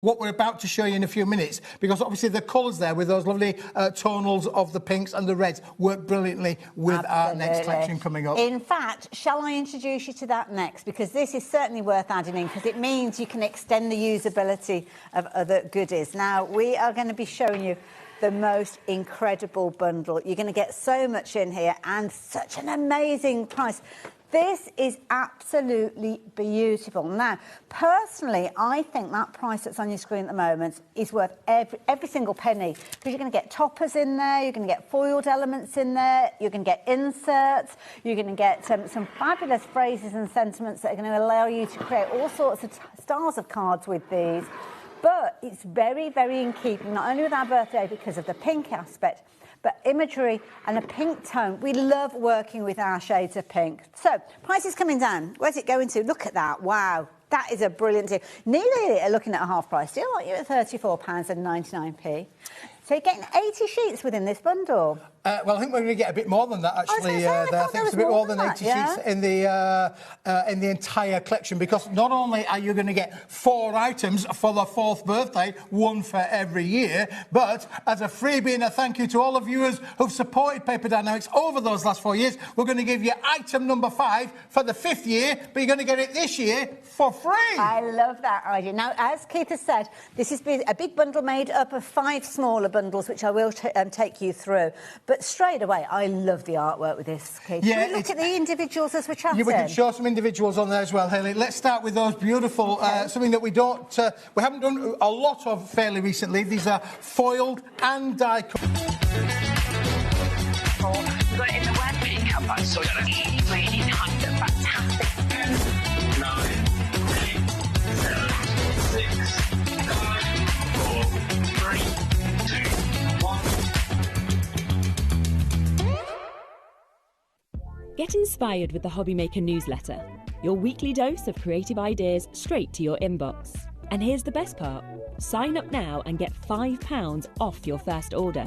what we're about to show you in a few minutes, because obviously the colours there with those lovely tonals of the pinks and the reds work brilliantly with our next collection coming up. In fact, shall I introduce you to that next? Because this is certainly worth adding in, because it means you can extend the usability of other goodies. Now, we are going to be showing you the most incredible bundle. You're going to get so much in here and such an amazing price. This is absolutely beautiful. Now, personally, I think that price that's on your screen at the moment is worth every single penny, because you're going to get toppers in there, you're going to get foiled elements in there, you're going to get inserts, you're going to get some fabulous phrases and sentiments that are going to allow you to create all sorts of styles of cards with these. But it's very, very in keeping, not only with our birthday because of the pink aspect, but imagery and a pink tone. We love working with our shades of pink. So, price is coming down. Where's it going to? Look at that. Wow. That is a brilliant deal. Nearly are looking at a half price deal, aren't you, at £34.99p. So you're getting 80 sheets within this bundle. Well, I think we're going to get a bit more than that, actually. I think it's a bit more than 80 sheets in the entire collection, because not only are you going to get 4 items for the 4th birthday, 1 for every year, but as a freebie and a thank you to all of you who've supported Paper Dynamics over those last 4 years, we're going to give you item number 5 for the 5th year, but you're going to get it this year for free. I love that idea. Now, as Keith has said, this is a big bundle made up of 5 smaller bundles, which I will take you through. But straight away, I love the artwork with this, Keith. Yeah, Can we look at the individuals as we're chatting? Yeah, we can show some individuals on there as well, Hayley. Let's start with those beautiful, something that we haven't done a lot of fairly recently. These are foiled and die-cut. We've got it in the word makeup, but I saw it really kind of fantastic. 9, 8, 7, 6, 5, 4, 3, 2, 1. Get inspired with the HobbyMaker newsletter, your weekly dose of creative ideas straight to your inbox. And here's the best part. Sign up now and get £5 off your first order.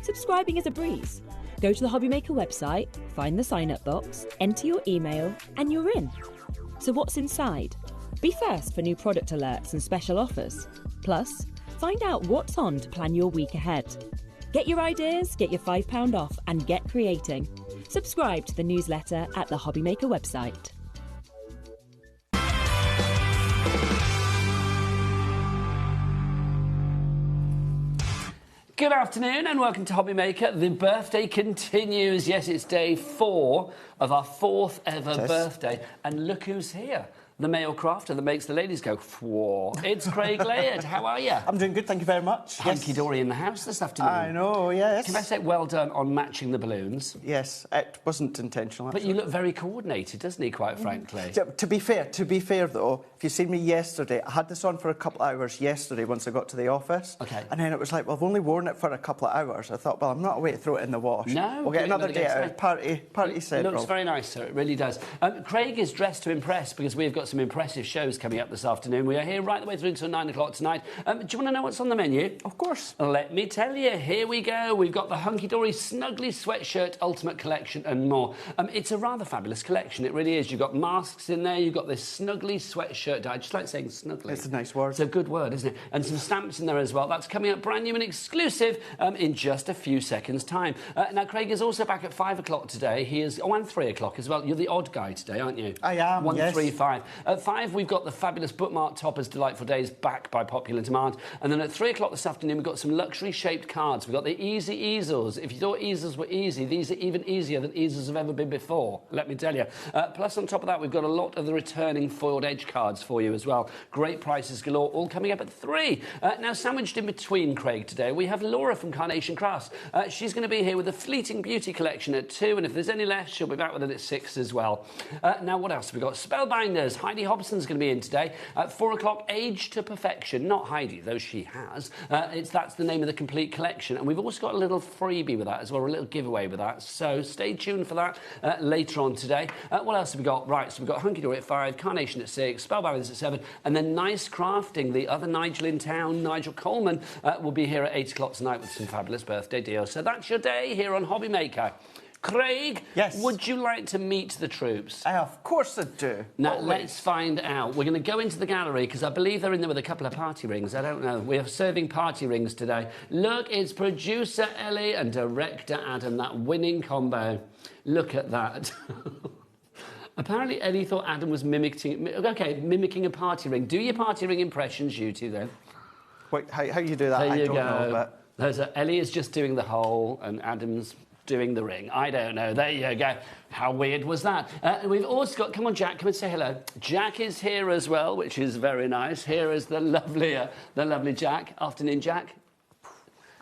Subscribing is a breeze. Go to the HobbyMaker website, find the sign-up box, enter your email, and you're in. So what's inside? Be first for new product alerts and special offers. Plus, find out what's on to plan your week ahead. Get your ideas, get your £5 off, and get creating. Subscribe to the newsletter at the HobbyMaker website. Good afternoon and welcome to HobbyMaker. The birthday continues. Yes, it's day 4 of our 4th ever birthday. And look who's here. The male crafter that makes the ladies go, whoa. It's Craig Laird. How are you? I'm doing good, thank you very much. Hunky-dory in the house this afternoon. I know, yes. Can I say well done on matching the balloons? Yes, it wasn't intentional, actually. But you look very coordinated, doesn't he, quite frankly? To be fair, though, if you've seen me yesterday, I had this on for a couple of hours yesterday once I got to the office. OK. And then it was like, well, I've only worn it for a couple of hours. I thought, well, I'm not away to throw it in the wash. No. We'll get another day out. Party central. It looks very nice, sir. It really does. Craig is dressed to impress because we've got some impressive shows coming up this afternoon. We are here right the way through until 9 o'clock tonight. Do you want to know what's on the menu? Of course. Let me tell you. Here we go. We've got the hunky-dory snuggly sweatshirt ultimate collection and more. It's a rather fabulous collection. It really is. You've got masks in there. You've got this snuggly sweatshirt. I just like saying snuggly. It's a nice word. It's a good word, isn't it? And some stamps in there as well. That's coming up brand new and exclusive in just a few seconds' time. Now, Craig is also back at 5 o'clock today. He is... Oh, and 3 o'clock as well. You're the odd guy today, aren't you? I am, 1, yes. 3, 5. At 5, we've got the fabulous bookmark toppers Delightful Days back by popular demand. And then at 3 o'clock this afternoon, we've got some luxury-shaped cards. We've got the easy easels. If you thought easels were easy, these are even easier than easels have ever been before, let me tell you. Plus, on top of that, we've got a lot of the returning foiled edge cards for you as well. Great prices galore, all coming up at 3. Now, sandwiched in between, Craig, today, we have Laura from Carnation Crafts. She's going to be here with the Fleeting Beauty collection at 2, and if there's any left, she'll be back with it at 6 as well. Now, what else have we got? Spellbinders. Heidi Hobson's going to be in today. At 4 o'clock, Age to Perfection. Not Heidi, though she has. That's the name of the complete collection. And we've also got a little freebie with that as well, a little giveaway with that. So stay tuned for that later on today. What else have we got? Right, so we've got Hunky Dory at 5, Carnation at 6, Spellbinders at 7, and then Nice Crafting, the other Nigel in town, Nigel Coleman, will be here at 8 o'clock tonight with some fabulous birthday deals. So that's your day here on HobbyMaker. Craig, yes, would you like to meet the troops? Of course I do. Now, let's find out. We're going to go into the gallery because I believe they're in there with a couple of party rings. I don't know. We're serving party rings today. Look, it's producer Ellie and director Adam, that winning combo. Look at that. Apparently, Ellie thought Adam was mimicking a party ring. Do your party ring impressions, you two, then. Wait, how you do that? There I you don't know, but... Ellie is just doing the hole and Adam's doing the ring. I don't know. There you go. How weird was that? We've also got... Come on, Jack. Come and say hello. Jack is here as well, which is very nice. Here is the lovely Jack. Afternoon, Jack.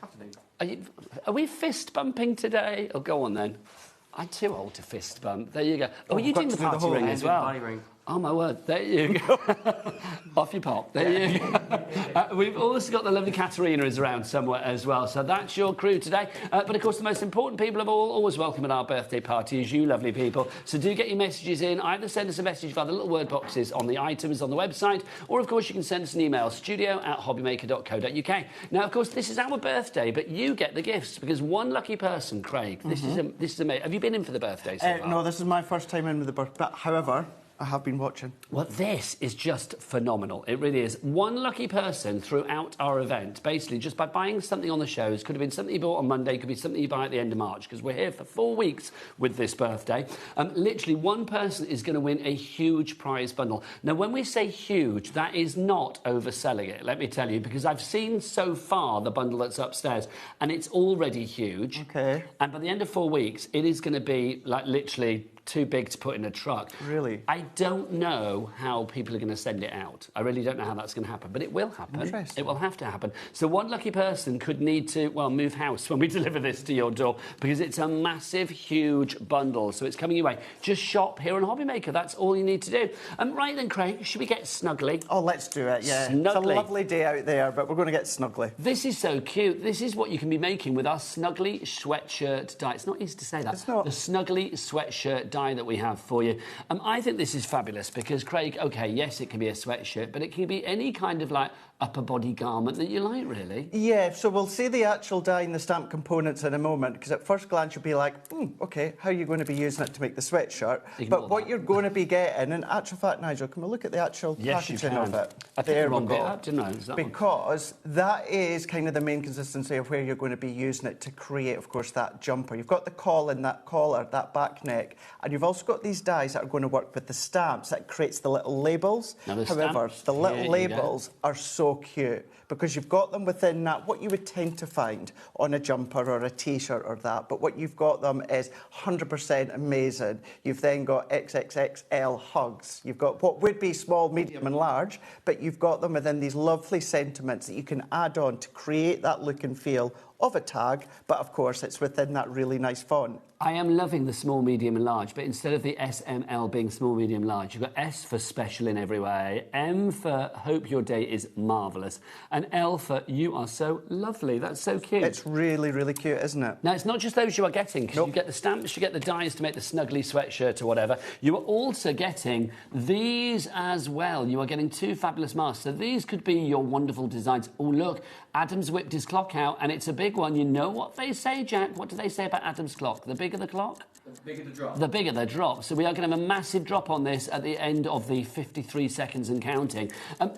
Afternoon. Are we fist bumping today? Oh, go on then. I'm too old to fist bump. There you go. Oh, are you doing the party ring as well? Oh, my word. There you go. Off you pop. There you go. We've also got the lovely Katerina is around somewhere as well. So that's your crew today. But, of course, the most important people of all, always welcome at our birthday party, is you lovely people. So do get your messages in. Either send us a message via the little word boxes on the items on the website, or, of course, you can send us an email, studio@hobbymaker.co.uk. Now, of course, this is our birthday, but you get the gifts, because one lucky person, Craig, this is amazing. Have you been in for the birthday so far? No, this is my first time in with the birthday. But, however... I have been watching. Well, this is just phenomenal. It really is. One lucky person throughout our event, basically, just by buying something on the shows, could have been something you bought on Monday, could be something you buy at the end of March, because we're here for 4 weeks with this birthday. Literally, one person is going to win a huge prize bundle. Now, when we say huge, that is not overselling it, let me tell you, because I've seen so far the bundle that's upstairs, and it's already huge. Okay. And by the end of 4 weeks, it is going to be, like, literally... too big to put in a truck. Really? I don't know how people are going to send it out. I really don't know how that's going to happen, but it will happen. Interesting. It will have to happen. So one lucky person could need to, well, move house when we deliver this to your door, because it's a massive, huge bundle. So it's coming your way. Just shop here on HobbyMaker. That's all you need to do. Right then, Craig, should we get snuggly? Oh, let's do it, yeah. Snuggly. It's a lovely day out there, but we're going to get snuggly. This is so cute. This is what you can be making with our snuggly sweatshirt die. It's not easy to say that. It's not. The snuggly sweatshirt die that we have for you. I think this is fabulous because, Craig, OK, yes, it can be a sweatshirt, but it can be any kind of, like, upper body garment that you like, really. Yeah, so we'll see the actual die and the stamp components in a moment, because at first glance you'll be like, OK, how are you going to be using it to make the sweatshirt? But what you're going to be getting, in actual fact, Nigel, can we look at the actual packaging of it? I think we go. Up, didn't I? Because that is kind of the main consistency of where you're going to be using it to create, of course, that jumper. You've got the collar, that back neck, and you've also got these dies that are going to work with the stamps that creates the little labels. However, the little labels are so cute because you've got them within that, what you would tend to find on a jumper or a T-shirt or that, but what you've got them is 100% amazing. You've then got XXXL hugs. You've got what would be small, medium and large, but you've got them within these lovely sentiments that you can add on to create that look and feel of a tag, but of course it's within that really nice font. I am loving the small, medium and large, but instead of the SML being small, medium, large, you've got S for special in every way, M for hope your day is marvellous, and L for you are so lovely. That's so cute. It's really, really cute, isn't it? Now, it's not just those you are getting, because you get the stamps, you get the dies to make the snuggly sweatshirt or whatever. You are also getting these as well. You are getting 2 fabulous masks. So these could be your wonderful designs. Oh, look, Adam's whipped his clock out, and it's a big one. You know what they say, Jack? What do they say about Adam's clock? The bigger the clock? The bigger the drop. The bigger the drop. So we are going to have a massive drop on this at the end of the 53 seconds and counting.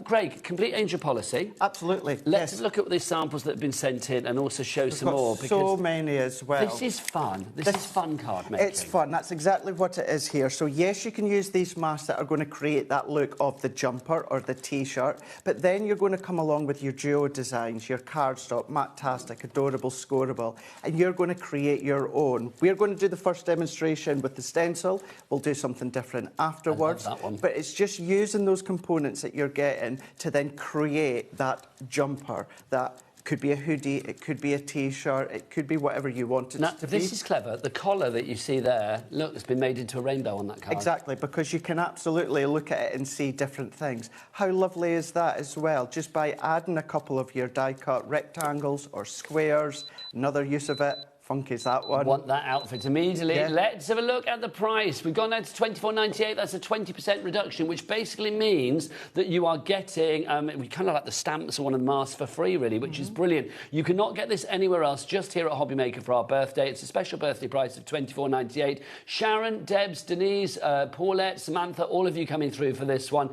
Craig, complete angel policy. Absolutely. Let's look at the samples that have been sent in and also show some more. Because so many as well. This is fun. This is fun card making. It's fun. That's exactly what it is here. So yes, you can use these masks that are going to create that look of the jumper or the T-shirt, but then you're going to come along with your duo designs, your cardstock, Mac-tastic, adorable, scoreable, and you're going to create your own. We're going to do the first demonstration with the stencil. We'll do something different afterwards. I love that one. But it's just using those components that you're getting to then create that jumper. That could be a hoodie, it could be a T-shirt, it could be whatever you want it to be. This is clever. The collar that you see there, look, it's been made into a rainbow on that card. Exactly, because you can absolutely look at it and see different things. How lovely is that as well? Just by adding a couple of your die-cut rectangles or squares, another use of it, funky is that one? Want that outfit immediately. Yeah. Let's have a look at the price. We've gone down to $24.98. That's a 20% reduction, which basically means that you are getting, we kind of like the stamps or one of the masks for free, really, which is brilliant. You cannot get this anywhere else, just here at HobbyMaker for our birthday. It's a special birthday price of $24.98. Sharon, Debs, Denise, Paulette, Samantha, all of you coming through for this one.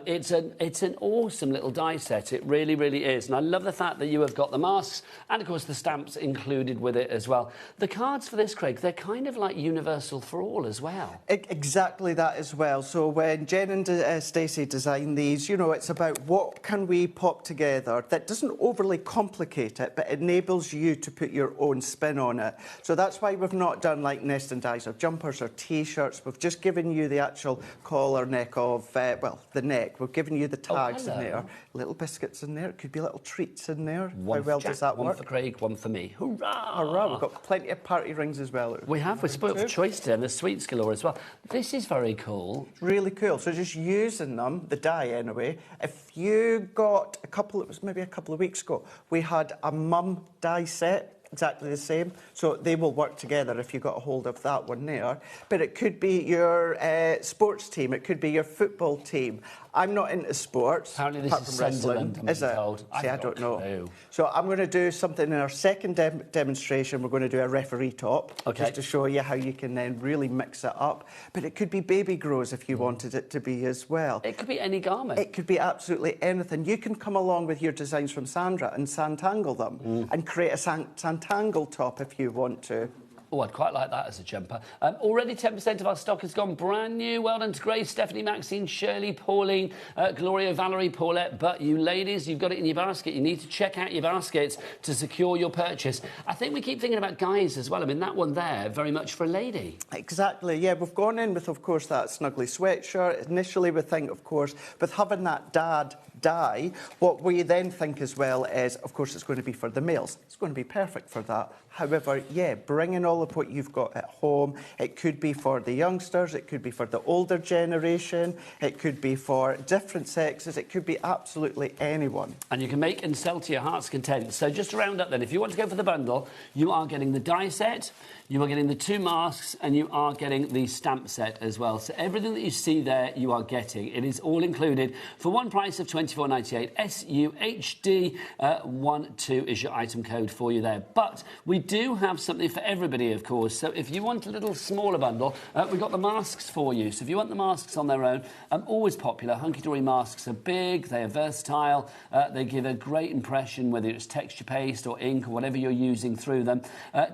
It's an awesome little die set. It really, really is. And I love the fact that you have got the masks and, of course, the stamps included with it as well. The cards for this, Craig, they're kind of like universal for all as well. Exactly that as well. So when Jen and Stacey designed these, you know, it's about what can we pop together that doesn't overly complicate it, but enables you to put your own spin on it. So that's why we've not done like nest and dies or jumpers or T-shirts. We've just given you the actual collar neck of, well, the neck. We've given you the tags in there, little biscuits in there. It could be little treats in there. How well does that work? One for Craig, one for me. Hurrah! Hurrah! We've got plenty of party rings as well. We have. We're spoiled for choice today, and the sweets galore as well. This is very cool. Really cool. So just using them, the die anyway. If you got it was maybe a couple of weeks ago, we had a mum die set. Exactly the same. So they will work together if you got a hold of that one there. But it could be your sports team. It could be your football team. I'm not into sports. Apparently this is Sunderland, is it? Told. See, I don't know. So I'm going to do something in our second demonstration. We're going to do a referee top, just to show you how you can then really mix it up. But it could be baby grows if you wanted it to be as well. It could be any garment. It could be absolutely anything. You can come along with your designs from Sandra and Santangle them and create a Santangle top if you want to. Oh, I'd quite like that as a jumper. Already 10% of our stock has gone brand new. Well done to Grace, Stephanie, Maxine, Shirley, Pauline, Gloria, Valerie, Paulette. But you ladies, you've got it in your basket. You need to check out your baskets to secure your purchase. I think we keep thinking about guys as well. I mean, that one there, very much for a lady. Exactly, yeah. We've gone in with, of course, that snuggly sweatshirt. Initially, we think, of course, with having that dad die, what we then think as well is, of course, it's going to be for the males. It's going to be perfect for that. However, yeah, bring in all of what you've got at home. It could be for the youngsters, it could be for the older generation, it could be for different sexes, it could be absolutely anyone. And you can make and sell to your heart's content. So just to round up then, if you want to go for the bundle, you are getting the die set, you are getting the 2 masks, and you are getting the stamp set as well. So everything that you see there, you are getting. It is all included for one price of $24.98. SUHD12 is your item code for you there. But we do have something for everybody, of course. So if you want a little smaller bundle, we've got the masks for you. So if you want the masks on their own, always popular. Hunky-dory masks are big, they are versatile, they give a great impression, whether it's texture paste or ink or whatever you're using through them.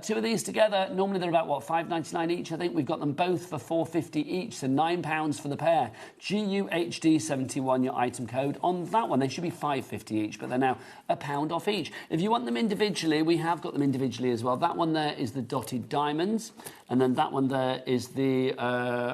2 of these together, normally they're about, what, $5.99 each, I think. We've got them both for $4.50 each, so £9 for the pair. GUHD71, your item code. On that one, they should be $5.50 each, but they're now £1 off each. If you want them individually, we have got them individually as well. That one there is the dotted diamonds, and then that one there is the,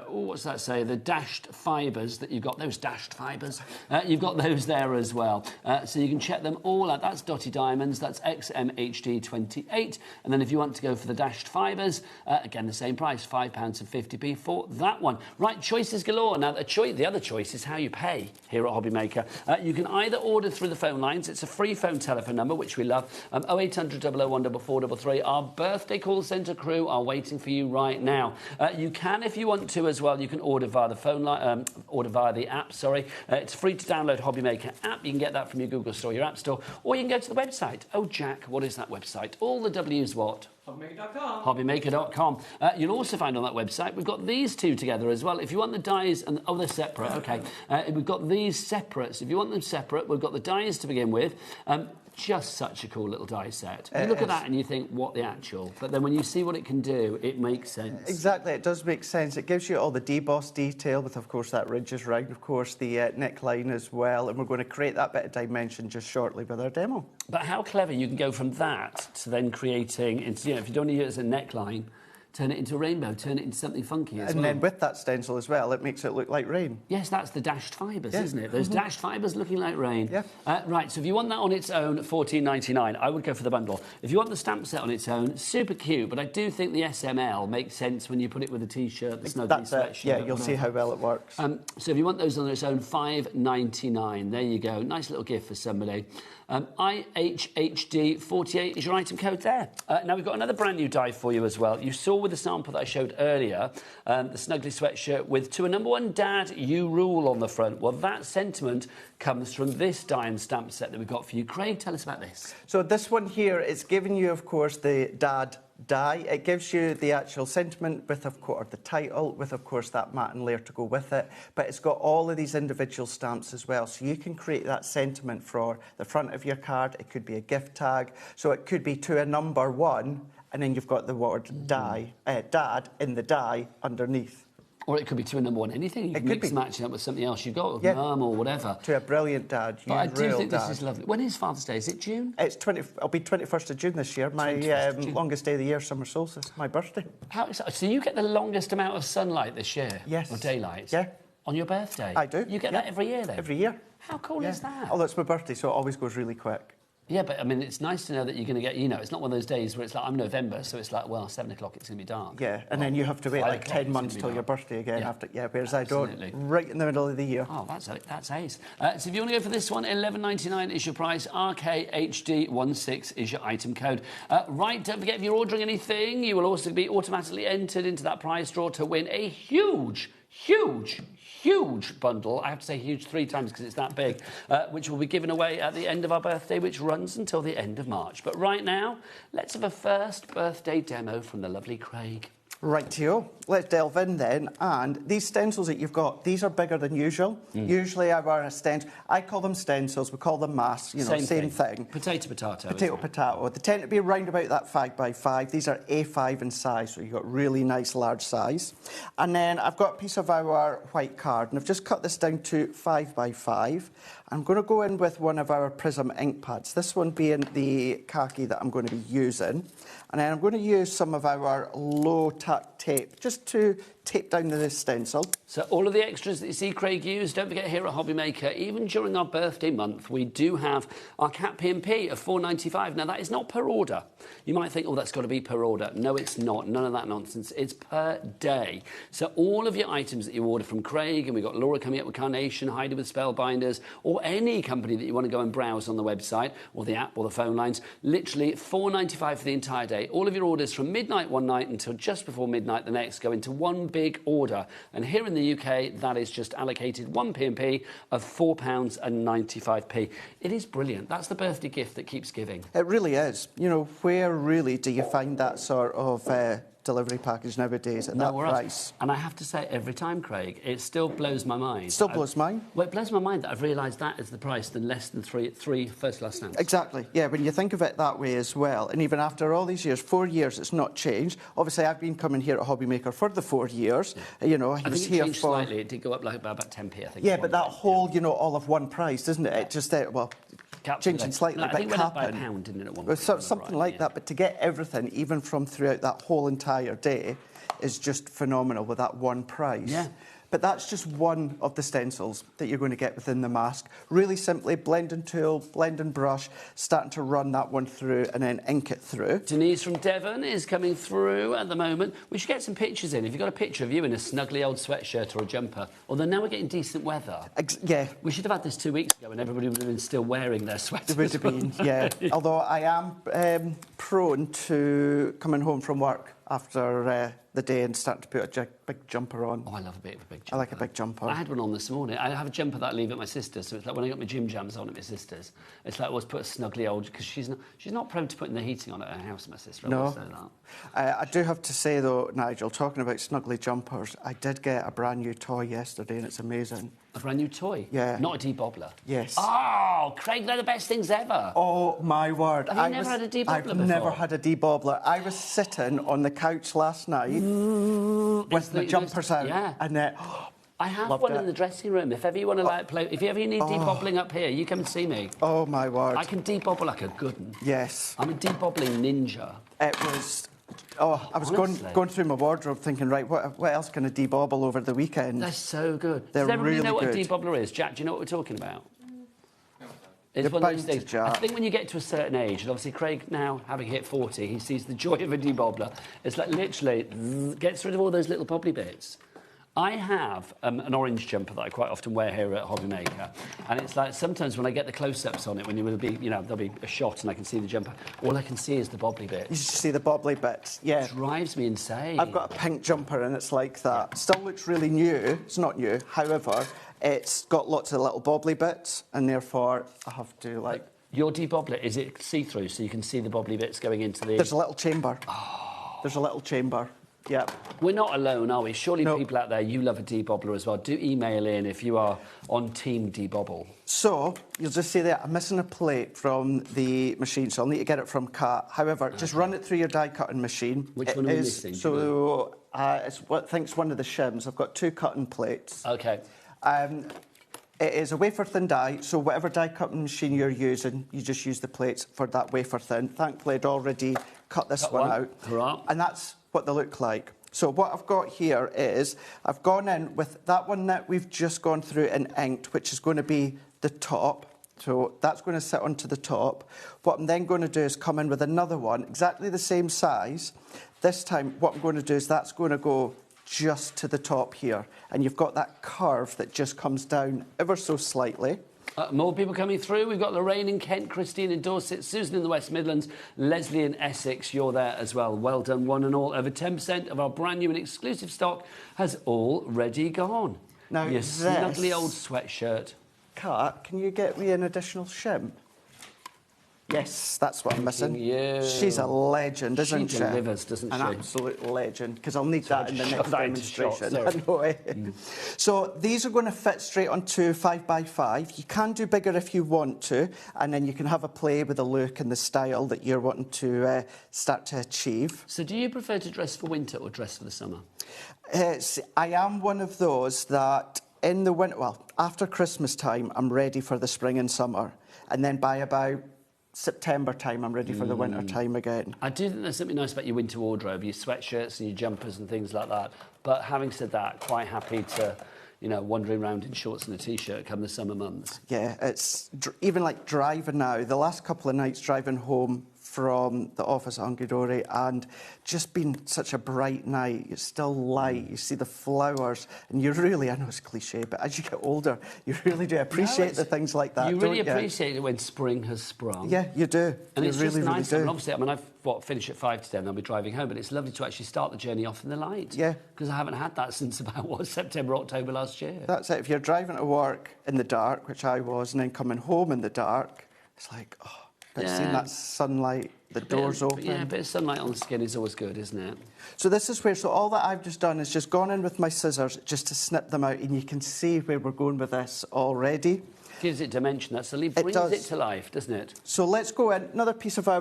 what's that say? The dashed fibres that you've got, those dashed fibres. You've got those there as well. So you can check them all out. That's dotted diamonds, that's XMHD28. And then if you want to go for the dashed fibres, again, the same price, £5.50 for that one. Right, choices galore. Now, the other choice is how you pay here at HobbyMaker. You can either order through the phone lines. It's a free phone telephone number, which we love, 0800 001 4433. Our birthday call centre crew are waiting for you right now. You can, if you want to as well, you can order via the phone line, order via the app, sorry. It's free to download HobbyMaker app. You can get that from your Google Store, your App Store, or you can go to the website. Oh, Jack, what is that website? All the W's what? HobbyMaker.com. HobbyMaker.com. You'll also find on that website, we've got these two together as well. If you want the dies, and they're separate, okay. We've got these separate. So if you want them separate, we've got the dies to begin with. Just such a cool little die set. You look at that and you think, what the actual? But then when you see what it can do, it makes sense. Exactly, it does make sense. It gives you all the deboss detail with, of course, that ridges round, of course, the neckline as well. And we're going to create that bit of dimension just shortly with our demo. But how clever you can go from that to then creating, you know, if you don't need it as a neckline, turn it into a rainbow, turn it into something funky as well. And then with that stencil as well, it makes it look like rain. Yes, that's the dashed fibres, isn't it? Those dashed fibres looking like rain. Yeah. Right, so if you want that on its own, $14.99, I would go for the bundle. If you want the stamp set on its own, super cute, but I do think the SML makes sense when you put it with a T-shirt, the Snuggly sweatshirt. Yeah, you'll see how well it works. So if you want those on its own, $5.99. There you go. Nice little gift for somebody. IHHD48 is your item code there. Now, we've got another brand new die for you as well. You saw with the sample that I showed earlier, the Snuggly sweatshirt with "To a number one dad, you rule" on the front. Well, that sentiment comes from this die and stamp set that we've got for you. Craig, tell us about this. So this one here, it's giving you, of course, the dad die. It gives you the actual sentiment with, of course, the title, with, of course, that matte layer to go with it. But it's got all of these individual stamps as well. So you can create that sentiment for the front of your card. It could be a gift tag. So it could be "To a number one," and then you've got the word dad in the die underneath. Or it could be "To a number one anything." You can mix and match it up with something else you've got, with mum or whatever. To a brilliant dad. But I do think this is lovely. When is Father's Day? Is it June? It'll be 21st of June this year. My longest day of the year, summer solstice, my birthday. How exciting. So you get the longest amount of sunlight this year? Yes. Or daylight? Yeah. On your birthday? I do. You get that every year then? Every year. How cool is that? Although it's my birthday, so it always goes really quick. Yeah, but I mean, it's nice to know that you're going to get, it's not one of those days where it's like, I'm November, so it's like, well, 7 o'clock, it's going to be dark. Yeah, and then you have to wait like 10 months till your birthday again. Whereas I don't, right in the middle of the year. Oh, that's ace. So if you want to go for this one, $11.99 is your price. RKHD16 is your item code. Right, don't forget, if you're ordering anything, you will also be automatically entered into that prize draw to win a huge bundle. I have to say huge 3 times because it's that big, which will be given away at the end of our birthday, which runs until the end of March. But right now, let's have a first birthday demo from the lovely Craig. Rightio, let's delve in then. And these stencils that you've got, these are bigger than usual. Usually our stencils, I call them stencils, we call them masks, same thing. Potato, potato. Potato. They tend to be around about that 5x5. These are A5 in size, so you've got really nice large size. And then I've got a piece of our white card, and I've just cut this down to 5x5. I'm going to go in with one of our Prism ink pads, this one being the khaki that I'm going to be using. And then I'm going to use some of our low-tack tape just to tape down the stencil. So all of the extras that you see Craig use, don't forget here at HobbyMaker, even during our birthday month, we do have our cat P&P of $4.95. Now, that is not per order. You might think, oh, that's got to be per order. No, it's not. None of that nonsense. It's per day. So all of your items that you order from Craig, and we've got Laura coming up with Carnation, Heidi with Spellbinders, or any company that you want to go and browse on the website, or the app, or the phone lines, literally $4.95 for the entire day. All of your orders from midnight one night until just before midnight the next go into one big order. And here in the UK, that is just allocated one P&P of £4.95. It is brilliant. That's the birthday gift that keeps giving. It really is. Where really do you find that sort of delivery package nowadays at that price? And I have to say, every time, Craig, it still blows my mind. Still blows mine? Well, it blows my mind that I've realised that is the price than less than three first-class stamps. Exactly. Yeah, when you think of it that way as well, and even after all these years, 4 years, it's not changed. Obviously, I've been coming here at HobbyMaker for the 4 years. I think it changed slightly. It did go up like about 10p, I think. Yeah, but that whole, all of one price, doesn't it? It just, changing slightly, I think it went up by £1, didn't it, at one point? Something like that, but to get everything, even from throughout that whole entire day, is just phenomenal with that one price. Yeah. But that's just one of the stencils that you're going to get within the mask. Really simply, blending tool, blending brush, starting to run that one through and then ink it through. Denise from Devon is coming through at the moment. We should get some pictures in. If you've got a picture of you in a snuggly old sweatshirt or a jumper, although now we're getting decent weather. Yeah. We should have had this 2 weeks ago and everybody would have been still wearing their sweaters. It would have been, yeah. Although I am prone to coming home from work after the day and starting to put a big jumper on. Oh, I love a big jumper. I like a big jumper. I had one on this morning. I have a jumper that I leave at my sister's, so it's like when I got my gym jams on at my sister's, it's like I always put a snuggly old, because she's not prone to putting the heating on at her house, my sister. No. I do have to say, though, Nigel, talking about snuggly jumpers, I did get a brand new toy yesterday and it's amazing. A brand new toy? Yeah. Not a debobbler? Yes. Oh, Craig, they're the best things ever. Oh, my word. Have you never had a debobbler before? I've never had a debobbler. I was sitting on the couch last night with my jumpers out. Yeah. And I have one in the dressing room. If ever you want to play, if you ever need debobbling up here, you come and see me. Oh, my word. I can debobble like a good one. Yes. I'm a debobbling ninja. It was Oh, I was going through my wardrobe thinking, right, what else can I debobble over the weekend? They're so good. They're Does everybody really know what good. a debobbler is? Jack, do you know what we're talking about? It's You're one of those bound to, things. Jack. I think when you get to a certain age, and obviously Craig now, having hit 40, he sees the joy of a debobbler. It's like literally gets rid of all those little bobbly bits. I have an orange jumper that I quite often wear here at HobbyMaker, and it's like sometimes when I get the close-ups on it, when you will be, there'll be a shot and I can see the jumper, all I can see is the bobbly bits. You see the bobbly bits, yeah. It drives me insane. I've got a pink jumper and it's like that. Yeah. Still looks really new. It's not new, however, it's got lots of little bobbly bits, and therefore I have to like. Your debobbler, is it see-through so you can see the bobbly bits going into the... There's a little chamber. Oh. There's a little chamber. Yeah. We're not alone, are we? Surely people out there, you love a debobbler as well. Do email in if you are on Team Debobble. So, you'll just see there, I'm missing a plate from the machine, so I'll need to get it from Kat. However, just run it through your die-cutting machine. Which one are we missing? So, it's I think it's one of the shims. I've got 2 cutting plates. OK. It is a wafer-thin die, so whatever die-cutting machine you're using, you just use the plates for that wafer-thin. Thankfully, I'd already cut this one out. Hurrah. And that's what they look like. So what I've got here is, I've gone in with that one that we've just gone through and inked, which is going to be the top. So that's going to sit onto the top. What I'm then going to do is come in with another one, exactly the same size. This time, what I'm going to do is that's going to go just to the top here. And you've got that curve that just comes down ever so slightly. More people coming through. We've got Lorraine in Kent, Christine in Dorset, Susan in the West Midlands, Leslie in Essex. You're there as well. Well done, one and all. Over 10% of our brand new and exclusive stock has already gone. Now, your snuggly old sweatshirt. Kat, can you get me an additional shim? Yes, that's what I'm missing. You. She's a legend, isn't she? She delivers, doesn't she? An absolute legend, because I'll need that in the next demonstration. I know. So these are going to fit straight onto 5x5. You can do bigger if you want to, and then you can have a play with the look and the style that you're wanting to start to achieve. So do you prefer to dress for winter or dress for the summer? I am one of those that in the winter, well, after Christmas time, I'm ready for the spring and summer, and then by about September time, I'm ready for the winter time again. I do think there's something nice about your winter wardrobe, your sweatshirts and your jumpers and things like that. But having said that, quite happy to, wandering around in shorts and a T-shirt come the summer months. Yeah, it's even like driving now. The last couple of nights driving home from the office at Hunky Dory, and just been such a bright night. It's still light. You see the flowers, and you really, I know it's cliche, but as you get older, you really do appreciate the things like that. You really appreciate it when spring has sprung. Yeah, you do. And it's really, just nice. Really and obviously, I've finished at 5 to 10. I'll be driving home, but it's lovely to actually start the journey off in the light. Yeah, because I haven't had that since about September, October last year. That's it. If you're driving to work in the dark, which I was, and then coming home in the dark, it's like, oh. But seeing that sunlight, the doors open. Yeah, a bit of sunlight on the skin is always good, isn't it? So this is where, so all that I've just done is just gone in with my scissors just to snip them out, and you can see where we're going with this already. Gives it dimension, that suddenly brings it to life, doesn't it? So let's go in, another piece of our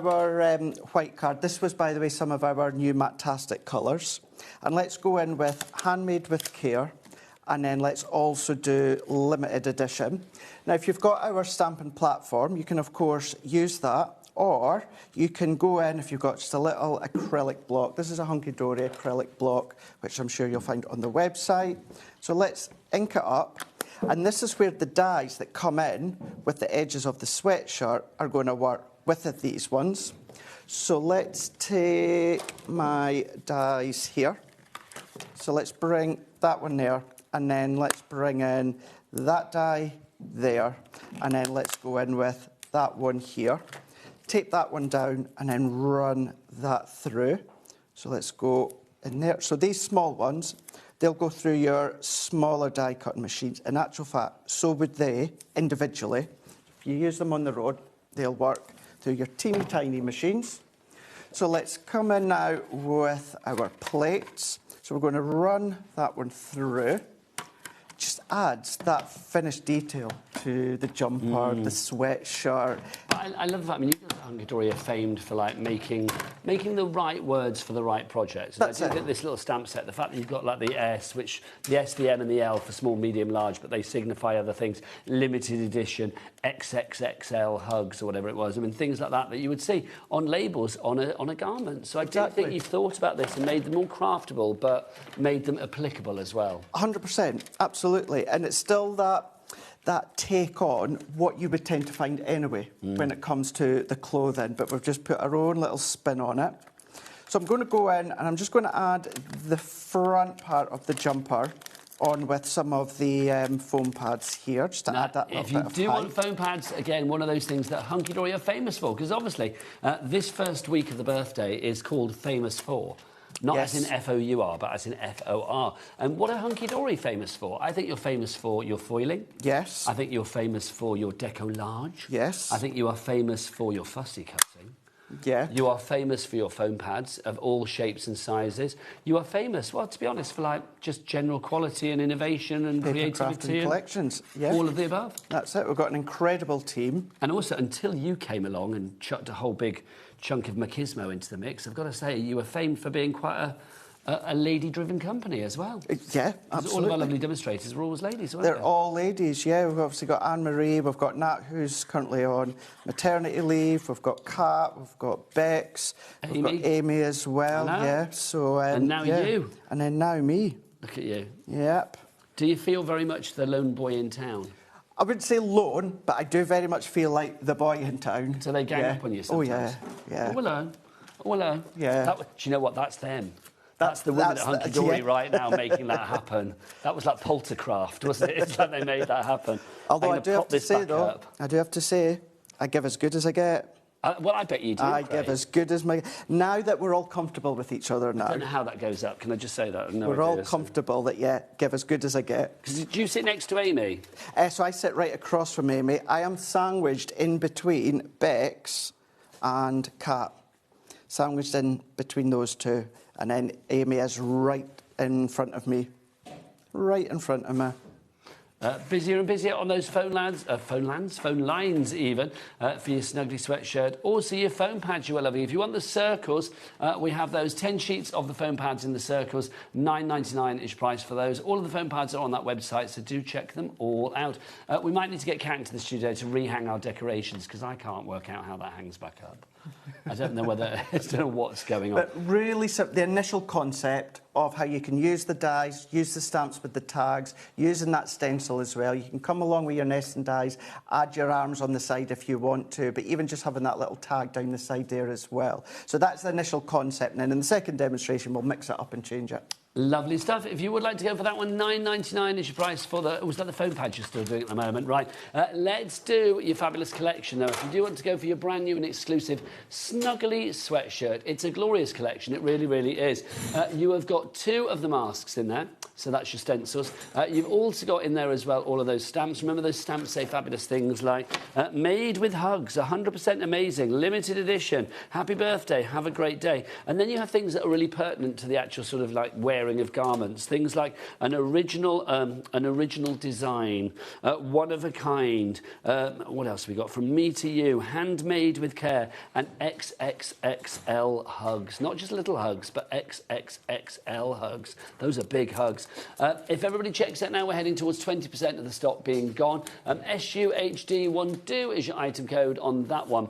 white card. This was, by the way, some of our new Matastic colours. And let's go in with Handmade with Care. And then let's also do limited edition. Now, if you've got our stamping platform, you can, of course, use that. Or you can go in if you've got just a little acrylic block. This is a Hunky Dory acrylic block, which I'm sure you'll find on the website. So let's ink it up. And this is where the dies that come in with the edges of the sweatshirt are going to work with these ones. So let's take my dies here. So let's bring that one there. And then let's bring in that die there. And then let's go in with that one here. Tape that one down and then run that through. So let's go in there. So these small ones, they'll go through your smaller die cutting machines. In actual fact, so would they individually. If you use them on the road, they'll work through your teeny tiny machines. So let's come in now with our plates. So we're going to run that one through. Just adds that finished detail to the jumper, the sweatshirt. But I love that. I mean, you guys at Hunky Dory are famed for like making the right words for the right projects. And That's I do it. think this little stamp set, the fact that you've got like the S, which the S, the M, and the L for small, medium, large, but they signify other things. Limited edition, XXXL hugs or whatever it was. I mean, things like that you would see on labels on a garment. So I do think you've thought about this and made them more craftable, but made them applicable as well. 100%, absolutely. And it's still that take on what you would tend to find anyway when it comes to the clothing, but we've just put our own little spin on it. So I'm going to go in and I'm just going to add the front part of the jumper on with some of the foam pads here, just to add that little If you bit of do height. want foam pads, again, one of those things that Hunky Dory are famous for, because obviously this first week of the birthday is called Famous For. Not as in F-O-U-R, but as in F-O-R. And what are Hunky Dory famous for? I think you're famous for your foiling. Yes. I think you're famous for your decollage. Yes. I think you are famous for your fussy cutting. Yeah. You are famous for your foam pads of all shapes and sizes. You are famous, well, to be honest, for like just general quality and innovation and creativity. And collections, yeah. All of the above. That's it. We've got an incredible team. And also, until you came along and chucked a whole big chunk of machismo into the mix, I've got to say, you were famed for being quite a lady-driven company as well. Yeah, absolutely. All of our lovely demonstrators were always ladies, weren't They're they? all ladies, yeah. We've obviously got Anne-Marie, we've got Nat, who's currently on maternity leave, we've got Kat, we've got Bex, we've got Amy as well, yeah. So, and now you. And then now me. Look at you. Yep. Do you feel very much the lone boy in town? I wouldn't say lone, but I do very much feel like the boy in town. Do they gang up on you sometimes? Oh, yeah, yeah. Oh, hello. Oh, hello. Yeah. Do you know what? That's them. That's the women at Hunky Dory right now making that happen. That was like Poltercraft, wasn't it? It's like they made that happen. Although I do have to say, though, I give as good as I get. Well, I bet you do. I give as good as my... Now that we're all comfortable with each other now... I don't know how that goes up. Can I just say that? No we're idea, all comfortable that, yeah, give as good as I get. Do you sit next to Amy? So I sit right across from Amy. I am sandwiched in between Bex and Kat. Sandwiched in between those two. And then Amy is right in front of me. Right in front of me. Busier and busier on those phone lines even, for your snuggly sweatshirt. Also your foam pads you are loving. If you want the circles, we have those 10 sheets of the foam pads in the circles. $9.99 is your price for those. All of the foam pads are on that website, so do check them all out. We might need to get Kat into the studio to rehang our decorations, because I can't work out how that hangs back up. I don't know what's going on. But really, the initial concept of how you can use the dies, use the stamps with the tags, using that stencil as well. You can come along with your nesting dies, add your arms on the side if you want to, but even just having that little tag down the side there as well. So that's the initial concept. And then in the second demonstration, we'll mix it up and change it. Lovely stuff. If you would like to go for that one, $9.99 is your price for the... Was that the foam pad you're still doing at the moment? Right. Let's do your fabulous collection, though. If you do want to go for your brand new and exclusive Snuggly sweatshirt, it's a glorious collection. It really, really is. You have got 2 of the masks in there, so that's your stencils. You've also got in there as well all of those stamps. Remember those stamps say fabulous things like made with hugs, 100% amazing, limited edition, happy birthday, have a great day. And then you have things that are really pertinent to the actual sort of like wearing of garments, things like an original design, one of a kind. What else have we got? From me to you, handmade with care, and XXXL hugs. Not just little hugs, but XXXL hugs. Those are big hugs. If everybody checks out now, we're heading towards 20% of the stock being gone. SUHD12 is your item code on that one.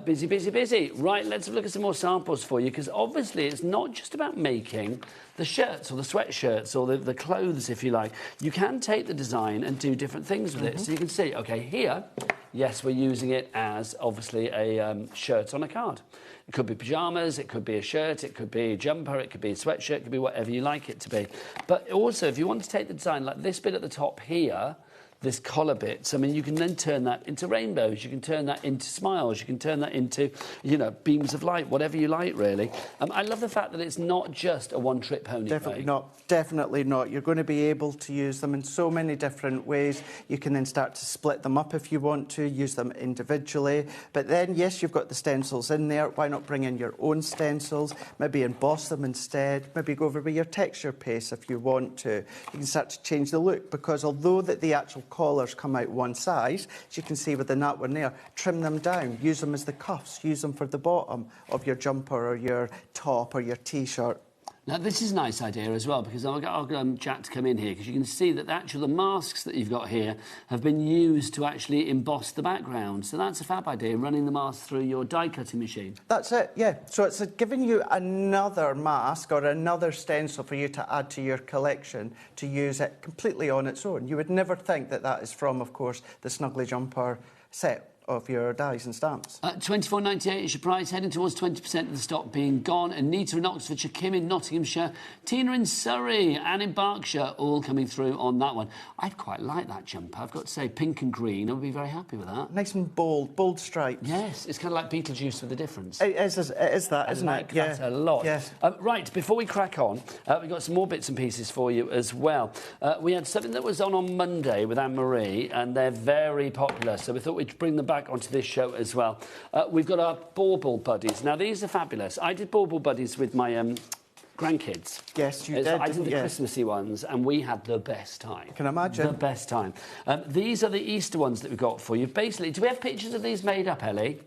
Busy, busy, busy. Right, let's look at some more samples for you, because obviously it's not just about making the shirts or the sweatshirts or the clothes, if you like. You can take the design and do different things with it. So you can see, OK, here, yes, we're using it as, obviously, a shirt on a card. It could be pyjamas, it could be a shirt, it could be a jumper, it could be a sweatshirt, it could be whatever you like it to be. But also, if you want to take the design, like this bit at the top here, this collar bits, I mean, you can then turn that into rainbows, you can turn that into smiles, you can turn that into, you know, beams of light, whatever you like, really. I love the fact that it's not just a one-trick pony. Definitely not. Definitely not. You're going to be able to use them in so many different ways. You can then start to split them up if you want to, use them individually. But then, yes, you've got the stencils in there. Why not bring in your own stencils? Maybe emboss them instead. Maybe go over with your texture paste if you want to. You can start to change the look, because although that the actual collars come out one size, as you can see within that one there, trim them down, use them as the cuffs, use them for the bottom of your jumper or your top or your T-shirt. Now, this is a nice idea as well, because I'll get Jack to come in here, because you can see that the masks that you've got here have been used to actually emboss the background. So that's a fab idea, running the mask through your die-cutting machine. That's it, yeah. So it's giving you another mask or another stencil for you to add to your collection to use it completely on its own. You would never think that that is from, of course, the Snuggly Jumper set of your dies and stamps. £24.98 is your price, heading towards 20% of the stock being gone. Anita in Oxfordshire, Kim in Nottinghamshire, Tina in Surrey, Anne in Berkshire, all coming through on that one. I'd quite like that jumper, I've got to say, pink and green. I would be very happy with that. Nice and bold stripes. Yes, it's kind of like Beetlejuice with a difference. It is that, isn't it? Yeah. That's a lot. Yes. Right, before we crack on, we've got some more bits and pieces for you as well. We had something that was on Monday with Anne-Marie, and they're very popular, so we thought we'd bring them back onto this show as well. We've got our Bauble buddies. Now, these are fabulous. I did Bauble buddies with my grandkids. Yes, you did. I did the Christmassy ones, and we had the best time. Can imagine. The best time. These are the Easter ones that we've got for you. Basically, do we have pictures of these made up, Ellie?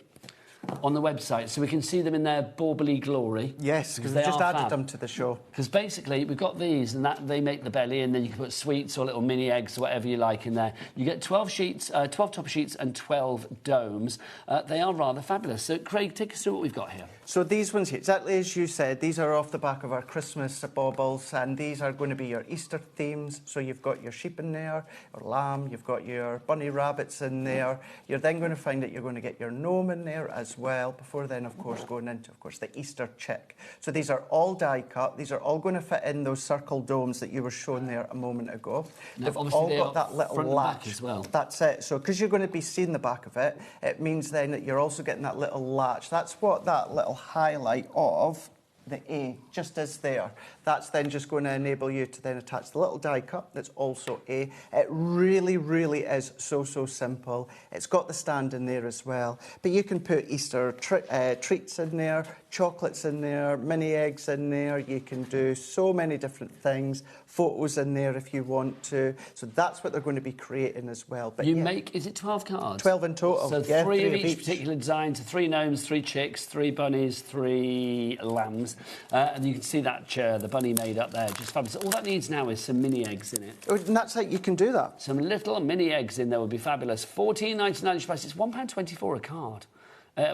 On the website, so we can see them in their Bauble glory. Yes, because we just added them to the show. Because basically, we've got these, and they make the belly, and then you can put sweets or little mini eggs or whatever you like in there. You get 12 sheets, 12 top sheets and 12 domes. They are rather fabulous. So, Craig, take us through what we've got here. So these ones here, exactly as you said, these are off the back of our Christmas baubles, and these are going to be your Easter themes. So you've got your sheep in there, or lamb, you've got your bunny rabbits in there. You're then going to find that you're going to get your gnome in there as well, before then, of course, going into, of course, the Easter chick. So these are all die cut. These are all going to fit in those circle domes that you were showing there a moment ago. Now, They've all got that little latch as well. That's it. So because you're going to be seeing the back of it, it means then that you're also getting that little latch. That's what that little highlight of the A just is there. That's then just going to enable you to then attach the little die cut that's also A. It really, really is so simple. It's got the stand in there as well. But you can put Easter treats in there, chocolates in there, mini eggs in there. You can do so many different things. Photos in there if you want to. So that's what they're going to be creating as well. But you make, is it 12 cards? 12 in total. So yeah, three of each particular design, so 3 gnomes, 3 chicks, 3 bunnies, 3 lambs. And you can see that chair, the bunny made up there, just fabulous. All that needs now is some mini eggs in it. Oh, and that's it, you can do that. Some little mini eggs in there would be fabulous. £14.99 each price. It's £1.24 a card.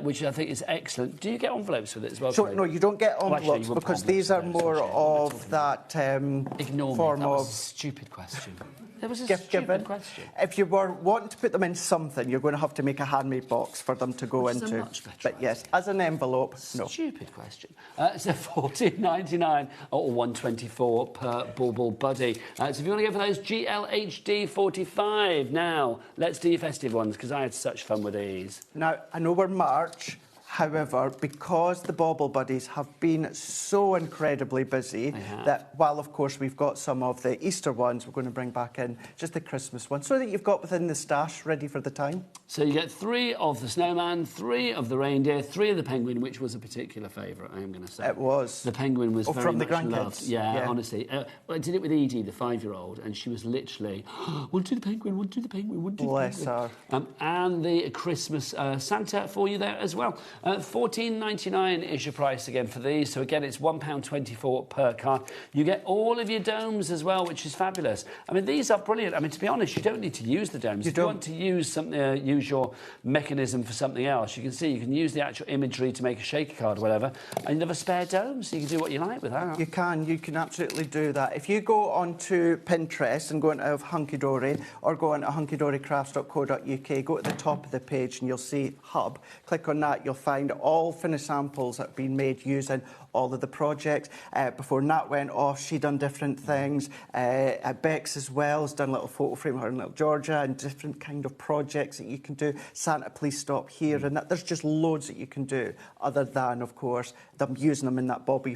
Which I think is excellent. Do you get envelopes with it as well? So, no, you don't get envelopes because these are more of that Ignore form me. That was of a stupid question. There was a gift stupid given. question. If you were wanting to put them in something, you're going to have to make a handmade box for them to go Which is into. a much better But yes, as an envelope, no. Stupid question. So £14.99 or £1.24 per Bauble buddy. So if you want to go for those GLHD 45, now let's do your festive ones because I had such fun with these. Now, I know we're March. However, because the Bauble buddies have been so incredibly busy that while, of course, we've got some of the Easter ones, we're going to bring back in just the Christmas ones so that you've got within the stash ready for the time. So you get 3 of the snowman, 3 of the reindeer, 3 of the penguin, which was a particular favourite, I am going to say. It was. The penguin was very from the much grandkids. loved. Yeah, honestly. Well, I did it with Edie, the 5-year-old, and she was literally, want to do the penguin, want to do the penguin, want to do the penguin. Bless her. And the Christmas Santa for you there as well. £14.99 is your price again for these. So again, it's £1.24 per card. You get all of your domes as well, which is fabulous. I mean, these are brilliant. I mean, to be honest, you don't need to use the domes. If you want to use something, use your mechanism for something else, you can see you can use the actual imagery to make a shaker card or whatever, and you have a spare dome, so you can do what you like with that. You can absolutely do that. If you go onto Pinterest and go into Hunky Dory or go into hunkydorycrafts.co.uk, go to the top of the page and you'll see Hub. Click on that, you'll find all finished samples that have been made using all of the projects. Before Nat went off, she done different things. Bex as well has done a little photo frame of her and little Georgia and different kind of projects that you can do. Santa, please stop here. And that, there's just loads that you can do other than, of course, them using them in that Bauble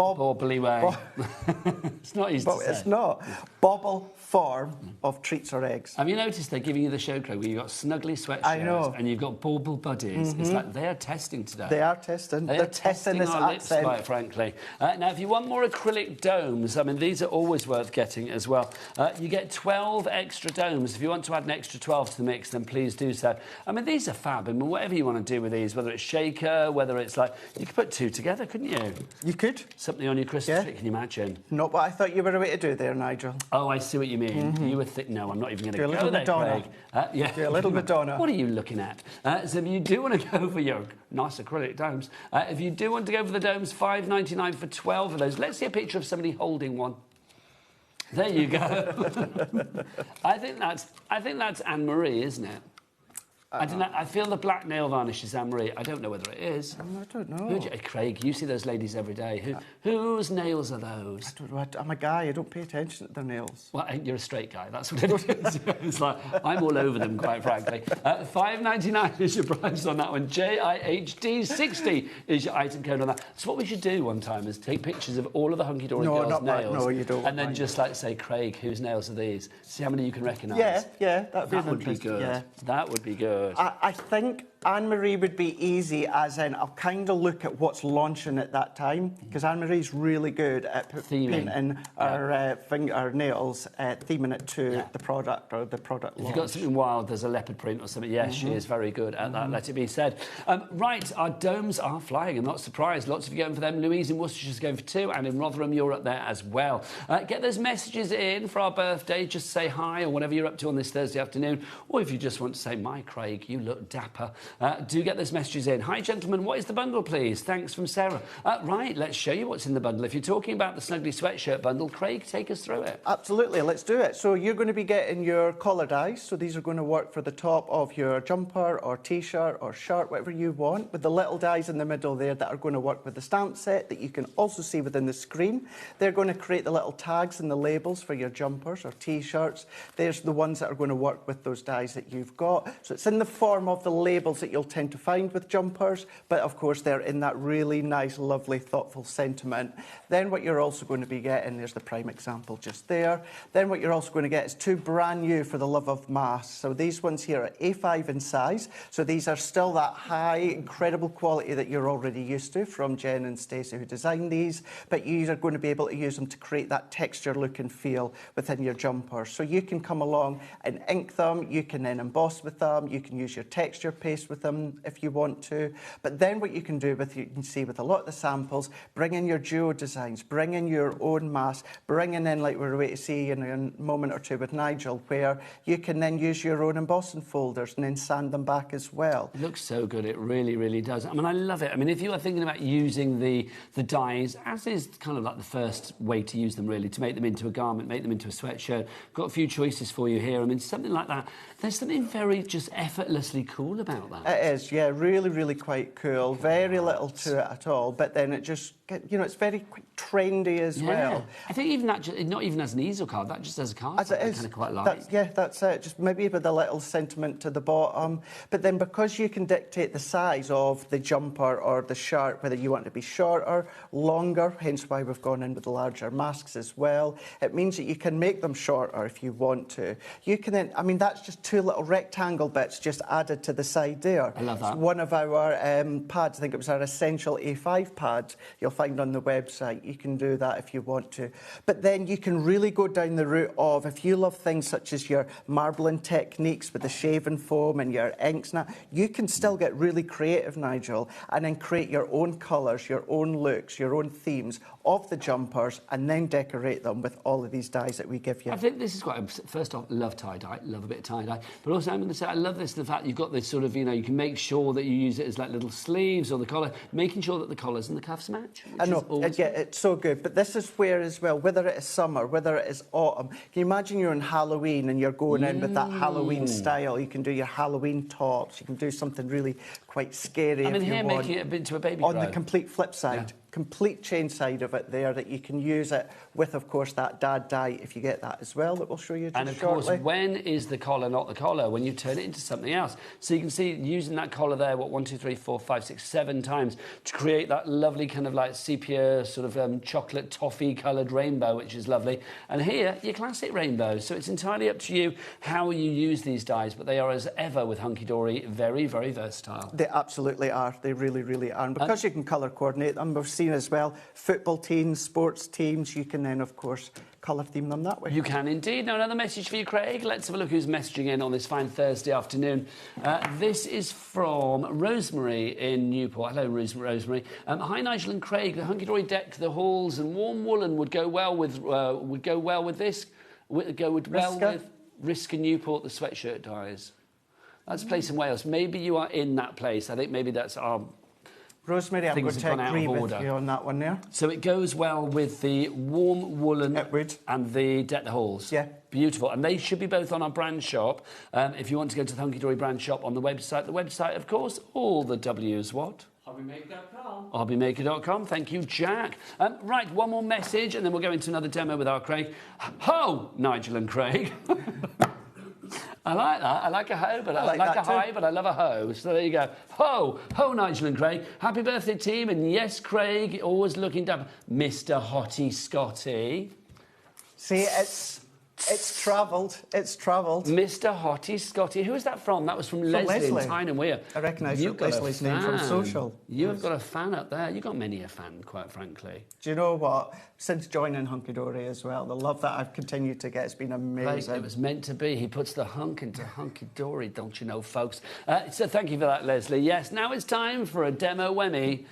Baubly way. It's not easy to say. It's not. Bauble form of treats or eggs. Have you noticed they're giving you the show code where you've got snuggly sweatshirts and you've got bauble buddies? It's like they are testing today. They are testing. They're testing this our lips, accent. quite frankly. Now, if you want more acrylic domes, I mean, these are always worth getting as well. You get 12 extra domes. If you want to add an extra 12 to the mix, then please do so. I mean, these are fab. I mean, whatever you want to do with these, whether it's shaker, whether it's like... You could put 2 together, couldn't you? You could. Something on your Christmas tree, can you imagine? Not what I thought you were away to do there, Nigel. Oh, I see what you mean. You were no, I'm not even going to go there, Madonna. Craig. Yeah. Do a little Madonna. What are you looking at? So if you do want to go for your nice acrylic domes, if you do want to go for the domes, $5.99 for 12 of those. Let's see a picture of somebody holding one. There you go. I think that's Anne-Marie, isn't it? I feel the black nail varnish is Anne-Marie. I don't know whether it is. I don't know. Craig, you see those ladies every day. Whose nails are those? I don't know. I'm a guy. I don't pay attention to their nails. Well, you're a straight guy. That's what it is. It's like, I'm all over them, quite frankly. $5.99 is your price on that one. JIHD60 is your item code on that. So what we should do one time is take pictures of all of the hunky-dory girls' nails. No, you don't. And then just like say, Craig, whose nails are these? See how many you can recognise. Yeah, that would be good. Yeah. That would be good. I think Anne-Marie would be easy, as in I'll kind of look at what's launching at that time, because Anne-Marie's really good at painting our nails, theming it to the product or the product launch. If you've got something wild, there's a leopard print or something. Yes, she is very good at that, let it be said. Right, our domes are flying. I'm not surprised. Lots of you going for them. Louise in Worcestershire is going for 2, and in Rotherham, you're up there as well. Get those messages in for our birthday. Just say hi or whatever you're up to on this Thursday afternoon. Or if you just want to say, my Craig, you look dapper. Do get those messages in. Hi, gentlemen, what is the bundle, please? Thanks from Sarah. Right, let's show you what's in the bundle. If you're talking about the Snuggly Sweatshirt bundle, Craig, take us through it. Absolutely, let's do it. So you're going to be getting your collar dies. So these are going to work for the top of your jumper or T-shirt or shirt, whatever you want, with the little dies in the middle there that are going to work with the stamp set that you can also see within the screen. They're going to create the little tags and the labels for your jumpers or T-shirts. There's the ones that are going to work with those dies that you've got. So it's in the form of the labels that you'll tend to find with jumpers, but of course they're in that really nice, lovely, thoughtful sentiment. Then what you're also going to be getting, there's the prime example just there. Then what you're also going to get is 2 brand new For the Love of Masks. So these ones here are A5 in size. So these are still that high, incredible quality that you're already used to from Jen and Stacey who designed these, but you are going to be able to use them to create that texture, look and feel within your jumpers. So you can come along and ink them, you can then emboss with them, you can use your texture paste with them if you want to. But then what you can do with, you can see with a lot of the samples, bring in your duo designs, bring in your own mask, bringing in, like we're going to see in a moment or two with Nigel, where you can then use your own embossing folders and then sand them back as well. It looks so good, it really, really does. I mean, I love it. I mean, if you are thinking about using the dies, as is kind of like the first way to use them, really, to make them into a garment, make them into a sweatshirt, got a few choices for you here. I mean, something like that, there's something very just effortlessly cool about that. It is, yeah, really, really quite cool. Very little to it at all, but then it just, you know, it's very quite trendy as well. I think even that, not even as an easel card, that just as a card. As it is. I kind of quite like. That's it. Just maybe with a little sentiment to the bottom. But then because you can dictate the size of the jumper or the shirt, whether you want it to be shorter, longer, hence why we've gone in with the larger masks as well. It means that you can make them shorter if you want to. You can then, I mean, that's just 2 little rectangle bits just added to the side there. I love that. It's one of our pads, I think it was our Essential A5 pads you'll find on the website. You can do that if you want to. But then you can really go down the route of, if you love things such as your marbling techniques with the shaving foam and your inks and that, you can still get really creative, Nigel, and then create your own colours, your own looks, your own themes of the jumpers, and then decorate them with all of these dies that we give you. I think this is quite, first off, love tie-dye, love a bit of tie-dye, but also I'm going to say I love this, the fact you've got this sort of, you know, you can make sure that you use it as like little sleeves or the collar, making sure that the collars and the cuffs match. I know, yeah, it's so good, but this is where as well, whether it is summer, whether it is autumn, can you imagine you're in Halloween and you're going in with that Halloween style? You can do your Halloween tops, you can do something really quite scary I mean, if you here want. making it into a baby On grow. the complete flip side. complete chain side of it there that you can use it with, of course, that dad die if you get that as well, that we'll show you just And of shortly. course, when is the collar not the collar? When you turn it into something else. So you can see using that collar there, 1, 2, 3, 4, 5, 6, 7 times to create that lovely kind of like sepia sort of chocolate toffee coloured rainbow, which is lovely. And here, your classic rainbow. So it's entirely up to you how you use these dies, but they are, as ever with Hunky Dory, very, very versatile. They absolutely are. They really, really are. And because you can colour coordinate them, we've seen as well, football teams, sports teams, you can then, of course, colour theme them that way. You can indeed. Now, another message for you, Craig. Let's have a look who's messaging in on this fine Thursday afternoon. This is from Rosemary in Newport. Hello, Rosemary. Hi, Nigel and Craig. The Hunky Dory deck, the halls and warm woolen would go well with this. Would go well with Risk and Newport, the sweatshirt dies. That's a place in Wales. Maybe you are in that place. I think maybe that's our... Rosemary, I'm going to agree with you on that one there. So it goes well with the warm woolen and the deck the halls. Yeah. Beautiful. And they should be both on our brand shop. If you want to go to the Hunky Dory brand shop on the website, of course, all the W's what? HobbyMaker.com. HobbyMaker.com. Thank you, Jack. Right, one more message and then we'll go into another demo with our Craig. Ho, Nigel and Craig. I like that. I like a hoe, but I like a high, but I love a hoe. So there you go. Ho, Nigel and Craig. Happy birthday, team. And yes, Craig, always looking down. Mr. Hottie Scotty. See, it's travelled. It's travelled. Mr. Hottie Scotty. Who is that from? That was from Leslie in Tyne and Weir. I recognise Leslie's name from social. You have got a fan up there. You've got many a fan, quite frankly. Do you know what? Since joining Hunky Dory as well, the love that I've continued to get has been amazing. Right, it was meant to be. He puts the hunk into Hunky Dory, don't you know, folks? So thank you for that, Leslie. Yes, now it's time for a demo Wemo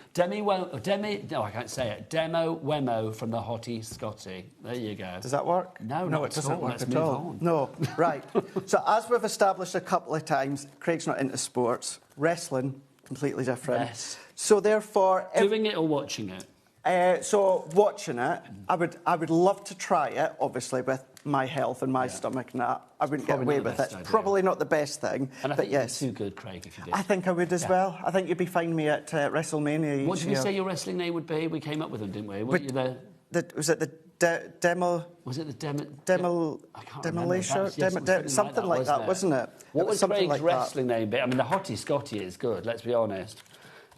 from the Hottie Scotty. There you go. Does that work? No, it doesn't work Let's at move all. on. No, right. So as we've established a couple of times, Craig's not into sports. Wrestling, completely different. Yes. So therefore... Doing it or watching it? So watching it, I would love to try it, obviously, with my health and my stomach and that. I wouldn't get away with it. It's probably not the best thing, and I but think yes. you'd be too good, Craig, if you did. I think I would as well. I think you'd be finding me at WrestleMania What did you say your wrestling name would be? We came up with them, didn't we? Was it the demo? Was it the demo? Demolition? Something like that, wasn't it? What was Craig's wrestling name? I mean, the Hottie Scotty is good, let's be honest.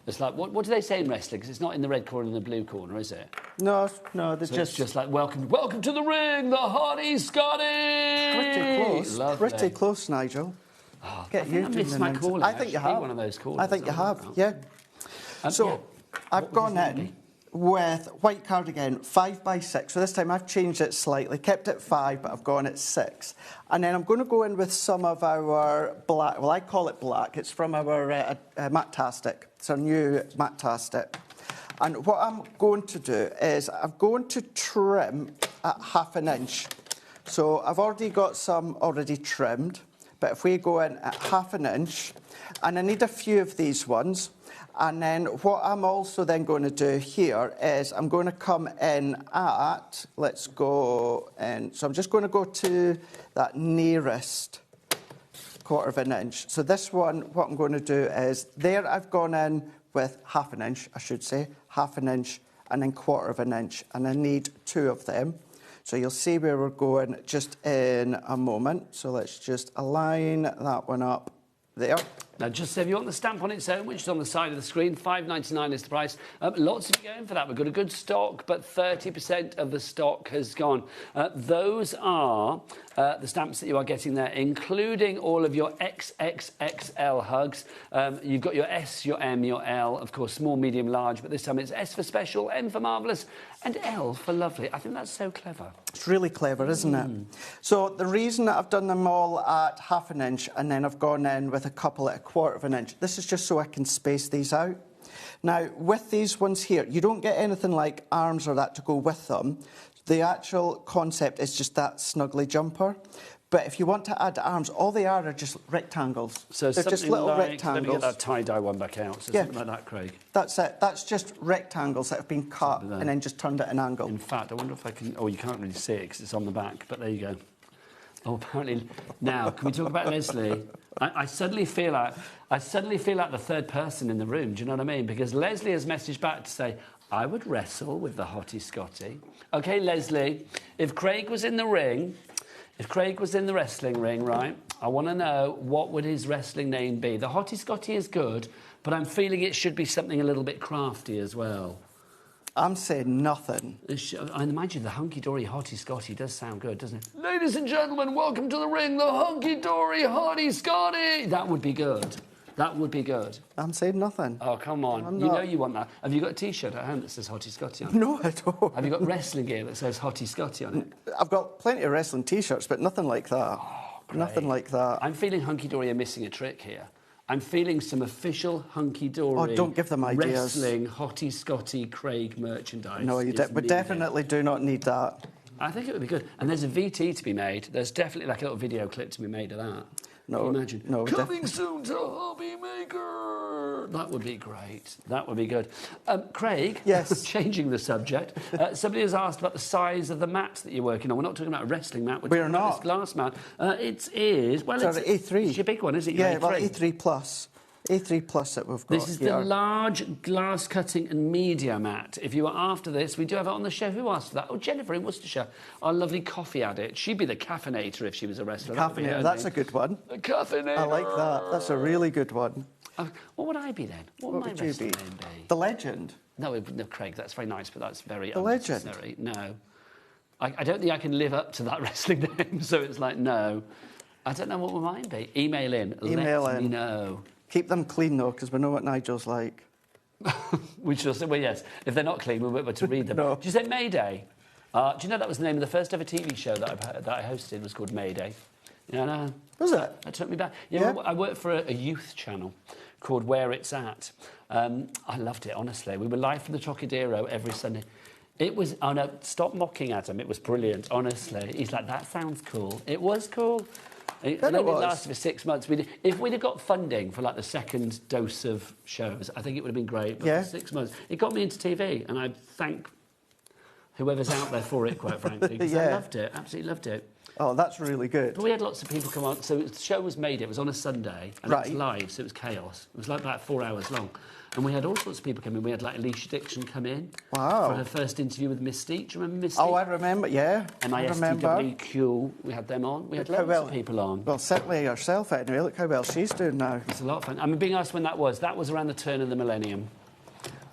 It's like, what do they say in wrestling? Because it's not in the red corner and the blue corner, is it? No, it's just like, welcome to the ring, the Hottie Scotty! Pretty close. Lovely. Pretty close, Nigel. Oh, I missed my calling. I think you have. One of those callers. I think you have, yeah. I've gone in with white cardigan 5x6. So this time I've changed it slightly, kept it 5, but I've gone at 6. And then I'm going to go in with some of our black. Well, I call it black. It's from our Matastic. It's our new Matastic. And what I'm going to do is I'm going to trim at 1/2 inch. So I've already got some already trimmed, but if we go in at 1/2 inch, and I need a few of these ones. And then what I'm also then going to do here is I'm going to come in at, let's go in, so I'm just going to go to that nearest 1/4 inch. So this one, what I'm going to do is, there I've gone in with 1/2 inch, I should say, 1/2 inch and then 1/4 inch, and I need 2 of them. So you'll see where we're going just in a moment. So let's just align that one up there. Now, just if you want the stamp on its own, which is on the side of the screen, $5.99 is the price. Lots of you going for that. We've got a good stock, but 30% of the stock has gone. Those are the stamps that you are getting there, including all of your XXXL hugs. You've got your S, your M, your L, of course, small, medium, large, but this time it's S for special, M for marvellous, and L for lovely. I think that's so clever. It's really clever, isn't it? So the reason that I've done them all at 1/2 inch and then I've gone in with a couple at 1/4 inch, this is just so I can space these out. Now, with these ones here, you don't get anything like arms or that to go with them. The actual concept is just that snuggly jumper. But if you want to add arms, all they are just rectangles. So they're just little rectangles. Let me get that tie-dye one back out. So something like that, Craig. That's it. That's just rectangles that have been cut and then just turned at an angle. In fact, I wonder if I can... Oh, you can't really see it because it's on the back, but there you go. Oh, apparently... Now, can we talk about Leslie? I suddenly feel like the third person in the room. Do you know what I mean? Because Leslie has messaged back to say, I would wrestle with the Hottie Scotty. OK, Leslie, if Craig was in the ring, if Craig was in the wrestling ring, right, I want to know what would his wrestling name be. The Hottie Scotty is good, but I'm feeling it should be something a little bit crafty as well. I'm saying nothing. I imagine the hunky-dory Hottie Scotty does sound good, doesn't it? Ladies and gentlemen, welcome to the ring, the hunky-dory Hottie Scotty. That would be good. That would be good. I'm saying nothing. Oh, come on. You know you want that. Have you got a T-shirt at home that says Hottie Scotty on it? No, I don't. Have you got wrestling gear that says Hottie Scotty on it? I've got plenty of wrestling T-shirts, but nothing like that. Great. Nothing like that. I'm feeling hunky-dory are missing a trick here. I'm feeling some official hunky-dory... Oh, don't give them ideas. ...wrestling Hottie Scotty Craig merchandise. No, you but definitely do not need that. I think it would be good. And there's a VT to be made. There's definitely like a little video clip to be made of that. No, Can you imagine? No, coming soon to HobbyMaker. That would be great. That would be good. Craig. Yes. Changing the subject. Somebody has asked about the size of the mat that you're working on. We're not talking about a wrestling mat. We're talking about this glass mat. It is. Well, it's A3. It's your big one, is it? Yeah, A3? well, A3 plus. A3 plus that we've got. This is the large glass cutting and media mat. If you are after this, we do have it on the show. Who asked for that? Oh, Jennifer in Worcestershire, our lovely coffee addict. She'd be the caffeinator if she was a wrestler. Caffeinator, that's a good one. The caffeinator. I like that. That's a really good one. What would I be then? What would my wrestling name be? The Legend. No, Craig, that's very nice, but that's very The unnecessary. Legend. No. I don't think I can live up to that wrestling name, so it's like, no. I don't know what would mine be. Email in. Let me know. Keep them clean, though, because we know what Nigel's like. We shall say, well, yes. If they're not clean, we'll be able to read them. No. Did you say Mayday? Do you know that was the name of the first ever TV show that I hosted was called Mayday? Yeah, no. Was it? That took me back. Yeah. I worked for a youth channel called Where It's At. I loved it, honestly. We were live from the Trocadero every Sunday. It was... Oh, no, stop mocking Adam. It was brilliant, honestly. He's like, that sounds cool. It was cool. It only lasted for 6 months. If we'd have got funding for like the second dose of shows, I think it would have been great. But for 6 months, it got me into TV, and I thank whoever's out there for it, quite frankly, because I loved it, absolutely loved it. Oh, that's really good. But we had lots of people come on. So the show was made. It was on a Sunday, and it was live, so it was chaos. It was like about 4 hours long. And we had all sorts of people come in. We had like Alicia Dixon come in for her first interview with Mystique. Do you remember Mystique? Oh, I remember, yeah. MISTWQ, we had them on. We had lots of people on. Well, certainly yourself, anyway. Look how well she's doing now. It's a lot of fun. I'm being asked when that was. That was around the turn of the millennium.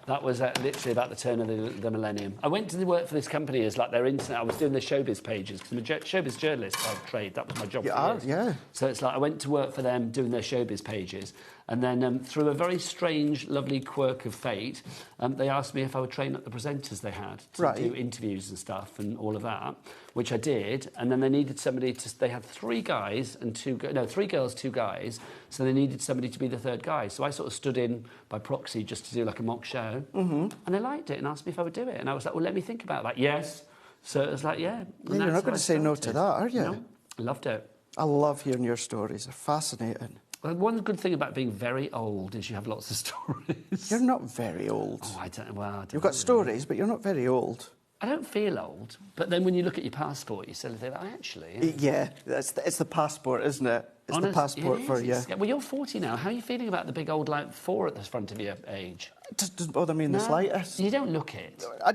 That was literally about the turn of the millennium. I went to work for this company as like their internet. I was doing the showbiz pages because I'm a showbiz journalist by trade. That was my job. Yeah. So it's like I went to work for them doing their showbiz pages, and then through a very strange, lovely quirk of fate, they asked me if I would train up the presenters they had to do interviews and stuff and all of that, which I did. And then they needed somebody to. They had 3 guys and 3 girls, 2 guys. So they needed somebody to be the third guy. So I sort of stood in by proxy just to do like a mock show. And they liked it and asked me if I would do it. And I was like, well, let me think about that. Yes. So it was like, yeah. You're not going to say no to that, are you? No, I loved it. I love hearing your stories. They're fascinating. Well, one good thing about being very old is you have lots of stories. You're not very old. Oh, I don't. Well, I don't You've got stories, but you're not very old. I don't feel old, but then when you look at your passport, you sort of think, actually... Yeah, it's the passport, isn't it? It's the passport for you. Well, you're 40 now. How are you feeling about the big old, 4 at the front of your age? It just doesn't bother me in the slightest. You don't look it. I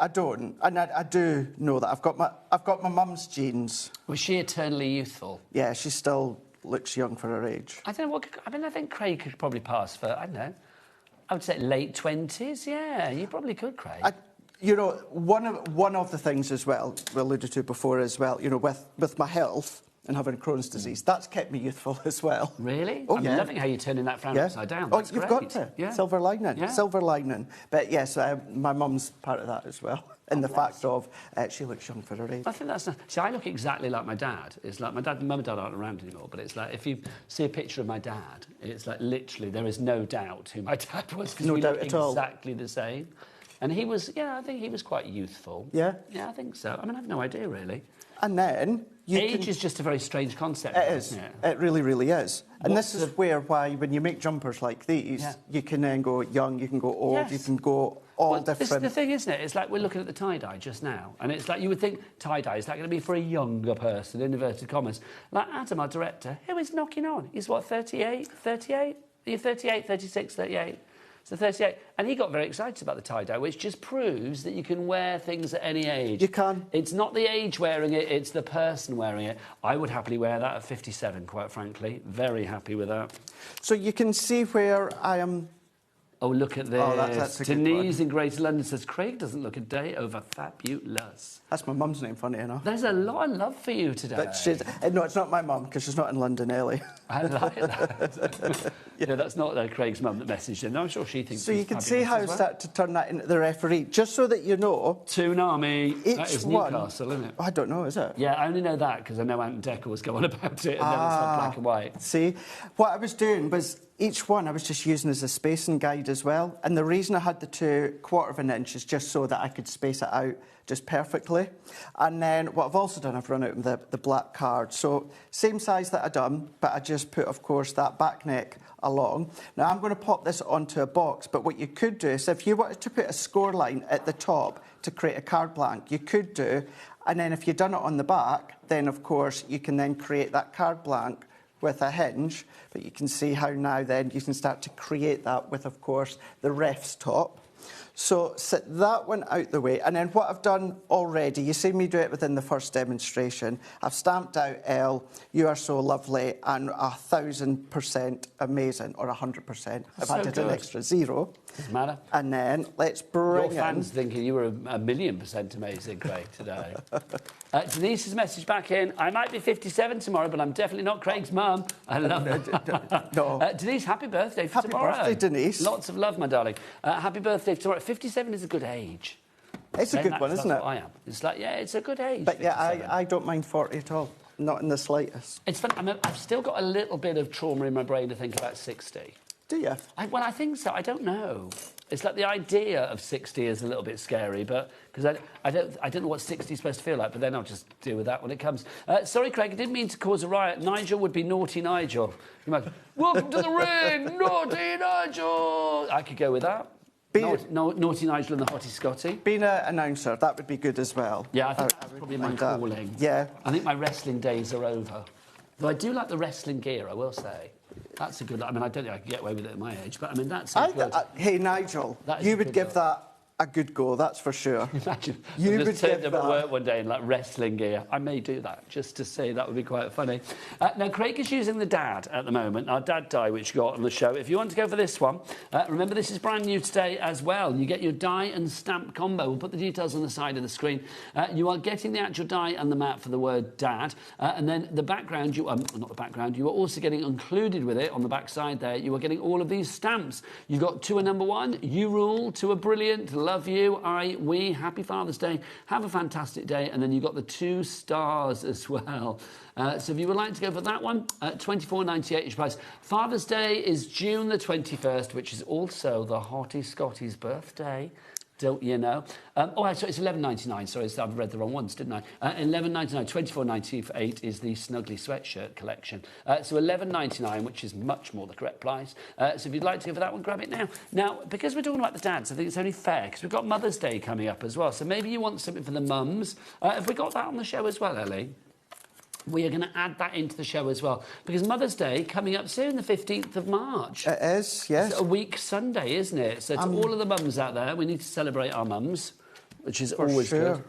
don't. And I do know that I've got my mum's genes. Was she eternally youthful? Yeah, she still looks young for her age. I don't know I think Craig could probably pass for, I don't know, I would say late 20s, yeah. You probably could, Craig. One of the things as well, we alluded to before as well, with my health and having Crohn's disease, that's kept me youthful as well. Really? Oh, I'm loving how you're turning that frown upside down. That's you've got to. Yeah. Silver lining. Yeah. Silver lining. But yes, my mum's part of that as well. And the fact of she looks young for her age. I think that's... See, I look exactly like my dad. It's like my dad and mum and dad aren't around anymore, but it's like if you see a picture of my dad, it's like literally there is no doubt who my dad was because we look exactly the same. And he was, I think he was quite youthful. Yeah? Yeah, I think so. I mean, I have no idea, really. And then... Age is just a very strange concept. It is. It? It really, really is. And this is why, when you make jumpers like these, you can then go young, you can go old, you can go all different... This is the thing, isn't it? It's like we're looking at the tie-dye just now, and it's like you would think tie-dye, is that going to be for a younger person, in inverted commas? Like Adam, our director, who is knocking on? He's what, 38? 38? Are you 38, 36, 38? So 38. And he got very excited about the tie-dye, which just proves that you can wear things at any age. You can. It's not the age wearing it, it's the person wearing it. I would happily wear that at 57, quite frankly. Very happy with that. So you can see where I am. Oh, look at this. Oh, that's a good Denise one. in Greater London says, Craig doesn't look a day over fabulous. That's my mum's name, funny enough. There's a lot of love for you today. But she's, no, it's not my mum, because she's not in London, Ellie. I like that. No, that's not Craig's mum that messaged him. I'm sure she thinks So he's you can see fabulous how I as well. start to turn that into the referee, just so that you know. Toonami. That Each is one- Newcastle, isn't it? I don't know, is it? Yeah, I only know that because I know Ant and Decker was going about it, and then it's not black and white. See, what I was doing was each one I was just using as a spacing guide as well. And the reason I had the 2/4 of an inch is just so that I could space it out just perfectly. And then what I've also done, I've run out the black card. So same size that I done, but I just put, of course, that back neck along. Now I'm going to pop this onto a box, but what you could do is if you wanted to put a score line at the top to create a card blank, you could do. And then if you've done it on the back, then of course you can then create that card blank with a hinge. But you can see how now then you can start to create that with, of course, the ref's top. So set that one out the way. And then what I've done already, you see me do it within the first demonstration. I've stamped out L, you are so lovely, and 1,000% amazing, or 100%. I've So added an good. extra 0. Doesn't matter. And then let's bring Your fans in... thinking you were a 1,000,000% amazing, Craig, today. Denise's message back in. I might be 57 tomorrow, but I'm definitely not Craig's mum. I love that. No. Denise, happy birthday for Happy tomorrow. birthday, Denise. Lots of love, my darling. Happy birthday for tomorrow. 57 is a good age. It's a good one, isn't it? That's what I am. It's like, yeah, it's a good age. But yeah, 57. I don't mind 40 at all. Not in the slightest. It's fun. I've still got a little bit of trauma in my brain to think about 60. Do you? Well, I think so. I don't know. It's like the idea of 60 is a little bit scary, but because I don't know what 60 is supposed to feel like. But then I'll just deal with that when it comes. Sorry, Craig, I didn't mean to cause a riot. Nigel would be naughty Nigel. You might, welcome to the ring, naughty Nigel. I could go with that. Naughty Nigel and the Hottie Scotty. Being an announcer, that would be good as well. Yeah, I think that's probably my mind that. calling. Yeah. I think my wrestling days are over. Though I do like the wrestling gear, I will say. That's a good... I mean, I don't think I could get away with it at my age, but I mean, that's good. Hey, Nigel, That is you a would good give look. that a good go, that's for sure. Imagine You I would just turned give up at that. work one day in like wrestling gear. I may do that just to see. That would be quite funny. Now, Craig is using the Dad at the moment, our Dad die, which you got on the show. If you want to go for this one, remember this is brand new today as well. You get your die and stamp combo. We'll put the details on the side of the screen. You are getting the actual die and the mat for the word Dad. And then the background, not the background, you are also getting included with it on the back side there. You are getting all of these stamps. You've got to a number 1, you rule, to a brilliant, love you, we, happy Father's Day, have a fantastic day, and then you've got the 2 stars as well. So if you would like to go for that one, $24.98 each price. Father's Day is June the 21st, which is also the Hottie Scotty's birthday. Don't you know? Sorry, it's $11.99. Sorry, I've read the wrong ones, didn't I? $11.99, $24.98 is the Snuggly sweatshirt collection. So $11.99, which is much more the correct price. So if you'd like to go for that one, grab it now. Now, because we're talking about the dads, I think it's only fair, because we've got Mother's Day coming up as well. So maybe you want something for the mums. Have we got that on the show as well, Ellie? We are going to add that into the show as well. Because Mother's Day coming up soon, the 15th of March. It is, yes. It's a week Sunday, isn't it? So to all of the mums out there, we need to celebrate our mums, which is always sure. good.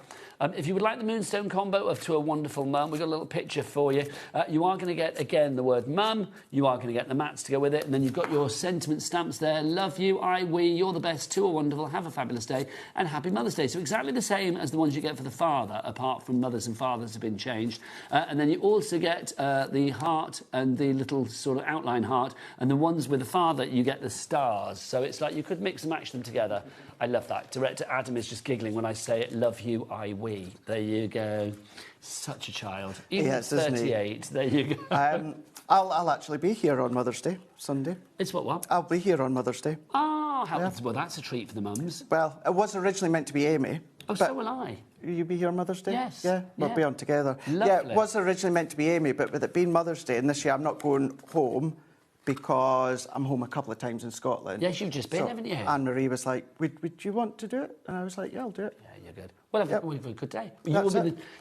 If you would like the Moonstone combo of To a Wonderful Mum, we've got a little picture for you. You are going to get, again, the word mum. You are going to get the mats to go with it. And then you've got your sentiment stamps there. Love you, we, you're the best, To a Wonderful, have a fabulous day, and Happy Mother's Day. So exactly the same as the ones you get for the father, apart from mothers and fathers have been changed. And then you also get the heart and the little sort of outline heart. And the ones with the father, you get the stars. So it's like you could mix and match them together. I love that. Director Adam is just giggling when I say it. Love you, we. There you go. Such a child. Even Yes, at isn't he? 38. There you go. I'll actually be here on Mother's Day, Sunday. It's what? I'll be here on Mother's Day. Oh, well, that's a treat for the mums. Well, it was originally meant to be Amy. Oh, so will I. You be here Mother's Day? Yes. Yeah, we'll Yeah. be on together. Lovely. Yeah, it was originally meant to be Amy, but with it being Mother's Day, and this year I'm not going home because I'm home a couple of times in Scotland. Yes, you've just been, haven't you? Anne-Marie was like, would you want to do it? And I was like, yeah, I'll do it. There you good. Well, we've a good day.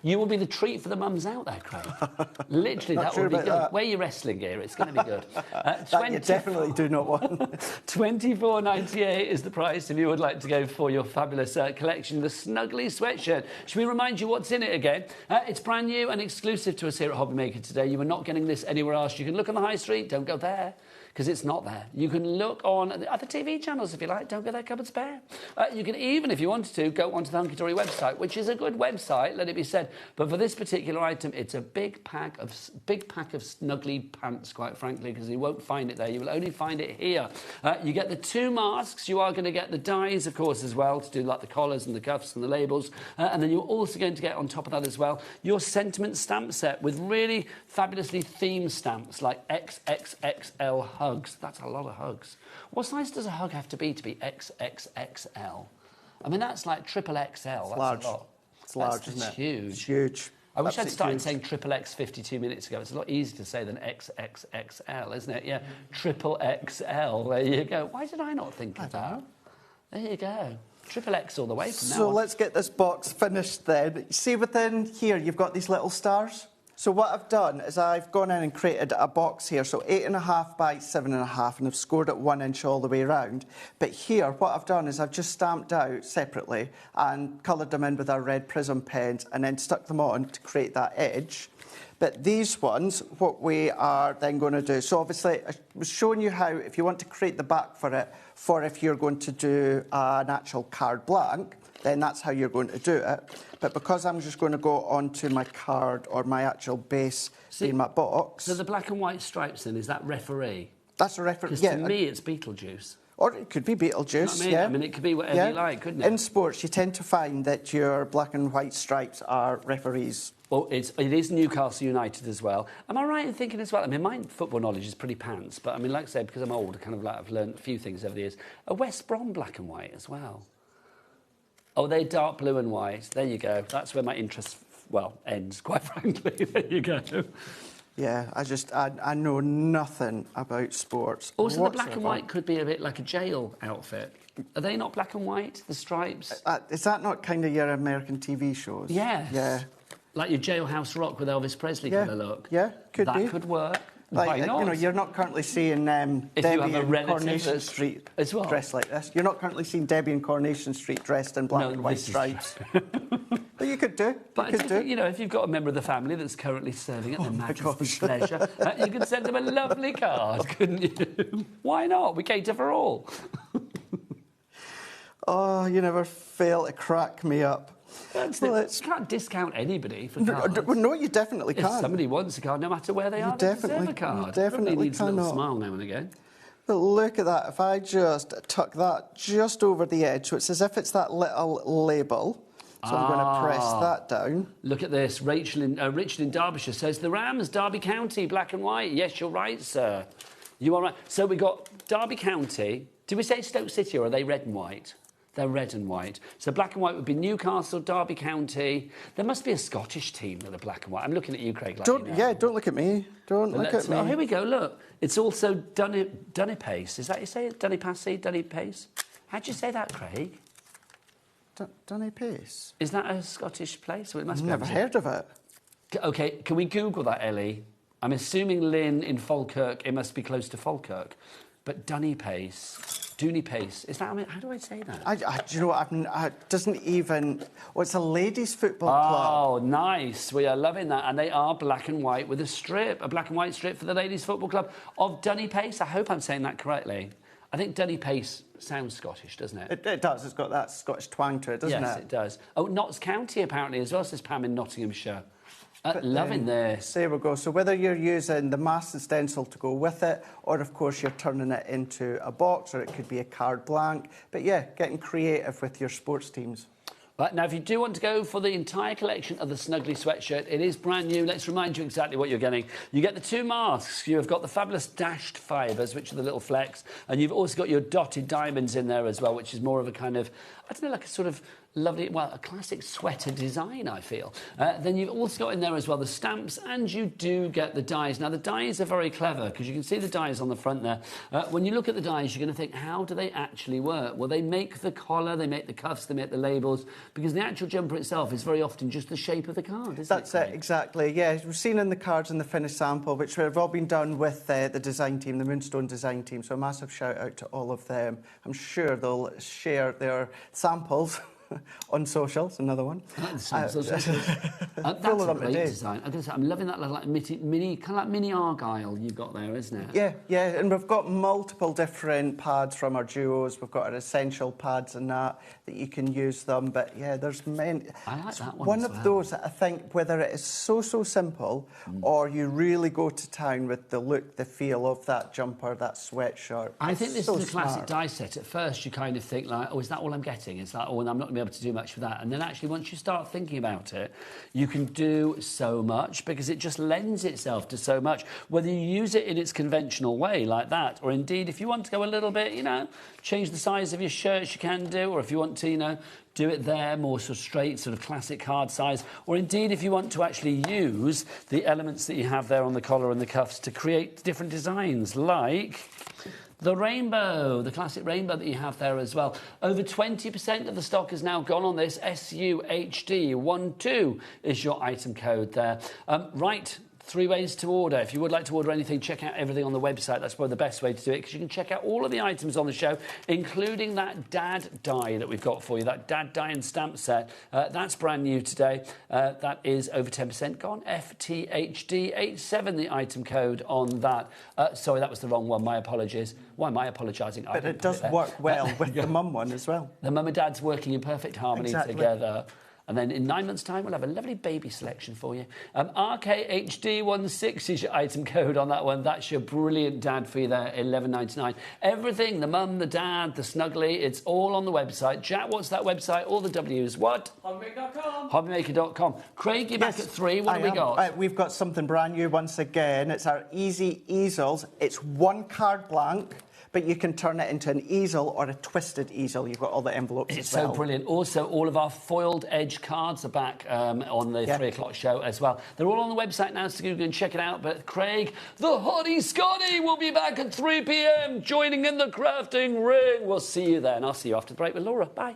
You will be the treat for the mums out there, Craig. Literally, that will be good. Wear your wrestling gear. It's going to be good. You definitely do not want. $24.98 is the price if you would like to go for your fabulous collection, the Snuggly Sweatshirt. Should we remind you what's in it again? It's brand new and exclusive to us here at HobbyMaker today. You are not getting this anywhere else. You can look on the high street. Don't go there, because it's not there. You can look on the other TV channels if you like. Don't go there, cupboard spare. You can even, if you wanted to, go onto the Hunky Dory website, which is a good website, let it be said. But for this particular item, it's a big pack of snuggly pants, quite frankly, because you won't find it there. You will only find it here. You get the 2 masks. You are going to get the dies, of course, as well, to do like the collars and the cuffs and the labels. And then you're also going to get, on top of that as well, your sentiment stamp set with really fabulously themed stamps like XXXL hugs. That's a lot of hugs. What size does a hug have to be XXXL? I mean, that's like triple XL. That's large. A lot. It's large, isn't it? It's huge. It's huge. I wish I'd started huge. saying triple X 52 minutes ago. It's a lot easier to say than XXXL, isn't it? Yeah, triple XL. There you go. Why did I not think of that? There you go. Triple X all the way from now So on. let's get this box finished then. See within here, you've got these little stars. So what I've done is I've gone in and created a box here, so 8.5 by 7.5, and I've scored it 1 inch all the way around. But here, what I've done is I've just stamped out separately and coloured them in with our red prism pens and then stuck them on to create that edge. But these ones, what we are then going to do, so obviously I was showing you how, if you want to create the back for it, for if you're going to do an actual card blank, then that's how you're going to do it. But because I'm just going to go onto my card or my actual base in my box... So the black and white stripes then, is that referee? That's a referee, Because to me, it's Beetlejuice. Or it could be Beetlejuice, You know what I mean? yeah. I mean, it could be whatever you like, couldn't it? In sports, you tend to find that your black and white stripes are referees. Well, it is Newcastle United as well. Am I right in thinking as well? I mean, my football knowledge is pretty pants, but I mean, like I said, because I'm old, I've learned a few things over the years. A West Brom black and white as well. Oh, they're dark blue and white. There you go. That's where my interest, ends, quite frankly. There you go. Yeah, I know nothing about sports. Also, the black and white could be a bit like a jail outfit. Are they not black and white, the stripes? Is that not kind of your American TV shows? Yes. Yeah. Like your Jailhouse Rock with Elvis Presley kind of look. Yeah, could be. That could work. Like, Why not? you know, you're not currently seeing Debbie and Carnation Street as well. dressed like this. You're not currently seeing Debbie and Carnation Street dressed in black and white stripes. But you could do. You know, if you've got a member of the family that's currently serving at their Majesty's pleasure, you could send them a lovely card, couldn't you? Why not? We cater for all. Oh, you never fail to crack me up. You can't discount anybody for cards. No, you definitely If can. somebody wants a card, no matter where they are, they deserve a card. You definitely Everybody needs a little cannot. smile now and again. But look at that. If I just tuck that just over the edge, so it's as if it's that little label. So I'm going to press that down. Look at this. Richard in Derbyshire says, the Rams, Derby County, black and white. Yes, you're right, sir. You are right. So we got Derby County. Did we say Stoke City, or are they red and white? They're red and white. So black and white would be Newcastle, Derby County. There must be a Scottish team that are black and white. I'm looking at you, Craig. Don't look at me. Don't look at me. Oh, here we go. Look, it's also Dunipace. Is that you say it? Dunipace? How'd you say that, Craig? Dunipace. Is that a Scottish place? Well, it must be. Never heard of it. OK, can we Google that, Ellie? I'm assuming Lynn in Falkirk, it must be close to Falkirk. But Dunipace, is that, how do I say that? Do you know what, it doesn't even... Well, it's a ladies' football club. Oh, nice. We are loving that. And they are black and white with a black and white strip for the ladies' football club of Dunipace. I hope I'm saying that correctly. I think Dunipace sounds Scottish, doesn't it? It does. It's got that Scottish twang to it, doesn't it? Yes, it does. Oh, Notts County, apparently, as well, says Pam in Nottinghamshire. Loving this. There we go. So whether you're using the mask and stencil to go with it, or of course you're turning it into a box, or it could be a card blank. But yeah, getting creative with your sports teams. Right, now, if you do want to go for the entire collection of the Snuggly Sweatshirt, it is brand new. Let's remind you exactly what you're getting. You get the 2 masks. You've got the fabulous dashed fibres, which are the little flecks. And you've also got your dotted diamonds in there as well, which is more of a kind of, I don't know, like a sort of lovely, well, a classic sweater design, I feel. Then you've also got in there as well the stamps, and you do get the dies. Now, the dies are very clever, because you can see the dies on the front there. When you look at the dies, you're going to think, how do they actually work? Well, they make the collar, they make the cuffs, they make the labels, because the actual jumper itself is very often just the shape of the card, isn't it? That's it, exactly. Yeah, we've seen in the cards in the finished sample, which have all been done with the design team, the Moonstone design team. So a massive shout out to all of them. I'm sure they'll share their samples on socials, another one. That's a great design. I'm loving that little like mini, kind of like mini Argyle you've got there, isn't it? Yeah, yeah, and we've got multiple different pads from our duos. We've got our essential pads and that you can use them. But yeah, there's many. I like that one. One of those that I think, whether it is so simple or you really go to town with the look, the feel of that jumper, that sweatshirt. I think this is a classic die set. At first, you kind of think like, oh, is that all I'm getting? It's like, oh, and I'm not going to be able to do much for that. And then actually, once you start thinking about it, you can do so much because it just lends itself to so much. Whether you use it in its conventional way like that, or indeed, if you want to go a little bit, you know, change the size of your shirts, you can do, or if you want to, you know, do it there, more sort of straight, sort of classic card size. Or indeed, if you want to actually use the elements that you have there on the collar and the cuffs to create different designs, like the rainbow, the classic rainbow that you have there as well. Over 20% of the stock has now gone on this. SUHD12 is your item code there. Right. 3 ways to order. If you would like to order anything, check out everything on the website. That's probably the best way to do it because you can check out all of the items on the show, including that dad die that we've got for you, that dad die and stamp set. That's brand new today. That is over 10% gone. FTHD87, the item code on that. Sorry, that was the wrong one. My apologies. Why am I apologising? But it does work well with the mum one as well. The mum and dad's working in perfect harmony together. And then in 9 months' time, we'll have a lovely baby selection for you. RKHD16 is your item code on that one. That's your brilliant dad for you there, $11.99. Everything, the mum, the dad, the snuggly, it's all on the website. Jack, what's that website? All the W's. What? HobbyMaker.com. HobbyMaker.com. Craig, you're back at 3. What have we got? We've got something brand new once again. It's our Easy Easels. It's one card blank, but you can turn it into an easel or a twisted easel. You've got all the envelopes as well. It's so brilliant. Also, all of our foiled edge cards are back on the 3 o'clock show as well. They're all on the website now, so you can check it out. But Craig, the Hottie Scotty, will be back at 3 p.m, joining in the crafting ring. We'll see you then. I'll see you after the break with Laura. Bye.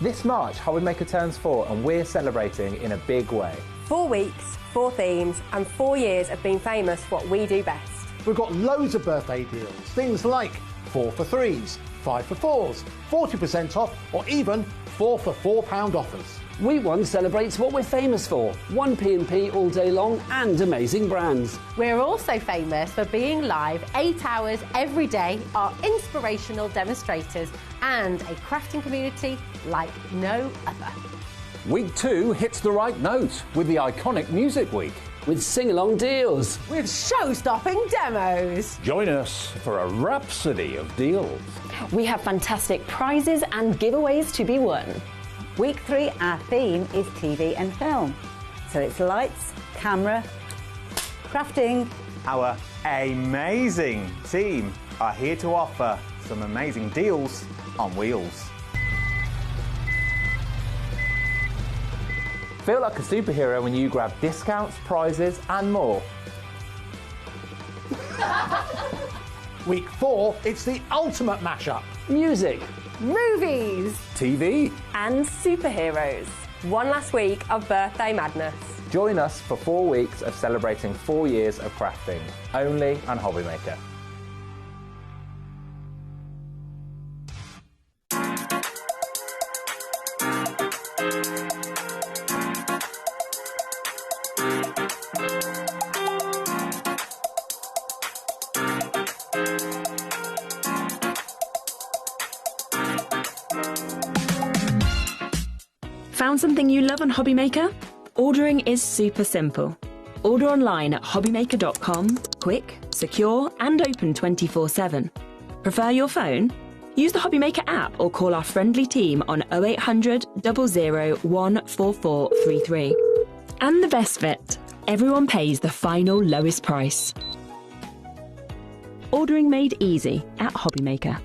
This March, HobbyMaker turns 4 and we're celebrating in a big way. 4 weeks, 4 themes and 4 years of being famous for what we do best. We've got loads of birthday deals, things like 4 for 3s, 5 for 4s, 40% off or even 4 for £4 offers. Week 1 celebrates what we're famous for, 1P&P all day long and amazing brands. We're also famous for being live 8 hours every day, our inspirational demonstrators and a crafting community like no other. Week 2 hits the right note with the iconic Music Week. With sing-along deals. With show-stopping demos. Join us for a rhapsody of deals. We have fantastic prizes and giveaways to be won. Week 3, our theme is TV and film. So it's lights, camera, crafting. Our amazing team are here to offer some amazing deals on wheels. Feel like a superhero when you grab discounts, prizes and more. Week 4, it's the ultimate mashup. Music. Movies. TV. And superheroes. One last week of birthday madness. Join us for 4 weeks of celebrating 4 years of crafting, only on HobbyMaker. Found something you love on HobbyMaker? Ordering is super simple. Order online at hobbymaker.com, quick, secure and open 24/7. Prefer your phone? Use the HobbyMaker app or call our friendly team on 0800 00 14433. And the best bit, everyone pays the final lowest price. Ordering made easy at HobbyMaker.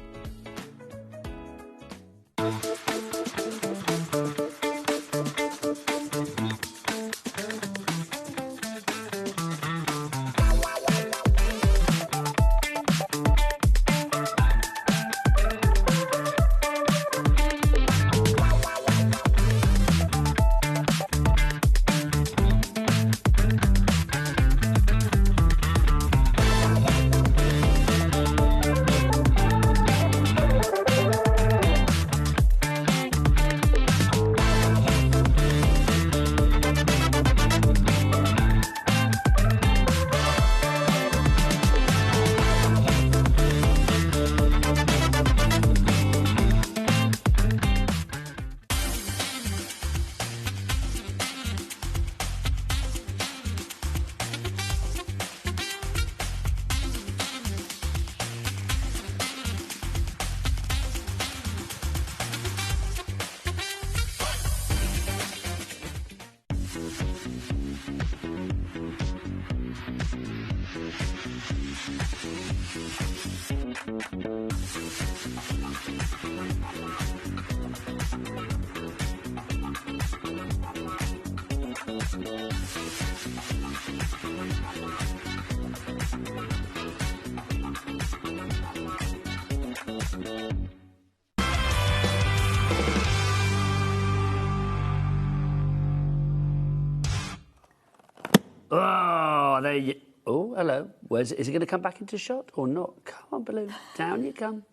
Oh, there you... Oh, hello. Is it going to come back into shot or not? Come on, balloon. Down you come.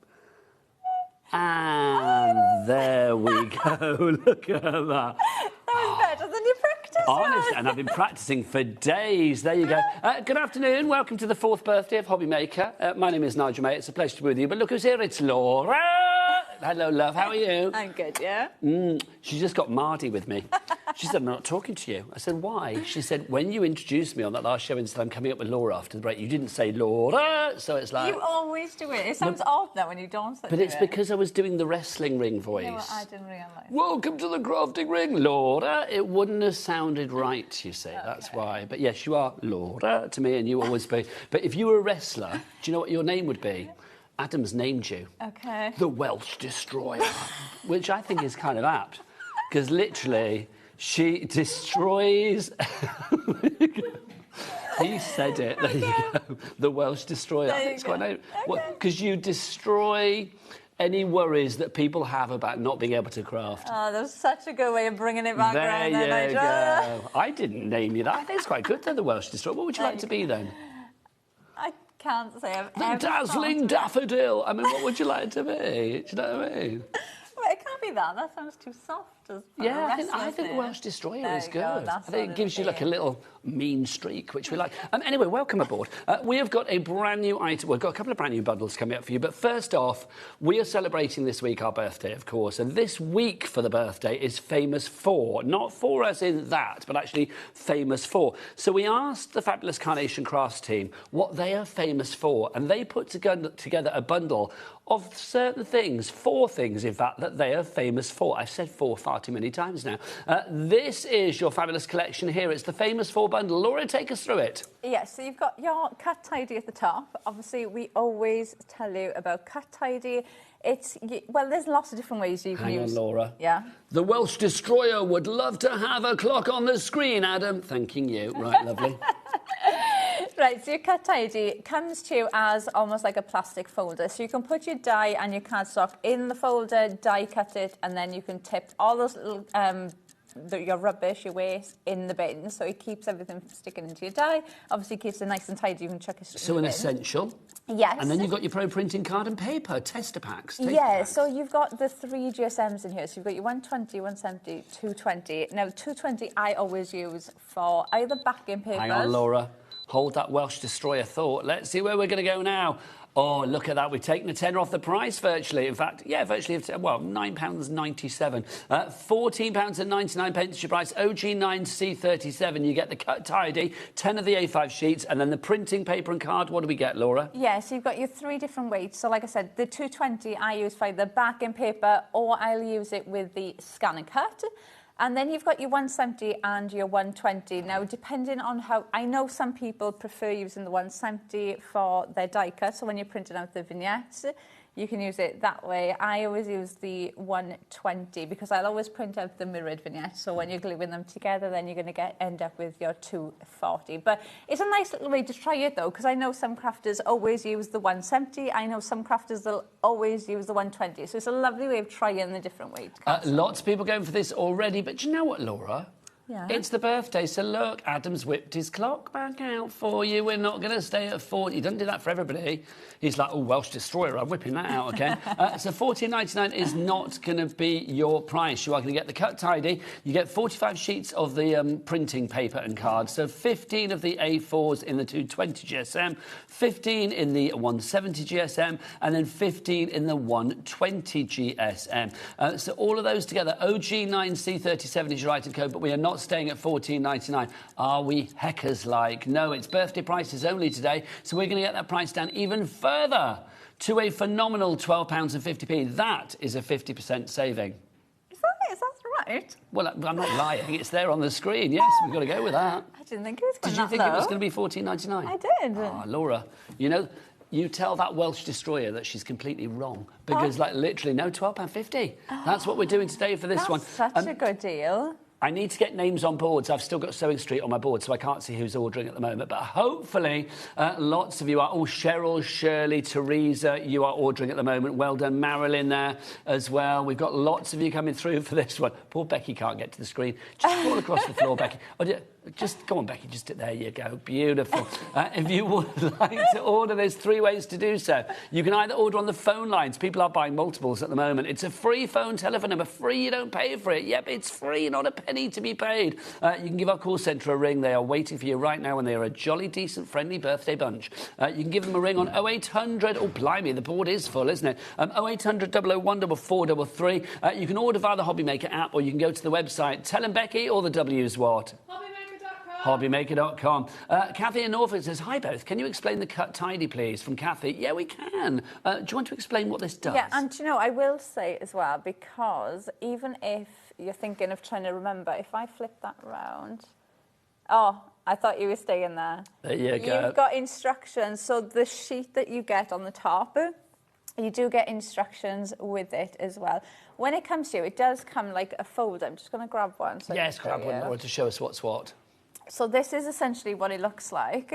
And there we go. Look at that. That was better than your practice. Honestly, and I've been practicing for days. There you go. Good afternoon. Welcome to the 4th birthday of HobbyMaker. My name is Nigel May. It's a pleasure to be with you. But look who's here. It's Laura. Hello, love. How are you? I'm good, yeah. She just got Mardy with me. She said, I'm not talking to you. I said, why? She said, when you introduced me on that last show and said, I'm coming up with Laura after the break, you didn't say Laura. So it's like... You always do it. It sounds odd now when you don't say it. But it's because I was doing the wrestling ring voice. You know what? I didn't realise. Welcome to the crafting ring, Laura. It wouldn't have sounded right, you see. Okay. That's why. But yes, you are Laura to me, and you always be. But if you were a wrestler, do you know what your name would be? Adam's named you. Okay. The Welsh Destroyer, which I think is kind of apt, because literally she destroys... He said it. There you go. The Welsh Destroyer. It's quite nice. Because you destroy any worries that people have about not being able to craft. Oh, that's such a good way of bringing it back around. There you go. I didn't name you that. I think it's quite good, though, the Welsh Destroyer. What would you like to be, then? I can't say I've The ever Dazzling Daffodil. I mean, what would you like to be? Do you know what I mean? Well, it can't be that. That sounds too soft. Yeah, I think the Welsh Destroyer is good. I think it gives you like a little mean streak, which we like. Anyway, welcome aboard. We have got a brand new item. We've got a couple of brand new bundles coming up for you. But first off, we are celebrating this week our birthday, of course. And this week for the birthday is famous for. Not for as in that, but actually famous for. So we asked the fabulous Carnation Crafts team what they are famous for. And they put together a bundle of certain things, 4 things, in fact, that they are famous for. I've said 4 far too many times now. This is your fabulous collection here. It's the famous 4 bundle. Laura, take us through it. Yes, so you've got your cut tidy at the top. Obviously, we always tell you about cut tidy. Well, there's lots of different ways you can use... Hang on, Laura. Yeah? The Welsh Destroyer would love to have a clock on the screen, Adam. Thanking you. Right, lovely. Right, so your cut tidy comes to you as almost like a plastic folder. So you can put your die and your cardstock in the folder, die cut it, and then you can tip all those little... your rubbish, your waste, in the bin, so it keeps everything sticking into your die. Obviously, keeps it nice and tidy. You can chuck it in So the bin. essential. Yes. And then you've got your pro printing card and paper tester packs. So you've got the 3 GSMs in here. So you've got your 120, 170, 220. Now, 220 I always use for either backing papers. Hang on, Laura. Hold that Welsh Destroyer thought. Let's see where we're going to go now. Oh, look at that. We've taken a tenner off the price virtually. In fact, yeah, virtually, well, £9.97. £14.99 your price. OG9C37. You get the cut tidy, 10 of the A5 sheets, and then the printing paper and card. What do we get, Laura? Yeah, so you've got your 3 different weights. So like I said, the 220 I use for the backing paper, or I'll use it with the scan and cut. And then you've got your 170 and your 120. Now, depending on how... I know some people prefer using the 170 for their die cut. So when you're printing out the vignettes, you can use it that way. I always use the 120 because I'll always print out the mirrored vignettes. So when you're gluing them together, then you're going to end up with your 240. But it's a nice little way to try it, though, because I know some crafters always use the 170. I know some crafters will always use the 120. So it's a lovely way of trying the different weights. Lots of people going for this already. But do you know what, Laura? Yeah. It's the birthday, so look, Adam's whipped his clock back out for you. We're not going to stay at 40. He doesn't do that for everybody. He's like, oh, Welsh Destroyer, I'm whipping that out again. So $14.99 is not going to be your price. You are going to get the cut tidy. You get 45 sheets of the printing paper and cards. So 15 of the A4s in the 220 GSM, 15 in the 170 GSM, and then 15 in the 120 GSM. So all of those together, OG9C37 is your item code, but we are not staying at $14.99. Are we heckers like? No, it's birthday prices only today, so we're going to get that price down even further to a phenomenal £12.50p. That is a 50% saving. Is that right? Well, I'm not lying. It's there on the screen. Yes, we've got to go with that. I didn't think it was Did you think it was going to be $14.99? I did. Oh, Laura, you know... You tell that Welsh Destroyer that she's completely wrong because, like, literally, no, £12.50. That's what we're doing today for this one. That's such a good deal. I need to get names on boards. I've still got Sewing Street on my board, so I can't see who's ordering at the moment. But hopefully, lots of you are. Oh, Cheryl, Shirley, Teresa, you are ordering at the moment. Well done, Marilyn there as well. We've got lots of you coming through for this one. Poor Becky can't get to the screen. Just fall across the floor, Becky. Just go on, Becky, there you go. Beautiful. If you would like to order, there's 3 ways to do so. You can either order on the phone lines. People are buying multiples at the moment. It's a free phone telephone number. Free, you don't pay for it. Yep, it's free, not a penny to be paid. You can give our call centre a ring. They are waiting for you right now, and they are a jolly, decent, friendly birthday bunch. You can give them a ring on 0800... Oh, blimey, the board is full, isn't it? 0800 001 4433. You can order via the HobbyMaker app, or you can go to the website. Tell them, Becky, all the W's what? HobbyMaker.com. Kathy in Norfolk says, hi both, can you explain the cut tidy please? From Kathy. Yeah, we can. Do you want to explain what this does? Yeah, and you know, I will say as well, because even if you're thinking of trying to remember, if I flip that around... Oh, I thought you were staying there. There you go. You've got instructions. So the sheet that you get on the top, you do get instructions with it as well. When it comes to you, it does come like a folder. I'm just going to grab one. So yes, grab one, Laura, to show us what's what. So this is essentially what it looks like.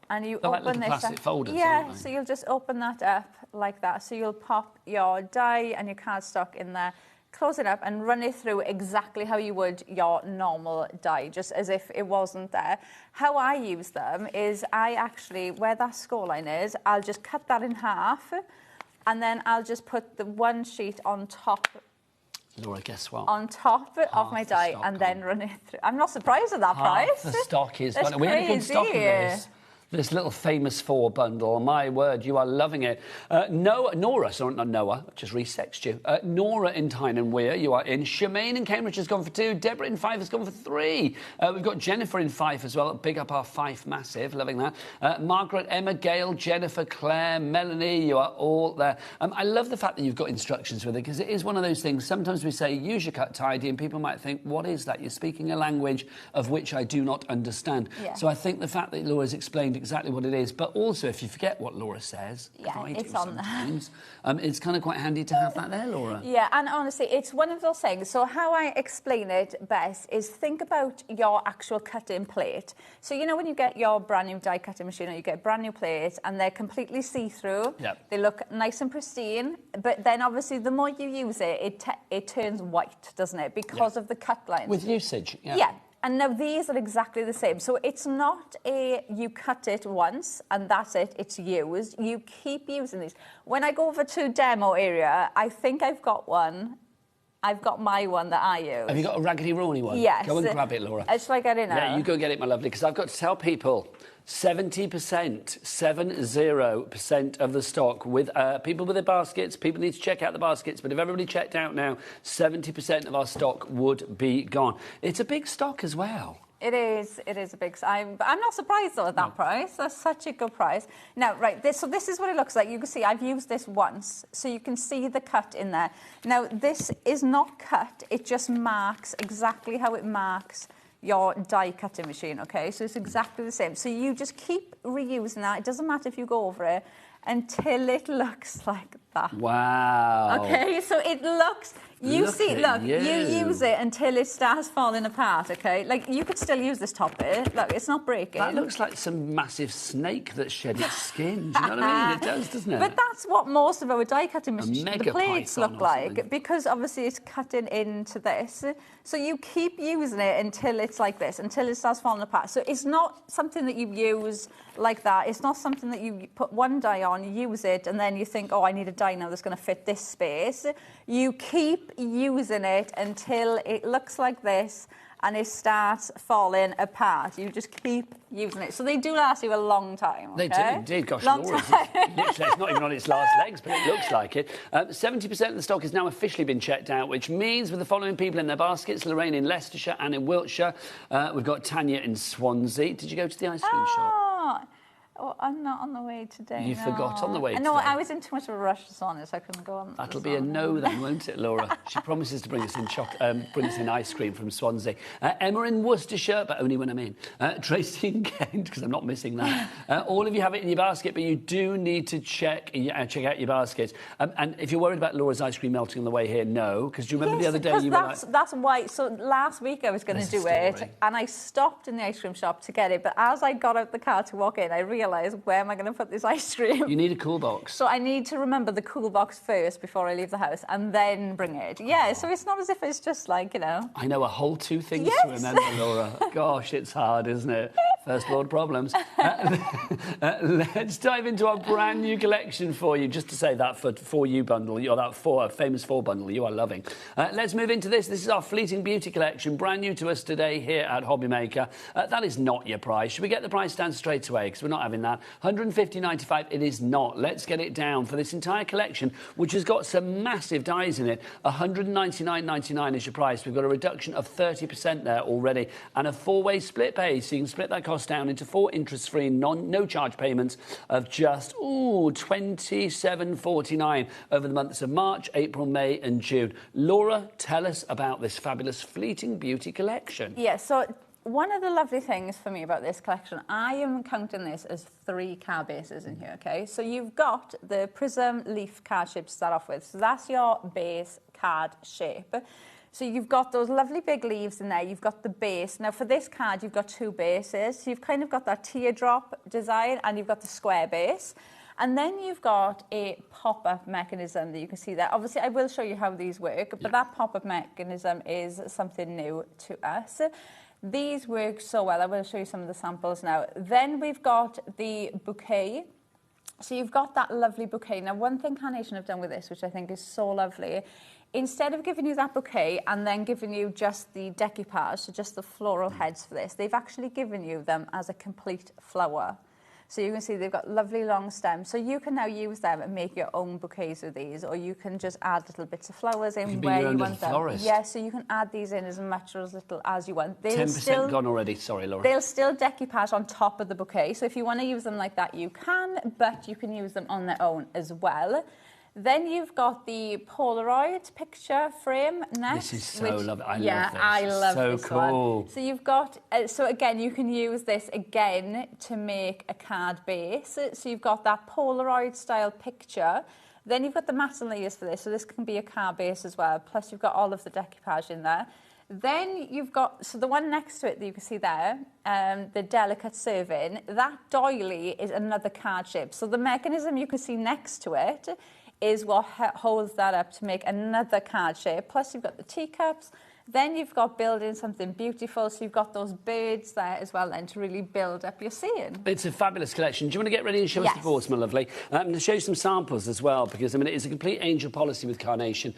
And you They're open like little this plastic up. folders, yeah, aren't they? so you'll just open that up like that. So you'll pop your die and your cardstock in there, close it up and run it through exactly how you would your normal die, just as if it wasn't there. How I use them is I actually, where that scoreline is, I'll just cut that in half and then I'll just put the one sheet on top. Laura, guess what? On top of my die and then run it through. I'm not surprised at that price. The stock is... That's we had a good stock of crazy. this little famous 4 bundle. My word, you are loving it. Nora, sorry, not Noah, just resexed you. Nora in Tyne and Weir, you are in. Shemaine in Cambridge has gone for 2. Deborah in Fife has gone for 3. We've got Jennifer in Fife as well. Big up our Fife massive, loving that. Margaret, Emma, Gail, Jennifer, Claire, Melanie, you are all there. I love the fact that you've got instructions with it, because it is one of those things. Sometimes we say, use your cut tidy, and people might think, what is that? You're speaking a language of which I do not understand. Yeah. So I think the fact that Laura's explained exactly what it is, but also if you forget what Laura says, yeah, it's on there. It's kind of quite handy to have that there, Laura. Yeah, and honestly, it's one of those things. So how I explain it best is think about your actual cutting plate. So you know when you get your brand new die cutting machine, or you get a brand new plate, and they're completely see-through. Yep. They look nice and pristine, but then obviously the more you use it, it turns white, doesn't it? Because of the cut lines. With usage. Yeah. And now these are exactly the same. So it's not you cut it once and that's it, it's used. You keep using these. When I go over to demo area, I think I've got one. I've got my one that I use. Have you got a raggedy rawny one? Yes. Go and grab it, Laura. Shall I get it now? Yeah, you go get it, my lovely, because I've got to tell people 70% of the stock with people with their baskets. People need to check out the baskets, but if everybody checked out now, 70% of our stock would be gone. It's a big stock as well. It is a big... I'm not surprised, though, at that price. That's such a good price. Now, right, this is what it looks like. You can see I've used this once, so you can see the cut in there. Now, this is not cut. It just marks exactly how it marks your die cutting machine, OK? So it's exactly the same. So you just keep reusing that. It doesn't matter if you go over it until it looks like that. Wow. OK, so it looks... You see, look, you use it until it starts falling apart, OK? Like, you could still use this top bit. Look, it's not breaking. That looks like some massive snake that's shed its skin. Do you know what I mean? It does, doesn't it? But that's what most of our die cutting machines, the plates look like, because obviously it's cutting into this. So you keep using it until it's like this, until it starts falling apart. So it's not something that you use like that. It's not something that you put one die on, you use it, and then you think, oh, I need a die now that's going to fit this space. You keep using it until it looks like this and it starts falling apart. You just keep using it. So they do last you a long time. Okay? They do indeed. Gosh, Laura, it's not even on its last legs, but it looks like it. 70% of the stock has now officially been checked out, which means with the following people in their baskets: Lorraine in Leicestershire, Anne in Wiltshire. We've got Tanya in Swansea. Did you go to the ice cream shop? Oh, I'm not on the way today. You forgot on the way today. No, I was in too much of a rush this morning, so I couldn't go on. That'll be a no then, won't it, Laura? She promises to bring us in ice cream from Swansea. Emma in Worcestershire, but only when I'm in. Tracy in Kent, because I'm not missing that. All of you have it in your basket, but you do need to check out your basket. And if you're worried about Laura's ice cream melting on the way here, no, because do you remember the other day you were like... That's why. So last week I was going to do it, and I stopped in the ice cream shop to get it, but as I got out the car to walk in, I realised realise where am I going to put this ice cream. You need a cool box. So I need to remember the cool box first before I leave the house and then bring it. Yeah, so it's not as if it's just like, you know. I know a whole 2 things to remember, Laura. Gosh, it's hard, isn't it? First world problems. Let's dive into our brand new collection for you. Just to say that for you bundle, or that famous 4 bundle you are loving. Let's move into this. This is our Fleeting Beauty collection, brand new to us today here at HobbyMaker. That is not your price. Should we get the price down straight away? Because we're not having that. $150.95, it is not. Let's get it down for this entire collection, which has got some massive dies in it. $199.99 is your price. We've got a reduction of 30% there already, and a 4-way split pay, so you can split that cost down into 4 interest-free, no charge payments of just $27.49 over the months of March, April, May and June. Laura, tell us about this fabulous Fleeting Beauty collection. Yeah, so one of the lovely things for me about this collection, I am counting this as 3 card bases in here, okay? So you've got the prism leaf card shape to start off with. So that's your base card shape. So you've got those lovely big leaves in there. You've got the base. Now for this card, you've got 2 bases. So you've kind of got that teardrop design and you've got the square base. And then you've got a pop-up mechanism that you can see there. Obviously, I will show you how these work, but that pop-up mechanism is something new to us. These work so well. I will show you some of the samples now. Then we've got the bouquet. So you've got that lovely bouquet. Now, one thing Carnation have done with this, which I think is so lovely, instead of giving you that bouquet and then giving you just the decoupage, so just the floral heads for this, they've actually given you them as a complete flower. So you can see they've got lovely long stems. So you can now use them and make your own bouquets with these, or you can just add little bits of flowers in where you want them. Florist. Yeah, so you can add these in as much or as little as you want. 10% gone already. Sorry, Laura. They'll still decoupage on top of the bouquet. So if you want to use them like that, you can, but you can use them on their own as well. Then you've got the Polaroid picture frame next. This is so lovely. I love this. I love so this cool. one. So you've got, so again, you can use this again to make a card base. So you've got that Polaroid style picture. Then you've got the matte layers for this. So this can be a card base as well. Plus you've got all of the decoupage in there. Then you've got, so the one next to it that you can see there, the delicate serving, that doily is another card shape. So the mechanism you can see next to it is what holds that up to make another card shape. Plus you've got the teacups. Then you've got building something beautiful. So you've got those birds there as well then to really build up your scene. It's a fabulous collection. Do you want to get ready and show us the boards, my lovely? I'm going to show you some samples as well, because, I mean, it's a complete angel policy with Carnation.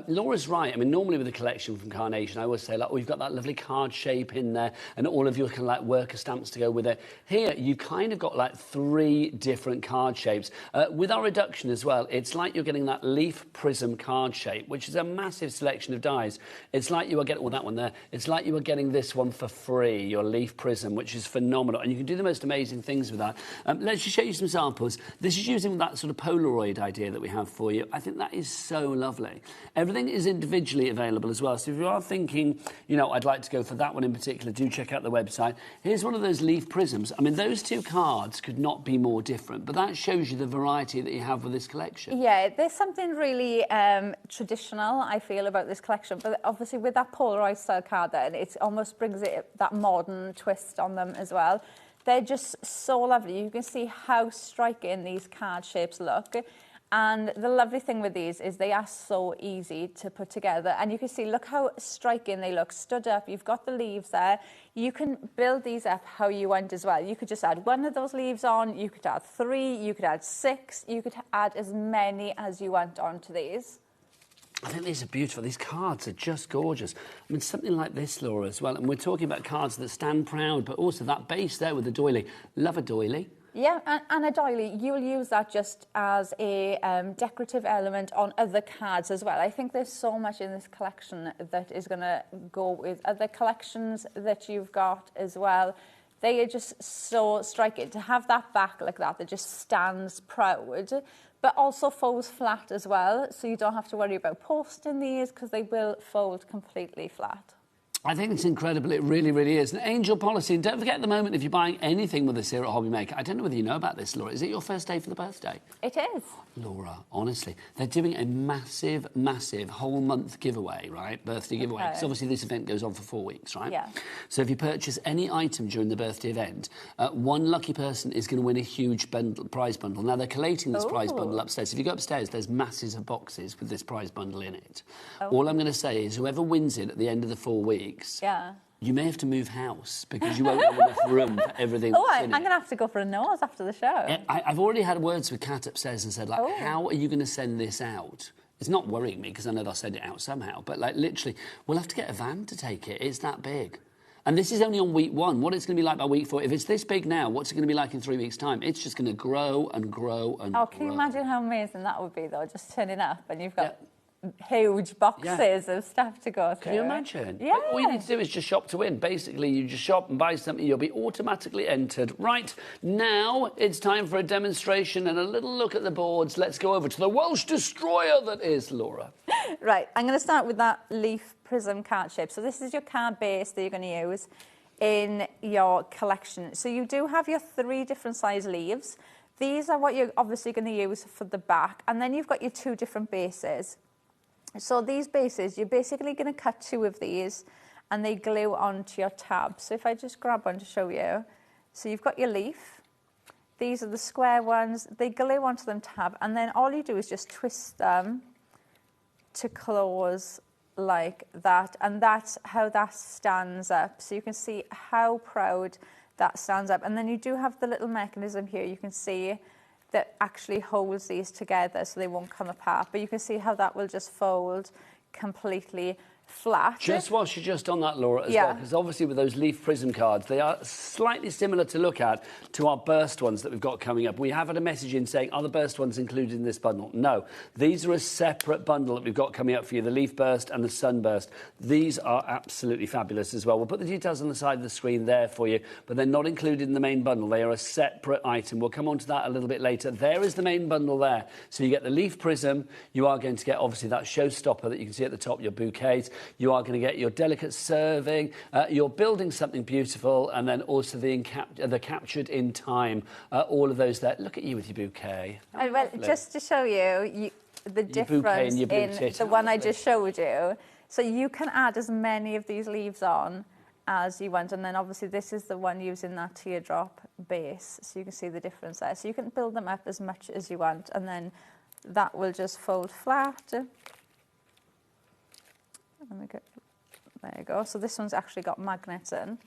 Laura's right. I mean, normally with a collection from Carnation, I always say, like, oh, you've got that lovely card shape in there and all of your kind of, like, worker stamps to go with it. Here, you kind of got, like, 3 different card shapes. With our reduction as well, it's like you're getting that leaf prism card shape, which is a massive selection of dies. It's like you are getting, well, that one there, it's like you were getting this one for free, your leaf prism, which is phenomenal, and you can do the most amazing things with that. Let's just show you some samples. This is using that sort of Polaroid idea that we have for you. I think that is so lovely. Everything is individually available as well, so if you are thinking, you know, I'd like to go for that one in particular, do check out the website. Here's one of those leaf prisms. I mean, those 2 cards could not be more different, but that shows you the variety that you have with this collection. Yeah, there's something really traditional, I feel, about this collection, but obviously with that Polaroid style card then, it almost brings it that modern twist on them as well. They're just so lovely. You can see how striking these card shapes look. And the lovely thing with these is they are so easy to put together. And you can see, look how striking they look, stood up. You've got the leaves there. You can build these up how you want as well. You could just add 1 of those leaves on. You could add 3. You could add 6. You could add as many as you want onto these. I think these are beautiful. These cards are just gorgeous. I mean, something like this, Laura, as well. And we're talking about cards that stand proud, but also that base there with the doily. Love a doily. Yeah, and a doily, you'll use that just as a decorative element on other cards as well. I think there's so much in this collection that is going to go with other collections that you've got as well. They are just so striking. To have that back like that just stands proud, but also folds flat as well, so you don't have to worry about posting these because they will fold completely flat. I think it's incredible. It really, really is. An angel policy. And don't forget at the moment, if you're buying anything with us here at HobbyMaker, I don't know whether you know about this, Laura. Is it your first day for the birthday? It is. Laura, honestly, they're doing a massive, massive whole month giveaway, right? Birthday giveaway. Because obviously this event goes on for 4 weeks, right? Yeah. So if you purchase any item during the birthday event, one lucky person is going to win a huge prize bundle. Now, they're collating this prize bundle upstairs. If you go upstairs, there's masses of boxes with this prize bundle in it. All I'm going to say is whoever wins it at the end of the 4 weeks, you may have to move house because you won't have enough room for everything. I'm going to have to go for a nose after the show. I've already had words with Kat upstairs and said, like, how are you going to send this out? It's not worrying me because I know they'll send it out somehow. But, like, literally, we'll have to get a van to take it. It's that big. And this is only on week 1. What it's going to be like by week 4. If it's this big now, what's it going to be like in 3 weeks' time? It's just going to grow and grow and grow. Can you imagine how amazing that would be, though? Just turning up and you've got... huge boxes of stuff to go through. Can you imagine? Yeah. All you need to do is just shop to win. Basically, you just shop and buy something, you'll be automatically entered. Right, now it's time for a demonstration and a little look at the boards. Let's go over to the Welsh destroyer that is Laura. Right, I'm going to start with that leaf prism card shape. So this is your card base that you're going to use in your collection. So you do have your 3 different size leaves. These are what you're obviously going to use for the back. And then you've got your 2 different bases. So these bases, you're basically going to cut 2 of these and they glue onto your tab. So if I just grab one to show you. So you've got your leaf. These are the square ones. They glue onto them tab. And then all you do is just twist them to close like that. And that's how that stands up. So you can see how proud that stands up. And then you do have the little mechanism here. You can see that actually holds these together so they won't come apart. But you can see how that will just fold completely flat. Just whilst you're just on that, Laura, as well, because obviously with those leaf prism cards, they are slightly similar to look at to our burst ones that we've got coming up. We have had a message in saying, are the burst ones included in this bundle? No. These are a separate bundle that we've got coming up for you, the leaf burst and the sunburst. These are absolutely fabulous as well. We'll put the details on the side of the screen there for you, but they're not included in the main bundle. They are a separate item. We'll come on to that a little bit later. There is the main bundle there. So you get the leaf prism. You are going to get, obviously, that showstopper that you can see at the top, your bouquets. You are going to get your delicate serving, you're building something beautiful, and then also the captured in time, all of those there. Look at you with your bouquet. Well, just to show you the difference in the one I just showed you. So you can add as many of these leaves on as you want, and then obviously this is the one using that teardrop base, so you can see the difference there. So you can build them up as much as you want, and then that will just fold flat. There you go. So this one's actually got magnets in.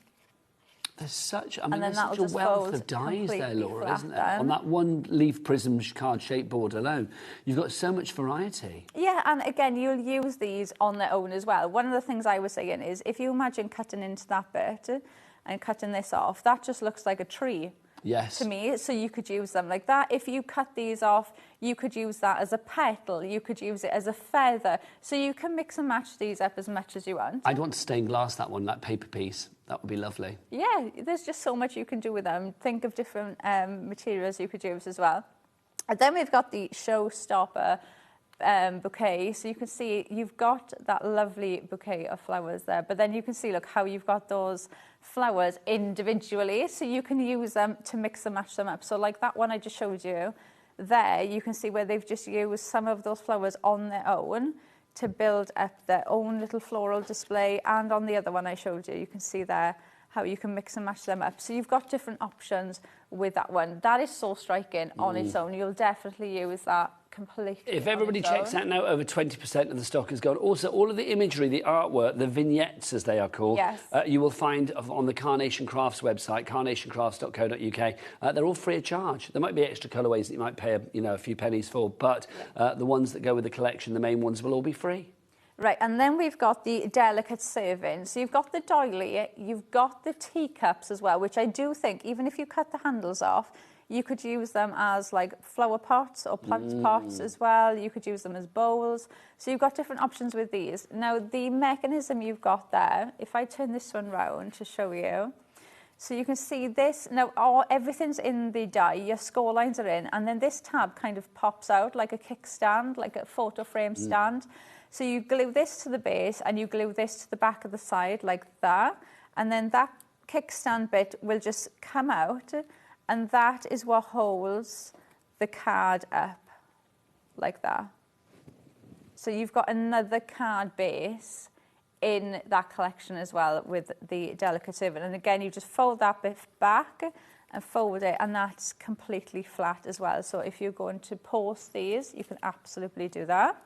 There's such, I mean, there's such a wealth of dyes there, Laura, isn't there? On that one leaf prism card shape board alone, you've got so much variety. Yeah, and again, you'll use these on their own as well. One of the things I was saying is, if you imagine cutting into that bit and cutting this off, that just looks like a tree. Yes. To me, so you could use them like that. If you cut these off, you could use that as a petal. You could use it as a feather. So you can mix and match these up as much as you want. I'd want to stained glass that one, that paper piece. That would be lovely. Yeah, there's just so much you can do with them. Think of different materials you could use as well. And then we've got the showstopper bouquet. So you can see you've got that lovely bouquet of flowers there, but then you can see, look, how you've got those flowers individually, so you can use them to mix and match them up. So like that one I just showed you there, you can see where they've just used some of those flowers on their own to build up their own little floral display, and on the other one I showed you, you can see there how you can mix and match them up. So you've got different options with that one. That is so striking on its own. You'll definitely use that completely. If everybody checks out now, over 20% of the stock is gone. Also, all of the imagery, the artwork, the vignettes as they are called, you will find on the Carnation Crafts website, carnationcrafts.co.uk. They're all free of charge. There might be extra colourways that you might pay a few pennies for, but the ones that go with the collection, the main ones, will all be free. Right, and then we've got the delicate serving. So you've got the doily, you've got the teacups as well, which I do think, even if you cut the handles off, you could use them as like flower pots or plant pots as well. You could use them as bowls. So you've got different options with these. Now, the mechanism you've got there, if I turn this one round to show you, so you can see this, now everything's in the die, your score lines are in, and then this tab kind of pops out like a kickstand, like a photo frame stand. So you glue this to the base and you glue this to the back of the side like that. And then that kickstand bit will just come out, and that is what holds the card up like that. So you've got another card base in that collection as well with the Decorative. And again, you just fold that bit back and fold it, and that's completely flat as well. So if you're going to post these, you can absolutely do that.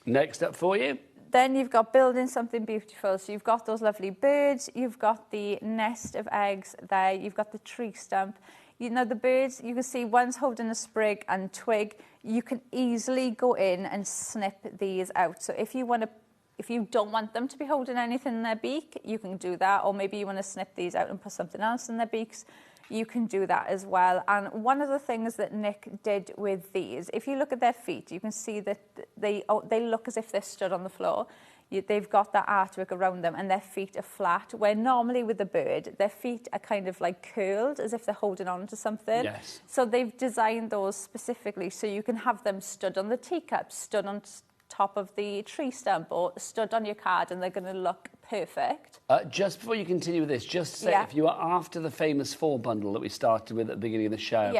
Next up for you. Then you've got building something beautiful. So you've got those lovely birds, you've got the nest of eggs there, you've got the tree stump. You know, the birds, you can see one's holding a sprig and twig. You can easily go in and snip these out. So if you don't want them to be holding anything in their beak, you can do that. Or maybe you want to snip these out and put something else in their beaks, you can do that as well. And one of the things that Nick did with these, if you look at their feet, you can see that they look as if they're stood on the floor. They've got that artwork around them and their feet are flat, where normally with the bird, their feet are kind of like curled as if they're holding on to something. Yes. So they've designed those specifically so you can have them stood on the teacup, stood on top of the tree stump, or stood on your card, and they're going to look perfect. Just before you continue with this, just say if you are after the famous 4 bundle that we started with at the beginning of the show,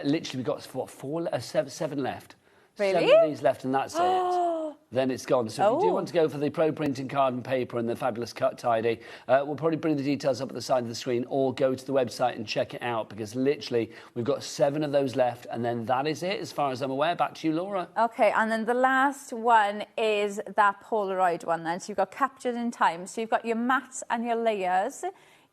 literally we've got seven left. Really? 7 of these left, and that's it. Then it's gone. So if you do want to go for the Pro Printing Card and Paper and the fabulous Cut Tidy, we'll probably bring the details up at the side of the screen, or go to the website and check it out, because literally we've got 7 of those left, and then that is it as far as I'm aware. Back to you, Laura. Okay, and then the last one is that Polaroid one then. So you've got captured in time. So you've got your mats and your layers.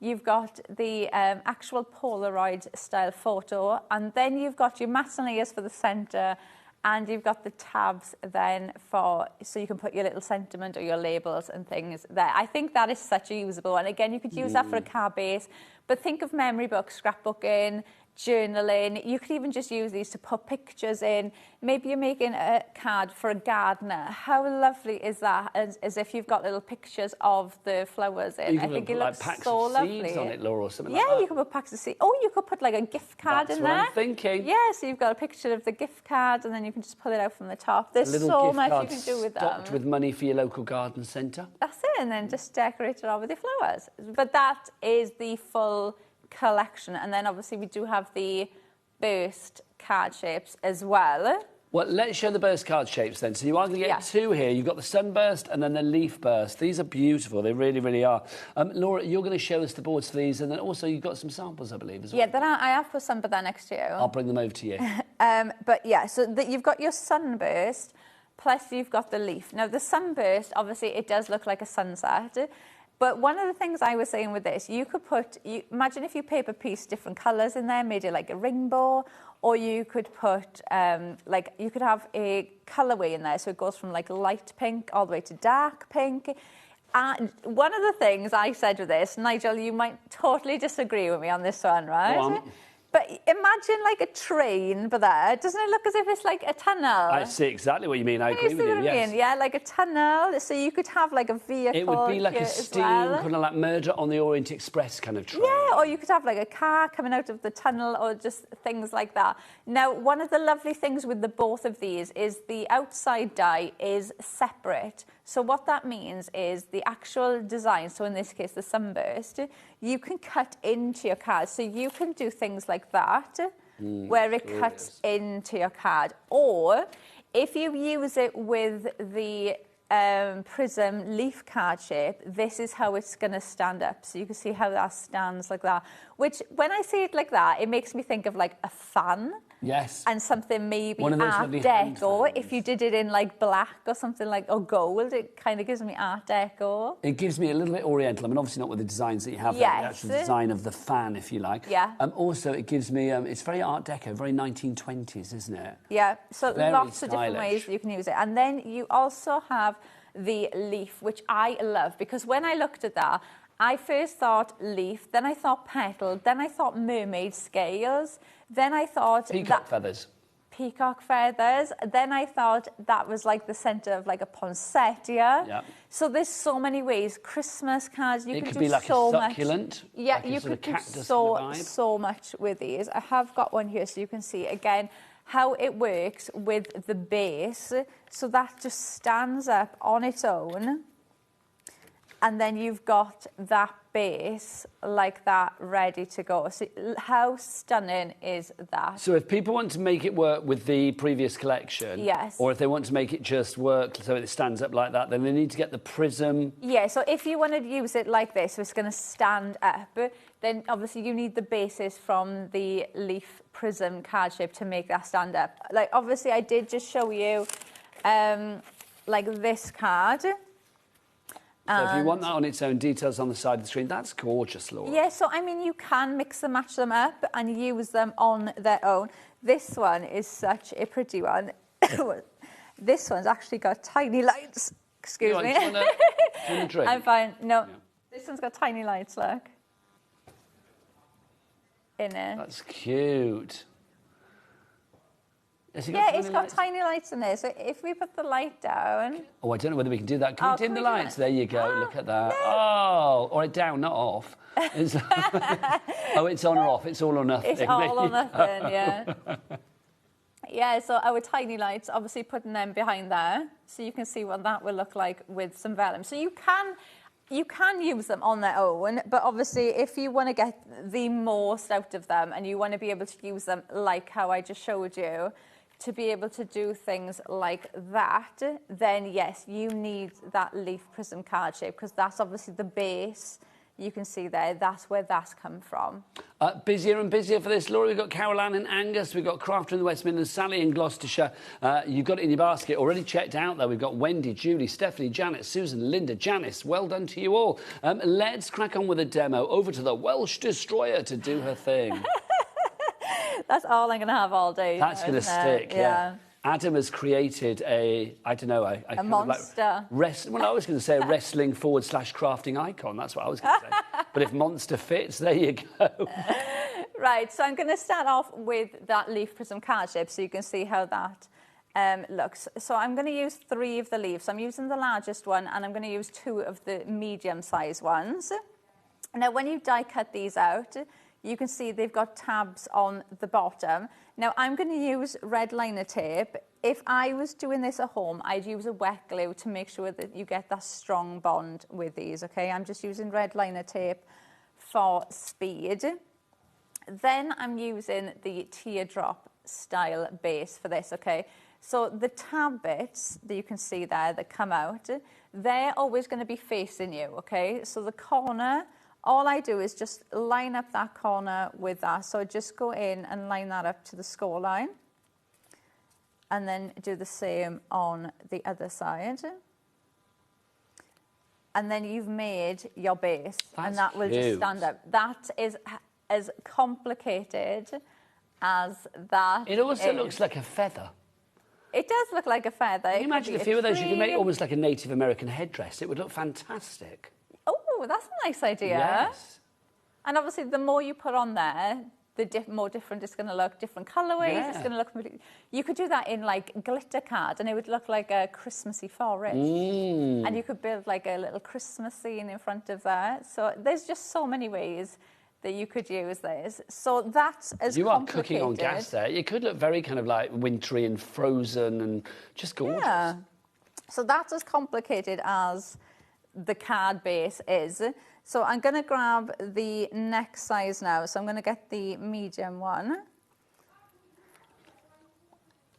You've got the actual Polaroid style photo, and then you've got your mats and layers for the centre, and you've got the tabs then so you can put your little sentiment or your labels and things there. I think that is such a usable one. Again, you could use that for a card base, but think of memory books, scrapbooking, journaling. You could even just use these to put pictures in. Maybe you're making a card for a gardener. How lovely is that? As if you've got little pictures of the flowers in. I think it looks like so lovely. Seeds on it, Laura, or something like that. Yeah, you could put packs of seeds. Oh, you could put like a gift card in there. That's what I'm thinking. Yeah, so you've got a picture of the gift card, and then you can just pull it out from the top. There's so much you can do with them. Stocked with money for your local garden centre. That's it, and then just decorate it all with your flowers. But that is the full collection, and then obviously we do have the burst card shapes as well. Well, let's show the burst card shapes then. So you are going to get 2 here. You've got the sunburst and then the leaf burst. These are beautiful. They really, really are. Laura, you're going to show us the boards for these, and then also you've got some samples, I believe, as well. Yeah, then I have put some, but they're next to you. I'll bring them over to you. But yeah, so you've got your sunburst, plus you've got the leaf. Now, the sunburst, obviously, it does look like a sunset. But one of the things I was saying with this, you could imagine if you paper piece different colours in there, made it like a rainbow, or you could put, you could have a colourway in there, so it goes from like light pink all the way to dark pink. And one of the things I said with this, Nigel, you might totally disagree with me on this one, right? Go on. But imagine like a train, but there, doesn't it look as if it's like a tunnel? I see exactly what you mean. I agree with you. What I mean? Yeah, like a tunnel. So you could have like a vehicle. It would be like a steam, kind of like Murder on the Orient Express kind of train. Yeah, or you could have like a car coming out of the tunnel, or just things like that. Now, one of the lovely things with the both of these is the outside die is separate. So what that means is the actual design, so in this case the sunburst, you can cut into your card. So you can do things like that, where it cuts into your card. Or if you use it with the prism leaf card shape, this is how it's going to stand up. So you can see how that stands like that. Which, when I see it like that, it makes me think of like a fan. Yes. And something maybe Art Deco. If you did it in like black or something like, or gold, it kind of gives me Art Deco. It gives me a little bit Oriental. I mean, obviously not with the designs that you have, there, the actual design of the fan, if you like. Yeah. Also, it gives me, it's very Art Deco, very 1920s, isn't it? Yeah, so very lots of different ways you can use it. And then you also have the leaf, which I love, because when I looked at that, I first thought leaf, then I thought petal, then I thought mermaid scales, then I thought... Peacock feathers. Peacock feathers. Then I thought that was like the centre of like a poinsettia. Yeah. So there's so many ways. Christmas cards, you can do so much. It could be like a succulent. Yeah, like you could do so much with these. I have got one here so you can see again how it works with the base. So that just stands up on its own. And then you've got that base like that ready to go. So how stunning is that? So if people want to make it work with the previous collection, yes, or if they want to make it just work so it stands up like that, then they need to get the prism. Yeah, so if you want to use it like this, so it's going to stand up, then obviously you need the bases from the leaf prism card shape to make that stand up. Like obviously I did just show you like this card. So if you want that on its own, details on the side of the screen, that's gorgeous, Laura. Yeah, so I mean, you can mix and match them up and use them on their own. This one is such a pretty one. This one's actually got tiny lights. Excuse me. Do you want a drink? I'm fine. No, this one's got tiny lights, look. In it. That's cute. Yeah, it's got tiny lights in there. So if we put the light down... Oh, I don't know whether we can do that. Can we dim the lights? There you go. Look at that. No. Oh, all right, down, not off. Oh, it's on or off. It's all or nothing. It's all or nothing, yeah. Yeah, so our tiny lights, obviously putting them behind there, so you can see what that will look like with some vellum. So you can use them on their own, but obviously if you want to get the most out of them and you want to be able to use them like how I just showed you, to be able to do things like that, then yes, you need that leaf prism card shape, because that's obviously the base. You can see there, that's where that's come from. Busier and busier for this, Laura. We've got Caroline and Angus. We've got Crafter in the West Midlands, Sally in Gloucestershire. You've got it in your basket. Already checked out, though. We've got Wendy, Julie, Stephanie, Janet, Susan, Linda, Janice. Well done to you all. Let's crack on with a demo. Over to the Welsh Destroyer to do her thing. That's all I'm going to have all day. That's going to stick, yeah. Adam has created a monster. Well, I was going to say a wrestling / crafting icon. That's what I was going to say. But if monster fits, there you go. Right, so I'm going to start off with that leaf prism card shape so you can see how that looks. So I'm going to use 3 of the leaves. I'm using the largest one and I'm going to use 2 of the medium-sized ones. Now, when you die cut these out, you can see they've got tabs on the bottom. Now, I'm going to use red liner tape. If I was doing this at home, I'd use a wet glue to make sure that you get that strong bond with these, okay? I'm just using red liner tape for speed. Then I'm using the teardrop style base for this, okay? So the tab bits that you can see there that come out, they're always going to be facing you, okay? So the corner, all I do is just line up that corner with that. So just go in and line that up to the score line. And then do the same on the other side. And then you've made your base. And that will just stand up. That is as complicated as that It also looks like a feather. It does look like a feather. Can you imagine a few of those? You could make almost like a Native American headdress. It would look fantastic. Oh, that's a nice idea. Yes. And obviously, the more you put on there, the more different it's going to look. Different colourways. Yeah. It's going to look. You could do that in like glitter card, and it would look like a Christmassy forest. And you could build like a little Christmas scene in front of that. So there's just so many ways that you could use this. So that's as you are cooking on gas there. It could look very kind of like wintry and frozen and just gorgeous. Yeah. So that's as complicated as the card base is. So I'm going to grab the next size now. So I'm going to get the medium one.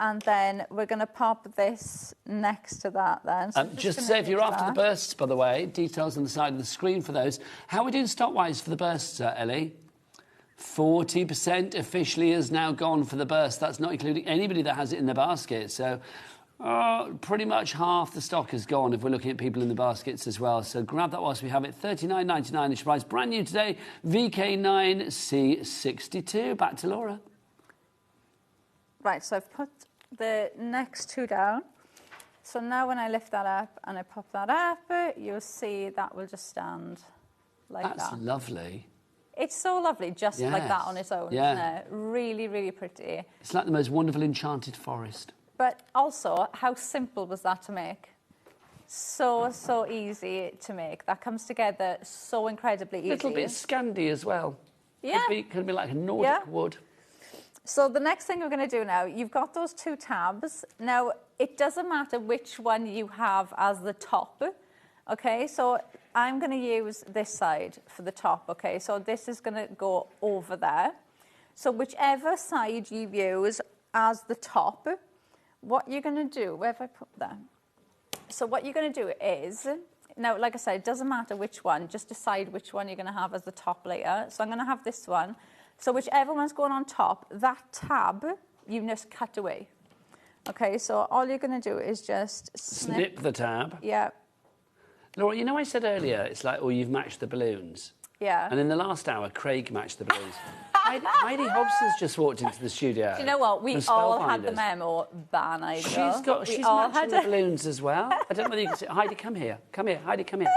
And then we're going to pop this next to that then. So just to say, if you're after the bursts, by the way, details on the side of the screen for those. How are we doing stock-wise for the bursts, Ellie? 40% officially has now gone for the burst. That's not including anybody that has it in the basket. So pretty much half the stock has gone if we're looking at people in the baskets as well. So grab that whilst we have it. $39.99 is price. Brand new today, VK9C62. Back to Laura. Right, so I've put the next 2 down. So now when I lift that up and I pop that up, you'll see that will just stand like that. That's lovely. It's so lovely just like that on its own, isn't it? Really, really pretty. It's like the most wonderful enchanted forest. But also, how simple was that to make? So easy to make. That comes together so incredibly easy. A little bit Scandi as well. Yeah. Could be like a Nordic wood. So the next thing we're going to do now, you've got those 2 tabs. Now, it doesn't matter which one you have as the top, okay? So I'm going to use this side for the top, okay? So this is going to go over there. So whichever side you use as the top, what you're going to do, where have I put that? So what you're going to do is, now, like I said, it doesn't matter which one, just decide which one you're going to have as the top layer. So I'm going to have this one. So whichever one's going on top, that tab, you just cut away. Okay, so all you're going to do is just snip the tab. Yeah. Laura, you know I said earlier, it's like, oh, you've matched the balloons. Yeah. And in the last hour, Craig matched the balloons. Heidi Hobson's just walked into the studio. Do you know what? We all had the memo, ban Easel. She's matching the balloons as well. I don't know whether you can see. Heidi, come here. Come here, Heidi, come here.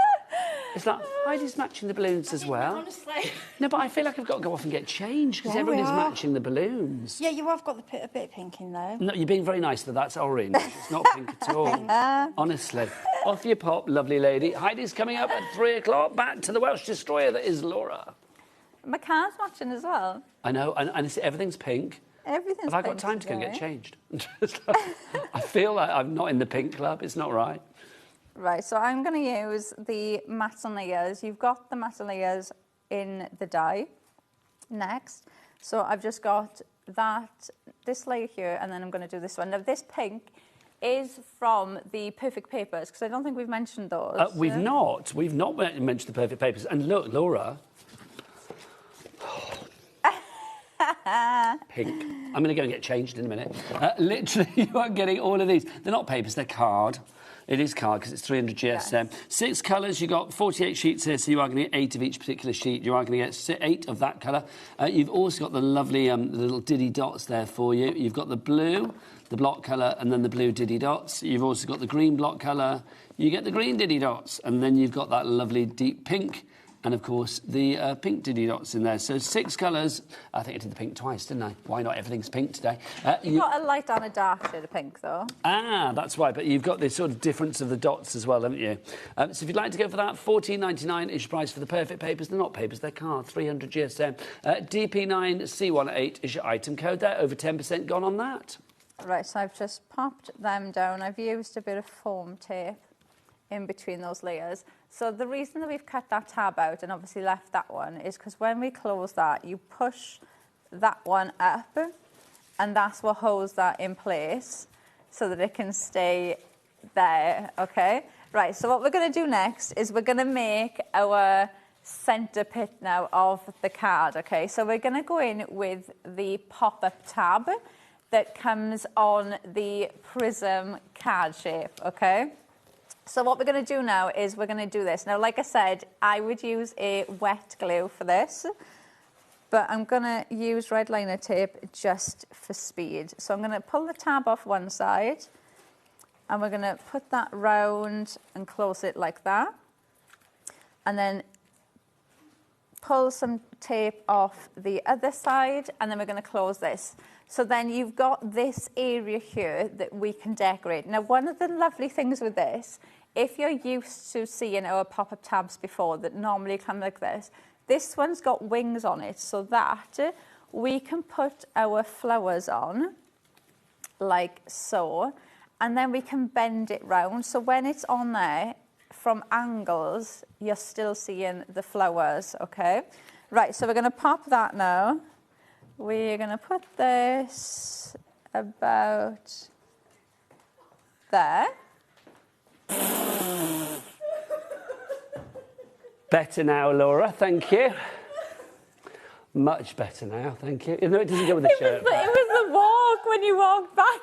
It's like, Heidi's matching the balloons as well. Honestly. No, but I feel like I've got to go off and get changed because everybody's matching the balloons. Yeah, you have got a bit of pink in though. No, you're being very nice, though. That's orange. It's not pink at all. Honestly. Off you pop, lovely lady. Heidi's coming up at 3 o'clock. Back to the Welsh destroyer that is Laura. My car's matching as well. I know, and everything's pink. Everything's Have I got time to go and get changed? I feel like I'm not in the pink club. It's not right. Right, so I'm going to use the matte layers. You've got the matte layers in the die. Next, so I've just got this layer here, and then I'm going to do this one. Now, this pink is from the Perfect Papers, because I don't think we've mentioned those. We've not mentioned the Perfect Papers. And look, Laura. Pink. I'm going to go and get changed in a minute. Literally, you are getting all of these. They're not papers, they're card. It is card because it's 300 GSM. Yes. 6 colours, you've got 48 sheets here, so you are going to get 8 of each particular sheet. You are going to get 8 of that colour. You've also got the lovely little diddy dots there for you. You've got the blue, the block colour, and then the blue diddy dots. You've also got the green block colour. You get the green diddy dots, and then you've got that lovely deep pink. And, of course, the pink diddy dots in there. So 6 colours. I think I did the pink twice, didn't I? Why not? Everything's pink today. You've got a light and a dark shade of pink, though. Ah, that's right. But you've got this sort of difference of the dots as well, haven't you? So if you'd like to go for that, $14.99 is your price for the Perfect Papers. They're not papers, they're cards, 300 GSM. DP9C18 is your item code there. Over 10% gone on that. Right, so I've just popped them down. I've used a bit of foam tape in between those layers. So the reason that we've cut that tab out and obviously left that one is because when we close that, you push that one up, and that's what holds that in place so that it can stay there, okay? Right, so what we're going to do next is we're going to make our centre pit now of the card, okay? So we're going to go in with the pop-up tab that comes on the prism card shape, okay? So what we're going to do now is we're going to do this. Now, like I said, I would use a wet glue for this, but I'm going to use red liner tape just for speed. So I'm going to pull the tab off one side, and we're going to put that round and close it like that. And then pull some tape off the other side, and then we're going to close this. So then you've got this area here that we can decorate. Now, one of the lovely things with this, if you're used to seeing our pop-up tabs before that normally come like this one's got wings on it, so that we can put our flowers on, like so, and then we can bend it round. So when it's on there, from angles, you're still seeing the flowers, okay? Right, so we're going to pop that now. We're going to put this about there. Better now, Laura, thank you. Much better now, thank you. No, it doesn't go with the shirt. It was the walk when you walked back.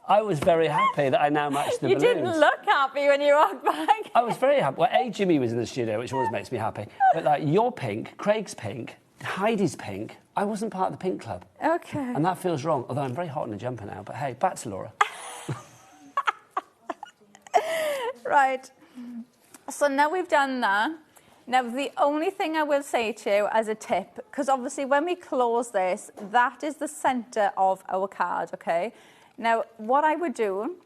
I was very happy that I now matched the balloons. You didn't look happy when you walked back. I was very happy. Well, Jimmy was in the studio, which always makes me happy. But like, you're pink, Craig's pink, Heidi's pink. I wasn't part of the pink club. Okay. And that feels wrong, although I'm very hot in a jumper now. But hey, back to Laura. Right. So now we've done that. Now, the only thing I will say to you as a tip, because obviously when we close this, that is the centre of our card, okay? Now, what I would do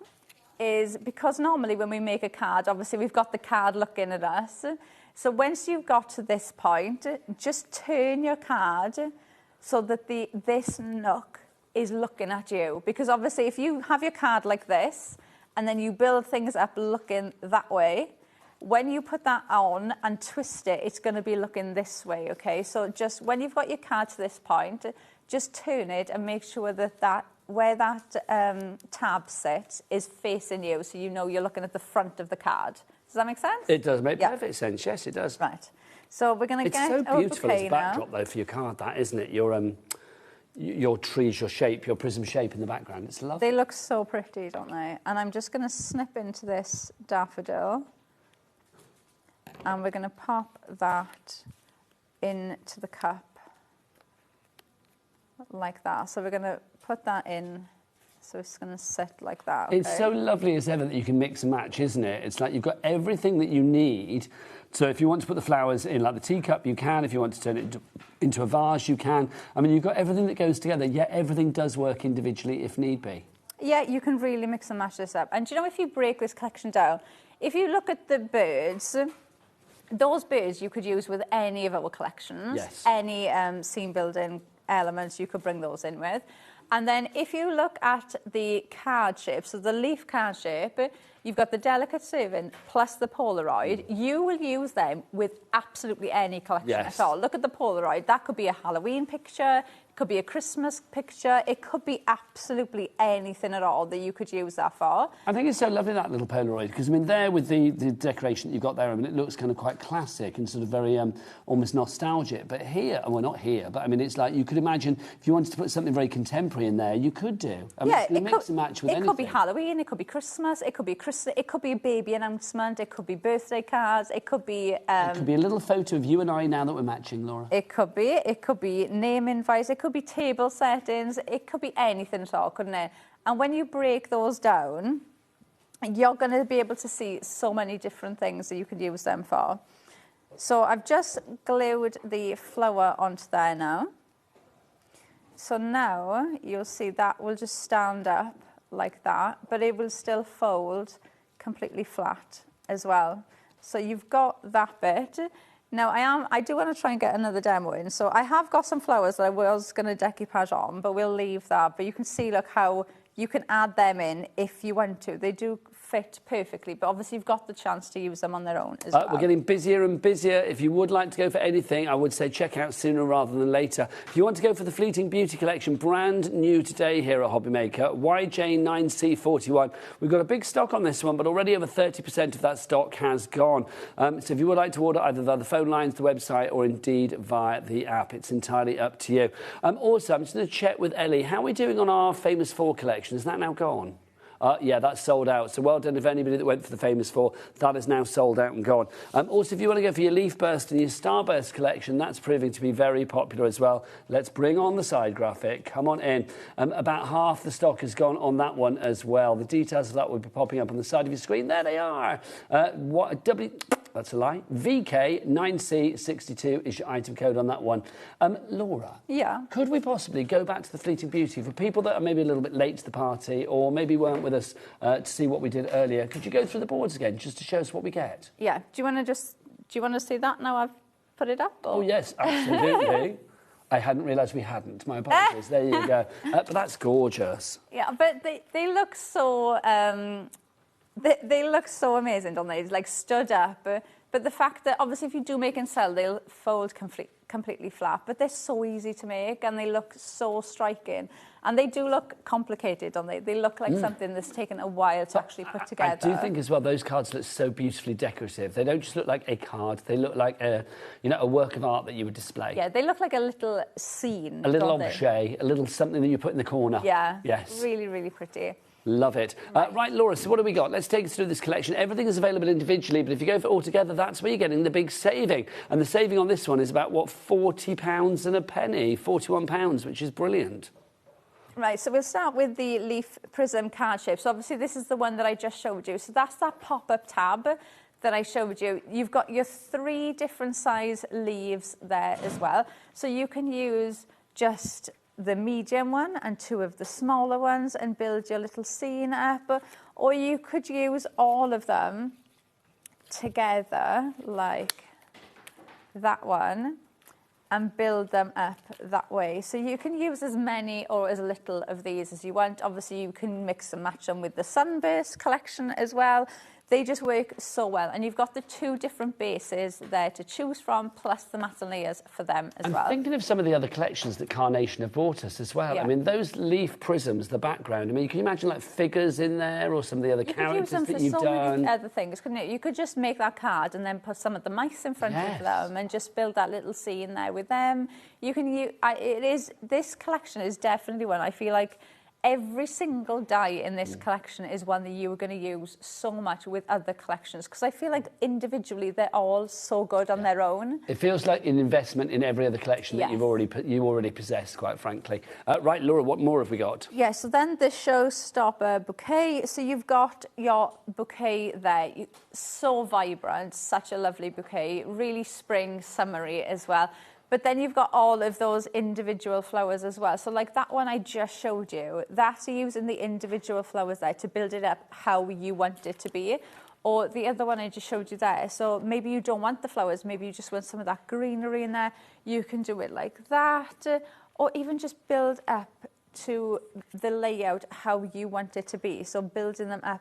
is, because normally when we make a card, obviously we've got the card looking at us. So once you've got to this point, just turn your card so that this nook is looking at you. Because obviously if you have your card like this and then you build things up looking that way, when you put that on and twist it, it's going to be looking this way, okay? So just when you've got your card to this point, just turn it and make sure that where that tab sits is facing you, so you know you're looking at the front of the card. Does that make sense? It does make perfect sense, yes, it does. Right. So we're going to get It's so beautiful as a backdrop, now. though, for your card, that, isn't it? Your trees, your shape, your prism shape in the background. It's lovely. They look so pretty, don't they? And I'm just going to snip into this daffodil. And we're going to pop that into the cup like that. So we're going to put that in. So it's going to sit like that. Okay? It's so lovely as ever that you can mix and match, isn't it? It's like you've got everything that you need. So if you want to put the flowers in like the teacup, you can. If you want to turn it into a vase, you can. I mean, you've got everything that goes together, yet everything does work individually if need be. Yeah, you can really mix and match this up. And do you know, if you break this collection down, if you look at the birds, those birds you could use with any of our collections. Yes. Any scene building elements you could bring those in with. And then if you look at the card shape, so the leaf card shape, you've got the delicate serving plus the Polaroid. You will use them with absolutely any collection at all. Look at the Polaroid. That could be a Halloween picture. It could be a Christmas picture. It could be absolutely anything at all that you could use that for. I think it's so lovely, that little Polaroid, because, I mean, there with the decoration that you've got there, I mean, it looks kind of quite classic and sort of very almost nostalgic. But here, well, not here, but, I mean, it's like you could imagine if you wanted to put something very contemporary in there, you could do. I mean, it's mix and match with anything. It could be Halloween, it could be Christmas, it could be a baby announcement, it could be birthday cards, it could be... it could be a little photo of you and I now that we're matching, Laura. It could be name invites, it could be table settings, it could be anything at all, couldn't it? And when you break those down, you're going to be able to see so many different things that you could use them for. So I've just glued the flower onto there now. So now you'll see that will just stand up like that, but it will still fold completely flat as well. So you've got that bit. Now I do want to try and get another demo in. So I have got some flowers that I was going to decoupage on, but we'll leave that. But you can see, look, how you can add them in if you want to. They do fit perfectly, but obviously you've got the chance to use them on their own as well. We're getting busier and busier. If you would like to go for anything, I would say check out sooner rather than later. If you want to go for the Fleeting Beauty collection, brand new today here at HobbyMaker, YJ9C41. We've got a big stock on this one, but already over 30% of that stock has gone. So if you would like to order either via the phone lines, the website, or indeed via the app, it's entirely up to you. Also, I'm just going to check with Ellie. How are we doing on our Famous Four collection? Is that now gone? Yeah, that's sold out. So well done if anybody that went for the Famous Four. That is now sold out and gone. Also, if you want to go for your Leaf Burst and your Starburst collection, that's proving to be very popular as well. Let's bring on the side graphic. Come on in. About half the stock has gone on that one as well. The details of that will be popping up on the side of your screen. There they are. That's a lie. VK9C62 is your item code on that one. Laura. Yeah. Could we possibly go back to the Fleeting Beauty for people that are maybe a little bit late to the party or maybe weren't with us to see what we did earlier? Could you go through the boards again just to show us what we get? Yeah. Do you want to see that now I've put it up? Or? Oh yes, absolutely. I hadn't realised we hadn't. My apologies. There you go. But that's gorgeous. Yeah, but they look so. They look so amazing, don't they? It's like stood up. But the fact that obviously if you do make and sell, they'll fold completely flat. But they're so easy to make and they look so striking. And they do look complicated, don't they? They look like something that's taken a while to actually put together. I do think as well those cards look so beautifully decorative. They don't just look like a card. They look like a work of art that you would display. Yeah, they look like a little scene. A little objet, a little something that you put in the corner. Yeah. Yes. Really, really pretty. Love it. Right, Laura, so what have we got? Let's take us through this collection. Everything is available individually, but if you go for it all together, that's where you're getting the big saving. And the saving on this one is about, what, £40 and a penny? £41, which is brilliant. Right, so we'll start with the leaf prism card shape. So obviously this is the one that I just showed you. So that's that pop-up tab that I showed you. You've got your 3 different size leaves there as well. So you can use just the medium one and 2 of the smaller ones and build your little scene up, or you could use all of them together like that one and build them up that way. So you can use as many or as little of these as you want. Obviously, you can mix and match them with the Sunburst collection as well. They just work so well. And you've got the 2 different bases there to choose from, plus the matte layers for them as well. I'm thinking of some of the other collections that Carnation have brought us as well. Yeah. I mean, those leaf prisms, the background, I mean, can you imagine like figures in there or some of the other characters that you've done? You could use them for so many other things, couldn't you? You could just make that card and then put some of the mice in front of them and just build that little scene there with them. You can use, this collection is definitely one I feel like every single die in this collection is one that you are going to use so much with other collections, because I feel like individually they're all so good on their own. It feels like an investment in every other collection that you already possess, quite frankly. Right, Laura, what more have we got? Yeah, so then the showstopper bouquet. So you've got your bouquet there, so vibrant, such a lovely bouquet, really spring, summery as well. But then you've got all of those individual flowers as well. So like that one I just showed you, that's using the individual flowers there to build it up how you want it to be. Or the other one I just showed you there. So maybe you don't want the flowers, maybe you just want some of that greenery in there. You can do it like that. Or even just build up to the layout how you want it to be. So building them up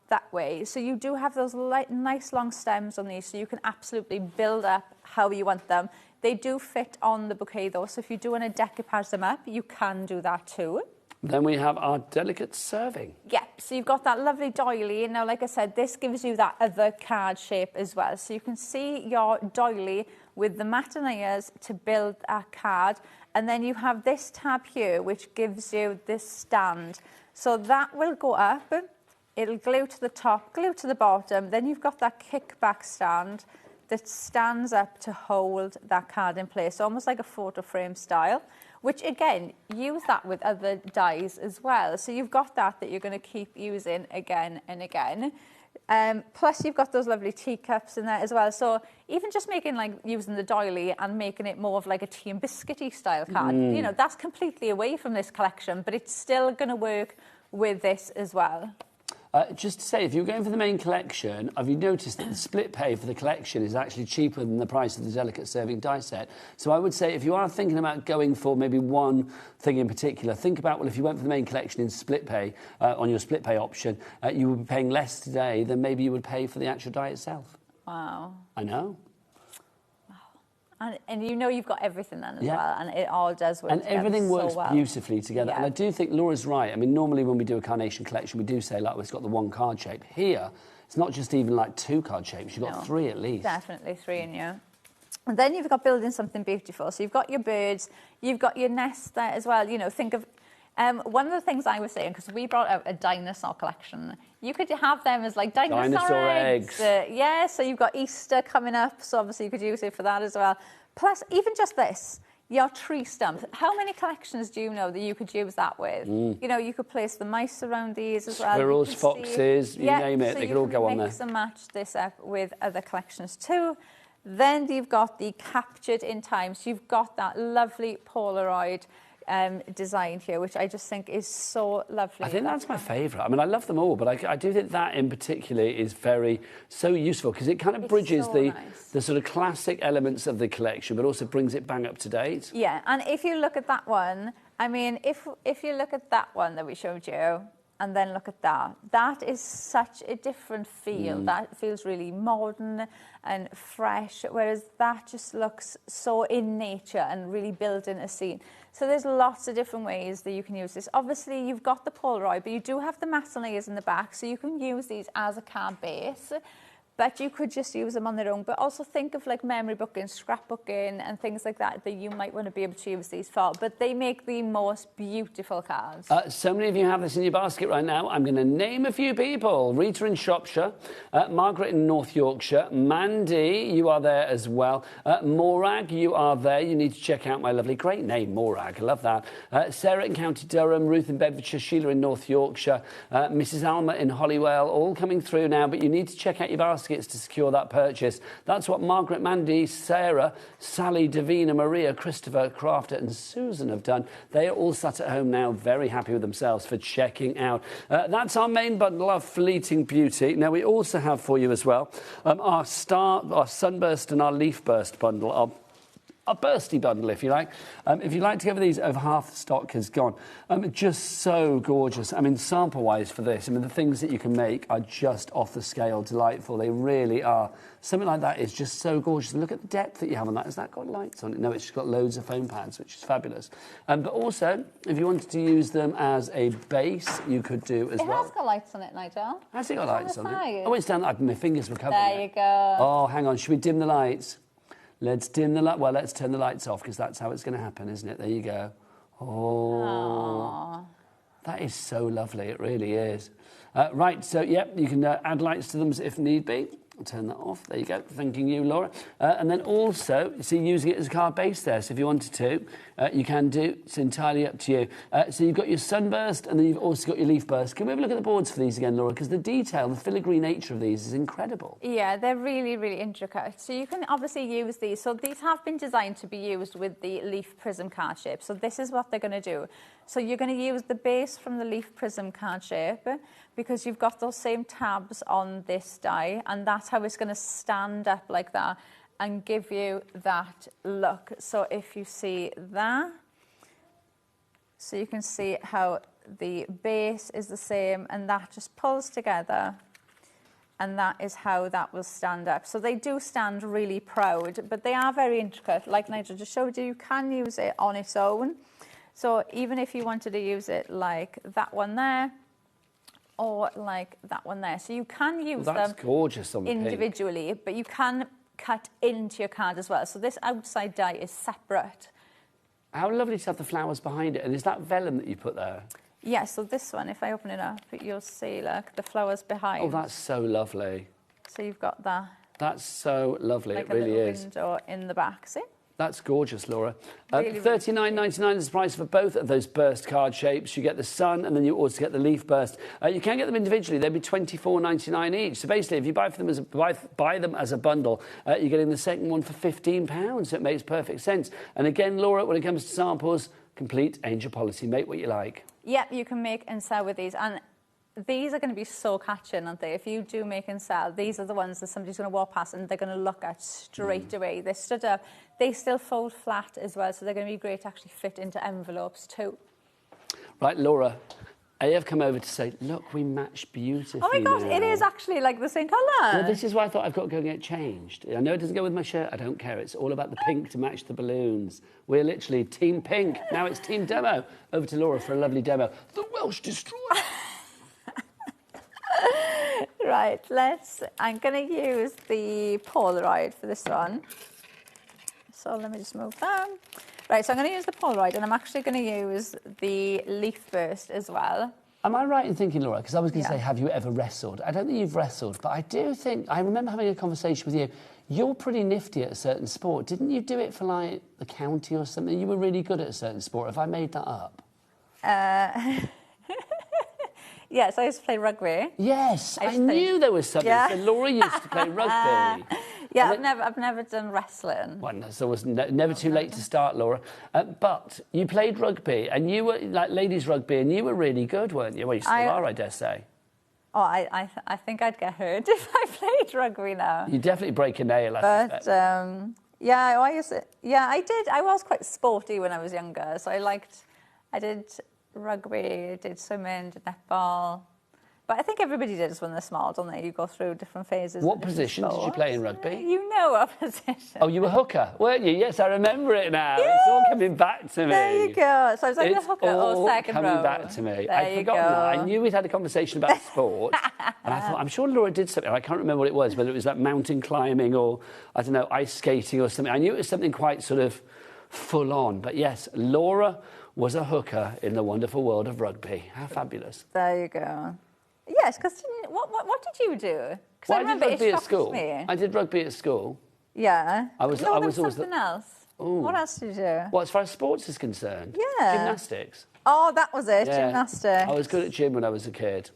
that way. So you do have those nice long stems on these, so you can absolutely build up how you want them. They do fit on the bouquet though, so if you do want to decoupage them up, you can do that too. Then we have our delicate serving. Yep, so you've got that lovely doily. Now, like I said, this gives you that other card shape as well. So you can see your doily with the matte layers to build a card. And then you have this tab here, which gives you this stand. So that will go up. It'll glue to the top, glue to the bottom. Then you've got that kickback stand that stands up to hold that card in place, almost like a photo frame style, which again, use that with other dies as well. So you've got that you're going to keep using again and again. Plus you've got those lovely teacups in there as well. So even just making like using the doily and making it more of like a tea and biscuity style card, you know, that's completely away from this collection, but it's still going to work with this as well. Just to say, if you're going for the main collection, have you noticed that the split pay for the collection is actually cheaper than the price of the delicate serving die set? So I would say if you are thinking about going for maybe one thing in particular, think about, well, if you went for the main collection in split pay, on your split pay option, you would be paying less today than maybe you would pay for the actual die itself. Wow. I know. And you know you've got everything then as well, and it all does work together. And everything works so well. beautifully together. Yeah. And I do think Laura's right. I mean, normally when we do a Carnation collection, we do say, like, well, it's got the one card shape. Here, it's not just even like 2 card shapes. You've got 3 at least. Definitely 3 in you. And then you've got building something beautiful. So you've got your birds, you've got your nest there as well. You know, think of one of the things I was saying, because we brought out a dinosaur collection, you could have them as like dinosaur eggs. Yeah, so you've got Easter coming up, so obviously you could use it for that as well. Plus, even just this, your tree stumps. How many collections do you know that you could use that with? You know, you could place the mice around these as well. Squirrels, foxes, you name it, so they could all go on there. mix and match this up with other collections too. Then you've got the captured in time. So you've got that lovely Polaroid design here, which I just think is so lovely. I think that's my favourite. I mean, I love them all, but I do think that in particular is so useful, because it kind of bridges the sort of classic elements of the collection, but also brings it bang up to date. Yeah, and if you look at that one, I mean, if you look at that one that we showed you, and then look at that is such a different feel. That feels really modern and fresh, whereas that just looks so in nature and really building a scene. So there's lots of different ways that you can use this. Obviously, you've got the Polaroid, but you do have the matte layers in the back, so you can use these as a card base. But you could just use them on their own. But also think of like memory booking, scrapbooking and things like that you might want to be able to use these for. But they make the most beautiful cards. So many of you have this in your basket right now. I'm going to name a few people. Rita in Shropshire, Margaret in North Yorkshire, Mandy, you are there as well. Morag, you are there. You need to check out my lovely, great name, Morag. I love that. Sarah in County Durham, Ruth in Bedfordshire, Sheila in North Yorkshire, Mrs. Alma in Holywell, all coming through now. But you need to check out your basket to secure that purchase. That's what Margaret, Mandy, Sarah, Sally, Davina, Maria, Christopher, Crafter and Susan have done. They are all sat at home now, very happy with themselves for checking out. That's our main bundle of Fleeting Beauty. Now, we also have for you as well our Sunburst and our Leaf Burst bundle. a bursty bundle, if you like. If you'd like to go for these, over half the stock has gone. Just so gorgeous. I mean, sample-wise for this, I mean, the things that you can make are just off the scale delightful. They really are. Something like that is just so gorgeous. And look at the depth that you have on that. Has that got lights on it? No, it's just got loads of foam pads, which is fabulous. But also, if you wanted to use them as a base, you could do as well. It has got lights on it, Nigel. Has it got lights on it? Oh, it's down. My fingers were covering There you go. Oh, hang on. Should we dim the lights? Let's dim the light. Well, let's turn the lights off because that's how it's going to happen, isn't it? There you go. Oh, Aww. That is so lovely. It really is. Right, so, yep, you can add lights to them if need be. I'll turn that off. There you go. Thanking you, Laura. And then also, see, using it as a card base there. So if you wanted to, you can do. It's entirely up to you. So you've got your sunburst and then you've also got your leaf burst. Can we have a look at the boards for these again, Laura? Because the detail, the filigree nature of these is incredible. Yeah, they're really, really intricate. So you can obviously use these. So these have been designed to be used with the leaf prism card shape. So this is what they're going to do. So you're going to use the base from the leaf prism card shape because you've got those same tabs on this die, and that's how it's going to stand up like that and give you that look. So if you see that, so you can see how the base is the same and that just pulls together, and that is how that will stand up. So they do stand really proud, but they are very intricate. Like Nigel just showed you, you can use it on its own. So even if you wanted to use it like that one there, or like that one there. So you can use them gorgeous on the individually, but you can cut into your card as well. So this outside die is separate. How lovely to have the flowers behind it. And is that vellum that you put there? Yeah, so this one, if I open it up, you'll see, look, the flowers behind. Oh, that's so lovely. So you've got that. That's so lovely, like it really is. Like a little window in the back, see? That's gorgeous, Laura. Really, $39.99 is the price for both of those burst card shapes. You get the sun and then you also get the leaf burst. You can get them individually. They'd be $24.99 each. So basically, if you buy them as a bundle, you're getting the second one for £15. So it makes perfect sense. And again, Laura, when it comes to samples, complete angel policy. Make what you like. Yep, you can make and sell with these. And these are going to be so catching, aren't they? If you do make and sell, these are the ones that somebody's going to walk past and they're going to look at straight away. They're stood up. They still fold flat as well, so they're going to be great to actually fit into envelopes too. Right, Laura, I have come over to say, look, we match beautifully. Oh my gosh, now. it is actually like the same colour. Well, this is why I thought I've got to go and get changed. I know it doesn't go with my shirt. I don't care. It's all about the pink to match the balloons. We're literally Team Pink. Now it's Team Demo. Over to Laura for a lovely demo. The Welsh Destroyer. Right, I'm going to use the Polaroid for this one. So let me just move that. Right, so I'm going to use the Polaroid and I'm actually going to use the leaf burst as well. Am I right in thinking, Laura, because I was going to say, have you ever wrestled? I don't think you've wrestled, but I do think, I remember having a conversation with you. You're pretty nifty at a certain sport. Didn't you do it for, like, the county or something? You were really good at a certain sport. Have I made that up? Yes, I used to play rugby. Yes, I knew there was something. Yeah. So Laura used to play rugby. Yeah, I've never done wrestling. Well, no, so it was never too late to start, Laura. But you played rugby, and you were, like, ladies rugby, and you were really good, weren't you? Well, you still are, I dare say. Oh, I think I'd get hurt if I played rugby now. You definitely break a nail, I suspect. Yeah, I did. I was quite sporty when I was younger, so I did rugby, I did swimming, did netball. But I think everybody does when they're small, don't they? You go through different phases. What position did you play in rugby? You know what position. Oh, you were hooker, weren't you? Yes, I remember it now. Yes. It's all coming back to me. There you go. So I was like it's a hooker or second row. Coming back to me. There I'd forgotten that. I knew we'd had a conversation about sport, and I thought, I'm sure Laura did something. I can't remember what it was, whether it was like mountain climbing or, I don't know, ice skating or something. I knew it was something quite sort of full on. But yes, Laura was a hooker in the wonderful world of rugby. How fabulous. There you go. Yes, because what did you do? Well, I did rugby at school. I did rugby at school. Yeah. I was always something else. Ooh. What else did you do? Well, as far as sports is concerned, yeah. Gymnastics. Oh, that was it, yeah. gymnastics. I was good at gym when I was a kid.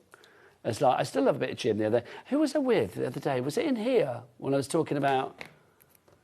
It's like I still love a bit of gym. Who was I with the other day? Was it in here when I was talking about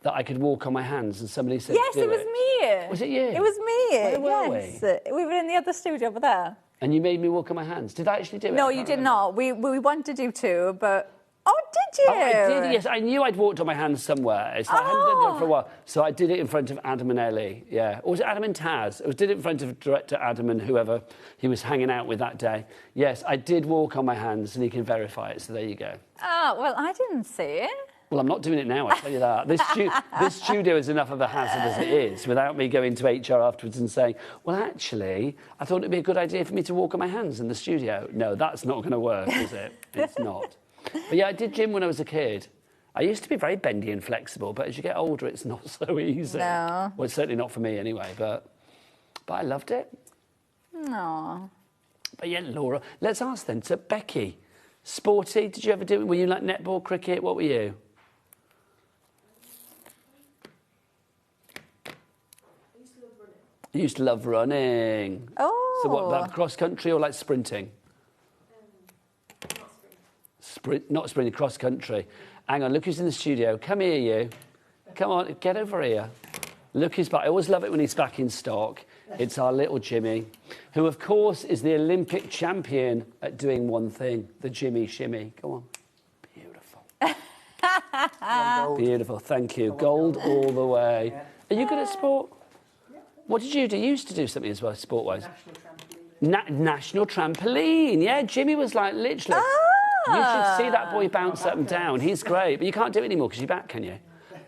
that I could walk on my hands and somebody said, yes, it was me. Was it you? It was me. Where were we? We were in the other studio over there. And you made me walk on my hands. Did I actually do it? No, you did not. We wanted you to, but Oh, did you? Oh, I did, yes. I knew I'd walked on my hands somewhere. It's like, I hadn't done it for a while. So I did it in front of Adam and Ellie, yeah. Or was it Adam and Taz? I did it in front of director Adam and whoever he was hanging out with that day. Yes, I did walk on my hands, and he can verify it, so there you go. Oh, well, I didn't see it. Well, I'm not doing it now, I'll tell you that. This studio is enough of a hazard as it is, without me going to HR afterwards and saying, well, actually, I thought it'd be a good idea for me to walk on my hands in the studio. No, that's not going to work, is it? It's not. But yeah, I did gym when I was a kid. I used to be very bendy and flexible, but as you get older, it's not so easy. No. Well, it's certainly not for me anyway, but I loved it. No. But yeah, Laura, let's ask then. So, Becky, sporty, did you ever do it? Were you like netball, cricket? What were you? I used to love running. Oh. So what, like cross country or like sprinting? Not sprinting, cross country. Hang on, look who's in the studio. Come here, you. Come on, get over here. Look who's back. I always love it when he's back in stock. It's our little Jimmy, who, of course, is the Olympic champion at doing one thing, the Jimmy shimmy. Go on. Beautiful. Beautiful, thank you. Gold all the way. Are you good at sport? What did you do? You used to do something as well, sport-wise. National trampoline. Yeah, Jimmy was like literally... You should see that boy bounce up and down. He's great, but you can't do it anymore because you're back, can you?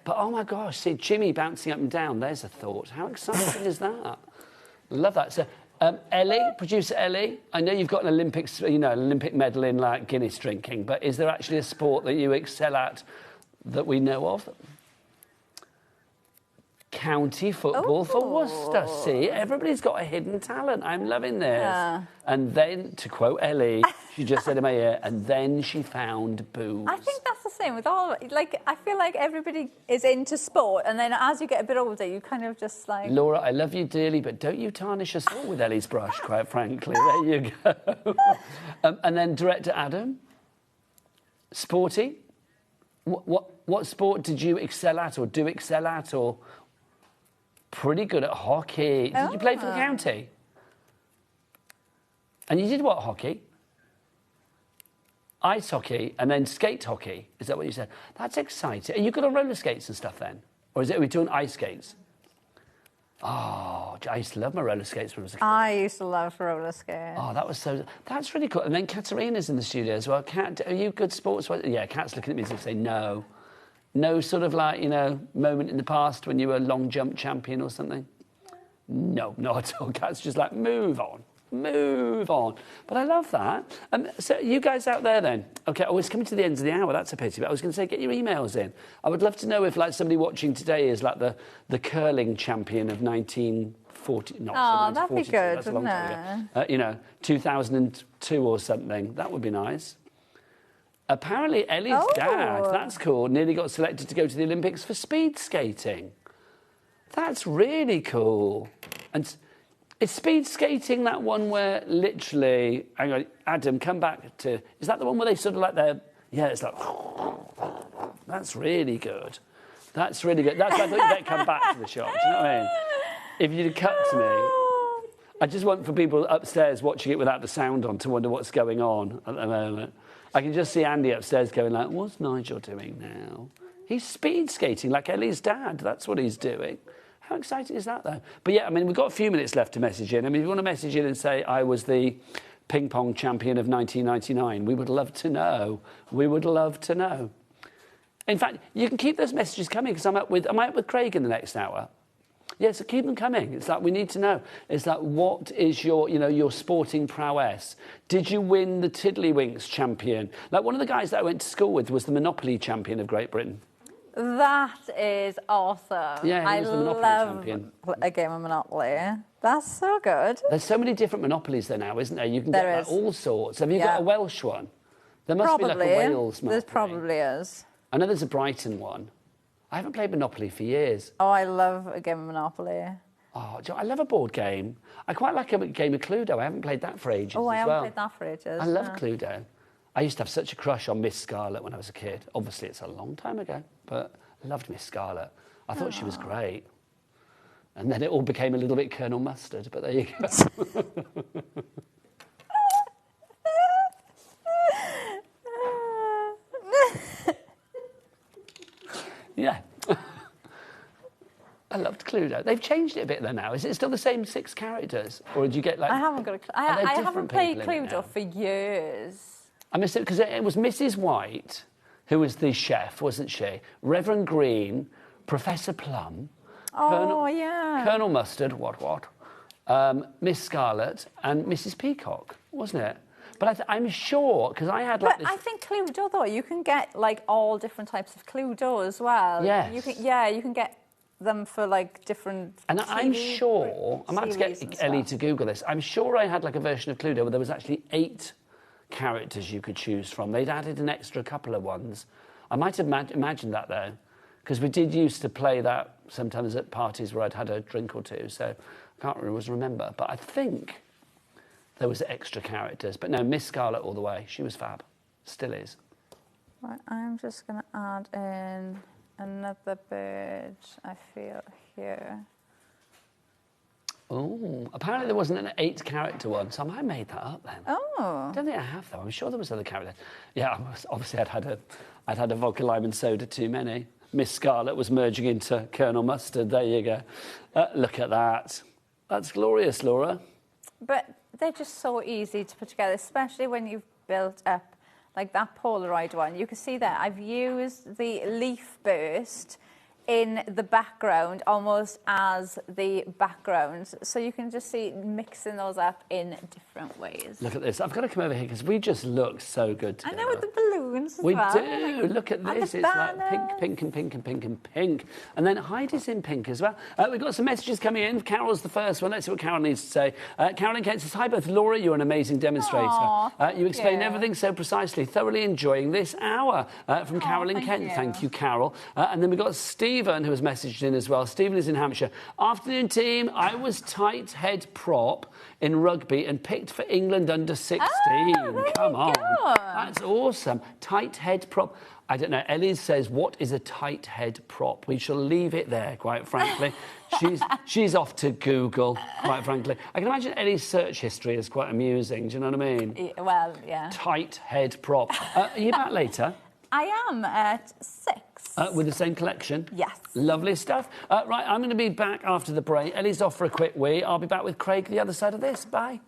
But oh my gosh, see Jimmy bouncing up and down. There's a thought. How exciting is that? Love that. So, Ellie, producer Ellie, I know you've got an Olympics, Olympic medal in like Guinness drinking, but is there actually a sport that you excel at that we know of? County football for Worcester. See, everybody's got a hidden talent. I'm loving this. Yeah. And then, to quote Ellie, she just said in my ear, and then she found booze. I think that's the same with all of it. Like, I feel like everybody is into sport, and then as you get a bit older, you kind of just like... Laura, I love you dearly, but don't you tarnish us all with Ellie's brush, quite frankly. There you go. And then director Adam, sporty. What sport did you excel at, or do excel at, or... Pretty good at hockey. Did you play for the county? And you did what hockey? Ice hockey and then skate hockey. Is that what you said? That's exciting. Are you good on roller skates and stuff then? Or are we doing ice skates? Oh, I used to love my roller skates when I was a kid. I used to love roller skates. Oh, that's really cool. And then Katarina's in the studio as well. Kat, are you good sports? Yeah, Kat's looking at me and saying no. No sort of like, moment in the past when you were a long jump champion or something? No, not at all. Kat's just like, move on. But I love that. So you guys out there then? Okay, I was coming to the end of the hour. That's a pity. But I was going to say, get your emails in. I would love to know if like somebody watching today is like the curling champion of 1940. Oh, that'd be good, that's a long time ago. 2002 or something. That would be nice. Apparently, Ellie's dad, that's cool, nearly got selected to go to the Olympics for speed skating. That's really cool. And is speed skating that one where literally... Hang on, Adam, come back to... Is that the one where they sort of like they're... Yeah, it's like... That's really good. That's really good. That's why I thought you'd better come back to the shop. Do you know what I mean? If you'd cut to me... I just want for people upstairs watching it without the sound on to wonder what's going on at the moment. I can just see Andy upstairs going like, what's Nigel doing now? He's speed skating like Ellie's dad. That's what he's doing. How exciting is that, though? But yeah, I mean, we've got a few minutes left to message in. I mean, if you want to message in and say, I was the ping pong champion of 1999, we would love to know. We would love to know. In fact, you can keep those messages coming because I'm out with Craig in the next hour. Yeah, so keep them coming. It's like, we need to know. It's like, what is your sporting prowess? Did you win the Tiddlywinks champion? Like, one of the guys that I went to school with was the Monopoly champion of Great Britain. That is awesome. Yeah, he was the Monopoly champion. A game of Monopoly. That's so good. There's so many different Monopolies there now, isn't there? You can get like, all sorts. Have you got a Welsh one? There must be like a Wales Monopoly. There probably is. I know there's a Brighton one. I haven't played Monopoly for years. Oh, I love a game of Monopoly. Oh, I love a board game. I quite like a game of Cluedo. I haven't played that for ages. Oh, I haven't played that for ages. I love Cluedo. I used to have such a crush on Miss Scarlet when I was a kid. Obviously, it's a long time ago, but I loved Miss Scarlet. I thought she was great. And then it all became a little bit Colonel Mustard, but there you go. Cluedo? They've changed it a bit there now. Is it still the same 6 characters? Or did you get like... I haven't got a clue. I haven't played Cluedo for years. I missed it because it was Mrs. White, who was the chef, wasn't she? Reverend Green, Professor Plum... Colonel Mustard, Miss Scarlet and Mrs. Peacock, wasn't it? But I'm sure, because I had like I think Cluedo, though, you can get like all different types of Cluedo as well. Yes. You can get them for like different And I'm sure, I might have to get Ellie to Google this, I'm sure I had like a version of Cluedo where there was actually 8 characters you could choose from. They'd added an extra couple of ones. I might have imagined that, though, because we did used to play that sometimes at parties where I'd had a drink or two, so I can't always remember. But I think there was extra characters. But no, Miss Scarlet all the way. She was fab. Still is. Right, I'm just going to add in another bird, I feel, here. Oh, apparently there wasn't an 8-character one, so I might have made that up then. Oh. I don't think I have, though. I'm sure there was other characters. Yeah, obviously I'd had a vodka, lime and soda too many. Miss Scarlet was merging into Colonel Mustard. There you go. Look at that. That's glorious, Laura. But they're just so easy to put together, especially when you've built up like that Polaroid one. You can see that I've used the leaf burst in the background almost as the background. So you can just see mixing those up in different ways. Look at this. I've got to come over here because we just look so good together. I know, with the balloons as we well. do. Look at this. It's like pink, pink and pink and pink and pink. And then Heidi's in pink as well. We've got some messages coming in. Carol's the first one. Let's see what Carol needs to say. Carolyn Kent says, hi, both. Laura, you're an amazing demonstrator. Aww, you explain everything so precisely. Thoroughly enjoying this hour. From Carolyn Kent. Thank you, Carol. And then we've got Stephen, who has messaged in as well. Stephen is in Hampshire. Afternoon, team. I was tight head prop in rugby and picked for England under 16. Come on. That's awesome. Tight head prop. I don't know. Ellie says, what is a tight head prop? We shall leave it there, quite frankly. She's off to Google, quite frankly. I can imagine Ellie's search history is quite amusing. Do you know what I mean? Well, yeah. Tight head prop. Are you back later? I am at 6. With the same collection? Yes. Lovely stuff. Right, I'm going to be back after the break. Ellie's off for a quick wee. I'll be back with Craig the other side of this. Bye.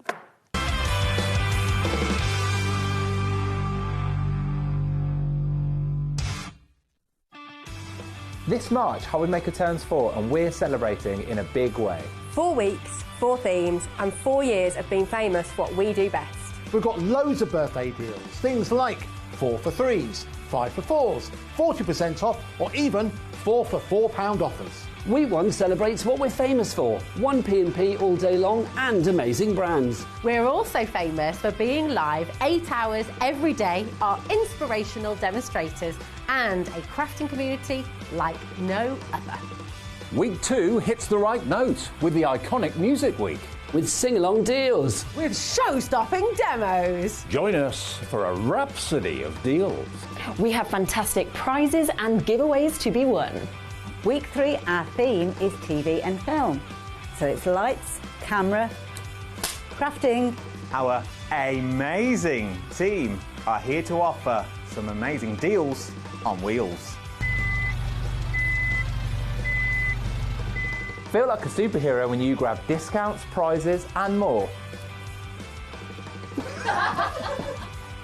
This March, HobbyMaker turns 4 and we're celebrating in a big way. 4 weeks, 4 themes and 4 years of being famous for what we do best. We've got loads of birthday deals, things like 4 for 3s, 5 for 4s, 40% off or even 4 for £4 offers. Week 1 celebrates what we're famous for. 1 P&P all day long and amazing brands. We're also famous for being live 8 hours every day, our inspirational demonstrators and a crafting community like no other. Week 2 hits the right note with the iconic Music Week. With sing-along deals. With show-stopping demos. Join us for a rhapsody of deals. We have fantastic prizes and giveaways to be won. Week 3, our theme is TV and film. So it's lights, camera, crafting. Our amazing team are here to offer some amazing deals on wheels. Feel like a superhero when you grab discounts, prizes and more.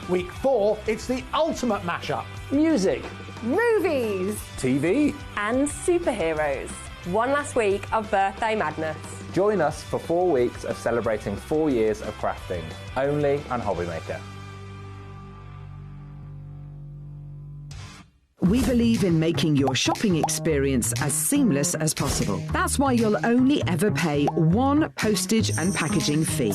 Week 4, it's the ultimate mashup. Music. Movies. TV. And superheroes. One last week of birthday madness. Join us for 4 weeks of celebrating 4 years of crafting, only on HobbyMaker. We believe in making your shopping experience as seamless as possible. That's why you'll only ever pay 1 postage and packaging fee.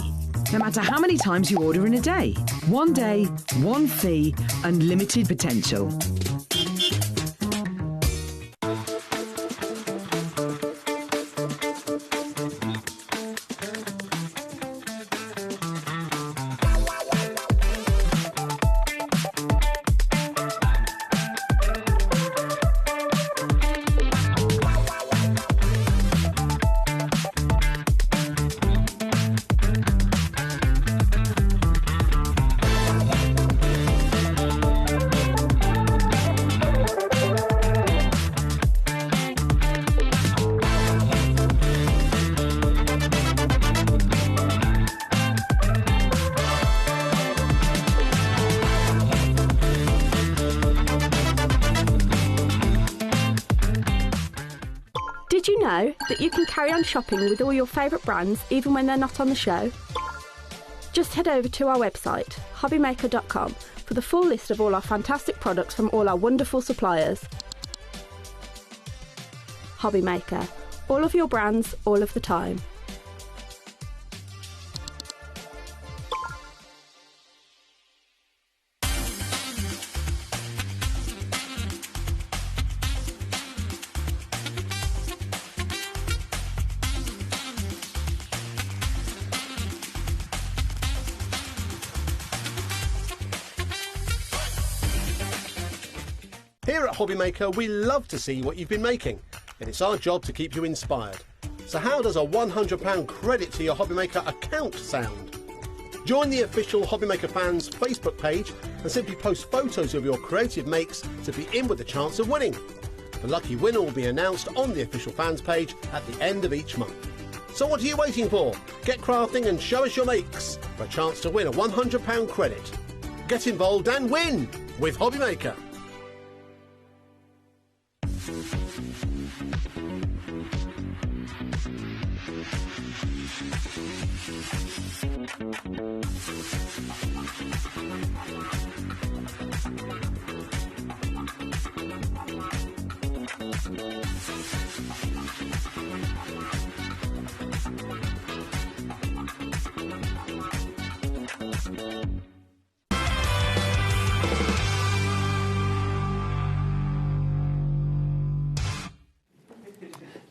No matter how many times you order in a day. 1 day, 1 fee, unlimited potential. Did you know that you can carry on shopping with all your favourite brands even when they're not on the show? Just head over to our website, hobbymaker.com, for the full list of all our fantastic products from all our wonderful suppliers. HobbyMaker. All of your brands, all of the time. Here at HobbyMaker, we love to see what you've been making, and it's our job to keep you inspired. So how does a £100 credit to your HobbyMaker account sound? Join the official HobbyMaker fans Facebook page and simply post photos of your creative makes to be in with a chance of winning. The lucky winner will be announced on the official fans page at the end of each month. So what are you waiting for? Get crafting and show us your makes for a chance to win a £100 credit. Get involved and win with HobbyMaker.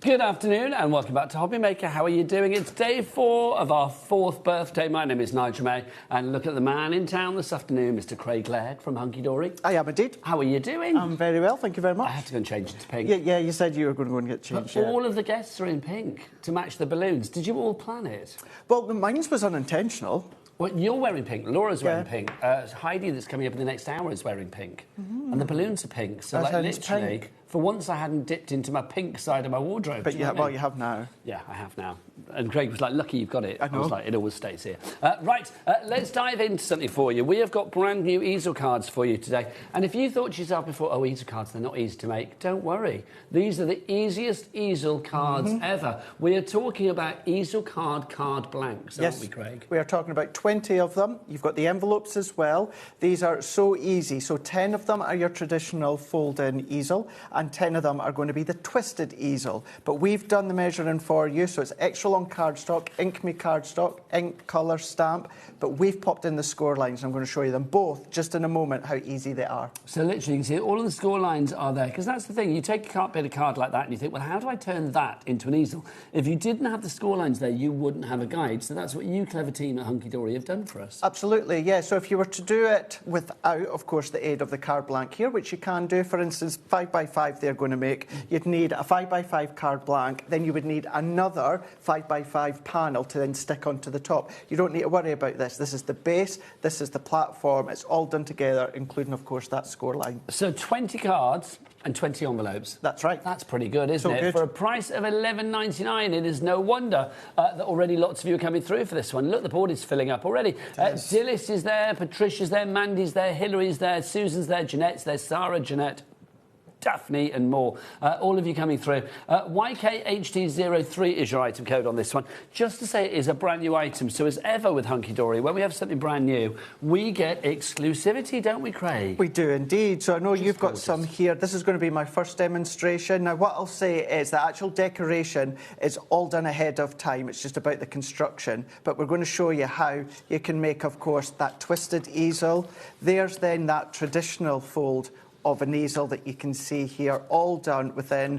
Good afternoon and welcome back to HobbyMaker. How are you doing? It's day 4 of our 4th birthday. My name is Nigel May, and look at the man in town this afternoon, Mr. Craig Laird from Hunky Dory. I am indeed. How are you doing? I'm very well, thank you very much. I have to go and change it to pink. Yeah, you said you were going to go and get changed. But all of the guests are in pink to match the balloons. Did you all plan it? Well, mine was unintentional. Well, you're wearing pink, Laura's wearing pink, Heidi that's coming up in the next hour is wearing pink. And the balloons are pink, so like literally, pink. For once I hadn't dipped into my pink side of my wardrobe. But yeah, well, you have now. Yeah, I have now. And Craig was like, lucky you've got it. I know. I was like, it always stays here. Right, let's dive into something for you. We have got brand new easel cards for you today. And if you thought to yourself before, oh, easel cards, they're not easy to make, don't worry. These are the easiest easel cards ever. We are talking about easel card blanks, aren't we, Craig? We are talking about 20 of them. You've got the envelopes as well. These are so easy. So 10 of them are your traditional fold-in easel, and 10 of them are going to be the twisted easel. But we've done the measuring for you, so it's extra long cardstock, Ink Me cardstock, ink, colour, stamp, but we've popped in the score lines. I'm going to show you them both just in a moment how easy they are. So literally you can see all of the score lines are there, because that's the thing, you take a bit of card like that and you think, well, how do I turn that into an easel? If you didn't have the score lines there, you wouldn't have a guide, so that's what you clever team at Hunky Dory have done for us. Absolutely, yeah. So if you were to do it without, of course, the aid of the card blank here, which you can do, for instance, 5x5 they're going to make, you'd need a 5x5 card blank, then you would need another 5x5 panel to then stick onto the top. You don't need to worry about this. This is the base, this is the platform, it's all done together, including, of course, that score line. So 20 cards and 20 envelopes. That's right. That's pretty good, isn't So it? good. For a price of $11.99, it is no wonder that already lots of you are coming through for this one. Look, the board is filling up already. Dilys is there, Patricia's there, Mandy's there, Hillary's there, Susan's there, Jeanette's there, Sarah, Jeanette, Daphne and more. All of you coming through. YKHT03 is your item code on this one. Just to say it is a brand new item. So as ever with Hunky Dory, when we have something brand new, we get exclusivity, don't we, Craig? We do indeed. So I know you've got some here. This is going to be my first demonstration. Now, what I'll say is the actual decoration is all done ahead of time. It's just about the construction. But we're going to show you how you can make, of course, that twisted easel. There's then that traditional fold of an easel that you can see here, all done within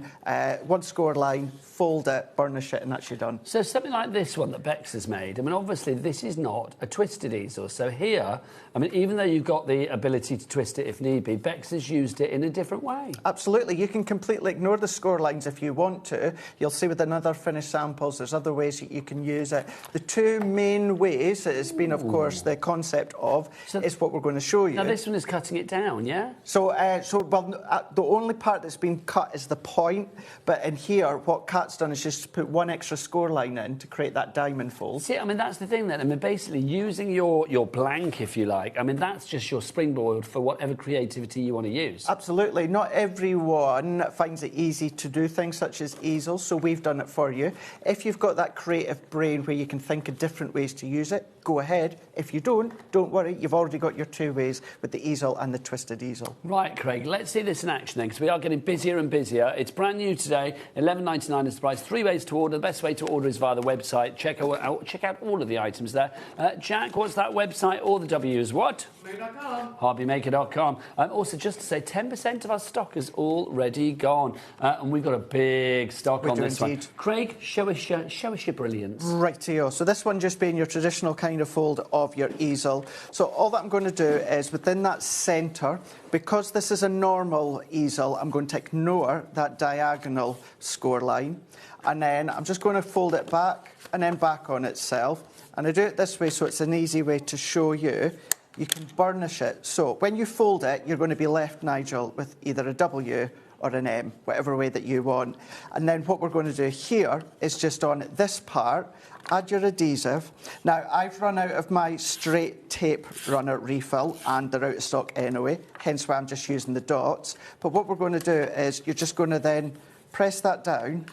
one score line, fold it, burnish it, and that's you done. So something like this one that Bex has made, I mean, obviously this is not a twisted easel. So here, I mean, even though you've got the ability to twist it if need be, Bex has used it in a different way. Absolutely. You can completely ignore the score lines if you want to. You'll see with another finished samples, there's other ways that you can use it. The two main ways that it's been, of course, the concept of is what we're going to show you. Now, this one is cutting it down, yeah? So The only part that's been cut is the point, but in here, what Kat's done is just put one extra score line in to create that diamond fold. See, I mean, that's the thing then. I mean, basically, using your blank, if you like, I mean, that's just your springboard for whatever creativity you want to use. Absolutely. Not everyone finds it easy to do things such as Easel, so we've done it for you. If you've got that creative brain where you can think of different ways to use it, go ahead. If you don't worry, you've already got your two ways with the Easel and the twisted Easel. Right, Craig, let's see this in action then, because we are getting busier and busier. It's brand new today, $11.99 is the price. 3 ways to order. The best way to order is via the website. Check out all of the items there. Jack, what's that website? All the W's. What? HobbyMaker.com. Also, just to say, 10% of our stock is already gone, and we've got a big stock on this one. Craig, show us your brilliance. Rightio. So this one just being your traditional kind of fold of your Easel. So all that I'm going to do is within that centre, because this is a normal Easel, I'm going to ignore that diagonal score line, and then I'm just going to fold it back and then back on itself. And I do it this way so it's an easy way to show you. You can burnish it. So when you fold it, you're going to be left, Nigel, with either a W or an M, whatever way that you want. And then what we're going to do here is just on this part, add your adhesive. Now, I've run out of my straight tape runner refill, and they're out of stock anyway, hence why I'm just using the dots. But what we're going to do is you're just going to then press that down,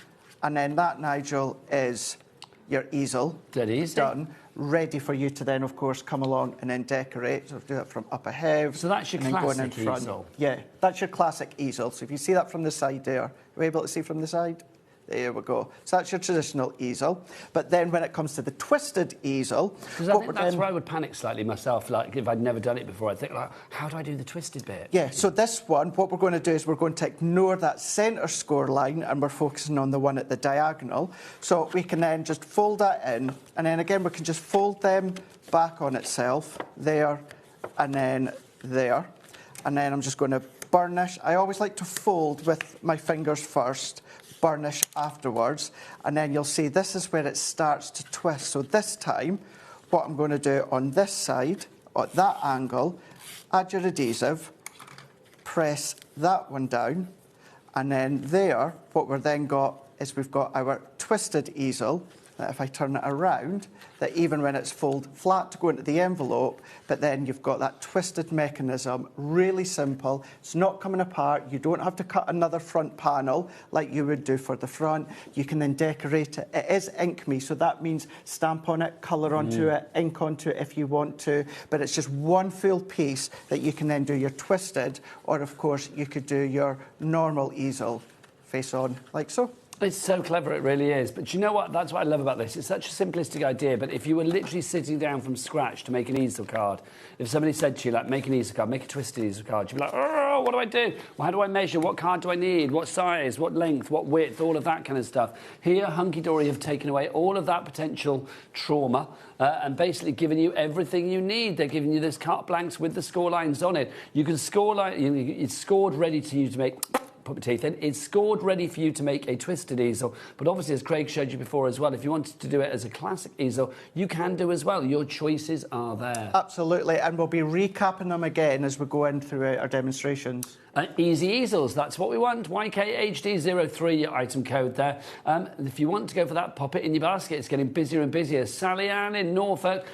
and then that, Nigel, is your Easel. Dead easy. Done. Ready for you to then, of course, come along and then decorate. So do that from up ahead. So that's your classic Easel? Yeah, that's your classic Easel. So if you see that from the side there, are you able to see from the side? There we go. So that's your traditional Easel. But then when it comes to the twisted Easel... Because I think that's where I would panic slightly myself. Like, if I'd never done it before, I'd think, like, how do I do the twisted bit? Yeah, so this one, what we're going to do is we're going to ignore that centre score line, and we're focusing on the one at the diagonal. So we can then just fold that in, and then again we can just fold them back on itself, there, and then there. And then I'm just going to burnish. I always like to fold with my fingers first, burnish afterwards, and then you'll see this is where it starts to twist. So this time, what I'm going to do on this side, at that angle, add your adhesive, press that one down, and then there, what we've then got is we've got our twisted Easel, that if I turn it around, that even when it's folded flat to go into the envelope, but then you've got that twisted mechanism, really simple. It's not coming apart. You don't have to cut another front panel like you would do for the front. You can then decorate it. It is ink me, so that means stamp on it, colour onto it, ink onto it if you want to, but it's just one full piece that you can then do your twisted, or of course you could do your normal Easel face on, like so. It's so clever, it really is. But you know what? That's what I love about this. It's such a simplistic idea, but if you were literally sitting down from scratch to make an Easel card, if somebody said to you, like, make an Easel card, make a twisted Easel card, you'd be like, oh, what do I do? Well, how do I measure? What card do I need? What size? What length? What width? All of that kind of stuff. Here, Hunky Dory have taken away all of that potential trauma and basically given you everything you need. They're giving you this carte blanks with the score lines on it. You can score, it's scored ready to you to make... put my teeth in. It's scored ready for you to make a twisted Easel, but obviously, as Craig showed you before as well, if you wanted to do it as a classic Easel, you can do as well. Your choices are there. Absolutely, and we'll be recapping them again as we go in through our demonstrations. Easy Easels, that's what we want. YKHD03, your item code there. If you want to go for that, pop it in your basket. It's getting busier and busier. Sally Ann in Norfolk,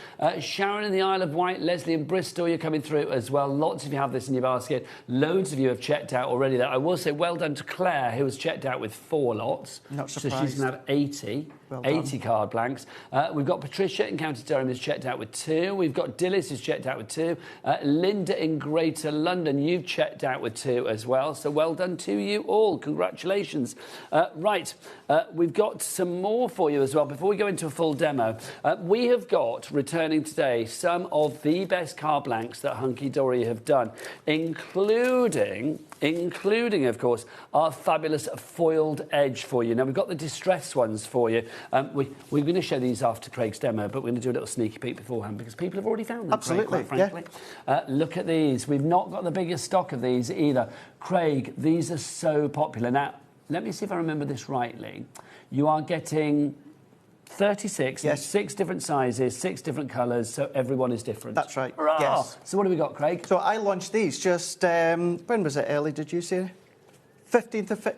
Sharon in the Isle of Wight, Leslie in Bristol, you're coming through as well. Lots of you have this in your basket. Loads of you have checked out already. There, I will say well done to Claire, who has checked out with 4 lots. Not surprised. So she's going to have 80. Well 80 card blanks. We've got Patricia in County Durham who's checked out with 2. We've got Dillis who's checked out with 2. Linda in Greater London, you've checked out with 2 as well. So well done to you all. Congratulations. Right, we've got some more for you as well. Before we go into a full demo, we have got, returning today, some of the best card blanks that Hunky Dory have done, including, of course, our fabulous foiled edge for you. Now, we've got the distress ones for you. We're going to show these after Craig's demo, but we're going to do a little sneaky peek beforehand because people have already found them. Absolutely, Craig, quite frankly. Yeah. Look at these. We've not got the biggest stock of these either. Craig, these are so popular. Now, let me see if I remember this rightly. You are getting 36, Yes. 6 different sizes, 6 different colours, so everyone is different. That's right. Hurrah! Yes. So what have we got, Craig? So I launched these just, when was it, Ellie, did you say? 15th of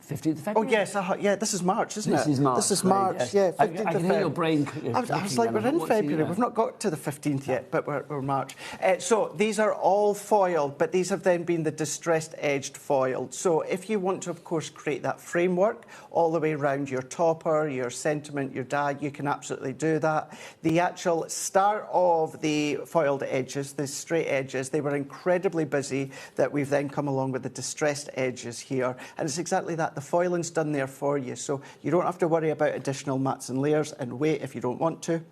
15th of February? Oh, yes. Yeah, this is March, isn't it? This is March. This is Craig, March, yes. yeah. 15th I of can hear Feb. your brain I was like, we're in February. We've not got to the 15th yet, but we're March. So these are all foiled, but these have then been the distressed edged foiled. So if you want to, of course, create that framework all the way around your topper, your sentiment, your die, you can absolutely do that. The actual start of the foiled edges, the straight edges, they were incredibly busy that we've then come along with the distressed edges here. And it's exactly that. The foiling's done there for you, so you don't have to worry about additional mats and layers and wait if you don't want to.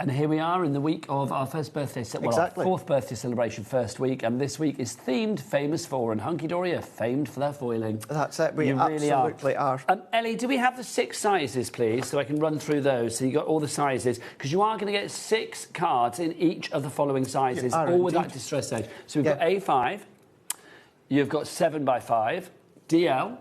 And here we are in the week of our first birthday, Exactly. our 4th birthday celebration, first week, and this week is themed Famous For, and Hunky Dory are famed for their foiling. That's it, we You really absolutely are. Ellie, do we have the 6 sizes, please, so I can run through those? So you got all the sizes, because you are going to get 6 cards in each of the following sizes, all with that distress edge. So we've got A5, you've got 7x5, DL,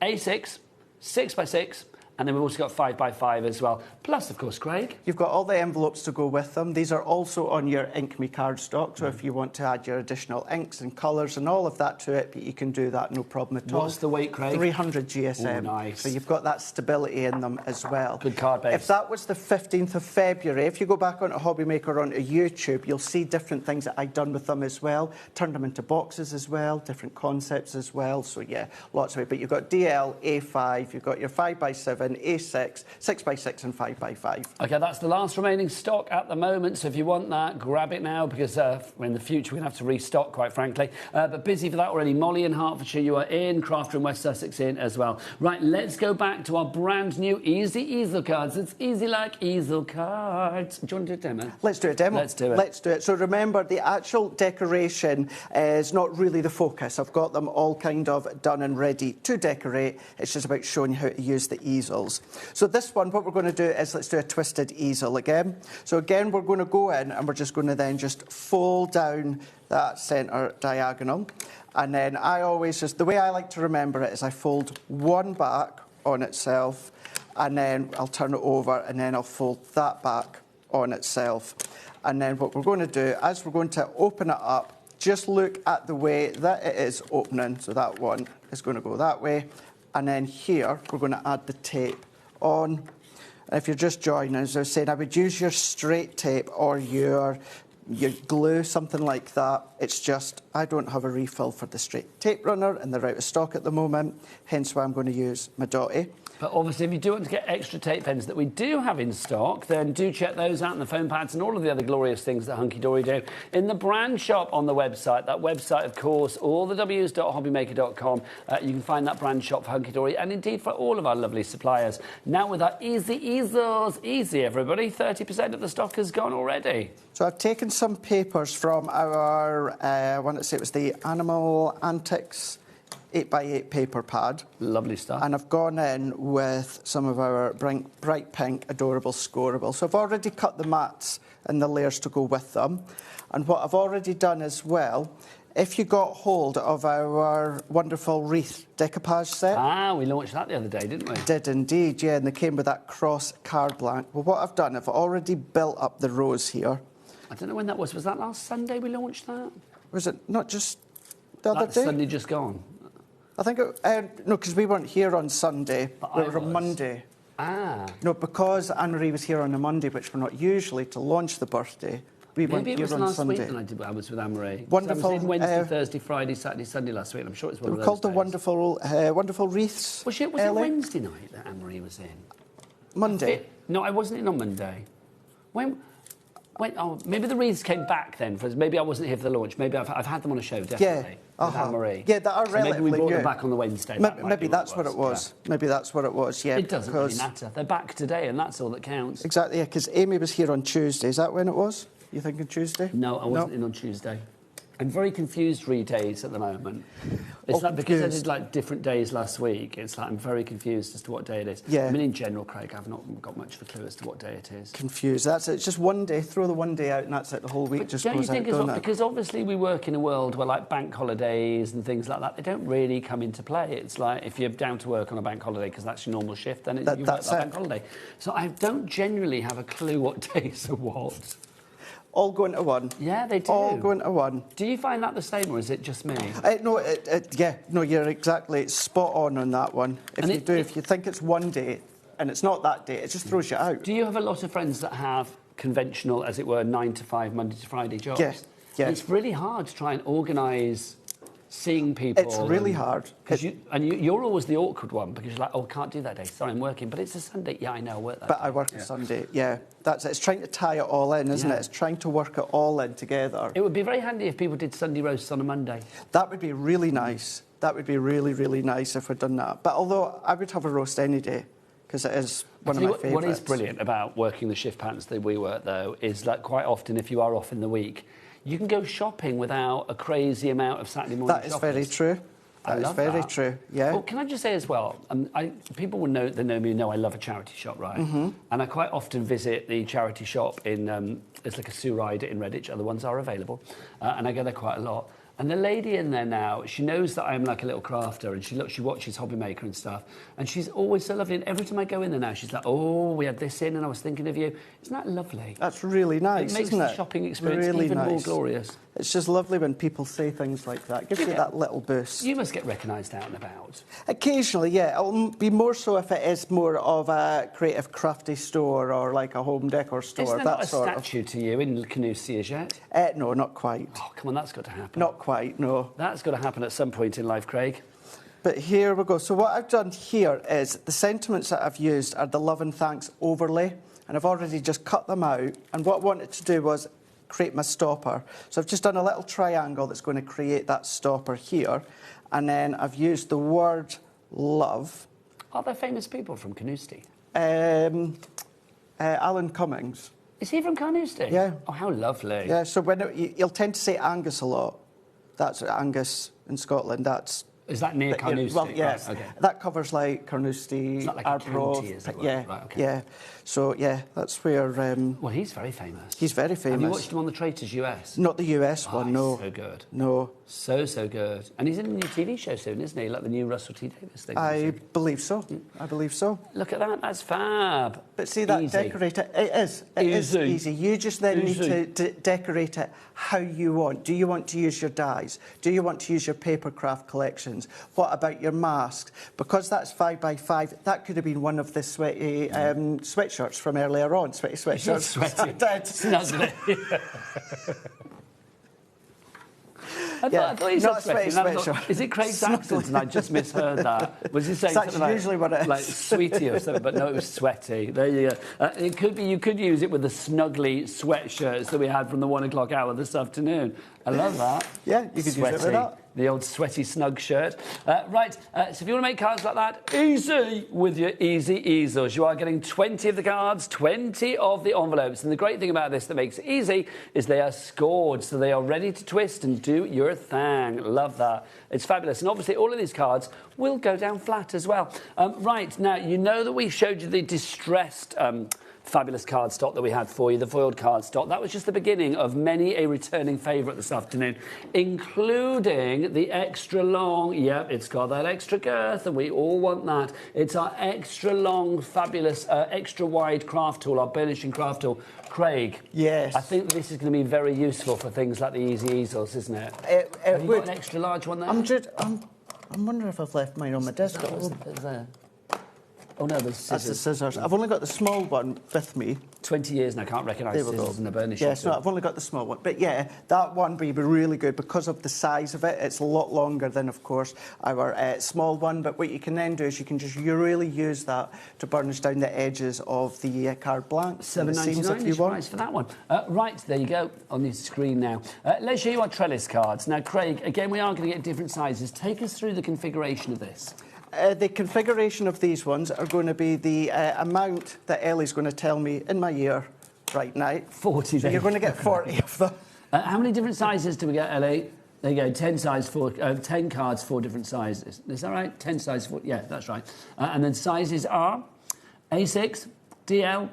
A6, 6x6, and then we've also got 5x5 as well. Plus, of course, Craig. You've got all the envelopes to go with them. These are also on your Ink Me cardstock, so if you want to add your additional inks and colours and all of that to it, you can do that, no problem at all. What's the weight, Craig? 300 GSM. Oh, nice. So you've got that stability in them as well. Good card base. If that was the 15th of February, if you go back onto HobbyMaker onto YouTube, you'll see different things that I've done with them as well. Turned them into boxes as well, different concepts as well. So yeah, lots of it. But you've got DL, A5, you've got your 5x7, A6, 6x6 and 5x5. OK, that's the last remaining stock at the moment, so if you want that, grab it now, because in the future we're going to have to restock, quite frankly. But busy for that already. Molly in Hertfordshire, you are in. Crafter in West Sussex in as well. Right, let's go back to our brand new Easy Easel cards. It's easy like Easel cards. Do you want to do a demo? Let's do a demo. Let's do it. Let's do it. So remember, the actual decoration is not really the focus. I've got them all kind of done and ready to decorate. It's just about showing you how to use the easels. So this one, what we're going to do is let's do a twisted easel again. So again, we're going to go in and we're just going to then just fold down that centre diagonal. And then I always just, the way I like to remember it is I fold one back on itself, and then I'll turn it over, and then I'll fold that back on itself. And then what we're going to do, as we're going to open it up, just look at the way that it is opening. So that one is going to go that way. And then here, we're going to add the tape on. If you're just joining, as I was saying, I would use your straight tape or your glue, something like that. It's just, I don't have a refill for the straight tape runner and they're out of stock at the moment, hence why I'm going to use my dotty. But obviously, if you do want to get extra tape pens that we do have in stock, then do check those out, and the foam pads and all of the other glorious things that Hunky Dory do in the brand shop on the website. That website, of course, allthews.hobbymaker.com. You can find that brand shop for Hunky Dory, and indeed for all of our lovely suppliers. Now with our Easy Easels. Easy, everybody. 30% of the stock has gone already. So I've taken some papers from our, I want to say it was the Animal Antics 8x8 paper pad. Lovely stuff. And I've gone in with some of our bright pink adorable scoreable. So I've already cut the mats and the layers to go with them. And what I've already done as well, if you got hold of our wonderful wreath decoupage set. Ah, we launched that the other day, didn't we? Did indeed, yeah, and they came with that cross card blank. Well, what I've done, I've already built up the rows here. I don't know when that was. Was that last Sunday we launched that? Was it not just the other day? Sunday just gone. I think it, no, because we weren't here on Sunday. We were on Monday. Ah. No, because Anne-Marie was here on a Monday, which we're not usually, to launch the birthday. We weren't here on Sunday. Maybe it was last week that I was with Anne-Marie. Wonderful. So I was in Wednesday, Thursday, Friday, Saturday, Sunday last week. I'm sure it's one of those called days. the wonderful wreaths. Was it Wednesday night that Anne-Marie was in? Monday. No, I wasn't in on Monday. When? Oh, maybe the wreaths came back then. Maybe I wasn't here for the launch. Maybe I've had them on a show, definitely. Yeah, with Anne-Marie. Yeah, that are relatively maybe we brought new. them back on the Wednesday. Maybe that's what it was. Yeah. Maybe that's what it was, yeah. It doesn't really matter. They're back today, and that's all that counts. Exactly, yeah, because Amy was here on Tuesday. Is that when it was? You thinking Tuesday? No, I wasn't in on Tuesday. I'm very confused 3 days at the moment. It's like because I did like different days last week, it's like I'm very confused as to what day it is. Yeah. I mean, in general, Craig, I've not got much of a clue as to what day it is. Confused. That's it. It's just one day, throw the one day out and that's it. The whole week just Don't you goes think out, as well, don't it? because obviously we work in a world where like bank holidays and things like that, they don't really come into play. It's like if you're down to work on a bank holiday because that's your normal shift, then you work that bank holiday. So I don't generally have a clue what days are what. All going to one. Yeah, they do. All going to one. Do you find that the same, or is it just me? No, you're exactly spot on that one. If you think it's one day and it's not that day, it just throws you out. Do you have a lot of friends that have conventional, as it were, 9 to 5, Monday to Friday jobs? Yes. Yeah. It's really hard to try and organise seeing people. It's really hard. You're always the awkward one because you're like, oh, can't do that day. Sorry, I'm working. But it's a Sunday. Yeah, I know, I work that day. But I work a Sunday, yeah. That's it. It's trying to tie it all in, isn't it? It's trying to work it all in together. It would be very handy if people did Sunday roasts on a Monday. That would be really nice. That would be really, really nice if we'd done that. But although I would have a roast any day because it is one of my favourites. What is brilliant about working the shift patterns that we work, though, is that quite often if you are off in the week, you can go shopping without a crazy amount of Saturday morning shopping. That is very true. That is very true, yeah. Well, can I just say as well, people will know, they know me, know I love a charity shop, right? Mm-hmm. And I quite often visit the charity shop in, it's like a Sue Rider in Redditch, other ones are available, and I go there quite a lot. And the lady in there now, she knows that I'm like a little crafter, and she watches HobbyMaker and stuff, and she's always so lovely. And every time I go in there now, she's like, "Oh, we had this in, and I was thinking of you." Isn't that lovely? That's really nice. It makes isn't the it? shopping experience really even nice. more glorious. It's just lovely when people say things like that. It gives you that little boost. You must get recognised out and about. Occasionally, yeah. It'll be more so if it is more of a creative crafty store or like a home decor store. Isn't there that not a sort statue to you in Canusi as yet? No, not quite. Oh, come on, that's got to happen. Not quite, no. That's got to happen at some point in life, Craig. But here we go. So what I've done here is the sentiments that I've used are the love and thanks overlay, and I've already just cut them out. And what I wanted to do was create my stopper. So I've just done a little triangle that's going to create that stopper here. And then I've used the word love. Are there famous people from Canusti? Alan Cummings. Is he from Carnation? Yeah. Oh, how lovely. Yeah, so you'll tend to say Angus a lot. That's Angus in Scotland. Is that near Carnoustie? Well, yes. Right, okay. That covers like Carnoustie, It's not like Arbroath. a county, is it? Yeah, right, okay. yeah. So, yeah, that's where... well, he's very famous. He's very famous. Have you watched him on the Traitors US? Not the US one, no. So good. No. So good. And he's in a new TV show soon, isn't he? Like the new Russell T Davies thing. I believe so. I believe so. Look at that. That's fab. But see, that decorate it is. It is easy. You just then need to decorate it how you want. Do you want to use your dyes? Do you want to use your paper craft collections? What about your masks? Because that's 5x5, that could have been one of the sweaty sweatshirts from earlier on. Sweaty sweatshirts. Sweaty. Snugly. I thought you said sweaty. Is it Craig's accent and I just misheard that? Was he saying something like, usually what it is. Like sweetie or something? But no, it was sweaty. There you go. It could be. You could use it with the snuggly sweatshirts that we had from the 1 o'clock hour this afternoon. I love that. Yeah, you could use it with that. The old sweaty snug shirt. Right, so if you want to make cards like that, easy with your easy easels. You are getting 20 of the cards, 20 of the envelopes. And the great thing about this that makes it easy is they are scored, so they are ready to twist and do your thing. Love that. It's fabulous. And obviously all of these cards will go down flat as well. Right, now, you know that we showed you the distressed... fabulous cardstock that we had for you, the foiled cardstock. That was just the beginning of many a returning favourite this afternoon, including the extra long, yep, it's got that extra girth, and we all want that. It's our extra long, fabulous, extra wide craft tool, our burnishing craft tool. Craig. Yes. I think this is going to be very useful for things like the easy easels, isn't it? Have you got an extra large one there? I'm wondering if I've left mine on my desk. There. Oh, no, there's scissors. That's the scissors. I've only got the small one with me. 20 years and I can't recognise scissors in a burnish. Yes, no, I've only got the small one. But, yeah, that one would be really good because of the size of it. It's a lot longer than, of course, our small one. But what you can then do is you can just really use that to burnish down the edges of the card blanks. $7.99 if you want. Price for that one. Right, there you go, on the screen now. Let's show you our trellis cards. Now, Craig, again, we are going to get different sizes. Take us through the configuration of this. The configuration of these ones are going to be the amount that Ellie's going to tell me in my ear right now. 40 So you're going to get 40 of them. How many different sizes do we get, Ellie? There you go, 10 cards, 4 different sizes. Is that right? 10 sizes, 4, yeah, that's right. And then sizes are A6, DL,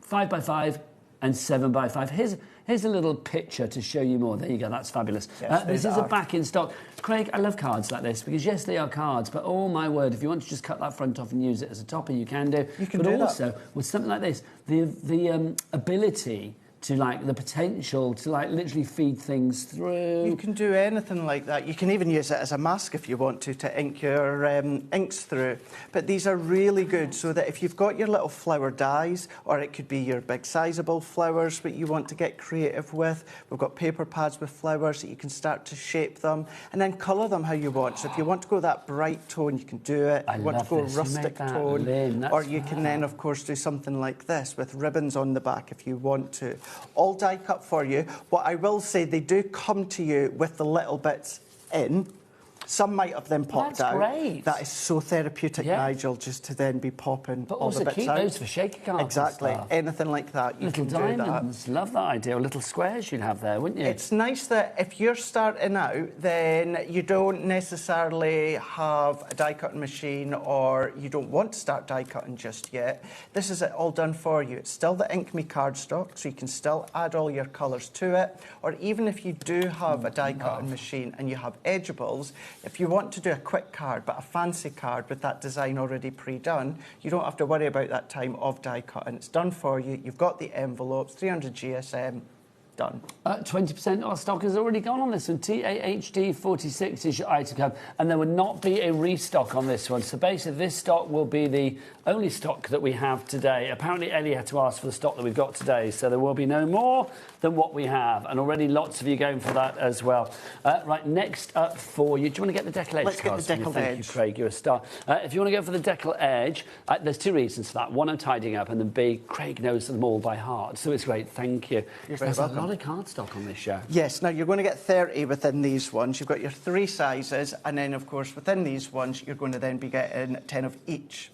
5x5 and 7x5. Here's a little picture to show you more. There you go, that's fabulous. Yes, this is a back in stock. Craig, I love cards like this because, yes, they are cards, but oh my word, if you want to just cut that front off and use it as a topper, you can do. You can but do also, that. with something like this, the ability to, like, the potential to, like, literally feed things through. You can do anything like that. You can even use it as a mask if you want to ink your inks through. But these are really good so that if you've got your little flower dies, or it could be your big sizable flowers that you want to get creative with, we've got paper pads with flowers that you can start to shape them and then colour them how you want. So if you want to go that bright tone, you can do it. If you want to go rustic tone, or you can then, of course, do something like this with ribbons on the back if you want to. All die cut for you. What I will say, they do come to you with the little bits in. Some might have them popped out. That's great. That is so therapeutic, Nigel, just to then be popping But all also the bits keep out. those for shaker cards. Exactly. And stuff. Anything like that, you little can do diamonds. that. Love that idea. Or little squares you'd have there, wouldn't you? It's nice that if you're starting out, then you don't necessarily have a die cutting machine or you don't want to start die cutting just yet. This is it all done for you. It's still the Ink Me cardstock, so you can still add all your colours to it. Or even if you do have a die cutting machine and you have edgeables, if you want to do a quick card, but a fancy card with that design already pre-done, you don't have to worry about that time of die cutting. It's done for you. You've got the envelopes, 300 GSM, done. 20% of our stock has already gone on this one. TAHD46 is your item code, and there will not be a restock on this one. So basically, this stock will be the only stock that we have today. Apparently, Ellie had to ask for the stock that we've got today, so there will be no more than what we have, and already lots of you going for that as well. Right, next up for you. Do you want to get the Decled edge? Let's get the Decled Thank edge. you, Craig. You're a star. If you want to go for the Decled edge, there's 2 reasons for that. One, I'm tidying up, and then B, Craig knows them all by heart, so it's great. Thank you. You're very welcome. A lot of cardstock on this show. Yes, now you're going to get 30 within these ones. You've got your 3 sizes, and then, of course, within these ones, you're going to then be getting 10 of each.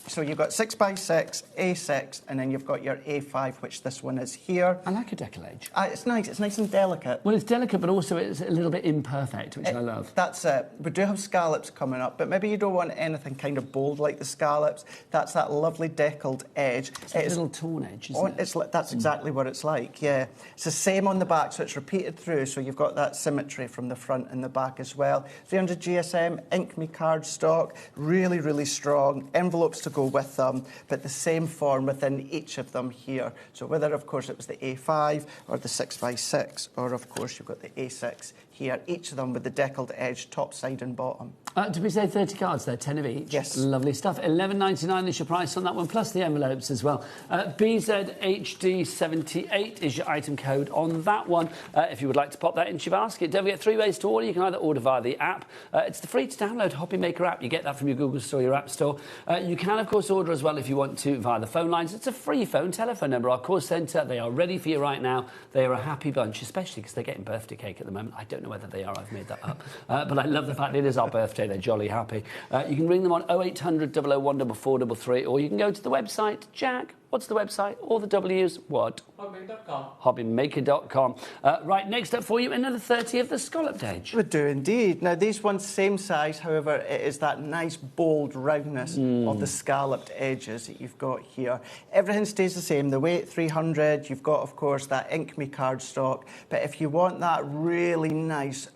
So you've got 6x6, A6, and then you've got your A5, which this one is here. I like a Decled edge. It's nice. It's nice and delicate. Well, it's delicate, but also it's a little bit imperfect, which I love. That's it. We do have scallops coming up, but maybe you don't want anything kind of bold like the scallops. That's that lovely deckled edge. It's a little torn edge, isn't it? That's exactly what it's like, yeah. It's the same on the back, so it's repeated through, so you've got that symmetry from the front and the back as well. 300 GSM, Ink Me cardstock, really, really strong. Envelopes to go with them, but the same form within each of them here. So whether, of course, it was the A5 or the 6x6, or, of course, you've got the A6 here, each of them with the deckled edge, top, side and bottom. Did we say 30 cards there, 10 of each? Yes. Lovely stuff. $11.99 is your price on that one, plus the envelopes as well. BZHD78 is your item code on that one. If you would like to pop that into your basket, don't forget 3 ways to order. You can either order via the app. It's the free to download HobbyMaker app. You get that from your Google Store, your App Store. You can, of course, order as well if you want to via the phone lines. It's a free telephone number. Our call centre, they are ready for you right now. They are a happy bunch, especially because they're getting birthday cake at the moment. I don't know whether they are. I've made that up. But I love the fact that it is our birthday. They're jolly happy. You can ring them on 0800 001 4433, or you can go to the website. Jack, what's the website? All the W's, what? HobbyMaker.com. HobbyMaker.com. Right, next up for you, another 30 of the Scalloped edge. We do indeed. Now, these ones, same size, however, it is that nice, bold roundness of the scalloped edges that you've got here. Everything stays the same. The weight, 300. You've got, of course, that Ink Me cardstock. But if you want that really nice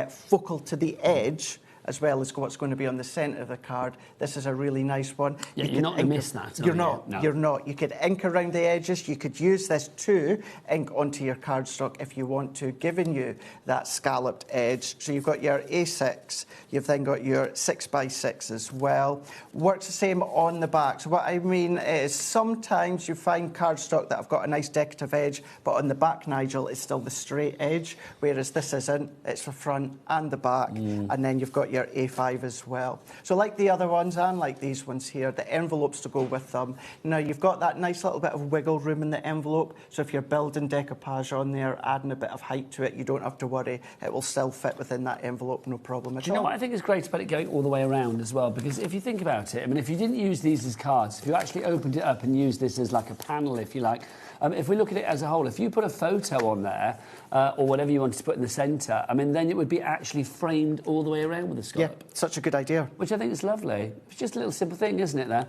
focal to the edge, as well as what's going to be on the centre of the card, this is a really nice one. Yeah, you're not going to miss that, You're not. No. You're not. You could ink around the edges. You could use this to ink onto your cardstock if you want to, giving you that scalloped edge. So you've got your A6. You've then got your 6x6 as well. Works the same on the back. So what I mean is sometimes you find cardstock that have got a nice decorative edge, but on the back, Nigel, it's still the straight edge, whereas this isn't. It's the front and the back. And then you've got your A5 as well. So like the other ones and like these ones here, the envelopes to go with them. Now you've got that nice little bit of wiggle room in the envelope, so if you're building decoupage on there, adding a bit of height to it, you don't have to worry. It will still fit within that envelope, no problem at all. Do you know what I think is great about it going all the way around as well? Because if you think about it, I mean, if you didn't use these as cards, if you actually opened it up and used this as like a panel, if you like, If we look at it as a whole, if you put a photo on there, or whatever you wanted to put in the centre, I mean, then it would be actually framed all the way around with a scallop. Yeah, such a good idea. Which I think is lovely. It's just a little simple thing, isn't it, there?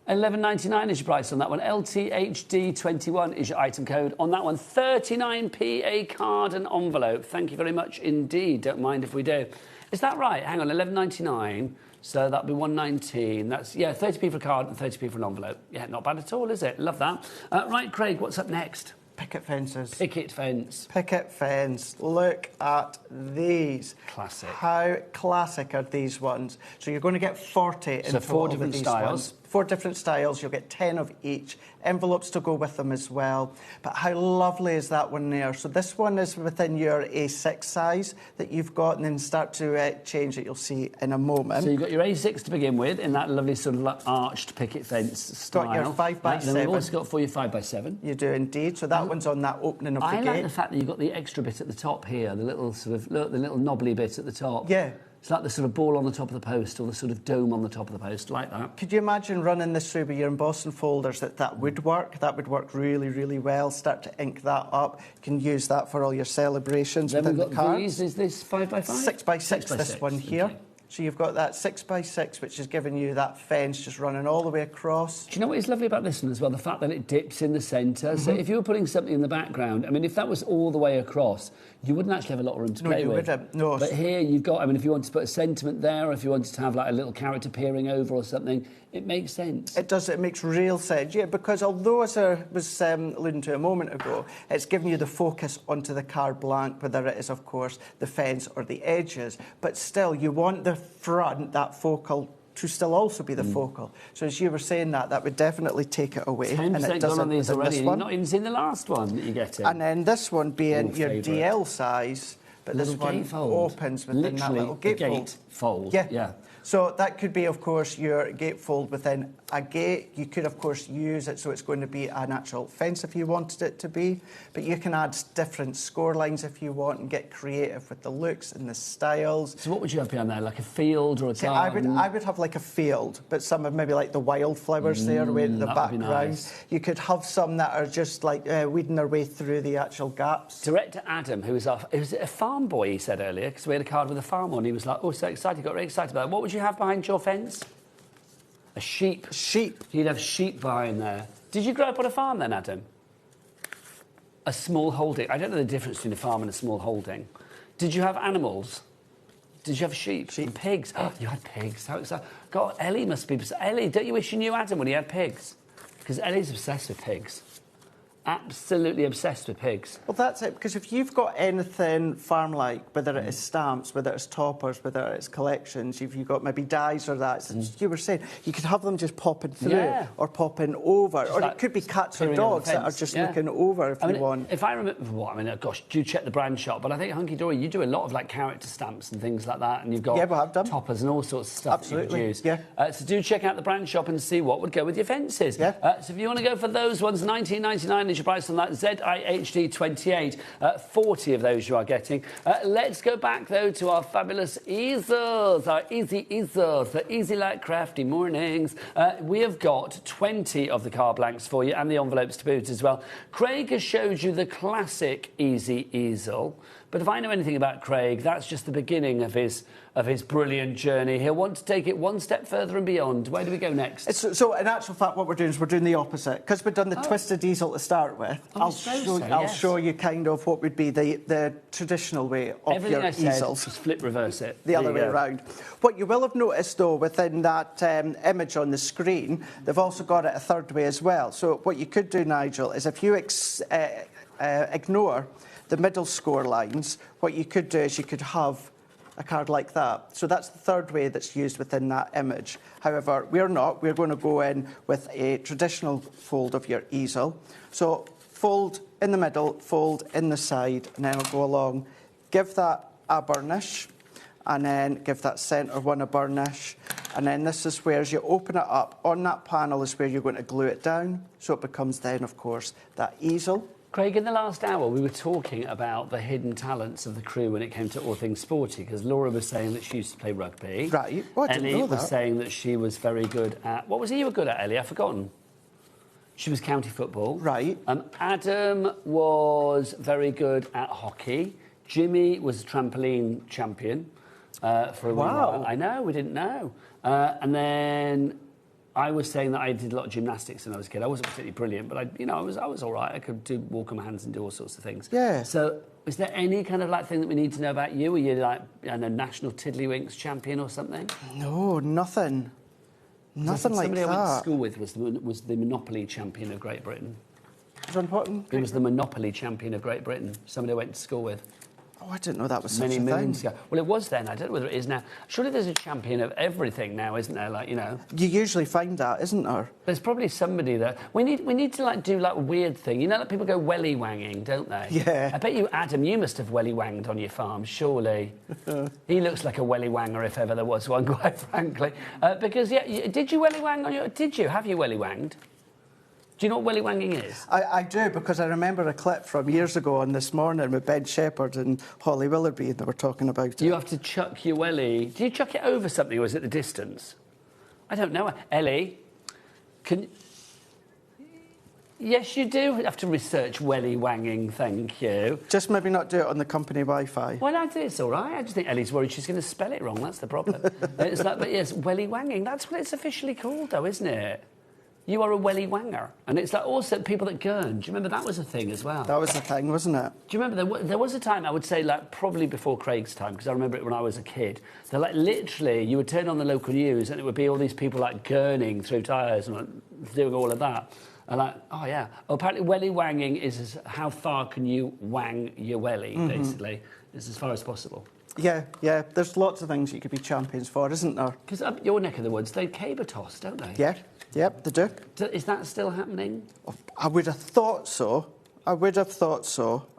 $11.99 is your price on that one. LTHD21 is your item code on that one. 39p a card and envelope. Thank you very much indeed. Don't mind if we do. Is that right? Hang on, $11.99. So that'll be $1.19. That's, yeah, 30p for a card and 30p for an envelope. Yeah, not bad at all, is it? Love that. Right, Craig, what's up next? Picket fences. Picket fence. Picket fence. Look at these. Classic. How classic are these ones? So you're going to get 40 in total. 4 different these styles. Ones. 4 different styles. You'll get 10 of each. Envelopes to go with them as well. But how lovely is that one there? So this one is within your A6 size that you've got, and then start to change it. You'll see in a moment. So you've got your A6 to begin with, in that lovely sort of like arched picket fence style. Got your 5x7. Then we've also got for your 5x7. You do indeed. So that one's on that opening of the gate. I like the fact that you've got the extra bit at the top here, the little sort of, look, the little knobbly bit at the top. Yeah. It's like the sort of ball on the top of the post, or the sort of dome on the top of the post, like that. Could you imagine running this through with your embossing folders? That would work. That would work really, really well. Start to ink that up. You can use that for all your celebrations Then within we've the got cards. these. Is this 5x5? 6x6, this one here. Okay. So you've got that 6x6, which is giving you that fence just running all the way across. Do you know what is lovely about this one as well? The fact that it dips in the centre. So if you were putting something in the background, I mean, if that was all the way across, you wouldn't actually have a lot of room to play with. No, you wouldn't. No. But here you've got, I mean, if you wanted to put a sentiment there, or if you wanted to have like a little character peering over or something, it makes sense. It does. It makes real sense, yeah, because although, as I was alluding to a moment ago, it's giving you the focus onto the card blank, whether it is, of course, the fence or the edges, but still, you want the front, that focal, to still also be the focal. So as you were saying that would definitely take it away. 10% and it gone on these already. This You've not even seen the last one that you're getting. And then this one being your favourite. DL size, but this one opens within that little gatefold. Fold. Yeah. So that could be, of course, your gatefold within a gate. You could, of course, use it so it's going to be an actual fence if you wanted it to be. But you can add different score lines if you want and get creative with the looks and the styles. So what would you have behind there, like a field or a garden? I would have like a field, but some of maybe like the wildflowers there way in the background. Nice. You could have some that are just like weeding their way through the actual gaps. Director Adam, who was a farm boy, he said earlier, because we had a card with a farm on. He was like, oh, so excited, he got really excited about it. What would you have behind your fence? A sheep. Sheep. You'd have sheep behind there. Did you grow up on a farm then, Adam? A small holding. I don't know the difference between a farm and a small holding. Did you have animals? Did you have sheep? And pigs? Oh, you had pigs. How exciting. God, Ellie must be... Ellie, don't you wish you knew Adam when he had pigs? Because Ellie's obsessed with pigs. Absolutely obsessed with pigs. Well, that's it, because if you've got anything farm-like, whether it is stamps, whether it's toppers, whether it's collections, if you've got maybe dies or that, as you were saying, you could have them just popping through or popping over, just or it could be cats or dogs that are just looking over if you want. If I remember, gosh, do check the brand shop, but I think Hunky Dory, you do a lot of like character stamps and things like that, and you've got toppers and all sorts of stuff that you could use. So do check out the brand shop and see what would go with your fences. So if you want to go for those ones, $19.99 is your price on that. ZIHD 28, 40 of those you are getting. Let's go back though to our fabulous easels, our easy easels, the easy like crafty mornings. We have got 20 of the card blanks for you and the envelopes to boot as well. Craig has showed you the classic easy easel, but if I know anything about Craig, that's just the beginning of his brilliant journey. He'll want to take it one step further and beyond. Where do we go next? So in actual fact, what we're doing is we're doing the opposite. Because we've done the twisted easel to start with, I'll show you kind of what would be the traditional way of everything your I said, easels. Just flip reverse it. The other way around. What you will have noticed, though, within that image on the screen, they've also got it a third way as well. So what you could do, Nigel, is if you ignore the middle score lines, what you could do is you could have a card like that. So that's the third way that's used within that image. However, we're not. We're going to go in with a traditional fold of your easel. So fold in the middle, fold in the side, and then I'll go along. Give that a burnish, and then give that centre one a burnish. And then this is where, as you open it up, on that panel is where you're going to glue it down. So it becomes then, of course, that easel. Craig, in the last hour, we were talking about the hidden talents of the crew when it came to all things sporty, because Laura was saying that she used to play rugby. Right. Well, I didn't know that. Ellie was saying that she was very good at... What was it you were good at, Ellie? I've forgotten. She was county football. Right. Adam was very good at hockey. Jimmy was a trampoline champion for a while. I know, we didn't know. And then I was saying that I did a lot of gymnastics when I was a kid. I wasn't particularly brilliant, but I was all right. I could walk on my hands and do all sorts of things. Yeah. So is there any kind of thing that we need to know about you? Were you national tiddlywinks champion or something? No, nothing. Nothing like that. Somebody I went to school with was the Monopoly champion of Great Britain. John Potton? He was the Monopoly champion of Great Britain. Somebody I went to school with. Oh, I didn't know that was such a Many thing. moons ago. Well, it was then. I don't know whether it is now. Surely there's a champion of everything now, isn't there? You usually find that, isn't there? There's probably somebody that... We need to, do, a weird thing. You know, people go welly-wanging, don't they? Yeah. I bet you, Adam, you must have welly-wanged on your farm, surely. He looks like a welly-wanger if ever there was one, quite frankly. Because, did you welly-wang on your... Did you? Have you welly-wanged? Do you know what welly-wanging is? I do, because I remember a clip from years ago on This Morning with Ben Shepherd and Holly Willoughby, and they were talking about it. You have to chuck your welly... Do you chuck it over something, or is it the distance? I don't know. Ellie, can... Yes, you do have to research welly-wanging, thank you. Just maybe not do it on the company Wi-Fi. Well, it's all right. I just think Ellie's worried she's going to spell it wrong. That's the problem. But yes, welly-wanging. That's what it's officially called, though, isn't it? You are a welly-wanger. And it's also people that gurn. Do you remember that was a thing as well? That was a thing, wasn't it? Do you remember there was a time, I would say, probably before Craig's time, because I remember it when I was a kid. They're literally, you would turn on the local news and it would be all these people gurning through tyres and doing all of that. And oh yeah. Well, apparently welly-wanging is how far can you wang your welly, basically. It's as far as possible. Yeah. There's lots of things you could be champions for, isn't there? Because up your neck of the woods, they caber toss, don't they? Yeah. Yep, they do. Is that still happening? I would have thought so.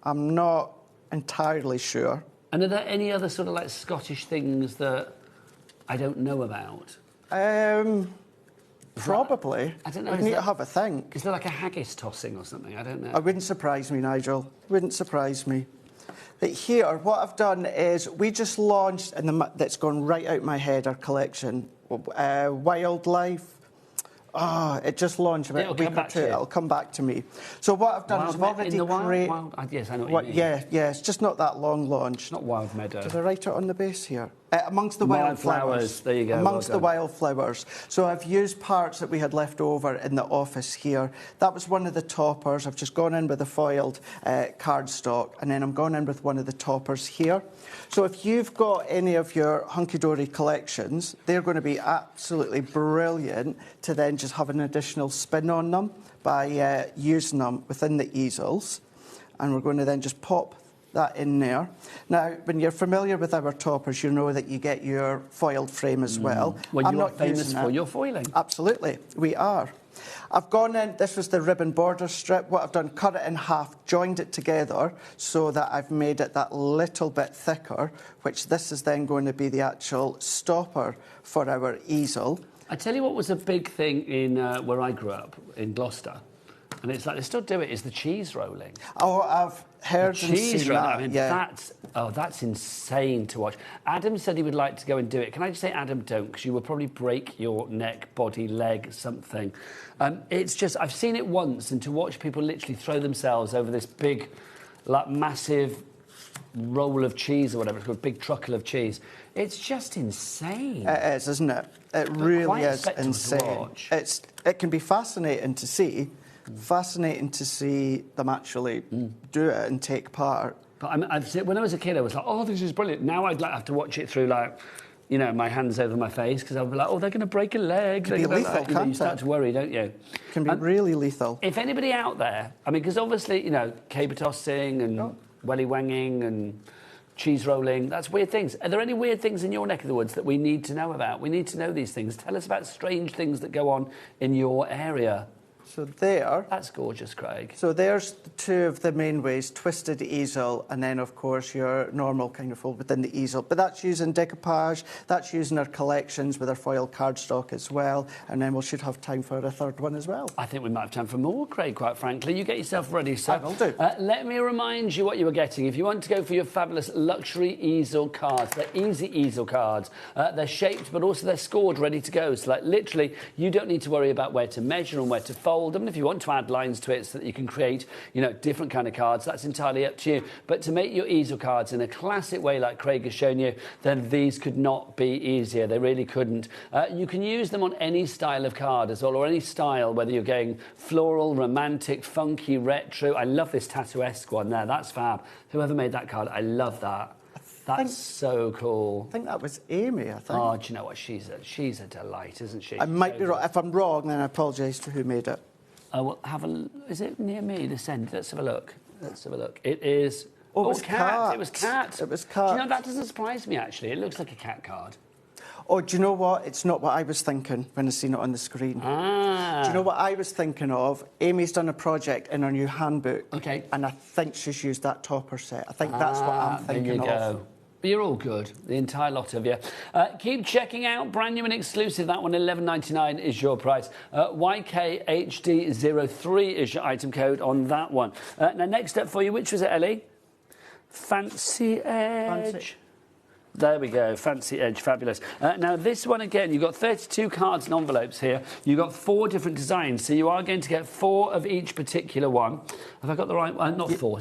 I'm not entirely sure. And are there any other sort of Scottish things that I don't know about? Probably. I don't know. I need to have a think. Is there a haggis tossing or something? I don't know. It wouldn't surprise me, Nigel. Wouldn't surprise me. But here, what I've done is we just launched, and that's gone right out my head, our collection, Wildlife. It just launched about a week or two. It'll come back to me. So what I've done is I've already created... Yes, I know what you mean. Yeah, it's just not that long launched. Not wild meadow. Did I write it on the base here? Amongst the wildflowers. There you go. Amongst the wildflowers. So I've used parts that we had left over in the office here. That was one of the toppers. I've just gone in with a foiled cardstock, and then I'm going in with one of the toppers here. So if you've got any of your hunky-dory collections, they're going to be absolutely brilliant to then just have an additional spin on them by using them within the easels. And we're going to then just pop that in there. Now, when you're familiar with our toppers, you know that you get your foiled frame as well. Well, you are famous for your foiling. Absolutely, we are. I've gone in, this was the ribbon border strip. What I've done, cut it in half, joined it together so that I've made it that little bit thicker, which this is then going to be the actual stopper for our easel. I tell you what was a big thing in where I grew up, in Gloucester, and it's they still do it, is the cheese rolling. Oh, I've heard the and cheese seen rolling. that. That's insane to watch. Adam said he would like to go and do it. Can I just say, Adam, don't, because you will probably break your neck, body, leg, something. It's just, I've seen it once, and to watch people literally throw themselves over this big, massive roll of cheese or whatever, it's called, a big truckle of cheese. It's just insane. It is, isn't it? It really is insane. It can be fascinating to see. Fascinating to see them actually do it and take part. But when I was a kid, I was like, oh, this is brilliant. Now I'd have to watch it through, my hands over my face, because I'd be like, oh, they're going to break a leg. It can be lethal, can't it? You start to worry, don't you? It can be really lethal. If anybody out there, because obviously, caber tossing and welly-wanging and cheese rolling, that's weird things. Are there any weird things in your neck of the woods that we need to know about? We need to know these things. Tell us about strange things that go on in your area. So there... That's gorgeous, Craig. So there's two of the main ways, twisted easel, and then, of course, your normal kind of fold within the easel. But that's using decoupage, that's using our collections with our foil cardstock as well, and then we should have time for a third one as well. I think we might have time for more, Craig, quite frankly. You get yourself ready, sir. I will do. Let me remind you what you were getting. If you want to go for your fabulous luxury easel cards, they're easy easel cards. They're shaped, but also they're scored, ready to go. So, literally, you don't need to worry about where to measure and where to fold. fold them. If you want to add lines to it so that you can create, you know, different kind of cards, that's entirely up to you. But to make your easel cards in a classic way like Craig has shown you, then these could not be easier. They really couldn't. You can use them on any style of card as well, or any style, whether you're going floral, romantic, funky, retro. I love this tattoo-esque one there. That's fab. Whoever made that card, I love that. That's so cool. I think that was Amy, I think. Oh, do you know what? She's a delight, isn't she? I might be wrong. If I'm wrong, then I apologise to who made it. Well, is it near me, this end? Let's have a look. Let's have a look. It is... Oh, it was cat. It was cat. It was cat. Do you know, that doesn't surprise me, actually. It looks like a cat card. Oh, do you know what? It's not what I was thinking when I seen it on the screen. Ah. Do you know what I was thinking of? Amy's done a project in her new handbook. Okay. And I think she's used that topper set. I think that's what I'm thinking there you of. Go. But you're all good, the entire lot of you. Keep checking out, brand new and exclusive. That one, $11.99 is your price. YKHD03 is your item code on that one. Now, next up for you, which was it, Ellie? Fancy Edge. Fancy. There we go, Fancy Edge, fabulous. Now, this one again, you've got 32 cards and envelopes here. You've got 4 different designs, so you are going to get 4 of each particular one. Have I got the right one? Not 4,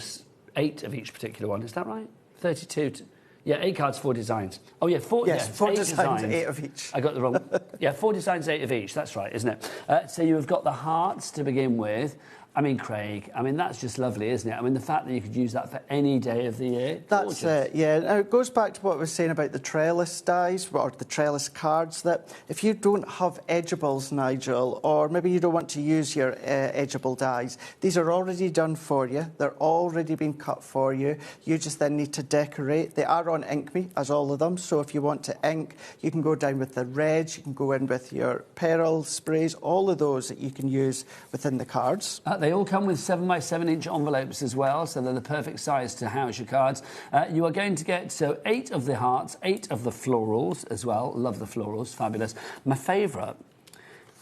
8 of each particular one. Is that right? 32. Yeah, 8 cards, 4 designs. Oh, yeah, 4, yes, 4 designs, 8 of each. I got the wrong... Yeah, 4 designs, 8 of each. That's right, isn't it? So you've got the hearts to begin with. I mean, Craig, I mean, that's just lovely, isn't it? I mean, the fact that you could use that for any day of the year. That's it, yeah. Now, it goes back to what I was saying about the trellis dies, or the trellis cards, that if you don't have edgeables, Nigel, or maybe you don't want to use your edgeable dies, these are already done for you. They're already been cut for you. You just then need to decorate. They are on Ink.Me, as all of them, so if you want to ink, you can go down with the reds, you can go in with your peril sprays, all of those that you can use within the cards. They all come with 7x7-inch envelopes as well, so they're the perfect size to house your cards. You are going to get 8 of the hearts, 8 of the florals as well. Love the florals, fabulous. My favourite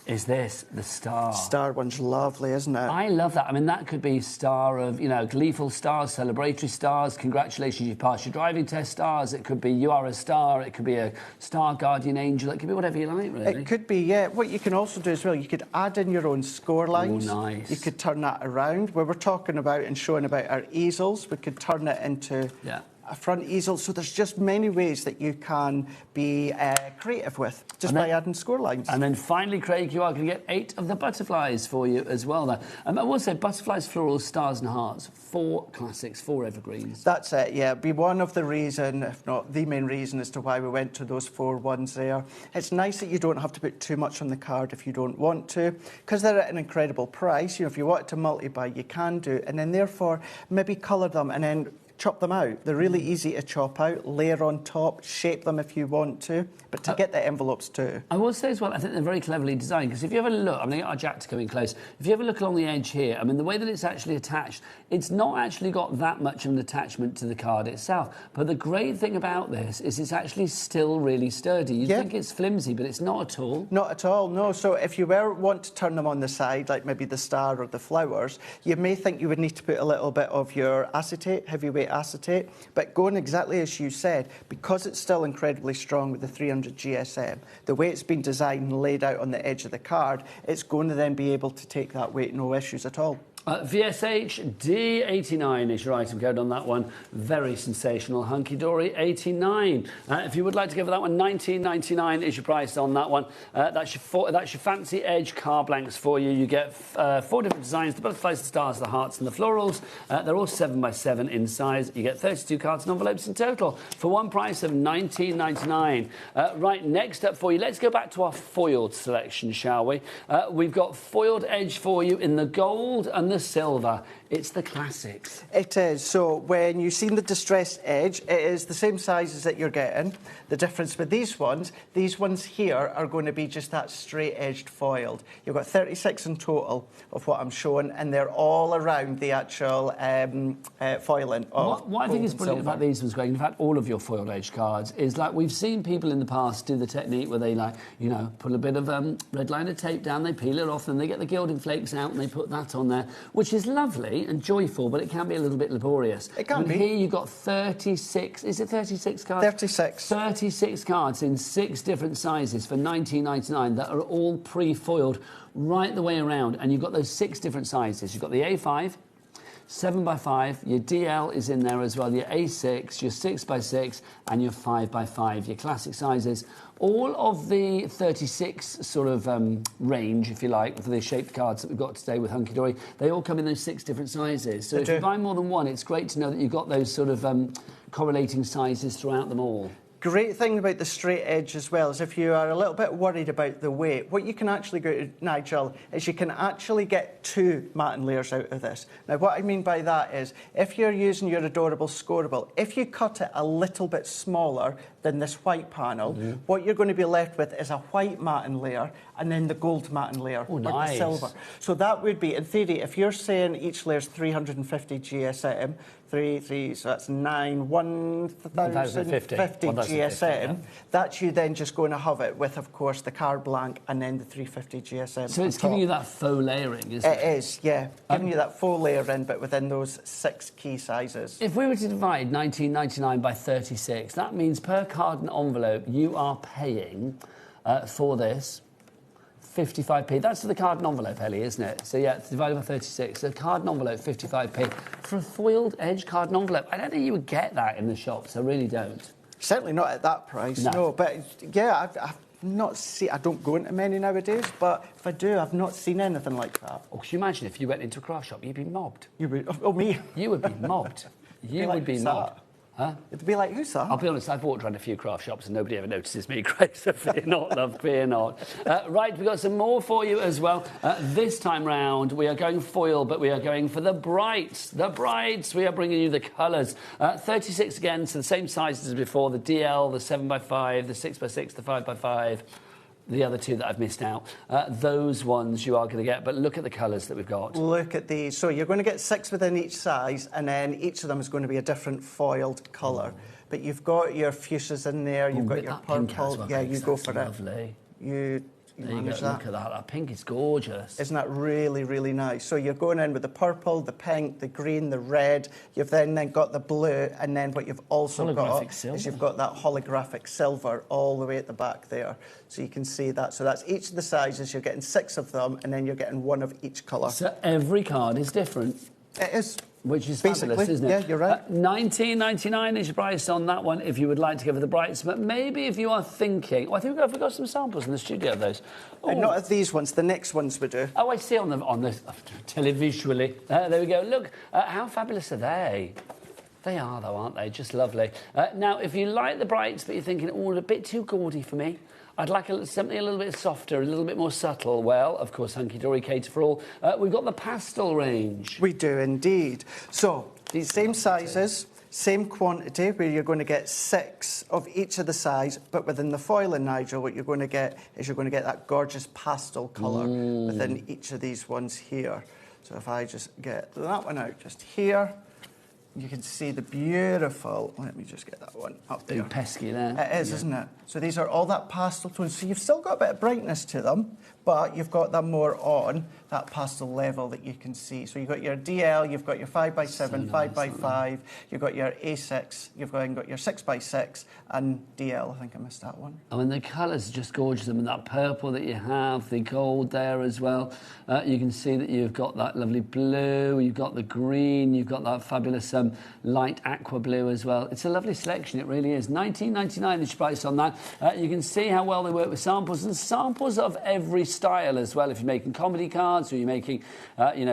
is this, the star. Star one's lovely, isn't it? I love that. I mean, that could be star of, you know, gleeful stars, celebratory stars, congratulations, you passed your driving test stars. It could be you are a star. It could be a star guardian angel. It could be whatever you like, really. It could be, yeah. What you can also do as well, you could add in your own score lines. Oh, nice. You could turn that around. Where we're talking about and showing about our easels, we could turn it into... Yeah. A front easel, so there's just many ways that you can be creative with, just by adding score lines. And then finally, Craig, you are going to get 8 of the butterflies for you as well there. I will say butterflies, florals, stars and hearts, 4 classics, 4 evergreens. That's it, yeah. Be one of the reason, if not the main reason, as to why we went to those 4 ones there. It's nice that you don't have to put too much on the card if you don't want to, because they're at an incredible price. You know, if you want to multi-buy, you can do, and then therefore maybe colour them and then chop them out. They're really easy to chop out, layer on top, shape them if you want to, but to get the envelopes too. I will say as well, I think they're very cleverly designed, because if you have a look, I'm going to get our Jack to come in close, if you have a look along the edge here, I mean, the way that it's actually attached, it's not actually got that much of an attachment to the card itself, but the great thing about this is it's actually still really sturdy. You think it's flimsy, but it's not at all. Not at all, no. So if you want to turn them on the side, like maybe the star or the flowers, you may think you would need to put a little bit of your acetate, heavyweight acetate, but going exactly as you said, because it's still incredibly strong with the 300 GSM, the way it's been designed and laid out on the edge of the card, it's going to then be able to take that weight, no issues at all. VSH D89 is your item code on that one. Very sensational, hunky-dory 89. If you would like to go for that one, $19.99 is your price on that one. That's your fancy edge car blanks for you. You get 4 different designs: the butterflies, the stars, the hearts, and the florals. They're all 7x7 in size. You get 32 cards and envelopes in total for one price of $19.99. Right, next up for you, let's go back to our foiled selection, shall we? We've got foiled edge for you in the gold and the silver. It's the classics. It is. So when you've seen the distressed edge, it is the same sizes that you're getting. The difference with these ones here are going to be just that straight-edged foiled. You've got 36 in total of what I'm showing, and they're all around the actual foiling of What I think is brilliant about these ones, Greg, in fact, all of your foiled edge cards, is like we've seen people in the past do the technique where they, like, you know, put a bit of red liner tape down, they peel it off, and they get the gilding flakes out and they put that on there, which is lovely. lovely and joyful, but it can be a little bit laborious. It can be. Here you've got 36, is it 36 cards? 36. 36 cards in 6 different sizes for $19.99 that are all pre-foiled right the way around. And you've got those 6 different sizes. You've got the A5, 7x5, your DL is in there as well, your A6, your 6x6 and your 5x5, your classic sizes. All of the 36 sort of range, if you like, for the shaped cards that we've got today with Hunky Dory, they all come in those 6 different sizes. So if you buy more than one, it's great to know that you've got those sort of correlating sizes throughout them all. Great thing about the straight edge as well is if you are a little bit worried about the weight, what you can actually do, Nigel, is you can actually get 2 matting layers out of this. Now, what I mean by that is if you're using your adorable scoreable, if you cut it a little bit smaller than this white panel, what you're going to be left with is a white matting layer and then the gold matting layer, or the silver. So that would be, in theory, if you're saying each layer is 350 GSM, so that's 1,050 GSM. That's you then just going to have it with, of course, the card blank and then the 350 GSM. So it's giving you that faux layering, isn't it? It is, yeah. Giving you that faux layering, but within those 6 key sizes. If we were to divide $19.99 by 36, that means per card and envelope you are paying for this 55p. That's for the card and envelope, Ellie, isn't it? So, yeah, it's divided by 36. So, card and envelope, 55p. For a foiled edge card and envelope, I don't think you would get that in the shops. I really don't. Certainly not at that price, no. But, yeah, I've not seen... I don't go into many nowadays, but if I do, I've not seen anything like that. Oh, can you imagine if you went into a craft shop, you'd be mobbed. You would... Oh, me? You would be mobbed. You would be mobbed. Huh? It'd be like, who's that? I'll be honest, I've walked around a few craft shops and nobody ever notices me, Grace, so fear not, love, fear not. Right, we've got some more for you as well. This time round, we are going foil, but we are going for the brights. The brights, we are bringing you the colours. 36 again, so the same sizes as before, the DL, the 7x5, the 6x6, the 5x5. The other 2 that I've missed out. Those ones you are going to get, but look at the colours that we've got. Look at these. So you're going to get 6 within each size, and then each of them is going to be a different foiled colour. But you've got your fuchsias in there, you've got your purple. Well, yeah, you go for lovely. it. There you go, look at that. That pink is gorgeous. Isn't that really, really nice? So you're going in with the purple, the pink, the green, the red. You've then got the blue, and then what you've also got is you've got that holographic silver all the way at the back there. So you can see that. So that's each of the sizes. You're getting 6 of them, and then you're getting 1 of each colour. So every card is different. It is. Which is basically fabulous, isn't it? Yeah, you're right. $19.99 is your price on that one if you would like to go for the brights. But maybe if you are thinking... Oh, I think we've got some samples in the studio of those. Oh. Not of these ones, the next ones we do. Oh, I see on the televisually. There we go. Look, how fabulous are they? They are, though, aren't they? Just lovely. Now, if you like the brights, but you're thinking, oh, a bit too gaudy for me, I'd like something a little bit softer, a little bit more subtle. Well, of course, Hunky Dory cater for all. We've got the pastel range. We do indeed. So, these same sizes, same quantity, where you're going to get 6 of each of the size, but within the foiling, Nigel, what you're going to get is you're going to get that gorgeous pastel colour within each of these ones here. So if I just get that one out just here, you can see the beautiful... Let me just get that one up there. Pesky there. It is, isn't it? So these are all that pastel tones. So you've still got a bit of brightness to them, but you've got them more on that pastel level that you can see. So you've got your DL, you've got your 5x7, so nice, 5x5, you've got your A6, you've got your 6x6, and DL. I think I missed that one. Oh, and the colours are just gorgeous. I mean, that purple that you have, the gold there as well. You can see that you've got that lovely blue, you've got the green, you've got that fabulous light aqua blue as well. It's a lovely selection, it really is. $19.99 is your price on that. You can see how well they work with samples, and samples of every style as well. If you're making comedy cards, or you're making,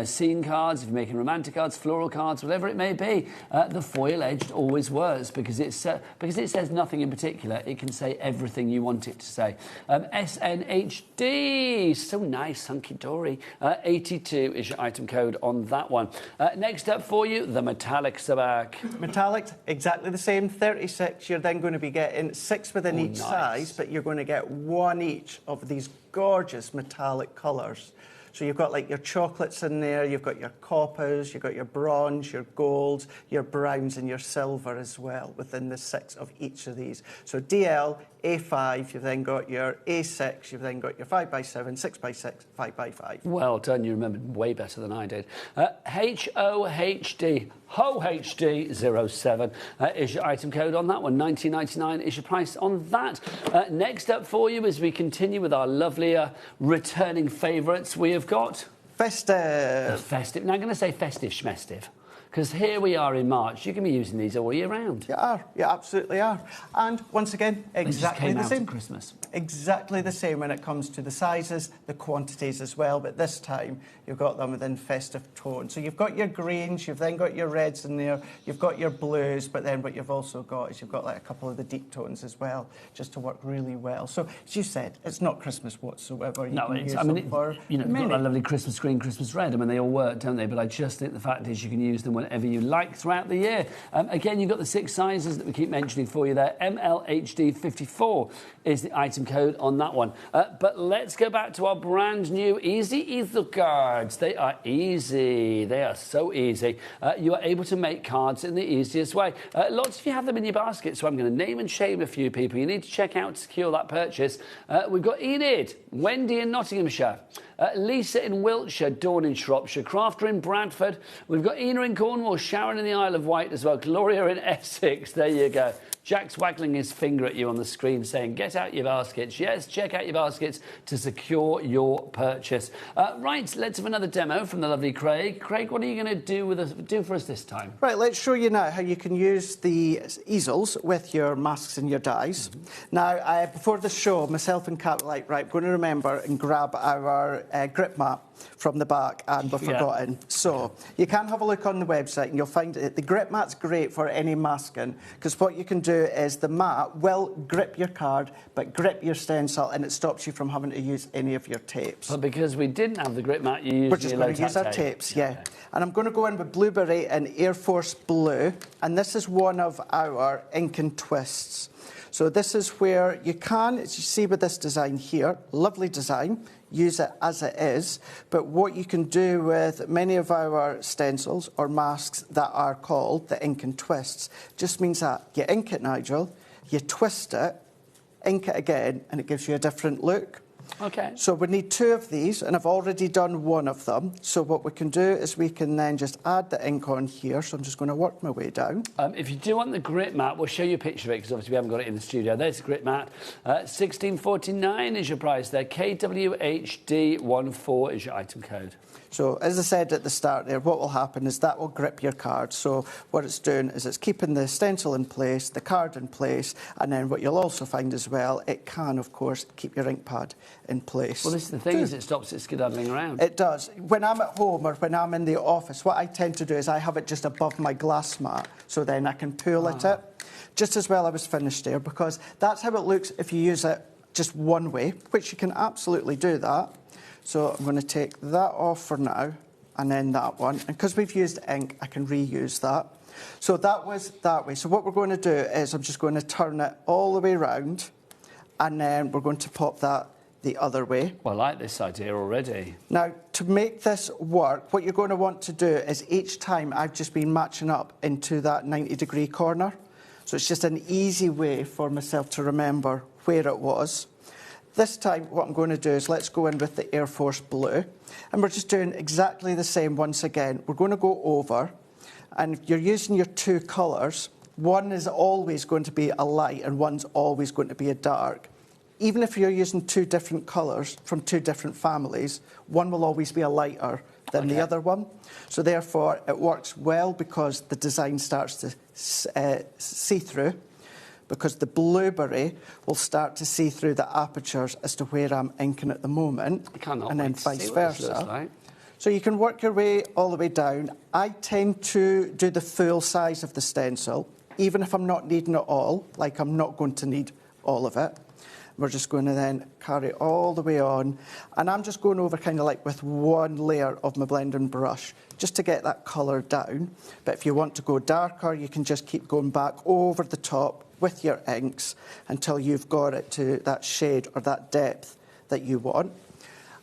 scene cards, if you're making romantic cards, floral cards, whatever it may be, the foil edged always works because it says nothing in particular. It can say everything you want it to say. SNHD, so nice, Hunky Dory. 82 is your item code on that one. Next up for you, the metallics are back. Metallics, exactly the same, 36. You're then going to be getting 6 within each size, but you're going to get 1 each of these gorgeous metallic colours. So you've got like your chocolates in there, you've got your coppers, you've got your bronze, your golds, your browns and your silver as well within the 6 of each of these. So DL, A5, you've then got your A6, you've then got your 5x7, 6x6, 5x5. Well done, you remembered way better than I did. HOHD, HOHD07 is your item code on that one. $19.99 is your price on that. Next up for you, as we continue with our lovely returning favourites, we have got... Festive. Festive. Now, I'm going to say festive schmestive, because here we are in March. You can be using these all year round. You are. You absolutely are. And once again, exactly the same. Christmas. Exactly the same when it comes to the sizes, the quantities as well. But this time, you've got them within festive tone. So you've got your greens, you've then got your reds in there, you've got your blues, but then what you've also got is you've got like a couple of the deep tones as well, just to work really well. So, as you said, it's not Christmas whatsoever. No, it's, I mean, you've got that lovely Christmas green, Christmas red. I mean, they all work, don't they? But I just think the fact is you can use them whenever you like throughout the year. Again, you've got the 6 sizes that we keep mentioning for you there. MLHD54 is the item code on that one. But let's go back to our brand new Easy Easel cards. They are easy. They are so easy. You are able to make cards in the easiest way. Lots of you have them in your basket, so I'm going to name and shame a few people you need to check out to secure that purchase. We've got Enid, Wendy in Nottinghamshire, Lisa in Wiltshire, Dawn in Shropshire, Crafter in Bradford. We've got Ina in Cornwall, Sharon in the Isle of Wight as well, Gloria in Essex. There you go. Jack's waggling his finger at you on the screen saying, get out your baskets. Yes, check out your baskets to secure your purchase. Right, let's have another demo from the lovely Craig. Craig, what are you going to do for us this time? Right, let's show you now how you can use the easels with your masks and your dies. Now, before the show, myself and Kat were like, right, we're going to remember and grab our grip mat from the back, and we've forgotten. So you can have a look on the website and you'll find it. The grip mat's great for any masking, because what you can do is the mat will grip your card but grip your stencil, and it stops you from having to use any of your tapes. But because we didn't have the grip mat, you used We're just going to use our tapes, yeah. And I'm going to go in with Blueberry and Air Force Blue, and this is one of our ink and twists. So this is where you can, as you see with this design here, lovely design, use it as it is, but what you can do with many of our stencils or masks that are called the ink and twists just means that you ink it, Nigel, you twist it, ink it again, and it gives you a different look. Okay. So we need 2 of these, and I've already done 1 of them. So what we can do is we can then just add the ink on here. So I'm just going to work my way down. If you do want the grip mat, we'll show you a picture of it, because obviously we haven't got it in the studio. There's the grip mat. $16.49 is your price there. KWHD14 is your item code. So, as I said at the start there, what will happen is that will grip your card. So what it's doing is it's keeping the stencil in place, the card in place, and then what you'll also find as well, it can, of course, keep your ink pad in place. Well, this is the thing, is it stops it skedaddling around. It does. When I'm at home or when I'm in the office, what I tend to do is I have it just above my glass mat, so then I can pull at it. Just as well I was finished there, because that's how it looks if you use it just one way, which you can absolutely do that. So I'm going to take that off for now, and then that one. And because we've used ink, I can reuse that. So that was that way. So what we're going to do is I'm just going to turn it all the way round, and then we're going to pop that the other way. Well, I like this idea already. Now, to make this work, what you're going to want to do is each time I've just been matching up into that 90-degree corner. So it's just an easy way for myself to remember where it was. This time, what I'm going to do is let's go in with the Air Force Blue. And we're just doing exactly the same once again. We're going to go over, and if you're using your 2 colours, one is always going to be a light and one's always going to be a dark. Even if you're using 2 different colours from 2 different families, one will always be a lighter than the other one. So therefore, it works well because the design starts to see through, because the blueberry will start to see through the apertures as to where I'm inking at the moment, and then vice versa. Like. So you can work your way all the way down. I tend to do the full size of the stencil, even if I'm not needing it all, like I'm not going to need all of it. We're just going to then carry it all the way on. And I'm just going over kind of like with 1 layer of my blending brush, just to get that colour down. But if you want to go darker, you can just keep going back over the top with your inks until you've got it to that shade or that depth that you want.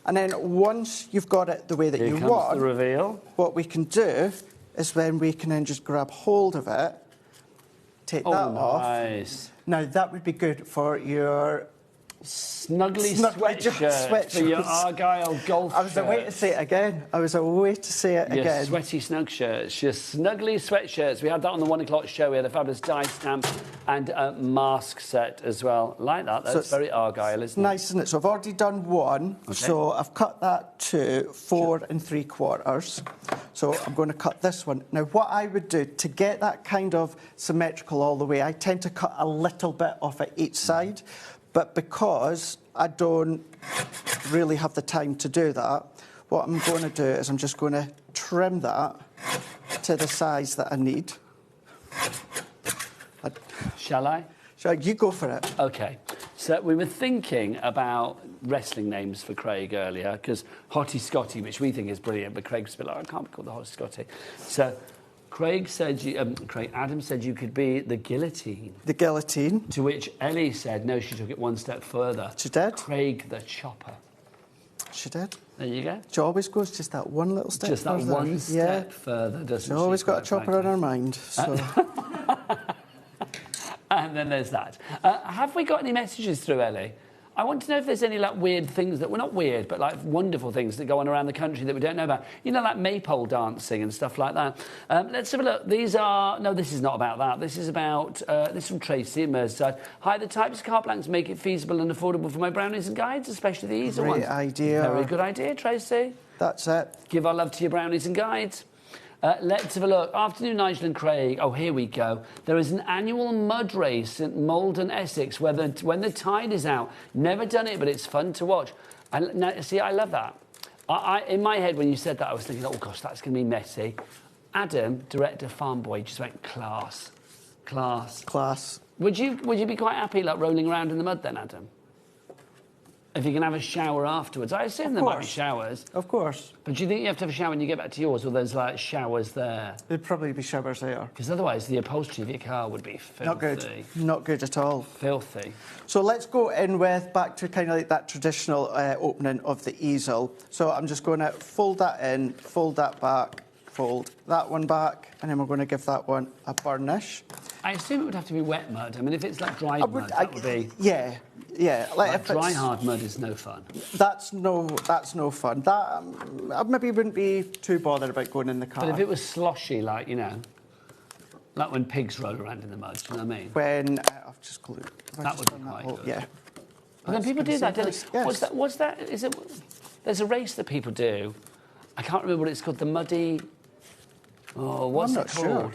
And then once you've got it the way that you want, the reveal. What we can do is then we can then just grab hold of it, take that off. Nice. Now that would be good for your snuggly sweatshirt for your Argyle golf I was away to see it again. I was away to see it your again. Sweaty snug shirts, your snuggly sweatshirts. We had that on the 1 o'clock show. We had a fabulous die stamp and a mask set as well. Like that. That's very Argyle, isn't it? Nice, isn't it? So I've already done one. Okay. So I've cut that to 4 3/4. So I'm going to cut this one. Now, what I would do to get that kind of symmetrical all the way, I tend to cut a little bit off at each side. But because I don't really have the time to do that, what I'm going to do is I'm just going to trim that to the size that I need. Shall I? You go for it. OK. So we were thinking about wrestling names for Craig earlier, because Hottie Scotty, which we think is brilliant, but Craig's a bit like, I can't be called the Hottie Scotty. So Craig said, Adam said you could be the guillotine. The guillotine. To which Ellie said, no, she took it one step further. She did. Craig the chopper. She did. There you go. She always goes just that one little step just further. Just that one step further, doesn't she? She's always got a chopper on her mind. So. And then there's that. Have we got any messages through, Ellie? I want to know if there's any like weird things that, well, not weird, but like wonderful things that go on around the country that we don't know about. You know, like maypole dancing and stuff like that. Let's have a look. These are, no, this is not about that. This is about, this is from Tracy in Merseyside. Hi, the types of card blanks make it feasible and affordable for my brownies and guides, especially the Easel ones. Great idea. Very good idea, Tracy. That's it. Give our love to your brownies and guides. Let's have a look. Afternoon, Nigel and Craig. Oh, here we go. There is an annual mud race at Malden, Essex, when the tide is out. Never done it, but it's fun to watch. See, I love that. In my head, when you said that, I was thinking, oh, gosh, that's going to be messy. Adam, director, Farm Boy, just went, class. Class. Class. Would you be quite happy, like, rolling around in the mud then, Adam? If you can have a shower afterwards. I assume there might be showers. Of course. But do you think you have to have a shower when you get back to yours, or there's, like, showers there? There'd probably be showers there. Because otherwise the upholstery of your car would be filthy. Not good. Not good at all. Filthy. So let's go in with, back to kind of like that traditional opening of the easel. So I'm just going to fold that in, fold that back, fold that one back, and then we're going to give that one a burnish. I assume it would have to be wet mud. I mean, if it's like dry mud, that would be... Yeah, yeah. Like if dry, hard mud is no fun. That's no fun. That I maybe wouldn't be too bothered about going in the car. But if it was sloshy, like, you know, like when pigs roll around in the mud, do you know what I mean? When... I've just glued... That would be quite good. Yeah. But then people do that, don't they? Yes. What's that? Is it... There's a race that people do. I can't remember what it's called. The muddy... Oh, what's it called? Sure.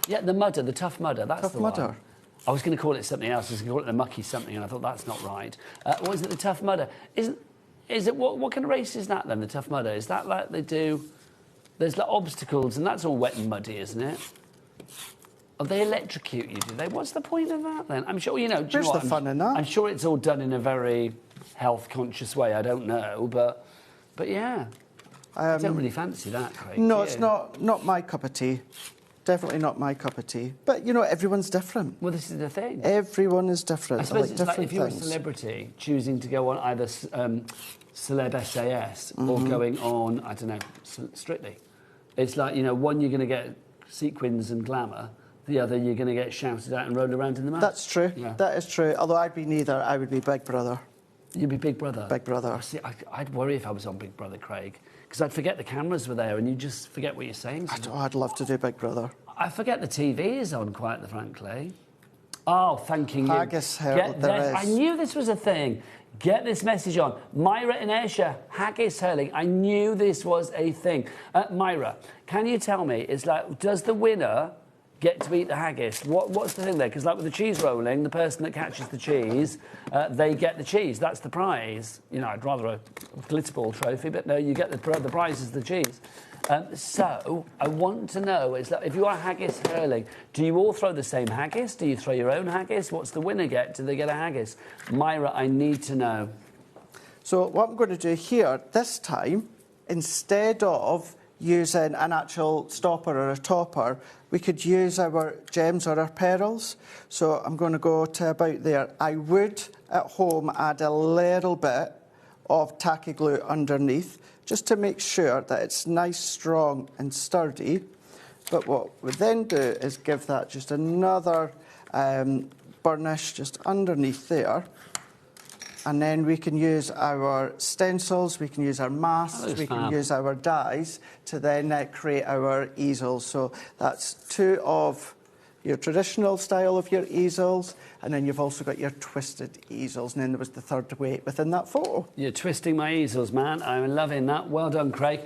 Yeah, the mudder, the tough mudder. That's tough the mudder. One. I was going to call it something else. I was going to call it the mucky something, and I thought that's not right. What is it? The tough mudder. Is it what kind of race is that then? The tough mudder. Is that like they do? There's like obstacles, and that's all wet and muddy, isn't it? Oh, they electrocute you, do they? What's the point of that then? I'm sure you know. Where's the fun in that? I'm sure it's all done in a very health conscious way. I don't know, but yeah. I don't really fancy that, Craig. No, it's not my cup of tea. Definitely not my cup of tea. But, you know, everyone's different. Well, this is the thing. Everyone is different. I suppose like it's different like if you're a things. celebrity choosing to go on either Celeb SAS or going on, I don't know, Strictly. It's like, you know, one you're going to get sequins and glamour, the other you're going to get shouted at and rolled around in the mud. That's true. Yeah. That is true. Although I'd be neither. I would be Big Brother. You'd be Big Brother? Big Brother. See, I'd worry if I was on Big Brother, Craig, because I'd forget the cameras were there and you just forget what you're saying. I'd love to do Big Brother. I forget the TV is on, quite frankly. Oh, thanking you. Haggis hurling, there is. I knew this was a thing. Get this message on. Myra in Ayrshire, haggis hurling. I knew this was a thing. Myra, can you tell me, it's like, does the winner get to eat the haggis? What's the thing there? Because like with the cheese rolling, the person that catches the cheese, they get the cheese. That's the prize. You know, I'd rather a glitterball trophy, but no, you get the prize is the cheese. So I want to know, it's like, if you are haggis hurling, do you all throw the same haggis? Do you throw your own haggis? What's the winner get? Do they get a haggis? Myra, I need to know. So what I'm going to do here, this time, instead of using an actual stopper or a topper, we could use our gems or our pearls. So I'm going to go to about there. I would, at home, add a little bit of tacky glue underneath, just to make sure that it's nice, strong and sturdy. But what we then do is give that just another burnish just underneath there. And then we can use our stencils, we can use our masks, we can use our dies to then create our easels. So that's two of your traditional style of your easels, and then you've also got your twisted easels, and then there was the third weight within that photo. You're twisting my easels, man. I'm loving that. Well done, Craig.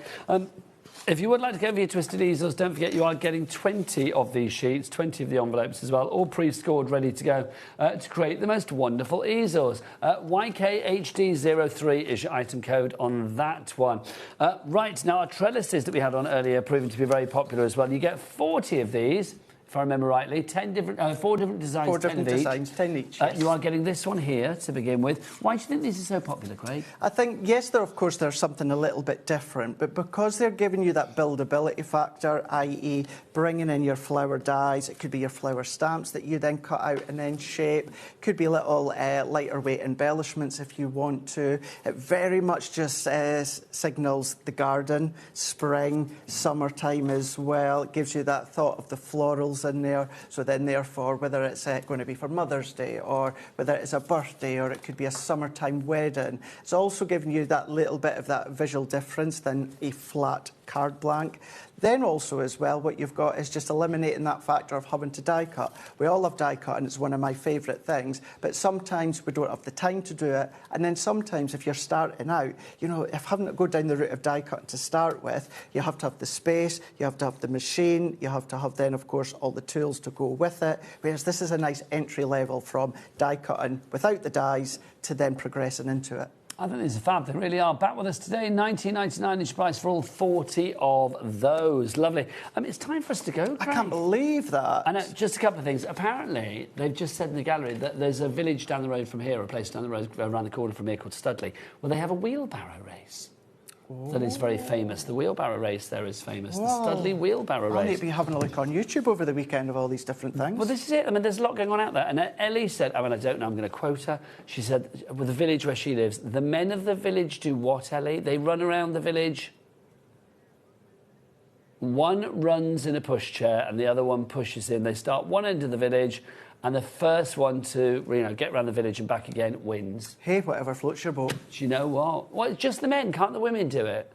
If you would like to go for your twisted easels, don't forget you are getting 20 of these sheets, 20 of the envelopes as well, all pre-scored, ready to go to create the most wonderful easels. YKHD03 is your item code on that one. Right, now our trellises that we had on earlier proving to be very popular as well. You get 40 of these. If I remember rightly, 4 different designs, 4 different designs, 10 each. Yes. You are getting this one here to begin with. Why do you think these are so popular, Craig? I think, yes, of course, there's something a little bit different, but because they're giving you that buildability factor, i.e. bringing in your flower dies, it could be your flower stamps that you then cut out and then shape, could be little lighter weight embellishments if you want to. It very much just signals the garden, spring, summertime as well. It gives you that thought of the florals in there, so then therefore whether it's going to be for Mother's Day or whether it's a birthday or it could be a summertime wedding, it's also giving you that little bit of that visual difference than a flat card blank. Then also as well what you've got is just eliminating that factor of having to die cut. We all love die cut and it's one of my favourite things, but sometimes we don't have the time to do it, and then sometimes if you're starting out, you know, if having to go down the route of die cutting to start with, you have to have the space, you have to have the machine, you have to have then of course all the tools to go with it, whereas this is a nice entry level from die cutting without the dies to then progressing into it. I think these are fab. They really are. Back with us today, $19.99 each price for all 40 of those. Lovely. It's time for us to go, Craig. I can't believe that. And just a couple of things. Apparently, they've just said in the gallery that there's a village down the road from here, a place down the road, around the corner from here called Studley, where they have a wheelbarrow race. That is very famous. The wheelbarrow race there is famous. Wow. The Studley wheelbarrow race. I need to be having a look on YouTube over the weekend of all these different things. Well, this is it. I mean, there's a lot going on out there. And Ellie said, I mean, I don't know, I'm going to quote her. She said, with the village where she lives, the men of the village do what, Ellie? They run around the village. One runs in a pushchair and the other one pushes in. They start one end of the village, and the first one to, get around the village and back again wins. Hey, whatever floats your boat. Do you know what? Well, it's just the men. Can't the women do it?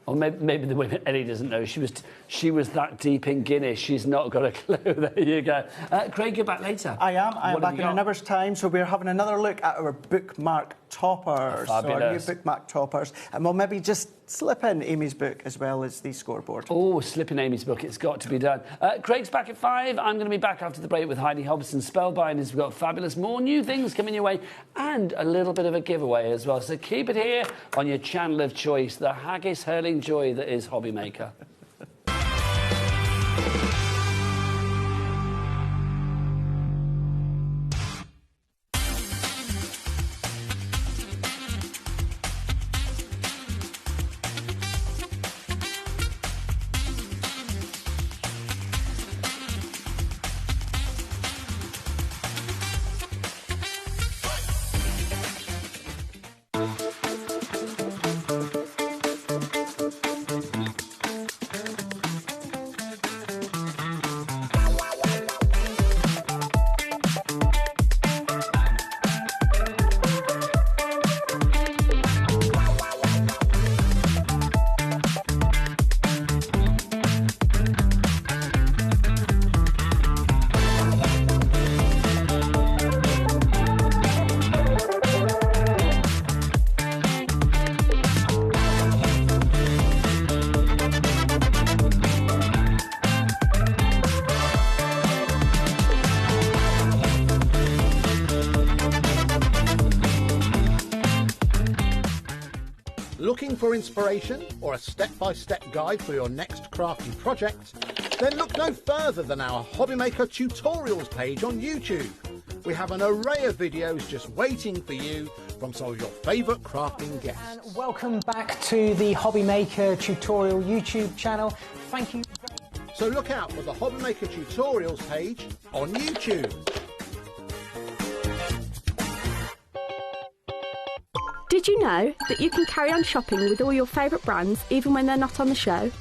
Or maybe the women, Ellie doesn't know. She was that deep in Guinness. She's not got a clue. There you go. Craig, you're back later. I am back in an hour's time. So we're having another look at our bookmark toppers. Fabulous. So our new bookmark toppers. And we'll maybe just slip in Amy's book as well as the scoreboard. Oh, slip in Amy's book. It's got to be done. Craig's back at 5. I'm going to be back after the break with Heidi Hobson. Spellbinders. We've got fabulous. More new things coming your way and a little bit of a giveaway as well. So keep it here on your channel of choice, the haggis hurling joy that is HobbyMaker. Looking for inspiration or a step-by-step guide for your next crafty project? Then look no further than our HobbyMaker tutorials page on YouTube. We have an array of videos just waiting for you from some of your favourite crafting guests. And welcome back to the HobbyMaker tutorial YouTube channel. Thank you. So look out for the HobbyMaker tutorials page on YouTube. Did you know that you can carry on shopping with all your favourite brands even when they're not on the show?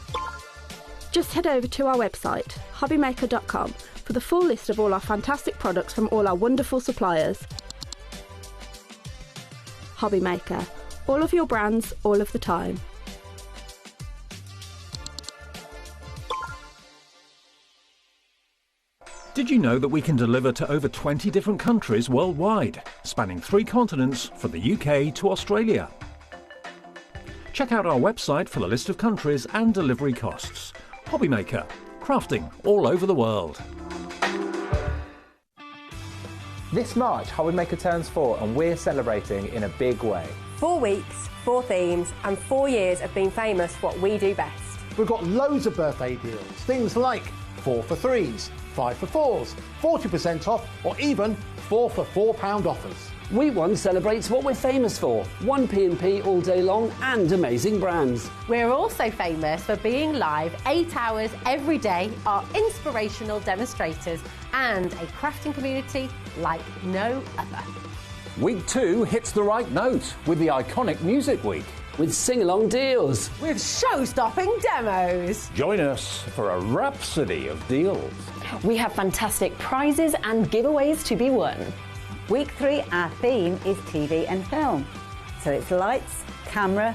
Just head over to our website, HobbyMaker.com, for the full list of all our fantastic products from all our wonderful suppliers. HobbyMaker. All of your brands, all of the time. Did you know that we can deliver to over 20 different countries worldwide, spanning 3 continents from the UK to Australia? Check out our website for the list of countries and delivery costs. HobbyMaker, crafting all over the world. This March, HobbyMaker turns 4 and we're celebrating in a big way. 4 weeks, 4 themes, and 4 years of being famous for what we do best. We've got loads of birthday deals, things like 4 for 3s, 5 for 4s, 40% off, or even 4 for £4 offers. Week 1 celebrates what we're famous for, 1 P&P all day long and amazing brands. We're also famous for being live 8 hours every day, our inspirational demonstrators, and a crafting community like no other. Week 2 hits the right note with the iconic Music Week. With sing-along deals. With show-stopping demos. Join us for a rhapsody of deals. We have fantastic prizes and giveaways to be won. Week 3, our theme is TV and film. So it's lights, camera,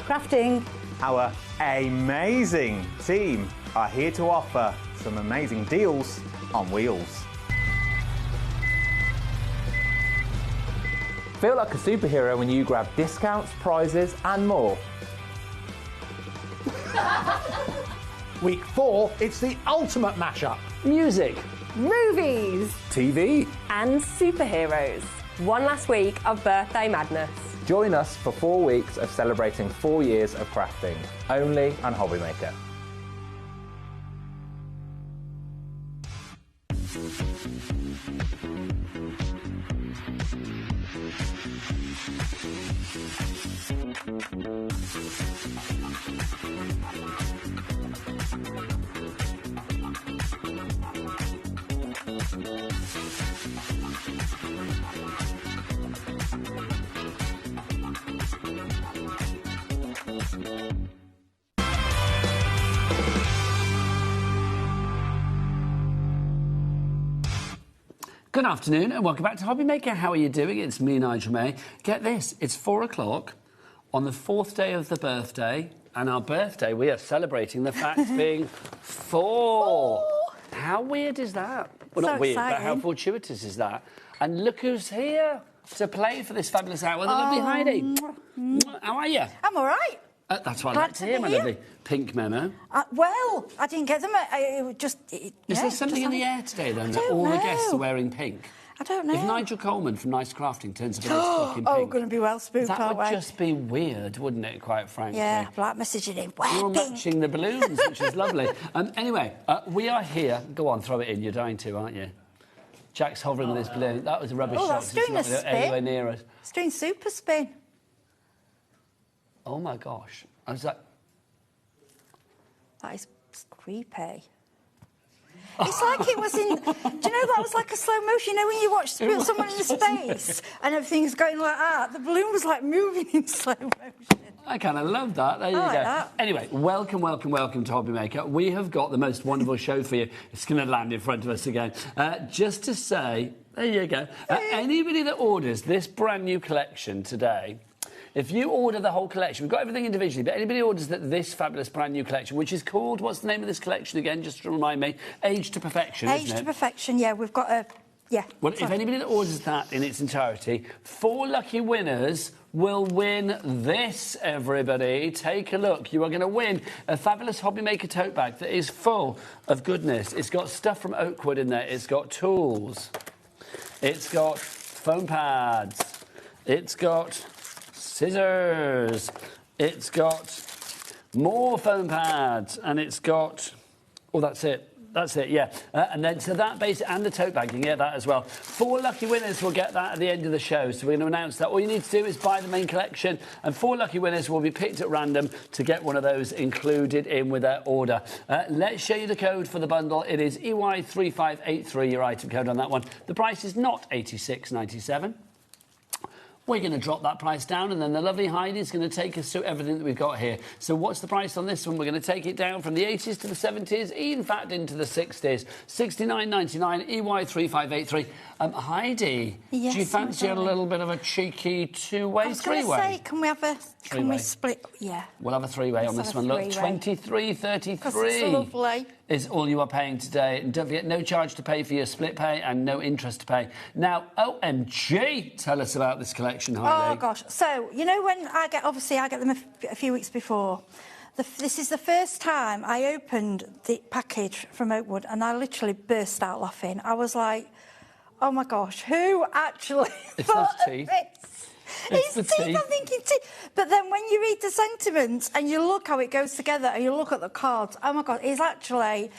crafting. Our amazing team are here to offer some amazing deals on wheels. Feel like a superhero when you grab discounts, prizes and more. Week 4, it's the ultimate mashup. Music, movies, TV and superheroes. One last week of birthday madness. Join us for 4 weeks of celebrating 4 years of crafting, only on HobbyMaker. Good afternoon and welcome back to HobbyMaker. How are you doing? It's me, Nigel May. Get this, it's 4 o'clock on the 4th day of the birthday, and our birthday, we are celebrating the fact being 4. How weird is that? Well, So not weird, exciting. but how fortuitous is that? And look who's here to play for this fabulous hour, the lovely Heidi. How are you? I'm all right. That's what Glad I like to to hear, be my here. lovely pink memo. Well, I didn't get them. It just... Is there something in the air today, then, that don't all the know. guests are wearing pink? I don't know. If Nigel Coleman from Nice Crafting turns up in his clock in Oh, pink... going to be well spooked, that aren't would we? just be weird, wouldn't it, quite frankly? Yeah, like messaging him. You're Wear pink. matching the balloons, which is lovely. Anyway, we are here. Go on, throw it in. You're dying to, aren't you? Jack's hovering with his balloon. That was a rubbish Oh, shot. that's 'cause doing a it's not spin. anywhere near us. It's doing super spin. Oh, my gosh. I was like... That is creepy. It's like it was in... Do you know that was like a slow motion? You know when you watch someone in space and everything's going like that? The balloon was like moving in slow motion. I kind of love that. There you I go. like that. Anyway, welcome to HobbyMaker. We have got the most wonderful show for you. It's going to land in front of us again. Just to say, there you go. Anybody that orders this brand new collection today, if you order the whole collection, we've got everything individually, but anybody orders this fabulous brand new collection, which is called, what's the name of this collection again, just to remind me? Age to Perfection, Age isn't to it? Perfection, yeah, we've got a... Yeah. Well, if anybody that orders that in its entirety, 4 lucky winners will win this, everybody. Take a look. You are going to win a fabulous HobbyMaker tote bag that is full of goodness. It's got stuff from Oakwood in there. It's got tools. It's got foam pads. It's got scissors. It's got more foam pads. And it's got... Oh, that's it. That's it, yeah. And then, so that base and the tote bag, you can get that as well. 4 lucky winners will get that at the end of the show. So we're going to announce that. All you need to do is buy the main collection, and 4 lucky winners will be picked at random to get one of those included in with their order. Let's show you the code for the bundle. It is EY3583, your item code on that one. The price is not $86.97. We're going to drop that price down, and then the lovely Heidi's going to take us through everything that we've got here. So what's the price on this one? We're going to take it down from the 80s to the 70s, in fact into the 60s. £69.99, EY3583. Heidi, Yes, do you fancy a little bit of a cheeky two-way, three-way? I was going to say, can we have a... Can we split? Yeah. We'll have a three-way on this one. Look, £23.33 it's lovely. is all you are paying today. And don't forget, no charge to pay for your split pay and no interest to pay. Now, OMG, tell us about this collection, Heidi. Oh, gosh. So, you know when I get... Obviously, I get them a few weeks before. This is the first time I opened the package from Oakwood and I literally burst out laughing. I was like, oh, my gosh, who actually thought of this? It's teeth, I'm thinking teeth. But then when you read the sentiments and you look how it goes together and you look at the cards, oh my God, it's actually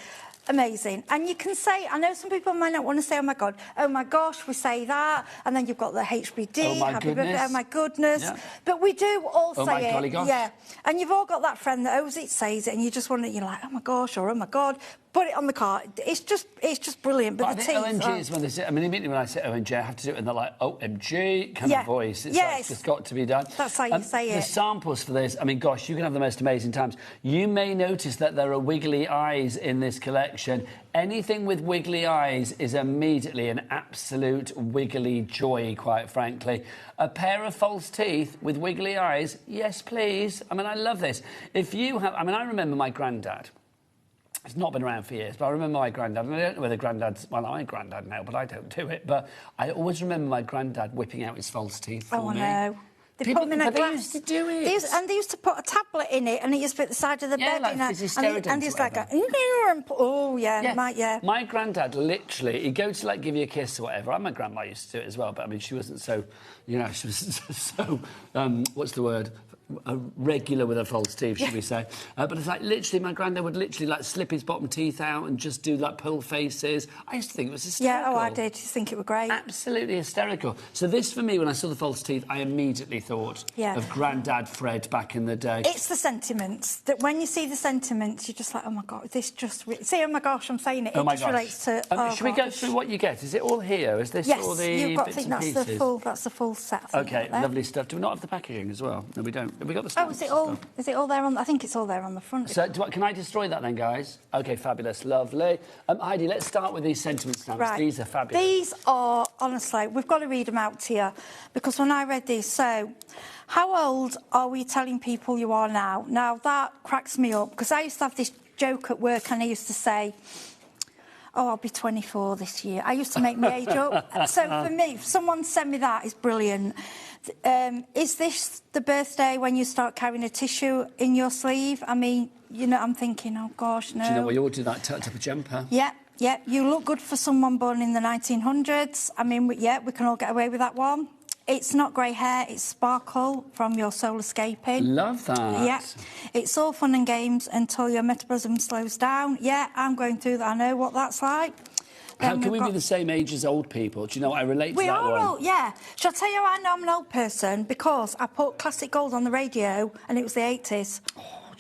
amazing. And you can say, I know some people might not want to say, oh my gosh, we say that. And then you've got the HBD, happy birthday, oh my goodness. Yeah. But we do all say it. Golly gosh. Yeah. And you've all got that friend that owes it, says it, and you just want to, you're like, oh my gosh, or oh my God. Put it on the card. It's just brilliant. But the teeth... OMG is when they say... I mean, immediately when I say OMG, I have to do it in the, like, OMG kind of voice. It's like, it's just got to be done. That's how you say it. The samples for this, I mean, gosh, you can have the most amazing times. You may notice that there are wiggly eyes in this collection. Anything with wiggly eyes is immediately an absolute wiggly joy, quite frankly. A pair of false teeth with wiggly eyes, yes, please. I mean, I love this. If you have... I mean, I remember my granddad. It's not been around for years, but I remember my granddad, and I don't know whether granddad's... Well, I'm a granddad now, but I don't do it. But I always remember my granddad whipping out his false teeth for me. Oh, no. They put them in a glass. They used to do it. They used to put a tablet in it, and it used to be at the side of the bed. Like and he's like, oh, yeah. My granddad, literally, he'd go to, like, give you a kiss or whatever. My grandma used to do it as well, but, I mean, she wasn't so, she was so, what's the word? Regular with her false teeth, should we say. But it's like, literally, my granddad would literally, like, slip his bottom teeth out and just do, like, pull faces. I used to think it was hysterical. Yeah, I did. Just think it was great. Absolutely hysterical. So this, for me, when I saw the false teeth, I immediately thought of Grandad Fred back in the day. It's the sentiments. That when you see the sentiments, you're just like, oh, my God, this just... See, oh, my gosh, I'm saying it. It just relates to... should we go through what you get? Is it all here? Is this all the you've got, bits I think and that's pieces? that's the full set. OK, lovely stuff. Do we not have the packaging as well? No, we don't. Have we got the stamps? Is it all there on... I think it's all there on the front. So, can I destroy that then, guys? OK, fabulous. Lovely. Heidi, let's start with these sentiment stamps. Right. These are fabulous. These are, honestly, we've got to read them out to you, because when I read these, so... How old are we telling people you are now? Now, that cracks me up, because I used to have this joke at work, and I used to say... Oh, I'll be 24 this year. I used to make my age up. So for me, if someone sent me that, it's brilliant. Is this the birthday when you start carrying a tissue in your sleeve? I mean, you know, I'm thinking, oh, gosh, no. Do you know what, you ought to do that tucked up a jumper. Yeah, you look good for someone born in the 1900s. I mean, we can all get away with that one. It's not grey hair, it's sparkle from your solar-scaping. Love that. Yeah. It's all fun and games until your metabolism slows down. Yeah, I'm going through that. I know what that's like. How can we be the same age as old people? Do you know, I relate to that one. We are old, yeah. Shall I tell you how I know I'm an old person? Because I put Classic Gold on the radio and it was the 80s.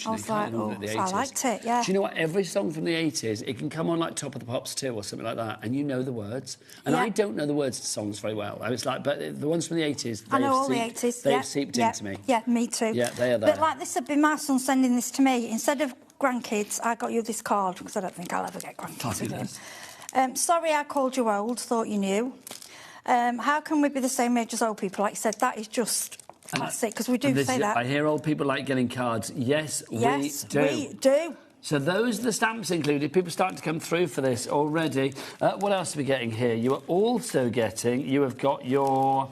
I was like, oh, so I liked it, yeah. Do you know what? Every song from the 80s, it can come on like Top of the Pops too or something like that, and you know the words. And I don't know the words to songs very well. I was like, but the ones from the 80s, I know all the 80s. They've seeped into me. Yeah, me too. Yeah, they are there. But like this would be my son sending this to me. Instead of grandkids, I got you this card because I don't think I'll ever get grandkids again. Sorry I called you old, thought you knew. How can we be the same age as old people? Like I said, that is just... Classic, because we do say that. I hear old people like getting cards. Yes, we do. So those are the stamps included. People starting to come through for this already. What else are we getting here? You are also getting... You have got your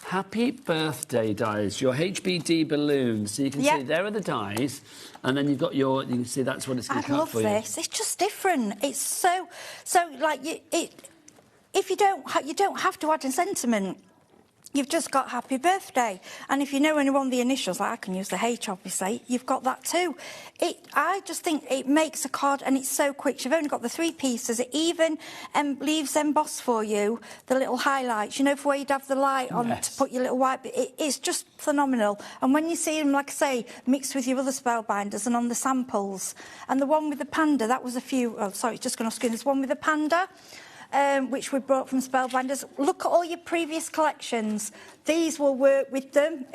happy birthday dies, your HBD balloons. So you can see there are the dies, and then you've got your... You can see that's what it's going to cut for you. I love this. It's just different. It's so like, if you don't have to add a sentiment. You've just got happy birthday. And if you know anyone the initials, like I can use the H, obviously, you've got that too. I just think it makes a card, and it's so quick. You've only got the 3 pieces. It even leaves embossed for you the little highlights, you know, for where you'd have the light on to put your little white... It's just phenomenal. And when you see them, like I say, mixed with your other spellbinders and on the samples, and the one with the panda, that was a few... Oh, sorry, it's just gone off screen. There's one with the panda... which we brought from Spellbinders. Look at all your previous collections. These will work with them.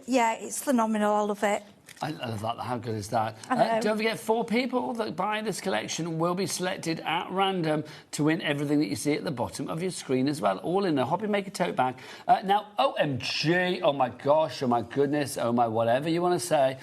Yeah, it's phenomenal. I love it. I love that. How good is that? I know. Don't forget, 4 people that buy this collection will be selected at random to win everything that you see at the bottom of your screen as well, all in a HobbyMaker tote bag. Now, OMG, oh my gosh, oh my goodness, oh my whatever you want to say.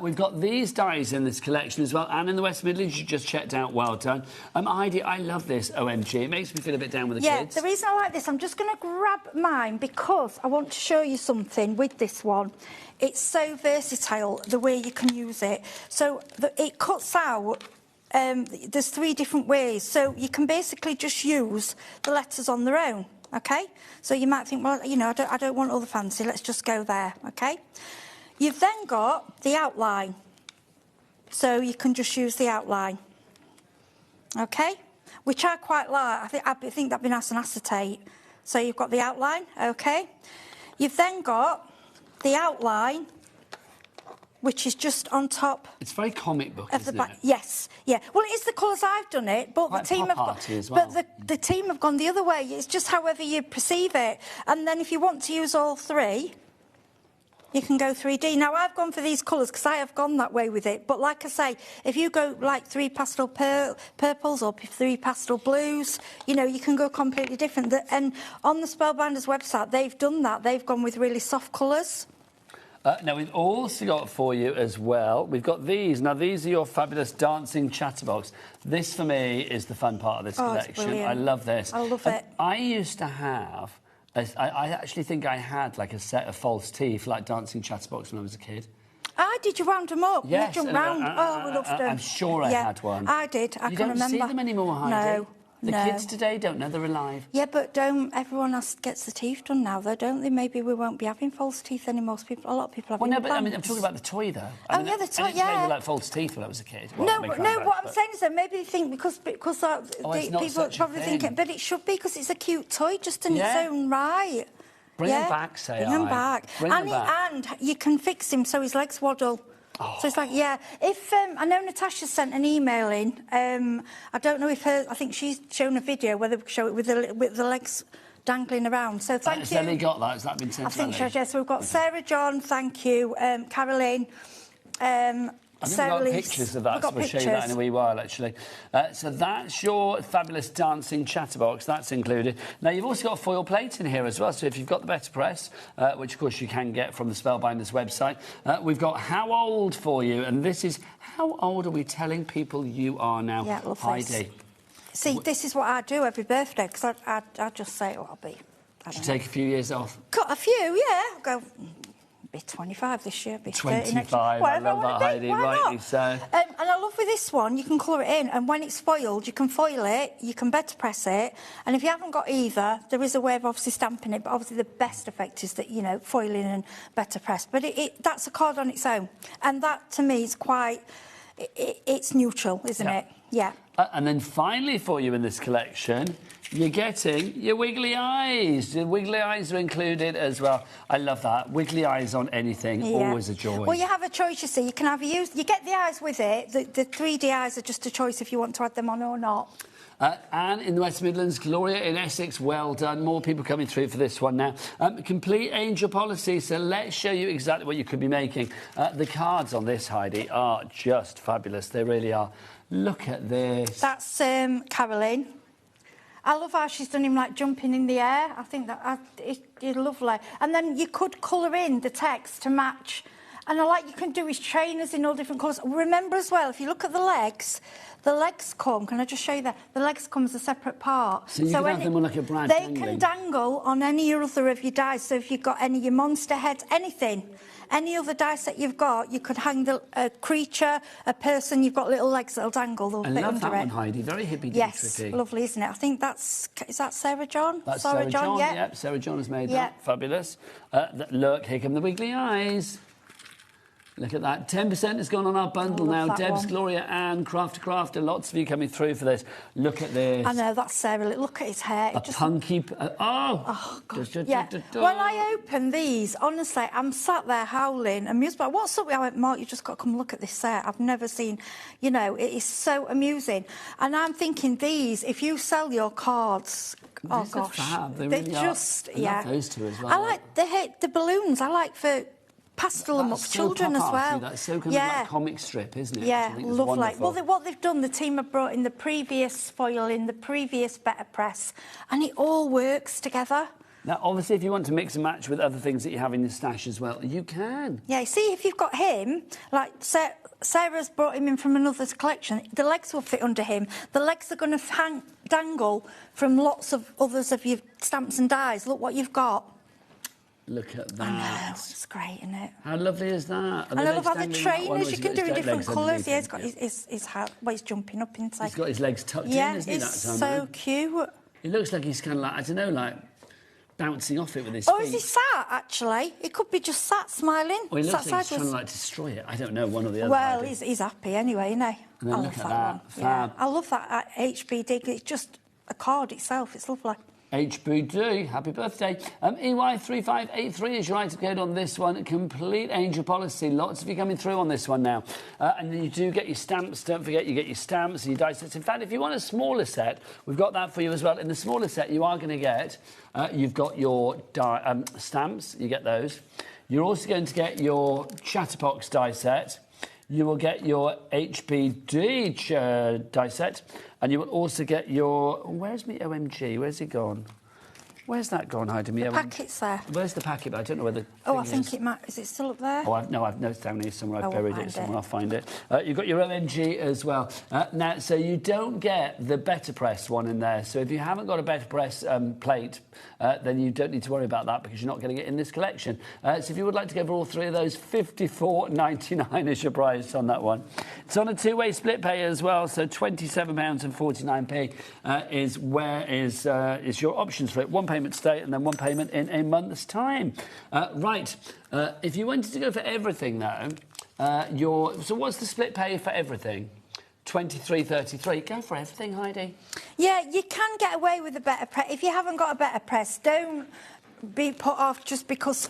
We've got these dies in this collection as well, and in the West Midlands, you just checked out. Well done. Heidi, I love this, OMG. It makes me feel a bit down with the kids. Yeah, the reason I like this, I'm just going to grab mine because I want to show you something with this one. It's so versatile, the way you can use it. So it cuts out, there's 3 different ways. So you can basically just use the letters on their own, OK? So you might think, well, you know, I don't want all the fancy, let's just go there, OK? You've then got the outline. So you can just use the outline, OK? Which I quite like. I think that'd be nice and acetate. So you've got the outline, OK? You've then got the outline, which is just on top. It's very comic book, of the isn't back. it? Yes, yeah. Well, it is the colours I've done it, but Quite the team pop arty as well. But the team have gone the other way. It's just however you perceive it. And then if you want to use all 3, you can go 3D. Now, I've gone for these colours because I have gone that way with it. But like I say, if you go like 3 pastel purples or 3 pastel blues, you know, you can go completely different. And on the Spellbinders website, they've done that. They've gone with really soft colours. Now, we've also got for you as well, we've got these. Now, these are your fabulous dancing chatterbox. This, for me, is the fun part of this collection. I love this. I love it. I used to have... I actually think I had like a set of false teeth, like dancing chatterbox when I was a kid. Did you round them up? Yes. You jumped round? We loved them. I'm sure I had one. I did. I can remember. You don't see them anymore, Heidi? No. The kids today don't know they're alive. Yeah, but everyone else gets the teeth done now, though, don't they? Maybe we won't be having false teeth anymore. A lot of people have no, but I mean, I'm talking about the toy, though. The toy, I didn't like false teeth when I was a kid. Well, what I'm saying is that maybe they think because people probably think it, but it should be because it's a cute toy just in its own right. Bring them back, say Bring them back. And you can fix him so his legs waddle. So it's like, if I know Natasha sent an email in. I don't know if I think she's shown a video where they show it with the legs dangling around. So thank you. Has Ellie got that? Has that been sent to I think so. We've got Sarah John, thank you, Caroline. I think we've got pictures of that, so we'll show you that in a wee while, actually. So that's your fabulous dancing chatterbox. That's included. Now, you've also got foil plates in here as well. So if you've got the better press, which, of course, you can get from the Spellbinders website, we've got How Old for you. And this is how old are we telling people you are now, Heidi? See, this is what I do every birthday, because I just say, I'll be... Should take a few years off? Got a few, yeah. I'll go... Be 25 this year, be 30 next year. I love that, Heidi, rightly so. And I love with this one, you can colour it in, and when it's foiled, you can foil it, you can better press it, and if you haven't got either, there is a way of obviously stamping it, but obviously the best effect is that, you know, foiling and better press. But that's a card on its own, and that, to me, is quite... It's neutral, isn't it? Yeah. And then finally for you in this collection, you're getting your wiggly eyes. The wiggly eyes are included as well. I love that. Wiggly eyes on anything, always a joy. Well, you have a choice, you see. You can either use... You get the eyes with it. The 3D eyes are just a choice if you want to add them on or not. Anne in the West Midlands, Gloria in Essex, well done. More people coming through for this one now. Complete angel policy, so let's show you exactly what you could be making. The cards on this, Heidi, are just fabulous. They really are. Look at this. That's Caroline. I love how she's done him like jumping in the air. I think that it's lovely. And then you could colour in the text to match. And I like you can do his trainers in all different colours. Remember as well, if you look at the legs come, can I just show you that? The legs come as a separate part. So you can have them on like a brand They can dangle on any other of your dice. So if you've got any of your monster heads, anything, any other dice that you've got, you could hang a creature, a person, you've got little legs that'll dangle. I love that one, Heidi. Very hippy-dippy. Yes, lovely, isn't it? I think is that Sarah John? That's Sarah John, yep. Sarah John has made that. Fabulous. Look, here come the wiggly eyes. Look at that. 10% has gone on our bundle now. Debs, Gloria, Anne, Crafter. Lots of you coming through for this. Look at this. I know, that's Sarah. Look at his hair. Punky... Oh, God. Yeah. When I open these, honestly, I'm sat there howling, amused by what's up? I went, Mark, you've just got to come look at this set. I've never seen... You know, it is so amusing. And I'm thinking these, if you sell your cards... Oh, gosh. Fab. They They're really just... are. I love those two as well. I like the balloons. I like for... Pastel them up for children as well. That's so kind of like comic strip, isn't it? Yeah, lovely. Well, what they've done, the team have brought in the previous foil, in the previous better press, and it all works together. Now, obviously, if you want to mix and match with other things that you have in your stash as well, you can. Yeah, see, if you've got him, like Sarah's brought him in from another collection, the legs will fit under him. The legs are going to dangle from lots of others of your stamps and dies. Look what you've got. Look at that. I know, it's great, isn't it? How lovely is that? And I love how the trainers, you can do in different colours. Yeah, he's got he's jumping up inside. He's got his legs tucked in, isn't he, that time? Yeah, it's so cute. It looks like he's kind of like, I don't know, like bouncing off it with his feet. Or is he sat, actually? He could be just sat, smiling. Well, he looks like he's trying to, like, destroy it. I don't know, one or the other. Well, he's happy anyway, isn't he? And then look at that. Fab. Yeah. I love that HBD. It's just a card itself. It's lovely. HBD, happy birthday. EY3583 is your item code on this one. Complete Angel Policy. Lots of you coming through on this one now. And then you do get your stamps. Don't forget, you get your stamps and your die sets. In fact, if you want a smaller set, we've got that for you as well. In the smaller set, you are going to get, you've got your stamps. You get those. You're also going to get your Chatterbox die set. You will get your HBD die set, and you will also get your... Where's my OMG? Where's it gone? Where's that gone, Heidi? The packet's there. Where's the packet? But I don't know where the I think it might... Is it still up there? Oh, I've noticed down here somewhere. I've buried it somewhere. I'll find it. You've got your OMG as well. Now, so you don't get the Better Press one in there. So if you haven't got a Better Press plate, then you don't need to worry about that because you're not getting it in this collection. So if you would like to go for all three of those, £54.99 is your price on that one. It's on a two-way split pay as well, so £27.49 is your options for it. One payment today and then one payment in a month's time. Right, if you wanted to go for everything though, so what's the split pay for everything? 23.33. Go for everything, Heidi. Yeah, you can get away with a better press. If you haven't got a better press, don't be put off just because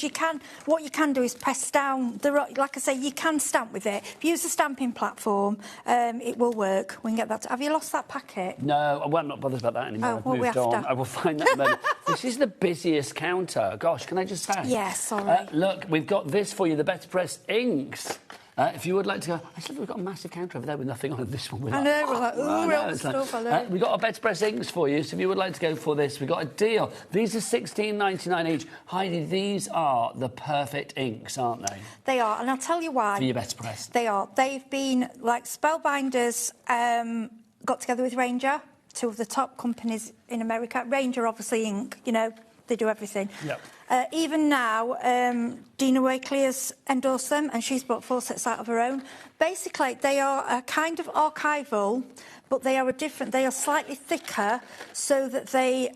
you can. What you can do is press down like I say, you can stamp with it. If you use a stamping platform, it will work. We can get that. Have you lost that packet? No, well, I'm not bothered about that anymore. I've moved on. I will find that in a minute. This is the busiest counter. Gosh, can I just say? Yeah, sorry. Look, we've got this for you, the Better Press inks. If you would like to go... Actually, we've got a massive counter over there with nothing on this one. I know, we're like, ooh, real stuff, I know. We've got our Better Press inks for you, so if you would like to go for this, we've got a deal. These are £16.99 each. Heidi, these are the perfect inks, aren't they? They are, and I'll tell you why. For your Better Press. They are. They've been, like, Spellbinders got together with Ranger, two of the top companies in America. Ranger, obviously, ink, you know, they do everything. Yep. Even now, Dina Wakely has endorsed them, and she's brought 4 sets out of her own. Basically, they are a kind of archival, but they are they are slightly thicker so that they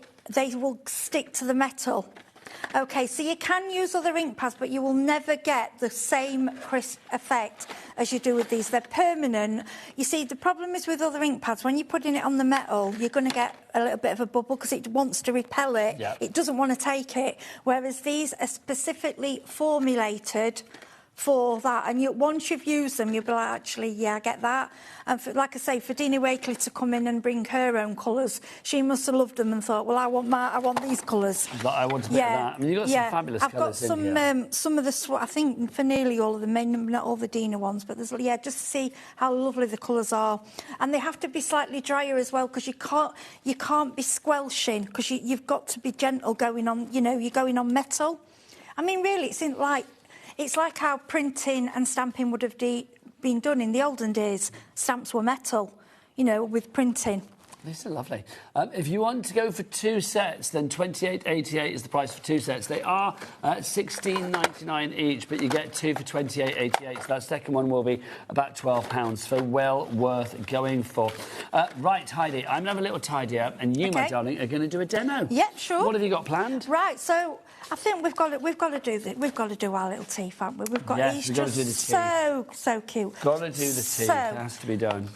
will stick to the metal. OK, so you can use other ink pads, but you will never get the same crisp effect as you do with these. They're permanent. You see, the problem is with other ink pads, when you're putting it on the metal, you're going to get a little bit of a bubble because it wants to repel it. Yep. It doesn't want to take it, whereas these are specifically formulated for that, and once you've used them, you'll be like, actually, yeah, I get that. And like I say, for Dina Wakely to come in and bring her own colours, she must have loved them and thought, well, I want these colours. I want a bit of that. I mean, you've got some fabulous colours in here. I've got some of the, I think, for nearly all of them, not all the Dina ones, but there's, just to see how lovely the colours are. And they have to be slightly drier as well, because you can't be squelching, because you've got to be gentle going on, you're going on metal. I mean, really, it's like how printing and stamping would have been done in the olden days. Stamps were metal, with printing. These are lovely. If you want to go for 2 sets, then $28.88 is the price for 2 sets. They are $16.99 each, but you get 2 for $28.88. So that second one will be about £12, so well worth going for. Right, Heidi, I'm going to have a little tidy up, and you, my darling, are going to do a demo. Yeah, sure. What have you got planned? Right, so I think we've got to do this. We've got to do our little teeth, haven't we? We've got these just so cute. Got to do the teeth. It has to be done.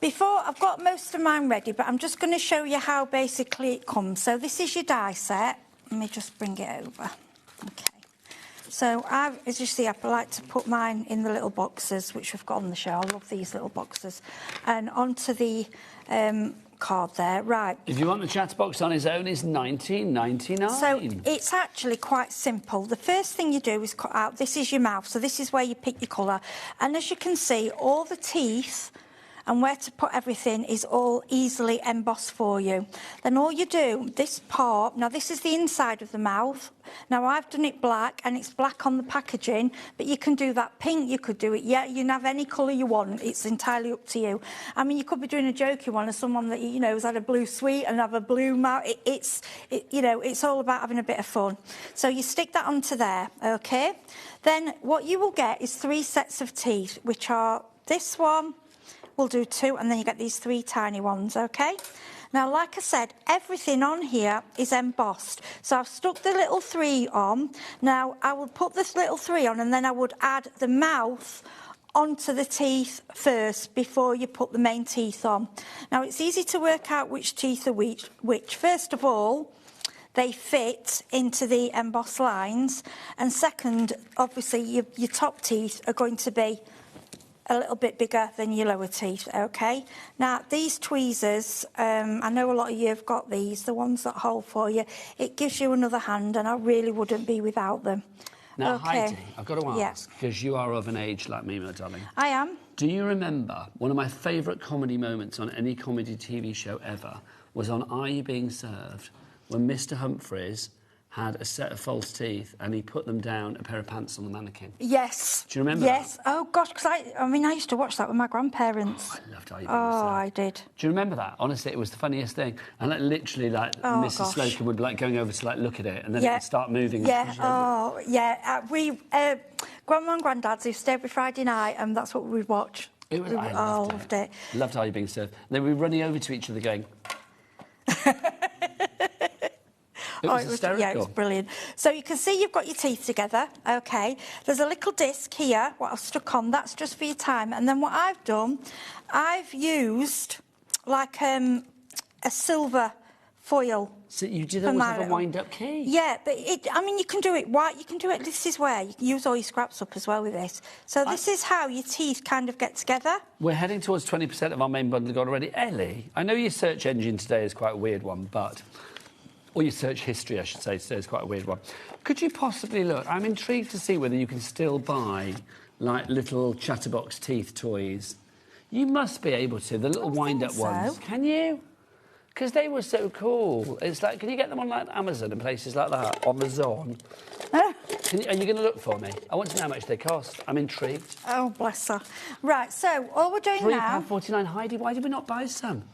Before, I've got most of mine ready, but I'm just going to show you how basically it comes. So this is your die set. Let me just bring it over. Okay. So, as you see, I like to put mine in the little boxes, which we've got on the show. I love these little boxes. And onto the card there. Right. If you want the chatterbox on its own, it's $19.99. So it's actually quite simple. The first thing you do is cut out, this is your mouth, so this is where you pick your colour. And as you can see, all the teeth and where to put everything is all easily embossed for you. Then all you do, this part, now this is the inside of the mouth. Now I've done it black, and it's black on the packaging, but you can do that pink, you could do it, you can have any colour you want, it's entirely up to you. I mean, you could be doing a jokey one as someone that, you know, has had a blue sweet and have a blue mouth. You know, it's all about having a bit of fun. So you stick that onto there, okay? Then what you will get is 3 sets of teeth, which are this one, we'll do 2, and then you get these 3 tiny ones, okay? Now, like I said, everything on here is embossed. So I've stuck the little 3 on. Now, I will put this little 3 on, and then I would add the mouth onto the teeth first before you put the main teeth on. Now, it's easy to work out which teeth are which. First of all, they fit into the embossed lines. And second, obviously, your top teeth are going to be a little bit bigger than your lower teeth, okay? Now, these tweezers, I know a lot of you have got these, the ones that hold for you. It gives you another hand, and I really wouldn't be without them. Now, okay. Heidi, I've got to ask, because you are of an age like me, my darling. I am. Do you remember one of my favourite comedy moments on any comedy TV show ever was on Are You Being Served, when Mr. Humphries had a set of false teeth and he put them down a pair of pants on the mannequin? Yes. Do you remember Yes. That? Oh, gosh, because I used to watch that with my grandparents. Oh, I loved Are You Being Served. I did. Do you remember that? Honestly, it was the funniest thing. And literally, Mrs. Slocum would be going over to look at it, and then it would start moving. Yeah. Grandma and Grandad's used to every Friday night, and that's what we'd watch. I loved it. Loved Are You Being Served. And then we'd be running over to each other going... It was hysterical. Yeah, it was brilliant. So you can see you've got your teeth together, okay. There's a little disc here, what I've stuck on, that's just for your time. And then what I've done, I've used like a silver foil. So you did always have a wind-up key? Yeah, but you can do it white, you can do it, this is where you can use all your scraps up as well with this. So this is how your teeth kind of get together. We're heading towards 20% of our main bundle gone already. Ellie, I know your search engine today is quite a weird one, but... Or your search history, I should say, today is quite a weird one. Could you possibly look? I'm intrigued to see whether you can still buy, like, little chatterbox teeth toys. You must be able to, the little wind-up ones. Can you? Because they were so cool. It's like, can you get them on, like, Amazon and places like that? Amazon? Are you going to look for me? I want to know how much they cost. I'm intrigued. Oh, bless her. Right, so all we're doing now... £3.49. Heidi, why did we not buy some?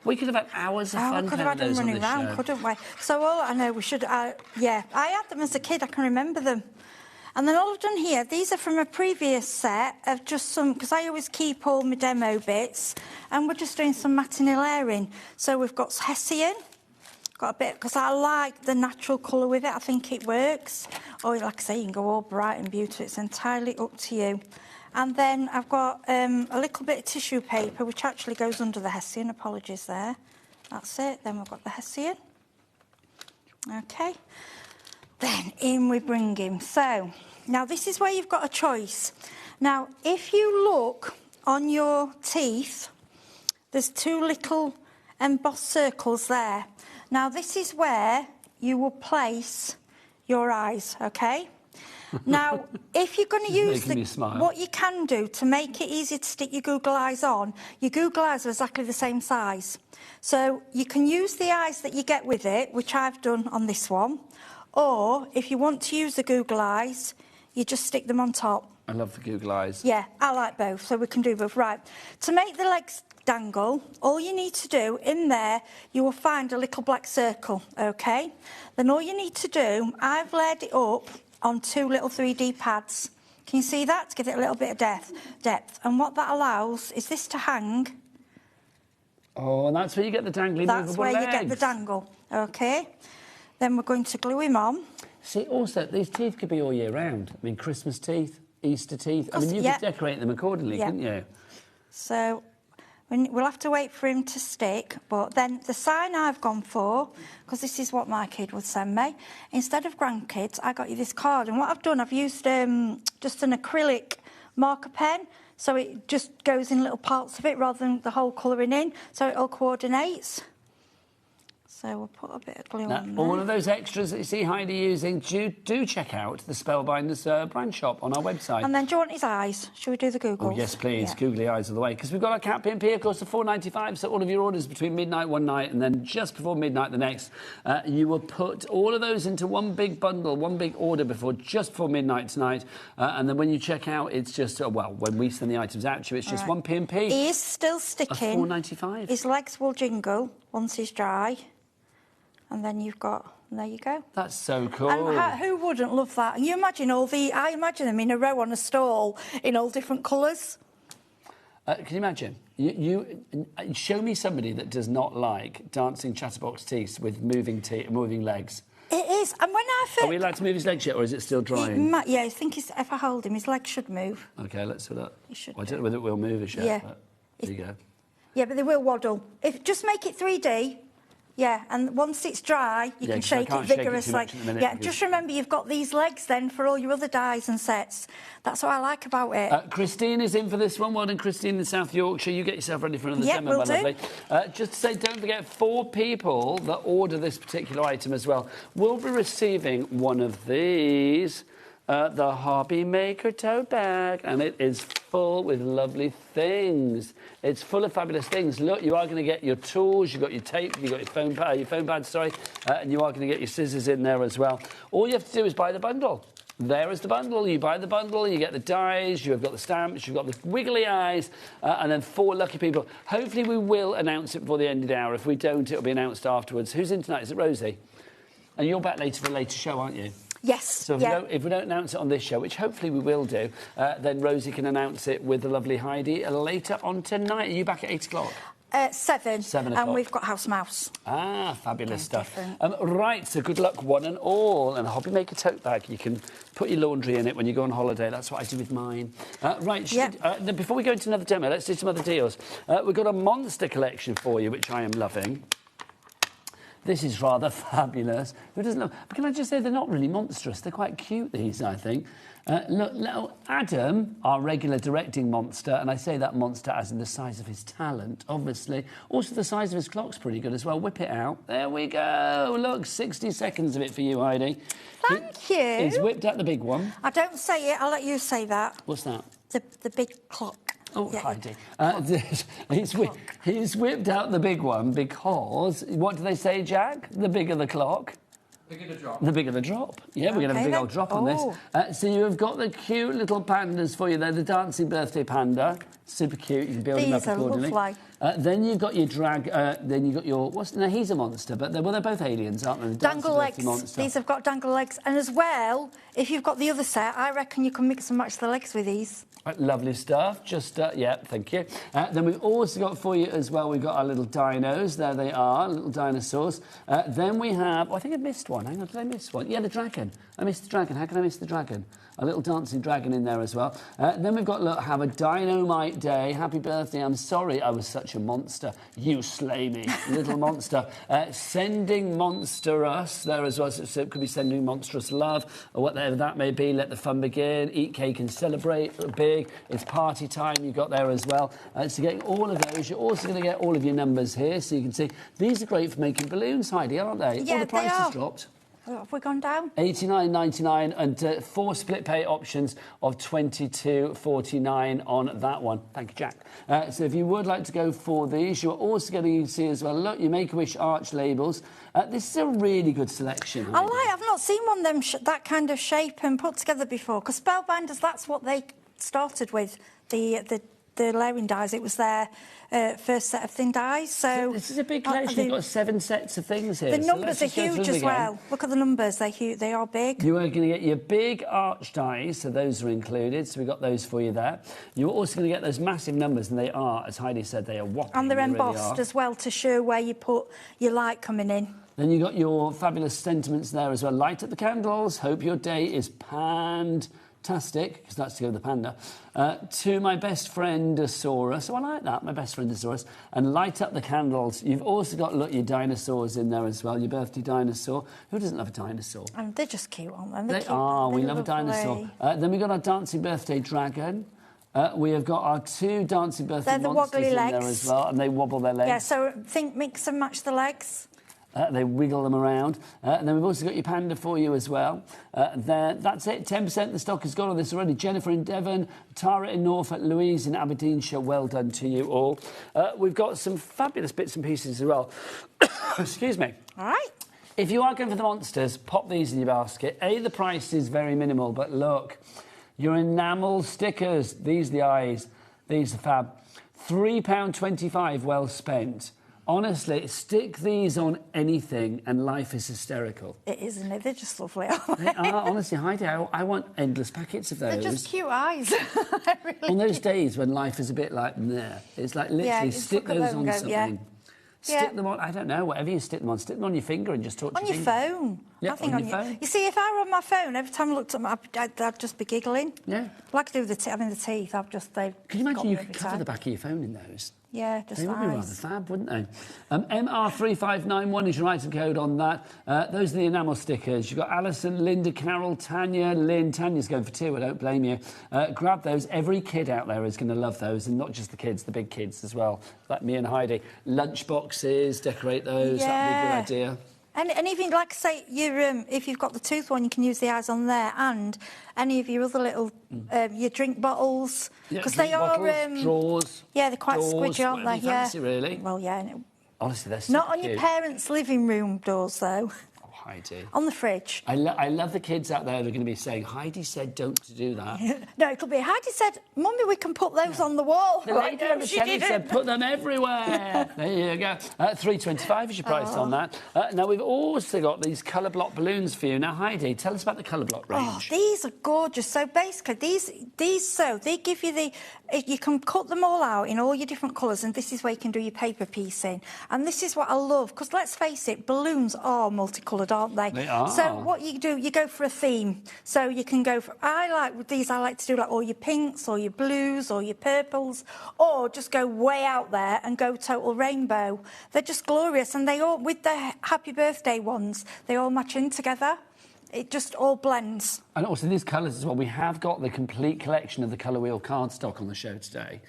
We could have had hours of fun. We could have had them running around, couldn't we? So all I know, we should... I had them as a kid, I can remember them. And then all I've done here, these are from a previous set of just some... Because I always keep all my demo bits, and we're just doing some matinee layering. So we've got Hessian, got a bit... Because I like the natural colour with it, I think it works. Or, like I say, you can go all bright and beautiful, it's entirely up to you. And then I've got a little bit of tissue paper, which actually goes under the Hessian. Apologies there. That's it. Then we've got the Hessian. OK. Then in we bring him. So, now this is where you've got a choice. Now, if you look on your teeth, there's 2 little embossed circles there. Now, this is where you will place your eyes, OK? Now, if you're going to use what you can do to make it easier to stick your Google eyes on, your Google eyes are exactly the same size. So you can use the eyes that you get with it, which I've done on this one, or if you want to use the Google eyes, you just stick them on top. I love the Google eyes. Yeah, I like both, so we can do both. Right, to make the legs dangle, all you need to do, in there, you will find a little black circle, OK? Then all you need to do, I've layered it up on 2 little 3D pads. Can you see that? To give it a little bit of depth. And what that allows is this to hang. Oh, and that's where you get the dangly movable That's where legs. you get the dangle, OK? Then we're going to glue him on. See, also, these teeth could be all year round. I mean, Christmas teeth, Easter teeth. I mean, you could decorate them accordingly, couldn't you? So we'll have to wait for him to stick, but then the sign I've gone for, because this is what my kid would send me, instead of grandkids, I got you this card. And what I've done, I've used just an acrylic marker pen, so it just goes in little parts of it rather than the whole colouring in, so it all coordinates. So we'll put a bit of glue on there. All of those extras that you see Heidi using, do check out the Spellbinders brand shop on our website. And then do you want his eyes? Should we do the Googles? Oh, yes, please. Googly eyes of the way. Because we've got our Cat P&P, of course, the $4.95. So all of your orders between midnight one night and then just before midnight the next, you will put all of those into one big bundle, one big order just before midnight tonight. And then when you check out, it's just, when we send the items out to you, it's just one P&P. He is still sticking. $4.95. His legs will jingle once he's dry. And then you've got, and there you go. That's so cool. And who wouldn't love that? And you imagine I imagine them in a row on a stall in all different colours. Can you imagine? You show me somebody that does not like dancing chatterbox teeth with moving legs. It is. And when I first... Are we allowed to move his legs yet, or is it still drying? Yeah, I think if I hold him, his legs should move. OK, let's have that. He should. I don't know whether it will move as yet. Yeah. But there you go. Yeah, but they will waddle. Just make it 3D. Yeah, and once it's dry, you can shake it vigorously. Just remember you've got these legs then for all your other dies and sets. That's what I like about it. Christine is in for this one. Well done, Christine in South Yorkshire. You get yourself ready for another demo, my lovely. Just to say, don't forget, 4 people that order this particular item as well will be receiving one of these. The HobbyMaker tote bag, and it is full with lovely things. It's full of fabulous things. Look, you are going to get your tools, you've got your tape, you've got your phone pad, and you are going to get your scissors in there as well. All you have to do is buy the bundle. There is the bundle. You buy the bundle, you get the dies, you've got the stamps, you've got the wiggly eyes, and then 4 lucky people. Hopefully we will announce it before the end of the hour. If we don't, it'll be announced afterwards. Who's in tonight? Is it Rosie? And you're back later for a later show, aren't you? Yes. So if we don't announce it on this show, which hopefully we will do, then Rosie can announce it with the lovely Heidi later on tonight. Are you back at 8 o'clock? 7. 7 o'clock. And we've got House Mouse. Ah, fabulous stuff. Right, so good luck, one and all. And a HobbyMaker tote bag. You can put your laundry in it when you go on holiday. That's what I do with mine. Before we go into another demo, let's do some other deals. We've got a monster collection for you, which I am loving. This is rather fabulous. Who doesn't know? But can I just say they're not really monstrous? They're quite cute, these, I think. Look, little Adam, our regular directing monster, and I say that monster as in the size of his talent, obviously. Also, the size of his clock's pretty good as well. Whip it out. There we go. Look, 60 seconds of it for you, Heidi. Thank you. He's whipped out the big one. I don't say it. I'll let you say that. What's that? The big clock. Oh, Heidi. He's whipped out the big one because, what do they say, Jack? The bigger the clock. The bigger the drop. The bigger the drop. Yeah, we're going to have a big old drop on this. So you've got the cute little pandas for you there, the dancing birthday panda. Super cute. You can build them up accordingly. These are lovely. Then you've got your then you've got your... No, he's a monster, but they're both aliens, aren't they? The dangle legs. Monster. These have got dangle legs. And as well, if you've got the other set, I reckon you can mix and match the legs with these. Lovely stuff. Just, thank you. Then we've also got for you as well, we've got our little dinos. There they are, little dinosaurs. Then we have... I think I missed one. Hang on, did I miss one? Yeah, the dragon. I missed the dragon. How can I miss the dragon? A little dancing dragon in there as well. Then we've got, look, have a dynamite day. Happy birthday. I'm sorry I was such a monster. You slay me, little monster. Sending monstrous there as well. So it could be sending monstrous love or whatever that may be. Let the fun begin. Eat cake and celebrate big. It's party time you've got there as well. So getting all of those. You're also going to get all of your numbers here so you can see. These are great for making balloons, Heidi, aren't they? Yeah, all the prices they are. dropped. Have we gone down? $89.99 and 4 split pay options of $22.49 on that one. Thank you, Jack. So if you would like to go for these, you're also going to see as well, look, your Make-A-Wish arch labels. This is a really good selection. I've not seen one of them that kind of shape and put together before, because Spellbinders, that's what they started with, the the layering dies. It was their first set of thin dies. So this is a big collection. You've got 7 sets of things here. The numbers are huge as well. Look at the numbers. They're huge. They are big. You are going to get your big arch dies, so those are included. So we've got those for you there. You're also going to get those massive numbers, and they are, as Heidi said, they are whopping. And they're embossed as well to show where you put your light coming in. Then you've got your fabulous sentiments there as well. Light up the candles. Hope your day is fantastic, because that's to go with the panda. To my best friend, Asaurus. Oh, I like that, my best friend, Asaurus. And light up the candles. You've also got, look, your dinosaurs in there as well, your birthday dinosaur. Who doesn't love a dinosaur? And they're just cute, aren't they? They are. We love a dinosaur. Then we've got our dancing birthday dragon. We have got our 2 dancing birthday monsters in there as well, and they wobble their legs. Yeah, so mix and match the legs. They wiggle them around. And then we've also got your panda for you as well. That's it. 10% of the stock has gone on this already. Jennifer in Devon, Tara in Norfolk, Louise in Aberdeenshire. Well done to you all. We've got some fabulous bits and pieces as well. Excuse me. All right. If you are going for the monsters, pop these in your basket. The price is very minimal, but look, your enamel stickers. These are the eyes. These are fab. £3.25 well spent. Honestly, stick these on anything and life is hysterical. It is, isn't it? They're just lovely, aren't they? They are, honestly, Heidi, I want endless packets of those. They're just cute eyes. Really on those days when life is a bit like, meh, it's like literally stick those on something. Yeah. Stick them on, I don't know, whatever you stick them on your finger and just talk to your finger. On your phone. Yeah, I think on your phone. You see, if I were on my phone, every time I looked at my, I'd just be giggling. Yeah. Like I do with the teeth, I've just, they've Can you imagine you could every cover time. the back of your phone in those? Yeah, just They would be rather fab, wouldn't they? MR3591 is your item code on that. Those are the enamel stickers. You've got Alison, Linda, Carol, Tanya, Lynn. Tanya's going for 2, I don't blame you. Grab those. Every kid out there is going to love those, and not just the kids, the big kids as well, like me and Heidi. Lunch boxes, decorate those. That'd be a good idea. And even, like I say, if you've got the tooth one, you can use the eyes on there, and any of your other little, your drink bottles. Because they are... drawers. Yeah, they're quite squidgy, aren't they? Yeah. Fancy, really. Well, yeah. Honestly, they're so Not on cute. your parents' living room doors, though. Heidi. On the fridge. I love the kids out there that are going to be saying, Heidi said don't do that. No, it could be, Heidi said, Mummy, we can put those on the wall. The lady on the telly said put them everywhere. There you go. $3.25 is your price on that. Now, we've also got these colour block balloons for you. Now, Heidi, tell us about the colour block range. Oh, these are gorgeous. So basically, they give you you can cut them all out in all your different colours, and this is where you can do your paper piecing. And this is what I love, because let's face it, balloons are multicoloured, aren't they? They are. So what you do, you go for a theme. So you can go for, I like to do like all your pinks, or your blues, or your purples, or just go way out there and go total rainbow. They're just glorious, and they all, with the happy birthday ones, they all match in together. It just all blends. And also these colours as well. We have got the complete collection of the colour wheel cardstock on the show today.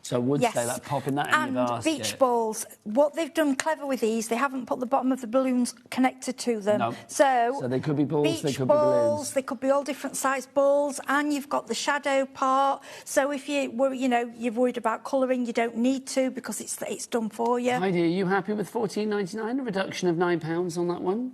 So I would say, like, popping that in your basket. And beach balls. What they've done clever with these, they haven't put the bottom of the balloons connected to them. No. So they could be balls, they could balls, be balloons. They could be all different sized balls, and you've got the shadow part. So if you're worried about colouring, you don't need to, because it's done for you. Heidi, are you happy with $14.99? A reduction of £9 on that one?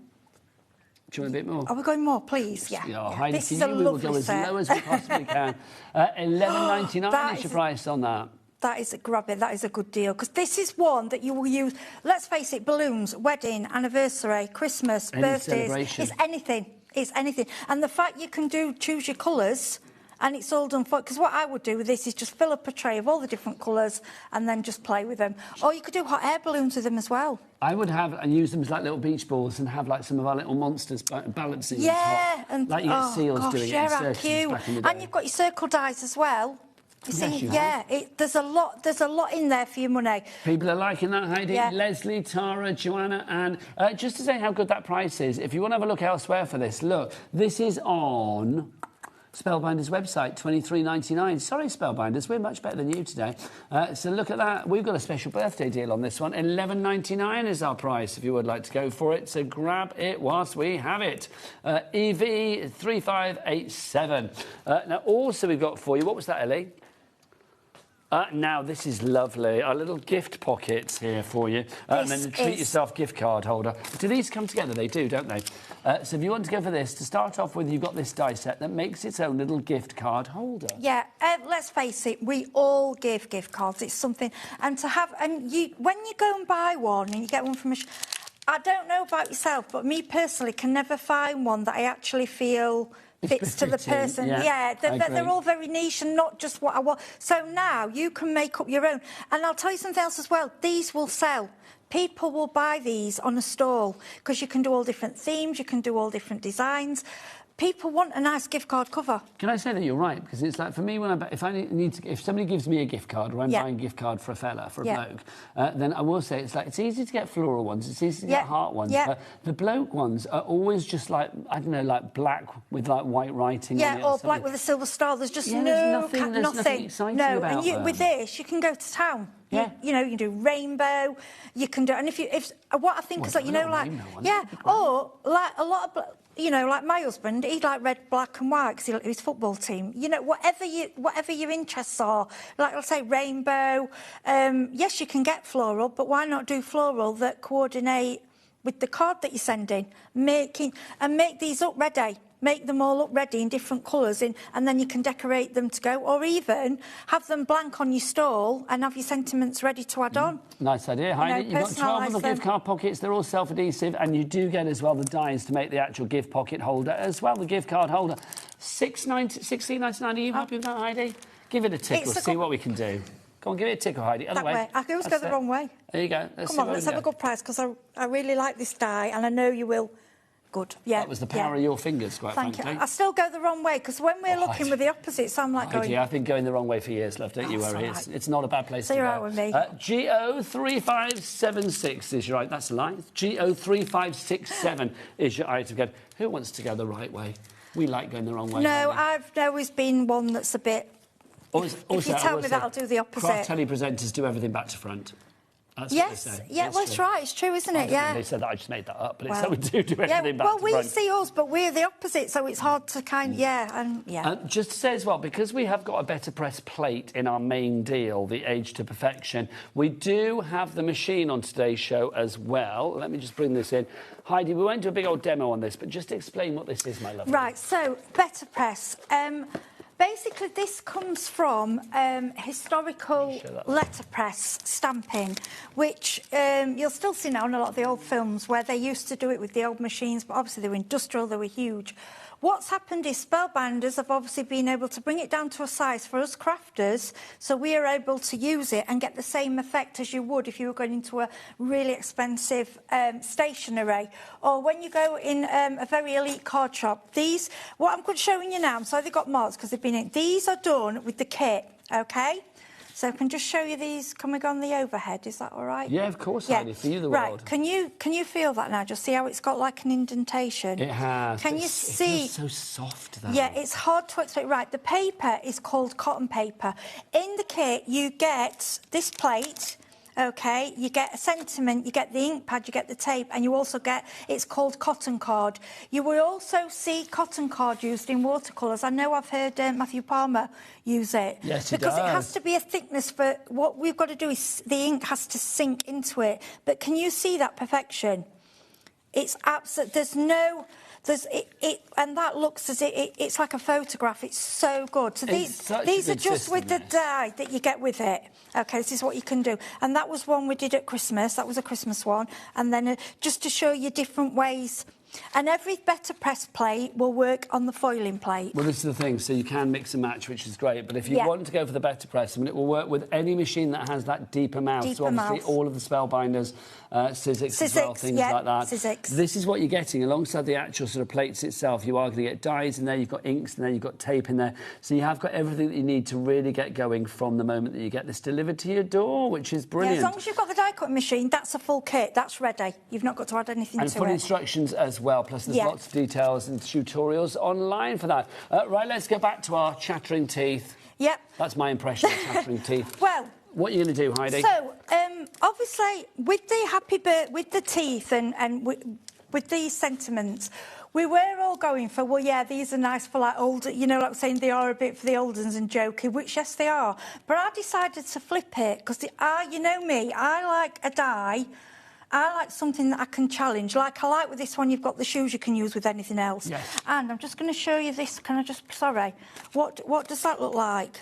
Do you want a bit more? Are we going more, please? Yeah. Heidi, This is a we will lovely go as set. low as we possibly can. $11.99 is your price on that. That is a grab it. That is a good deal, because this is one that you will use. Let's face it: balloons, wedding, anniversary, Christmas, birthdays. Celebration. It's anything. It's anything. And the fact you can choose your colours, and it's all done for. Because what I would do with this is just fill up a tray of all the different colours and then just play with them. Or you could do hot air balloons with them as well. I would have and use them as like little beach balls and have like some of our little monsters balancing on top. And like you get seals doing it in circuses back in the day. And you've got your circle dies as well. You see, Yes, there's a lot in there for your money. People are liking that, Heidi. Yeah. Leslie, Tara, Joanna, and just to say how good that price is, if you want to have a look elsewhere for this, look, this is on Spellbinder's website, $23.99. Sorry, Spellbinders, we're much better than you today. So look at that. We've got a special birthday deal on this one. $11.99 is our price if you would like to go for it. So grab it whilst we have it. EV3587. Now, also we've got for you, what was that, Ellie? Now, this is lovely. Our little gift pockets here for you. And then the treat yourself gift card holder. Do these come together? They do, don't they? So if you want to go for this, to start off with, you've got this die set that makes its own little gift card holder. Yeah, let's face it, we all give gift cards. It's something... And to have... And when you go and buy one and you get one from a... I don't know about yourself, but me personally can never find one that I actually feel... fits to the person. Yeah, they're all very niche and not just what I want. So now you can make up your own. And I'll tell you something else as well. These will sell. People will buy these on a stall because you can do all different themes, you can do all different designs. People want a nice gift card cover. Can I say that you're right? Because it's like, for me, if somebody gives me a gift card or I'm buying a gift card for a fella, for a bloke, then I will say it's easy to get floral ones, it's easy to get heart ones, but the bloke ones are always just like, I don't know, like black with like white writing on it. Or black with a silver star. There's just nothing exciting about them. With this, you can go to town. Yeah. You know, you can do rainbow, you can do... And if what I think is like, you know, like... or like a lot of... You know, like my husband, he'd like red, black and white because his football team. You know, whatever your interests are, like let's say rainbow, yes, you can get floral, but why not do floral that coordinate with the card that you're sending? Make these up ready. Make them all up ready in different colours, and then you can decorate them to go, or even have them blank on your stall and have your sentiments ready to add on. Nice idea, Heidi. You've got 12 little gift card pockets. They're all self-adhesive, and you do get as well the dies to make the actual gift pocket holder as well, the gift card holder. $16.99. Are you happy with that, Heidi? Give it a tickle, see what we can do. Go on, give it a tickle, Heidi. Other way. I can always go the wrong way. There you go. Come on, let's have a good price, because I really like this die, and I know you will. Good, yeah. That was the power of your fingers, quite frankly. Thank you. I still go the wrong way, because when we're looking with the opposites, I'm like going... I've been going the wrong way for years, love, don't you worry. Right. It's not a bad place to go. So you're out with me. GO3576 is your right... That's a lie. GO3567 is your item code. Who wants to go the right way? We like going the wrong way. No, I've always been one that's a bit... Also, if you tell me that, I'll do the opposite. Craft telly presenters do everything back to front. That's what they say. Well, it's right. It's true, isn't it? They said that. I just made that up, but it's so we do everything back to front. Well, we see us, but we're the opposite, so it's hard to just to say as well, because we have got a better press plate in our main deal, the Age to Perfection, we do have the machine on today's show as well. Let me just bring this in. Heidi, we won't do a big old demo on this, but just explain what this is, my love. Right, so better press. Basically, this comes from historical letterpress stamping, which you'll still see now in a lot of the old films where they used to do it with the old machines, but obviously they were industrial, they were huge. What's happened is spellbinders have obviously been able to bring it down to a size for us crafters, so we are able to use it and get the same effect as you would if you were going into a really expensive stationery. Or when you go in a very elite card shop, these, what I'm showing you now, I'm sorry they've got marks because they've been in, these are done with the kit, OK? So I can just show you these. Can we go on the overhead? Is that all right? Yeah, of course, Heidi, for you the world. Right, can you feel that now? Just see how it's got like an indentation? It has. Can you see? It's so soft, though. Yeah, it's hard to explain. Right, the paper is called cotton paper. In the kit, you get this plate, OK? You get a sentiment, you get the ink pad, you get the tape, and you also get, it's called cotton card. You will also see cotton card used in watercolours. I know I've heard Matthew Palmer use it. Yes, he because does. It has to be a thickness, but what we've got to do is the ink has to sink into it. But can you see that perfection? It's absolute. There's no. And that looks as it's like a photograph. It's so good. So these are just with the die that you get with it. OK, this is what you can do. And that was one we did at Christmas. That was a Christmas one. And then just to show you different ways. And every better press plate will work on the foiling plate. Well, this is the thing. So you can mix and match, which is great. But if you want to go for the better press, I mean, it will work with any machine that has that deeper mouth. So obviously all of the spellbinders, Sizzix as well, things like that. Sizzix. This is what you're getting. Alongside the actual sort of plates itself, you are going to get dies in there, you've got inks in there, you've got tape in there. So you have got everything that you need to really get going from the moment that you get this delivered to your door, which is brilliant. Yeah, as long as you've got the die cutting machine, that's a full kit. That's ready. You've not got to add anything to it. And full instructions as well, plus there's lots of details and tutorials online for that. Right, let's go back to our chattering teeth. Yep. That's my impression of chattering teeth. Well... What are you going to do, Heidi? So, obviously, with the with the teeth and with these sentiments, we were all going for, well, yeah, these are nice for like older, you know, like saying they are a bit for the older ones and jokey, which, yes, they are. But I decided to flip it because, you know me, I like a die. I like something that I can challenge. Like I like with this one, you've got the shoes you can use with anything else. Yes. And I'm just going to show you this. Can I just, sorry. What does that look like?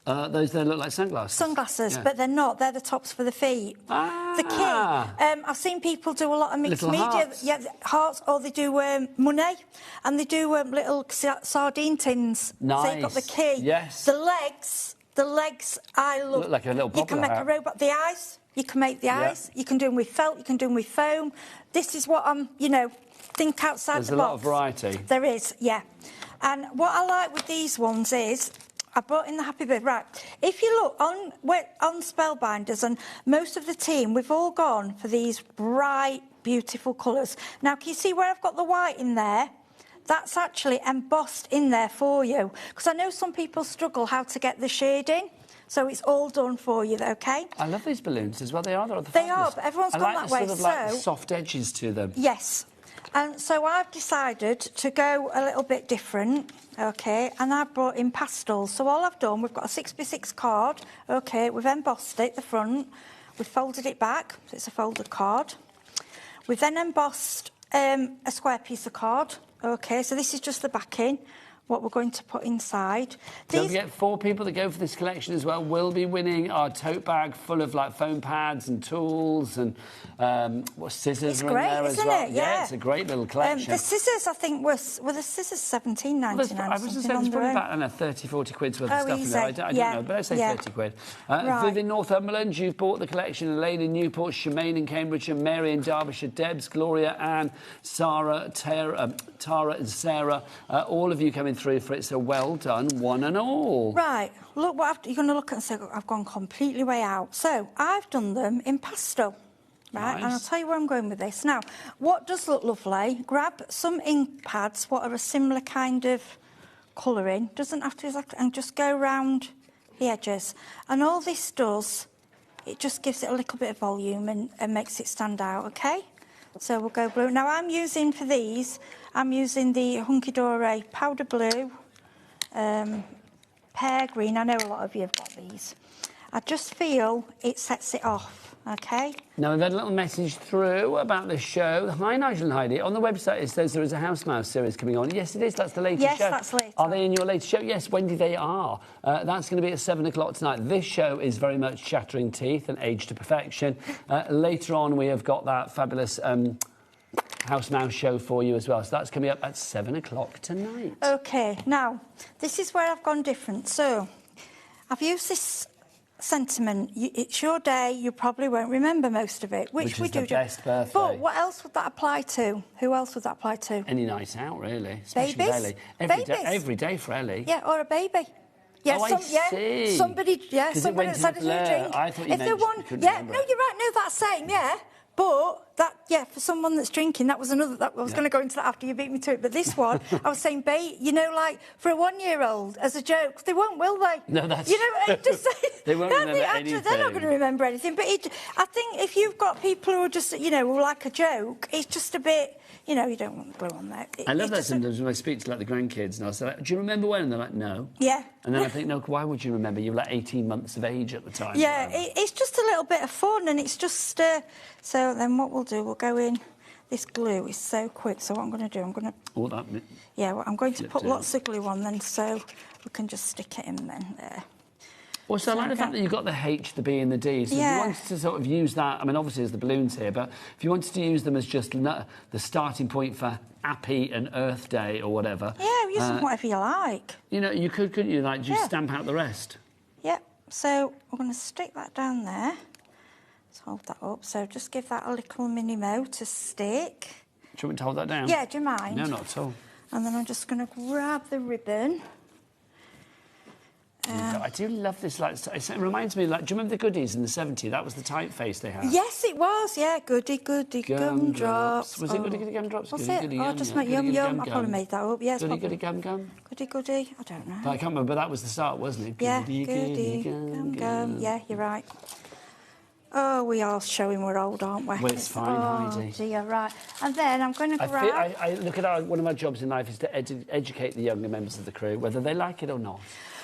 Those there look like sunglasses. Sunglasses, Yeah. but they're not. They're the tops for the feet. The key. I've seen people do a lot of mixed Little media. hearts. Yeah, hearts, or they do money, and they do little sardine tins. Nice. So you've got the key. Yes. The legs, I love. Look like a little You can poplar make a hat. robot. The eyes, you can make the Yeah. eyes. You can do them with felt. You can do them with foam. This is what I'm, you know, think outside There's the a box. lot of variety. There is, yeah. And what I like with these ones is, I brought in the Happy Bird. Right, if you look on Spellbinders and most of the team, we've all gone for these bright, beautiful colours. Now, can you see where I've got the white in there? That's actually embossed in there for you. Because I know some people struggle how to get the shading. So it's all done for you, okay? I love these balloons as well. They are. They are, but everyone's gone that way. I like the sort of like So- soft edges to them. Yes. And so I've decided to go a little bit different, okay, and I've brought in pastels. So all I've done, we've got a 6x6 card, okay, we've embossed it, the front, we've folded it back, so it's a folded card. We've then embossed a square piece of card, okay, so this is just the backing, what we're going to put inside. Don't forget, 4 people that go for this collection as well will be winning our tote bag full of like foam pads and tools and scissors It's are great, in there as isn't well. it? Yeah. It's a great little collection. The scissors, I think, were the scissors £17.99 Well, I was going to say there's probably about, I don't know, 30, 40 quid's worth of stuff in there. I don't know, but let's say 30 quid. Right. Viv in Northumberland, you've bought the collection. Elaine in Newport, Shemaine in Cambridgeshire, Mary in Derbyshire, Debs, Gloria, Anne, Sarah, Tara and Sarah. All of you coming through for it, so well done, one and all. Right, look what you're going to look at and say, I've gone completely way out. So I've done them in pastel, right? Nice. And I'll tell you where I'm going with this. Now, what does look lovely, grab some ink pads, what are a similar kind of colouring, doesn't have to be exactly, and just go round the edges. And all this does, it just gives it a little bit of volume and makes it stand out, okay? So we'll go blue. Now I'm using, for these, I'm using the Hunky Dory powder blue, pear green. I know a lot of you have got these. I just feel it sets it off, okay? Now, we've had a little message through about the show. Hi, Nigel and Heidi. On the website, it says there is a House Mouse series coming on. Yes, it is. That's the latest show. Yes, that's later. Are they in your latest show? Yes, Wendy, they are. That's going to be at 7 o'clock tonight. This show is very much Chattering Teeth and Age to Perfection. Later on, we have got that fabulous House Mouse show for you as well. So that's coming up at 7 o'clock tonight. Okay, now, this is where I've gone different. So, I've used this sentiment. It's your day, you probably won't remember most of it, which we is do. the best birthday. But what else would that apply to? Who else would that apply to? Any night out, really. Especially Babies? with Ellie. Babies? Every day for Ellie. Yeah, or a baby. Yeah, Oh, I see. Somebody, 'Cause it somebody went decided in a to blur. drink. I thought you if meant they're you one, couldn't yeah, remember no, it. you're right. No, that's same, yeah. But that, yeah, for someone that's drinking, that was another. I was going to go into that after you beat me to it. But this one, I was saying, you know, like for a 1-year-old, as a joke, they won't, will they? No, that's you know, true. just They won't remember anything. They're not going to remember anything. But I think if you've got people who are just, you know, who like a joke, it's just a bit. You know, you don't want the glue on there. I love that sometimes when I speak to like the grandkids and I'll say, do you remember when? And they're like, no. Yeah. And then I think, no, why would you remember? You were like 18 months of age at the time. Yeah, it's just a little bit of fun, and it's just... so then what we'll do, we'll go in... This glue is so quick, so what I'm going to do, I'm going to... All that... Yeah, well, I'm going to put in. lots of glue on then, so we can just stick it in then, there. Also, I like the fact that you've got the H, the B and the D. So if you wanted to sort of use that... I mean, obviously there's the balloons here, but if you wanted to use them as just the starting point for Happy and Earth Day or whatever... Yeah, use them whatever you like. You know, you could, couldn't you? Like, just stamp out the rest. Yep, so we're going to stick that down there. Let's hold that up. So just give that a little mini-mo to stick. Do you want me to hold that down? Yeah, do you mind? No, not at all. And then I'm just going to grab the ribbon. I do love this. Like, it reminds me, like, do you remember the Goodies in the 70s? That was the typeface they had. Yes, it was. Yeah, goody gumdrops. Was it goody gumdrops? Was it? Oh, just make yum. I probably made that up. Yes. Goody gum. Goody. I don't know. But I can't remember. But that was the start, wasn't it? Yeah. Goody gum. Yeah, you're right. Oh, we are showing we're old, aren't we? Well, it's fine, Heidi. Oh, dear, right. And then I'm going to grab... I look at one of my jobs in life is to educate the younger members of the crew, whether they like it or not,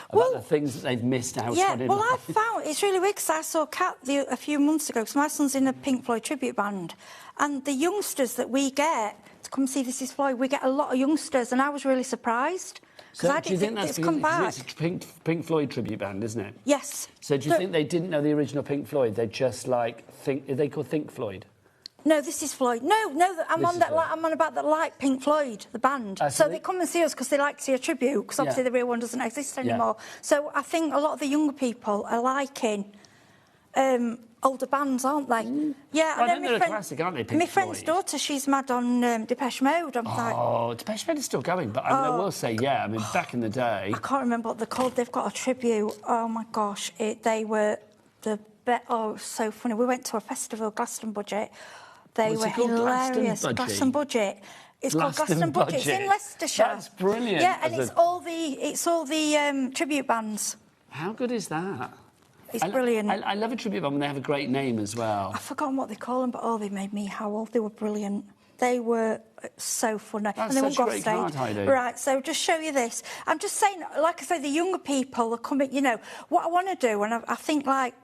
about the things that they've missed out on in life. I found... It's really weird, because I saw Kat a few months ago, because my son's in a Pink Floyd tribute band, and the youngsters that we get to come see This Is Floyd, we get a lot of youngsters, and I was really surprised. So I do you think that's because it's a Pink Floyd tribute band, isn't it? Yes. So do you think they didn't know the original Pink Floyd? They just they called Think Floyd? No, This Is Floyd. No, I'm on about that like Pink Floyd, the band. So they come and see us because they like to see a tribute, because obviously the real one doesn't exist anymore. So I think a lot of the younger people are liking older bands, aren't they? Yeah, well, and then they're a classic, aren't they, Pink My friend's daughter, she's mad on Depeche Mode. I'm like... Depeche Mode is still going, but I will say, I mean, back in the day... I can't remember what they're called. They've got a tribute. Oh, my gosh. They were the best... Oh, so funny. We went to a festival, Glastonbury. They were hilarious. Glastonbury. It's called Glastonbury. It's in Leicestershire. That's brilliant. Yeah, and it's all the tribute bands. How good is that? It's brilliant. I love a tribute band when they have a great name as well. I've forgotten what they call them, but they made me howl. They were brilliant. They were so funny. That's and they such a great card, Heidi. Right, so just show you this. I'm just saying, like I say, the younger people are coming, you know, what I want to do, and I think, like,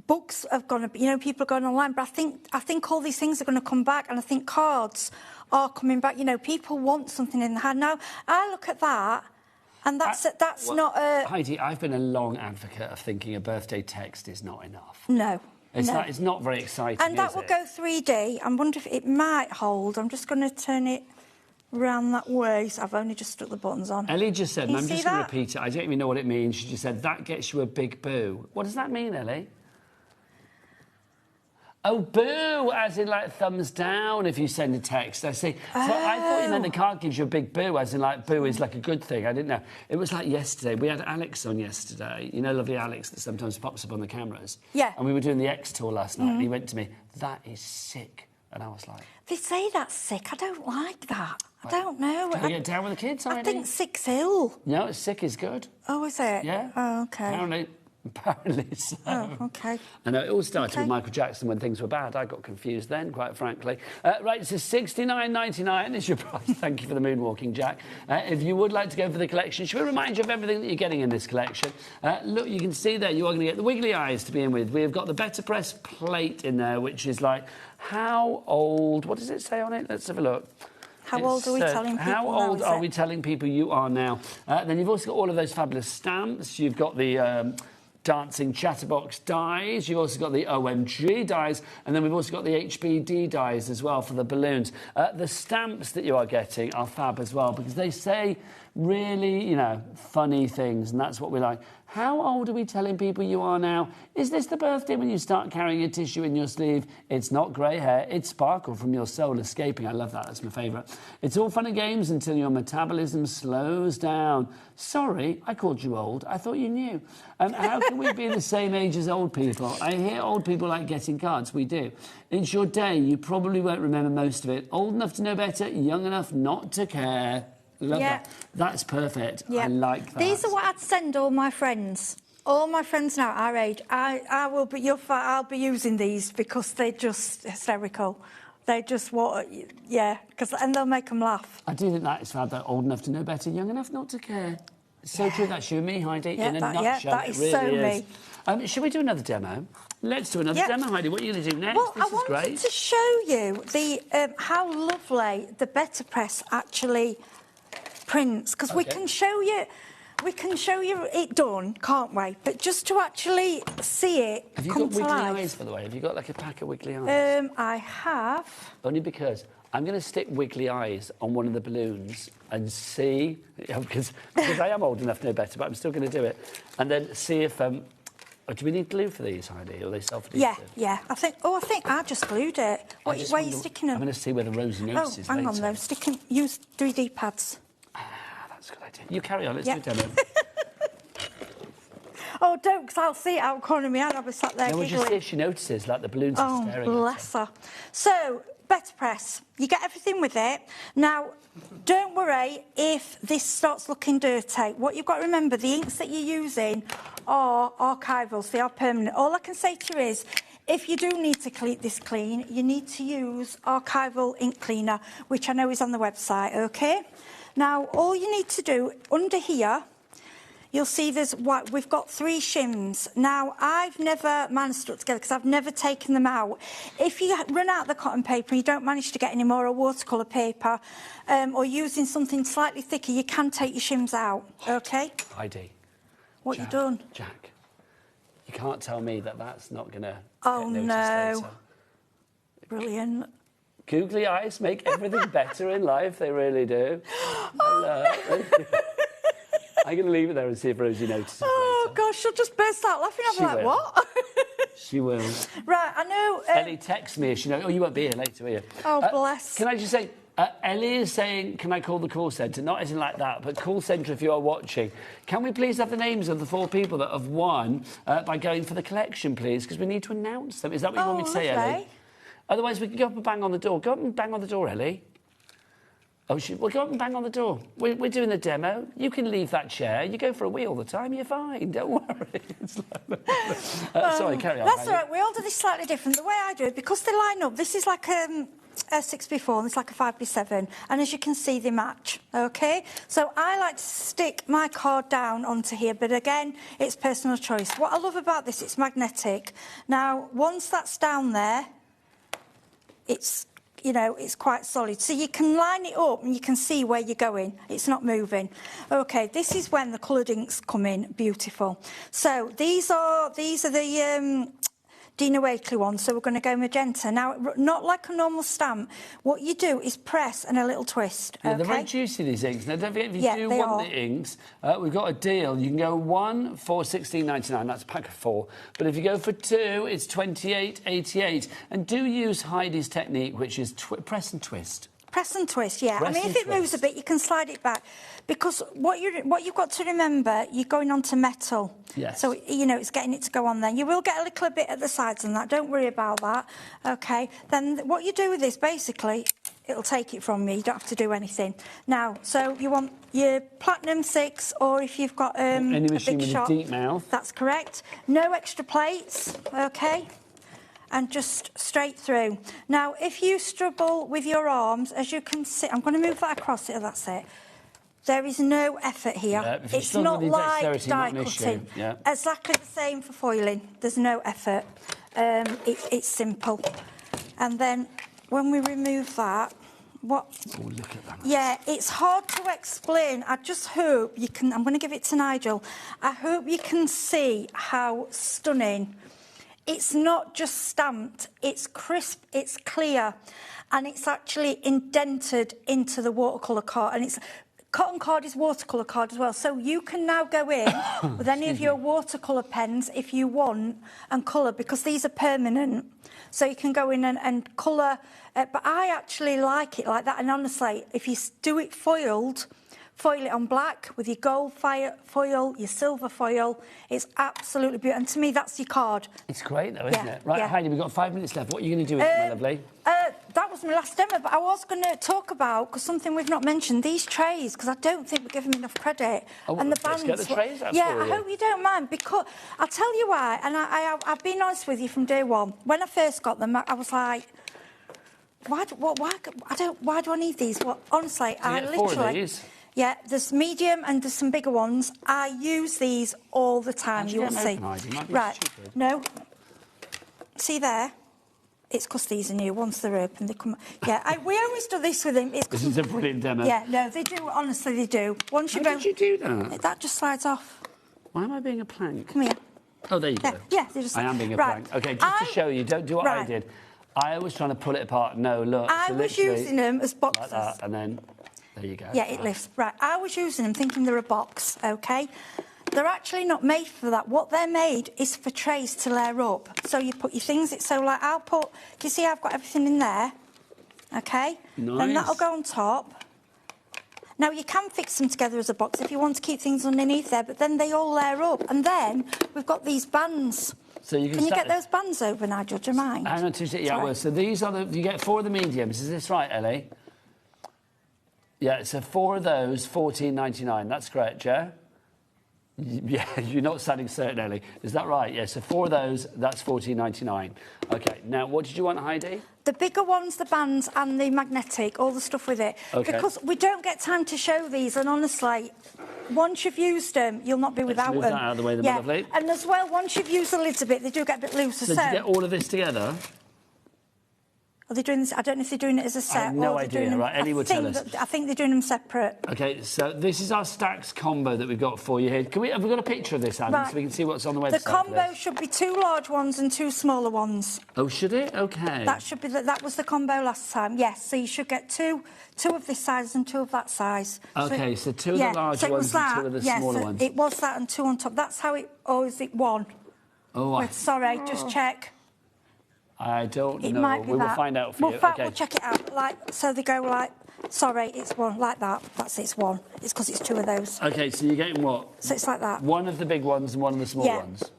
books are going to be, you know, people are going online, but I think all these things are going to come back, and I think cards are coming back. You know, people want something in the hand. Now, I look at that, and that's not a... Heidi, I've been a long advocate of thinking a birthday text is not enough. No. It's not very exciting, and that will go 3D. I wonder if it might hold. I'm just going to turn it round that way. So I've only just stuck the buttons on. Ellie just said, and I'm just going to repeat it, I don't even know what it means. She just said, that gets you a big boo. What does that mean, Ellie? Oh, boo, as in, like, thumbs down if you send a text. I see. So I thought you meant the card gives you a big boo, as in, like, boo is, like, a good thing. I didn't know. It was like yesterday. We had Alex on yesterday. You know, lovely Alex that sometimes pops up on the cameras? Yeah. And we were doing the X tour last night, and he went to me, that is sick. And I was like... They say that's sick. I don't like that. I don't know. Can I get down with the kids, Heidi? I think sick's ill. No, sick is good. Oh, is it? Yeah. Oh, OK. Apparently so. Oh, OK. I know, it all started with Michael Jackson when things were bad. I got confused then, quite frankly. Right, so $69.99 is your price. Thank you for the moonwalking, Jack. If you would like to go for the collection, should we remind you of everything that you're getting in this collection? Look, you can see there, you are going to get the wiggly eyes to begin with. We've got the Better Press plate in there, which is like, how old... What does it say on it? Let's have a look. How old are we telling people How old are we telling people you are now? Then you've also got all of those fabulous stamps. You've got the... Dancing Chatterbox dies. You've also got the OMG dies, and then we've also got the HBD dies as well for the balloons. The stamps that you are getting are fab as well, because they say really, you know, funny things, and that's what we like. How old are we telling people you are now? Is this the birthday when you start carrying a tissue in your sleeve? It's not grey hair, it's sparkle from your soul escaping. I love that, that's my favourite. It's all fun and games until your metabolism slows down. Sorry, I called you old. I thought you knew. How can we be the same age as old people? I hear old people like getting cards. We do. It's your day. You probably won't remember most of it. Old enough to know better, young enough not to care. Love that. That's perfect. Yeah. I like that. These are what I'd send all my friends. All my friends now, our age. I will be. I'll be using these because they're just hysterical. They just want, and they'll make them laugh. I do think that is fab. That old enough to know better, young enough not to care. It's so true. That's you and me, Heidi. In a nutshell. Yeah, that is it really so me. Should we do another demo? Let's do another demo, Heidi. What are you going to do next? Well, this I is wanted great. to show you the how lovely the Better Press actually prints, because we can show you it done, can't we? But just to actually see it Have you come got to wiggly life. eyes, by the way? Have you got like a pack of wiggly eyes? I have. Only because I'm going to stick wiggly eyes on one of the balloons and see, because I am old enough to know better, but I'm still going to do it, and then see if do we need glue for these, Heidi? Or are they self-adhesive? Yeah. I think I just glued it. Where are you sticking them? I'm going to see where the Rosie notes is later. Hang on though. Use 3D pads. That's a good idea. You carry on. Let's do a demo. Oh, don't, because I'll see it out of the corner of my eye. I'll be sat there giggling. We'll just see if she notices, like the balloons are staring at her. Oh, bless her. So, Better Press. You get everything with it. Now, don't worry if this starts looking dirty. What you've got to remember, the inks that you're using are archival, so they are permanent. All I can say to you is, If you do need to keep this clean, you need to use archival ink cleaner, which I know is on the website, okay? Now, all you need to do, under here, you'll see we've got 3 shims. Now, I've never managed to put together because I've never taken them out. If you run out of the cotton paper and you don't manage to get any more watercolour paper, or using something slightly thicker, you can take your shims out, okay? Heidi. What you done? Jack, you can't tell me that that's not going to Oh, get no. noticed later. Brilliant. Googly eyes make everything better in life, they really do. Hello. I'm going to leave it there and see if Rosie notices Oh, gosh, she'll just burst out laughing. I'll be like, will. what? She will. Right, I know... Ellie texts me if she knows. Oh, you won't be here later, will you? Oh, bless. Can I just say, Ellie is saying, can I call the call centre? Not anything like that, but call centre if you are watching. Can we please have the names of the 4 people that have won by going for the collection, please? Because we need to announce them. Is that what you want me to say, lovely. Ellie? Otherwise, we can go up and bang on the door. Go up and bang on the door, Ellie. Oh, we'll go up and bang on the door. We're doing the demo. You can leave that chair. You go for a wee all the time. You're fine. Don't worry. Sorry, carry on. That's all right. We all do this slightly different. The way I do it, because they line up, this is like a 6x4 and it's like a 5x7. And as you can see, they match, OK? So I like to stick my card down onto here. But again, it's personal choice. What I love about this, it's magnetic. Now, once that's down there, it's... you know, it's quite solid. So you can line it up and you can see where you're going. It's not moving. OK, this is when the coloured inks come in. Beautiful. So these are the Dina Wakeley ones. So we're going to go magenta. Now, not like a normal stamp. What you do is press and a little twist. Yeah, okay? they're very juicy, these inks. Now, don't forget, if you do want the inks, we've got a deal. You can go 1 for £16.99. That's a pack of 4. But if you go for 2, it's £28.88. And do use Heidi's technique, which is press and twist. Press and twist, yeah. I mean, if it moves a bit, you can slide it back. Because what you've got to remember, you're going onto metal. Yes. So, you know, it's getting it to go on there. You will get a little bit at the sides and that. Don't worry about that. OK. Then what you do with this, basically, it'll take it from you. You don't have to do anything. Now, so you want your Platinum 6, or if you've got any machine big with shot. a deep mouth. That's correct. No extra plates, OK? And just straight through. Now, if you struggle with your arms, as you can see, I'm going to move that across it, that's it. There is no effort here. Yeah, it's not like die cutting. Yeah. Exactly the same for foiling. There's no effort. It's simple. And then when we remove that, what... Oh, look at that. Yeah, it's hard to explain. I just hope you can... I'm going to give it to Nigel. I hope you can see how stunning... It's not just stamped, it's crisp, it's clear, and it's actually indented into the watercolour card. And it's cotton card is watercolour card as well. So you can now go in with any of your watercolour pens if you want and colour, because these are permanent. So you can go in and colour. But I actually like it like that. And honestly, if you do it foiled, foil it on black with your gold foil, your silver foil. It's absolutely beautiful. And to me, that's your card. It's great, though, isn't it? Right, Heidi, we've got 5 minutes left. What are you going to do with it, my lovely? That was my last demo, but I was going to talk about, because something we've not mentioned, these trays, because I don't think we give them enough credit. Oh, and the let's bands. get the trays out yeah, for I you. hope you don't mind, because I'll tell you why, and I've been honest with you from day one. When I first got them, I was like, why do I need these? Well, honestly, I literally... 4 of these. Yeah, there's medium and there's some bigger ones. I use these all the time, you'll see. Right, no. See there? It's because these are new. Once they're open, they come... Yeah, we always do this with him. This is a brilliant demo. Yeah, no, they do. Honestly, they do. Once you How did you do that? That just slides off. Why am I being a plank? Come here. Oh, there you go. Yeah, they just... I am being a plank. OK, just to show you, don't do what I did. I was trying to pull it apart. No, look. I was using them as boxes. Like that, and then... There you go. Yeah, it lifts. Right, I was using them thinking they're a box, OK? They're actually not made for that. What they're made is for trays to layer up. So you put your things... So, like, I'll put... Do you see I've got everything in there? OK? Nice. Then that'll go on top. Now, you can fix them together as a box if you want to keep things underneath there, but then they all layer up. And then we've got these bands. So you can you get those bands over, Nigel? Do you mind? Hang on 2 seconds. Yeah, well, so these are the... You get 4 of the mediums. Is this right, Ellie? Yeah, so 4 of those, £14.99. That's correct, yeah? Yeah, you're not standing certain, Ellie. Is that right? Yeah, so 4 of those, that's $14.99. Okay, now what did you want, Heidi? The bigger ones, the bands and the magnetic, all the stuff with it. Okay. Because we don't get time to show these, and honestly, once you've used them, you'll not be without them. Move that out of the way, yeah. lovely. And as well, once you've used the lids a bit, they do get a bit looser. So did you get all of this together? Are they doing this? I don't know if they're doing it as a set. I have no or idea, doing them, right, Ellie will tell us. I think they're doing them separate. Okay, so this is our stacks combo that we've got for you here. Have we got a picture of this, Adam, Right. so we can see what's on the website? The combo should be 2 large ones and 2 smaller ones. Oh, should it? Okay. That should be that was the combo last time. Yes, so you should get two of this size and 2 of that size. Okay, so 2 of the large ones and 2 of the smaller ones. It was that and 2 on top. That's how it. Or is it 1? Oh, Wait, sorry, just check. I don't know. It might be we that. will find out for you. Okay. We'll check it out. So they go like. Sorry, it's 1 like that. That's it's 1. It's because it's 2 of those. Okay, so you're getting what? So it's like that. 1 of the big ones and 1 of the small ones.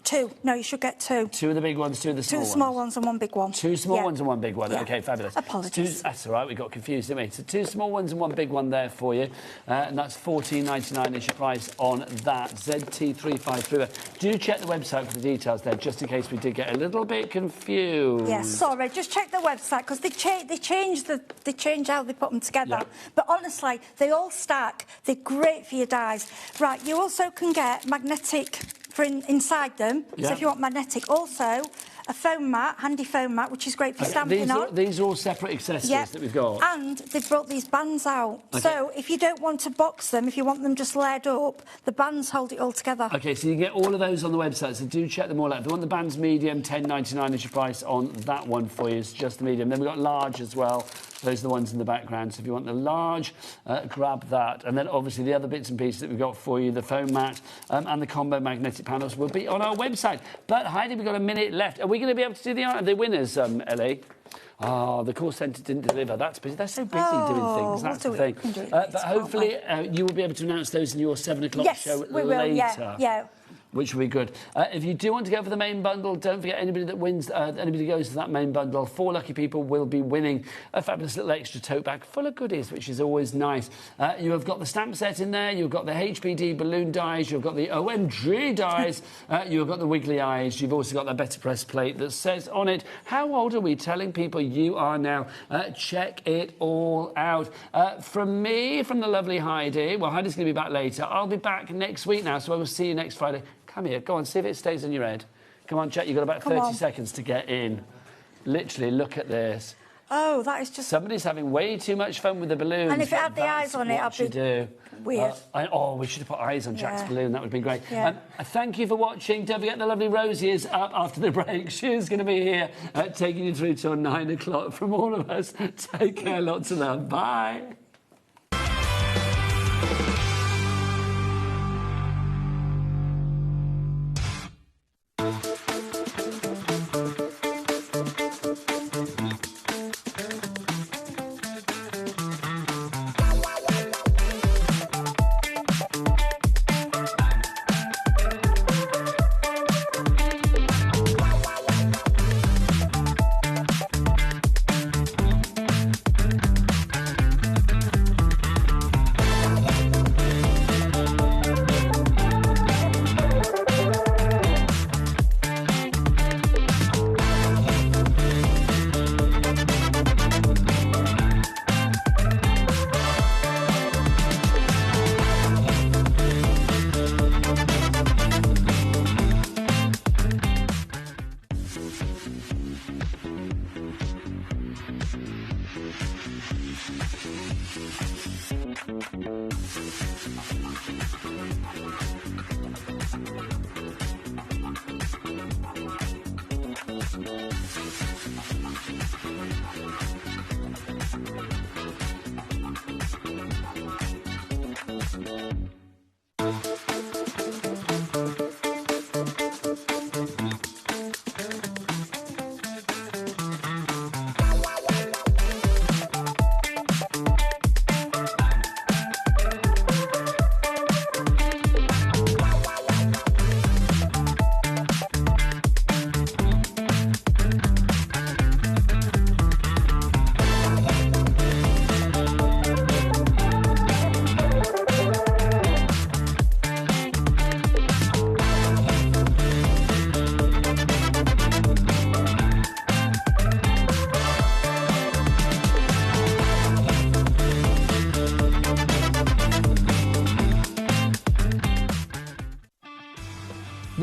2. No, you should get 2. 2 of the big ones, 2 of the small 2 ones. small ones and 1 big one. 2 small ones and 1 big one. Yeah. Okay, fabulous. Apologies. That's all right, we got confused, didn't we? So 2 small ones and 1 big one there for you. And that's $14.99 is your price on that. ZT353. Do check the website for the details there, just in case we did get a little bit confused. Yeah, sorry, just check the website, because they change how they put them together. Yeah. But honestly, they all stack. They're great for your dies. Right, you also can get magnetic for inside them. Yeah. So if you want magnetic, also a foam mat, handy foam mat, which is great for stamping on. These are all separate accessories that we've got. And they've brought these bands out. Okay. So if you don't want to box them, if you want them just layered up, the bands hold it all together. Okay, so you get all of those on the website, so do check them all out. If you want the bands medium, $10.99 is your price on that one for you. It's just the medium. Then we've got large as well. Those are the ones in the background. So if you want the large, grab that. And then obviously the other bits and pieces that we've got for you, the foam mat and the combo magnetic panels will be on our website. But Heidi, we've got a minute left. Are we going to be able to do the winners, Ellie? Oh, the call centre didn't deliver. That's busy. They're so busy doing things. That's the thing. But hopefully you will be able to announce those in your 7 o'clock show later. Yes, we will. Yeah. Which will be good. If you do want to go for the main bundle, don't forget anybody that wins, anybody goes to that main bundle, 4 lucky people will be winning a fabulous little extra tote bag full of goodies, which is always nice. You have got the stamp set in there, you've got the HBD balloon dies, you've got the OMG dies, you've got the wiggly eyes, you've also got that Better Press plate that says on it, how old are we? Telling people you are now. Check it all out. From me, from the lovely Heidi, well, Heidi's going to be back later. I'll be back next week now, so I will see you next Friday. Come here, go on, see if it stays in your head. Come on, Jack, you've got about 30 seconds to get in. Literally, look at this. Oh, that is just... Somebody's having way too much fun with the balloons. And if it had the eyes on it, I'd be... do. Weird. We should have put eyes on Jack's balloon. That would be great. Yeah. Thank you for watching. Don't forget the lovely Rosie is up after the break. She's going to be here taking you through till 9 o'clock. From all of us, take care, lots of love. Bye.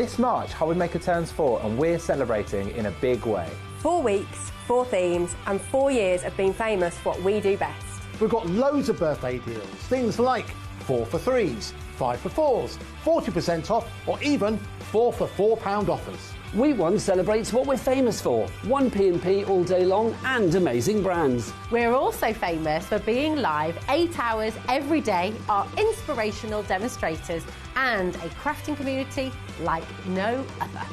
This March, HobbyMaker turns 4 and we're celebrating in a big way. 4 weeks, 4 themes, and 4 years of being famous for what we do best. We've got loads of birthday deals. Things like 4 for 3s, 5 for 4s, 40% off, or even 4 for £4 offers. Week 1 celebrates what we're famous for. 1 P&P all day long and amazing brands. We're also famous for being live 8 hours every day, our inspirational demonstrators, and a crafting community like no other.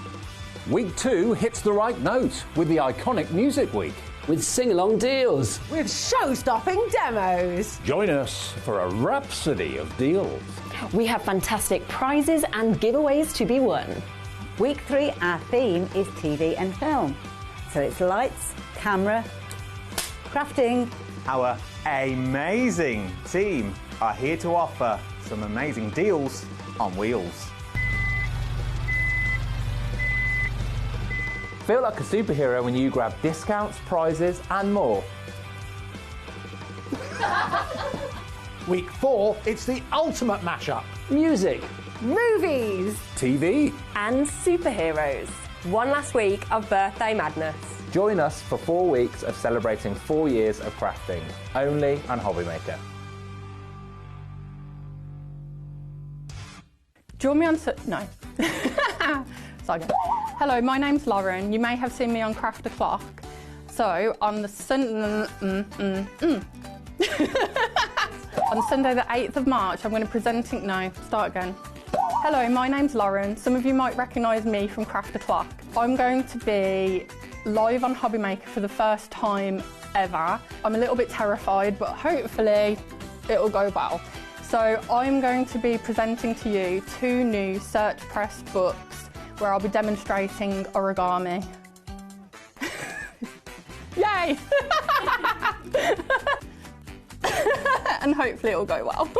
Week 2 hits the right note with the iconic Music Week. With sing-along deals. With show-stopping demos. Join us for a rhapsody of deals. We have fantastic prizes and giveaways to be won. Week 3, our theme is TV and film. So it's lights, camera, crafting. Our amazing team are here to offer some amazing deals on wheels. Feel like a superhero when you grab discounts, prizes and more. Week 4, it's the ultimate mashup. Music, movies, TV and superheroes. One last week of birthday madness. Join us for 4 weeks of celebrating 4 years of crafting, only on HobbyMaker. Join me on... No. Sorry. Hello, my name's Lauren. You may have seen me on Craft O'Clock. So, on the on Sunday the 8th of March, I'm going to presenting... No, start again. Hello, my name's Lauren. Some of you might recognise me from Craft O'Clock. I'm going to be live on HobbyMaker for the first time ever. I'm a little bit terrified, but hopefully it'll go well. So I'm going to be presenting to you 2 new search press books where I'll be demonstrating origami. Yay! And hopefully it'll go well.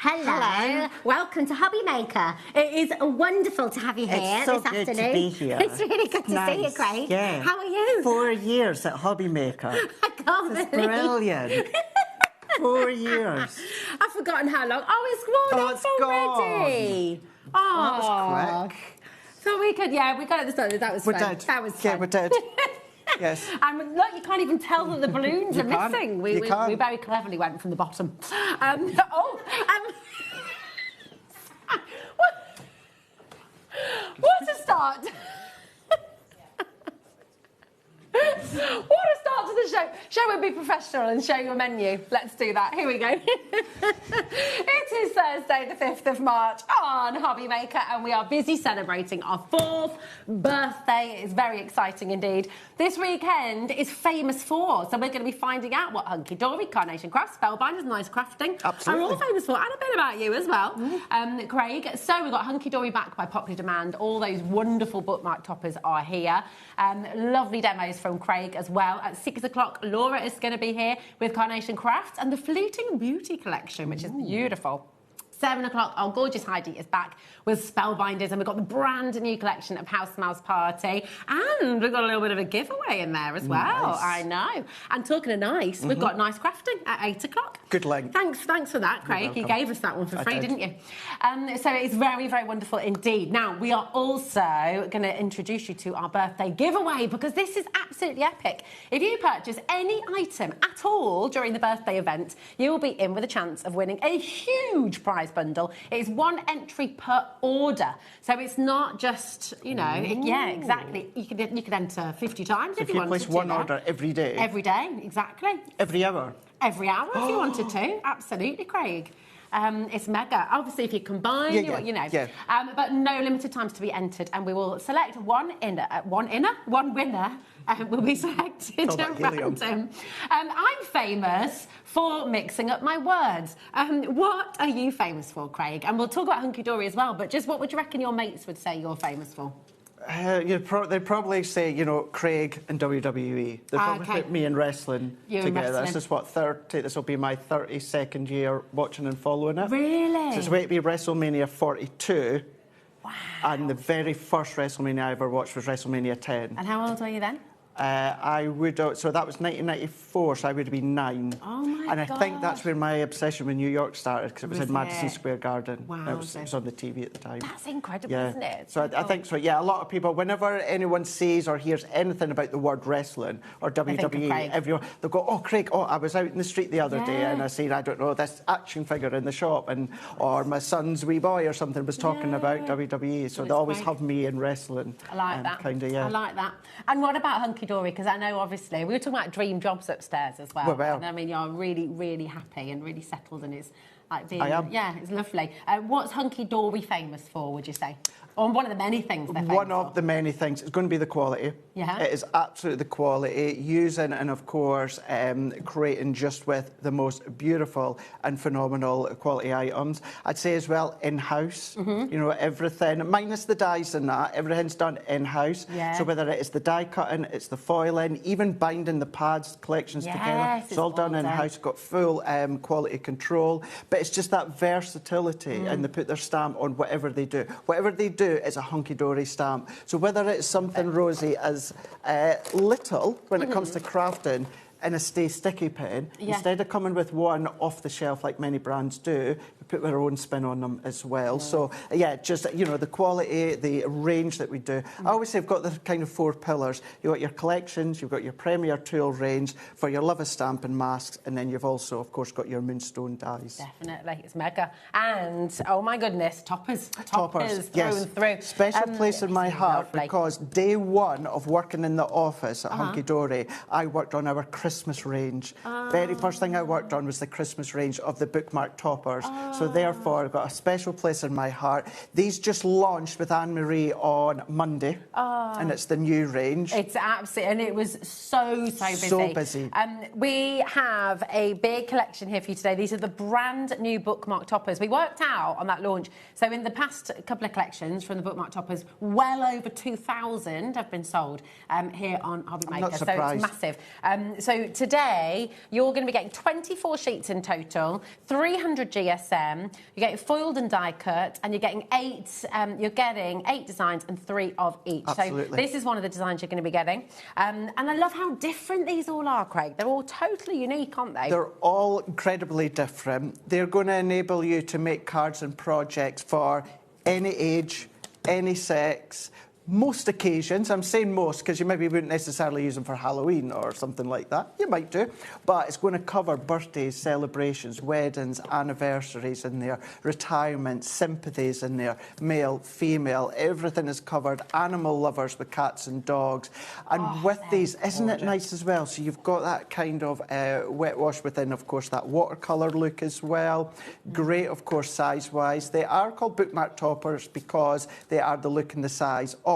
Hello. Welcome to HobbyMaker. It is wonderful to have you here It's so this good afternoon. to be here. It's really good to see you, Craig. Yeah. How are you? 4 years at HobbyMaker. I can't It's believe brilliant. 4 years. I've forgotten how long. Oh, it's grown up already. Oh, that was quick. So we could, yeah, we got it this time. That was We fun. did. That was Yeah, fun. we did. Yes. And look, you can't even tell that the balloons You are can't. missing. You We can't. very cleverly went from the bottom. What a start! What a start to the show. Shall we be professional and show you a menu? Let's do that. Here we go. It is Thursday the 5th of March on HobbyMaker and we are busy celebrating our 4th birthday. It's very exciting indeed. This weekend is famous for, so we're going to be finding out what Hunky Dory, Carnation Crafts, Spellbinders, Nice Crafting are all famous for, and a bit about you as well, Craig. So we've got Hunky Dory back by popular demand. All those wonderful bookmark toppers are here. Lovely demos from Craig as well. At 6 o'clock, Laura is going to be here with Carnation Crafts and the Fleeting Beauty collection, which is beautiful. 7 o'clock, our gorgeous Heidi is back with Spellbinders, and we've got the brand new collection of House Mouse Party, and we've got a little bit of a giveaway in there as well. Nice. I know. And talking of nice, we've got Nice Crafting at 8 o'clock. Good link. Thanks for that, Craig. You gave us that one for free, didn't you? So it's very, very wonderful indeed. Now, we are also going to introduce you to our birthday giveaway, because this is absolutely epic. If you purchase any item at all during the birthday event, you will be in with a chance of winning a huge prize bundle. It's 1 entry per order, so it's not just, you know, yeah, exactly. You could enter 50 times So if if you you wanted place to. one order every day. Every day, exactly. Every hour. Every hour if you wanted to, absolutely, Craig. It's mega. Obviously, if you combine, you know. Yeah. But no limited times to be entered, and we will select one winner. Will be selected at random. I'm famous for mixing up my words. What are you famous for, Craig? And we'll talk about Hunky Dory as well, but just what would you reckon your mates would say you're famous for? They'd probably say, you know, Craig and WWE. They'd probably put me in wrestling together. This is what, this will be my 32nd year watching and following it. Really? So it's going to be WrestleMania 42. Wow. And the very first WrestleMania I ever watched was WrestleMania 10. And how old were you then? I would, so that was 1994, so I would have been 9. Oh my And I think that's where my obsession with New York started, because it was in Madison Square Garden. Wow. It was on the TV at the time. That's incredible, Yeah. isn't it? So I think so, yeah. A lot of people, whenever anyone sees or hears anything about the word wrestling or WWE, everyone, they'll go, oh, Craig, oh, I was out in the street the other day and I seen, I don't know, this action figure in the shop, and or my son's wee boy or something was talking about WWE. So they always have me in wrestling. I like that. Kind of, yeah. I like that. And what about Hunky Dory? Because I know, obviously, we were talking about dream jobs upstairs as well. And I mean, you're really, really happy and really settled, and it's like being... I am. Yeah, it's lovely. What's Hunky Dory famous for, would you say? Or one of the many things they're famous One of the many things. It's going to be the quality. Yeah. It is absolutely the quality. Using and, of course, creating just with the most beautiful and phenomenal quality items. I'd say as well, in-house. You know, everything, minus the dyes and that, everything's done in-house. Yeah. So whether it is the die cutting, it's the foiling, even binding the pads, collections together, it's all done in-house. Got full quality control. But it's just that versatility, and they put their stamp on whatever they do. Whatever they do is a hunky-dory stamp. So whether it's something, Rosie, as little when it comes to crafting in a Stay Sticky pen, instead of coming with one off the shelf like many brands do, we put our own spin on them as well. So, yeah, just, you know, the quality, the range that we do. I always say I've got the kind of 4 pillars. You've got your collections, you've got your Premier Tool range for your Love of Stamping masks, and then you've also, of course, got your Moonstone dies. Definitely, it's mega. And, oh my goodness, toppers Yes. through and through. Special place in my heart, because day one of working in the office at Hunky Dory, I worked on our Christmas range. Very first thing I worked on was the Christmas range of the bookmark toppers. So therefore, I've got a special place in my heart. These just launched with Anne-Marie on Monday, and it's the new range. It's absolutely, and it was so busy. So busy. We have a big collection here for you today. These are the brand new bookmark toppers. We worked out on that launch. So in the past couple of collections from the bookmark toppers, well over 2,000 have been sold here on HobbyMaker. I'm not so surprised. it's massive. So today, you're going to be getting 24 sheets in total, 300 GSM. You're getting foiled and die cut, and you're getting 8 designs and 3 of each. Absolutely. So this is one of the designs you're going to be getting. And I love how different these all are, Craig. They're all totally unique, aren't they? They're all incredibly different. They're going to enable you to make cards and projects for any age, any sex, most occasions. I'm saying most because you maybe wouldn't necessarily use them for Halloween or something like that. You might do. But it's going to cover birthdays, celebrations, weddings, anniversaries in there, retirement, sympathies in there, male, female, everything is covered. Animal lovers with cats and dogs. And with these, isn't it nice as well? So you've got that kind of wet wash within, of course, that watercolour look as well. Great, of course, size-wise. They are called bookmark toppers because they are the look and the size of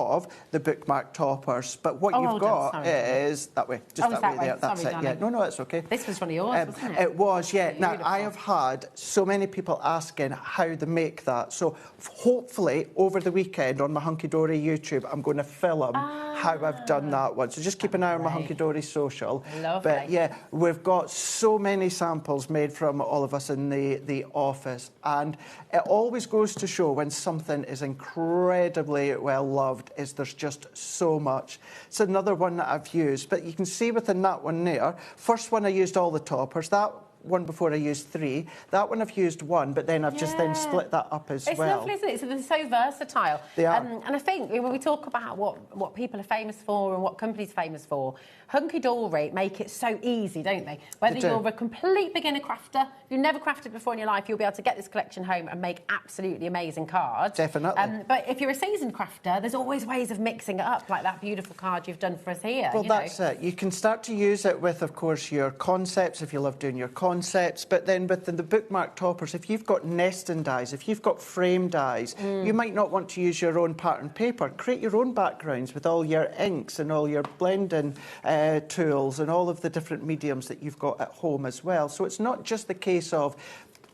the bookmark toppers. But what you've got is that way. Just that way there. That's it. Yeah. No, that's okay. This was one of yours, wasn't it? It was, yeah. Now, I have had so many people asking how they make that. So hopefully over the weekend on my Hunky Dory YouTube, I'm going to film how I've done that one. So just keep an eye on my Hunky Dory social. Lovely. But yeah, we've got so many samples made from all of us in the office. And it always goes to show when something is incredibly well loved is there's just so much. It's another one that I've used, but you can see within that one there, first one I used all the toppers, that one before I used 3. That one I've used 1, but then I've just then split that up as it's well. It's lovely, isn't it? So they're so versatile. They are. And I think when we talk about what people are famous for and what companies are famous for, Hunky Dory make it so easy, don't they? Whether you're a complete beginner crafter, if you've never crafted before in your life, you'll be able to get this collection home and make absolutely amazing cards. Definitely. But if you're a seasoned crafter, there's always ways of mixing it up, like that beautiful card you've done for us here. Well, that's it. You can start to use it with, of course, your concepts, if you love doing your concepts, but then within the bookmark toppers, if you've got nesting dies, if you've got frame dies, you might not want to use your own pattern paper. Create your own backgrounds with all your inks and all your blending tools and all of the different mediums that you've got at home as well. So it's not just the case of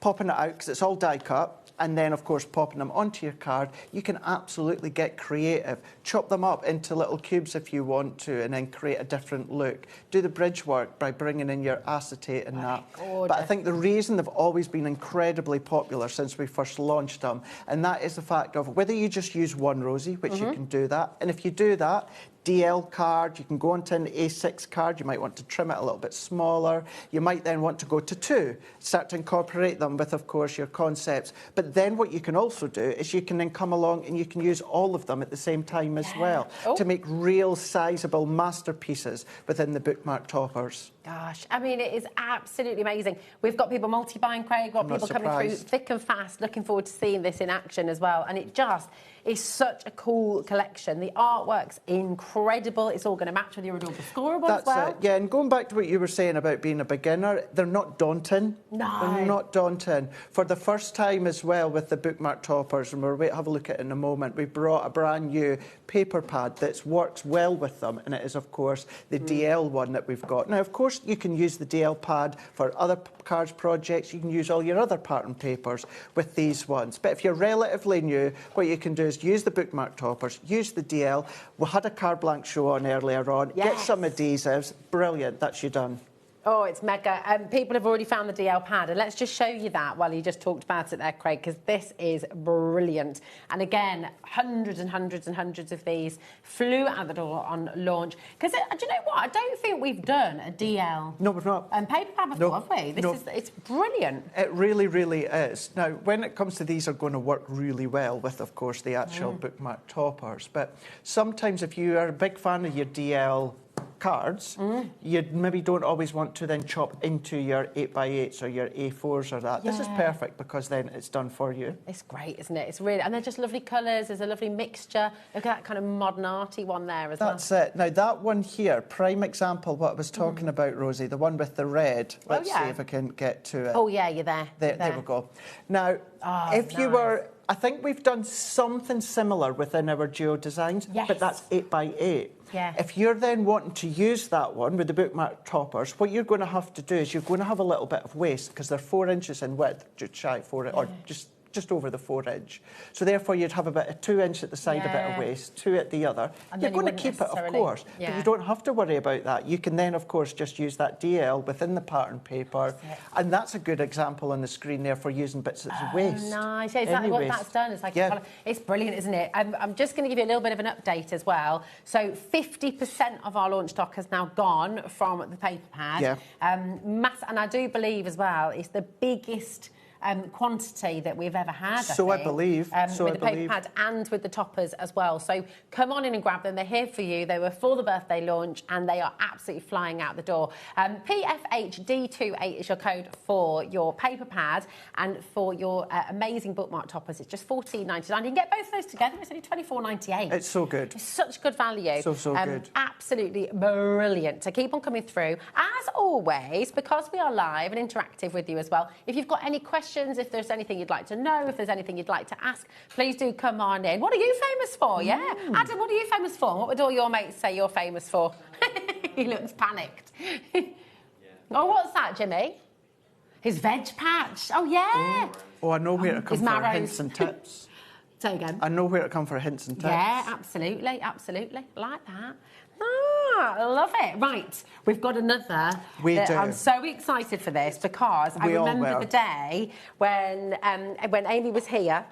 popping it out because it's all die cut. and then, of course, popping them onto your card, you can absolutely get creative. Chop them up into little cubes if you want to, and then create a different look. Do the bridge work by bringing in your acetate and that. Gorgeous. But I think the reason they've always been incredibly popular since we first launched them, and that is the fact of whether you just use one, Rosie, which you can do that, and if you do that, DL card, you can go onto an A6 card, you might want to trim it a little bit smaller, you might then want to go to 2, start to incorporate them with, of course, your concepts. But then what you can also do is you can then come along and you can use all of them at the same time as well to make real sizable masterpieces within the bookmark toppers. Gosh, I mean, it is absolutely amazing. We've got people multi-buying, Craig, we've got people coming through thick and fast, looking forward to seeing this in action as well. And it just is such a cool collection. The artwork's incredible. It's all going to match with your adorable scorable as well. That's it, yeah. And going back to what you were saying about being a beginner, they're not daunting. No. They're not daunting. For the first time as well with the bookmark toppers, and we'll have a look at it in a moment, we brought a brand new paper pad that works well with them, and it is, of course, the DL one that we've got. Now, of course, you can use the DL pad for other cards projects. You can use all your other pattern papers with these ones. But if you're relatively new, what you can do is use the bookmark toppers, use the DL. We had a card blank show on earlier on. Get some adhesives. Brilliant. That's you done. Oh, it's mega. People have already found the DL pad, and let's just show you that while you just talked about it there, Craig, because this is brilliant. And again, hundreds and hundreds and hundreds of these flew out the door on launch. Because do you know what? I don't think we've done a DL. No, we've not. Paper pad before, have we? It's brilliant. It really, really is. Now, when it comes to these, are going to work really well with, of course, the actual bookmark toppers. But sometimes, if you are a big fan of your DL cards, you maybe don't always want to then chop into your 8x8s or your A4s or that. This is perfect because then it's done for you. It's great, isn't it? It's really, and they're just lovely colours. There's a lovely mixture. Look at that kind of modern arty one there as well. That's it. Now that one here, prime example, what I was talking about, Rosie, the one with the red. Let's see if I can get to it. Oh yeah, you're there. There we go. Now, if you were, I think we've done something similar within our Geo designs, but that's 8x8. Yeah. If you're then wanting to use that one with the bookmark toppers, what you're going to have to do is you're going to have a little bit of waste because they're 4 inches in width, just shy 4, or just over the 4 inch. So therefore you'd have about a 2 inch at the side, a bit of waste, 2 at the other. And you're going to keep it, of course, but you don't have to worry about that. You can then, of course, just use that DL within the pattern paper, and that's a good example on the screen there for using bits as waste. Nice, yeah, exactly what that's done. It's like it's brilliant, isn't it? I'm just going to give you a little bit of an update as well. So 50% of our launch stock has now gone from the paper pad. And I do believe as well it's the biggest quantity that we've ever had, I believe. With the paper pad and with the toppers as well. So come on in and grab them. They're here for you. They were for the birthday launch and they are absolutely flying out the door. PFHD28 is your code for your paper pad, and for your amazing bookmark toppers, it's just $14.99. You can get both of those together. It's only $24.98. It's so good. It's such good value. So good. Absolutely brilliant. So keep on coming through. As always, because we are live and interactive with you as well, if you've got any questions, if there's anything you'd like to know, if there's anything you'd like to ask, please do come on in. What are you famous for? Yeah. Adam, what are you famous for? What would all your mates say you're famous for? He looks panicked. Oh, what's that, Jimmy? His veg patch. Oh, yeah. Oh, I know where to come for hints and tips. Say again. I know where to come for hints and tips. Yeah, absolutely, absolutely. Like that. I love it. Right, we've got another. We do. I'm so excited for this because I remember the day when Amy was here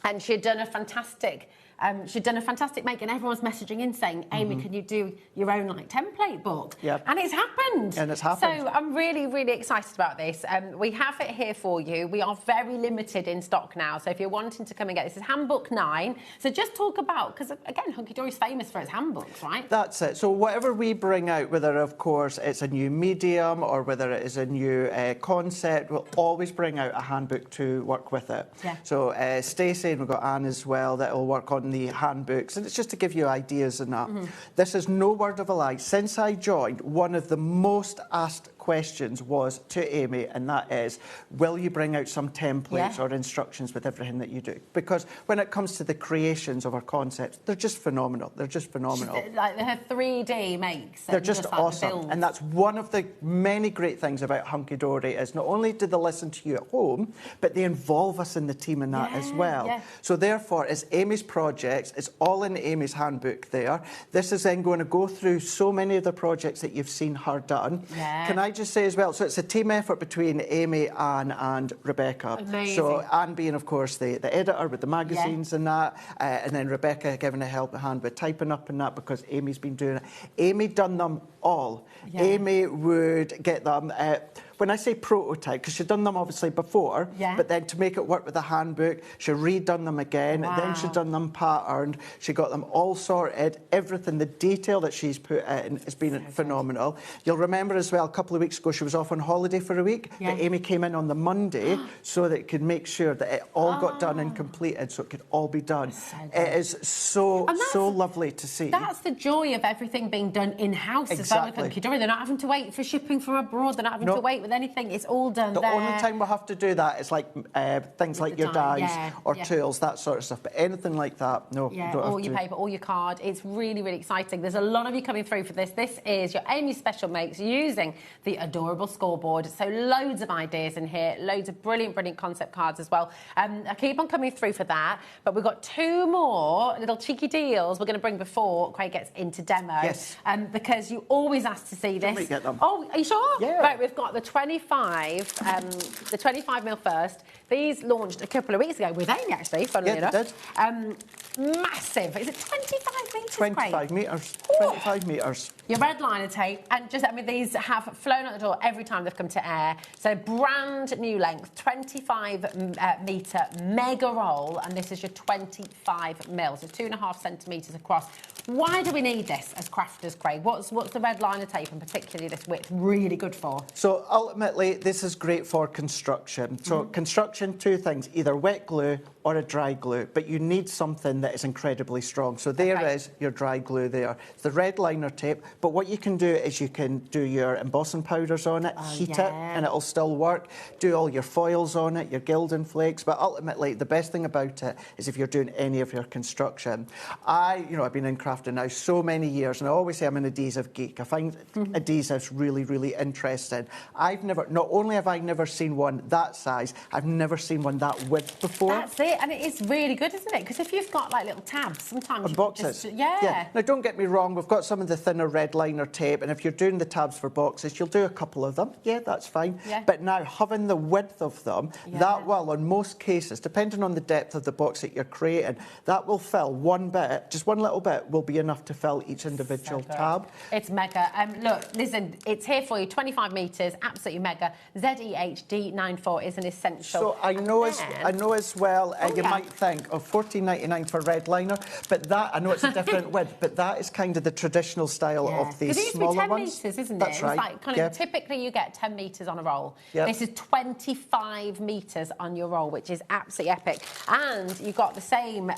and she'd done a fantastic make, and everyone's messaging in saying, Amy, can you do your own template book? And it's happened. So I'm really, really excited about this. We have it here for you. We are very limited in stock now. So if you're wanting to come and get this is handbook 9. So just talk about, because again, Hunky Dory's famous for its handbooks, right? That's it. So whatever we bring out, whether of course it's a new medium or whether it is a new concept, we'll always bring out a handbook to work with it. So Stacey, and we've got Anne as well, that will work on the handbooks, and it's just to give you ideas and that. This is no word of a lie. Since I joined, one of the most asked questions was to Amy, and that is, will you bring out some templates or instructions with everything that you do? Because when it comes to the creations of our concepts, they're just phenomenal. They're just phenomenal. Like her 3D makes. They're just like awesome. And that's one of the many great things about Hunky Dory is not only do they listen to you at home, but they involve us in the team in that as well. Yeah. So therefore, it's Amy's projects. It's all in Amy's handbook there. This is then going to go through so many of the projects that you've seen her done. Yeah. Can I just say as well, so it's a team effort between Amy, Anne and Rebecca. Amazing. So Anne being, of course, the editor with the magazines and that, and then Rebecca giving a helping hand with typing up and that because Amy's been doing it. Amy done them all. Yeah. Amy would get them... when I say prototype, because she'd done them obviously before, but then to make it work with the handbook, she redone them again, then she'd done them patterned, she got them all sorted, everything, the detail that she's put in has been phenomenal. You'll remember as well, a couple of weeks ago, she was off on holiday for a week, but Amy came in on the Monday so that it could make sure that it all got done and completed, so it could all be done. It is so lovely to see. That's the joy of everything being done in-house as well. Hunky Dory. They're not having to wait for shipping from abroad, they're not having to wait with anything, it's all done the there. only time we'll have to do that is like things like your dies or tools, that sort of stuff. But anything like that, no, you don't all have your to. paper, all your card. It's really, really exciting. There's a lot of you coming through for this. This is your Amy Special Makes using the adorable scoreboard. So loads of ideas in here, loads of brilliant, brilliant concept cards as well. I keep on coming through for that, but we've got 2 more little cheeky deals we're going to bring before Craig gets into demo. Yes. Because you always ask to see this. Let me get them. Oh, are you sure? Yeah. Right, we've got the 25 mil first. These launched a couple of weeks ago with Amy, actually, funnily enough. They did. Massive. Is it 25 metres? 25 metres. 25 metres. Your red liner tape, and just, I mean, these have flown out the door every time they've come to air. So brand new length, 25 metre mega roll, and this is your 25 mil, so 2.5 centimetres across. Why do we need this as crafters, Craig? What's the red liner tape, and particularly this width, really good for? So ultimately, this is great for construction. So construction, 2 things, either wet glue or a dry glue, but you need something that is incredibly strong. So there is your dry glue there. It's the red liner tape, but what you can do is you can do your embossing powders on it, heat it, and it'll still work. Do all your foils on it, your gilding flakes, but ultimately, the best thing about it is if you're doing any of your construction. I've been in crafting now so many years, and I always say I'm an adhesive geek. I find adhesives really, really interesting. Not only have I never seen one that size, I've never seen one that width before. That's it, and it is really good, isn't it? Because if you've got like little tabs, sometimes and you boxes. just, Now, don't get me wrong, we've got some of the thinner red liner tape, and if you're doing the tabs for boxes, you'll do a couple of them. Yeah, that's fine. Yeah. But now, having the width of them, that will, in most cases, depending on the depth of the box that you're creating, that will fill one bit, just one little bit, will be enough to fill each individual tab. It's mega. Look, listen, it's here for you, 25 metres, absolutely mega. ZEHD94 is an essential. So I know as well, you might think of $14.99 for red liner, but that, I know it's a different width, but that is kind of the traditional style of these smaller ones. It used to be 10 metres, isn't it? That's right. It's like kind of typically you get 10 metres on a roll. This is 25 metres on your roll, which is absolutely epic. And you've got the same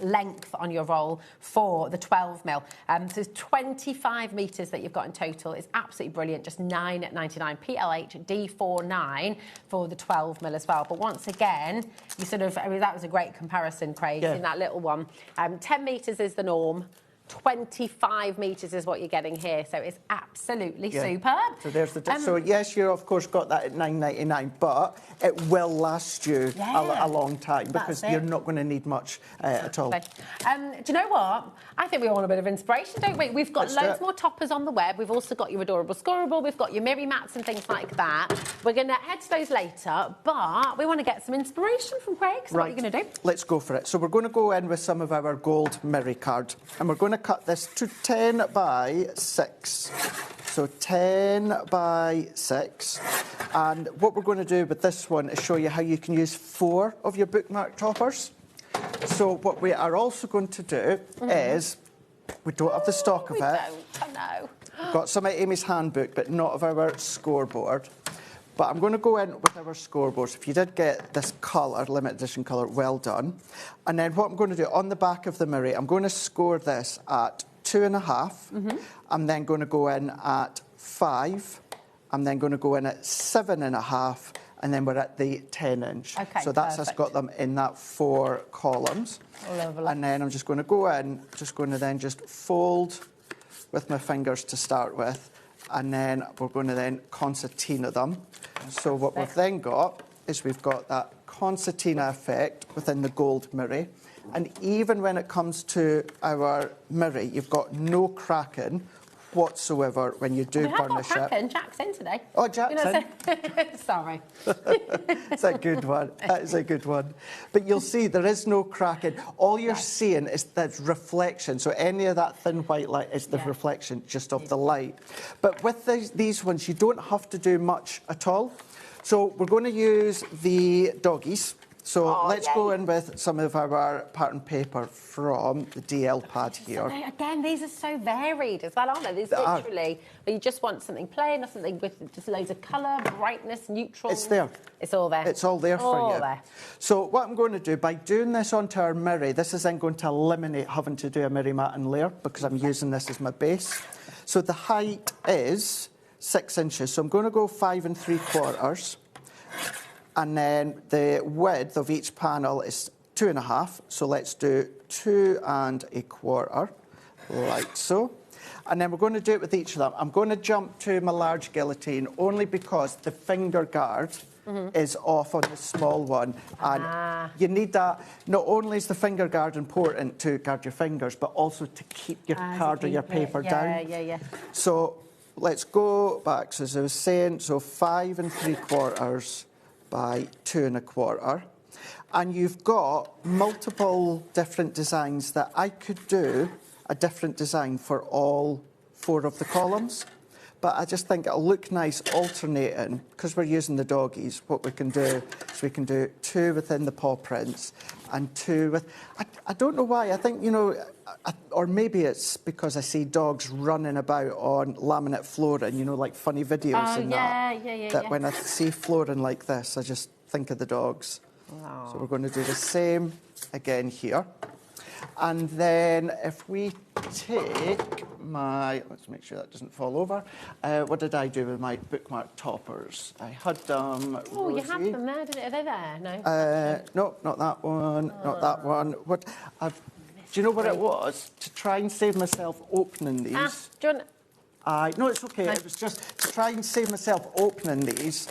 length on your roll for the 12 mil. So it's 25 metres that you've got in total. It's absolutely brilliant. Just $9.99. PLH D49 for the 12 mil as well. But once again, you sort of, I mean, that was a great comparison, Craig, in that little one. 10 metres is the norm. 25 metres is what you're getting here, so it's absolutely superb. So there's the so yes, you of course got that at $9.99, but it will last you a long time because you're not going to need much at all. Do you know what? I think we all want a bit of inspiration, don't we? We've got loads more toppers on the web. We've also got your adorable scorable. We've got your mirror mats and things like that. We're going to head to those later, but we want to get some inspiration from Craig. So what are you going to do? Let's go for it. So we're going to go in with some of our gold mirror card, and we're going to cut this to 10 by 6. So 10 by 6. And what we're going to do with this one is show you how you can use 4 of your bookmark toppers. So what we are also going to do is, we don't have the stock of it. I know. We've got some of Amy's handbook, but not of our scoreboard. But I'm going to go in with our scoreboards. If you did get this colour, limited edition colour, well done. And then what I'm going to do, on the back of the mirror, I'm going to score this at 2.5. I'm then going to go in at 5 I'm then going to go in at 7.5, and then we're at the 10-inch. Okay, so that's us got them in that 4 columns. Lovely. And then I'm just going to go in, just going to then just fold with my fingers to start with, and then we're going to then concertina them. So what we've then got is we've got that concertina effect within the gold mirror. And even when it comes to our mirror, you've got no cracking whatsoever when you do burnish it. Cracking. Jack's in today. Oh, Jack's in. Sorry. It's a good one. That is a good one. But you'll see there is no cracking. All you're seeing is the reflection. So any of that thin white light is the reflection just of the light. But with these ones, you don't have to do much at all. So we're going to use the doggies. So let's go in with some of our pattern paper from the DL pad here. So again, these are so varied as well, aren't they? These literally, you just want something plain or something with just loads of colour, brightness, neutrals. It's there. It's all there. It's all there for you. There. So what I'm going to do, by doing this onto our mirror, this is then going to eliminate having to do a mirror matting layer because I'm using this as my base. So the height is 6 inches. So I'm going to go 5 3/4. And then the width of each panel is 2.5. So let's do 2 1/4, like so. And then we're going to do it with each of them. I'm going to jump to my large guillotine only because the finger guard is off on the small one. And you need that. Not only is the finger guard important to guard your fingers, but also to keep your card or your paper down. Yeah. So let's go back. So as I was saying, so 5 3/4 by 2 1/4. And you've got multiple different designs that I could do a different design for all 4 of the columns. But I just think it'll look nice alternating, because we're using the doggies. What we can do is we can do 2 within the paw prints and 2 with... I don't know why. I think, you know, or maybe it's because I see dogs running about on laminate flooring, you know, like funny videos and that when I see flooring like this, I just think of the dogs. So we're going to do the same again here. And then if we take my... Let's make sure that doesn't fall over. What did I do with my bookmark toppers? I had them... Oh, you have them there, didn't you? Are they there? No? No, not that one. Not that one. What? Do you know what it was? To try and save myself opening these. Do you want... No, it's okay. It was just to try and save myself opening these.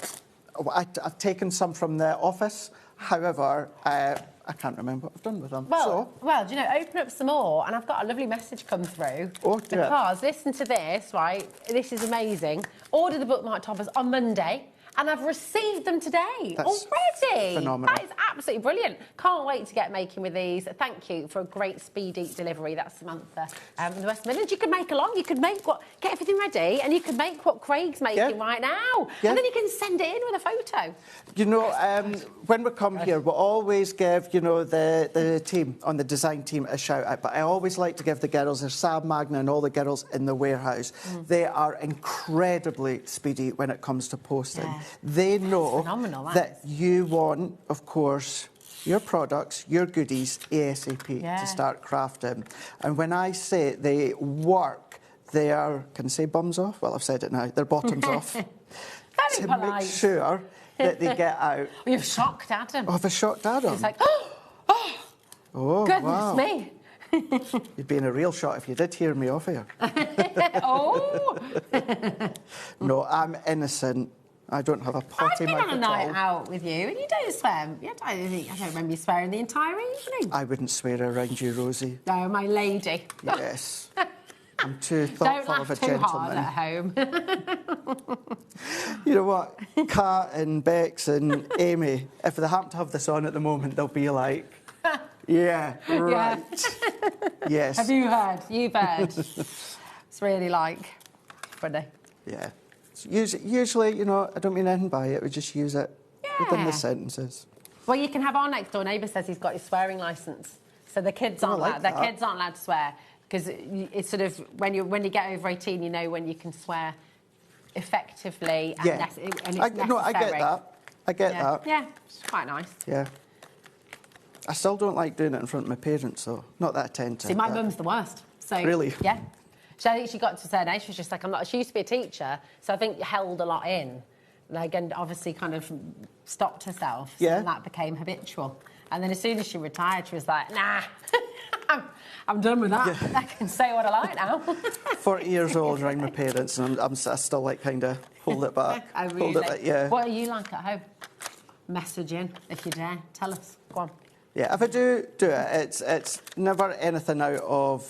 I've taken some from the office. However, I can't remember what I've done with them. Well, do you know, open up some more, and I've got a lovely message come through. Oh, dear. Because, listen to this, right? This is amazing. Ordered the bookmark toppers on Monday, and I've received them today already. Phenomenal. That is absolutely brilliant. Can't wait to get making with these. Thank you for a great speedy delivery. That's Samantha in the West Midlands. You could make along. You could make get everything ready, and you could make what Craig's making right now. And then you can send it in with a photo. You know, when we come here, we'll always give, you know, the team, on the design team, a shout out. But I always like to give the girls, there's Sam Magna and all the girls in the warehouse. They are incredibly speedy when it comes to posting. They know that you want, of course, your products, your goodies, ASAP to start crafting. And when I say they work their, can I say bums off? Well, I've said it now, their bottoms off. Very polite. Make sure that they get out. You've shocked Adam. Oh, have I shocked Adam? He's like, oh, goodness wow. me. You'd be in a real shot if you did hear me off here. No, I'm innocent. I don't have a potty mouth at all. I've been on a night out with you, and you don't swear. I don't remember you swearing the entire evening. I wouldn't swear around you, Rosie. No, my lady. Yes. I'm too thoughtful of a gentleman. Don't laugh too hard at home. You know what? Kat and Bex and Amy, if they happen to have this on at the moment, they'll be like, yeah, right. Yes. Have you heard? You've heard. It's really funny. Yeah. Usually, you know, I don't mean anything by it. We just use it within the sentences. Well, you can have our next door neighbour says he's got his swearing licence, so the kids aren't allowed. Their kids aren't allowed to swear because it's sort of when you get over 18, you know when you can swear effectively and, and it's necessary. No, I get that. I get that. Yeah, it's quite nice. Yeah. I still don't like doing it in front of my parents, though. Not that I tend to. See, my mum's the worst. So really? Yeah. I think she got to a certain age, she was just like, she used to be a teacher, so I think held a lot in. Like, and obviously kind of stopped herself. So and that became habitual. And then as soon as she retired, she was like, nah, I'm done with that. Yeah. I can say what I like now. 40 years old around my parents, and I still like kind of hold it back. Hold it back, yeah. What are you like at home? Messaging, if you dare. Tell us. Go on. Yeah, if I do it, it's never anything out of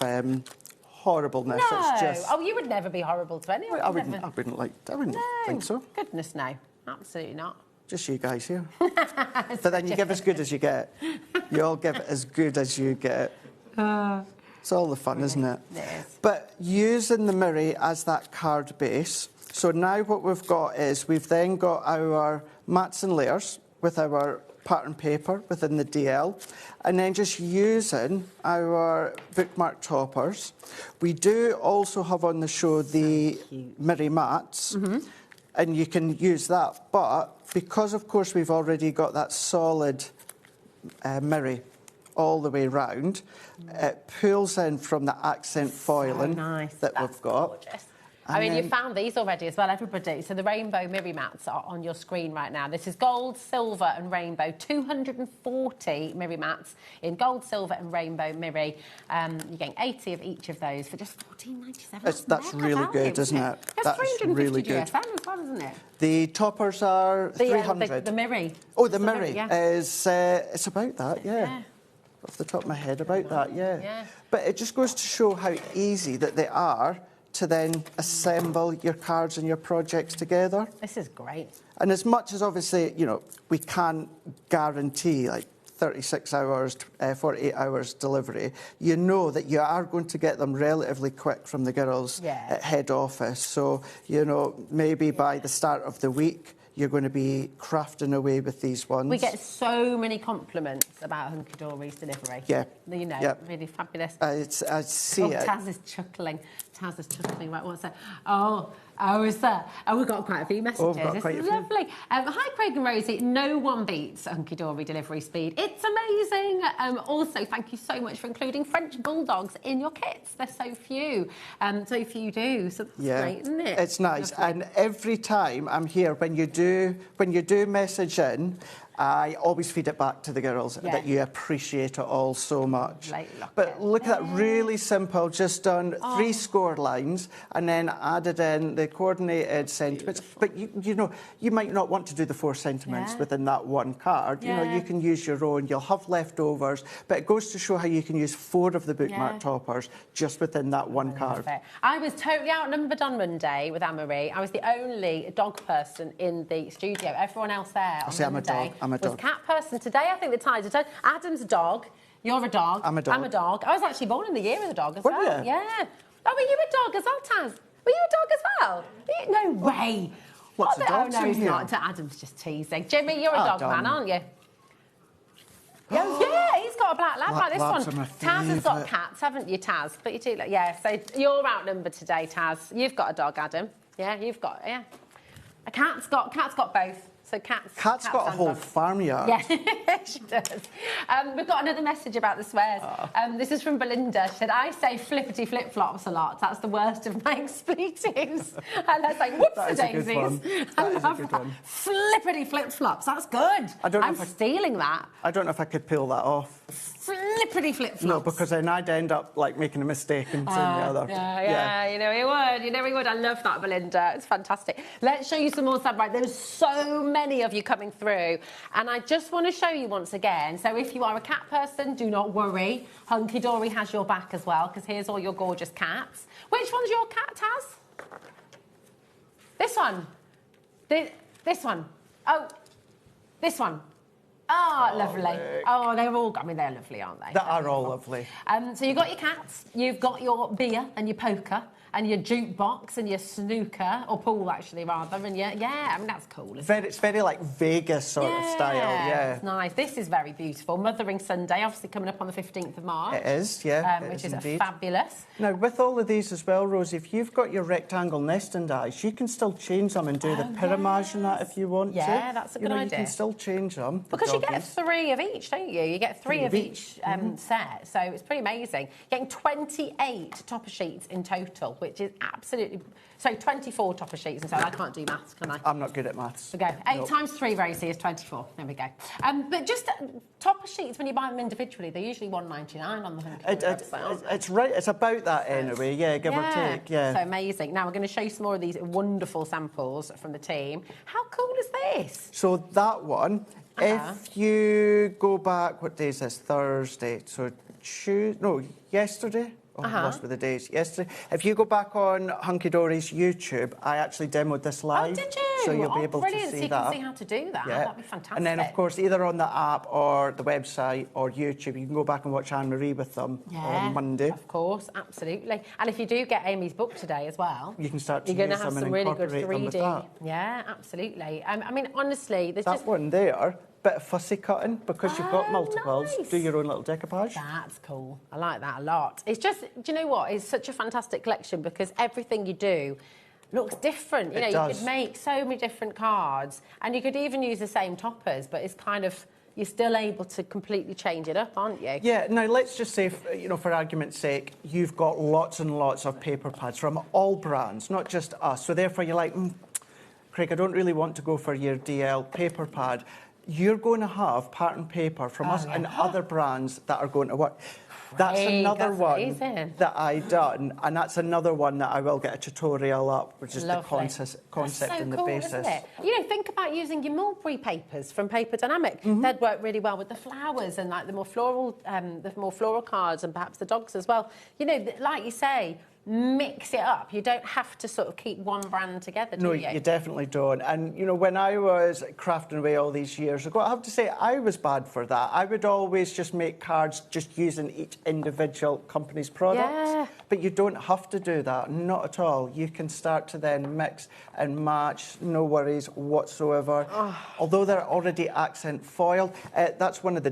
horribleness. No. It's just... Oh, you would never be horrible to anyone. I wouldn't think so. Goodness, no. Absolutely not. Just you guys here. But then you give as good as you get. You all give as good as you get. It's all the fun, isn't it? It is. But using the mirror as that card base, so now what we've got is we've then got our mats and layers with our pattern paper within the DL, and then just using our bookmark toppers. We do also have on the show the mirror mats, and you can use that, but because of course we've already got that solid mirror all the way round, it pulls in from the accent foiling that we've got. Gorgeous. I mean, you found these already as well, everybody. So the rainbow mirror mats are on your screen right now. This is gold, silver and rainbow. 240 mirror mats in gold, silver and rainbow mirror. You're getting 80 of each of those for just $14.97. That's really good, isn't it? That's really good. GSM as well, isn't it? The toppers are 300. The mirror. Oh, the mirror is it's about that, yeah. Off the top of my head, about that, yeah. But it just goes to show how easy that they are to then assemble your cards and your projects together. This is great. And as much as obviously, you know, we can't guarantee like 36 hours, 48 hours delivery, you know that you are going to get them relatively quick from the girls at head office. So, you know, maybe by the start of the week, you're going to be crafting away with these ones. We get so many compliments about Hunky Dory's delivery. Yeah. You know, really fabulous. I see it. Taz is chuckling. Right, what's that? Is there? We've got quite a few messages. This is lovely. Hi, Craig and Rosie. No one beats Hunky Dory delivery speed. It's amazing. Also, thank you so much for including French Bulldogs in your kits. There's so few. So few do. So that's great, isn't it? It's nice. Lovely. And every time I'm here, when you do message in, I always feed it back to the girls that you appreciate it all so much. But look at that, really simple, just done 3 score lines and then added in the coordinated sentiments. But you know, you might not want to do the 4 sentiments within that one card. You know, you can use your own, you'll have leftovers, but it goes to show how you can use 4 of the bookmark toppers just within that one card. I was totally outnumbered on Monday with Anne-Marie. I was the only dog person in the studio. Everyone else there on Monday was cat person. Today, I think the tides are done. Adam's a dog. You're a dog. I'm a dog. I was actually born in the year as a dog as well. You? Yeah. Oh, were you a dog as well, Taz? Were you a dog as well? No way. What's the dog no, he's not. Adam's just teasing. Jimmy, you're a dog man, aren't you? Yeah, he's got a black lab like this one. Taz has got cats, haven't you, Taz? But you do, so you're outnumbered today, Taz. You've got a dog, Adam. Yeah, you've got, A cat's got both. So Cat's got a whole farmyard. Yeah, she does. We've got another message about the swears. This is from Belinda. She said, I say flippity flip-flops a lot. That's the worst of my expletives. And that's like, whoopsie-daisies. I love that. Flippity flip-flops. That's good. I'm stealing that. I don't know if I could pull that off. Flippity flip-flops. No, because then I'd end up like making a mistake and saying the other. Yeah, you know he would. I love that, Belinda. It's fantastic. Let's show you some more stuff. Right, there's so many of you coming through, and I just want to show you once again. So if you are a cat person, do not worry. Hunky Dory has your back as well, because here's all your gorgeous cats. Which one's your cat, Taz? This one. This one. Oh, this one. Oh, lovely. Oh, they're all, they're lovely, aren't they? They are all lovely. So you've got your cats, you've got your beer and your poker and your jukebox and your snooker, or pool actually rather, and that's cool. It's very like Vegas sort of style, it's nice. This is very beautiful. Mothering Sunday, obviously coming up on the 15th of March. It is, which is fabulous. Now, with all of these as well, Rosie, if you've got your rectangle nesting dies, you can still change them and do the pyramage and that if you want to. Yeah, that's a good idea. You can still change them. Because you get 3 of each, don't you? You get 3 of each set, so it's pretty amazing. Getting 28 topper sheets in total, which is absolutely... So 24 topper sheets, and so I can't do maths, can I? I'm not good at maths. We go. 8 times 3, Rosie, is 24. There we go. But just topper sheets, when you buy them individually, they're usually $1.99 on the website. It's right. It's about that anyway. Yeah, give or take. Yeah. So amazing. Now we're going to show you some more of these wonderful samples from the team. How cool is this? So that one, if you go back, what day is this? Thursday. So yesterday. Oh, I lost with the days. Yesterday. If you go back on Hunky Dory's YouTube, I actually demoed this live. Oh, did you? So you'll be able to brilliant. see so you that. can see how to do that. Yeah. That'd be fantastic. And then, of course, either on the app or the website or YouTube, you can go back and watch Anne-Marie with them on Monday. Of course, absolutely. And if you do get Amy's book today as well, you can start to you're going to use have them some and really good incorporate them 3D. with that. Yeah, absolutely. I mean, honestly, there's that one there. Bit of fussy cutting because you've got multiples. Nice. Do your own little decoupage. That's cool. I like that a lot. It's just, do you know what? It's such a fantastic collection because everything you do looks different. You know, you could make so many different cards, and you could even use the same toppers, but it's kind of, you're still able to completely change it up, aren't you? Yeah. Now let's just say, for argument's sake, you've got lots and lots of paper pads from all brands, not just us. So therefore, you're like, Craig, I don't really want to go for your DL paper pad. You're going to have pattern paper from us and other brands that are going to work. That's another one that I done, and that's another one that I will get a tutorial up, which is the concept and the basis. Isn't it? You know, think about using your mulberry papers from Paper Dynamic. They'd work really well with the flowers and like the more floral cards, and perhaps the dogs as well. You know, like you say, mix it up. You don't have to sort of keep one brand together, do you? No, you definitely don't. And, when I was crafting away all these years ago, I have to say I was bad for that. I would always just make cards just using each individual company's products. Yeah. But you don't have to do that, not at all. You can start to then mix and match, no worries whatsoever. Although they're already accent foiled, that's one of the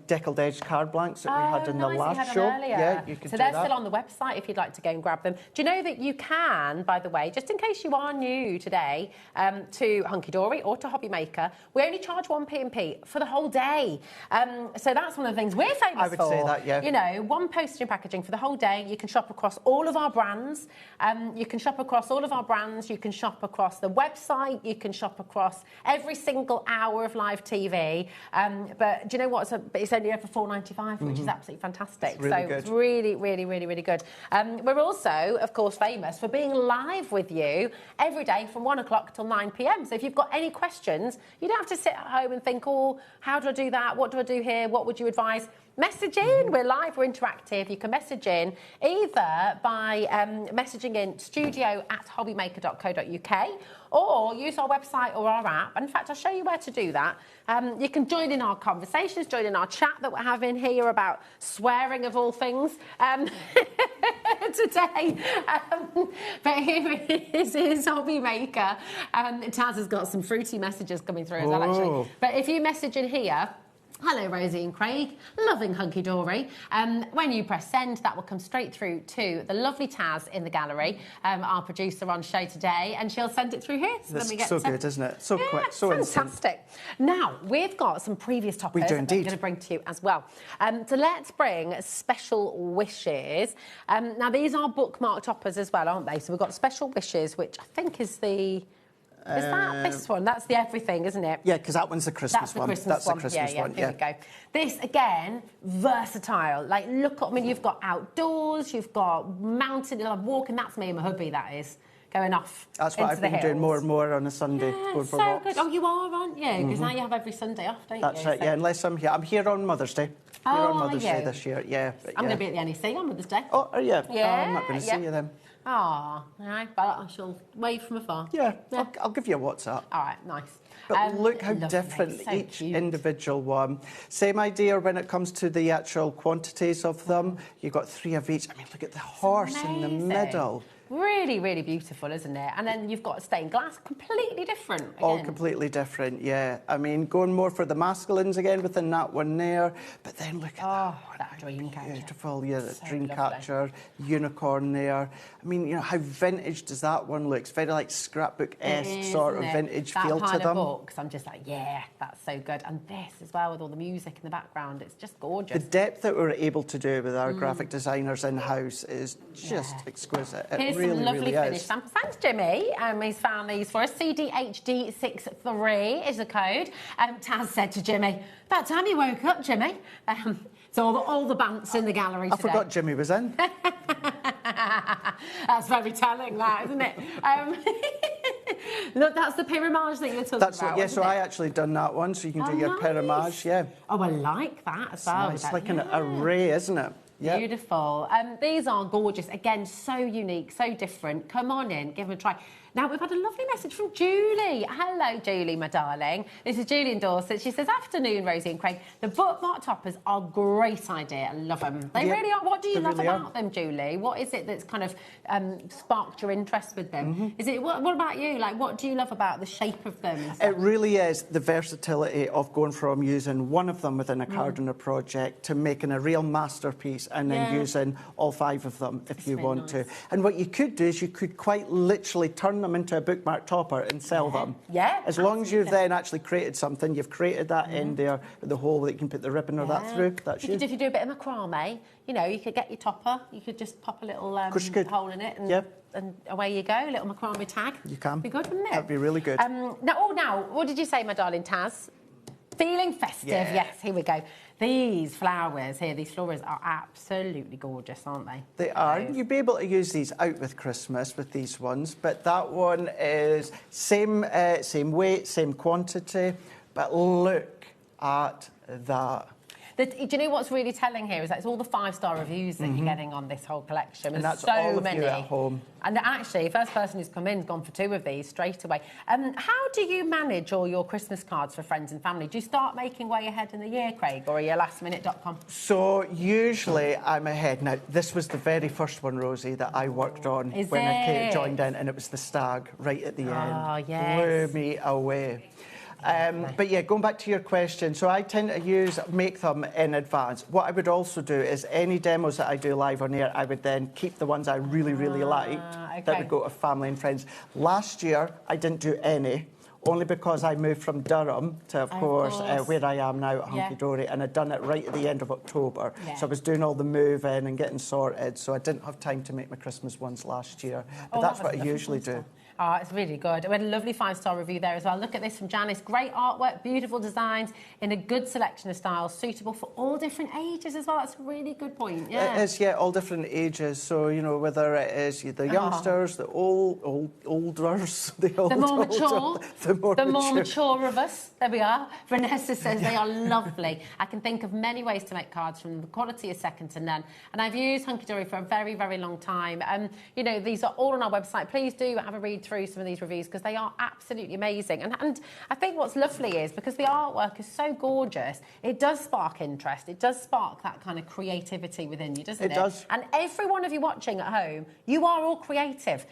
deckled edge card blanks that we had in the last show. Yeah, you could do that. So they're still on the website if you'd like to go and grab them. Do you know that you can, by the way, just in case you are new today to Hunky Dory or to HobbyMaker, we only charge 1p&p for the whole day. So that's one of the things we're famous for. I would say that, yeah. You know, one postage and packaging for the whole day. You can shop across all of our brands. You can shop across all of our brands. You can shop across the website. You can shop across every single hour of live TV. But do you know what? It's only over $4.95, which is absolutely fantastic. It's really good. It's really, really, really, really good. We're also, of course, famous for being live with you every day from 1 o'clock till 9 p.m. So if you've got any questions, you don't have to sit at home and think, oh, how do I do that? What do I do here? What would you advise? Message in. We're live, we're interactive. You can message in either by messaging in studio@hobbymaker.co.uk or use our website or our app. And in fact, I'll show you where to do that. You can join in our conversations, join in our chat that we're having here about swearing of all things today. But here it is HobbyMaker. Taz has got some fruity messages coming through as well, actually. But if you message in here, hello, Rosie and Craig. Loving Hunky Dory. When you press send, that will come straight through to the lovely Taz in the gallery, our producer on show today, and she'll send it through here. So That's then we get so good, isn't it? So quick, so fantastic. Now, we've got some previous topics that we're going to bring to you as well. So let's bring special wishes. Now, these are bookmark toppers as well, aren't they? So we've got special wishes, which I think is the... Is that this one? That's the everything, isn't it? Yeah, because that one's the Christmas one. That's the Christmas one. Here we go. This, again, versatile. Like, look, I mean, you've got outdoors, you've got mountain, walking. That's me and my hubby, that is, going off. That's what I've been doing more and more on a Sunday. Yeah, so walks. Good. Oh, you are, aren't you? Because now you have every Sunday off, don't you? That's right, yeah, unless I'm here. I'm here on Mother's Day. Here on Mother's Day this year, yeah. I'm going to be at the NEC on Mother's Day. Oh, are you? Yeah. Oh, I'm not going to see you then. Oh, no, but I shall wave from afar. Yeah. I'll give you a WhatsApp. All right, nice. But look how different each individual one. Same idea when it comes to the actual quantities of them. You've got 3 of each. I mean, look at the horse in the middle. Really, really beautiful, isn't it? And then you've got stained glass, completely different. Again. All completely different, yeah. I mean, going more for the masculines again within that one there, but then look at that dream catcher. Beautiful, yeah, that So dream lovely. catcher, unicorn there. I mean, you know, how vintage does that one look? It's very like scrapbook-esque sort of vintage feel to them. That kind of books, I'm just like, yeah, that's so good. And this as well, with all the music in the background, it's just gorgeous. The depth that we're able to do with our graphic designers in-house is just exquisite. It Here's really, some lovely really finished is. samples. Thanks, Jimmy. He's found these for us. CDHD63 is the code. Taz said to Jimmy, about time you woke up, Jimmy. So all the bants in the gallery I today. forgot Jimmy was in. That's very telling, that, isn't it? Look, that's the pyramage that you're talking about. Yeah, so I actually done that one, so you can do your pyramage, yeah. Oh, I like that as well. It's like an array, isn't it? Yeah. Beautiful. These are gorgeous. Again, so unique, so different. Come on in, give them a try. Now, we've had a lovely message from Julie. Hello, Julie, my darling. This is Julie in Dorset. She says, afternoon, Rosie and Craig. The bookmark toppers are a great idea. I love them. They really are. What do you love about them, Julie? What is it that's kind of sparked your interest with them? Is it? What about you? Like, what do you love about the shape of them? It really is the versatility of going from using one of them within a card in a project to making a real masterpiece and then using all 5 of them if you want to. And what you could do is you could quite literally turn them into a bookmark topper and sell them. Yeah. As long as you've then actually created something, you've created that end there with the hole that you can put the ribbon or that through. That's if you do a bit of macrame, you know, you could get your topper, you could just pop a little hole in it and away you go, a little macrame tag. You can. Be good, wouldn't it? That'd be really good. Now, what did you say, my darling Taz? Feeling festive, yes, here we go. These flowers here, these flowers are absolutely gorgeous, aren't they? They are. You'd be able to use these out with Christmas with these ones, but that one is same weight, same quantity, but look at that. Do you know what's really telling here is that it's all the 5-star reviews that you're getting on this whole collection. And that's so all of many. you at home. And actually, first person who's come in has gone for 2 of these straight away. How do you manage all your Christmas cards for friends and family? Do you start making way ahead in the year, Craig, or are you lastminute.com? So usually I'm ahead. Now, this was the very first one, Rosie, that I worked on when I joined in, and it was the stag right at the end. Oh, yes. Blew me away. But yeah, going back to your question, so I tend to make them in advance. What I would also do is any demos that I do live on air, I would then keep the ones I really, really liked that would go to family and friends. Last year, I didn't do any, only because I moved from Durham to, of course, where I am now at Hunky Dory, and I'd done it right at the end of October. So I was doing all the move-in and getting sorted, so I didn't have time to make my Christmas ones last year. But that's what I usually do. Oh, it's really good. We had a lovely 5-star review there as well. Look at this from Janice. Great artwork, beautiful designs in a good selection of styles, suitable for all different ages as well. That's a really good point. Yeah. It is, all different ages. So, you know, whether it is the youngsters, the olders, the more mature of us. There we are. Vanessa says they are lovely. I can think of many ways to make cards from them. The quality is second to none. And I've used Hunky Dory for a very, very long time. You know, these are all on our website. Please do have a read through some of these reviews because they are absolutely amazing. And I think what's lovely is because the artwork is so gorgeous, it does spark interest. It does spark that kind of creativity within you, doesn't it? It does. And every one of you watching at home, you are all creative.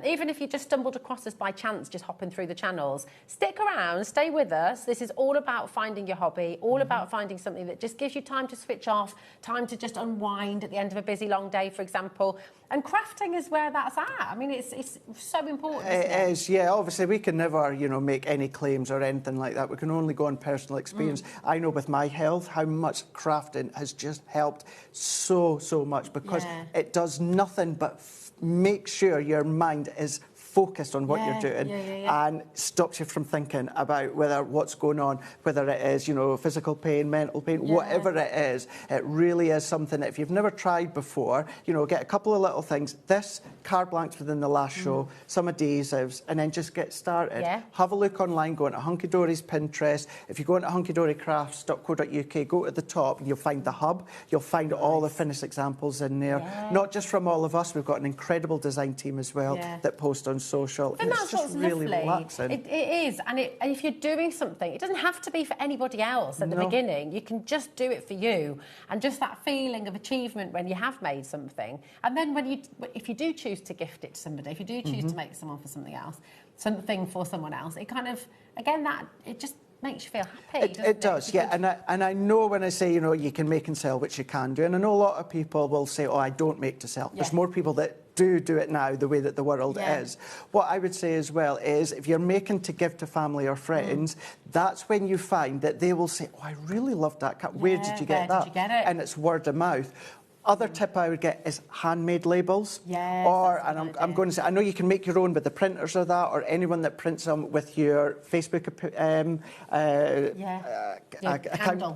Even if you just stumbled across us by chance, just hopping through the channels, stick around, stay with us. This is all about finding your hobby, all about finding something that just gives you time to switch off, time to just unwind at the end of a busy, long day, for example. And crafting is where that's at. I mean, it's so important, isn't it? It is, yeah. Obviously, we can never, you know, make any claims or anything like that. We can only go on personal experience. I know with my health how much crafting has just helped so much because it does nothing but make sure your mind is focused on what you're doing and stops you from thinking about what's going on, whether it is, you know, physical pain, mental pain, whatever it is. It really is something that if you've never tried before, you know, get a couple of little things. This card blanks within the last show, some adhesives, and then just get started. Have a look online, go into Hunky Dory's Pinterest. If you go into hunkydorycrafts.co.uk, go to the top and you'll find the hub. You'll find all the finished examples in there. Not just from all of us, we've got an incredible design team as well that post on social. And it's just really relaxing. It is. And if you're doing something, it doesn't have to be for anybody else at the beginning. You can just do it for you. And just that feeling of achievement when you have made something. And then if you do choose choose to gift it to somebody, if you do choose to make something for something else, something for someone else, it kind of, again, it just makes you feel happy. It does, yeah. And I know when I say, you know, you can make and sell, which you can do, and I know a lot of people will say, oh, I don't make to sell. There's more people that do it now, the way that the world is. What I would say as well is, if you're making to give to family or friends, that's when you find that they will say, oh, I really loved that cut. Where did you get that? Did you get it? And it's word of mouth. Other tip I would get is handmade labels. Yes, And I'm going to say, I know you can make your own, but the printers are that, or anyone that prints them with your Facebook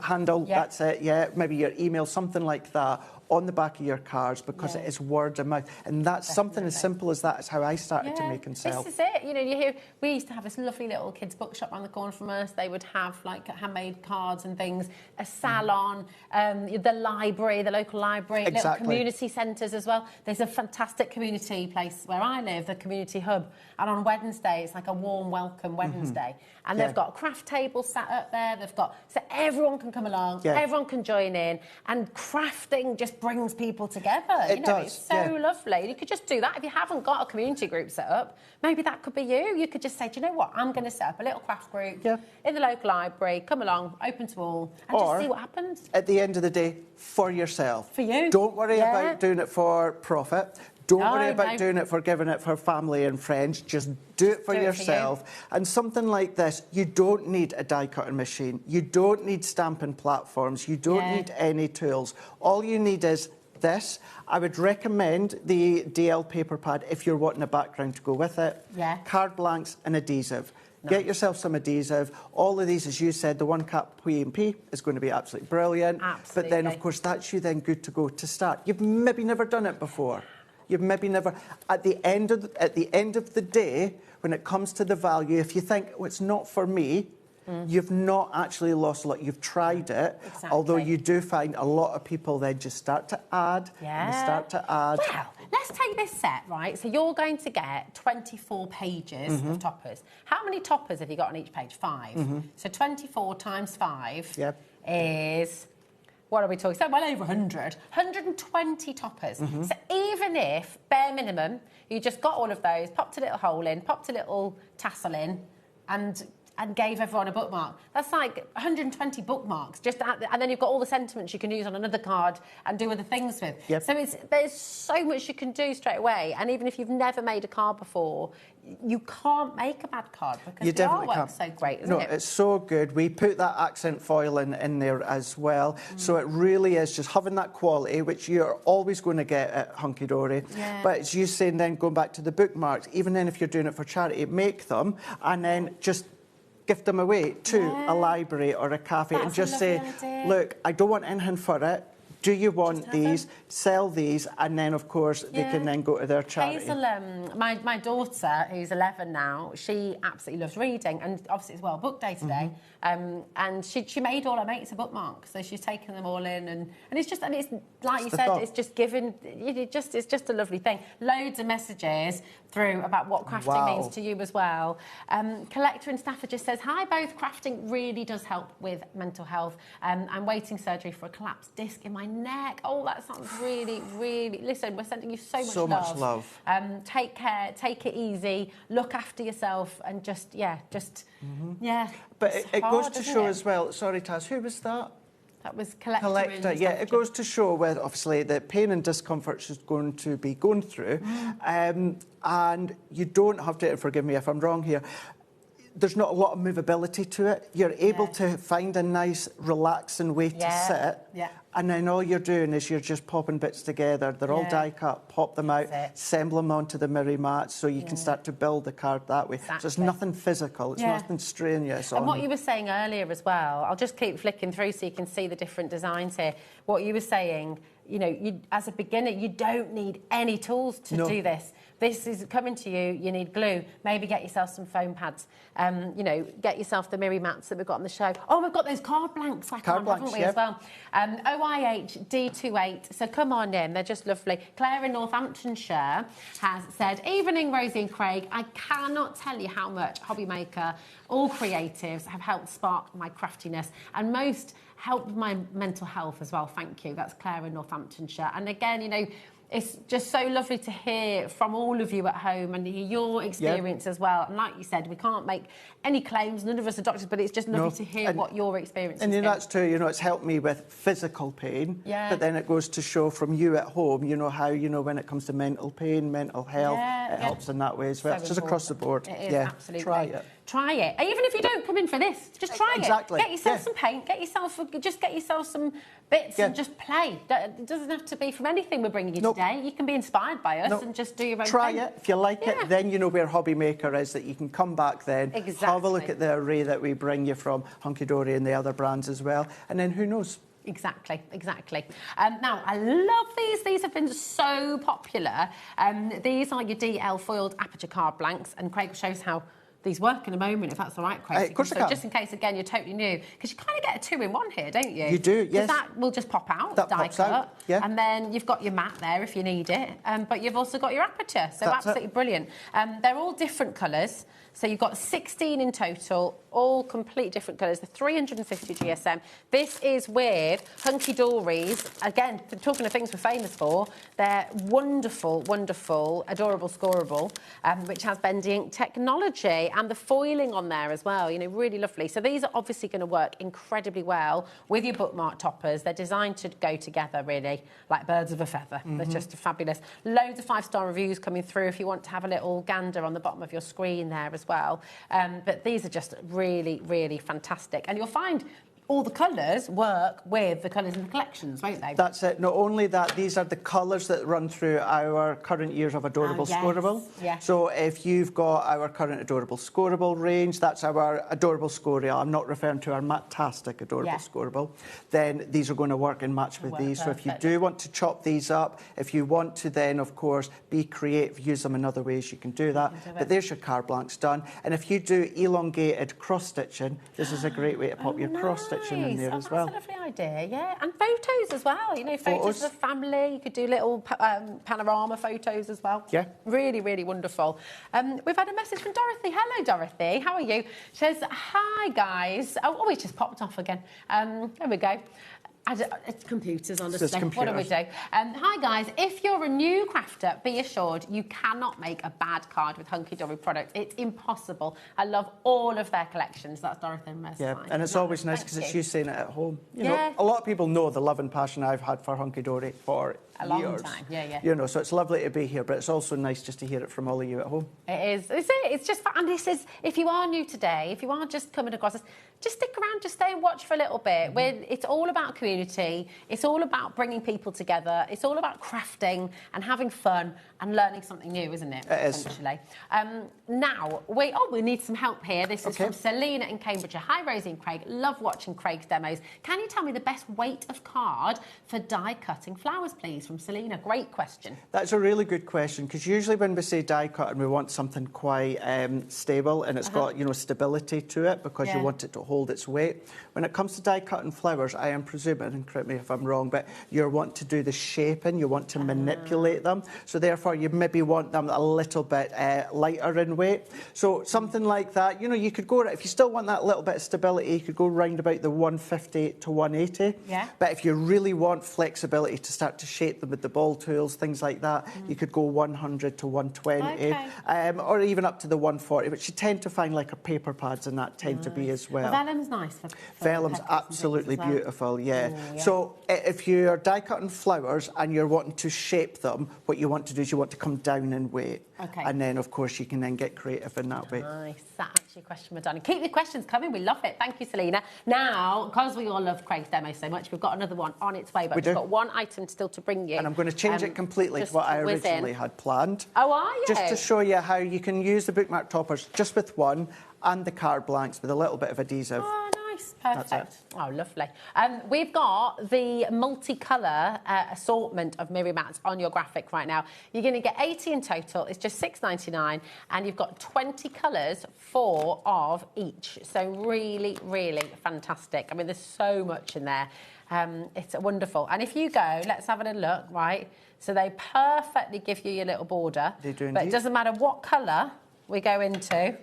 handle, that's it, maybe your email, something like that, on the back of your cards, because it is word of mouth. And that's something as simple as that is how I started to make and sell. This is it. You know, you hear, we used to have this lovely little kids' bookshop around the corner from us. They would have like handmade cards and things, a salon, the library, the local library, little community centres as well. There's a fantastic community place where I live, the community hub. And on Wednesday, it's like a warm welcome Wednesday. And they've got craft tables sat up there. They've got, so everyone can come along, everyone can join in, and crafting just brings people together. It's so lovely. You could just do that. If you haven't got a community group set up, maybe that could be you. You could just say, do you know what? I'm going to set up a little craft group in the local library. Come along, open to all, and just see what happens. At the end of the day, for yourself. For you. Don't worry about doing it for profit. Don't worry about doing it for giving it for family and friends. Just do it for yourself. And something like this, you don't need a die cutting machine. You don't need stamping platforms. You don't need any tools. All you need is this. I would recommend the DL paper pad if you're wanting a background to go with it. Card blanks and adhesive. Get yourself some adhesive. All of these, as you said, the one cap P&P is going to be absolutely brilliant. But then, of course, that's you then good to go to start. You've maybe never done it before. You've maybe never... At the end of the day, when it comes to the value, if you think, oh, it's not for me, you've not actually lost a lot. You've tried it, although you do find a lot of people then just start to add, and they start to add. Well, let's take this set, right? So you're going to get 24 pages of toppers. How many toppers have you got on each page? 5. So 24 times 5 is... What are we talking? So well over 100. 120 toppers. So even if, bare minimum, you just got all of those, popped a little hole in, popped a little tassel in, and gave everyone a bookmark. That's like 120 bookmarks. And then you've got all the sentiments you can use on another card and do other things with. So there's so much you can do straight away. And even if you've never made a card before, you can't make a bad card because the artwork's so great, isn't it? No, it's so good. We put that accent foil in there as well. So it really is just having that quality, which you're always going to get at Hunky Dory. But as you saying, then going back to the bookmarks, even then if you're doing it for charity, make them and then just gift them away to a library or a cafe and just say, look, I don't want anything for it. Do you want these? Sell these, and then, of course, they can then go to their charity. Hazel, my daughter, who's 11 now, she absolutely loves reading, and obviously it's World Book Day today. And she made all her mates a bookmark, so she's taken them all in, and it's just, and it's like you said, it's just given. It's just a lovely thing. Loads of messages through about what crafting means to you as well. Collector in Stafford just says, hi both, crafting really does help with mental health. I'm waiting surgery for a collapsed disc in my neck. Oh, that sounds really, really... Listen, we're sending you so much love. So much love. Take care, take it easy, look after yourself, and just. But it goes to show as well, sorry Taz, who was that? That was Collector. Yeah, it goes to show with, obviously, the pain and discomfort she's going to be going through. And you don't have to, forgive me if I'm wrong here, there's not a lot of movability to it. You're able to find a nice, relaxing way to sit. And then all you're doing is you're just popping bits together. They're all die cut, pop them out, assemble them onto the mirror mats so you can start to build the card that way. So it's nothing physical, it's nothing strenuous. And what you were saying earlier as well, I'll just keep flicking through so you can see the different designs here. What you were saying, you know, as a beginner, you don't need any tools to do this. This is coming to you, you need glue. Maybe get yourself some foam pads. You know, get yourself the mirror mats that we've got on the show. Oh, we've got those card blanks back on, haven't we, as well? OIH D28, so come on in, they're just lovely. Claire in Northamptonshire has said, evening Rosie and Craig, I cannot tell you how much HobbyMaker, all creatives, have helped spark my craftiness, and most helped my mental health as well, thank you. That's Claire in Northamptonshire. And again, you know, It's just so lovely to hear from all of you at home and hear your experience as well. And like you said, we can't make any claims, none of us are doctors, but it's just lovely to hear what your experience is. And that's true, you know, it's helped me with physical pain, but then it goes to show from you at home, you know, how, you know, when it comes to mental pain, mental health, it helps in that way as well. It's just across the board. It is, absolutely. Try it. Try it. Even if you don't come in for this, just try it. Get yourself some paint, get yourself some bits and just play. It doesn't have to be from anything we're bringing you today. You can be inspired by us and just do your own thing. Try it. If you like it, then you know where HobbyMaker is, that you can come back then, have a look at the array that we bring you from Hunky Dory and the other brands as well. And then who knows? Exactly. Now, I love these. These have been so popular. These are your DL foiled aperture card blanks, and Craig shows how these work in a moment, if that's all right, Craig. Of course I can. Just in case, again, you're totally new, because you kind of get a 2-in-1 here, don't you? You do, yes. That will just pop out, that die pops cut, out, yeah. And then you've got your mat there if you need it, but you've also got your aperture, so absolutely brilliant. They're all different colours. So you've got 16 in total, all complete different colours, the 350 GSM. This is with Hunky Dory's. Again, talking of things we're famous for, they're wonderful, wonderful, adorable scoreable, which has bendy ink technology and the foiling on there as well, you know, really lovely. So these are obviously going to work incredibly well with your bookmark toppers. They're designed to go together, really, like birds of a feather. They're just fabulous. Loads of 5-star reviews coming through if you want to have a little gander on the bottom of your screen there as well. But these are just really, really fantastic. And you'll find all the colours work with the colours in the collections, won't they? That's it. Not only that, these are the colours that run through our current years of Adorable Scoreable. Yes. So if you've got our current Adorable Scoreable range, that's our Adorable Scoreable. I'm not referring to our Matastic Adorable Scoreable. Then these are going to work and match with these. So if you do want to chop these up, if you want to then, of course, be creative, use them in other ways, you can do that. But there's your card blanks done. And if you do elongated cross-stitching, this is a great way to pop your cross-stitching in there as well. That's a lovely idea, yeah. And photos as well, you know, photos of the family. You could do little panorama photos as well. Yeah. Really, really wonderful. We've had a message from Dorothy. Hello, Dorothy. How are you? She says, hi, guys. Oh, it just popped off again. There we go. It's computers, honestly. What do we do? Hi, guys. If you're a new crafter, be assured you cannot make a bad card with Hunky Dory products. It's impossible. I love all of their collections. That's Dorothy and Mercer. Yeah, and it's always nice because it's you saying it at home. You know, a lot of people know the love and passion I've had for Hunky Dory for a long years. time. Yeah. You know, so it's lovely to be here, but it's also nice just to hear it from all of you at home. It is. It's just fun. And this is, if you are new today, if you are just coming across this, just stick around, just stay and watch for a little bit. It's all about community. It's all about bringing people together. It's all about crafting and having fun and learning something new, isn't it? It is. Essentially. Now, we need some help here. This is from Selena in Cambridgeshire. Hi, Rosie and Craig. Love watching Craig's demos. Can you tell me the best weight of card for die cutting flowers, please? From Selena. Great question. That's a really good question, because usually when we say die cut and we want something quite stable and it's got, you know, stability to it, because you want it to hold its weight. When it comes to die cutting flowers, I am presuming, and correct me if I'm wrong, but you want to do the shaping, you want to manipulate them. So therefore you maybe want them a little bit lighter in weight. So something like that, you know, you could go, if you still want that little bit of stability, you could go round about the 150 to 180. Yeah. But if you really want flexibility to start to shape them with the ball tools, things like that, you could go 100 to 120, or even up to the 140, which you tend to find like our paper pads and that tend to be as well. Vellum's nice for Vellum's absolutely beautiful, So if you're die cutting flowers and you're wanting to shape them, what you want to do is you want to come down in weight. And then, of course, you can then get creative in that way. Nice. That answers your question, Madonna. Keep the questions coming. We love it. Thank you, Selena. Now, because we all love Craig's demo so much, we've got another one on its way, but we've got one item still to bring you. And I'm going to change it completely to what I originally had planned. Oh, are you? Just to show you how you can use the bookmark toppers just with one and the card blanks with a little bit of adhesive. Oh, nice. Perfect. Oh, lovely. We've got the multicolour assortment of Miri mats on your graphic right now. You're going to get 80 in total. It's just $6.99, and you've got 20 colours, 4 of each. So really, really fantastic. I mean, there's so much in there. It's wonderful. And if you go, let's have a little look, right? So they perfectly give you your little border. They do indeed. But it doesn't matter what colour we go into,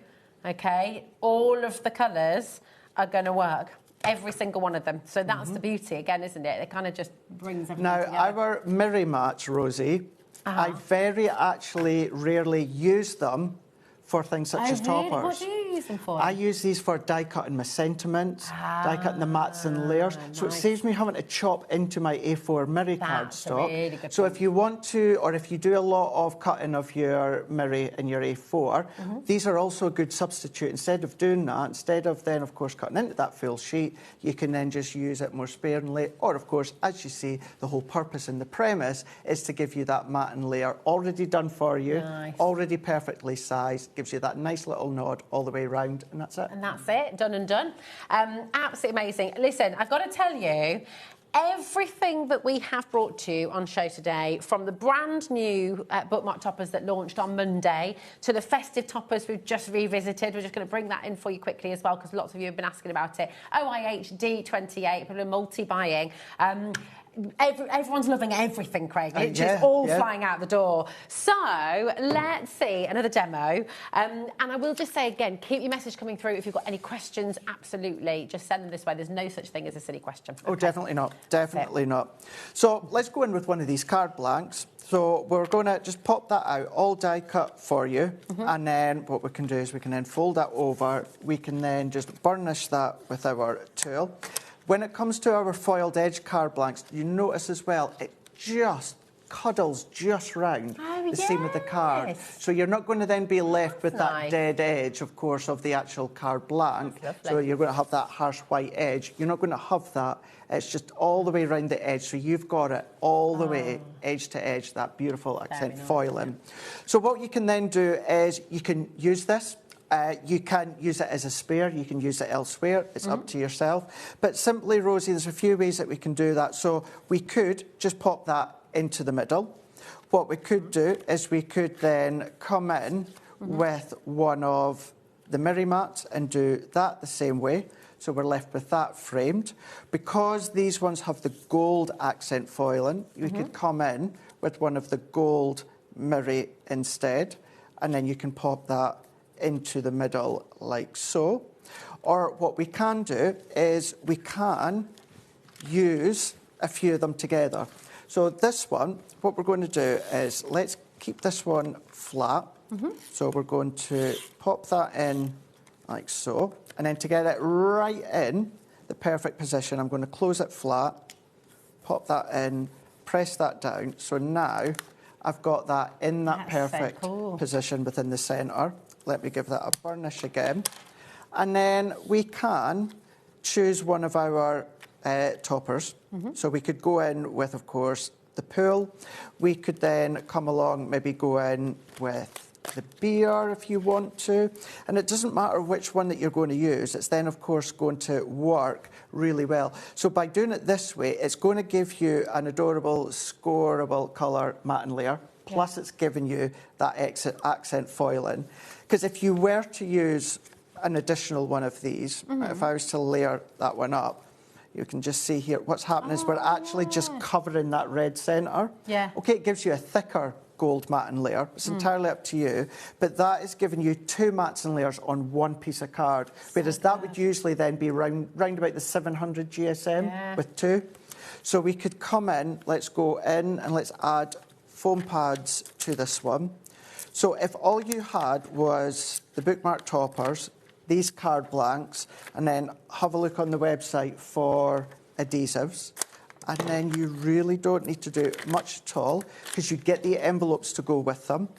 OK? All of the colours are going to work. Every single one of them. So that's the beauty, again, isn't it? It kind of just brings everything together. Now, our Miri mats, Rosie, I very actually rarely use them for things such as toppers. What do you use them for? I use these for die cutting my sentiments, die cutting the mats and layers. So it saves me having to chop into my A4 Miri cardstock. Really good so if you want to, or if you do a lot of cutting of your Miri in your A4, these are also a good substitute. Instead of doing that, instead of then, of course, cutting into that full sheet, you can then just use it more sparingly. Or, of course, as you see, the whole purpose and the premise is to give you that mat and layer already done for you, already perfectly sized. Gives you that nice little nod all the way around, and that's it. And that's it, done and done. Absolutely amazing. Listen, I've got to tell you, everything that we have brought to you on show today, from the brand new bookmark toppers that launched on Monday to the festive toppers we've just revisited. We're just going to bring that in for you quickly as well, because lots of you have been asking about it. OIH D28, people are multi-buying. Everyone's loving everything, Craig. It's just all flying out the door. So let's see another demo. And I will just say again, keep your message coming through. If you've got any questions, absolutely, just send them this way. There's no such thing as a silly question. Oh, definitely not. Definitely not. So let's go in with one of these card blanks. So we're going to just pop that out, all die cut for you. And then what we can do is we can then fold that over. We can then just burnish that with our tool. When it comes to our foiled edge card blanks, you notice as well, it just cuddles just round the seam of the card. So you're not going to then be left with that dead edge, of course, of the actual card blank. So you're going to have that harsh white edge. You're not going to have that. It's just all the way around the edge. So you've got it all the way, edge to edge, that beautiful accent foiling. So what you can then do is you can use this. You can use it as a spare, you can use it elsewhere, it's up to yourself. But simply, Rosie, there's a few ways that we can do that. So we could just pop that into the middle. What we could do is we could then come in with one of the Miri mats and do that the same way. So we're left with that framed. Because these ones have the gold accent foiling, you could come in with one of the gold Miri instead, and then you can pop that into the middle like so. Or what we can do is we can use a few of them together. So this one, what we're going to do is let's keep this one flat. So we're going to pop that in like so, and then to get it right in the perfect position, I'm going to close it flat, pop that in, press that down. So now I've got that in that perfect position within the centre. Let me give that a burnish again. And then we can choose one of our toppers. So we could go in with, of course, the pool. We could then come along, maybe go in with the beer if you want to. And it doesn't matter which one that you're going to use. It's then, of course, going to work really well. So by doing it this way, it's going to give you an adorable, scoreable colour matte and layer. Plus, it's giving you that accent foiling. Because if you were to use an additional one of these, if I was to layer that one up, you can just see here what's happening is we're actually just covering that red centre. OK, it gives you a thicker gold matte and layer. It's entirely up to you. But that is giving you two mattes and layers on one piece of card. Whereas that would usually then be round about the 700 GSM with two. So we could come in, let's go in and let's add foam pads to this one. So if all you had was the bookmark toppers, these card blanks, and then have a look on the website for adhesives, and then you really don't need to do much at all because you get the envelopes to go with them.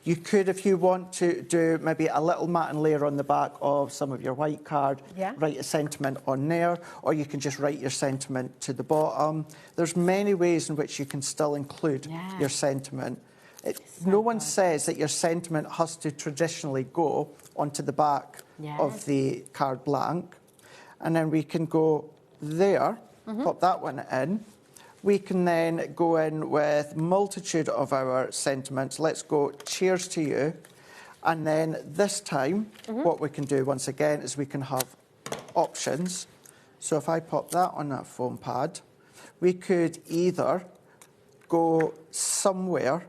You could, if you want to, do maybe a little matte and layer on the back of some of your white card, write a sentiment on there, or you can just write your sentiment to the bottom. There's many ways in which you can still include your sentiment. No one says that your sentiment has to traditionally go onto the back of the card blank. And then we can go there, pop that one in. We can then go in with multitude of our sentiments. Let's go cheers to you. And then this time, what we can do once again is we can have options. So if I pop that on that foam pad, we could either go somewhere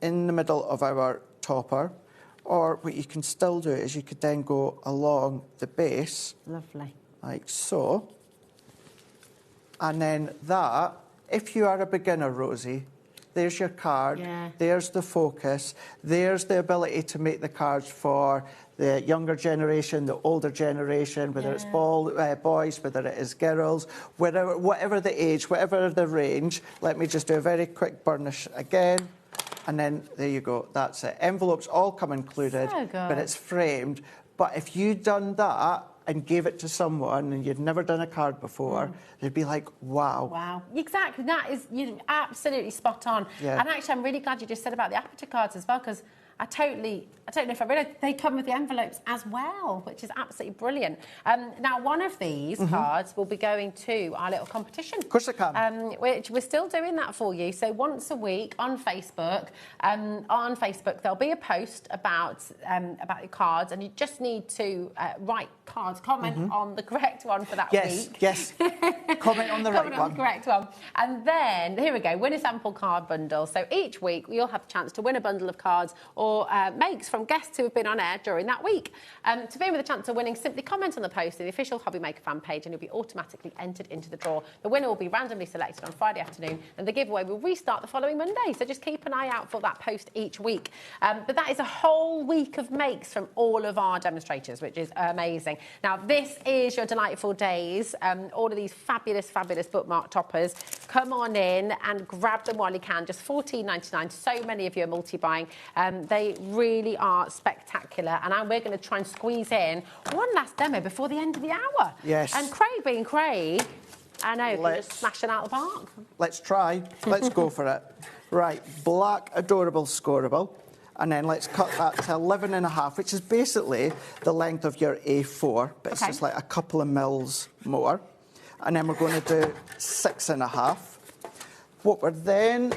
in the middle of our topper, or what you can still do is you could then go along the base. Lovely. Like so. And then that, if you are a beginner, Rosie, there's your card, Yeah. there's the focus, there's the ability to make the cards for the younger generation, the older generation, whether it's boys, whether it is girls, whatever the age, whatever the range. Let me just do a very quick burnish again. And then there you go, that's it. Envelopes all come included, So good. but it's framed. But if you'd done that and gave it to someone and you'd never done a card before, they'd be like, wow. Wow, exactly. That is, you're absolutely spot on. Yeah. And actually, I'm really glad you just said about the Aperture cards as well, because I don't know if I realised, they come with the envelopes as well, which is absolutely brilliant. Now, one of these cards will be going to our little competition. Of course it can. Which we're still doing that for you. So once a week on Facebook, there'll be a post about your cards, and you just need to write cards, comment on the correct one for that week. Yes, comment on the right Comment on one. the correct one. And then, here we go, win a sample card bundle. So each week, you'll have a chance to win a bundle of cards or makes from guests who have been on air during that week. To be with a chance of winning, simply comment on the post in the official HobbyMaker fan page and you'll be automatically entered into the draw. The winner will be randomly selected on Friday afternoon and the giveaway will restart the following Monday. So just keep an eye out for that post each week. But that is a whole week of makes from all of our demonstrators, which is amazing. Now, this is your delightful days. All of these fabulous, fabulous bookmark toppers. Come on in and grab them while you can. Just $14.99. So many of you are multi-buying. They really are spectacular. And we're going to try and squeeze in one last demo before the end of the hour. Yes. And Craig being Craig, I know, can just smash it out of the park. Let's try. Let's go for it. Right, black, adorable, scoreable. And then let's cut that to 11.5, which is basically the length of your A4, but it's just like a couple of mils more. And then we're going to do 6.5. What we're then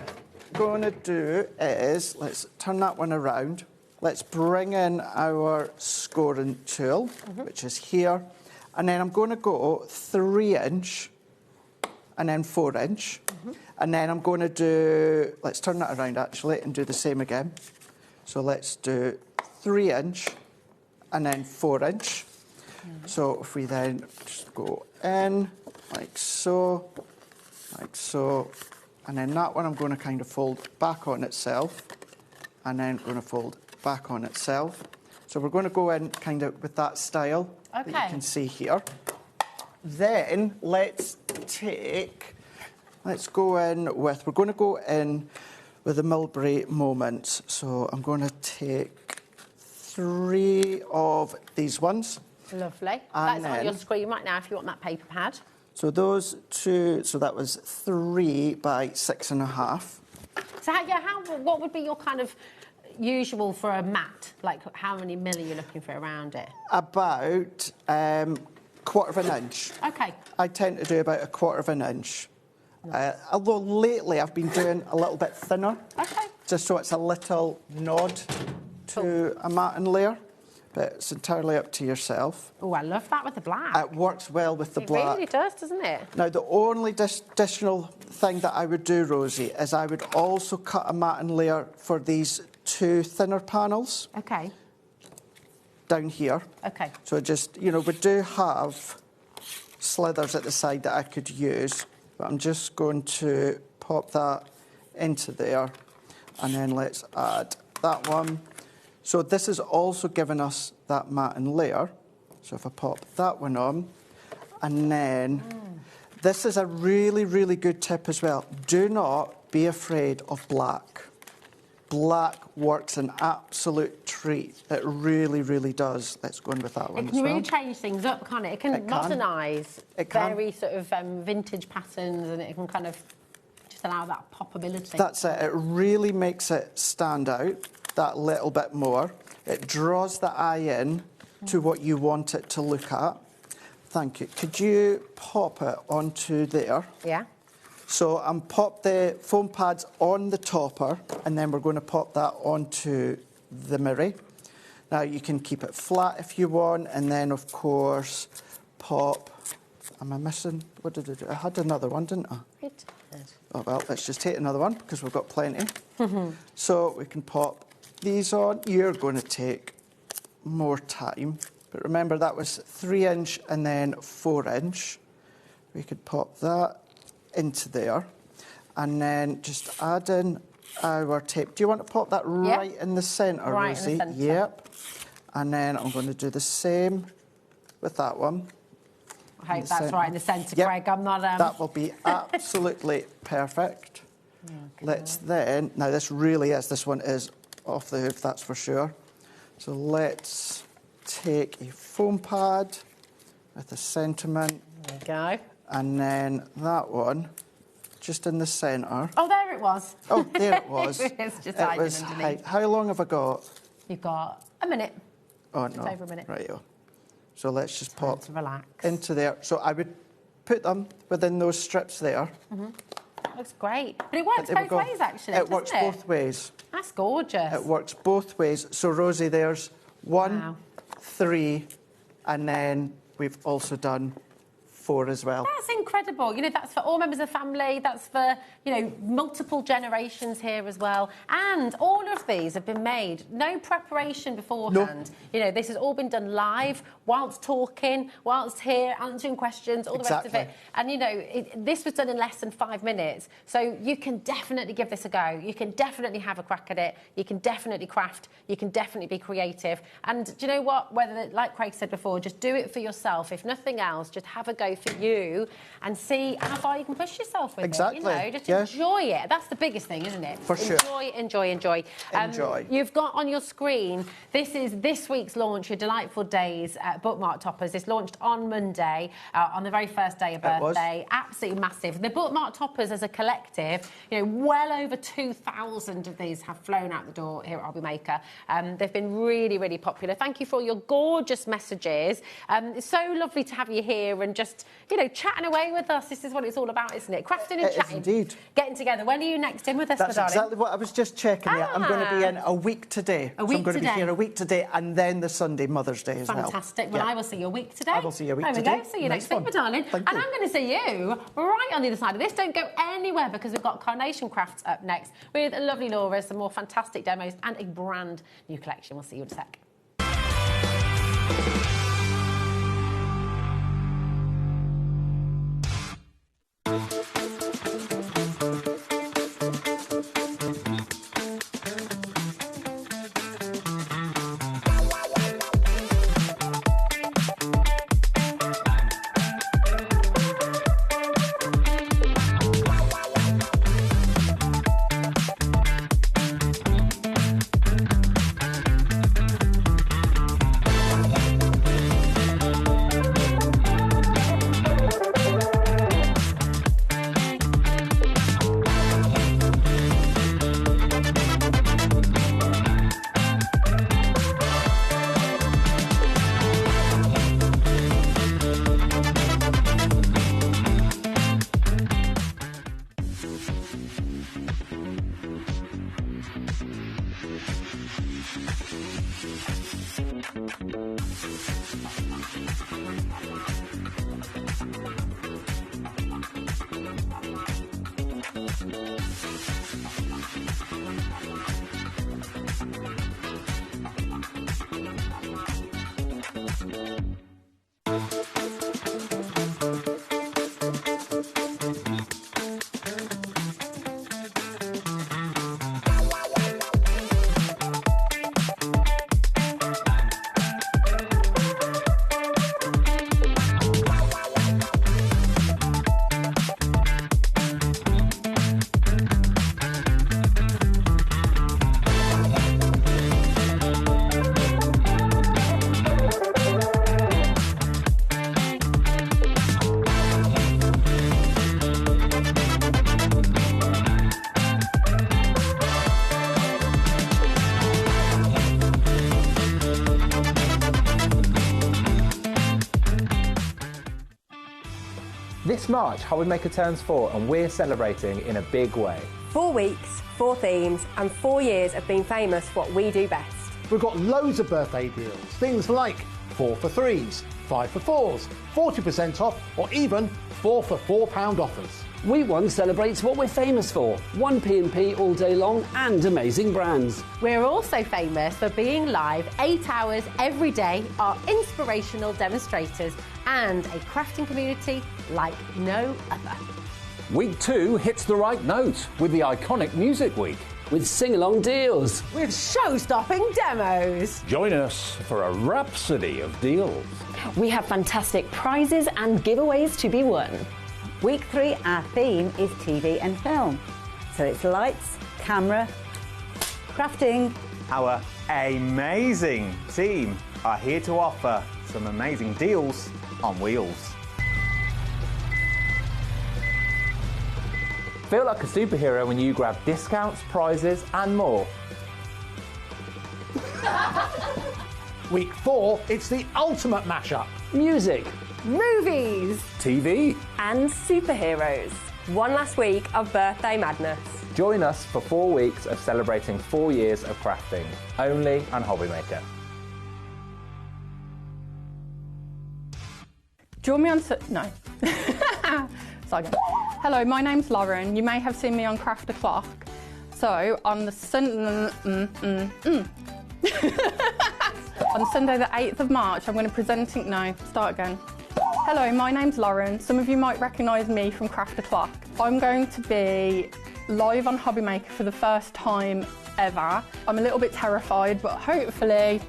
going to do is, let's turn that one around. Let's bring in our scoring tool, which is here. And then I'm going to go 3-inch and then 4-inch. And then I'm going to do, let's turn that around actually and do the same again. So let's do 3-inch and then 4-inch. So if we then just go in like so, and then that one I'm going to kind of fold back on itself, and then going to fold back on itself. So we're going to go in kind of with that style that you can see here. Then let's go in with, we're going to go in with the Mulberry Moments. So I'm going to take 3 of these ones. Lovely. And That's on your screen right now if you want that paper pad. So those 2, so that was 3 by 6.5. So what would be your kind of usual for a mat? Like how many mil are you looking for around it? About 1/4 of an inch. Okay. I tend to do about 1/4 of an inch. Although lately I've been doing a little bit thinner. Okay. Just so it's a little nod to a matting layer. But it's entirely up to yourself. Oh, I love that with the black. It works well with the black. It really does, doesn't it? Now, the only additional thing that I would do, Rosie, is I would also cut a matting layer for these 2 thinner panels. Okay. Down here. Okay. So just, we do have slithers at the side that I could use, but I'm just going to pop that into there, and then let's add that one. So this is also giving us that matting layer. So if I pop that one on, and then this is a really, really good tip as well. Do not be afraid of black. Black works an absolute treat. It really, really does. Let's go in with that one It as can well. really change things up, can't it? It can modernise very sort of vintage patterns, and it can kind of just allow that popability. That's it. It really makes it stand out that little bit more. It draws the eye in to what you want it to look at. Thank you. Could you pop it onto there? Yeah. So I'm pop the foam pads on the topper, and then we're going to pop that onto the mirror. Now you can keep it flat if you want, and then of course pop. Am I missing? What did I do? I had another one, didn't I? It is. Oh well, let's just take another one because we've got plenty. So we can pop these on. You're going to take more time, but remember that was 3-inch and then 4-inch. We could pop that into there, and then just add in our tape. Do you want to pop that right in the centre, right Rosie? In the centre. Yep. And then I'm going to do the same with that one. I hope that's right in the centre, yep. Craig. I'm not... That will be absolutely perfect. Let's then... Now, this really is... This one is off the hoof, that's for sure. So let's take a foam pad with a sentiment. There we go. And then that one, just in the centre. Oh, there it was. Oh, there it was. It's just hiding underneath. How long have I got? You've got a minute. Oh, no. It's over a minute. Right-o. So let's just pop relax into there. So I would put them within those strips there. That looks great. But it works both ways, actually, It works both ways. That's gorgeous. It works both ways. So, Rosie, there's 1, 3, and then we've also done 4 as well. That's incredible. You know, that's for all members of the family. That's for, you know, multiple generations here as well. And all of these have been made, no preparation beforehand. No. You know, this has all been done live, whilst talking, whilst here, answering questions, all the rest of it. And, you know, this was done in less than 5 minutes. So you can definitely give this a go. You can definitely have a crack at it. You can definitely craft. You can definitely be creative. And do you know what? Whether, like Craig said before, just do it for yourself. If nothing else, just have a go for you and see how far you can push yourself with it. You know, just enjoy it. That's the biggest thing, isn't it? For sure. Enjoy. Enjoy. You've got on your screen, this is this week's launch, your Delightful Days bookmark toppers. This launched on Monday, on the very first day of birthday. Absolutely massive. The bookmark toppers as a collective, you know, well over 2,000 of these have flown out the door here at HobbyMaker. They've been really, really popular. Thank you for all your gorgeous messages. It's so lovely to have you here and just, you know, chatting away with us. This is what it's all about, isn't it? Crafting and chatting. Indeed. Getting together. When are you next in with us, That's my darling? exactly what I was just checking. I'm going to be in a week today. A week I'm going today. to be here a week today and then the Sunday, Mother's Day as well. Fantastic. Well, I will see you a week today. I will see you a week today. There we go. See you next week, my darling. And I'm going to see you right on the other side of this. Don't go anywhere because we've got Carnation crafts up next with lovely Laura, some more fantastic demos and a brand new collection. We'll see you in a sec. This March, HobbyMaker turns 4 and we're celebrating in a big way. 4 weeks, 4 themes, and 4 years of being famous for what we do best. We've got loads of birthday deals, things like 4 for 3s, 5 for 4s, 40% off, or even 4 for £4 offers. Week 1 celebrates what we're famous for, 1 P&P all day long and amazing brands. We're also famous for being live 8 hours every day, our inspirational demonstrators, and a crafting community like no other. Week 2 hits the right note with the iconic Music Week. with sing-along deals. With show-stopping demos. Join us for a rhapsody of deals. We have fantastic prizes and giveaways to be won. Week 3, our theme is TV and film. So it's lights, camera, crafting. Our amazing team are here to offer some amazing deals on wheels. Feel like a superhero when you grab discounts, prizes and more. Week 4, it's the ultimate mashup. Music, movies, TV and superheroes. One last week of birthday madness. Join us for 4 weeks of celebrating 4 years of crafting, only on HobbyMaker. Join me on... No. Start again. Hello, my name's Lauren. You may have seen me on Craft O'Clock. So, on the on Sunday the 8th of March, I'm going to presenting... No, start again. Hello, my name's Lauren. Some of you might recognise me from Craft O'Clock. I'm going to be live on HobbyMaker for the first time ever. I'm a little bit terrified, but hopefully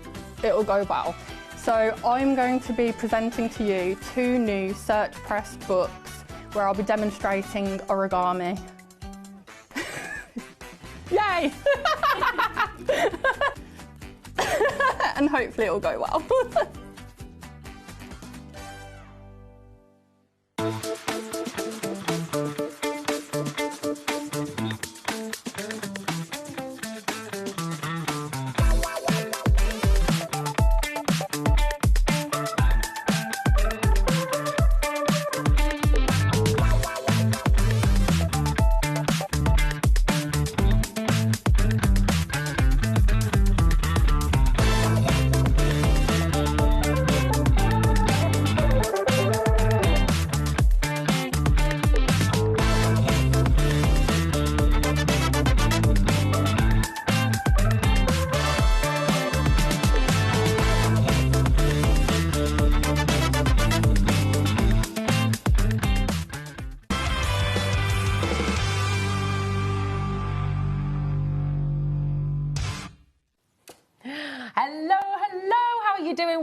it'll go well. So I'm going to be presenting to you 2 new search press books where I'll be demonstrating origami. Yay! And hopefully it'll go well.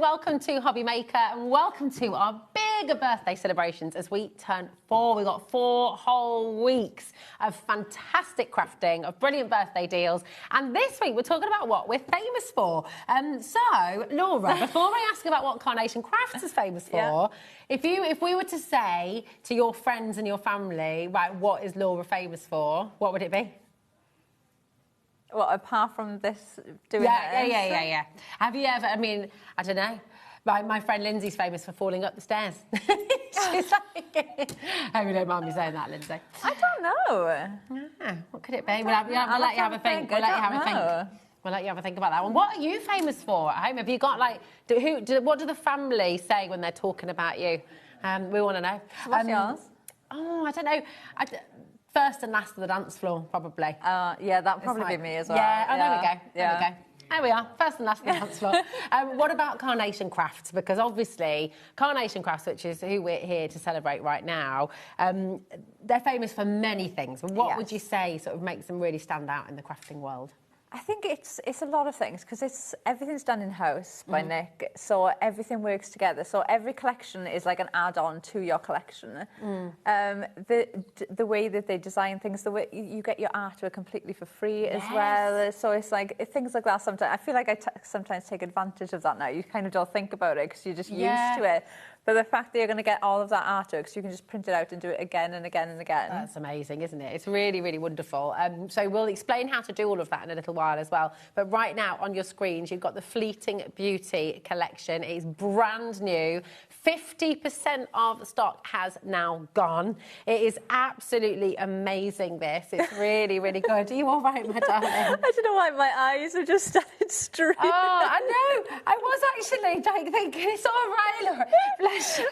Welcome to HobbyMaker and welcome to our bigger birthday celebrations as we turn 4. We've got 4 whole weeks of fantastic crafting, of brilliant birthday deals. And this week we're talking about what we're famous for. So, Laura, before I ask about what Carnation Crafts is famous for, if we were to say to your friends and your family, right, what is Laura famous for, what would it be? Well, apart from this, doing this? Yeah. Have you ever, I mean, I don't know. My friend Lindsay's famous for falling up the stairs. She's like, I mean, don't mind me saying that, Lindsay. I don't know. Yeah, what could it be? We'll let you have a think. We'll let you have a think about that one. What are you famous for at home? Have you got, like, what do the family say when they're talking about you? We want to know. So what's yours? Oh, I don't know. First and last of the dance floor, probably. Yeah, that'd probably be me as well. Yeah, there we go. There we go. There we are, first and last of the dance floor. What about Carnation Crafts? Because obviously, Carnation Crafts, which is who we're here to celebrate right now, they're famous for many things. What would you say sort of makes them really stand out in the crafting world? I think it's a lot of things because everything's done in house by Nick, so everything works together. So every collection is like an add-on to your collection. The way that they design things, the way you get your artwork completely for free as well. So it's like things like that. Sometimes I feel like I sometimes take advantage of that now. You kind of don't think about it because you're just used to it. But the fact that you're going to get all of that artwork, so you can just print it out and do it again and again and again. That's amazing, isn't it? It's really, really wonderful. So we'll explain how to do all of that in a little while as well. But right now, on your screens, you've got the Fleeting Beauty collection. It's brand new. 50% of the stock has now gone. It is absolutely amazing, this. It's really, really good. Are you all right, my darling? I don't know why my eyes have just started streaming. Oh, I know. I was actually like, thinking, it's all right, Laura. Bless you.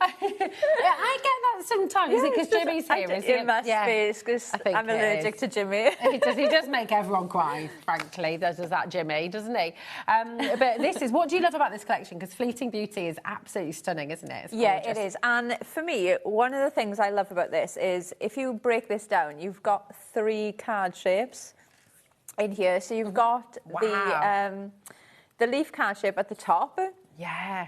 I get that sometimes. Is it because Jimmy's here? Is it must be, because I'm allergic to Jimmy. He does make everyone cry, frankly. Does that Jimmy, doesn't he? But this is, what do you love about this collection? Because Fleeting Beauty is absolutely stunning, isn't it? It's it is. And for me, one of the things I love about this is if you break this down, you've got 3 card shapes in here. So you've got the leaf card shape at the top. Yeah.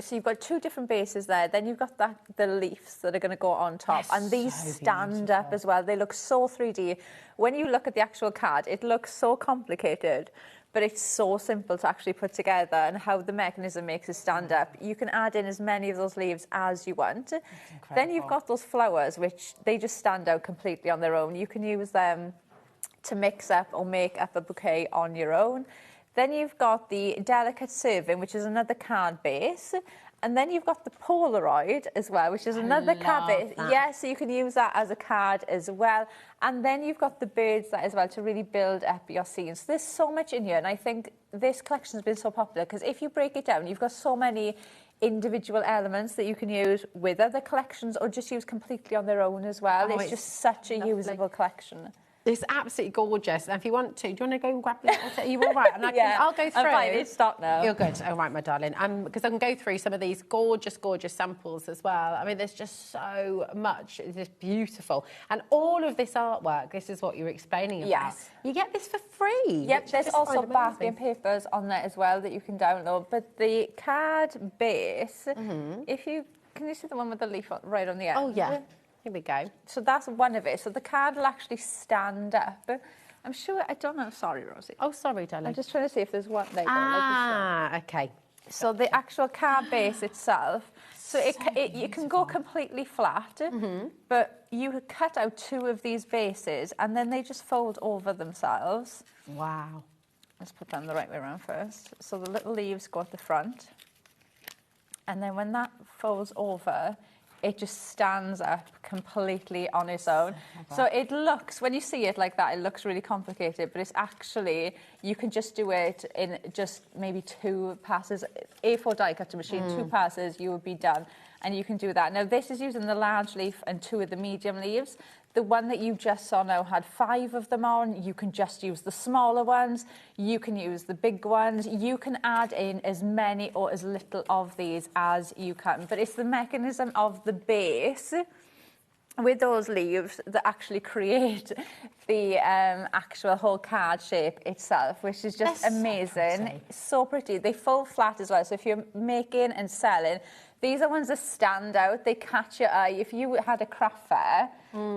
So you've got 2 different bases there. Then you've got the leaves that are going to go on top. And these stand up as well. They look so 3D. When you look at the actual card, it looks so complicated, but it's so simple to actually put together, and how the mechanism makes it stand up. You can add in as many of those leaves as you want. Then you've got those flowers, which they just stand out completely on their own. You can use them to mix up or make up a bouquet on your own. Then you've got the Delicate Serving, which is another card base. And then you've got the Polaroid as well, which is another card base. Yeah, so you can use that as a card as well. And then you've got the birds there as well to really build up your scenes. There's so much in here, and I think this collection has been so popular because if you break it down, you've got so many individual elements that you can use with other collections or just use completely on their own as well. It's just such a usable collection. It's absolutely gorgeous. And if you want to, do you want to go and grab a little? Are you all right? And I'll go through. I'm fine. It's stop now. You're good. All right, my darling. Because I can go through some of these gorgeous, gorgeous samples as well. I mean, there's just so much. It's just beautiful. And all of this artwork, this is what you're explaining about. Yes. You get this for free. Yep, there's also backing papers on there as well that you can download. But the card base, if you... Can you see the one with the leaf right on the end? Oh, yeah. Here we go. So that's one of it. So the card will actually stand up. I'm sure, I don't know. Sorry, Rosie. Oh, sorry, darling. I'm just trying to see if there's one there. Okay. So the actual card base itself, so you can go completely flat, but you cut out 2 of these bases and then they just fold over themselves. Wow. Let's put them the right way around first. So the little leaves go at the front. And then when that folds over, it just stands up completely on its own. So it looks, when you see it like that, it looks really complicated, but it's actually, you can just do it in just maybe 2 passes. A4 die cutter machine, 2 passes, you would be done. And you can do that. Now, this is using the large leaf and 2 of the medium leaves. The one that you just saw now had 5 of them on. You can just use the smaller ones. You can use the big ones. You can add in as many or as little of these as you can. But it's the mechanism of the base with those leaves that actually create the actual whole card shape itself, which is just amazing. So pretty. They fold flat as well. So if you're making and selling, these are ones that stand out. They catch your eye. If you had a craft fair,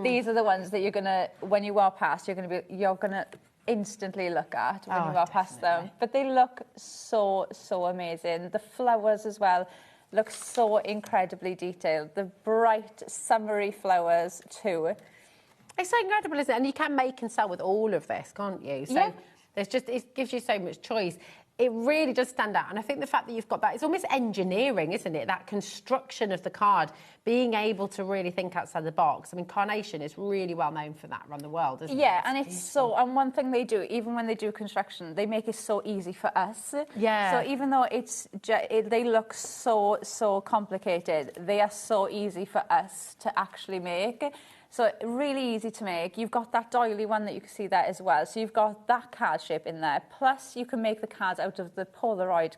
these are the ones that you're gonna, when you walk past, you're gonna instantly look at when you walk past them. But they look so amazing. The flowers as well look so incredibly detailed. The bright, summery flowers too. It's so incredible, isn't it? And you can make and sell with all of this, can't you? So there's just, it gives you so much choice. It really does stand out. And I think the fact that you've got that, it's almost engineering, isn't it? That construction of the card, being able to really think outside the box. I mean, Carnation is really well known for that around the world, isn't it? Yeah, and it's so, and one thing they do, even when they do construction, they make it so easy for us. Yeah. So even though they look so complicated, they are so easy for us to actually make. So really easy to make. You've got that doily one that you can see there as well. So you've got that card shape in there. Plus you can make the cards out of the Polaroid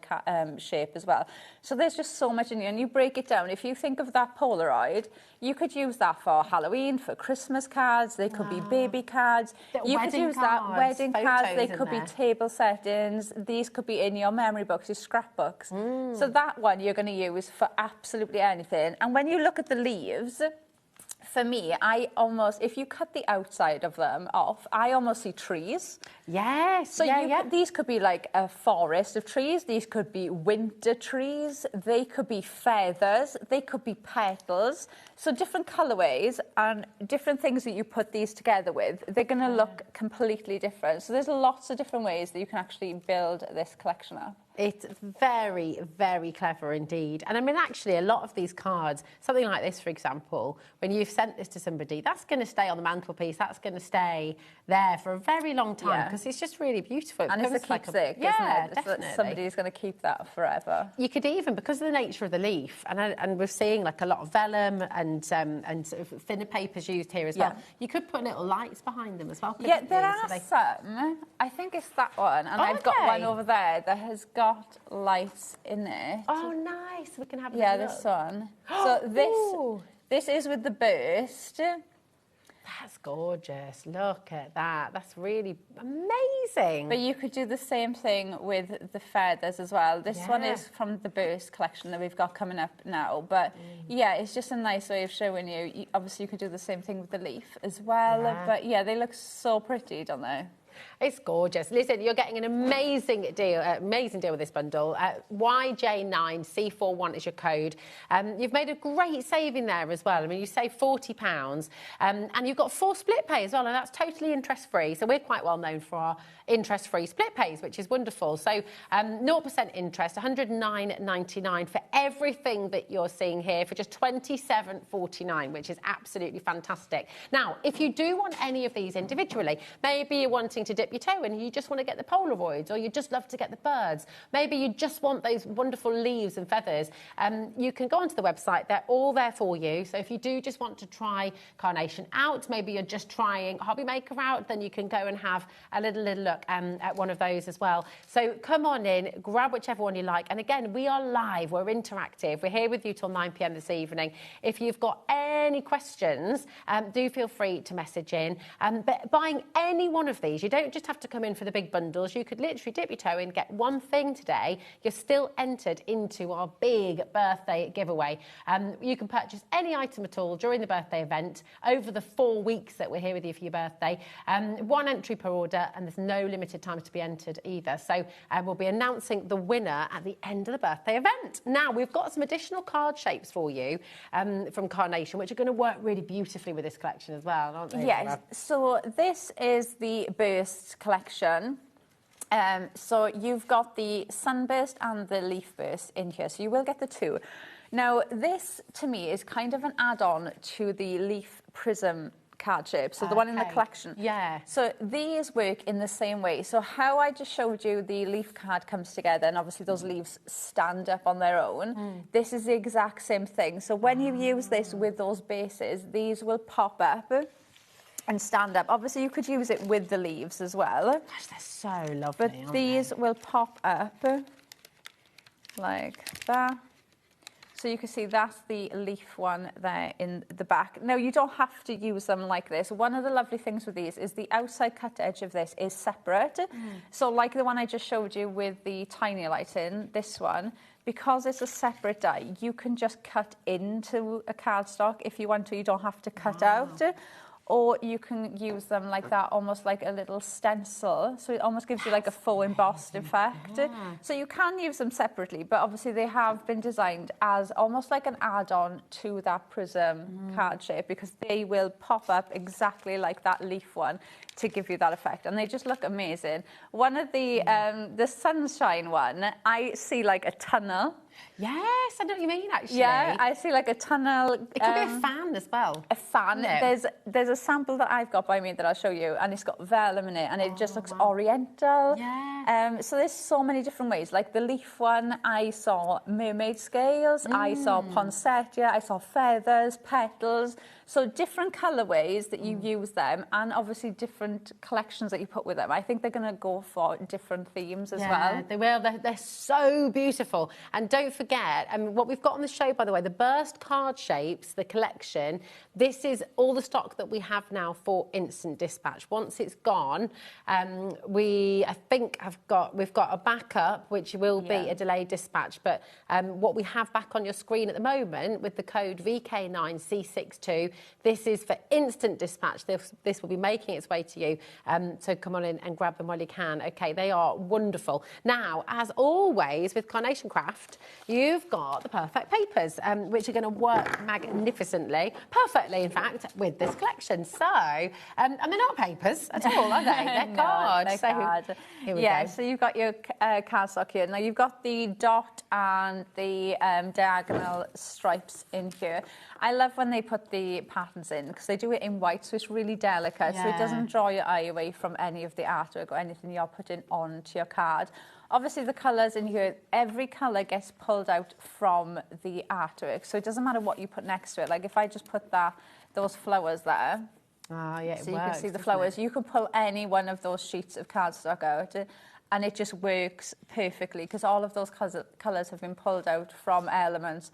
shape as well. So there's just so much in here. And you break it down. If you think of that Polaroid, you could use that for Halloween, for Christmas cards. They could be baby cards. You could use that wedding cards. They could be table settings. These could be in your memory books, your scrapbooks. So that one you're going to use for absolutely anything. And when you look at the leaves, for me, I almost, if you cut the outside of them off, I almost see trees. Yes. So these could be like a forest of trees. These could be winter trees. They could be feathers. They could be petals. So different colourways and different things that you put these together with, they're going to look completely different. So there's lots of different ways that you can actually build this collection up. It's very, very clever indeed. And I mean, actually, a lot of these cards, something like this, for example, when you've sent this to somebody, that's going to stay on the mantelpiece. That's going to stay there for a very long time because it's just really beautiful. And it's a keepsake, isn't it? Definitely. Somebody's going to keep that forever. You could even, because of the nature of the leaf, and we're seeing like a lot of vellum and sort of thinner papers used here as well, you could put little lights behind them as well. Yeah, there are some. I think it's that one, and I've got one over there that has got lights in it. Oh, nice. We can have a yeah, look. this one. So this is with the burst. That's gorgeous. Look at that. That's really amazing. But you could do the same thing with the feathers as well. This one is from the burst collection that we've got coming up now. But yeah, it's just a nice way of showing you. Obviously, you could do the same thing with the leaf as well. But yeah, they look so pretty, don't they? It's gorgeous. Listen, you're getting an amazing deal with this bundle. YJ9C41 is your code. You've made a great saving there as well. I mean, you save £40, and you've got 4 split pay as well, and that's totally interest-free. So we're quite well known for our interest-free split pays, which is wonderful. So 0% interest, £109.99 for everything that you're seeing here for just £27.49, which is absolutely fantastic. Now, if you do want any of these individually, maybe you're wanting to dip your toe in and you just want to get the Polaroids, or you just love to get the birds. Maybe you just want those wonderful leaves and feathers. You can go onto the website. They're all there for you. So if you do just want to try Carnation out, maybe you're just trying HobbyMaker out, then you can go and have a little look at one of those as well. So come on in, grab whichever one you like. And again, we are live. We're interactive. We're here with you till 9 p.m. this evening. If you've got any questions, do feel free to message in. But buying any one of these, you don't just have to come in for the big bundles. You could literally dip your toe in, get one thing today. You're still entered into our big birthday giveaway. You can purchase any item at all during the birthday event over the 4 weeks that we're here with you for your birthday. 1 entry per order, and there's no limited time to be entered either. So we'll be announcing the winner at the end of the birthday event. Now, we've got some additional card shapes for you from Carnation, which are going to work really beautifully with this collection as well, aren't they? Yes, so this is the burst collection. So you've got the sunburst and the leaf burst in here, so you will get the 2. Now, this to me is kind of an add-on to the leaf prism card shape, so the one in the collection. Yeah. So these work in the same way. So how I just showed you the leaf card comes together, and obviously those leaves stand up on their own. This is the exact same thing. So when you use this with those bases, these will pop up and stand up. Obviously, you could use it with the leaves as well. Gosh, they're so lovely, but these will pop up like that. So you can see that's the leaf one there in the back. Now, you don't have to use them like this. One of the lovely things with these is the outside cut edge of this is separate. So like the one I just showed you with the tiny light in, this one, because it's a separate die, you can just cut into a cardstock if you want to. You don't have to cut out. Or you can use them like that, almost like a little stencil. So it almost gives you like a faux embossed effect. So you can use them separately, but obviously they have been designed as almost like an add-on to that prism card shape, because they will pop up exactly like that leaf one to give you that effect. And they just look amazing. One of the sunshine one, I see like a tunnel. Yes, I know what you mean, actually. Yeah, I see like a tunnel. It could be a fan as well. A fan. No. There's a sample that I've got by me that I'll show you, and it's got vellum in it, and it just looks oriental. Yeah. So there's so many different ways. Like the leaf one, I saw mermaid scales, I saw poinsettia, I saw feathers, petals. So different colourways that you use them, and obviously different collections that you put with them. I think they're going to go for different themes as well. They will. They're so beautiful. And don't forget, what we've got on the show, by the way, the burst card shapes, the collection, this is all the stock that we have now for instant dispatch. Once it's gone, we've got a backup, which will be a delayed dispatch. But what we have back on your screen at the moment with the code VK9C62, this is for instant dispatch. This will be making its way to you. So come on in and grab them while you can. Okay, they are wonderful. Now, as always with Carnation Craft, you've got the perfect papers, which are going to work magnificently, perfectly, in fact, with this collection. So, and they're not papers at all, are they? They're cards. They're cards. Here we go. So you've got your cardstock here. Now, you've got the dot and the diagonal stripes in here. I love when they put the patterns in because they do it in white, so it's really delicate, so it doesn't draw your eye away from any of the artwork or anything you're putting onto your card. Obviously, the colours in here, every colour gets pulled out from the artwork, so it doesn't matter what you put next to it. Like if I just put those flowers there, so you can see the flowers. You can pull any one of those sheets of cardstock out, and it just works perfectly because all of those colours have been pulled out from elements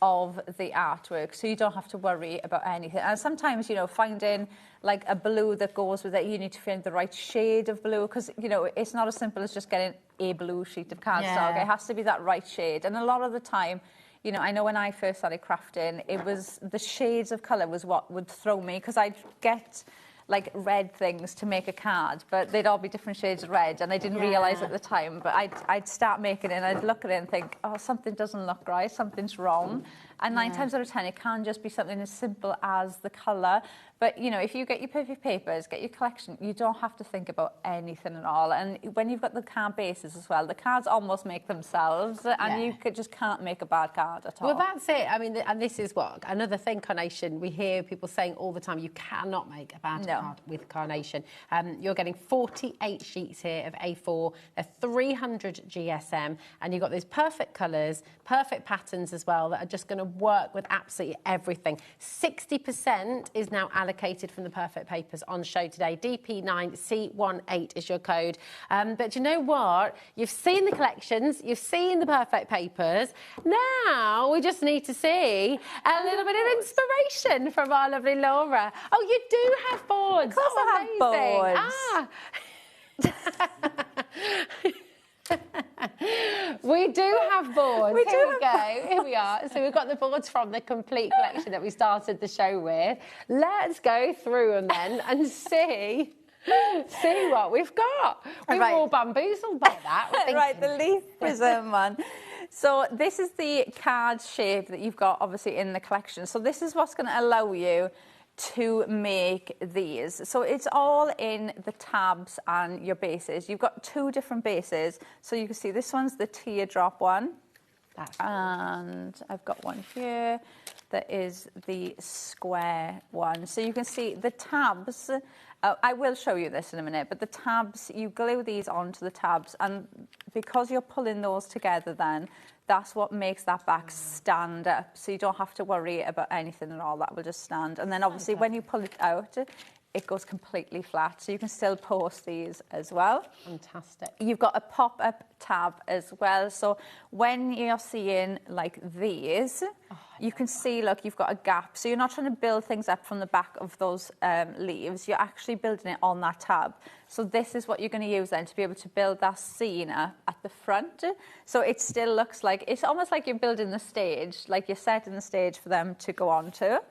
of the artwork, so you don't have to worry about anything. And sometimes, you know, finding like a blue that goes with it, you need to find the right shade of blue because, you know, it's not as simple as just getting a blue sheet of cardstock. It has to be that right shade. And a lot of the time, you know, I know when I first started crafting, it was the shades of colour was what would throw me because I'd get like red things to make a card, but they'd all be different shades of red, and I didn't realise at the time. But I'd start making it, and I'd look at it and think, oh, something doesn't look right, something's wrong. And 9 times out of 10, it can just be something as simple as the colour. But, you know, if you get your perfect papers, get your collection, you don't have to think about anything at all. And when you've got the card bases as well, the cards almost make themselves, and you just can't make a bad card at all. Well, that's it. I mean, and this is what another thing, Carnation, we hear people saying all the time, you cannot make a bad card with Carnation. You're getting 48 sheets here of A4, they're 300 GSM, and you've got these perfect colours, perfect patterns as well that are just going to work with absolutely everything. 60% is now allocated from the perfect papers on show today. DP9C18 is your code. But you know what? You've seen the collections, you've seen the perfect papers. Now we just need to see a little bit of inspiration from our lovely Laura. Oh, you do have boards. Of course I have boards. We do have boards. Here we go. Here we are. So we've got the boards from the complete collection that we started the show with. Let's go through them then and see what we've got. We were all bamboozled by that. Right, the leaf prism one. So this is the card shape that you've got obviously in the collection. So this is what's going to allow you to make these. So it's all in the tabs and your bases. You've got 2 different bases. So you can see this one's the teardrop one. And I've got one here that is the square one. So you can see the tabs. I will show you this in a minute, but the tabs, you glue these onto the tabs, and because you're pulling those together then, that's what makes that back stand up. So you don't have to worry about anything at all. That will just stand. And then obviously when you pull it out, it goes completely flat. So you can still post these as well. Fantastic. You've got a pop-up tab as well. So when you're seeing like these, you can see, look, you've got a gap. So you're not trying to build things up from the back of those leaves. You're actually building it on that tab. So this is what you're going to use then to be able to build that scene up at the front. So it still looks like, it's almost like you're building the stage, like you're setting the stage for them to go on to.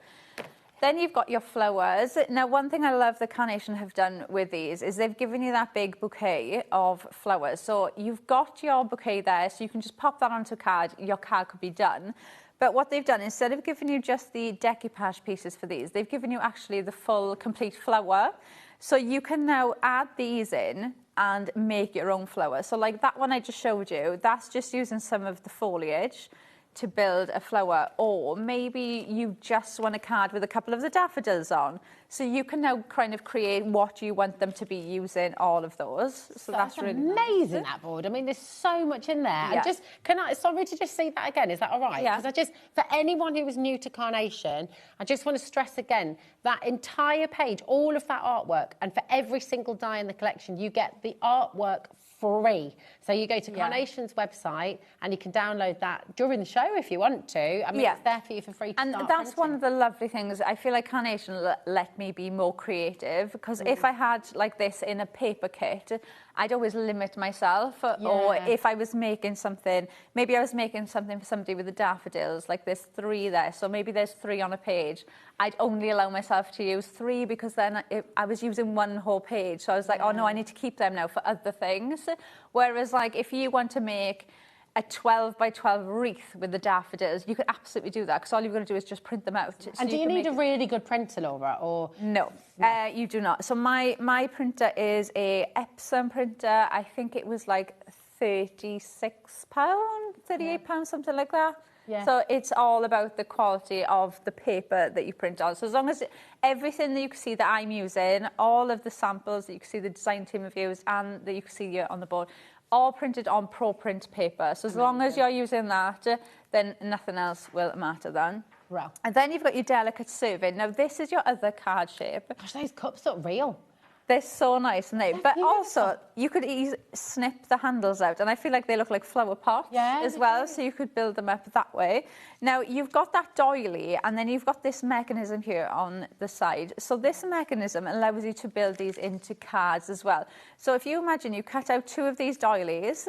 Then you've got your flowers. Now, one thing I love the Carnation have done with these is they've given you that big bouquet of flowers. So you've got your bouquet there, so you can just pop that onto a card. Your card could be done. But what they've done, instead of giving you just the decoupage pieces for these, they've given you actually the full, complete flower. So you can now add these in and make your own flowers. So like that one I just showed you, that's just using some of the foliage to build a flower, or maybe you just want a card with a couple of the daffodils on. So you can now kind of create what you want them to be using, all of those. So that's really amazing, that board. I mean, there's so much in there. Yeah. And sorry to just say that again, is that all right? Yeah. Because for anyone who is new to Carnation, I just want to stress again, that entire page, all of that artwork, and for every single die in the collection, you get the artwork free. So you go to Carnation's website and you can download that during the show if you want to. I mean, it's there for you for free to and start that's printing. one of the lovely things. I feel like Carnation let me me be more creative, because if I had like this in a paper kit, I'd always limit myself. Or if I was making something, maybe I was making something for somebody with the daffodils, like there's 3 there, so maybe there's 3 on a page. I'd only allow myself to use 3, because then I was using 1 whole page. So I was like, oh no, I need to keep them now for other things. Whereas like if you want to make a 12 by 12 wreath with the daffodils, you could absolutely do that, because all you've got to do is just print them out. And do you need a really good printer, Laura, or...? No, you do not. So my printer is a Epson printer. I think it was like £36, £38, something like that. Yeah. So it's all about the quality of the paper that you print on. So as long as everything that you can see that I'm using, all of the samples that you can see the design team have used and that you can see here on the board, all printed on Pro Print paper. So as long as you're using that, then nothing else will matter then. Right. And then you've got your delicate serving. Now this is your other card shape. Gosh, those cups look real. They're so nice, aren't they? But also, you could snip the handles out, and I feel like they look like flower pots as well, so you could build them up that way. Now, you've got that doily, and then you've got this mechanism here on the side. So this mechanism allows you to build these into cards as well. So if you imagine you cut out 2 of these doilies,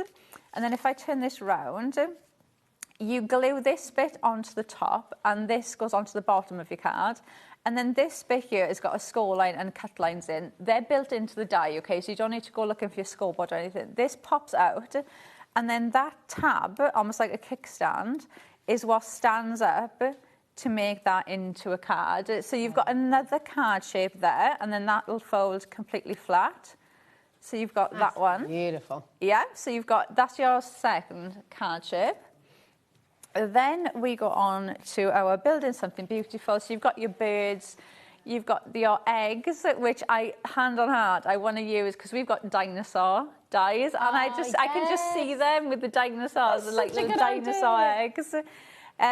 and then if I turn this round, you glue this bit onto the top, and this goes onto the bottom of your card. And then this bit here has got a score line and cut lines in. They're built into the die, okay? So you don't need to go looking for your scoreboard or anything. This pops out, and then that tab, almost like a kickstand, is what stands up to make that into a card. So you've got another card shape there, and then that will fold completely flat. So you've got that one. Beautiful. Yeah, so you've got, that's your second card shape. Then we go on to our building something beautiful. So you've got your birds, you've got your eggs, which hand on heart, I want to use, because we've got dinosaur dies, and I can just see them with the dinosaurs, like little dinosaur eggs.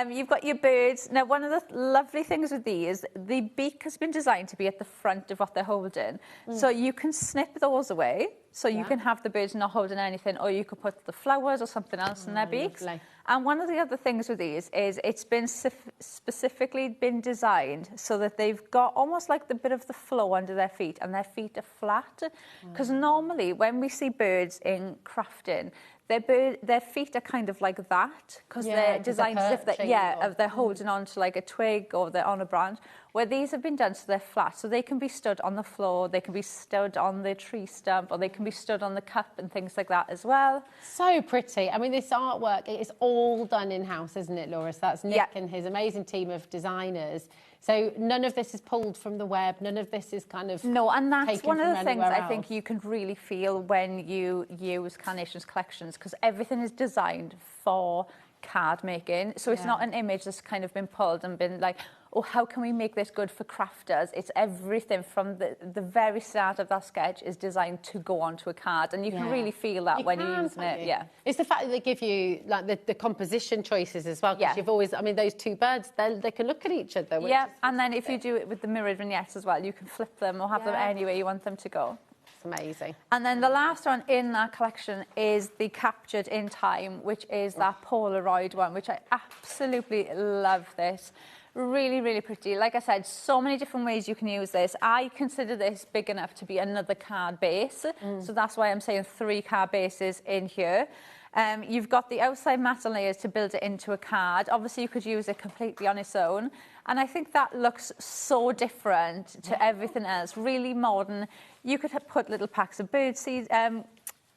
You've got your birds. Now, one of the lovely things with these, the beak has been designed to be at the front of what they're holding. So you can snip those away, so you can have the birds not holding anything, or you could put the flowers or something else in their beaks. Lovely. And one of the other things with these is it's been specifically been designed so that they've got almost like the bit of the flow under their feet, and their feet are flat. Because normally when we see birds in crafting, their feet are kind of like that, because they're designed as if they're holding on to like a twig, or they're on a branch, where these have been done so they're flat, so they can be stood on the floor, they can be stood on the tree stump, or they can be stood on the cup and things like that as well. So pretty. I mean, this artwork, it's all done in-house, isn't it, Laura? So that's Nick and his amazing team of designers. So none of this is pulled from the web, none of this is kind of No, and that's taken one of from the things anywhere I think else. you can really feel when you use Carnation's collections, because everything is designed for card making. So it's not an image that's kind of been pulled and been like, oh, how can we make this good for crafters? It's everything from the very start of that sketch is designed to go onto a card, and you can really feel that when you're using it. Yeah, it's the fact that they give you like the composition choices as well. Because you've always, I mean, those 2 birds, they can look at each other. Yeah, and then if you do it with the mirrored vignettes as well, you can flip them or have them anywhere you want them to go. It's amazing. And then the last one in that collection is the Captured in Time, which is that Polaroid one, which I absolutely love this. Really, really pretty. Like I said, so many different ways you can use this. I consider this big enough to be another card base. So that's why I'm saying 3 card bases in here. You've got the outside matte layers to build it into a card. Obviously, you could use it completely on its own. And I think that looks so different to everything else. Really modern. You could put little packs of bird seeds,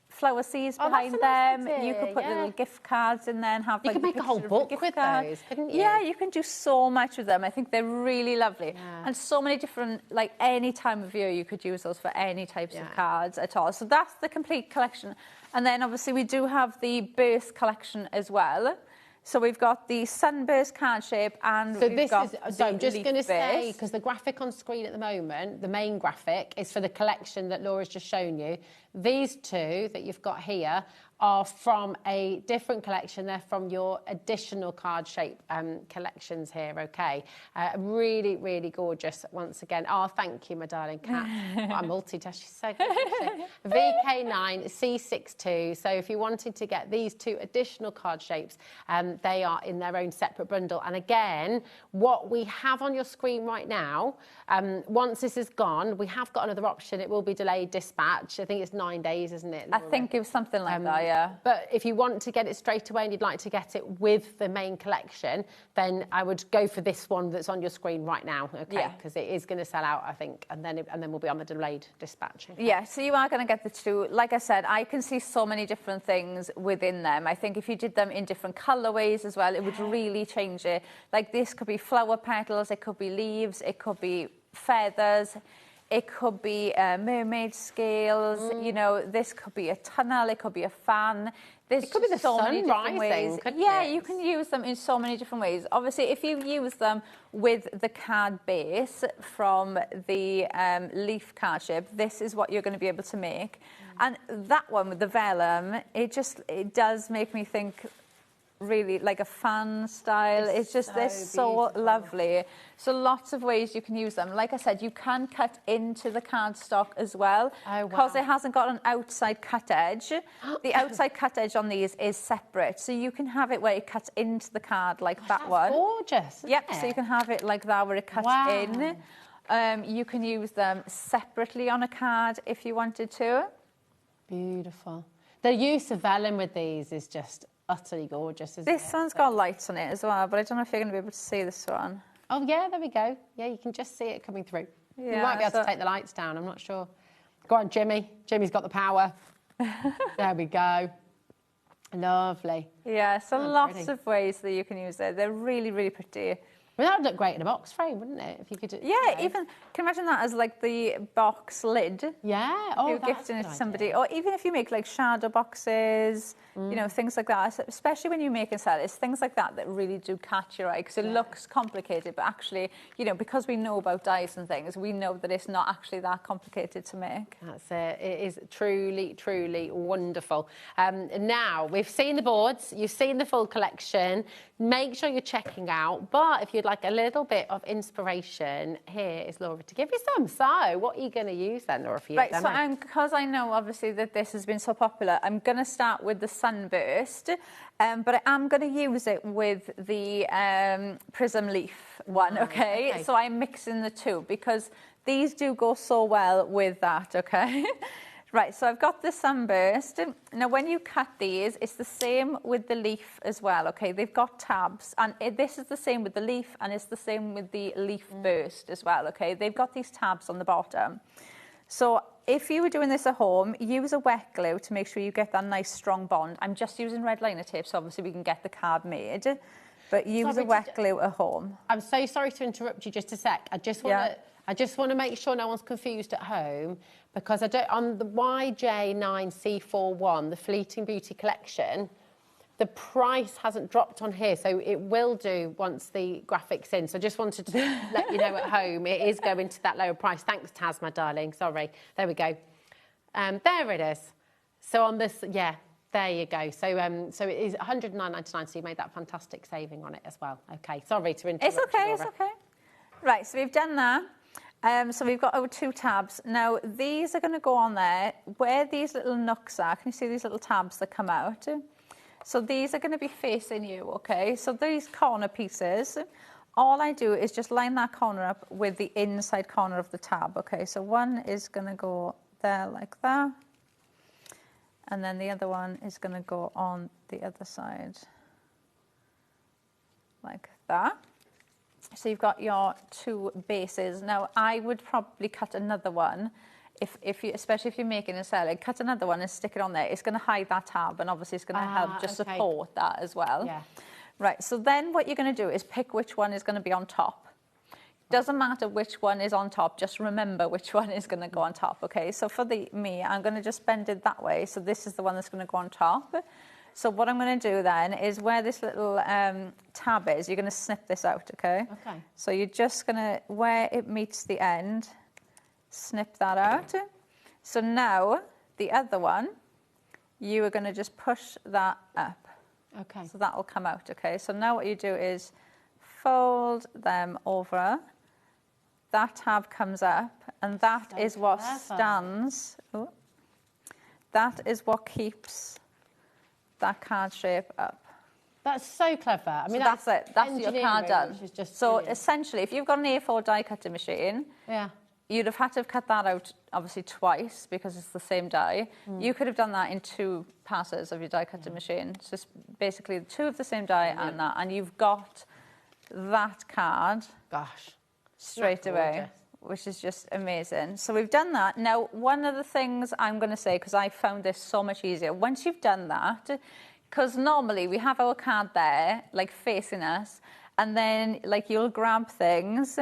flower seeds behind them. You could put little gift cards in there and have you could make a whole book with those, couldn't you? Yeah, you can do so much with them. I think they're really lovely. And so many different, like any time of year you could use those for any types of cards at all. So that's the complete collection. And then obviously we do have the Burst collection as well. So we've got the Sunburst card shape, and so we've this got is, so I'm just going to say, base. because the graphic on screen at the moment, the main graphic, is for the collection that Laura's just shown you. These 2 that you've got here are from a different collection. They're from your additional card shape collections here, okay? Really, really gorgeous once again. Oh, thank you, my darling cat. I multitask, she's so good. VK9 C62. So if you wanted to get these 2 additional card shapes, they are in their own separate bundle. And again, what we have on your screen right now, once this is gone, we have got another option. It will be delayed dispatch. I think it's 9 days, isn't it, Laura? I think it was something like that, yeah. But if you want to get it straight away and you'd like to get it with the main collection, then I would go for this one that's on your screen right now, okay? Because it is going to sell out, I think, and then we'll be on the delayed dispatch. Okay? Yeah, so you are going to get the 2. Like I said, I can see so many different things within them. I think if you did them in different colourways as well, it would really change it. Like this could be flower petals, it could be leaves, it could be feathers. It could be mermaid scales, you know, this could be a tunnel, it could be a fan. It could be the so many different ways. Yeah, you can use them in so many different ways. Obviously, if you use them with the card base from the leaf card shape, this is what you're going to be able to make. And that one with the vellum, it does make me think really like a fan style. It's just they're so lovely. So lots of ways you can use them. Like I said, you can cut into the cardstock as well because it hasn't got an outside cut edge. The outside cut edge on these is separate, so you can have it where it cuts into the card like that one. Gorgeous. Yep. So you can have it like that where it cuts in. You can use them separately on a card if you wanted to. Beautiful. The use of vellum with these is just utterly gorgeous, isn't this one's got lights on it as well, but I don't know if you're going to be able to see this one. Oh, yeah, there we go. Yeah, you can just see it coming through. Yeah, you might be able to take the lights down, I'm not sure. Go on, Jimmy. Jimmy's got the power. There we go. Lovely. Yeah, so lots of ways that you can use it. They're really, really pretty. I mean, that would look great in a box frame, wouldn't it? If you could. Yeah, even can you imagine that as like the box lid? Yeah. Oh, you're gifting it to somebody, or even if you make like shadow boxes, you know, things like that. Especially when you make and sell, it's things like that that really do catch your eye because it looks complicated, but actually, you know, because we know about dyes and things, we know that it's not actually that complicated to make. That's it. It is truly, truly wonderful. Now we've seen the boards, you've seen the full collection. Make sure you're checking out. But if you'd like a little bit of inspiration, here is Laura to give you some. So, what are you going to use then, Laura, for your demo? Right, so because I know, obviously, that this has been so popular, I'm going to start with the Sunburst, but I am going to use it with the Prism Leaf one, okay? So I'm mixing the 2 because these do go so well with that, okay? Right, so I've got the Sunburst. Now, when you cut these, it's the same with the leaf as well, okay? They've got tabs, and this is the same with the leaf, and it's the same with the leaf burst as well, okay? They've got these tabs on the bottom. So if you were doing this at home, use a wet glue to make sure you get that nice, strong bond. I'm just using red liner tape, so obviously we can get the card made. But use a wet glue at home. I'm so sorry to interrupt you just a sec. I just want to make sure no one's confused at home because on the YJ9C41, the Fleeting Beauty collection, the price hasn't dropped on here, so it will do once the graphic's in. So I just wanted to let you know at home, it is going to that lower price. Thanks, Taz, my darling. Sorry. There we go. There it is. So on this, yeah, there you go. So so it is £109.99, so you made that fantastic saving on it as well. Okay, sorry to interrupt. It's okay, you, it's okay. Right, so we've done that. So we've got our 2 tabs. Now, these are going to go on there. Where these little nooks are, can you see these little tabs that come out? So these are going to be facing you, okay? So these corner pieces, all I do is just line that corner up with the inside corner of the tab, okay? So one is going to go there like that. And then the other one is going to go on the other side like that. So you've got your 2 bases. Now, I would probably cut another one, if you, especially if you're making a selling, cut another one and stick it on there. It's going to hide that tab, and obviously it's going to help just support that as well. Yeah. Right, so then what you're going to do is pick which one is going to be on top. Doesn't matter which one is on top, just remember which one is going to go on top, okay? So for me, I'm going to just bend it that way. So this is the one that's going to go on top. So what I'm going to do then is where this little tab is, you're going to snip this out, okay? Okay. So you're just going to, where it meets the end, snip that out. So now the other one you are going to just push that up. Okay. So that will come out, okay? So now what you do is fold them over. That tab comes up, and that is what stands. Oh, that is what keeps that card shape up. That's so clever. I mean, so that's it. That's your card done. Just so brilliant. Essentially, if you've got an A4 die cutting machine, you'd have had to have cut that out obviously twice because it's the same die. You could have done that in 2 passes of your die cutting machine. So it's basically 2 of the same die and that, and you've got that card. Gosh. Straight away, which is just amazing. So we've done that. Now, one of the things I'm going to say, because I found this so much easier, once you've done that, because normally we have our card there, like facing us, and then like you'll grab things,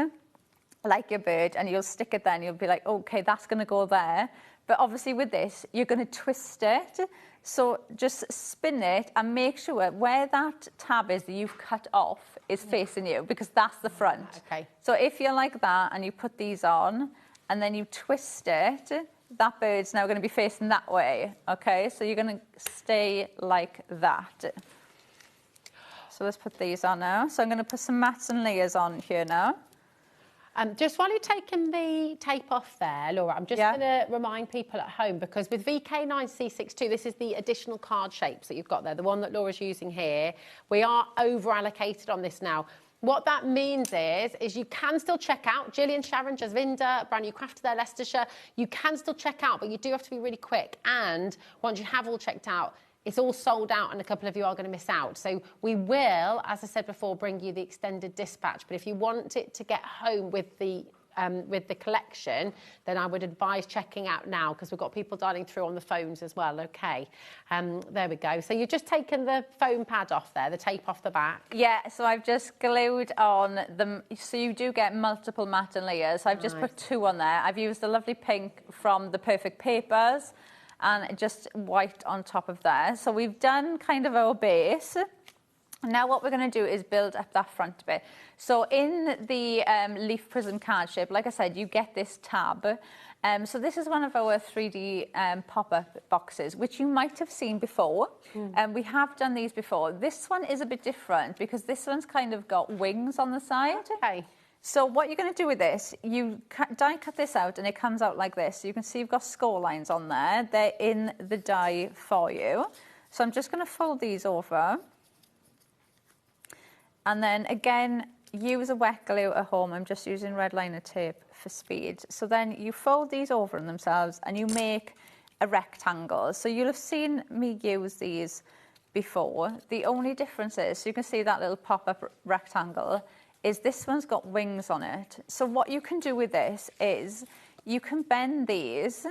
like your bird, and you'll stick it there, and you'll be like, okay, that's going to go there. But obviously with this, you're going to twist it. So just spin it and make sure where that tab is that you've cut off is facing you, because that's the front. Okay. So if you're like that and you put these on and then you twist it, that bird's now going to be facing that way, okay? So you're going to stay like that. So let's put these on now. So I'm going to put some mats and layers on here now. Just while you're taking the tape off there, Laura, I'm just going to remind people at home, because with VK9C62, this is the additional card shapes that you've got there, the one that Laura's using here. We are over-allocated on this now. What that means is you can still check out. Gillian, Sharon, Jasvinda, brand new crafter there, Leicestershire. You can still check out, but you do have to be really quick. And once you have all checked out, it's all sold out and a couple of you are going to miss out. So we will, as I said before, bring you the extended dispatch. But if you want it to get home with the collection, then I would advise checking out now, because we've got people dialing through on the phones as well, okay? There we go. So you've just taken the foam pad off there, the tape off the back. Yeah, so I've just glued on them, so you do get multiple mat and layers. I've just put 2 on there. I've used the lovely pink from the Perfect Papers, and just white on top of there. So we've done kind of our base. Now what we're going to do is build up that front bit. So in the leaf prism card shape, like I said, you get this tab. So this is one of our 3D pop-up boxes, which you might have seen before. We have done these before. This one is a bit different because this one's kind of got wings on the side. Okay. So what you're going to do with this, you die cut this out and it comes out like this. You can see you've got score lines on there. They're in the die for you. So I'm just going to fold these over. And then again, use a wet glue at home. I'm just using red liner tape for speed. So then you fold these over on themselves and you make a rectangle. So you'll have seen me use these before. The only difference is, so you can see that little pop-up rectangle, is this one's got wings on it. So what you can do with this is you can bend these,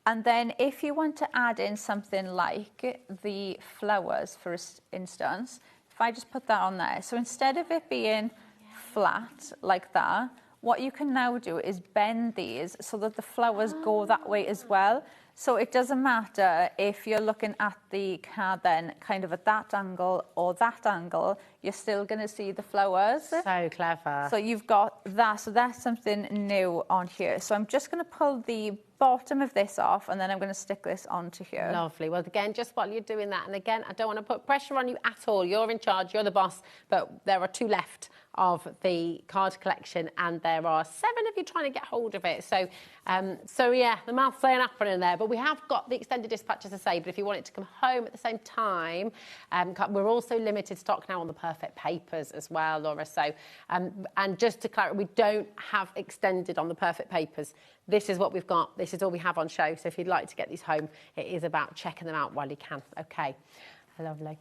and then if you want to add in something like the flowers, for instance, if I just put that on there, so instead of it being flat like that, what you can now do is bend these so that the flowers go that way as well. So it doesn't matter if you're looking at the card then kind of at that angle or that angle, you're still going to see the flowers. So clever. So you've got that. So that's something new on here. So I'm just going to pull the bottom of this off and then I'm going to stick this onto here. Lovely. Well, again, just while you're doing that, and again, I don't want to put pressure on you at all. You're in charge, you're the boss, but there are 2 left of the card collection and there are 7 of you trying to get hold of it. So, yeah, the maths ain't happening there, but we have got the extended dispatch, as I say, but if you want it to come home at the same time, we're also limited stock now on the Perfect Papers as well, Laura. So, and just to clarify, we don't have extended on the Perfect Papers. This is what we've got. This is all we have on show. So if you'd like to get these home, it is about checking them out while you can. Okay, lovely.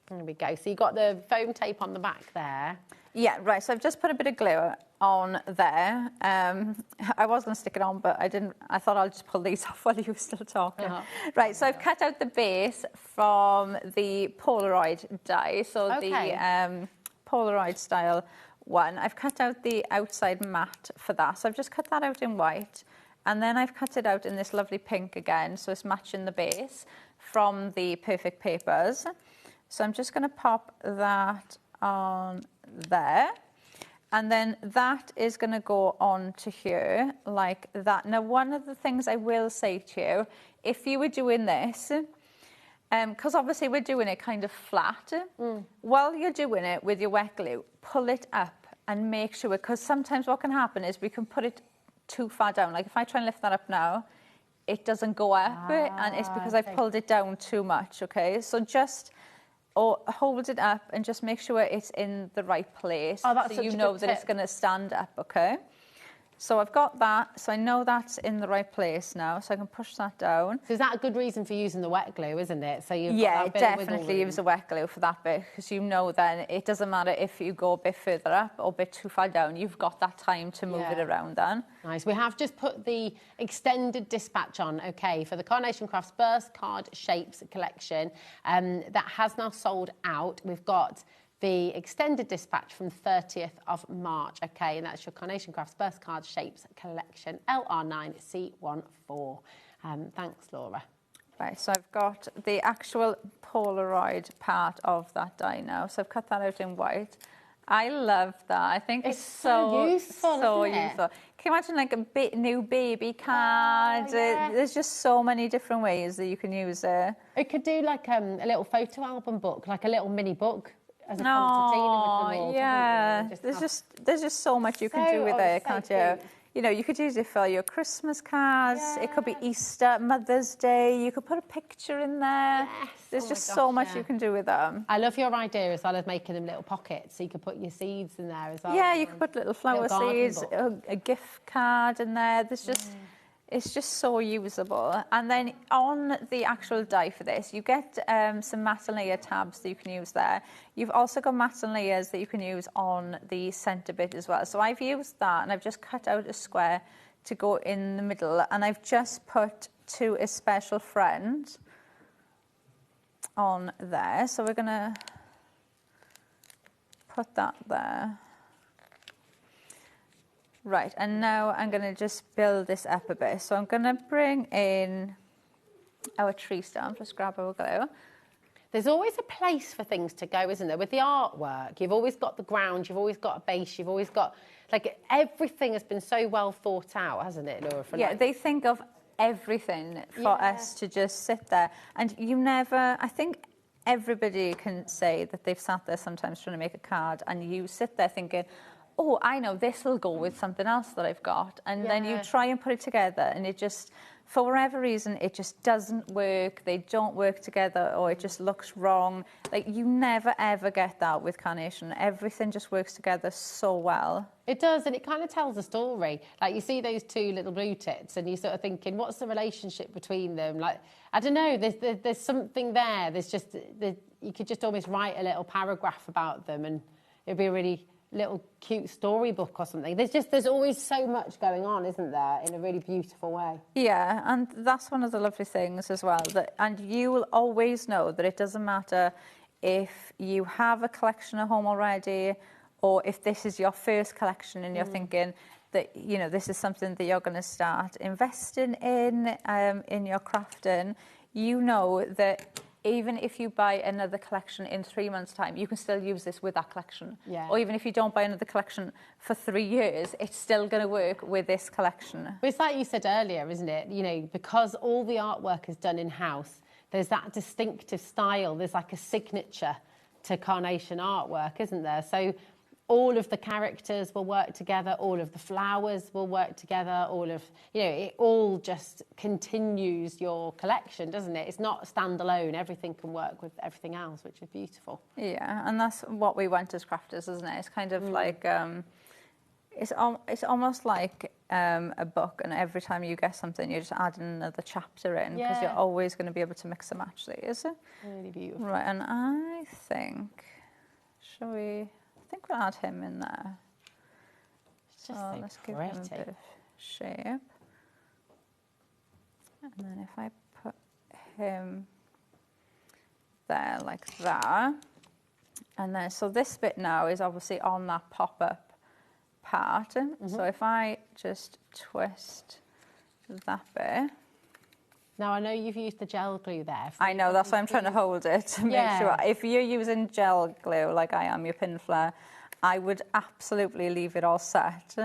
There we go. So you got the foam tape on the back there. Yeah, right. So I've just put a bit of glue on there. I was going to stick it on, but I didn't. I thought I'll just pull these off while you were still talking. Right. So I've cut out the base from the Polaroid die. So the Polaroid style one. I've cut out the outside mat for that. So I've just cut that out in white. And then I've cut it out in this lovely pink again. So it's matching the base from the Perfect Papers. So I'm just going to pop that on there. And then that is going to go on to here like that. Now, one of the things I will say to you, if you were doing this, Because obviously we're doing it kind of flat. While you're doing it with your wet glue, pull it up and make sure, because sometimes what can happen is we can put it too far down. Like if I try and lift that up now, it doesn't go up, and it's because I've pulled it down too much, okay? So just hold it up and just make sure it's in the right place, Oh, that's so such you a know good that it's tip. going to stand up, okay? So I've got that, so I know that's in the right place now, so I can push that down. So is that a good reason for using the wet glue, isn't it? So you've Yeah, got that bit of wiggle definitely room. use a wet glue for that bit, because you know then it doesn't matter if you go a bit further up or a bit too far down, you've got that time to move it around then. Nice. We have just put the extended dispatch on, okay, for the Carnation Crafts Burst Card Shapes collection. That has now sold out. We've got the extended dispatch from 30th of March, okay, and that's your Carnation Crafts Burst Card Shapes collection, LR9C14. Thanks, Laura. Right, so I've got the actual Polaroid part of that die now, so I've cut that out in white. I love that. I think it's so useful, so isn't it? useful. Can you imagine like a new baby card? There's just so many different ways that you can use it. It could do like a little photo album book, like a little mini book as a concertina Oh, with them all. yeah. There's just so much you can do with it, so can't you? cute. You know, you could use it for your Christmas cards. It could be Easter, Mother's Day. You could put a picture in there. There's just so much you can do with them. I love your idea as well as making them little pockets, so you could put your seeds in there as well. Yeah, you could put little flower Little garden seeds, book. a gift card in there. There's just, it's just so usable. And then on the actual die for this, you get some matte and layer tabs that you can use there. You've also got matte and layers that you can use on the centre bit as well. So I've used that and I've just cut out a square to go in the middle, and I've just put To a Special Friend on there. So we're gonna put that there. Right, and now I'm going to just build this up a bit. So I'm going to bring in our tree stump, just grab our glue. There's always a place for things to go, isn't there? With the artwork, you've always got the ground, you've always got a base, you've always got, like, everything has been so well thought out, hasn't it, Laura? They think of everything for us to just sit there. And you never, I think everybody can say that they've sat there sometimes trying to make a card, and you sit there thinking, oh, I know, this will go with something else that I've got. And then you try and put it together, and it just, for whatever reason, it just doesn't work. They don't work together, or it just looks wrong. Like, you never, ever get that with Carnation. Everything just works together so well. It does, and it kind of tells a story. Like, you see those two little blue tits, and you're sort of thinking, what's the relationship between them? Like, I don't know, there's something there. There's just, you could just almost write a little paragraph about them, and it'd be a really little cute storybook or something. There's always so much going on, isn't there, in a really beautiful way. Yeah, and that's one of the lovely things as well. And you will always know that it doesn't matter if you have a collection at home already, or if this is your first collection and you're thinking that, you know, this is something that you're going to start investing in your crafting. You know that even if you buy another collection in 3 months' time, you can still use this with that collection. Yeah. Or even if you don't buy another collection for 3 years, it's still going to work with this collection. But it's like you said earlier, isn't it? You know, because all the artwork is done in-house, there's that distinctive style. There's like a signature to Carnation artwork, isn't there? So all of the characters will work together, all of the flowers will work together, all of, you know, it all just continues your collection, doesn't it? It's not standalone. Everything can work with everything else, which is beautiful. Yeah, and that's what we want as crafters, isn't it? It's kind of like, it's almost like a book, and every time you get something, you're just adding another chapter in, because you're always going to be able to mix and match these. Really beautiful. Right, and I think, shall we... I think we'll add him in there. It's just so let's give him a bit of shape. And then if I put him there like that, and then, so this bit now is obviously on that pop-up part. So if I just twist that bit. Now, I know you've used the gel glue there. I know, that's why I'm trying to hold it to make sure. If you're using gel glue, like I am, your pin flare, I would absolutely leave it all set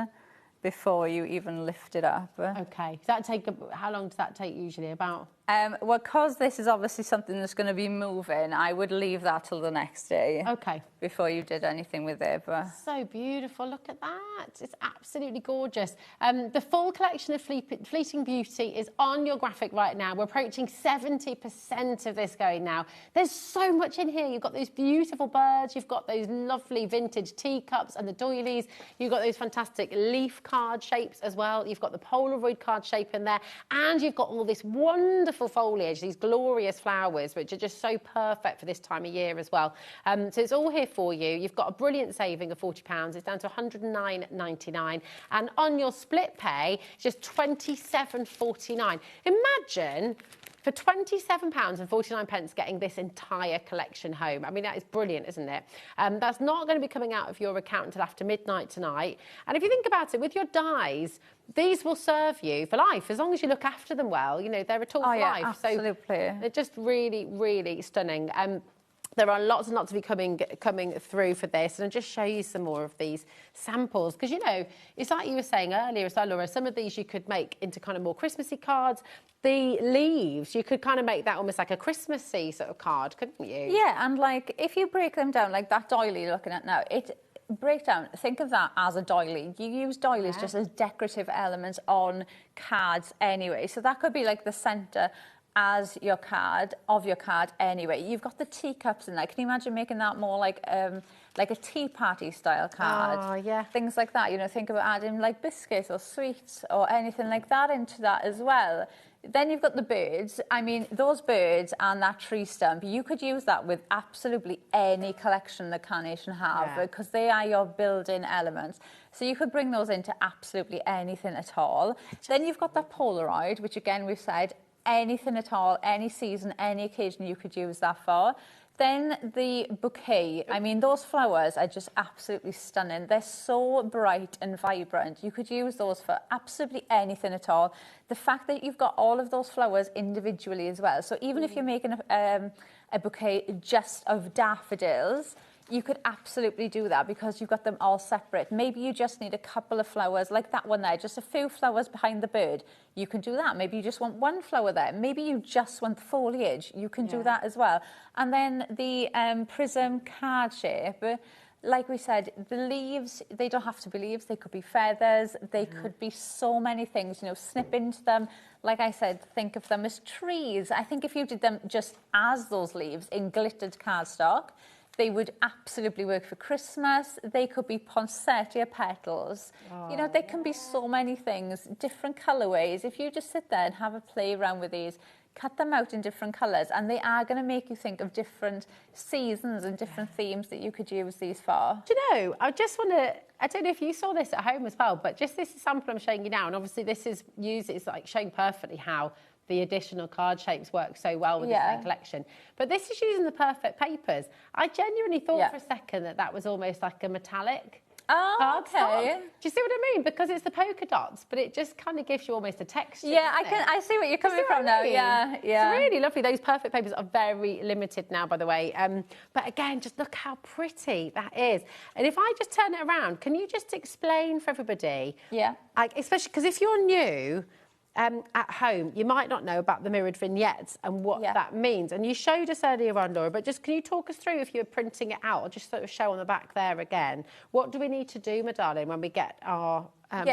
before you even lift it up. Okay. Does that take, how long does that take usually? About Well, because this is obviously something that's going to be moving, I would leave that till the next day. Okay. Before you did anything with it. But... So beautiful. Look at that. It's absolutely gorgeous. The full collection of Fleeting Beauty is on your graphic right now. We're approaching 70% of this going now. There's so much in here. You've got those beautiful birds. You've got those lovely vintage teacups and the doilies. You've got those fantastic leaf card shapes as well. You've got the Polaroid card shape in there. And you've got all this wonderful foliage, these glorious flowers, which are just so perfect for this time of year as well. So it's all here for you. You've got a brilliant saving of £40. It's down to £109.99. And on your split pay, it's just £27.49. Imagine for £27.49 getting this entire collection home. I mean, that is brilliant, isn't it? That's not going to be coming out of your account until after midnight tonight. And if you think about it, with your dies, these will serve you for life, as long as you look after them well. You know, they're a tool for life. Absolutely. So they're just really, really stunning. There are lots and lots of you coming through for this, and I'll just show you some more of these samples, because, you know, it's like you were saying earlier as well, Laura, some of these you could make into kind of more Christmassy cards. The leaves, you could kind of make that almost like a Christmassy sort of card, couldn't you? Yeah, and like if you break them down, like that doily you're looking at now, think of that as a doily. You use doilies just as decorative elements on cards anyway. So that could be like the centre as your card anyway. You've got the teacups in there. Can you imagine making that more like a tea party style card? Oh, yeah. Things like that. You know, think about adding like biscuits or sweets or anything like that into that as well. Then you've got the birds. I mean, those birds and that tree stump, you could use that with absolutely any collection that Carnation have, because they are your built-in elements. So you could bring those into absolutely anything at all. Then you've got that Polaroid, which again we've said, anything at all, any season, any occasion you could use that for. Then the bouquet. I mean, those flowers are just absolutely stunning. They're so bright and vibrant. You could use those for absolutely anything at all. The fact that you've got all of those flowers individually as well. So even if you're making a bouquet just of daffodils, you could absolutely do that because you've got them all separate. Maybe you just need a couple of flowers, like that one there, just a few flowers behind the bird. You can do that. Maybe you just want one flower there. Maybe you just want the foliage. You can do that as well. And then the prism card shape, like we said, the leaves, they don't have to be leaves. They could be feathers. They could be so many things, you know, snip into them. Like I said, think of them as trees. I think if you did them just as those leaves in glittered cardstock, they would absolutely work for Christmas. They could be poinsettia petals. You know, they can be so many things, different colourways. If you just sit there and have a play around with these, cut them out in different colours, and they are going to make you think of different seasons and different themes that you could use these for. Do you know, I just want to, I don't know if you saw this at home as well, but just this sample I'm showing you now, and obviously this is used, it's like showing perfectly how the additional card shapes work so well with this main collection. But this is using the perfect papers. I genuinely thought for a second that that was almost like a metallic cardstock. Do you see what I mean? Because it's the polka dots, but it just kind of gives you almost a texture. Yeah, I see what you're coming from now. Yeah. It's really lovely. Those perfect papers are very limited now, by the way. But again, just look how pretty that is. And if I just turn it around, can you just explain for everybody? Yeah. Especially because if you're new, at home, you might not know about the mirrored vignettes and what that means. And you showed us earlier on, Laura, but just can you talk us through if you're printing it out, or just sort of show on the back there again? What do we need to do, my darling, when we get our...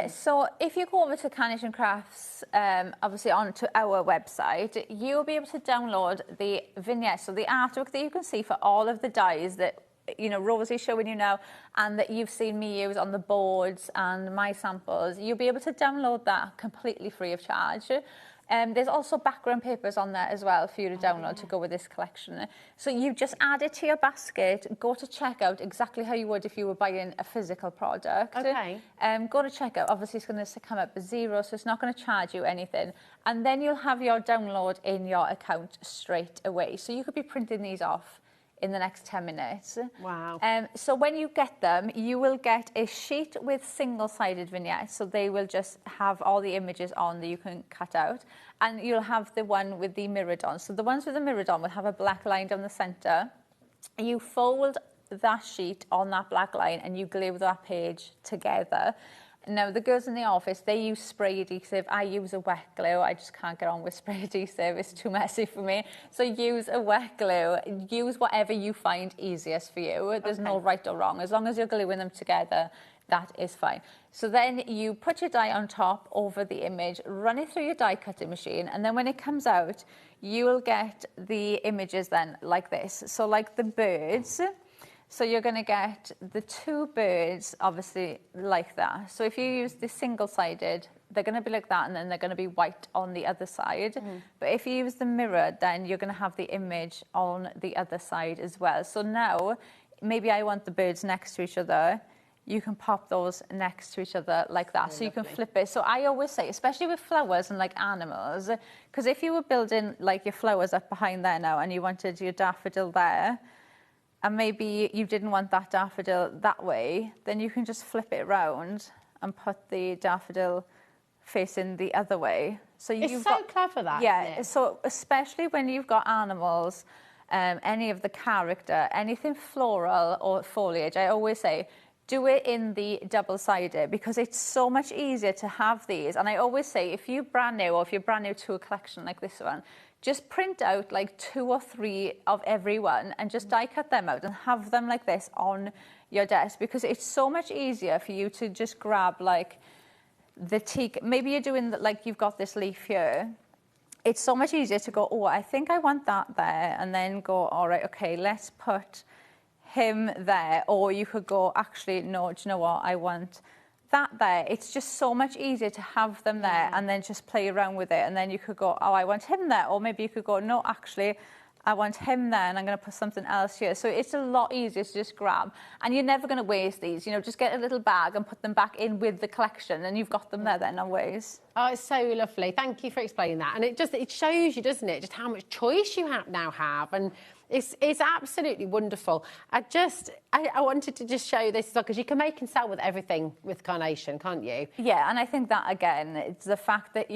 so if you go over to Carnation Crafts, obviously onto our website, you'll be able to download the vignettes, so the artwork that you can see for all of the dies that, you know, Rosie's showing you now, and that you've seen me use on the boards and my samples. You'll be able to download that completely free of charge. There's also background papers on there as well for you to download to go with this collection. So you just add it to your basket, go to checkout exactly how you would if you were buying a physical product. Okay. Go to checkout. Obviously, it's going to come up as zero, so it's not going to charge you anything. And then you'll have your download in your account straight away. So you could be printing these off in the next 10 minutes. Wow. So when you get them, you will get a sheet with single-sided vignettes. So they will just have all the images on that you can cut out. And you'll have the one with the mirrored on. So the ones with the mirrored on will have a black line down the centre. You fold that sheet on that black line and you glue that page together. No, the girls in the office, they use spray adhesive. I use a wet glue. I just can't get on with spray adhesive. It's too messy for me. So use a wet glue. Use whatever you find easiest for you. There's no right or wrong. As long as you're gluing them together, that is fine. So then you put your die on top over the image, run it through your die cutting machine, and then when it comes out, you'll get the images then like this. So like the birds. So you're going to get the two birds, obviously, like that. So if you use the single-sided, they're going to be like that, and then they're going to be white on the other side. But if you use the mirror, then you're going to have the image on the other side as well. So now, maybe I want the birds next to each other. You can pop those next to each other like that. So you can flip it. So I always say, especially with flowers and like animals, because if you were building like your flowers up behind there now and you wanted your daffodil there, and maybe you didn't want that daffodil that way, then you can just flip it around and put the daffodil facing the other way. So It's so clever, that, yeah, isn't it? so especially when you've got animals, any of the character, anything floral or foliage, I always say, do it in the double-sided because it's so much easier to have these. And I always say, if you're brand new or if you're brand new to a collection like this one, just print out like 2 or 3 of every one and just die cut them out and have them like this on your desk because it's so much easier for you to just grab like the teak. Maybe you're doing like you've got this leaf here. It's so much easier to go, oh, I think I want that there, and then go, all right, okay, let's put him there. Or you could go, actually, no, do you know what? I want that there. It's just so much easier to have them there and then just play around with it. And then you could go, oh, I want him there. Or maybe you could go, no, actually, I want him there and I'm going to put something else here. So it's a lot easier to just grab. And you're never going to waste these. You know, just get a little bag and put them back in with the collection and you've got them there then always. Oh, it's so lovely. Thank you for explaining that. And it shows you, doesn't it, just how much choice you now have. And it's absolutely wonderful. I wanted to just show you this because you can make and sell with everything with Carnation, can't you? Yeah, and I think that, again, it's the fact that,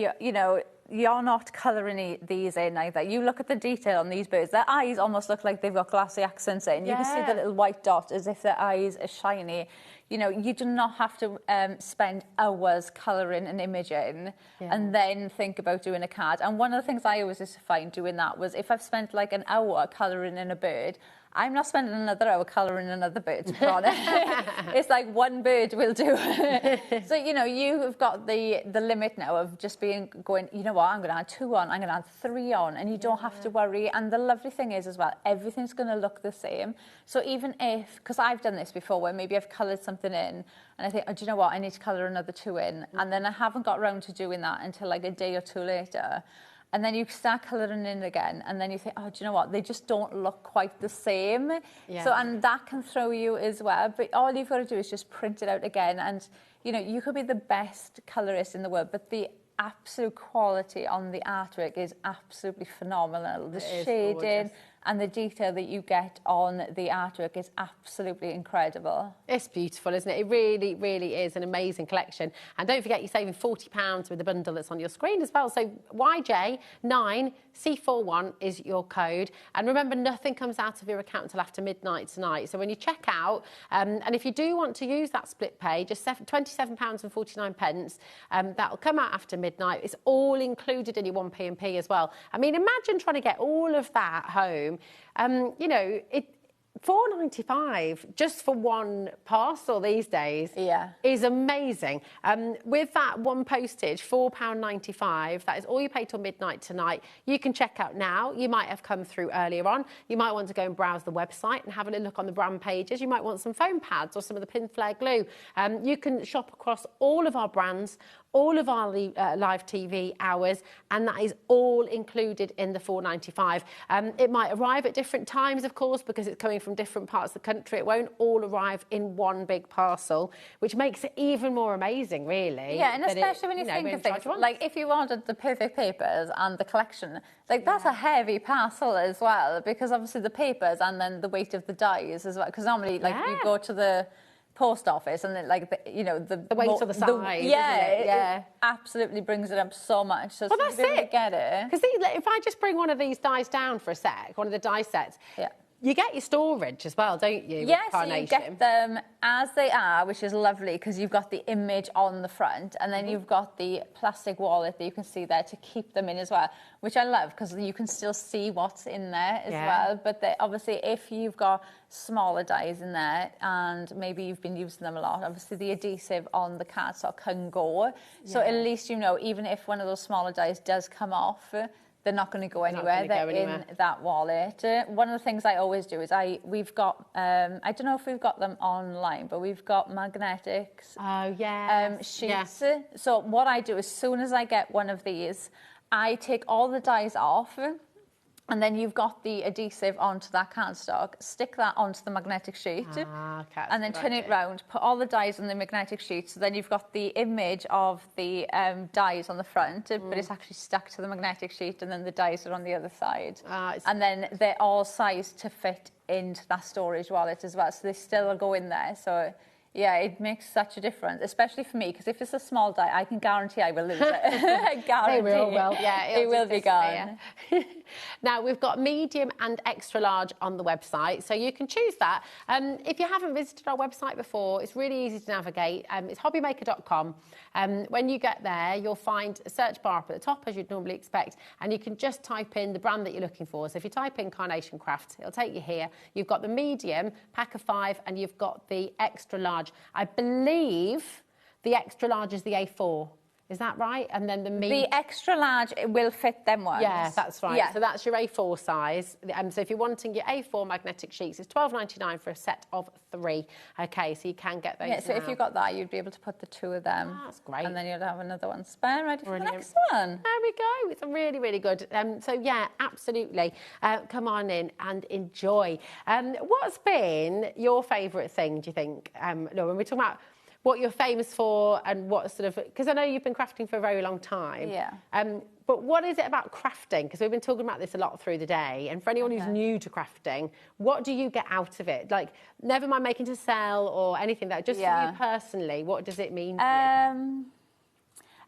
you're not colouring these in either. You look at the detail on these birds. Their eyes almost look like they've got glassy accents in. You can see the little white dot as if their eyes are shiny. You know, you do not have to spend hours colouring an image in and then think about doing a card. And one of the things I always used to find doing that was if I've spent like an hour colouring in a bird, I'm not spending another hour colouring another bird to put on it. It's like one bird will do. So, you've got the limit now of just going, you know what, I'm going to add 2 on, I'm going to add 3 on, and you don't have to worry. And the lovely thing is as well, everything's going to look the same. So even if, because I've done this before where maybe I've coloured something in and I think, oh, do you know what, I need to colour another 2 in. And then I haven't got round to doing that until like a day or 2 later. And then you start colouring in again, and then you think, oh, do you know what? They just don't look quite the same. Yeah. So, and that can throw you as well. But all you've got to do is just print it out again. And, you could be the best colourist in the world, but the absolute quality on the artwork is absolutely phenomenal. The shading and the detail that you get on the artwork is absolutely incredible. It's beautiful, isn't it? It really, really is an amazing collection. And don't forget, you're saving £40 with the bundle that's on your screen as well. So YJ9C41 is your code. And remember, nothing comes out of your account until after midnight tonight. So when you check out, and if you do want to use that split pay, just £27.49, that'll come out after midnight. It's all included in your 1p&p as well. I mean, imagine trying to get all of that home. £4.95 just for one parcel these days is amazing. With that one postage, £4.95, that is all you pay till midnight tonight. You can check out now. You might have come through earlier on. You might want to go and browse the website and have a little look on the brand pages. You might want some foam pads or some of the pin flare glue. You can shop across all of our brands, all of our live TV hours, and that is all included in the £4.95. It might arrive at different times, of course, because it's coming from different parts of the country. It won't all arrive in one big parcel, which makes it even more amazing, really. Yeah, and especially when you think of things, like if you ordered the perfect papers and the collection, like that's a heavy parcel as well, because obviously the papers and then the weight of the dies as well, because normally like you go to the post office and then like the weight of the size, it absolutely brings it up so much. So well, that's it. Get it. Because if I just bring one of these dies down for a sec, one of the die sets, You get your storage as well, don't you? with Yes, so you Carnation? get them as they are, which is lovely because you've got the image on the front and then you've got the plastic wallet that you can see there to keep them in as well, which I love because you can still see what's in there as well. But obviously, if you've got smaller dies in there and maybe you've been using them a lot, obviously the adhesive on the cardstock can go. So at least you know, even if one of those smaller dies does come off, they're not going to go anywhere. They're in that wallet. One of the things I always do is we've got, I don't know if we've got them online, but we've got magnetics. Oh, yeah. Sheets. Yeah. So what I do, as soon as I get one of these, I take all the dies off, and then you've got the adhesive onto that cardstock, stick that onto the magnetic sheet, and then turn it round, put all the dies on the magnetic sheet, so then you've got the image of the dies on the front, but it's actually stuck to the magnetic sheet, and then the dies are on the other side. And then they're all sized to fit into that storage wallet as well, so they still go in there. So yeah, it makes such a difference, especially for me, because if it's a small die, I can guarantee I will lose it. I guarantee. They will, yeah. It will be gone. Now, we've got medium and extra large on the website, so you can choose that. If you haven't visited our website before, it's really easy to navigate. It's hobbymaker.com. When you get there, you'll find a search bar up at the top, as you'd normally expect, and you can just type in the brand that you're looking for. So if you type in Carnation Crafts, it'll take you here. You've got the medium, pack of 5, and you've got the extra large. I believe the extra large is the A4. Is that right? And then the extra large will fit them ones. Yeah, that's right. Yeah. So that's your A4 size. So if you're wanting your A4 magnetic sheets, it's $12.99 for a set of 3. Okay, so you can get those. Yeah, so if you got that, you'd be able to put the 2 of them. Oh, that's great. And then you'd have another one spare ready for the next one. There we go. It's really, really good. So yeah, absolutely. Come on in and enjoy. What's been your favourite thing, do you think? No, when we're talking about what you're famous for and what sort of, because I know you've been crafting for a very long time. Yeah. But what is it about crafting? Because we've been talking about this a lot through the day. And for anyone who's new to crafting, what do you get out of it? Like, never mind making to sell or anything like that. Just for you personally, what does it mean to you?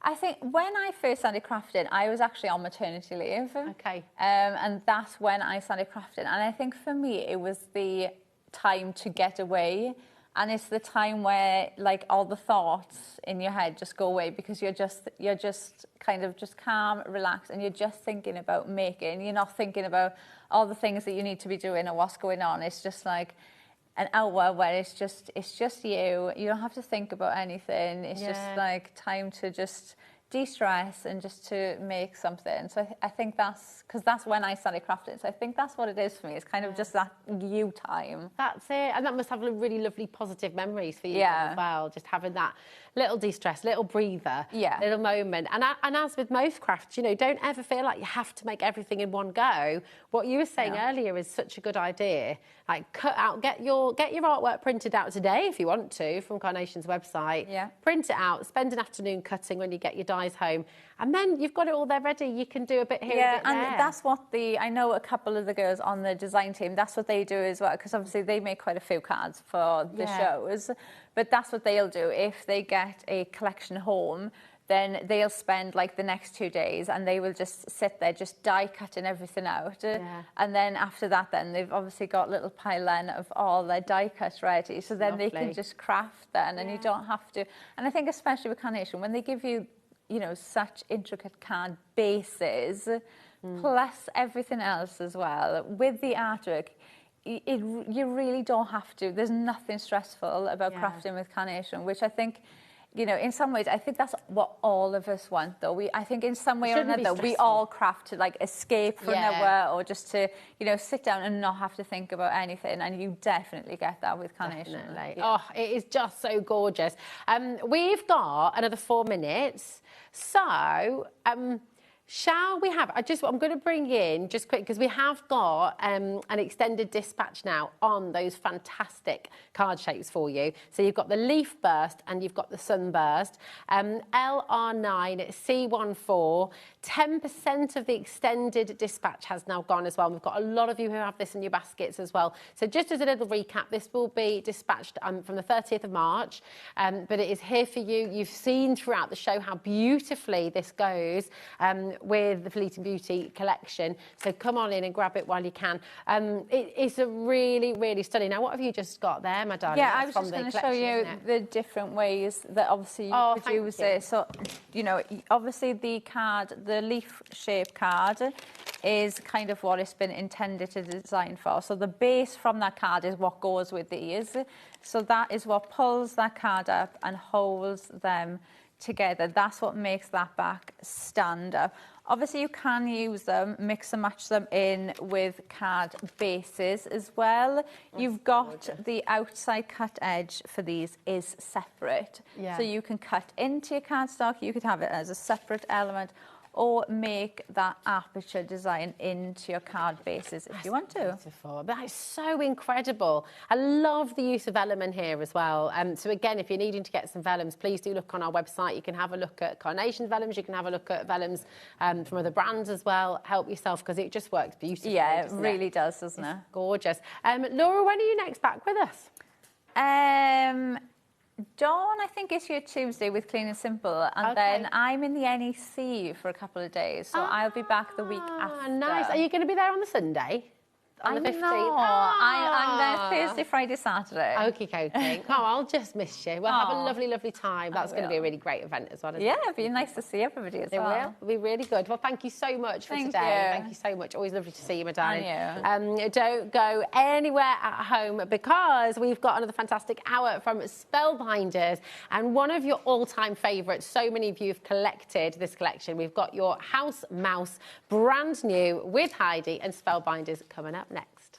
I think when I first started crafting, I was actually on maternity leave. Okay. And that's when I started crafting. And I think for me, it was the time to get away. And it's the time where, like, all the thoughts in your head just go away because you're just kind of just calm, relaxed, and you're just thinking about making. You're not thinking about all the things that you need to be doing or what's going on. It's just like an hour where it's just you. You don't have to think about anything. It's just like time to just de-stress and just to make something. So I think that's, because that's when I started crafting. So I think that's what it is for me. It's kind of just that you time. That's it. And that must have really lovely positive memories for you as well. Just having that little de-stress, little breather, little moment. And as with most crafts, you know, don't ever feel like you have to make everything in one go. What you were saying earlier is such a good idea. Like, cut out, get your artwork printed out today if you want to from Carnation's website. Yeah. Print it out, spend an afternoon cutting when you get your dies home, and then you've got it all there ready. You can do a bit here, a bit there. And that's what I know a couple of the girls on the design team, that's what they do as well, because obviously they make quite a few cards for the shows, but that's what they'll do. If they get a collection home, then they'll spend like the next 2 days and they will just sit there, just die cutting everything out. And then after that, then they've obviously got a little pile then of all their die cuts ready. So then they can just craft then and you don't have to. And I think especially with Carnation, when they give you, you know, such intricate card bases, plus everything else as well, with the artwork, you really don't have to. There's nothing stressful about crafting with Carnation, which I think, you know, in some ways, I think that's what all of us want, though. I think in some way or another, we all craft to, like, escape from an hour or just to, you know, sit down and not have to think about anything. And you definitely get that with Carnation. Definitely. Oh, it is just so gorgeous. We've got another 4 minutes. So, shall we have, I'm going to bring in, just quick, because we have got an extended dispatch now on those fantastic card shapes for you. So you've got the leaf burst and you've got the sunburst. LR9 C14. 10% of the extended dispatch has now gone as well. We've got a lot of you who have this in your baskets as well. So just as a little recap, this will be dispatched from the 30th of March, but it is here for you. You've seen throughout the show how beautifully this goes with the Fleeting Beauty collection. So come on in and grab it while you can. It's a really, really stunning. Now, what have you just got there, my darling? Yeah, That's I was from just the going to show collection, you the different ways that obviously you could use it. So, you know, obviously the card, the leaf-shaped card, is kind of what it's been intended to design for. So the base from that card is what goes with these. So that is what pulls that card up and holds them together. That's what makes that back stand up. Obviously, you can use them, mix and match them in with card bases as well. You've got the outside cut edge for these is separate. Yeah. So you can cut into your cardstock, you could have it as a separate element, or make that aperture design into your card bases if you want to. Beautiful. That is so incredible. I love the use of vellum in here as well. So again, if you're needing to get some vellums, please do look on our website. You can have a look at Carnation vellums. You can have a look at vellums from other brands as well. Help yourself, because it just works beautifully. Yeah, it really does, doesn't it? Gorgeous. Laura, when are you next back with us? Dawn, I think, is here Tuesday with Clean and Simple, and then I'm in the NEC for a couple of days, so I'll be back the week after. Nice. Are you going to be there on the Sunday? On the 15th? I'm there Thursday, Friday, Saturday. Okey-dokey. Oh, I'll just miss you. We'll have a lovely, lovely time. That's going to be a really great event as well, isn't it? It'd be nice to see everybody as well. It will. It'll be really good. Well, thank you so much for today. Thank you so much. Always lovely to see you, my darling. Don't go anywhere at home, because we've got another fantastic hour from Spellbinders, and one of your all-time favourites. So many of you have collected this collection. We've got your House Mouse, brand new, with Heidi and Spellbinders coming up next.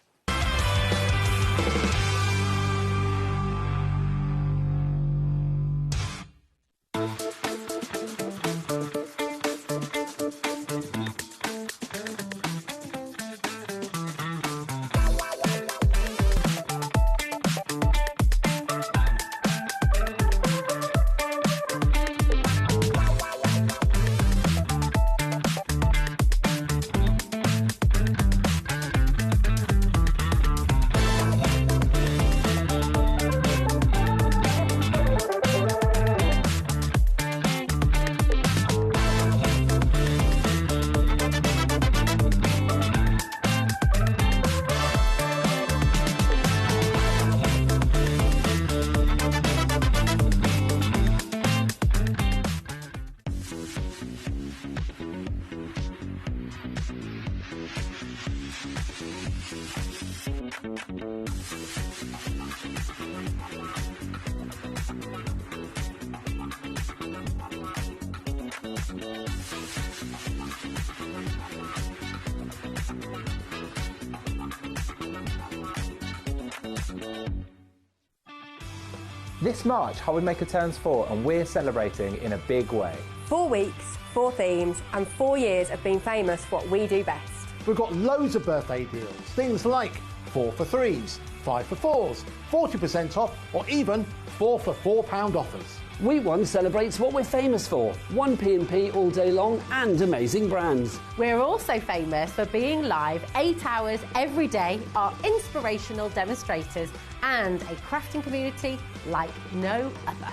This March, HobbyMaker turns 4 and we're celebrating in a big way. 4 weeks, 4 themes, and 4 years of being famous for what we do best. We've got loads of birthday deals, things like 4 for 3s, 5 for 4s, 40% off, or even 4 for £4 offers. Week 1 celebrates what we're famous for, 1 P&P all day long and amazing brands. We're also famous for being live 8 hours every day, our inspirational demonstrators, and a crafting community like no other.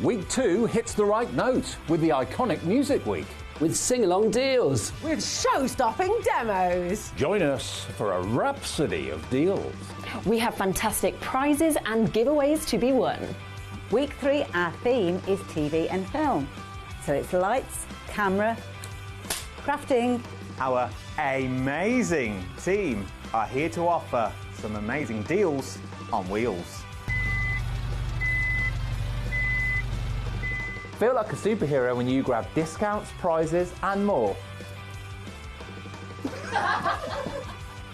Week 2 hits the right note with the iconic Music Week. With sing-along deals. With show-stopping demos. Join us for a rhapsody of deals. We have fantastic prizes and giveaways to be won. Week 3, our theme is TV and film. So it's lights, camera, crafting. Our amazing team are here to offer some amazing deals on wheels. Feel like a superhero when you grab discounts, prizes and more.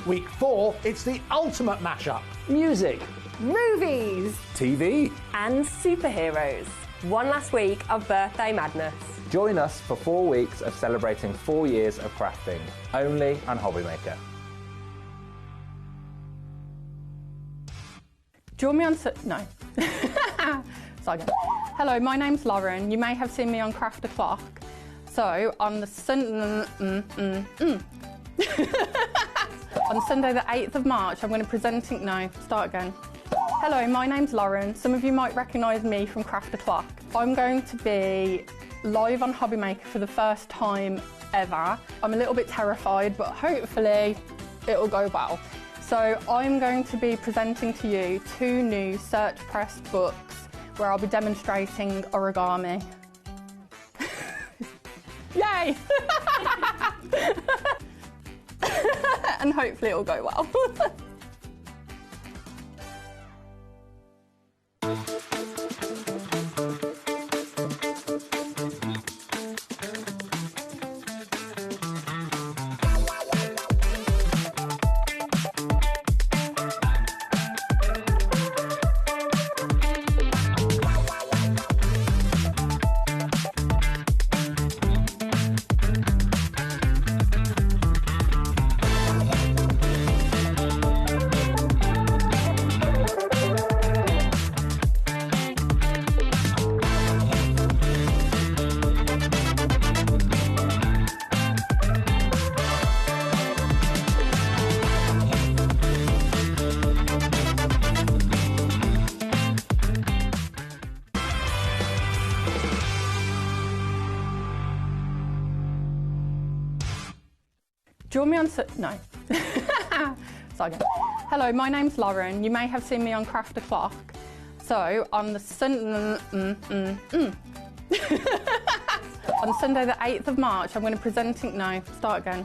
Week 4, it's the ultimate mashup. Music, movies, TV and superheroes. One last week of birthday madness. Join us for 4 weeks of celebrating 4 years of crafting, only on HobbyMaker. Join me on... No. Sorry. Hello, my name's Lauren. You may have seen me on Craft O'Clock. So So on the on Sunday the 8th of March, I'm going to be presenting... No, start again. Hello, my name's Lauren. Some of you might recognise me from Craft a Clock. I'm going to be live on HobbyMaker for the first time ever. I'm a little bit terrified, but hopefully it'll go well. So I'm going to be presenting to you 2 new search press books where I'll be demonstrating origami. Yay! And hopefully it'll go well. Do you want me on... No. Start again. Hello, my name's Lauren. You may have seen me on Craft a Clock. So, on the on Sunday the 8th of March, I'm going to be presenting... No, start again.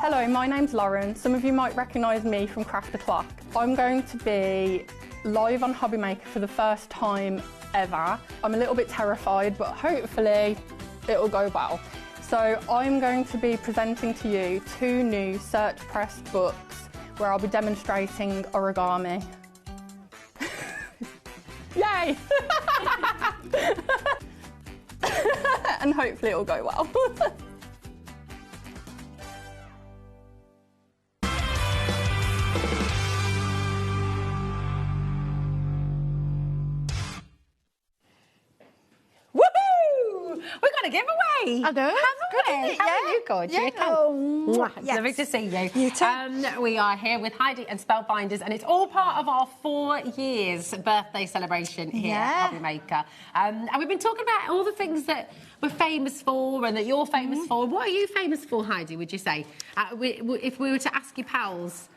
Hello, my name's Lauren. Some of you might recognise me from Craft a Clock. I'm going to be live on HobbyMaker for the first time ever. I'm a little bit terrified, but hopefully it'll go well. So I'm going to be presenting to you 2 new search press books where I'll be demonstrating origami. Yay! And hopefully it'll go well. We've got a giveaway. I know. Haven't we? How are you, good? Yeah. Yes. Lovely to see you. You too. We are here with Heidi and Spellbinders, and it's all part of our 4 years birthday celebration here at HobbyMaker. And we've been talking about all the things that we're famous for and that you're famous for. What are you famous for, Heidi, would you say? If we were to ask your pals...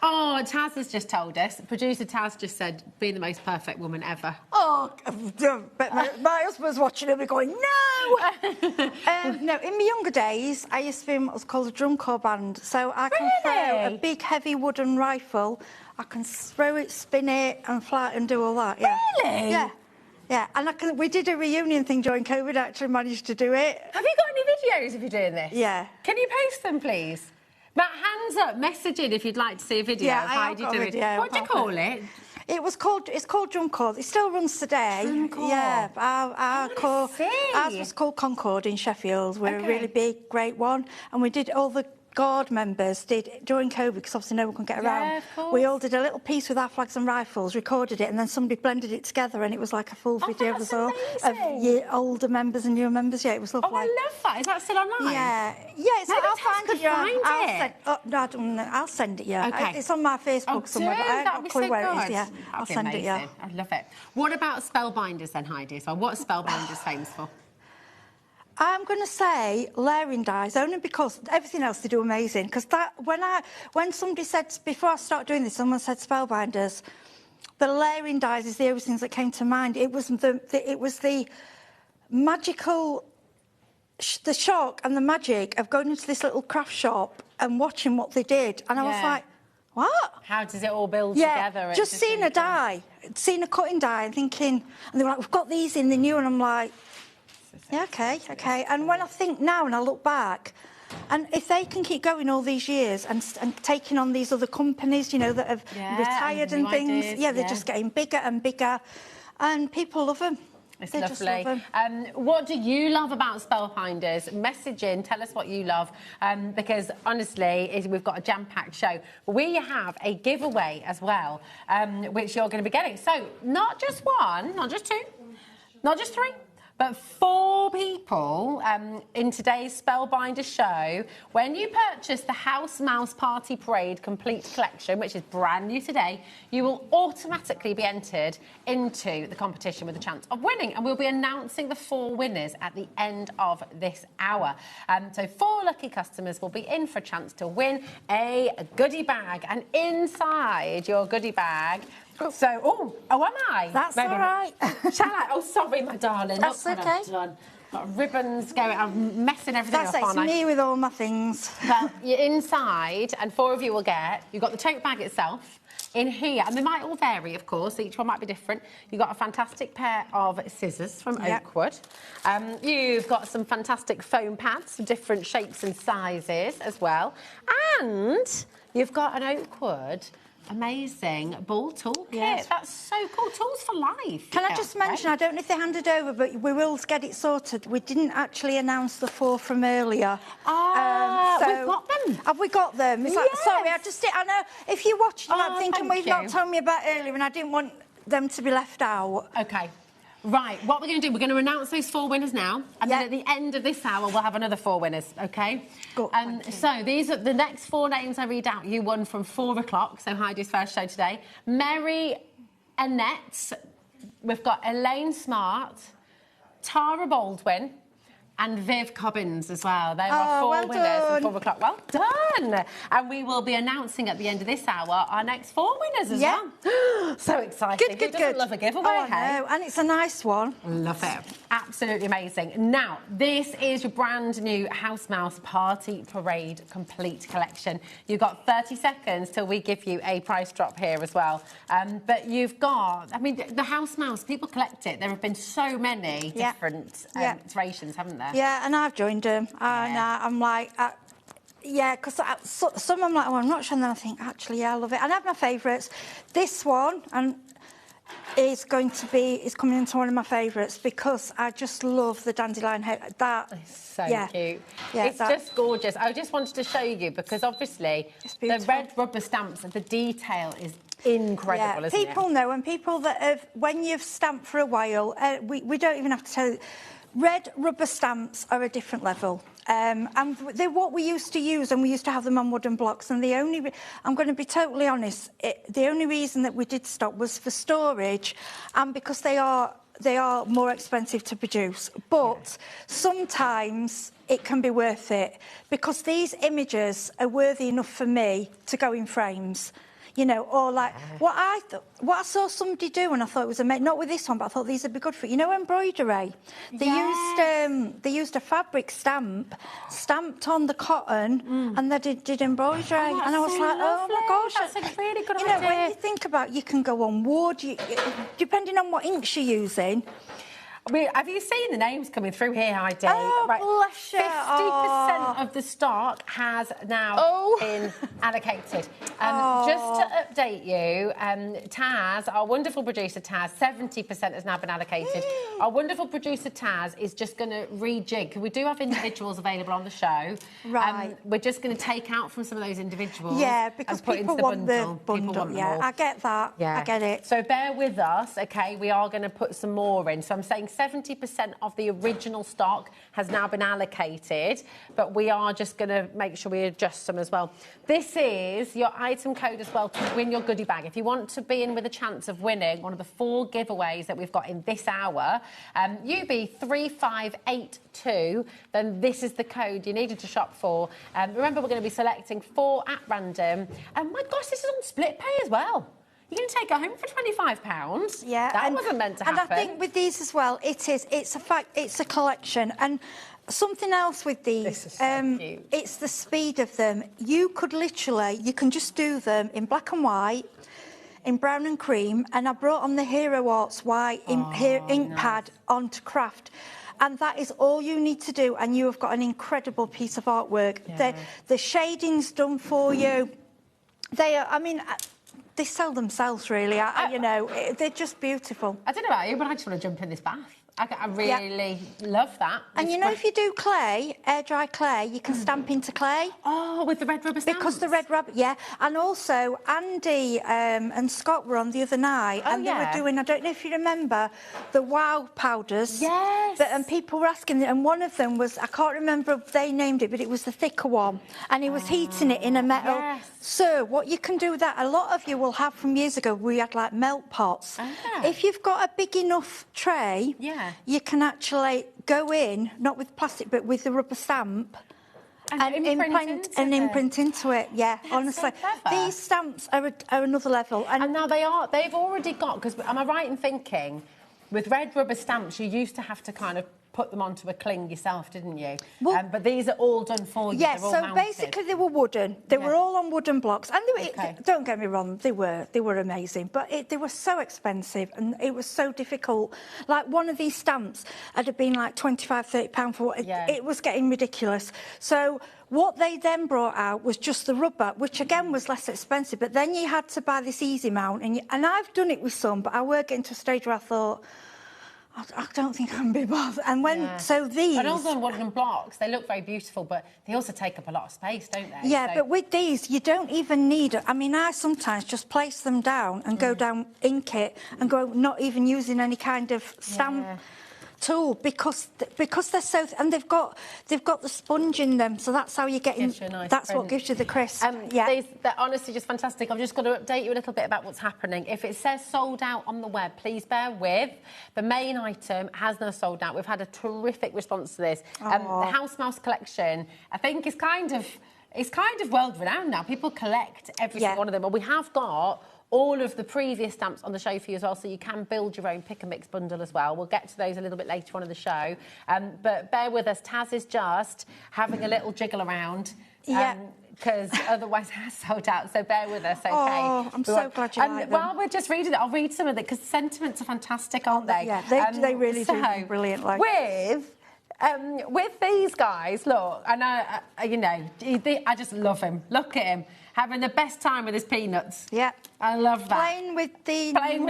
Oh, Taz has just told us. Producer Taz just said, being the most perfect woman ever. Oh, but my husband's watching and we're going, no! No, in my younger days, I used to be in what was called a drum corps band. So I can throw a big, heavy wooden rifle. I can throw it, spin it, and fly and do all that. Yeah. Really? Yeah. Yeah, and we did a reunion thing during COVID. I actually managed to do it. Have you got any videos of you doing this? Yeah. Can you post them, please? Matt, hands up, message in if you'd like to see a video of Heidi doing it. What do you call it? It's called Drum Corps. It still runs today. Drum Corps. Yeah, our corps, ours was called Concord in Sheffield. We're a really big, great one, and we did all the Guard members did during COVID because obviously no one could get around. Of course. We all did a little piece with our flags and rifles, recorded it, and then somebody blended it together, and it was like a full video of us all of older members and newer members. Yeah, it was lovely. Oh, I love that. Is that still online? Yeah, it's. Maybe I'll Taz find could it. find it. No, I don't know. I'll send it. Yeah, Okay. it's on my Facebook somewhere. But I haven't got a clue where it is. Yeah, I'll That'd be send it. Yeah. amazing. I love it. What about Spellbinders then, Heidi? So what's Spellbinders famous for? I'm going to say layering dies only because everything else they do amazing. Because that when somebody said before I started doing this, someone said Spellbinders, the layering dies is the only things that came to mind. It was the magical, the shock and the magic of going into this little craft shop and watching what they did, and I was like, what? How does it all build together? Just seeing a die, seeing a cutting die, and thinking, and they were like, we've got these in the new, and I'm like. Yeah, okay. And when I think now and I look back, and if they can keep going all these years and taking on these other companies, you know, that have retired and things, they're just getting bigger and bigger, and people love them. It's they lovely. Just love them. What do you love about Spellbinders? Message in, tell us what you love, because honestly, we've got a jam-packed show. We have a giveaway as well, which you're going to be getting. So not just one, not just two, not just three, But 4 people in today's Spellbinder show, when you purchase the House Mouse Party Parade Complete Collection, which is brand new today, you will automatically be entered into the competition with a chance of winning. And we'll be announcing the 4 winners at the end of this hour. So 4 lucky customers will be in for a chance to win a goodie bag. And inside your goodie bag... So, am I? That's all right. Shall I? Oh, sorry, my darling. That's Look what okay. I've done. Got ribbons going. I'm messing everything That's up, it's aren't I? me with all my things. Well, you're inside, and 4 of you will get... You've got the tote bag itself in here, and they might all vary, of course. Each one might be different. You've got a fantastic pair of scissors from Oakwood. You've got some fantastic foam pads of different shapes and sizes as well. And you've got an Oakwood... amazing ball toolkit. Yes. That's so cool. Tools for life. Can I just mention, I don't know if they handed over, but we will get it sorted. We didn't actually announce the 4 from earlier. We've got them. Have we got them? It's like, sorry, I know if you're watching, I'm thinking thank we've not you. told me about earlier, and I didn't want them to be left out. Okay. Right, what we're going to do, we're going to announce those 4 winners now, and then at the end of this hour, we'll have another 4 winners, OK? Good, so these are the next 4 names I read out. You won from 4 o'clock, so Heidi's first show today. Mary Annette, we've got Elaine Smart, Tara Baldwin, and Viv Cobbins as well. There are 4 well winners at done. 4 o'clock. Well done! And we will be announcing at the end of this hour our next 4 winners as well. So exciting. Who doesn't love a giveaway, Oh, I know, and it's a nice one. Love it. Absolutely amazing. Now, this is your brand new House Mouse Party Parade Complete Collection. You've got 30 seconds till we give you a price drop here as well. But you've got, I mean, the House Mouse, people collect it. There have been so many different iterations, haven't there? Yeah, and I've joined them, and I'm like... because some I'm like, oh, I'm not sure, and then I think, actually, I love it. And I have my favourites. This one is coming into one of my favourites because I just love the dandelion head. That is so cute. Yeah, it's just gorgeous. I just wanted to show you because obviously the red rubber stamps, the detail is incredible, isn't it? People know, and people that have, when you've stamped for a while, we don't even have to tell you, red rubber stamps are a different level. And they're what we used to use, and we used to have them on wooden blocks. And I'm going to be totally honest, the only reason that we did stop was for storage, and because they are more expensive to produce. But sometimes it can be worth it, because these images are worthy enough for me to go in frames. You know, or like what I saw somebody do, and I thought it was amazing. Not with this one, but I thought these would be good for it. You know, embroidery. They used a fabric stamp stamped on the cotton, and they did embroidery. And I was like, oh my gosh, that's a really good idea. You know, when you think about, you can go on wood, depending on what inks you're using. Have you seen the names coming through here, Heidi? Oh, bless you. 50% of the stock has now been allocated. Just to update you, Taz, our wonderful producer Taz, 70% has now been allocated. Our wonderful producer Taz is just going to rejig. We do have individuals available on the show. Right. We're just going to take out from some of those individuals. Yeah, because people want the bundle. People want Yeah, more. I get that. Yeah. I get it. So bear with us, OK? We are going to put some more in. So I'm saying 70% of the original stock has now been allocated, but we are just going to make sure we adjust some as well. This is your item code as well to win your goodie bag. If you want to be in with a chance of winning one of the 4 giveaways that we've got in this hour, UB3582, then this is the code you needed to shop for. Remember, we're going to be selecting 4 at random. And my gosh, this is on split pay as well. You're going to take it home for £25. Yeah, that wasn't meant to happen. And I think with these as well, it's a collection. And something else with these, this is so cute. It's the speed of them. You can just do them in black and white, in brown and cream, and I brought on the Hero Arts white ink pad onto craft. And that is all you need to do, and you have got an incredible piece of artwork. Yeah. The shading's done for you. They sell themselves, really. You know, they're just beautiful. I don't know about you, but I just want to jump in this bath. I really love that. And you know, if you do clay, air dry clay, you can stamp into clay. Oh, with the red rubber stamps. Because the red rubber, yeah. And also, Andy and Scott were on the other night, and they were doing, I don't know if you remember, the wow powders. Yes. And people were asking, and one of them was, I can't remember if they named it, but it was the thicker one. And he was heating it in a metal. Yes. So what you can do with that, a lot of you will have from years ago, we had like melt pots. If you've got a big enough tray, you can actually go in, not with plastic, but with the rubber stamp, and imprint into it. Yeah, honestly. So these stamps are another level. And now they've already got, because am I right in thinking, with red rubber stamps, you used to have to kind of put them onto a cling yourself, didn't you? Well, but these are all done for you. Yeah, They're all so mounted. basically they were wooden. They were all on wooden blocks. And they were, don't get me wrong, they were amazing. But they were so expensive and it was so difficult. Like one of these stamps had been like £25, £30 for what it was getting ridiculous. So what they then brought out was just the rubber, which again was less expensive. But then you had to buy this easy mount. And I've done it with some, but I were getting to a stage where I thought, I don't think I can be bothered. And when, so these... And also on wooden blocks, they look very beautiful, but they also take up a lot of space, don't they? Yeah, but with these, you don't even need... I mean, I sometimes just place them down and go down, ink it, and go not even using any kind of stamp tool because they're so... And they've got the sponge in them, so that's how you get in... Nice that's print. what gives you the crisp. They're honestly just fantastic. I've just got to update you a little bit about what's happening. If it says sold out on the web, please bear with. The main item has now sold out. We've had a terrific response to this. The House Mouse collection, I think, is kind of world-renowned now. People collect every single one of them. And we have got all of the previous stamps on the show for you as well, so you can build your own pick and mix bundle as well. We'll get to those a little bit later on in the show. But bear with us, Taz is just having a little jiggle around. Because otherwise it has sold out, so bear with us, OK? Oh, I'm so glad you like them. While we're just reading it, I'll read some of it, because sentiments are fantastic, aren't they? Yeah, they really do brilliant. Like. With these guys, look, and I just love him. Look at him, having the best time with his peanuts. Yeah. I love that. Playing with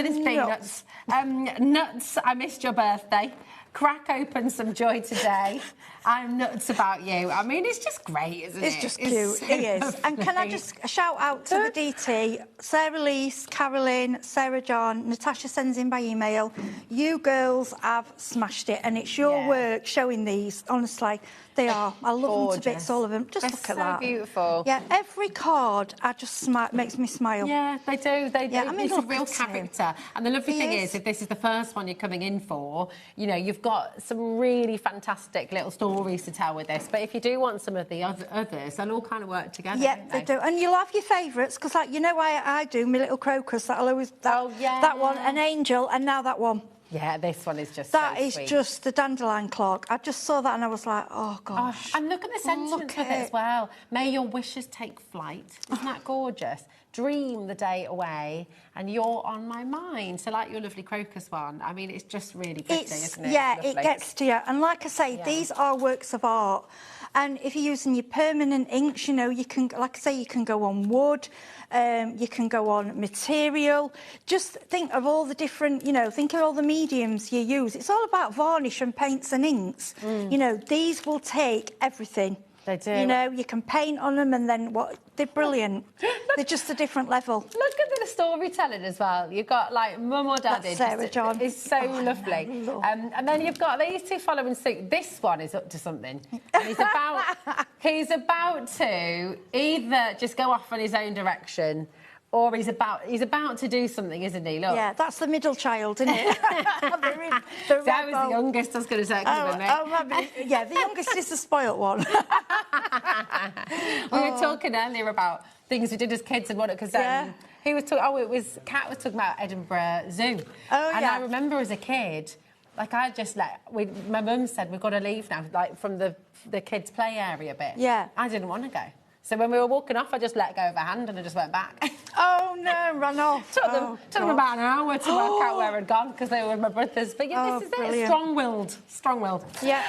his peanuts. Nuts, I missed your birthday. Crack open some joy today. I'm nuts about you. I mean, it's just great, isn't it? It's just cute. It is. And can I just shout out to the DT, Sarah Lise, Carolyn, Sarah John, Natasha sends in by email. You girls have smashed it, and it's your work showing these. Honestly, they are. I love them to bits, all of them. Just look at that. So beautiful. Yeah, every card makes me smile. Yeah, they do. I mean, it's a real character. And the lovely thing is, if this is the first one you're coming in for, you know, you've got some really fantastic little stories to tell with this. But if you do want some of the others, they'll all kind of work together. Yeah, they do. And you'll have your favourites, because, like, you know why I do my little crocus. That'll always that one, an angel, and now that one. Yeah, this one is just that so is sweet. Just the dandelion clock. I just saw that and I was like, oh gosh. And look at the sentiment with it as well. May your wishes take flight. Isn't that gorgeous? Dream the day away and you're on my mind. So like your lovely crocus one, I mean, it's just really pretty, isn't it? Yeah, it gets to you. And like I say, these are works of art. And if you're using your permanent inks, you know, you can, like I say, you can go on wood, you can go on material. Just think of all the different, you know, think of all the mediums you use. It's all about varnish and paints and inks. You know, these will take everything. They do. You know, you can paint on them and then they're brilliant. They're just a different level. Look at the storytelling as well. You've got like mum or daddy. That's Sarah John. It's so lovely. And then you've got these two following suit. This one is up to something. And he's about to either just go off in his own direction, or he's about to do something, isn't he? Look. Yeah, that's the middle child, isn't it? I was the youngest, I was going to say. Yeah, the youngest is the spoilt one. We were talking earlier about things we did as kids and what it, because he was talking. Kat was talking about Edinburgh Zoo. And I remember as a kid, like I just my mum said we've got to leave now, like from the kids' play area bit. Yeah. I didn't want to go. So when we were walking off, I just let go of her hand and I just went back. Oh, no, run off. Took them about an hour to work out where I'd gone, because they were my brothers. But yeah, this is it, strong-willed. Yeah.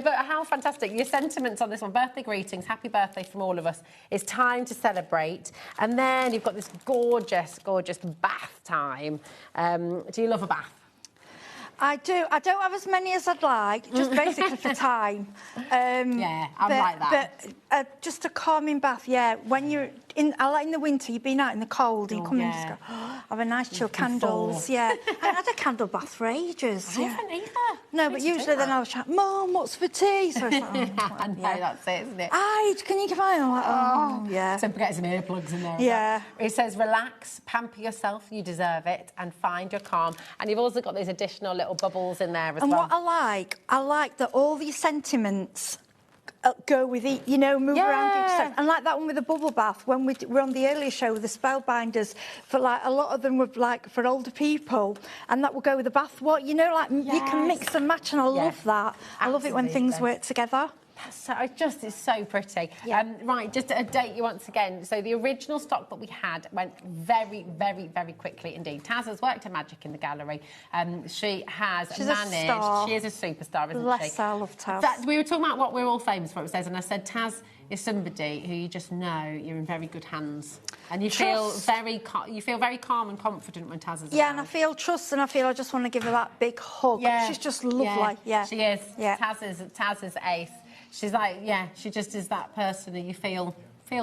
But how fantastic. Your sentiments on this one, birthday greetings, happy birthday from all of us. It's time to celebrate. And then you've got this gorgeous, gorgeous bath time. Do you love a bath? I do. I don't have as many as I'd like, just basically for time. Yeah, I'm like that. But just a calming bath, yeah. When you're I like in the winter, you've been out in the cold, and you come in and just go, oh, have a nice chill, candles, yeah. I haven't had a candle bath for ages. I haven't either. No, but usually then I was like, Mum, what's for tea? So it's like, I know, that's it, isn't it? Ide, can you give mine? I'm like, oh, yeah. So get some earplugs in there. Yeah. It says, relax, pamper yourself, you deserve it, and find your calm. And you've also got these additional little bubbles in there as well. And what I like that all these sentiments go with it, you know, move around each set. And like that one with the bubble bath, when we were on the earlier show with the spellbinders, for like a lot of them were like for older people, and that will go with the bath. What, you know, like you can mix and match, and I love that. I love it when things work together. So it's so pretty. Right, just to update you once again. So the original stock that we had went very, very, very quickly indeed. Taz has worked her magic in the gallery. She's managed. She is a superstar, isn't she? Bless her, I love Taz. We were talking about what we're all famous for, it says, and I said Taz is somebody who you just know you're in very good hands, and you feel very calm and confident when Taz is around. And I feel trust, and I feel I just want to give her that big hug. She's just lovely. Yeah, she is. Taz is ace. She's like, she just is that person that you feel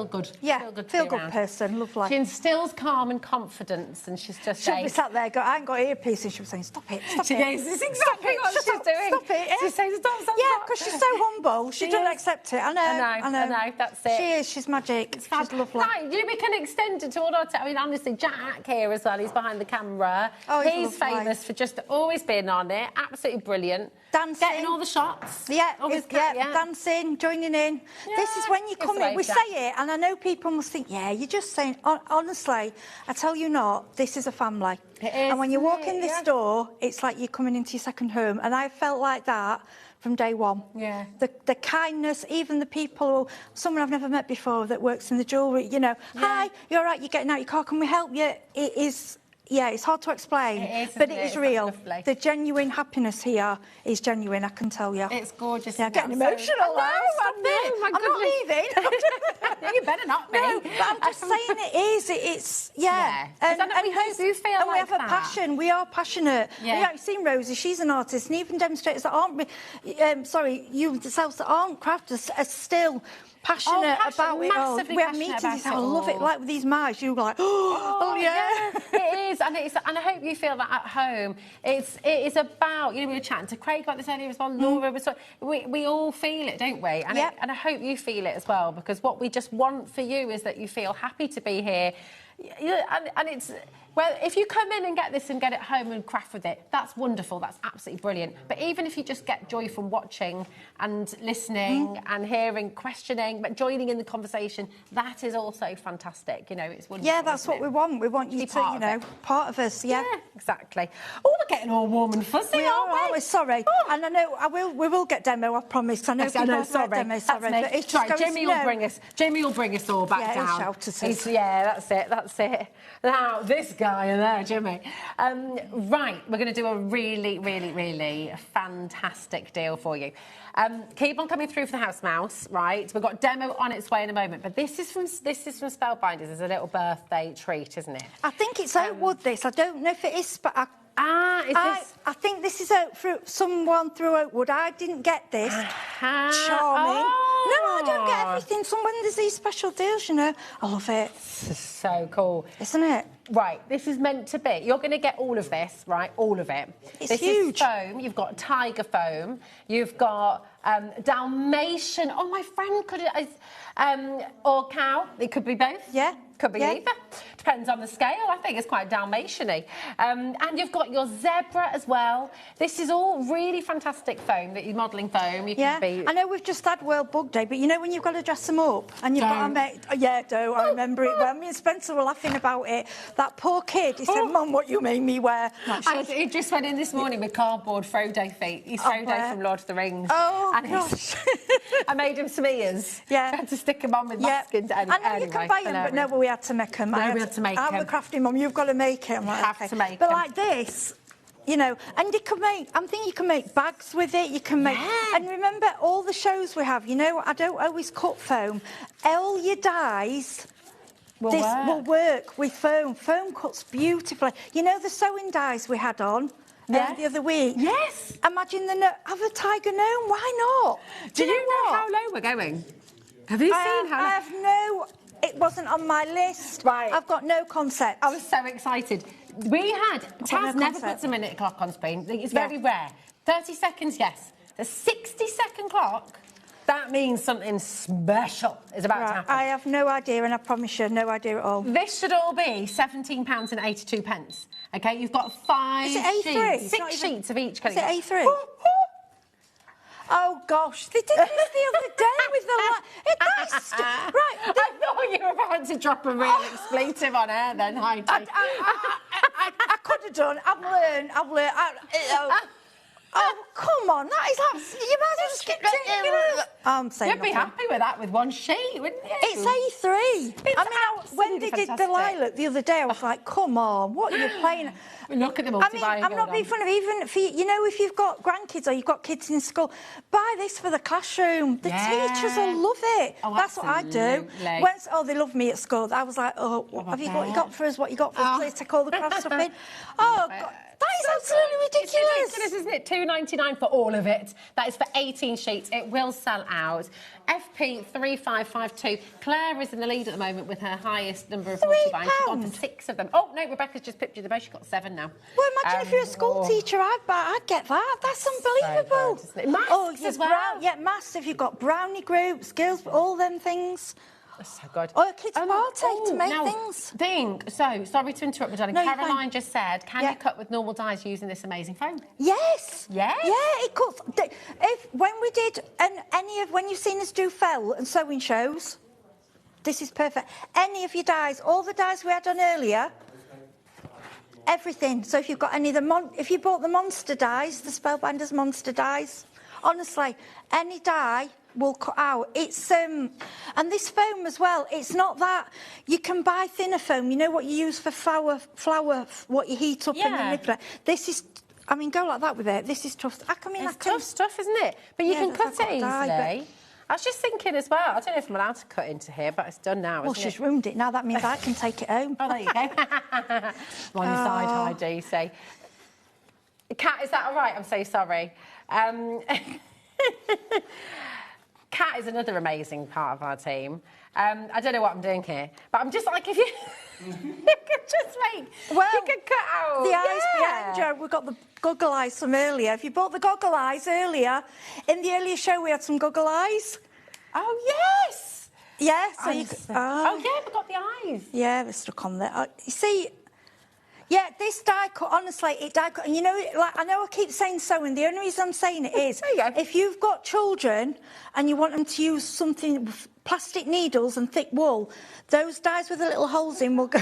good. Yeah, feel good person, lovely. She instills calm and confidence, and she's just she'll be sat there, I ain't got earpiece, and she'll be saying, stop it, stop it. She is, it's exactly what she's doing. Stop it. She's saying, stop. Yeah, because she's so humble, she doesn't accept it. I know, that's it. She is, she's magic, she's lovely. Right, we can extend it to all our... I mean, honestly, Jack here as well, he's behind the camera. Oh, he's famous for just always being on it, absolutely brilliant. Dancing. Getting all the shots. Dancing, joining in. This is when you come in. We say it, and I know people must think, you're just saying... Honestly, I tell you not, this is a family. It is, and when you walk in this door, it's like you're coming into your second home. And I felt like that from day one. Yeah. The kindness, even the people, someone I've never met before that works in the jewellery, you know, hi, you're all right, you're getting out your car, can we help you? It is... Yeah, it's hard to explain, but it is real. The genuine happiness here is genuine, I can tell you. It's gorgeous. Yeah, I'm getting emotional now. I'm not leaving. You better not be. No, but I'm just saying it is. It's And we hope you feel and like we have a passion. We are passionate. Yeah. You've seen Rosie, she's an artist, and even demonstrators that aren't, you themselves that aren't crafters are still passionate about it all. We have meetings, I love it, like with these mice, you're like, oh yeah. It is, and I hope you feel that at home. It is about, we were chatting to Craig about this earlier as well, Laura, we all feel it, don't we? And, and I hope you feel it as well, because what we just want for you is that you feel happy to be here. And it's... Well, if you come in and get this and get it home and craft with it, that's wonderful, that's absolutely brilliant. But even if you just get joy from watching and listening and hearing, questioning, but joining in the conversation, that is also fantastic. It's wonderful. Yeah, that's what we want. We want you to, part of us, Yeah, exactly. Oh, we're getting all warm and fuzzy, aren't we? Sorry. Oh. And I know, we will get demo, I promise. I know people have demo, sorry. But it's just Jimmy will bring us all back down. He'll shout at us. That's it. Now, this guy in there, Jimmy. Right, we're going to do a really, really, really fantastic deal for you. Keep on coming through for the house mouse, right? We've got demo on its way in a moment, but this is from Spellbinders as a little birthday treat, isn't it? I think it's Oakwood, this. I don't know if it is, but I think this is someone through Oakwood. I didn't get this. Charming. No, I don't get everything. When there's these special deals, I love it. This is so cool. Isn't it? Right, this is meant to be. You're going to get all of this, right? All of it. It's huge. This is foam. You've got tiger foam. You've got Dalmatian. Oh, my friend could... or cow. It could be both. Yeah. Could be either. Depends on the scale. I think it's quite Dalmatian-y. And you've got your zebra as well. This is all really fantastic foam, that you're modelling foam. You can be... I know we've just had World Bug Day, but when you've got to dress them up and you've got to make... I remember it well. Me and Spencer were laughing about it. That poor kid, he said, Mum, what you made me wear. He just went in this morning with cardboard Frodo feet. He's Frodo from Lord of the Rings. Oh, and gosh. I made him some ears. Yeah. I had to stick them on with maskins. I know you can buy them, but we had to make them. We had to make them. I'm the crafty mum, you've got to make it. Have to make them. But them. like this... and you can make... I'm thinking you can make bags with it. You can make... And remember, all the shows we have, I don't always cut foam. All your dies... will work with foam. Foam cuts beautifully. The sewing dies we had on the other week. Yes. Imagine have a tiger gnome. Why not? Do you know how low we're going? Have you seen how? I have no. It wasn't on my list. Right. I've got no concept. I was so excited. We had Taz never puts a minute clock on screen. It's very rare. 30 seconds, yes. The 60-second clock. That means something special is about to happen. I have no idea, and I promise you, no idea at all. This should all be £17.82. Okay, you've got 5 Is it A3? sheets, 6 sheets of each colour. Is it A3? Oh gosh, they did this the other day with the right. I thought you were about to drop a real expletive on air then, Heidi. I could have done. I've learned. Oh, come on, that is absolutely... You might as well just get ridiculous. I'm saying You'd be happy with that with one sheet, wouldn't you? It's A3. When they did the lilac the other day, I was like, come on, what are you playing? Look at the I'm not being funny, even for if you've got grandkids or you've got kids in school, buy this for the classroom. The teachers will love it. Oh, that's what I do. They love me at school. I was like, what you got for us? What you got for us? Please take all the craft stuff in. Oh, God. That is absolutely ridiculous. It's ridiculous, isn't it? £2.99 for all of it. That is for 18 sheets. It will sell out. FP3552. Claire is in the lead at the moment with her highest number of multi-buying. She's gone for 6 of them. Oh, no, Rebecca's just pipped you the most. She's got 7 now. Well, imagine if you're a school teacher, I'd get that. That's unbelievable. So good, masks as well. Masks. If you've got brownie groups, girls, all them things. That's so good. Or a kid's party to make things. So, sorry to interrupt, my darling. No, Caroline just said, can you cut with normal dies using this amazing foam? Yes. Yes? Yeah, it cuts. When we did when you've seen us do fell and sewing shows, this is perfect. Any of your dies, all the dies we had on earlier, everything. So if you've got any of if you bought the monster dies, the Spellbinders monster dies, honestly, any die will cut out. It's and this foam as well, it's not that you can buy thinner foam, you know what you use for flour what you heat up and you nip it. This is, I mean, go like that with it. This is tough. It's tough stuff, isn't it? But you can cut it easily. I was just thinking as well, I don't know if I'm allowed to cut into here, but it's done now, well, she's ruined it now. That means I can take it home. Oh, there you go. I'm on your side, Heidi, say. Kat, is that all right? I'm so sorry. Kat is another amazing part of our team. I don't know what I'm doing here, but I'm just like, if you, you could just make, you could cut out the eyes behind you. We've got the goggle eyes from earlier. If you bought the goggle eyes earlier, in the earlier show we had some goggle eyes. Oh, yes. Yeah, so yeah, we've got the eyes. Yeah, they're stuck on there. You see, yeah, this die cut, honestly, it die cut. And you know, like, I know I keep saying sewing. The only reason I'm saying it is, if you've got children and you want them to use something with plastic needles and thick wool, those dies with the little holes in will go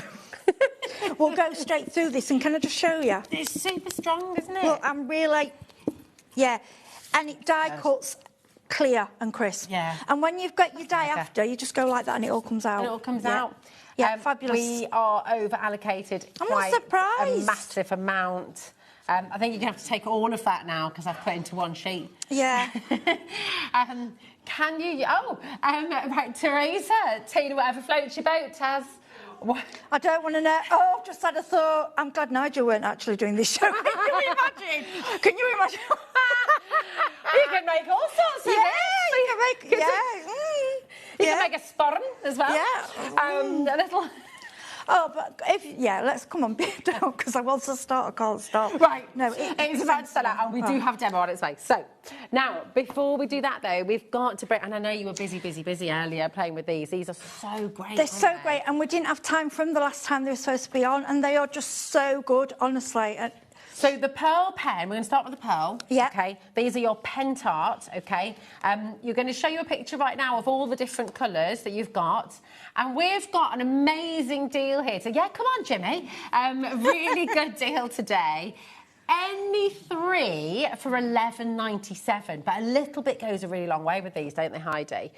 will go straight through this. And can I just show you? It's super strong, isn't it? Look, I'm really, and it die cuts clear and crisp. Yeah. And when you've got your die after, you just go like that and it all comes out. And it all comes out. Yeah, fabulous. We are over-allocated. I'm not surprised. A massive amount. I think you're going to have to take all of that now because I've put it into one sheet. Yeah. Can you... right, Teresa, Tina, whatever floats your boat, Taz. What? I don't want to know. Oh, I've just had a thought. I'm glad Nigel weren't actually doing this show. Can you imagine? Can you imagine? You can make all sorts of you can make... You can make a sporran as well. Yeah. A little... Oh, but let's come on, don't, because I want to start, I can't stop. Right, no, it's about to sell out, and we do have a demo on its way. So, now, before we do that, though, we've got to break, and I know you were busy earlier playing with these. These are so great. They're so great, and we didn't have time from the last time they were supposed to be on, and they are just so good, honestly. So the pearl pen, we're going to start with the pearl. Yeah. Okay. These are your pen tart, okay? You're going to show you a picture right now of all the different colours that you've got. And we've got an amazing deal here. So, yeah, come on, Jimmy. Really good deal today. Any 3 for £11.97, but a little bit goes a really long way with these, don't they, Heidi?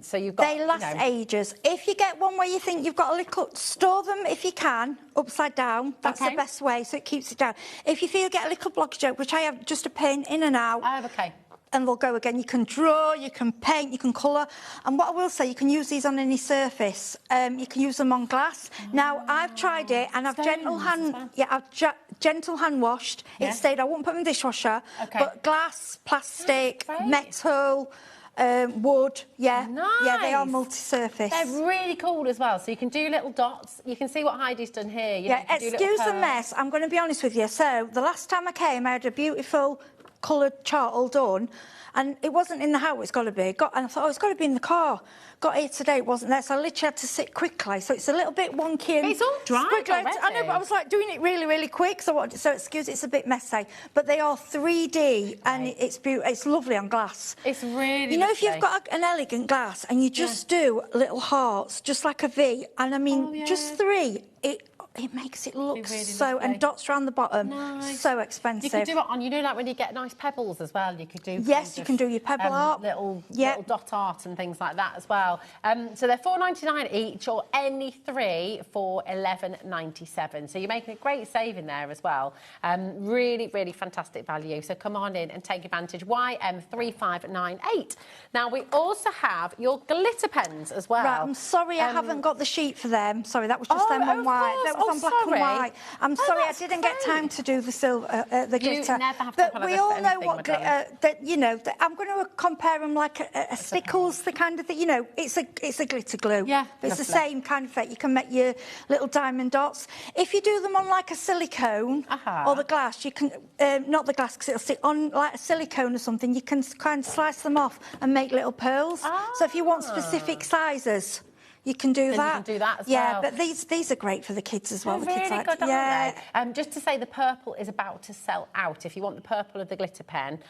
So you've got... They last ages. If you get one where you think you've got a little... Store them, if you can, upside down. That's the best way, so it keeps it down. If you feel you get a little blockage, which I have just a pin in and out... Oh, okay. and they'll go again. You can draw, you can paint, you can colour. And what I will say, you can use these on any surface. You can use them on glass. Now, I've tried it and I've gentle hand washed. Yeah. It stayed, I wouldn't put them in the dishwasher. Okay. But glass, plastic, metal, wood, yeah. Nice. Yeah, they are multi-surface. They're really cool as well. So you can do little dots. You can see what Heidi's done here. You know, Yeah, you can do little excuse the pearls. mess. I'm going to be honest with you. So the last time I came, I had a beautiful coloured chart all done, and it wasn't in the house. It's got to be. And I thought, oh, it's got to be in the car. Got here today, it wasn't there, so I literally had to sit quickly. So it's a little bit wonky and It's all dry squiggly. already. I know, but I was like doing it really, really quick. So excuse, it's a bit messy, but they are 3D and it's beautiful. It's lovely on glass. It's really. You know, if you've got an elegant glass and you just do little hearts, just like a V, and I mean, just 3, it makes it look really so, lovely. and dots around the bottom, Nice. so expensive. You could do it on, you know, like when you get nice pebbles as well. You could do. Yes, you can do your pebble art. Little dot art and things like that as well. So they're $4.99 each, or any 3 for $11.97. So you're making a great saving there as well. Really, really fantastic value. So come on in and take advantage. YM3598. Now we also have your glitter pens as well. Right, I'm sorry I haven't got the sheet for them. Sorry, that was just them on white. That was on black sorry. and white. I'm sorry, I didn't get time to do the silver, the glitter. You never have to but we all know what glitter. You know, I'm going to compare them like a Stickles, the kind of thing. You know, it's a glitter glue. Yeah, it's the same kind of effect. You can make your little diamond dots. If you do them on like a silicone or the glass, you can not the glass because it'll stick on like a silicone or something. You can kind of slice them off and make little pearls. So if you want specific sizes, you can do that. You can do that as yeah, well. but these are great for the kids as well. They're the kids really like, good, yeah. aren't they? Just to say, the purple is about to sell out. If you want the purple of the glitter pen,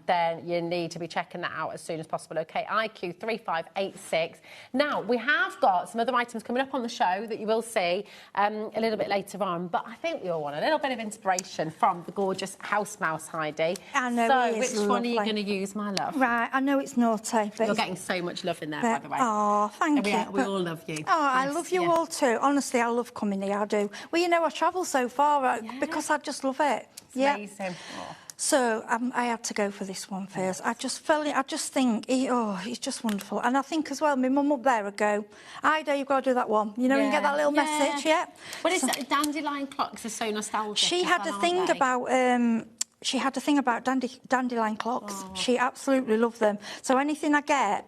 then you need to be checking that out as soon as possible. Okay, IQ 3586. Now, we have got some other items coming up on the show that you will see a little bit later on, but I think we all want a little bit of inspiration from the gorgeous house mouse, Heidi. I know, so, he is which one are you lovely. going to use, my love? Right, I know it's naughty, but You're getting so much love in there, by the way. Oh, thank you. We all love you. Oh, I love you all too. Honestly, I love coming here. I do. Well, you know, I travel so far because I just love it. It's amazing. Oh. So I had to go for this one first. I just think, he's just wonderful. And I think as well, my mum up there would go, Ida, you've got to do that one. You know, you get that little message, Well, it's dandelion clocks are so nostalgic. She had a thing about... she had a thing about dandelion clocks. Oh. She absolutely loved them. So anything I get,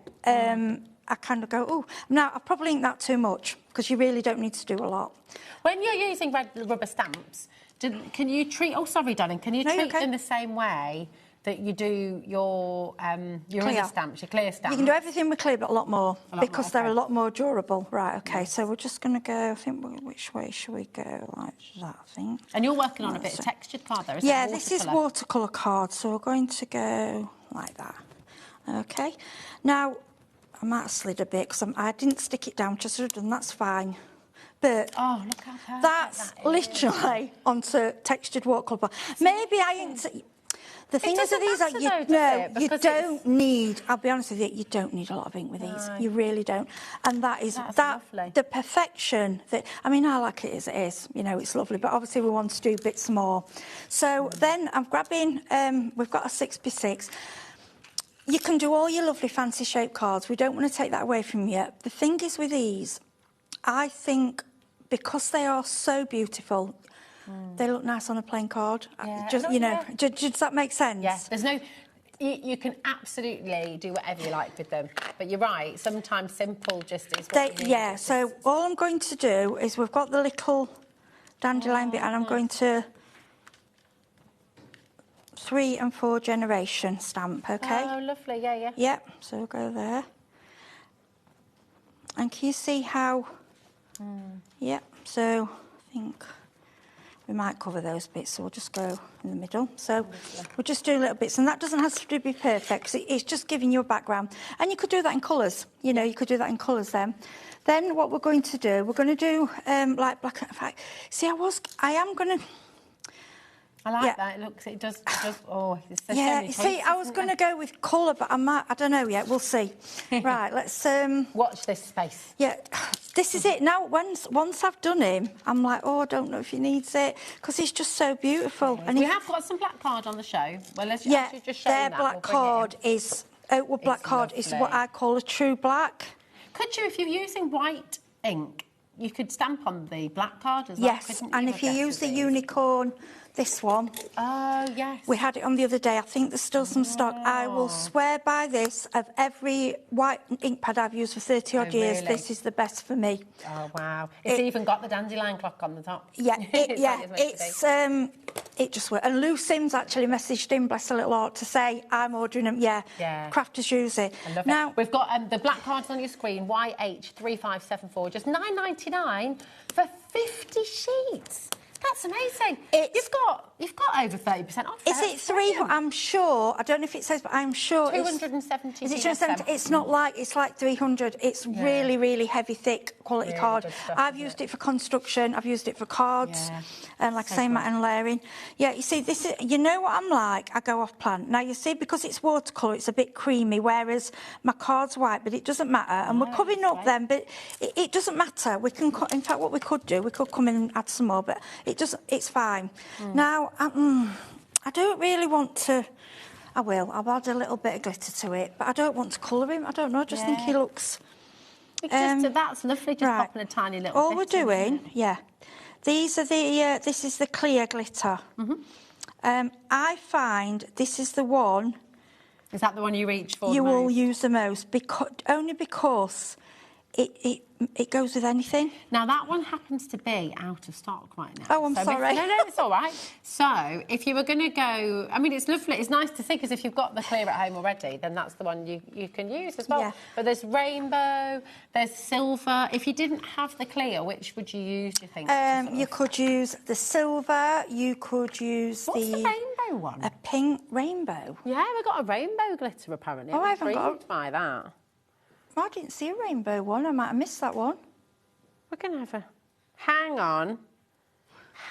I kind of go, oh, now I probably ain't that too much because you really don't need to do a lot. When you're using red rubber stamps, can you treat... Oh, sorry, darling. Can you treat them the same way that you do your other stamps, your clear stamps? You can do everything with clear, but a lot more because they're a lot more durable. Right, OK, so we're just going to go, I think, which way should we go? Like that, I think. And you're working on a bit of textured card there, isn't it? Yeah, this is watercolour card, so we're going to go like that. OK. Now, I might have slid a bit because I didn't stick it down, just done, that's fine. But look how perfect that's that is. Literally onto textured watercolour. Maybe I ain't... The thing is with these, you don't need, I'll be honest with you, you don't need a lot of ink with these. You really don't. And that is, the perfection that, I mean, I like it as it is, you know, it's lovely, but obviously we want to do bits more. So then I'm grabbing, we've got a 6x6. You can do all your lovely fancy shaped cards. We don't want to take that away from you. The thing is with these, I think because they are so beautiful, they look nice on a plain card. Just, you know, does that make sense? Yes. There's no... You can absolutely do whatever you like with them. But you're right, sometimes simple just is what you need. Yeah, so all I'm going to do is we've got the little dandelion bit and I'm going to 3 and 4 generation stamp, OK? Oh, lovely, yeah. Yep, so we'll go there. And can you see how... Yep, so I think we might cover those bits, so we'll just go in the middle. So we'll just do little bits, and that doesn't have to be perfect, because it's just giving you a background. And you could do that in colours, you know, you could do that in colours then. Then what we're going to do like black and white. See, I am going to... I like that. It does, oh, it's so yeah, see, I was going to go with colour, but I don't know yet. We'll see. Right, let's... Watch this space. Yeah, this is it. Now, once I've done him, I'm like, oh, I don't know if he needs it, because he's just so beautiful. And we have got some black card on the show. Well, let's actually just show their that. black card is... Oakwood black card is what I call a true black. Could you, if you're using white ink, you could stamp on the black card as well? Yes, and if you use the unicorn, this one. Oh, yes. We had it on the other day. I think there's still some stock. I will swear by this. Of every white ink pad I've used for 30-odd years, really? this is the best for me. Oh, wow. It's even got the dandelion clock on the top. Yeah, it just works. And Lou Sims actually messaged in, bless her little heart, to say, I'm ordering them. Yeah, crafters use it. I love it. We've got the black cards on your screen, YH3574, just $9.99 for 50 sheets. That's amazing. You've got over 30% off. Is it 300? I'm sure. I don't know if it says, but I'm sure 270. Is it 270? It's not like, it's like 300. It's really, really heavy, thick quality card. I've used it for construction. I've used it for cards. And like I say, matte and layering. Yeah, you see, this is, you know what I'm like? I go off plan. Now, you see, because it's watercolour, it's a bit creamy, whereas my card's white, but it doesn't matter. And we're covering up then, but it doesn't matter. We can, in fact, what we could do, we could come in and add some more, but it's fine. Now, I don't really want to... I'll add a little bit of glitter to it, but I don't want to colour him. I don't know, I just think he looks... that's lovely, just popping a tiny little all bit we're doing, these are the... this is the clear glitter. I find this is the one... Is that the one you reach for you will use the most, only because it goes with anything. Now, that one happens to be out of stock right now. Oh, I'm sorry. No, it's all right. So, if you were going to go... I mean, it's lovely. It's nice to see, because if you've got the clear at home already, then that's the one you can use as well. Yeah. But there's rainbow, there's silver. If you didn't have the clear, which would you use, do you think? You could use the silver, you could use What's the rainbow one? A pink rainbow. Yeah, we've got a rainbow glitter, apparently. Oh, I haven't got... intrigued by that. I didn't see a rainbow one. I might have missed that one. We're going to have a... Hang on.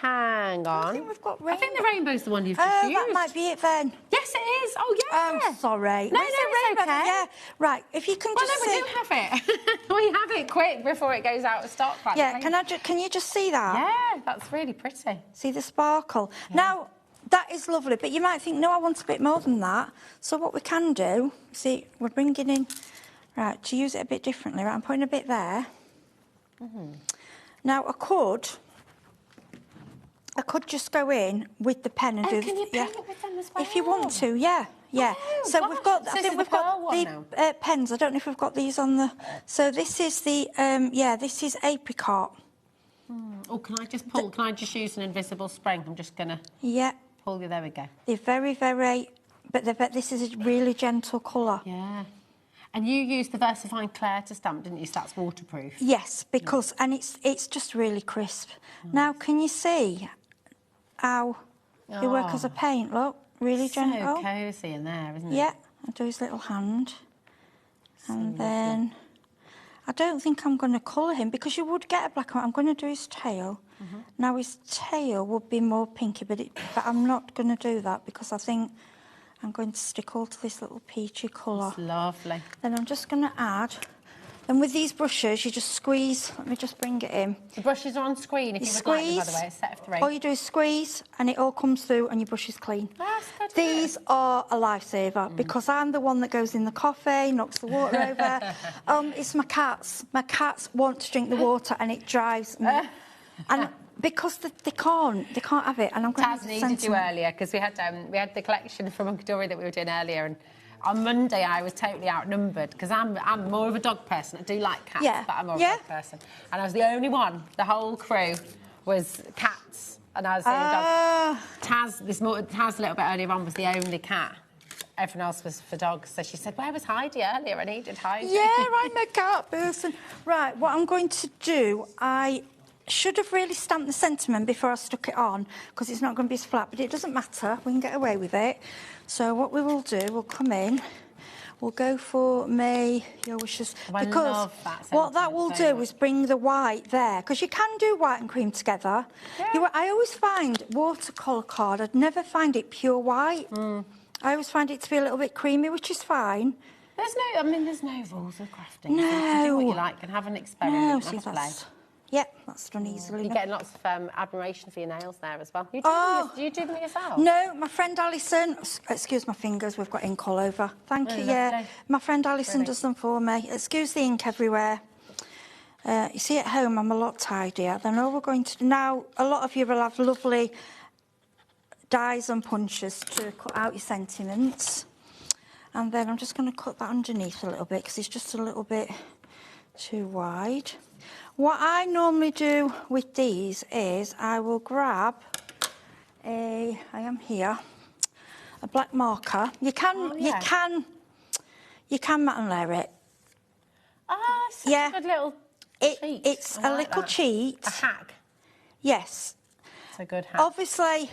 I think we've got rainbow. I think the rainbow's the one you've just used. That might be it then. Yes, it is. Oh, yeah. I'm sorry. No, it's okay. Yeah, right. If you can just see... we do have it. We have it quick before it goes out of stock. Yeah, can you just see that? Yeah, that's really pretty. See the sparkle? Yeah. Now, that is lovely, but you might think, no, I want a bit more than that. So what we can do, see, we're bringing in... Right, to use it a bit differently, right, I'm putting a bit there. Now, I could just go in with the pen and do... Can you paint it with them as well? If you want to, yeah. Oh, so we've got... I think we've got the pens. I don't know if we've got these on the... So this is the... this is apricot. Oh, can I just pull... Can I just use an invisible spring? I'm just going to... Yeah. Pull you. There we go. They're very, very... But this is a really gentle colour. Yeah. And you used the VersaFine Claire to stamp, didn't you? So that's waterproof. Yes, because... And it's just really crisp. Now, can you see how they work as a paint? Look, really gentle. So cosy in there, isn't it? Yeah. I'll do his little hand. And then... I don't think I'm going to colour him, because you would get a black and white. I'm going to do his tail. Now, his tail would be more pinky, but I'm not going to do that, because I think... I'm going to stick all to this little peachy colour. That's lovely. Then I'm just going to add... And with these brushes, you just squeeze... Let me just bring it in. The brushes are on screen, if you would like them, by the way. It's set of 3. All you do is squeeze, and it all comes through, and your brush is clean. That's good. These are a lifesaver, because I'm the one that goes in the coffee, knocks the water over. It's my cats. My cats want to drink the water, and it drives me. And... Because they can't have it, and I'm going Taz needed you earlier, because we had the collection from Uncle Dory that we were doing earlier, and on Monday I was totally outnumbered, because I'm more of a dog person. I do like cats, but I'm more of a dog person. And I was the only one. The whole crew was cats, and I was the only dog. Taz a little bit earlier on was the only cat. Everyone else was for dogs. So she said, where was Heidi earlier? I needed Heidi. Yeah, I'm a cat person. Right, what I'm going to do, I should have really stamped the sentiment before I stuck it on, because it's not going to be as flat, but it doesn't matter. We can get away with it. So what we will do, we'll come in We'll go for May Your Wishes. Oh, I because love that what that will sentiment so do is bring the white there, because you can do white and cream together. I always find watercolour card, I'd never find it pure white. I always find it to be a little bit creamy, which is fine. There's no rules of crafting. No. You can do what you like and have an experiment and have a play. Yep, that's done easily. You're getting lots of admiration for your nails there as well. Do you do them yourself? No, my friend Alison, excuse my fingers, we've got ink all over. Thank you, yeah. My friend Alison does them for me. Excuse the ink everywhere. You see, at home, I'm a lot tidier. Then all we're going to do now, a lot of you will have lovely dies and punches to cut out your sentiments. And then I'm just going to cut that underneath a little bit because it's just a little bit too wide. What I normally do with these is I will grab a black marker. You can matte and layer it. Ah, such a good little cheat. It's a little cheat. A hack. Yes. It's a good hack. Obviously,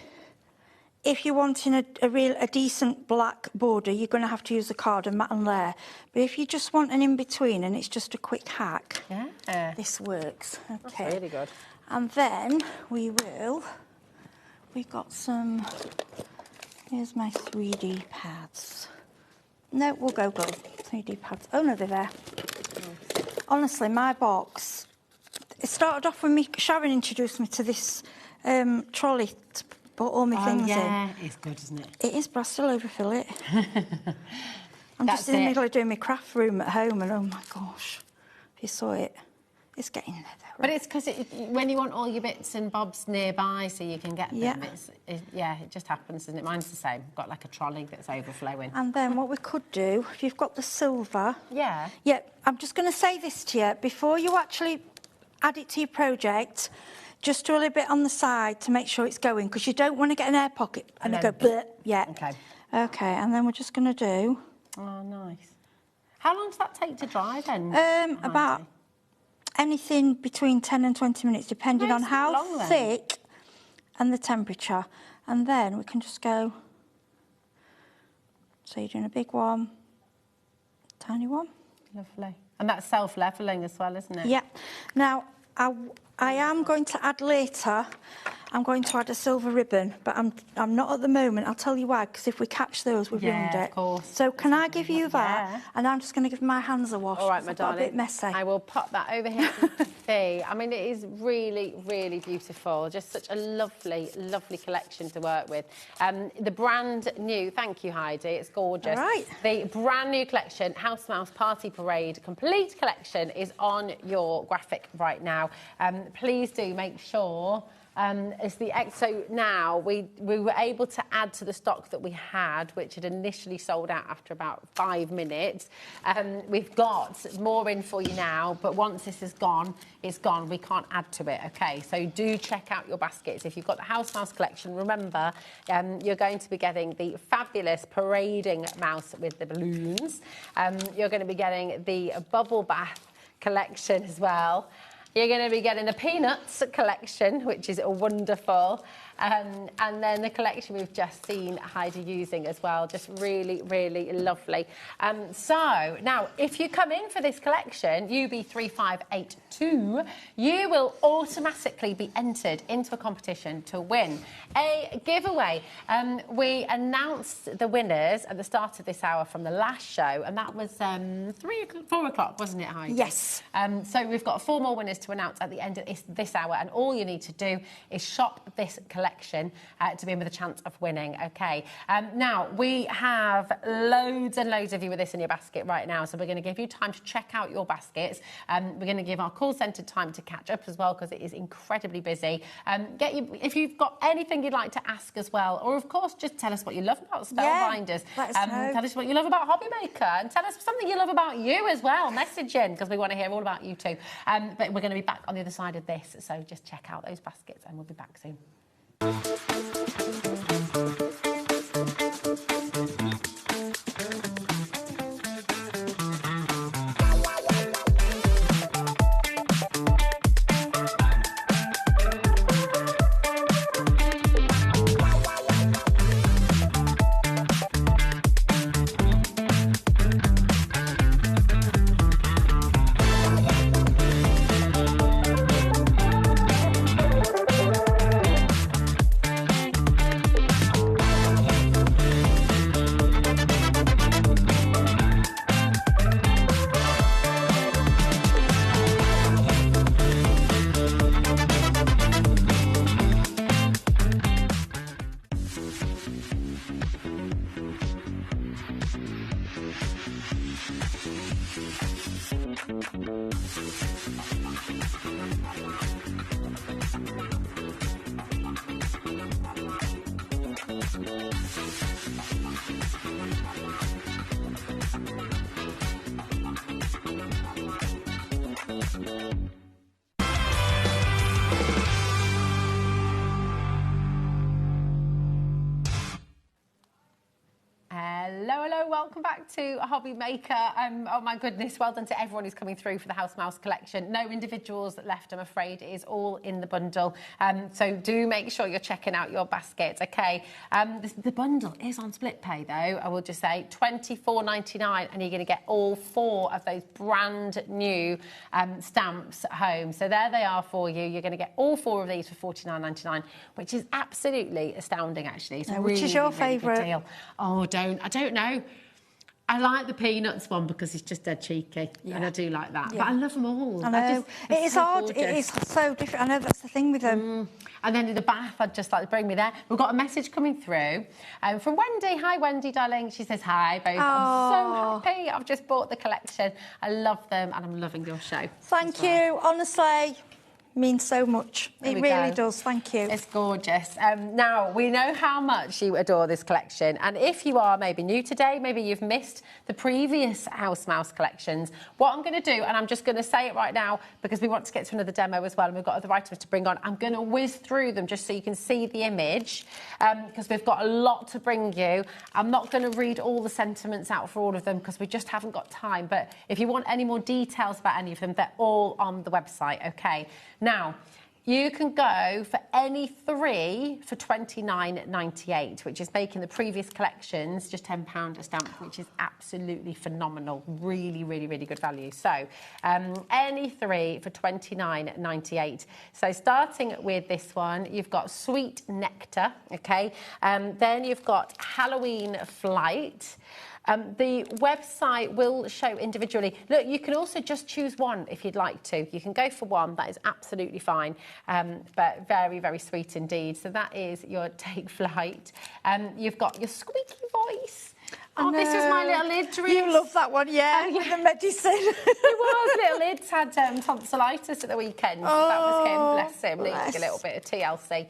if you're wanting a decent black border, you're going to have to use a card and matte and layer. But if you just want an in-between and it's just a quick hack, this works. Okay. That's really good. And then we've got some, here's my 3D pads. No, we'll go gold. 3D pads. Oh, no, they're there. Honestly, my box, it started off with me, Sharon introduced me to this trolley to put all my things in. It's good, isn't it? It is, but I still overfill it. I'm just in the middle of doing my craft room at home, and oh my gosh, if you saw it, it's getting there. But it's because when you want all your bits and bobs nearby so you can get them, it just happens, and mine's the same. I've got like a trolley that's overflowing. And then what we could do, if you've got the silver... Yeah, I'm just going to say this to you. Before you actually add it to your project, just do a little bit on the side to make sure it's going, because you don't want to get an air pocket and it go bleh. Yeah. Okay, and then we're just going to do... Oh, nice. How long does that take to dry then? About anything between 10 and 20 minutes, depending on how thick and the temperature. And then we can just go... So you're doing a big one, tiny one. Lovely. And that's self-levelling as well, isn't it? Yeah. Now, I am going to add later, I'm going to add a silver ribbon, but I'm not at the moment. I'll tell you why, because if we catch those, we've ruined it. Of course. So can I give you that? And I'm just going to give my hands a wash. All right, my darling. A bit messy. I will pop that over here for you to see. I mean, it is really, really beautiful. Just such a lovely, lovely collection to work with. The brand new, thank you, Heidi. It's gorgeous. All right. The brand new collection, House Mouse Party Parade complete collection, is on your graphic right now. Please do make sure. So now we were able to add to the stock that we had, which had initially sold out after about 5 minutes. We've got more in for you now, but once this is gone, it's gone. We can't add to it, okay? So do check out your baskets. If you've got the House Mouse collection, remember, you're going to be getting the fabulous parading mouse with the balloons. You're going to be getting the bubble bath collection as well. You're going to be getting the Peanuts collection, which is wonderful. And then the collection we've just seen Heidi using as well. Just really, really lovely. So now, if you come in for this collection, UB3582, you will automatically be entered into a competition to win a giveaway. We announced the winners at the start of this hour from the last show, and that was 4 o'clock, wasn't it, Heidi? Yes. So we've got 4 more winners to announce at the end of this hour, and all you need to do is shop this collection to be in with a chance of winning. Okay. Now, we have loads and loads of you with this in your basket right now, so we're going to give you time to check out your baskets. We're going to give our call centre time to catch up as well, because it is incredibly busy. If you've got anything you'd like to ask as well, or of course just tell us what you love about Spellbinders. Tell us what you love about HobbyMaker, and tell us something you love about you as well. Message in, because we want to hear all about you too. But we're going to be back on the other side of this, so just check out those baskets and we'll be back soon. welcome back to HobbyMaker. Oh my goodness, well done to everyone who's coming through for the House Mouse collection. No individuals left, I'm afraid. It is all in the bundle. So do make sure you're checking out your basket, okay? The bundle is on split pay though, I will just say, $24.99, and you're going to get all 4 of those brand new stamps at home. So there they are for you. You're going to get all 4 of these for $49.99, which is absolutely astounding, actually. It's which is your favourite? Deal. Oh, I don't know. I like the peanuts one because it's just dead cheeky, and I do like that. But I love them all. I know. It is odd. It is so different. I know that's the thing with them. And then in the bath, I'd just like to bring me there. We've got a message coming through from Wendy. Hi, Wendy, darling. She says, hi, both. I'm so happy. I've just bought the collection. I love them, and I'm loving your show. Thank you. Honestly, means so much. It really does. Thank you. It's gorgeous. Now, we know how much you adore this collection, and if you are maybe new today, maybe you've missed the previous House Mouse collections, what I'm going to do, and I'm just going to say it right now because we want to get to another demo as well, and we've got other items to bring on. I'm going to whiz through them just so you can see the image, because we've got a lot to bring you. I'm not going to read all the sentiments out for all of them because we just haven't got time, but if you want any more details about any of them, they're all on the website, okay? Now, you can go for any 3 for $29.98, which is making the previous collections just £10 a stamp, which is absolutely phenomenal. Really, really, really good value. So, any 3 for $29.98. So, starting with this one, you've got Sweet Nectar, okay? Then you've got Halloween Flight. The website will show individually. Look, you can also just choose one if you'd like to. You can go for one. That is absolutely fine, but very, very sweet indeed. So that is your Take Flight. You've got your Squeaky Voice. Oh, this is my little Idris. You love that one, yeah, with the medicine. It was. Little Idris had tonsillitis at the weekend. So that was him, bless him. Needing a little bit of TLC.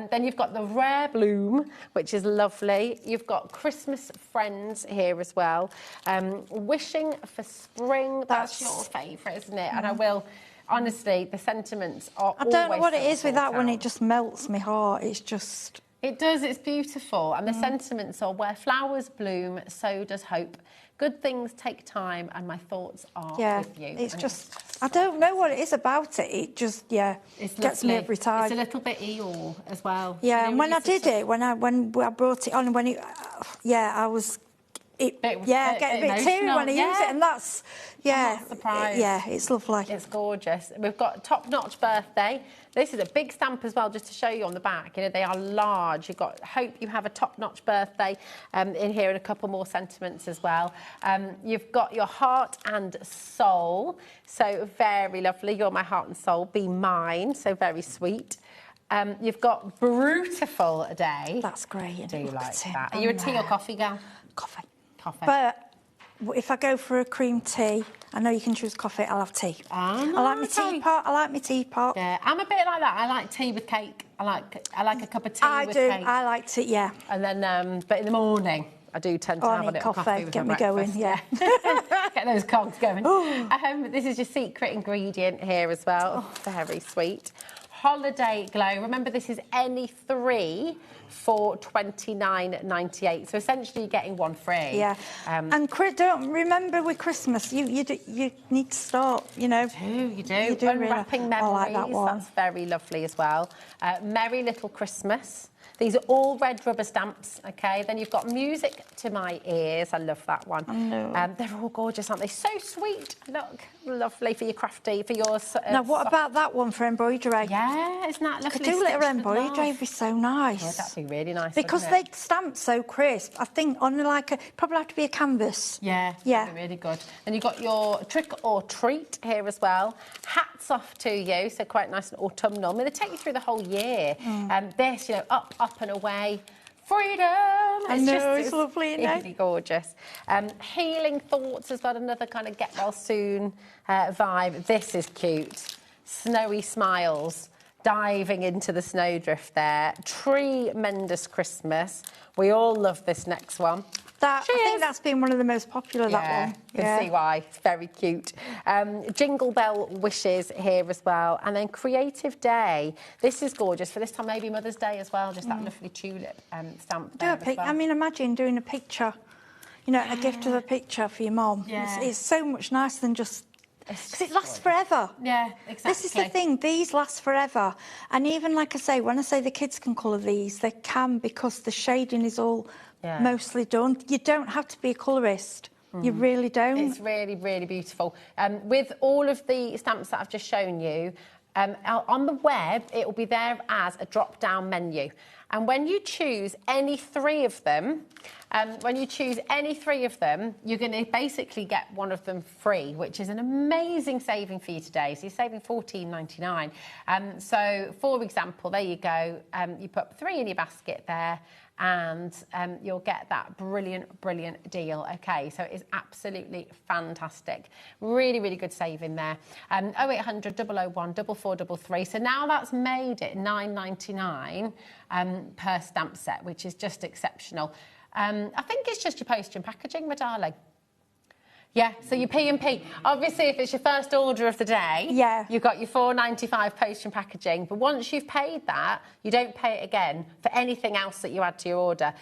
Then you've got the Rare Bloom, which is lovely. You've got Christmas Friends here as well. Wishing for Spring. That's your favourite, isn't it? And I will... Honestly, the sentiments are I don't know what it is with that one. It just melts my heart. It's just... It does, it's beautiful. And the sentiments are, where flowers bloom, so does hope. Good things take time, and my thoughts are with you. It's just, I don't know what it is about it. It just, it gets me every time. It's a little bit Eeyore as well. Yeah, and when I did it, when I brought it on, I was... I get a bit teary when I use it, and that's, I'm not surprised. It's lovely. It's gorgeous. We've got Top Notch Birthday. This is a big stamp as well, just to show you on the back. You know, they are large. You've got Hope You Have a Top Notch Birthday in here, and a couple more sentiments as well. You've got your Heart and Soul. So very lovely. You're my heart and soul. Be mine. So very sweet. You've got Brutiful Day. That's great. I do like that. Are you a tea or coffee gal? Coffee. Coffee. But if I go for a cream tea, I know you can choose coffee, I'll have tea. I like my teapot. I like my teapot. Yeah, I'm a bit like that. I like tea with cake. I like a cup of tea with cake. I like tea, yeah. And then, but in the morning, I do tend to have a little coffee with Get my me going, breakfast. Get those cogs going. This is your secret ingredient here as well. Very sweet. Holiday Glow. Remember, this is any 3 for $29.98. So essentially, you're getting one free. Yeah. And don't remember with Christmas, you need to start. You know. You do. Unwrapping Memories. I like that one. That's very lovely as well. Merry Little Christmas. These are all red rubber stamps, okay? Then you've got Music to My Ears. I love that one. I know. They're all gorgeous, aren't they? So sweet. Look, lovely for your crafty, for yours. Now, what about that one for embroidery? Yeah, isn't that lovely? Could do a little embroidery, it'd be so nice. Yeah, that'd be really nice. Because they stamp so crisp. I think on probably have to be a canvas. Yeah, that'd be really good. And you've got your Trick or Treat here as well. Hats off to you, so quite nice and autumnal. I mean, they take you through the whole year. This, up and away. Freedom! I know, it's lovely, isn't it? Really gorgeous. Healing Thoughts as well, another kind of get well soon vibe. This is cute. Snowy Smiles, diving into the snowdrift there. Tremendous Christmas. We all love this next one. I think that's been one of the most popular, that one. You can see why. It's very cute. Jingle Bell Wishes here as well. And then Creative Day. This is gorgeous. For this time, maybe Mother's Day as well. Just that lovely tulip stamp there as well. I mean, imagine doing a picture, you know, a gift of a picture for your mum. Yeah. It's so much nicer than just... Because it lasts forever. Yeah, exactly. This is the thing, these last forever. And even, like I say, when I say the kids can colour these, they can because the shading is all mostly done. You don't have to be a colourist. You really don't. It's really, really beautiful. With all of the stamps that I've just shown you, on the web, it will be there as a drop-down menu. And when you choose any three of them, you're going to basically get one of them free, which is an amazing saving for you today. So you're saving $14.99. So, for example, there you go. You put 3 in your basket there, and you'll get that brilliant, brilliant deal. Okay, so it's absolutely fantastic. Really, really good saving there. 0800 001 4433. So now that's made it $9.99 per stamp set, which is just exceptional. I think it's just your postage and packaging, my darling. Yeah, so your P&P. Obviously, if it's your first order of the day, you've got your $4.95 postage and packaging. But once you've paid that, you don't pay it again for anything else that you add to your order.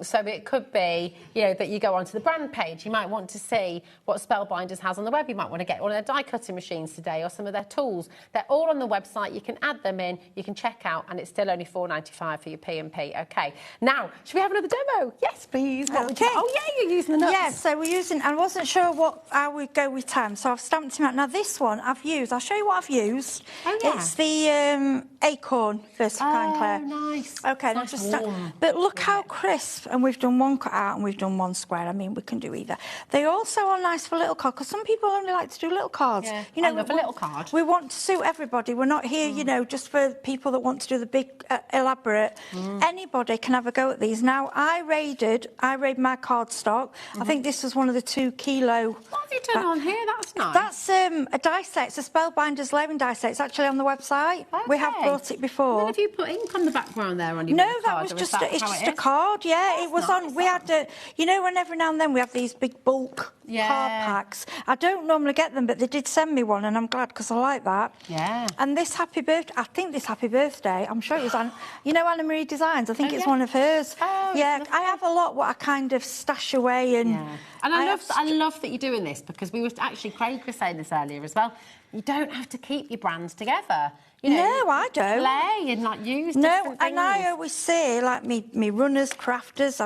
So it could be, you know, that you go onto the brand page. You might want to see what Spellbinders has on the web. You might want to get one of their die cutting machines today or some of their tools. They're all on the website. You can add them in. You can check out, and it's still only $4.95 for your P&P. Okay. Now, should we have another demo? Yes, please. What would you... Oh yeah, you're using the nuts. Yeah, so we're using. I wasn't sure how we go with time, so I've stamped him out. Now this one I've used. I'll show you what I've used. Oh yeah. It's the acorn Versapine Claire. Nice. Okay, nice just but look how crisp. And we've done one cut out and we've done one square. I mean, we can do either. They also are nice for little cards because some people only like to do little cards. Yeah. You know, I love a little card. We want to suit everybody. We're not here, you know, just for people that want to do the big, elaborate. Anybody can have a go at these. Now, I raided my card stock. I think this was one of the 2 kilo. What have you done on here? That's nice. That's a die set. It's a Spellbinders layering die set. It's actually on the website. Okay. We have brought it before. Then have you put ink on the background there on your No, card, that was just it's just a card. Yeah, That's it was nice, on. We had you know, when every now and then we have these big bulk card packs. I don't normally get them, but they did send me one, and I'm glad because I like that. Yeah. And this happy birthday, I think this happy birthday, I'm sure it was on. You know, Anna Marie Designs. I think it's one of hers. Oh, yeah, I have a lot what I kind of stash away and. Yeah. And I love that you're doing this because we were actually, Craig was saying this earlier as well. You don't have to keep your brands together. You know, no, I don't. Play and like use no, different things. And I always say, like me runners, crafters.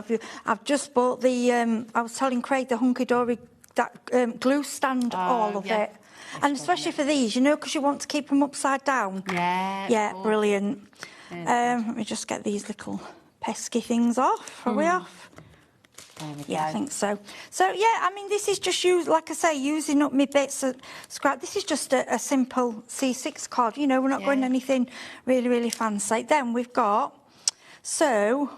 I've just bought the. I was telling Craig the hunky dory that glue stand, all of it, and especially for these, you know, because you want to keep them upside down. Yeah. Yeah, brilliant. Let me just get these little pesky things off. Are we off? Yeah, I think so. So, yeah, I mean, this is just, like I say, using up my bits of scrap. This is just a simple C6 card. You know, we're not going anything really, really fancy. Then we've got,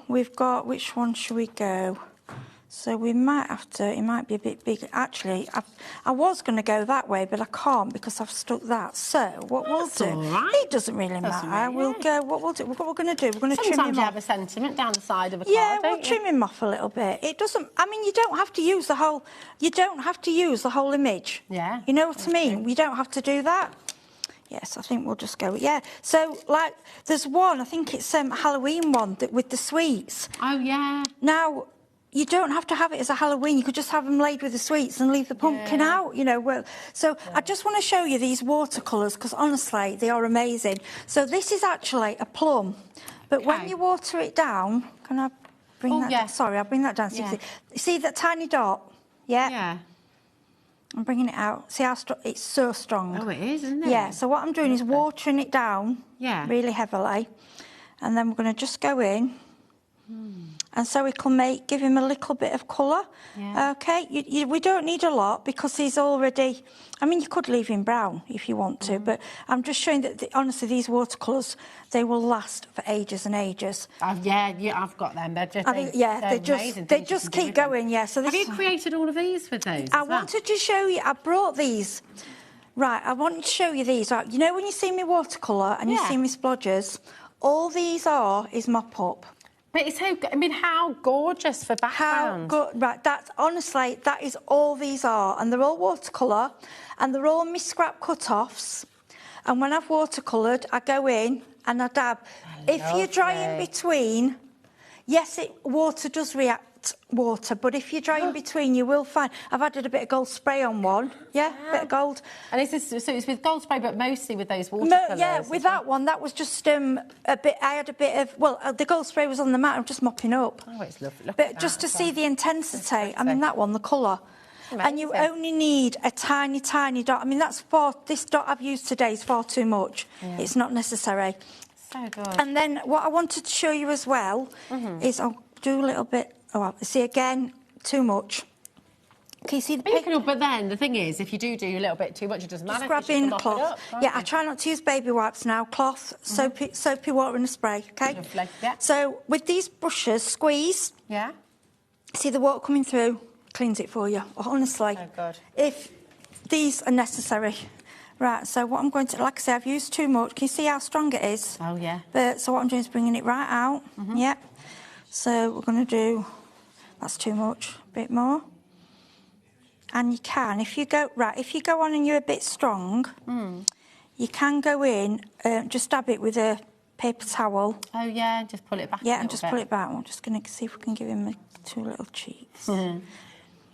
which one should we go? So we might have to, it might be a bit big. Actually, I was going to go that way, but I can't because I've stuck that. So what we'll do, it doesn't really matter. We'll go, what we'll do, what we're going to do, we're going to trim him off. Sometimes you have a sentiment down the side of a card, yeah, we'll trim him off a little bit. It doesn't, I mean, you don't have to use the whole, image. Yeah. You know what I mean? You don't have to do that. Yes, I think we'll just go, So, like, there's one, I think it's a Halloween one with the sweets. Oh, yeah. Now, you don't have to have it as a Halloween. You could just have them laid with the sweets and leave the pumpkin out, you know. Well, so I just want to show you these watercolours because, honestly, they are amazing. So this is actually a plum. But when you water it down... Can I bring that down? Sorry, I'll bring that down. Yeah. See that tiny dot? Yeah? Yeah. I'm bringing it out. See how it's so strong. Oh, it is, isn't it? Yeah, so what I'm doing is watering it down really heavily. And then we're going to just go in. And so we can give him a little bit of colour. Yeah. Okay, we don't need a lot because he's already... I mean, you could leave him brown if you want to, but I'm just showing that, honestly, these watercolours, they will last for ages and ages. I've got them. They're just, they just keep going, So have you created all of these with those? I wanted to show you, I brought these. Right, I wanted to show you these. Right, you know when you see me watercolour and you see me splodgers, all these is my pup. But it's so, I mean, how gorgeous for background. How good, right, that's, honestly, that is all these are. And they're all watercolour, and they're all my scrap cut-offs. And when I've watercoloured, I go in and I dab. If you dry in between, yes, water does react white water, but if you dry in between, you will find... I've added a bit of gold spray on one. Yeah, a bit of gold. And is this, so it's with gold spray, but mostly with those watercolours? Yeah, with that one, that was just a bit... I had a bit of... Well, the gold spray was on the mat. I'm just mopping up. Oh, it's lovely. Look But at just that. to see the intensity. I mean, that one, the colour. And you only need a tiny, tiny dot. I mean, this dot I've used today is far too much. Yeah. It's not necessary. So good. And then what I wanted to show you as well is I'll do a little bit... Oh, see, again, too much. Can you see the picture? But then, the thing is, if you do a little bit too much, it doesn't matter. Just grabbing cloth. I try not to use baby wipes now. Cloth, soapy water and a spray, OK? Lovely, yeah. So, with these brushes, squeeze. Yeah. See the water coming through? Cleans it for you, honestly. Oh, God. If these are necessary. Right, so what I'm going to... Like I say, I've used too much. Can you see how strong it is? Oh, yeah. So what I'm doing is bringing it right out. Yep. So we're going to do... That's too much. A bit more. And you can, if you go on and you're a bit strong, you can go in, just dab it with a paper towel. Oh, yeah, just pull it back and just pull it back. I'm just going to see if we can give him 2 little cheeks. And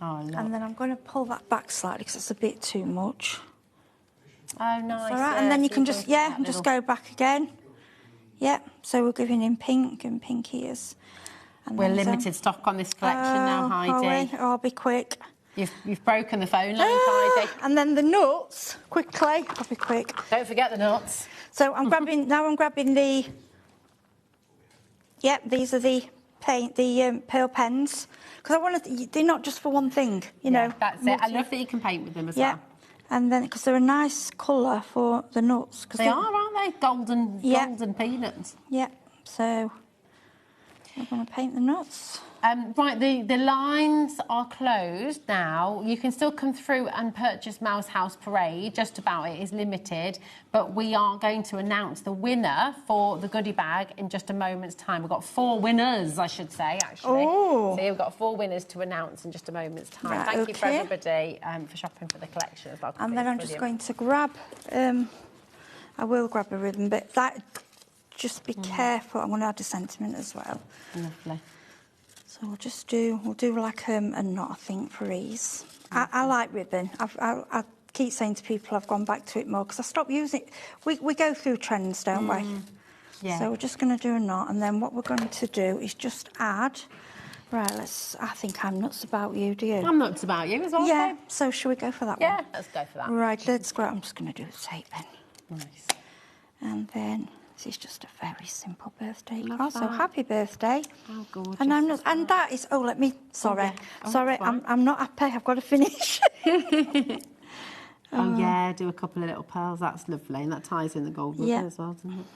then I'm going to pull that back slightly because it's a bit too much. Oh, nice. All right, and then you can just, just go back again. Yep, so we're giving him pink and pink ears. And we're limited stock on this collection now, Heidi. I'll be quick. You've broken the phone line, Heidi. And then the nuts, quickly. I'll be quick. Don't forget the nuts. So I'm grabbing, I'm grabbing the... Yep, these are the pearl pens. Because I want to... They're not just for one thing, you know. That's it. I love that you can paint with them as well. And then, because they're a nice colour for the nuts. They are, aren't they? Golden peanuts. Yep. So, I'm going to paint the nuts. Right, the lines are closed now. You can still come through and purchase Mouse House Parade. Just about, it is limited. But we are going to announce the winner for the goodie bag in just a moment's time. We've got 4 winners, I should say, actually. Oh. So we've got 4 winners to announce in just a moment's time. Right, Thank you for everybody for shopping for the collection as well. And then I'm just going to grab... I will grab a ribbon, but that... Just be careful. I'm going to add a sentiment as well. Lovely. So we'll do like a knot, I think, for ease. I like ribbon. I keep saying to people I've gone back to it more because I stopped using it. We go through trends, don't we? Yeah. So we're just going to do a knot, and then what we're going to do is just add... Right, I think I'm nuts about you, do you? I'm nuts about you as well, Yeah, babe. so shall we go for that one? Yeah, let's go for that. Right, let's go. I'm just going to do the tape then. Nice. And then... This is just a very simple birthday Love card. So that. happy birthday. How gorgeous. And I'm not, and that is, let me, sorry. Sorry, I'm not happy. I've got to finish. Yeah, do a couple of little pearls. That's lovely. And that ties in the gold ribbon as well, doesn't it?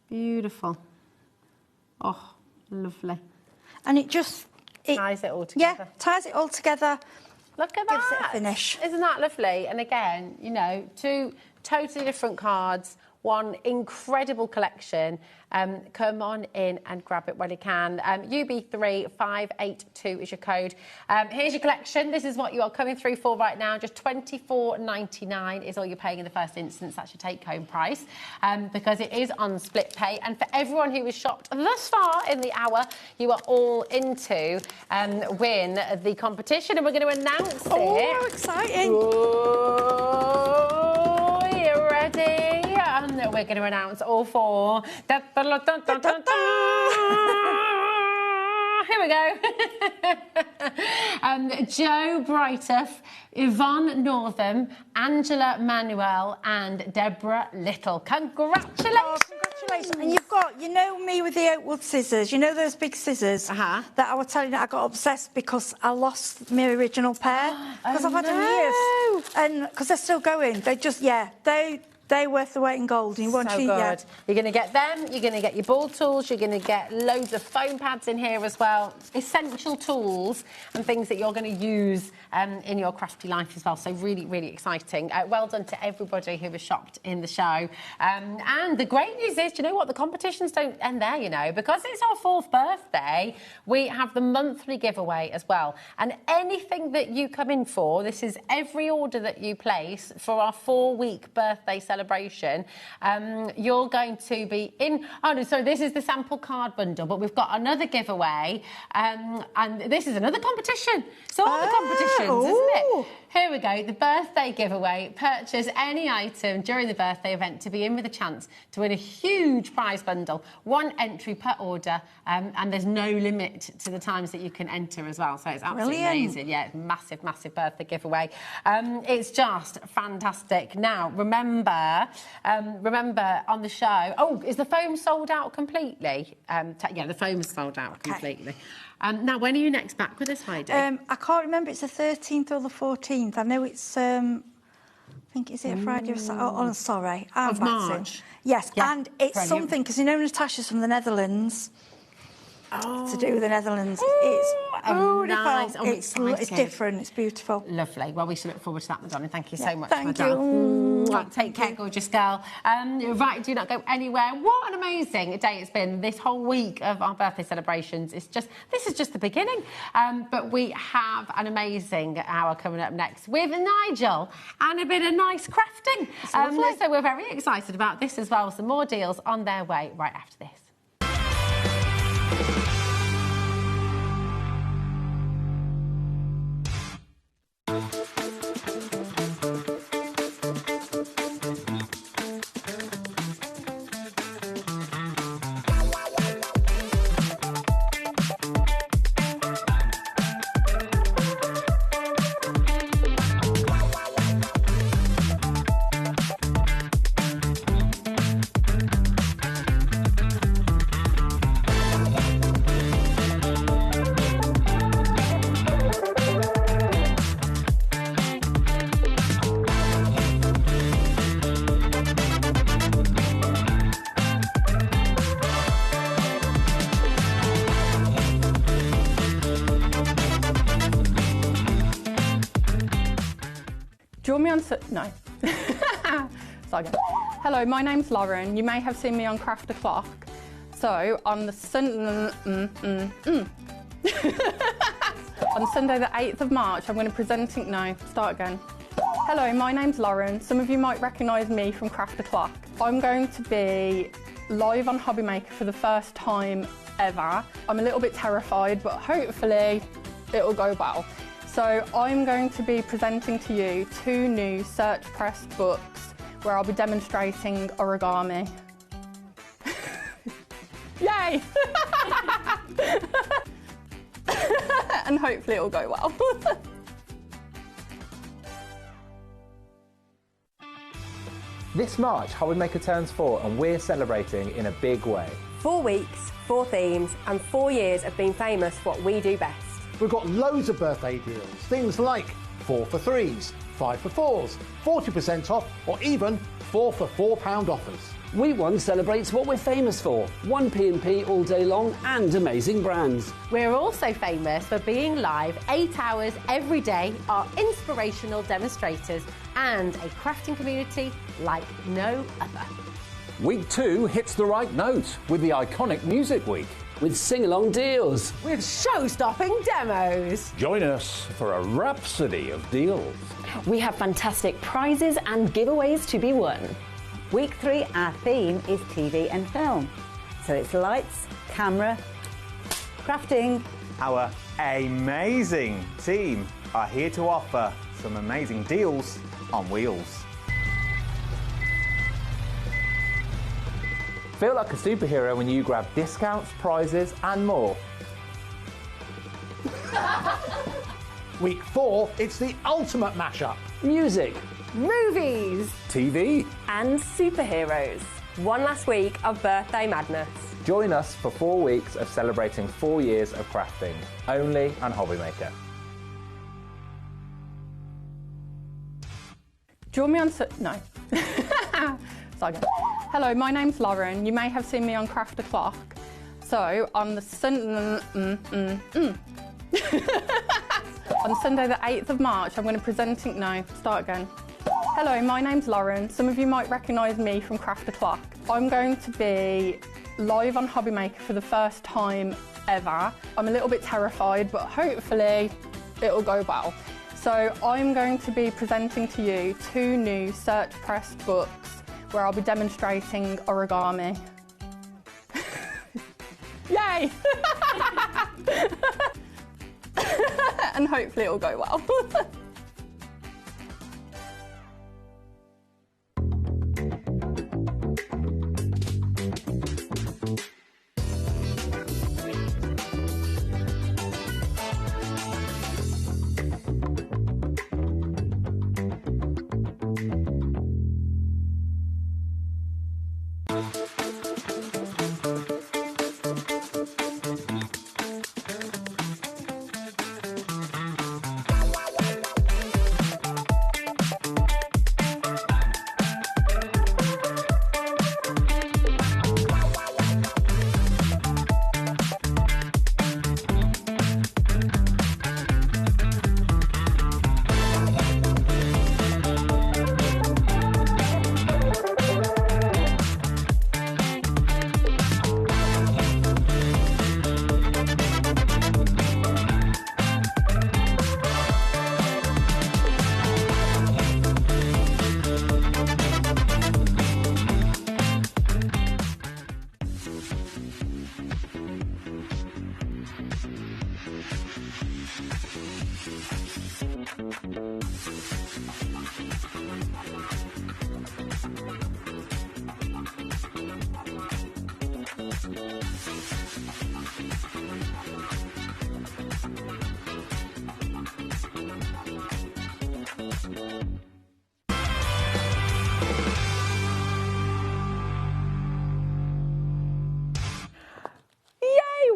Beautiful. Oh, lovely. And it just... ties it all together. Yeah, ties it all together. Look at Gives that. it a finish. Isn't that lovely? And again, you know, 2 totally different cards, 1 incredible collection. Come on in and grab it when you can. UB3582 is your code. Here's your collection. This is what you are coming through for right now. Just $24.99 is all you're paying in the first instance. That's your take-home price because it is on split pay. And for everyone who has shopped thus far in the hour, you are all into win the competition. And we're going to announce it. Oh, exciting. Oh, you ready? And we're going to announce all 4. Here we go. Joe Brightuff, Yvonne Northam, Angela Manuel and Deborah Little. Congratulations. Oh, congratulations. And you've got, you know me with the Oakwood scissors, you know those big scissors that I was telling you I got obsessed because I lost my original pair because I've had them years. And because they're still going. They just, they're worth the weight in gold. And you want so to, good. You're going to get them. You're going to get your ball tools. You're going to get loads of foam pads in here as well. Essential tools and things that you're going to use in your crafty life as well. So really, really exciting. Well done to everybody who has shopped in the show. And the great news is, you know what? The competitions don't end there, you know. Because it's our 4th birthday, we have the monthly giveaway as well. And anything that you come in for, this is every order that you place for our 4-week birthday celebration. celebration, you're going to be in... Oh, no, sorry, this is the sample card bundle, but we've got another giveaway, and this is another competition. It's all the competitions, isn't it? Here we go, the birthday giveaway. Purchase any item during the birthday event to be in with a chance to win a huge prize bundle. 1 entry per order, and there's no limit to the times that you can enter as well. So it's absolutely amazing. Yeah, it's massive, massive birthday giveaway. It's just fantastic. Now, remember on the show... Oh, is the foam sold out completely? Yeah, the foam's sold out completely. Now, when are you next back with us, Heidi? I can't remember. It's the 13th or the 14th. I know it's... I think, is it a Friday or Saturday? Oh, sorry. Of March? Yes, Yeah, and it's something, because you know Natasha's from the Netherlands. To do with the Netherlands. It's beautiful. Nice. Oh, it's different. It's beautiful. Lovely. Well, we should look forward to that, Madonna. Thank you so much, Thank Madonna. you. Take care, gorgeous girl. Right, do not go anywhere. What an amazing day it's been. This whole week of our birthday celebrations. This is just the beginning. But we have an amazing hour coming up next with Nigel and a bit of nice crafting. So we're very excited about this as well. Some more deals on their way right after this. Do you want me on... No. So again. Hello, my name's Lauren. You may have seen me on Craft O'Clock. So, on the on Sunday the 8th of March, I'm going to be presenting... No, start again. Hello, my name's Lauren. Some of you might recognise me from Craft O'Clock. I'm going to be live on HobbyMaker for the first time ever. I'm a little bit terrified, but hopefully it'll go well. So I'm going to be presenting to you 2 new search press books where I'll be demonstrating origami. Yay! And hopefully it'll go well. This March, HobbyMaker turns 4 and we're celebrating in a big way. 4 weeks, 4 themes, and 4 years of being famous for what we do best. We've got loads of birthday deals, things like 4 for 3s, 5 for 4s, 40% off, or even 4 for £4 offers. Week 1 celebrates what we're famous for, 1 P&P all day long and amazing brands. We're also famous for being live 8 hours every day, our inspirational demonstrators, and a crafting community like no other. Week 2 hits the right note with the iconic Music Week. With sing-along deals. With show-stopping demos. Join us for a rhapsody of deals. We have fantastic prizes and giveaways to be won. Week 3, our theme is TV and film. So it's lights, camera, crafting. Our amazing team are here to offer some amazing deals on wheels. Feel like a superhero when you grab discounts, prizes and more. Week 4, it's the ultimate mashup. Music, movies, TV and superheroes. One last week of birthday madness. Join us for 4 weeks of celebrating 4 years of crafting, only on HobbyMaker. Do you want me on... No. So again. Hello, my name's Lauren. You may have seen me on Craft O'Clock. So, on the on Sunday the 8th of March, I'm going to be presenting... No, start again. Hello, my name's Lauren. Some of you might recognise me from Craft O'Clock. I'm going to be live on HobbyMaker for the first time ever. I'm a little bit terrified, but hopefully it'll go well. So I'm going to be presenting to you 2 new search press books where I'll be demonstrating origami. Yay! And hopefully it'll go well.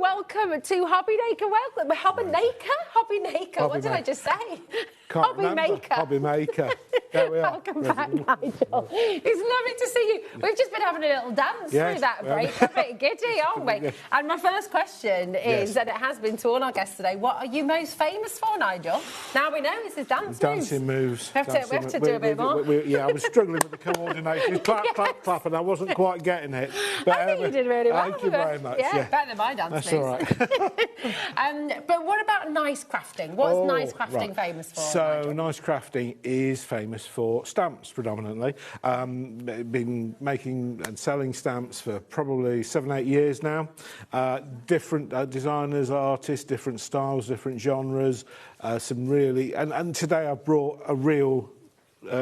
Welcome to HobbyMaker. Welcome, HobbyMaker. What did I just say? HobbyMaker. HobbyMaker. There we are. Welcome back, Nigel. It's lovely to see you. We've just been having a little dance through that break. A bit giddy, aren't we? And my first question is, and it has been to all our guests today, what are you most famous for, Nigel? Now we know this is dancing moves. We have to do a bit more. Yeah, I was struggling with the coordination. Clap, clap, clap, and I wasn't quite getting it. But, I think you did really well. Thank you very much. Yeah, better than my dance That's moves. all right. But what about nice crafting? What's nice crafting famous for? So, nice crafting is famous for stamps predominantly. Been making and selling stamps for probably 7-8 years now. Different designers, artists, different styles, different genres. Some really, and today I've brought a real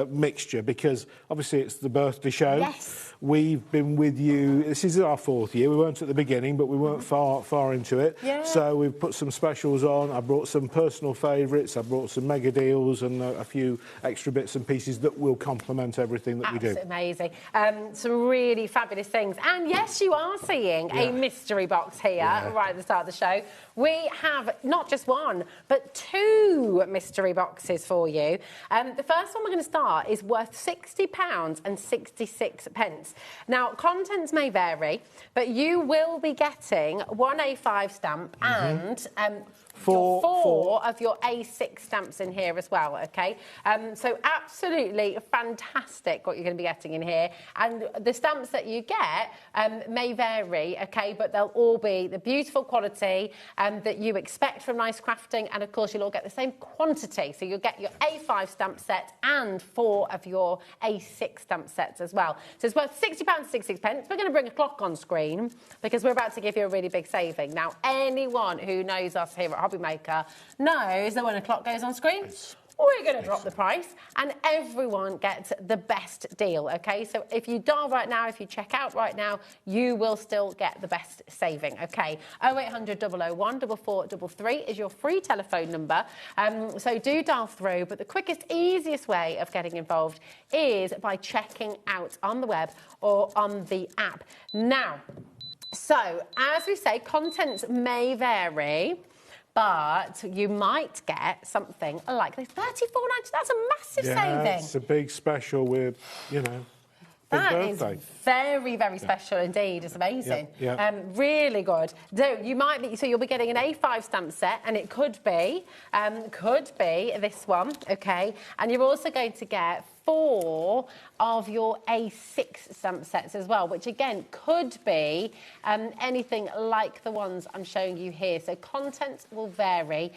mixture because obviously it's the birthday show. Yes. We've been with you, this is our 4th year. We weren't at the beginning, but we weren't far into it. Yeah. So we've put some specials on. I brought some personal favourites. I brought some mega deals and a few extra bits and pieces that will complement everything that we do. Amazing. Some really fabulous things. And yes, you are seeing a mystery box here right at the start of the show. We have not just one, but 2 mystery boxes for you. The first one we're going to start is worth £60 and 66 pence. Now, contents may vary, but you will be getting one A5 stamp and four of your A6 stamps in here as well, OK? So absolutely fantastic what you're going to be getting in here. And the stamps that you get may vary, OK? But they'll all be the beautiful quality that you expect from nice crafting. And, of course, you'll all get the same quantity. So you'll get your A5 stamp set and 4 of your A6 stamp sets as well. So it's worth £60 and 66 pence. We're going to bring a clock on screen because we're about to give you a really big saving. Now, anyone who knows us here at HobbyMaker knows that when a clock goes on screen, we're going to drop the price and everyone gets the best deal, OK? So if you dial right now, if you check out right now, you will still get the best saving, OK? 0800 001 4433 is your free telephone number. So do dial through, but the quickest, easiest way of getting involved is by checking out on the web or on the app. Now, so as we say, contents may vary, but you might get something like this. £34.90, that's a massive saving. It's a big special with, you know, that is very, very special indeed. It's amazing. Really good. So you might be, so you'll be getting an A5 stamp set, and it could be this one, okay? And you're also going to get 4 of your A6 stamp sets as well, which again could be anything like the ones I'm showing you here. So content will vary,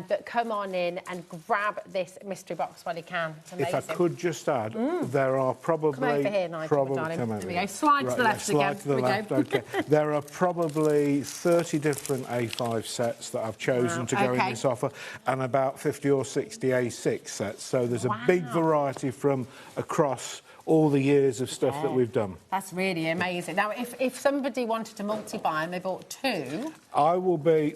but come on in and grab this mystery box while you can. It's amazing. If I could just add, there are probably... Come over here, Nigel, darling. There we go. Slide to the left again. Slide to the left, OK. There are probably 30 different A5 sets that I've chosen to go in this offer, and about 50 or 60 A6 sets. So there's a big variety from across all the years of stuff that we've done. That's really amazing. Now, if somebody wanted to multi-buy and they bought 2... I will be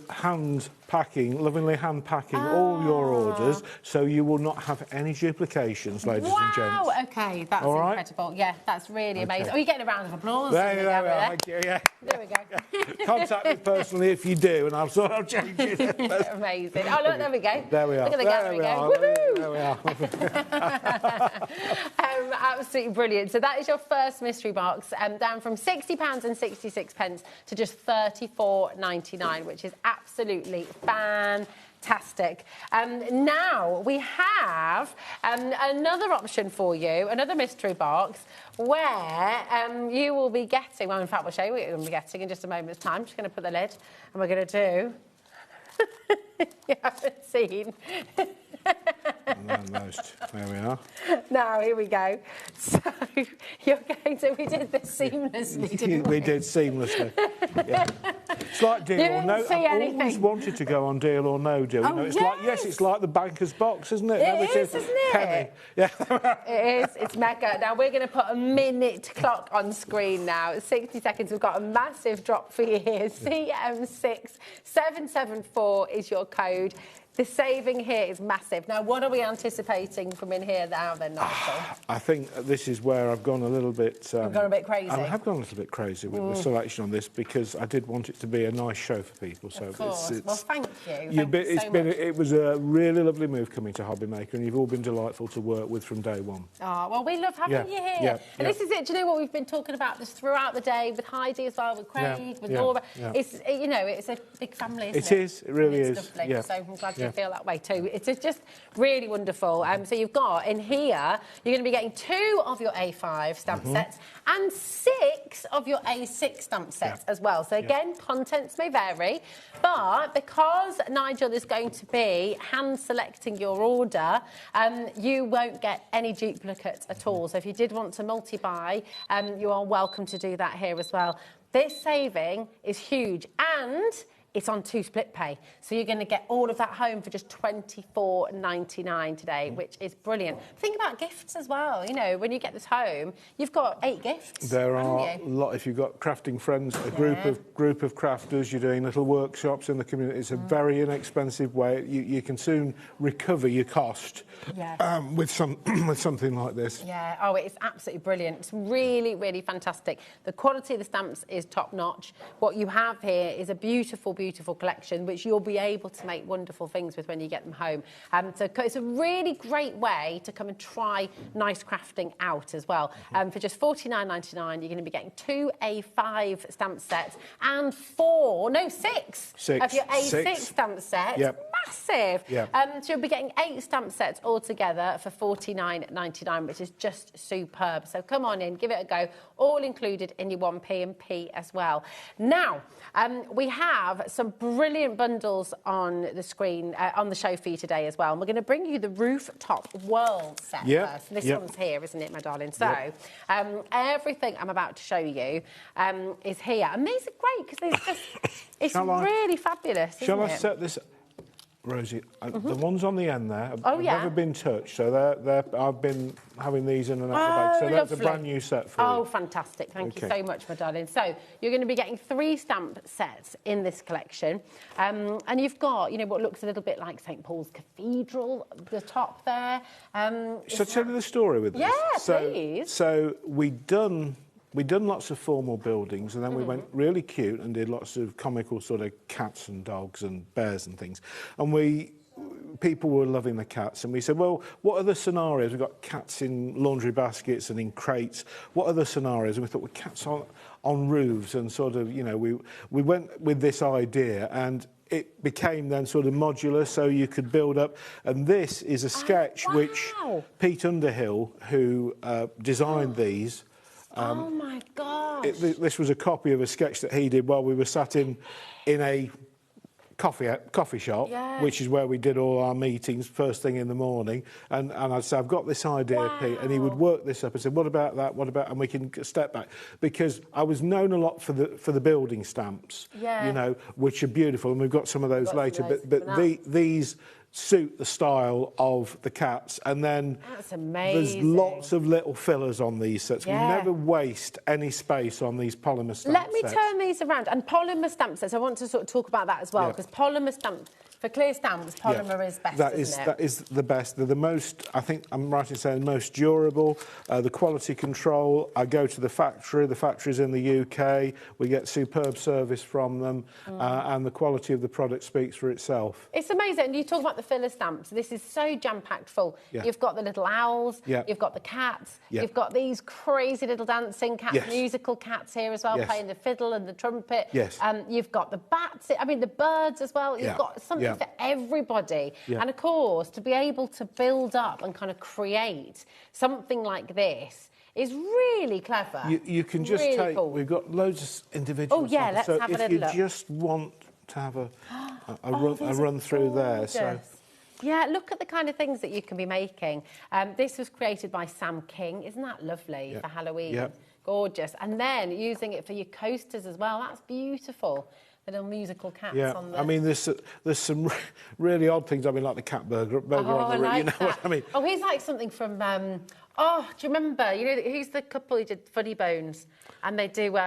lovingly hand-packing all your orders, so you will not have any duplications, ladies and gents. Wow, OK, that's incredible. Yeah, that's really amazing. Oh, you're getting a round of applause. There we go. Thank you, yeah. There we go. Contact me personally if you do, and I'll sort of change it. Amazing. Oh, look, there we go. There we are. Look at the gallery go. Woohoo! There we are. Absolutely brilliant. So that is your first mystery box, down from £60.66 to just £34.99, which is absolutely fantastic. Now we have another option for you, another mystery box, where you will be getting, well, in fact, we'll show you what you're going to be getting in just a moment's time. I'm just going to put the lid, and we're going to do... You haven't seen... There we are. Now, here we go. So, you're going to... We did this seamlessly, didn't we? We did seamlessly. Yeah. It's like Deal or No. I've always wanted to go on Deal or No Deal. You know, it's like, it's like the banker's box, isn't it? It is, isn't it? Penny. Yeah. It is. It's mega. Now, we're going to put a minute clock on screen now. 60 seconds. We've got a massive drop for you here. CM6774 is your code. The saving here is massive. Now, what are we anticipating from in here now then, Nigel? I think this is where I've gone a little bit... You've gone a bit crazy? I have gone a little bit crazy with the selection on this, because I did want it to be a nice show for people. So of course. Well, thank you. It was a really lovely move coming to HobbyMaker, and you've all been delightful to work with from day one. Oh, well, we love having you here. And this is it. Do you know what we've been talking about this throughout the day with Heidi as well, with Craig, with Laura? It's, you know, it's a big family, isn't it? It is. It really is. Lovely. So I'm glad you feel that way too. It's just really wonderful. So you've got in here, you're going to be getting 2 of your A5 stamp sets and 6 of your A6 stamp sets as well. So again, contents may vary, but because Nigel is going to be hand selecting your order, you won't get any duplicates at all. So if you did want to multi-buy, you are welcome to do that here as well. This saving is huge, and it's on 2 split pay. So you're going to get all of that home for just £24.99 today, which is brilliant. Think about gifts as well. You know, when you get this home, you've got 8 gifts. There are a lot. If you've got crafting friends, a group of crafters, you're doing little workshops in the community. It's a very inexpensive way. You can soon recover your cost with something like this. Yeah. Oh, it's absolutely brilliant. It's really, really fantastic. The quality of the stamps is top notch. What you have here is a beautiful collection, which you'll be able to make wonderful things with when you get them home. So it's a really great way to come and try nice crafting out as well. For just £49.99, you're going to be getting 2 A5 stamp sets and 6 of your A6 stamp sets. Massive. So you'll be getting 8 stamp sets altogether for £49.99, which is just superb. So come on in, give it a go. All included in your 1p and P as well. Now, we have some brilliant bundles on the screen, on the show for you today as well. And we're going to bring you the Rooftop World set first. And this one's here, isn't it, my darling? So everything I'm about to show you is here. And these are great because it's really fabulous, isn't Shall I set this... Rosie, the ones on the end there have never been touched, so I've been having these in and out of the bag, so that's a brand new set for you. Oh, fantastic. Thank you so much, my darling. So you're going to be getting 3 stamp sets in this collection, and you've got, you know, what looks a little bit like St Paul's Cathedral, the top there. So tell me the story with this. Yeah, please. So we'd done lots of formal buildings, and then we went really cute and did lots of comical sort of cats and dogs and bears and things. And we people were loving the cats, and we said, well, what other scenarios? We've got cats in laundry baskets and in crates. What other scenarios? And we thought, well, cats on roofs, and sort of, you know, we went with this idea, and it became then sort of modular, so you could build up. And this is a sketch which Pete Underhill, who designed these. Oh my gosh! This was a copy of a sketch that he did while we were sat in a coffee shop, which is where we did all our meetings first thing in the morning. And I'd say, I've got this idea, Pete, and he would work this up and say, what about that? What about? And we can step back, because I was known a lot for the building stamps, you know, which are beautiful, and we've got some of those later. But these suit the style of the cats, and then there's lots of little fillers on these sets. We never waste any space on these polymer stamp Let me sets. turn these around. And polymer stamp sets, I want to sort of talk about that as well, because polymer stamp, for clear stamps, polymer is best, isn't it? That is the best. They're the most, I think I'm right in saying, the most durable. The quality control, I go to the factory's in the UK, we get superb service from them, and the quality of the product speaks for itself. It's amazing. And you talk about the filler stamps. This is so jam-packed full. You've got the little owls, you've got the cats, you've got these crazy little dancing cats, musical cats here as well, playing the fiddle and the trumpet. You've got the bats, I mean the birds as well. You've got something for everybody. And of course, to be able to build up and kind of create something like this is really clever. You can just really take, cool. we've got loads of individual samples. Let's have a little look. If you just want to have a run through there. So. Yeah, look at the kind of things that you can be making. This was created by Sam King. Isn't that lovely for Halloween? Gorgeous. And then using it for your coasters as well. That's beautiful. The little musical cats on there. I mean, there's some really odd things. I mean, like the cat burger on the roof. You know what I mean? Oh, he's like something from... do you remember? You know, he's the couple who did Funny Bones. And they do...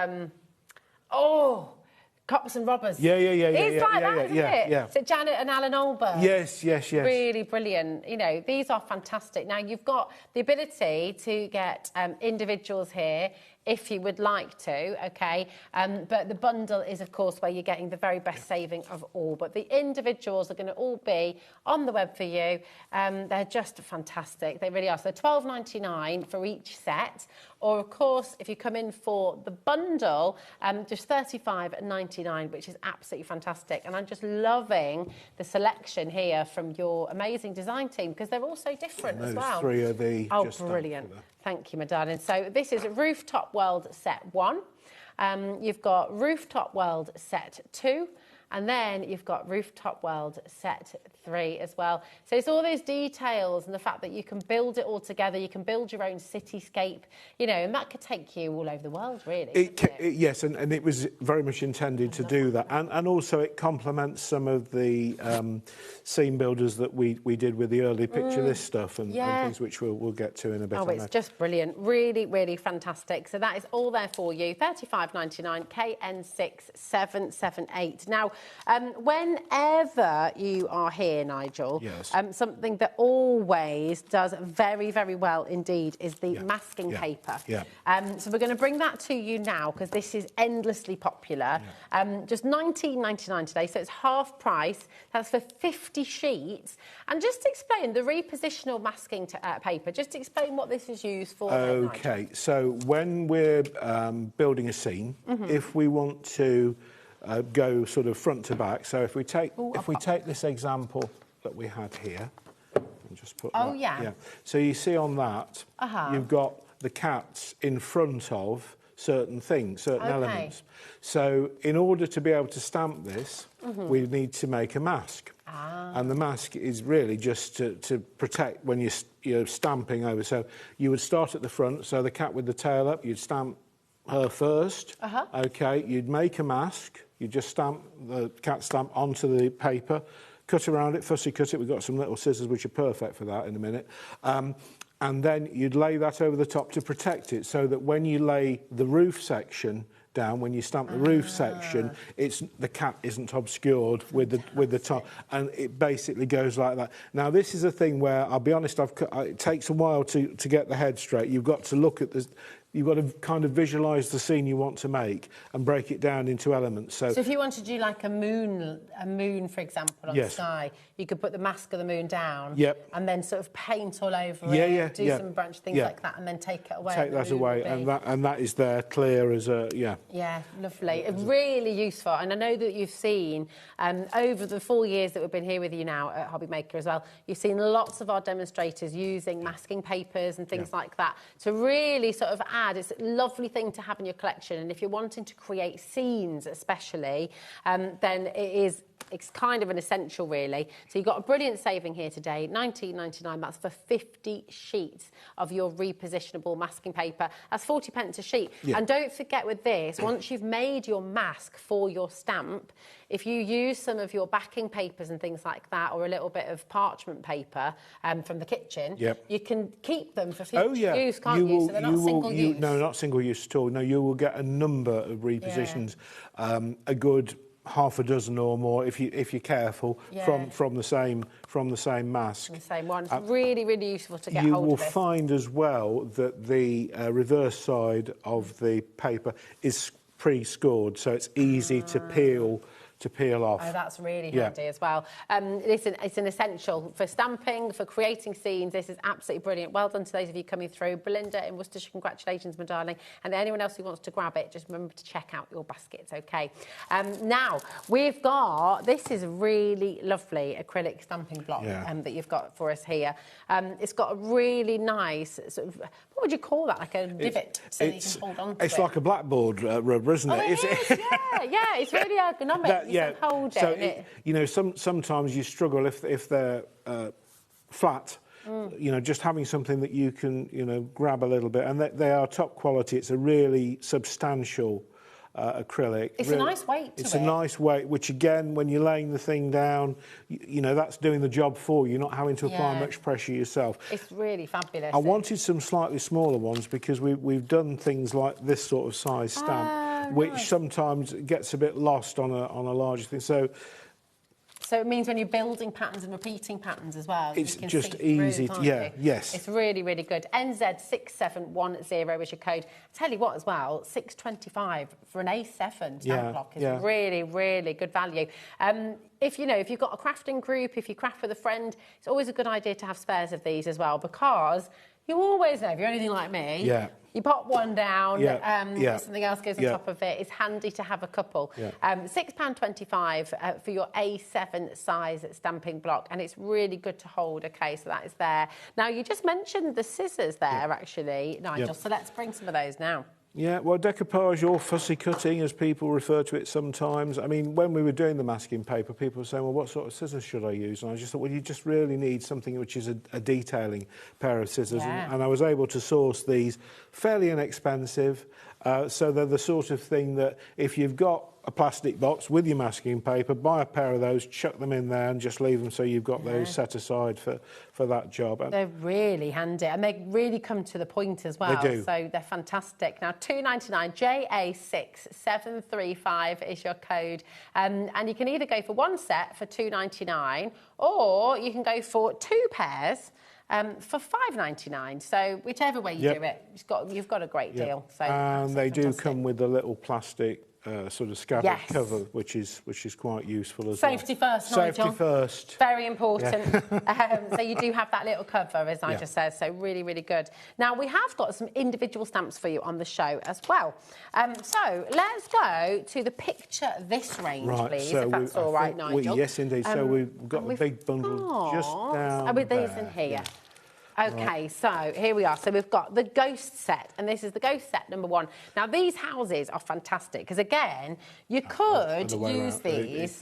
Cops and Robbers. Yeah. It's like that, isn't it? Yeah. So Janet and Alan Olberg. Yes. Really brilliant. You know, these are fantastic. Now, you've got the ability to get individuals here if you would like to, okay? But the bundle is, of course, where you're getting the very best saving of all. But the individuals are going to all be on the web for you. They're just fantastic. They really are. So $12.99 for each set. Or, of course, if you come in for the bundle, just $35.99, which is absolutely fantastic. And I'm just loving the selection here from your amazing design team, because they're all so different as well. Three are the... Oh, brilliant. Thank you, my darling. So this is Rooftop World Set 1. You've got Rooftop World Set 2. And then you've got Rooftop World Set 3 as well. So it's all those details and the fact that you can build it all together. You can build your own cityscape, you know, and that could take you all over the world, really. Yes, and it was very much intended to do that. And also it complements some of the scene builders that we did with the early picture this stuff and things which we'll get to in a bit. Oh, it's just brilliant. Really, really fantastic. So that is all there for you. $35.99, KN6778. Now, whenever you are here, Nigel, something that always does very, very well indeed is the masking paper. So we're going to bring that to you now, because this is endlessly popular. Just $19.99 today, so it's half price. That's for 50 sheets. And just explain the repositional masking paper. Just explain what this is used for. Okay, so when we're building a scene, if we want to go sort of front to back. So if we take this example that we had here, and just put So you see on that, you've got the cats in front of certain things, certain elements. So in order to be able to stamp this, we need to make a mask. And the mask is really just to protect when you're stamping over. So you would start at the front, so the cat with the tail up, you'd stamp her first. Okay, you'd make a mask. You just stamp the cat stamp onto the paper, cut around it, fussy cut it. We've got some little scissors which are perfect for that in a minute. And then you'd lay that over the top to protect it, so that when you lay the roof section down, when you stamp the roof section, the cat isn't obscured with the top, and it basically goes like that. Now, this is a thing where, I'll be honest, it takes a while to get the head straight. You've got to look at you've got to kind of visualise the scene you want to make and break it down into elements. So if you want to do like a moon, for example, on the sky, you could put the mask of the moon down and then sort of paint all over it, do some branch things like that, and then take it away. Take that away, and that is there clear as a, Yeah, lovely. Really useful. And I know that you've seen, over the 4 years that we've been here with you now at HobbyMaker as well, you've seen lots of our demonstrators using masking papers and things like that to really sort of add. It's a lovely thing to have in your collection, and if you're wanting to create scenes especially, then it's kind of an essential really. So you've got a brilliant saving here today, £19.99. That's for 50 sheets of your repositionable masking paper. That's 40p a sheet. And don't forget with this, once you've made your mask for your stamp, if you use some of your backing papers and things like that, or a little bit of parchment paper from the kitchen, you can keep them for future use, can't you? So they're not single use. No, not single use at all. No, you will get a number of repositions, a good half a dozen or more if you're careful from the same mask. The same one. It's really, really useful to get hold of. You will find as well that the reverse side of the paper is pre-scored, so it's easy to peel off. Oh, that's really handy as well. Listen, it's an essential for stamping, for creating scenes. This is absolutely brilliant. Well done to those of you coming through. Belinda in Worcestershire, congratulations, my darling. And anyone else who wants to grab it, just remember to check out your baskets, okay? Now, we've got, this is a really lovely acrylic stamping block that you've got for us here. It's got a really nice, sort of, what would you call that, like a divot, so you can hold on to it? It's like a blackboard rubber, isn't it? It is, yeah, it's really ergonomic. Hold it. You know, sometimes you struggle if they're flat. You know, just having something that you can, grab a little bit, and they are top quality. It's a really substantial acrylic. It's a nice weight. It's a nice weight, which again, when you're laying the thing down, that's doing the job for you. You're not having to apply much pressure yourself. It's really fabulous. I wanted some slightly smaller ones because we've done things like this sort of size stamp, which sometimes gets a bit lost on a larger thing. So it means when you're building patterns and repeating patterns as well, it's you can just see easy through, yes. It's really, really good. NZ6710 is your code. Tell you what as well, $6.25 for an A7 stamp block is really, really good value. If you've got a crafting group, if you craft with a friend, it's always a good idea to have spares of these as well, because you always know, if you're anything like me, you pop one down, something else goes on top of it. It's handy to have a couple. £6.25 for your A7 size stamping block, and it's really good to hold. Okay, so that is there. Now, you just mentioned the scissors there, actually, Nigel, so let's bring some of those now. Yeah, well, decoupage or fussy cutting, as people refer to it sometimes. I mean, when we were doing the masking paper, people were saying, well, what sort of scissors should I use? And I just thought, well, you just really need something which is a detailing pair of scissors. And I was able to source these fairly inexpensive. So they're the sort of thing that if you've got a plastic box with your masking paper, buy a pair of those, chuck them in there and just leave them so you've got those set aside for that job. And they're really handy, and they really come to the point as well. They do. So they're fantastic. Now, £2.99, JA6735 is your code. And you can either go for one set for £2.99, or you can go for two pairs for £5.99. So whichever way you do it, you've got a great deal. So and they do come with a little plastic sort of scabbard cover, which is quite useful as Safety first, Nigel. Safety first. Very important. So you do have that little cover, as Nigel says, so really, really good. Now, we have got some individual stamps for you on the show as well. So let's go to the picture this range, please, if that's all right, Nigel. Yes, indeed. So we've got a big bundle just down with these in here. Okay, so here we are. So we've got the Ghost set, and this is the Ghost set number 1. Now, these houses are fantastic because, again, you could use these.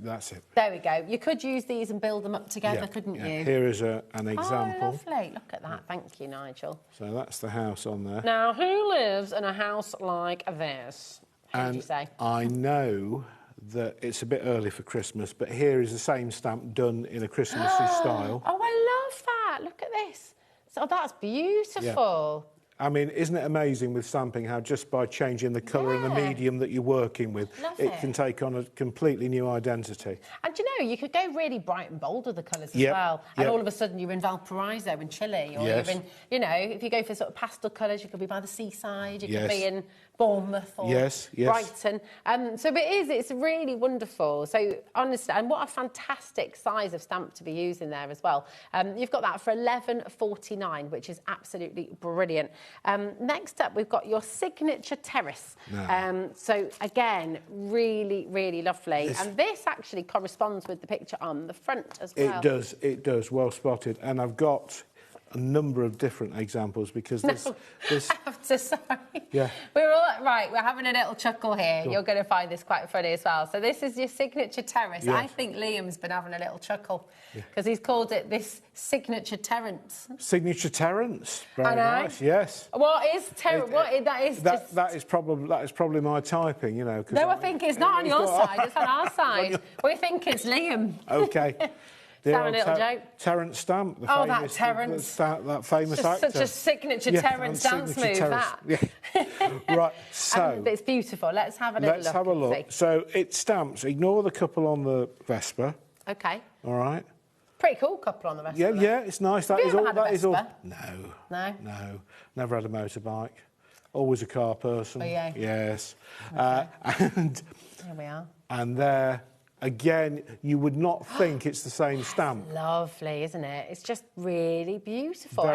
That's it. There we go. You could use these and build them up together, couldn't you? Here is an example. Oh, lovely. Look at that. Thank you, Nigel. So that's the house on there. Now, who lives in a house like this? Who would you say? I know that it's a bit early for Christmas, but here is the same stamp done in a Christmassy style. Oh, I love that. Look at this. So that's beautiful. I mean, isn't it amazing with stamping how just by changing the colour and the medium that you're working with, it can take on a completely new identity. And you know, you could go really bright and bold with the colours as well. And all of a sudden you're in Valparaiso in Chile, or you're in, you know, if you go for sort of pastel colours, you could be by the seaside, you could be in Bournemouth or Brighton. So it's really wonderful. So honestly, and what a fantastic size of stamp to be using there as well. You've got that for $11.49, which is absolutely brilliant. Next up, we've got your signature terrace. So again, really, really lovely. And this actually corresponds with the picture on the front as well. It does, well spotted. And I've got a number of different examples because this I have to, sorry. Yeah. We're having a little chuckle here. You're going to find this quite funny as well. So this is your signature terrace. Yes. I think Liam's been having a little chuckle because he's called it this signature terrace. Signature terrace. Very nice. Yes. What is terrace? That is probably my typing, you know. No, I think it's not on your side. It's on our side. We think it's Liam. Okay. Have a little joke. Terence Stamp. That Terence. That famous actor. Such a signature Terence dance move, that. Right, so... it's beautiful. Let's have a little look. Let's have a look. So it stamps. Ignore the couple on the Vespa. OK. All right. Pretty cool couple on the Vespa. Yeah, it's nice. That is all. No. Never had a motorbike. Always a car person. Oh, yeah. Yes. Okay. And... Here we are. And there... Again, you would not think it's the same stamp. Lovely, isn't it? It's just really beautiful.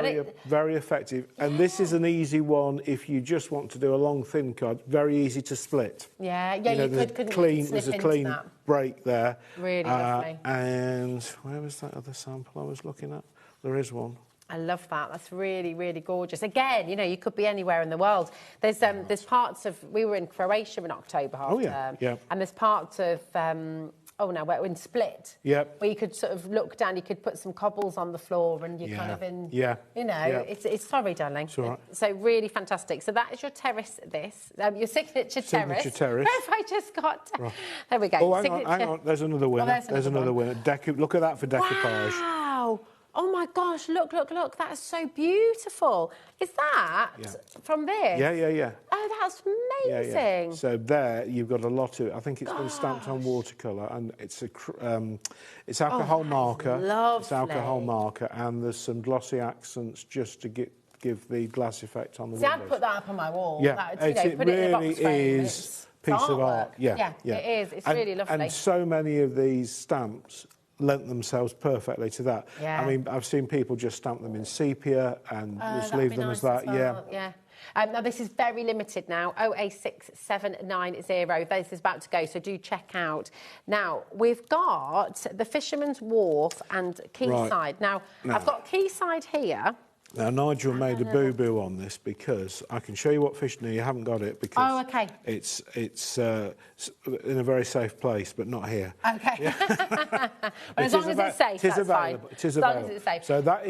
Very effective. And this is an easy one if you just want to do a long, thin card. Very easy to split. Yeah, you could there's a clean break there. Really lovely. And where was that other sample I was looking at? There is one. I love that. That's really, really gorgeous. Again, you know, you could be anywhere in the world. There's parts of... We were in Croatia in October half term. And there's parts of... we're in Split. Yep. Where you could sort of look down, you could put some cobbles on the floor and you're kind of in... You know, it's... Sorry, darling. It's all right. So really fantastic. So that is your terrace, your signature terrace. Signature terrace. Where have I just got? Right. There we go. Oh, hang on. There's another winner. There's another winner. Look at that for decoupage. Wow. Oh my gosh, look, that is so beautiful. Is that from this? Yeah. Oh, that's amazing. Yeah. So there, you've got a lot of... I think it's been stamped on watercolour, and it's alcohol marker. Lovely. It's alcohol marker, and there's some glossy accents just to give the glass effect on the windows. I'd put that up on my wall. Yeah, it really is a piece of art. Yeah, it is. It's really lovely. And so many of these stamps lent themselves perfectly to that. Yeah. I mean, I've seen people just stamp them in sepia and just leave them as that. Yeah. Now, this is very limited now, 086790. This is about to go, so do check out. Now, we've got the Fisherman's Wharf and Quayside. Now, I've got Quayside here. Now, Nigel made a boo-boo on this because I can show you what fish... No, you haven't got it because it's in a very safe place, but not here. OK. Well, as long as it's safe, that's fine. It is available. As long as it's safe. So that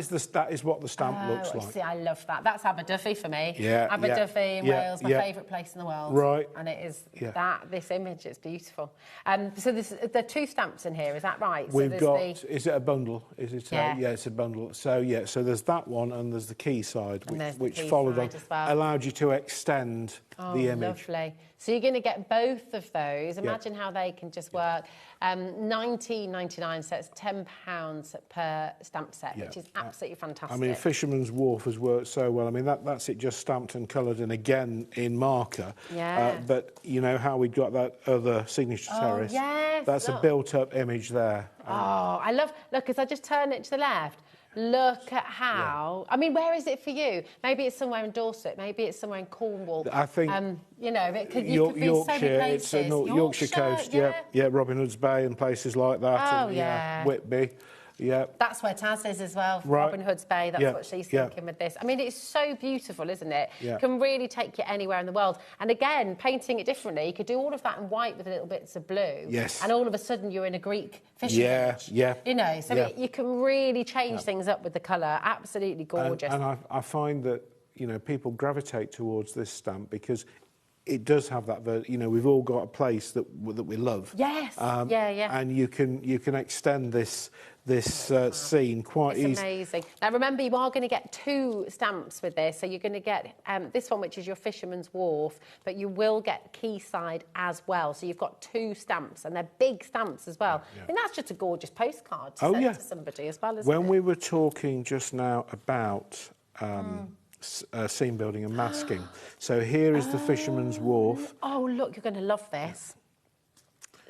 is what the stamp looks like. See, I love that. That's Aberdyfi for me. Yeah, Aberdyfi in Wales, my favourite place in the world. Right. And it is this image, it's beautiful. So there are two stamps in here, is that right? We've got... Is it a bundle? Is it? Yeah, it's a bundle. So, so there's that one, and there's the Quayside, which followed on, allowed you to extend the image. Lovely. So you're going to get both of those. Imagine how they can just work. $19.99, so it's £10 per stamp set, which is absolutely fantastic. I mean, Fisherman's Wharf has worked so well. I mean, that's it just stamped and coloured and again in marker. Yeah. But you know how we got that other signature terrace? Yes. That's a built-up image there. I love... Look, as I just turn it to the left, look at how... I mean, where is it for you? Maybe it's somewhere in Dorset. Maybe it's somewhere in Cornwall. I think... you know, it could be Yorkshire, so many places. It's Yorkshire coast, yeah. Robin Hood's Bay and places like that. Oh, and, Whitby. Yeah. That's where Taz is as well, Robin Hood's Bay. That's what she's thinking with this. I mean, it's so beautiful, isn't it? Yeah. Can really take you anywhere in the world. And again, painting it differently, you could do all of that in white with little bits of blue. Yes. And all of a sudden, you're in a Greek fishing village. You know, so you can really change things up with the colour. Absolutely gorgeous. And I find that, you know, people gravitate towards this stamp because it does have that, you know, we've all got a place that we love. Yes, And you can extend this scene quite easily. It's amazing. Now remember, you are going to get 2 stamps with this. So you're going to get this one, which is your Fisherman's Wharf, but you will get Quayside as well. So you've got 2 stamps, and they're big stamps as well. I mean, that's just a gorgeous postcard to send to somebody as well, isn't it? When we were talking just now about scene building and masking, so here is the Fisherman's Wharf. Oh, look, you're going to love this.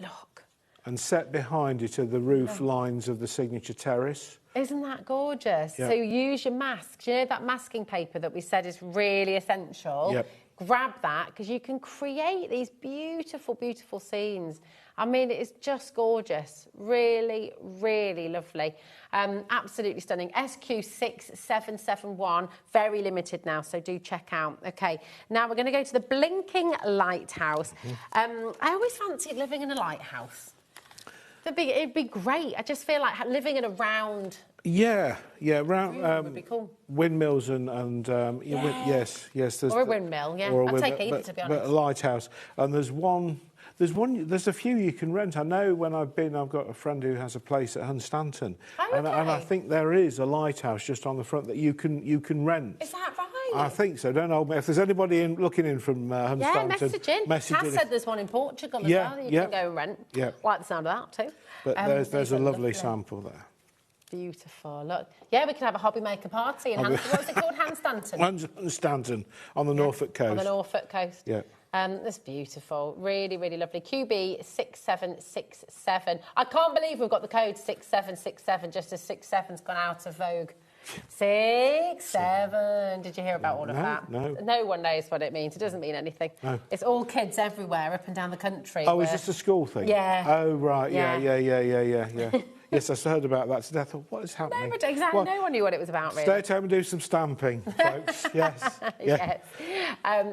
Look. And set behind it are the roof lines of the signature terrace. Isn't that gorgeous? Yep. So use your masks. You know that masking paper that we said is really essential? Yep. Grab that, because you can create these beautiful, beautiful scenes. I mean, it's just gorgeous. Really, really lovely. Absolutely stunning. SQ6771, very limited now, so do check out. Okay, now we're going to go to the Blinking Lighthouse. I always fancied living in a lighthouse. It'd be great. I just feel like living in a round... around would be cool. Windmills and yes. There's or a windmill, yeah. I'll take either, to be honest. But a lighthouse, and there's a few you can rent. I know when I've got a friend who has a place at Hunstanton, and I think there is a lighthouse just on the front that you can rent. Is that right? I think so. Don't hold me. If there's anybody looking in from Hunstanton, yeah, message in. Taz said there's one in Portugal as well that you can go and rent. Yeah. Like the sound of that too. But there's a lovely sample there. Beautiful. Look, yeah, we can have a HobbyMaker party in what's it called? Hunstanton. Hunstanton on the Norfolk coast. On the Norfolk coast. Yeah. That's beautiful. Really, really lovely. QB6767. I can't believe we've got the code 6767 just as 67's gone out of vogue. 67. Did you hear about all of that? No. No one knows what it means. It doesn't mean anything. No. It's all kids everywhere, up and down the country. Oh, is this a school thing? Yeah. Oh, right. Yeah. Yes, I heard about that today. I thought, what is happening? No, exactly. Well, no one knew what it was about, really. Stay at home and do some stamping, folks. Yes. Yes.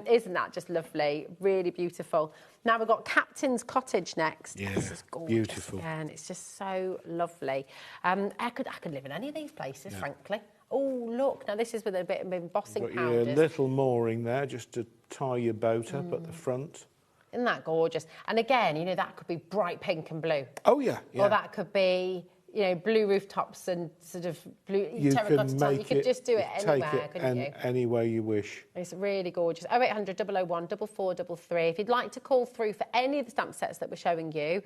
Isn't that just lovely? Really beautiful. Now we've got Captain's Cottage next. Yeah, this is gorgeous. Beautiful. And it's just so lovely. I could live in any of these places, frankly. Oh, look. Now, this is with a bit of embossing Got powders. your little mooring there just to tie your boat up at the front. Isn't that gorgeous? And again, you know, that could be bright pink and blue. Oh, yeah. Or that could be, you know, blue rooftops and sort of blue terracotta tile. You could just do it anywhere, couldn't you? Any way you wish. It's really gorgeous. 0800 001 4433. If you'd like to call through for any of the stamp sets that we're showing you,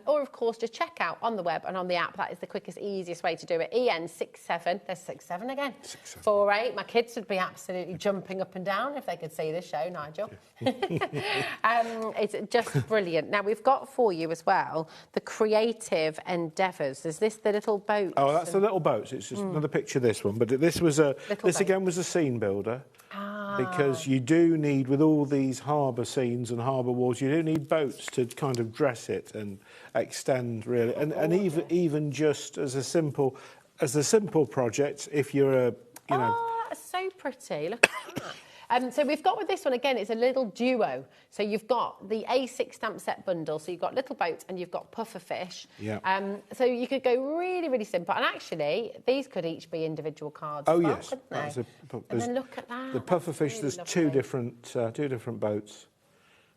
or of course just check out on the web and on the app. That is the quickest, easiest way to do it. EN67. There's 67 again. 48. My kids would be absolutely jumping up and down if they could see this show, Nigel. It's just brilliant. Now we've got for you as well the creative endeavours. Is this the little boat? Oh, that's the little boats. It's just another picture of this one. But this was again was a scene builder. Because you do need, with all these harbour scenes and harbour walls, you do need boats to kind of dress it and extend, really. And even just as a simple project, if you're that's so pretty. Look at that. So we've got with this one, again, it's a little duo. So you've got the A6 stamp set bundle. So you've got little boats and you've got puffer fish. Yeah. So you could go really, really simple. And actually, these could each be individual cards as well, couldn't they? And then look at that. The puffer fish, there's two different boats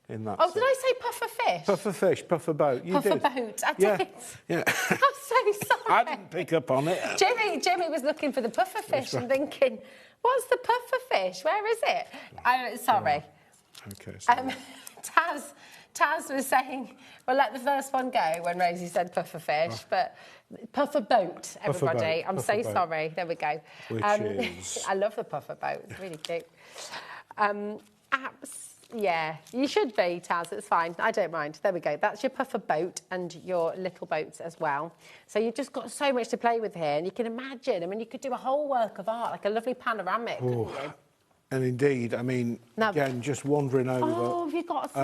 in that. Oh, did I say puffer fish? Puffer fish, puffer boat. You puffer did. boat, I did. Yeah. I'm so sorry. I didn't pick up on it. Jimmy was looking for the puffer fish and thinking, what's the puffer fish? Where is it? Sorry. Okay. Taz was saying, we'll let the first one go when Rosie said puffer fish, but puffer boat, everybody. I'm so sorry. There we go. Which is... I love the puffer boat. It's really cute. Yeah, you should be, Taz. It's fine. I don't mind. There we go. That's your puffer boat and your little boats as well. So you've just got so much to play with here. And you can imagine, I mean, you could do a whole work of art, like a lovely panoramic, couldn't you? And indeed, I mean, again, just wandering over have you got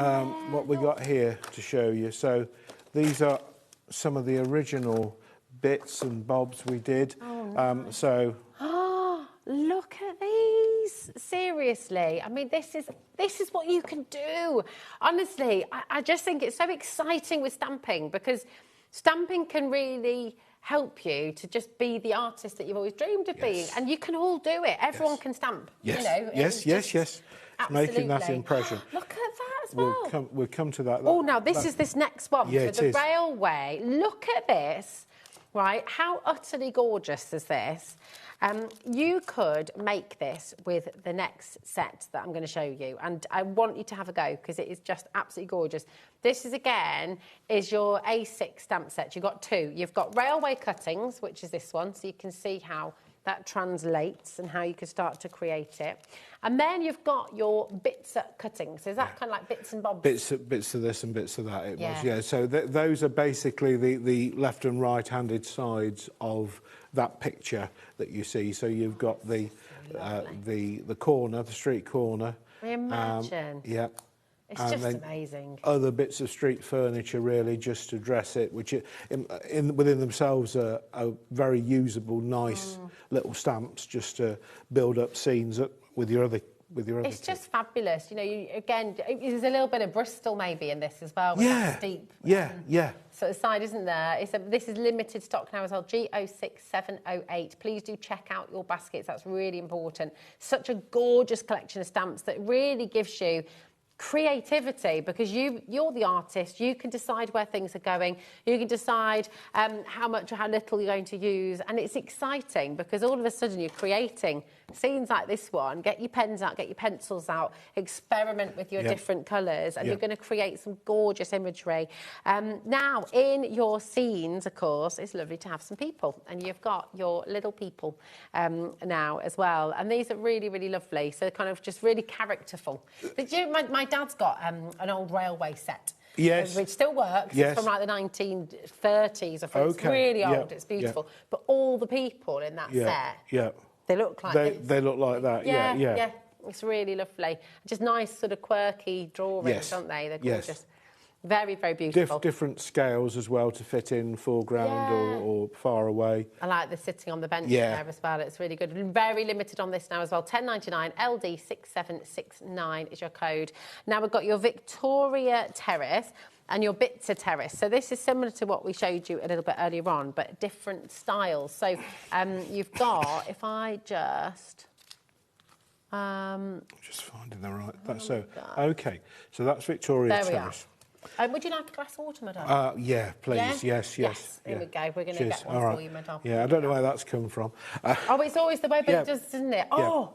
what we got here to show you. So these are some of the original bits and bobs we did. Look at these. Seriously. I mean, this is what you can do. Honestly, I just think it's so exciting with stamping, because stamping can really help you to just be the artist that you've always dreamed of being. And you can all do it. Everyone can stamp. Yes. You know, Yes. Making that impression. Look at as well. We'll come to that. Oh, now this is this next one Yeah, for the railway. Look at this, right? How utterly gorgeous is this? You could make this with the next set that I'm going to show you, and I want you to have a go because it is just absolutely gorgeous. This is, again, is your A6 stamp set. You've got two. You've got railway cuttings, which is this one, so you can see how that translates and how you can start to create it. And then you've got your bits cuttings. So is that kind of like bits and bobs? Bits of this and bits of that, it Yeah. was, yeah. So those are basically the left and right-handed sides of that picture that you see. So you've got the corner, the street corner. Imagine. Yeah. It's and just then amazing. Other bits of street furniture, really, just to dress it, which within themselves are very usable, nice little stamps, just to build up scenes with your other. It's just fabulous. You know, again, there's a little bit of Bristol maybe in this as well. With that steep. Yeah. So the side, isn't there? This is limited stock now as well, G06708. Please do check out your baskets. That's really important. Such a gorgeous collection of stamps that really gives you creativity, because you're the artist. You can decide where things are going. You can decide how much or how little you're going to use, and it's exciting because all of a sudden you're creating scenes like this one. Get your pens out, get your pencils out, experiment with your different colours, and you're going to create some gorgeous imagery. Now, in your scenes, of course, it's lovely to have some people, and you've got your little people now as well, and these are really, really lovely. So kind of just really characterful. My dad's got an old railway set. Yes. Which still works. Yes. It's from like the 1930s. I think it's really old. It's beautiful. But all the people in that set, they look like they look like that. Yeah. It's really lovely. Just nice sort of quirky drawings, aren't they? They're gorgeous. Very, very beautiful. Different scales as well to fit in foreground or far away. I like the sitting on the bench there as well. It's really good. Very limited on this now as well. £10.99, LD6769 is your code. Now we've got your Victoria Terrace and your Bitzer Terrace. So this is similar to what we showed you a little bit earlier on, but different styles. So you've got, if I just... just finding the right... That's OK, so that's Victoria Terrace. Would you like a glass of water, madame? Yeah, please. Yeah? Yes. Here we go. We're going to get one for you, madame. Yeah, I don't know where that's come from. It's always the way it does, isn't it? Oh,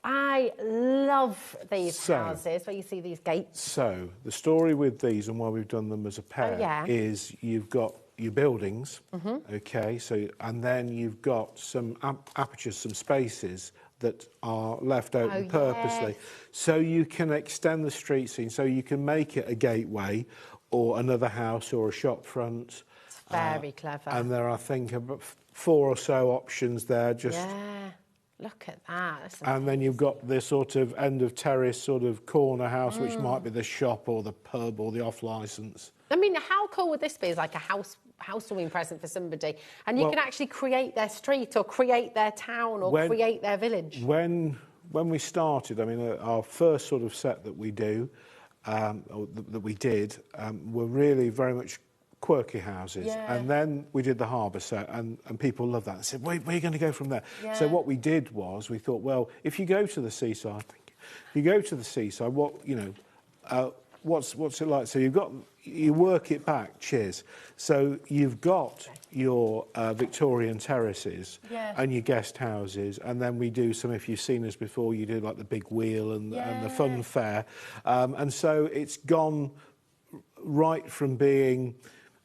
I love these houses where you see these gates. So the story with these and why we've done them as a pair is you've got your buildings, OK, so and then you've got some apertures, some spaces that are left open purposely, so you can extend the street scene, so you can make it a gateway or another house or a shop front. It's very clever. And there are, I think, about 4 or so options there. Look at that. And then you've got this sort of end of terrace sort of corner house, which might be the shop or the pub or the off licence. I mean, how cool would this be as like a housewarming present for somebody? And you can actually create their street or create their town or create their village. When we started, I mean, our first sort of set that we do, or that we did, were really very much quirky houses. And then we did the harbour set, and people loved that. They said, where are you going to go from there? So what we did was, we thought, well, if you go to the seaside, what's it like? So you work it back, So you've got your Victorian terraces and your guest houses, and then we do some, if you've seen us before, you do like the big wheel and the fun fair. And so it's gone right from being,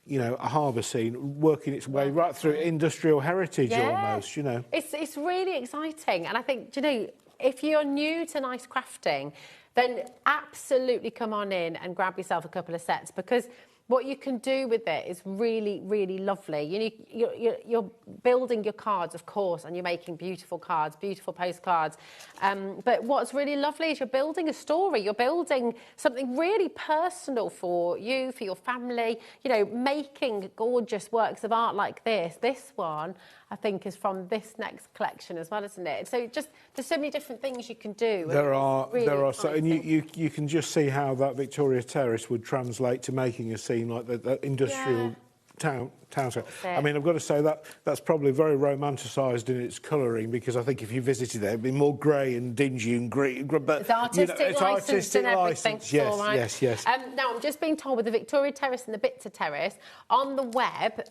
a harbour scene, working its way right through industrial heritage almost, It's really exciting. And I think, if you're new to nice crafting, then absolutely come on in and grab yourself a couple of sets, because what you can do with it is really, really lovely. You're building your cards, of course, and you're making beautiful cards, beautiful postcards. But what's really lovely is you're building a story. You're building something really personal for you, for your family. Making gorgeous works of art like this. This one, I think, is from this next collection as well, isn't it? So there's so many different things you can do. There are. So, and you can just see how that Victoria Terrace would translate to making a scene like the industrial townscape. it. I mean, I've got to say that's probably very romanticised in its colouring, because I think if you visited there, it'd be more grey and dingy and green. But it's artistic, it's licensed artistic and everything. licence. Yes, all right. yes. Now I'm just being told with the Victoria Terrace and the Bitter Terrace on the web,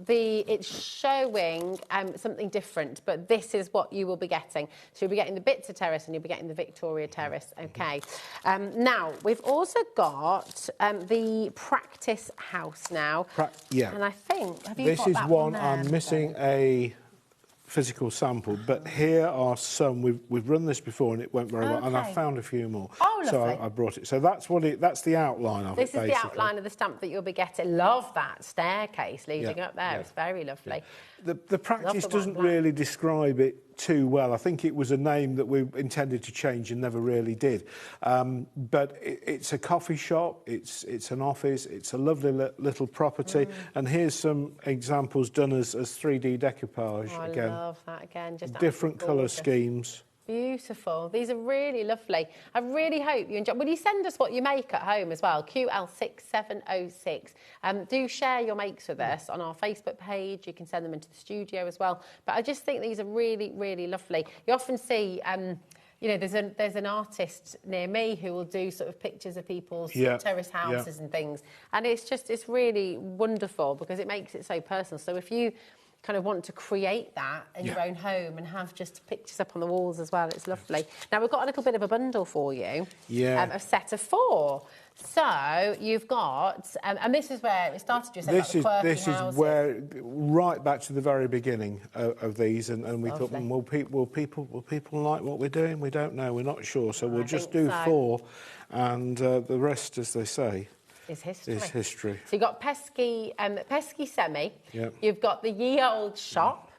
it's showing something different, but this is what you will be getting. So you'll be getting the Bitter Terrace and you'll be getting the Victoria Terrace. Okay. Now we've also got the Practice House now. And I think this is one I'm missing a physical sample, but here are some. We've run this before and it went very well, and I found a few more. Oh, so lovely. I brought it. So that's the outline of this it. This is the outline of the stamp that you'll be getting. Love that staircase leading up there. Yeah. It's very lovely. The practice doesn't really describe it too well. I think it was a name that we intended to change and never really did. But it's a coffee shop, it's an office, it's a lovely little property. And here's some examples done as 3D decoupage again. I love that again. Just different colour schemes. Beautiful. These are really lovely. I really hope you enjoy. Will you send us what you make at home as well? QL6706. Do share your makes with us on our Facebook page. You can send them into the studio as well. But I just think these are really, really lovely. You often see, you know, there's an artist near me who will do sort of pictures of people's terrace houses and things. And it's really wonderful because it makes it so personal. So if you kind of want to create that in your own home and have just pictures up on the walls as well, it's lovely. Now we've got a little bit of a bundle for you, a set of 4. So you've got, and this is where it started. You said this is where right back to the very beginning of these, and we thought, will people like what we're doing? We don't know. We're not sure. So we'll just do 4, and the rest, as they say, is history. So you've got pesky semi. Yep. You've got the ye old shop.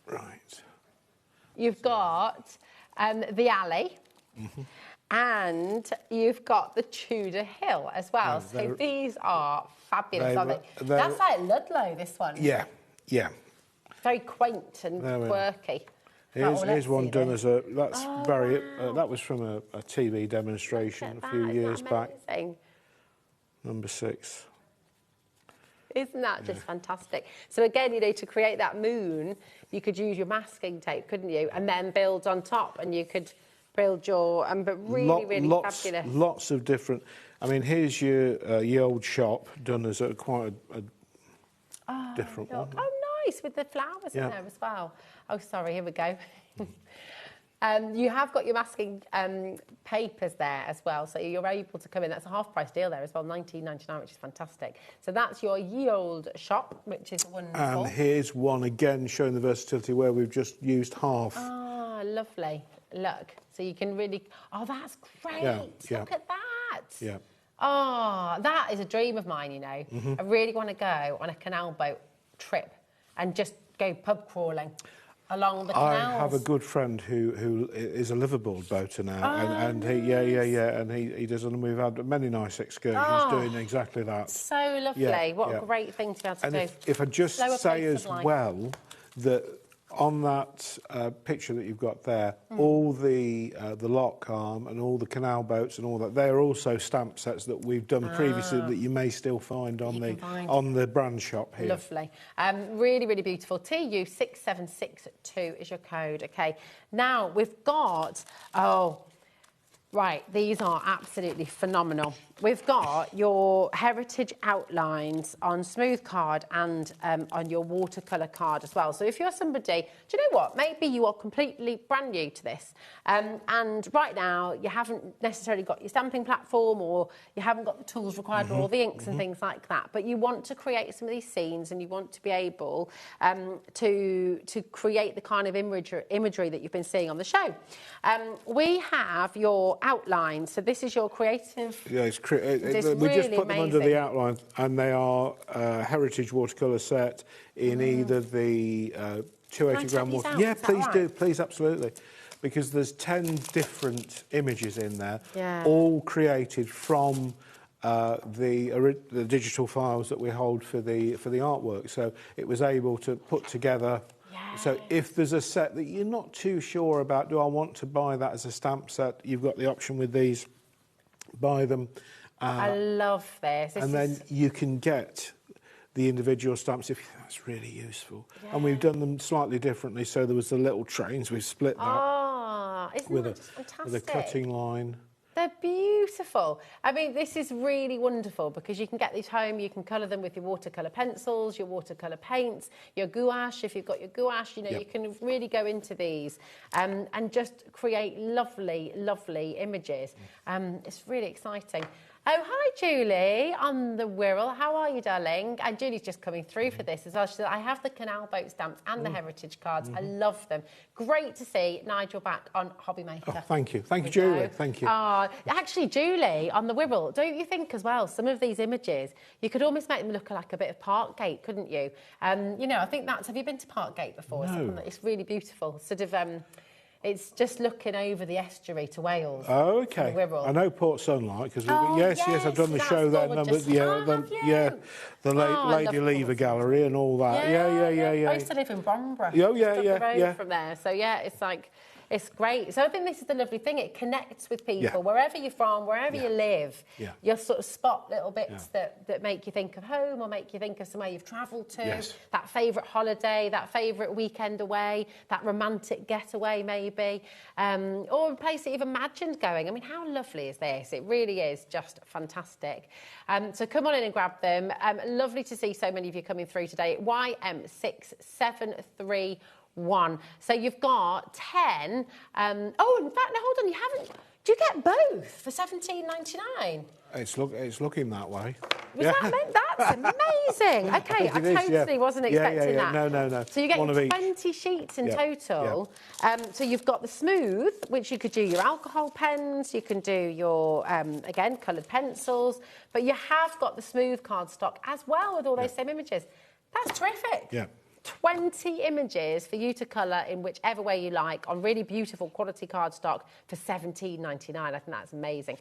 Right. You've got the alley. And you've got the Tudor Hill as well. So these are fabulous, aren't they? That's like Ludlow, this one. Yeah. Very quaint and quirky. Here's one done as a. That's very. That was from a TV demonstration a few years back. Number 6. Isn't that just fantastic? So again, you know, to create that moon, you could use your masking tape, couldn't you? And then build on top, and you could build your. But really fabulous. Lots of different. I mean, here's your old shop done as quite a different one. Oh, nice, with the flowers in there as well. Oh, sorry, here we go. You have got your masking papers there as well, so you're able to come in. That's a half-price deal there as well, $19.99, which is fantastic. So that's your ye old shop, which is wonderful. And here's one again showing the versatility where we've just used half. Ah, lovely. Look, so you can really. Oh, that's great. Look at that. Yeah. Oh, that is a dream of mine. You know, I really want to go on a canal boat trip and just go pub crawling along the canals. I have a good friend who is a liveaboard boater now, and he does, and we've had many nice excursions doing exactly that. So lovely! What a great thing to be able to do. If I just say as well that on that picture that you've got there, all the lock arm and all the canal boats and all that, they're also stamp sets that we've done previously that you may still find on the brand shop here. Lovely. Really, really beautiful. TU6762 is your code. Okay. Now we've got, right, these are absolutely phenomenal. We've got your heritage outlines on smooth card and on your watercolour card as well. So if you're somebody, do you know what? Maybe you are completely brand new to this. And right now you haven't necessarily got your stamping platform, or you haven't got the tools required or all the inks and things like that. But you want to create some of these scenes, and you want to be able to create the kind of imagery that you've been seeing on the show. We have your outlines. So this is your creative. Yeah, we just put them under the outline, and they are heritage watercolour set in either the 280-gram water. Yeah, please do, please, absolutely, because there's 10 different images in there, all created from the digital files that we hold for the artwork. So it was able to put together. So if there's a set that you're not too sure about, do I want to buy that as a stamp set? You've got the option with these. Buy them I love this. And then you can get the individual stamps if you think that's really useful. Yeah. And we've done them slightly differently. So there was the little trains. We've split that isn't that just fantastic? with a cutting line. They're beautiful. I mean, this is really wonderful because you can get these home, you can colour them with your watercolour pencils, your watercolour paints, your gouache, if you've got your gouache, you know, you can really go into these and just create lovely, lovely images. It's really exciting. Oh, hi, Julie, on the Wirral. How are you, darling? And Julie's just coming through for this as well. She said, I have the canal boat stamps and the heritage cards. I love them. Great to see Nigel back on HobbyMaker. Oh, thank you. Thank you, Julie. Thank you. Actually, Julie, on the Wirral, don't you think as well, some of these images, you could almost make them look like a bit of Parkgate, couldn't you? You know, I think that's... Have you been to Parkgate before? No. It's really beautiful. Sort of... it's just looking over the estuary to Wales. Oh, okay. I know Port Sunlight because yes, I've done the show there. The Lady Lever Gallery and all that. Yeah. I used to live in Bromborough. Yeah. From there, so yeah, it's like. It's great. So I think this is the lovely thing. It connects with people wherever you're from, wherever you live. You'll sort of spot little bits that make you think of home or make you think of somewhere you've travelled to, that favourite holiday, that favourite weekend away, that romantic getaway maybe, or a place that you've imagined going. I mean, how lovely is this? It really is just fantastic. So come on in and grab them. Lovely to see so many of you coming through today. YM673. So you've got 10. Oh, in fact, no, hold on. You haven't. Do you get both for $17.99? It's looking that way. That meant? That's amazing. Okay, I totally wasn't expecting that. No. So you get 20 sheets in total. So you've got the smooth, which you could do your alcohol pens. You can do your again coloured pencils, but you have got the smooth cardstock as well with all those same images. That's terrific. Yeah. 20 images for you to colour in whichever way you like on really beautiful quality cardstock for $17.99. I think that's amazing.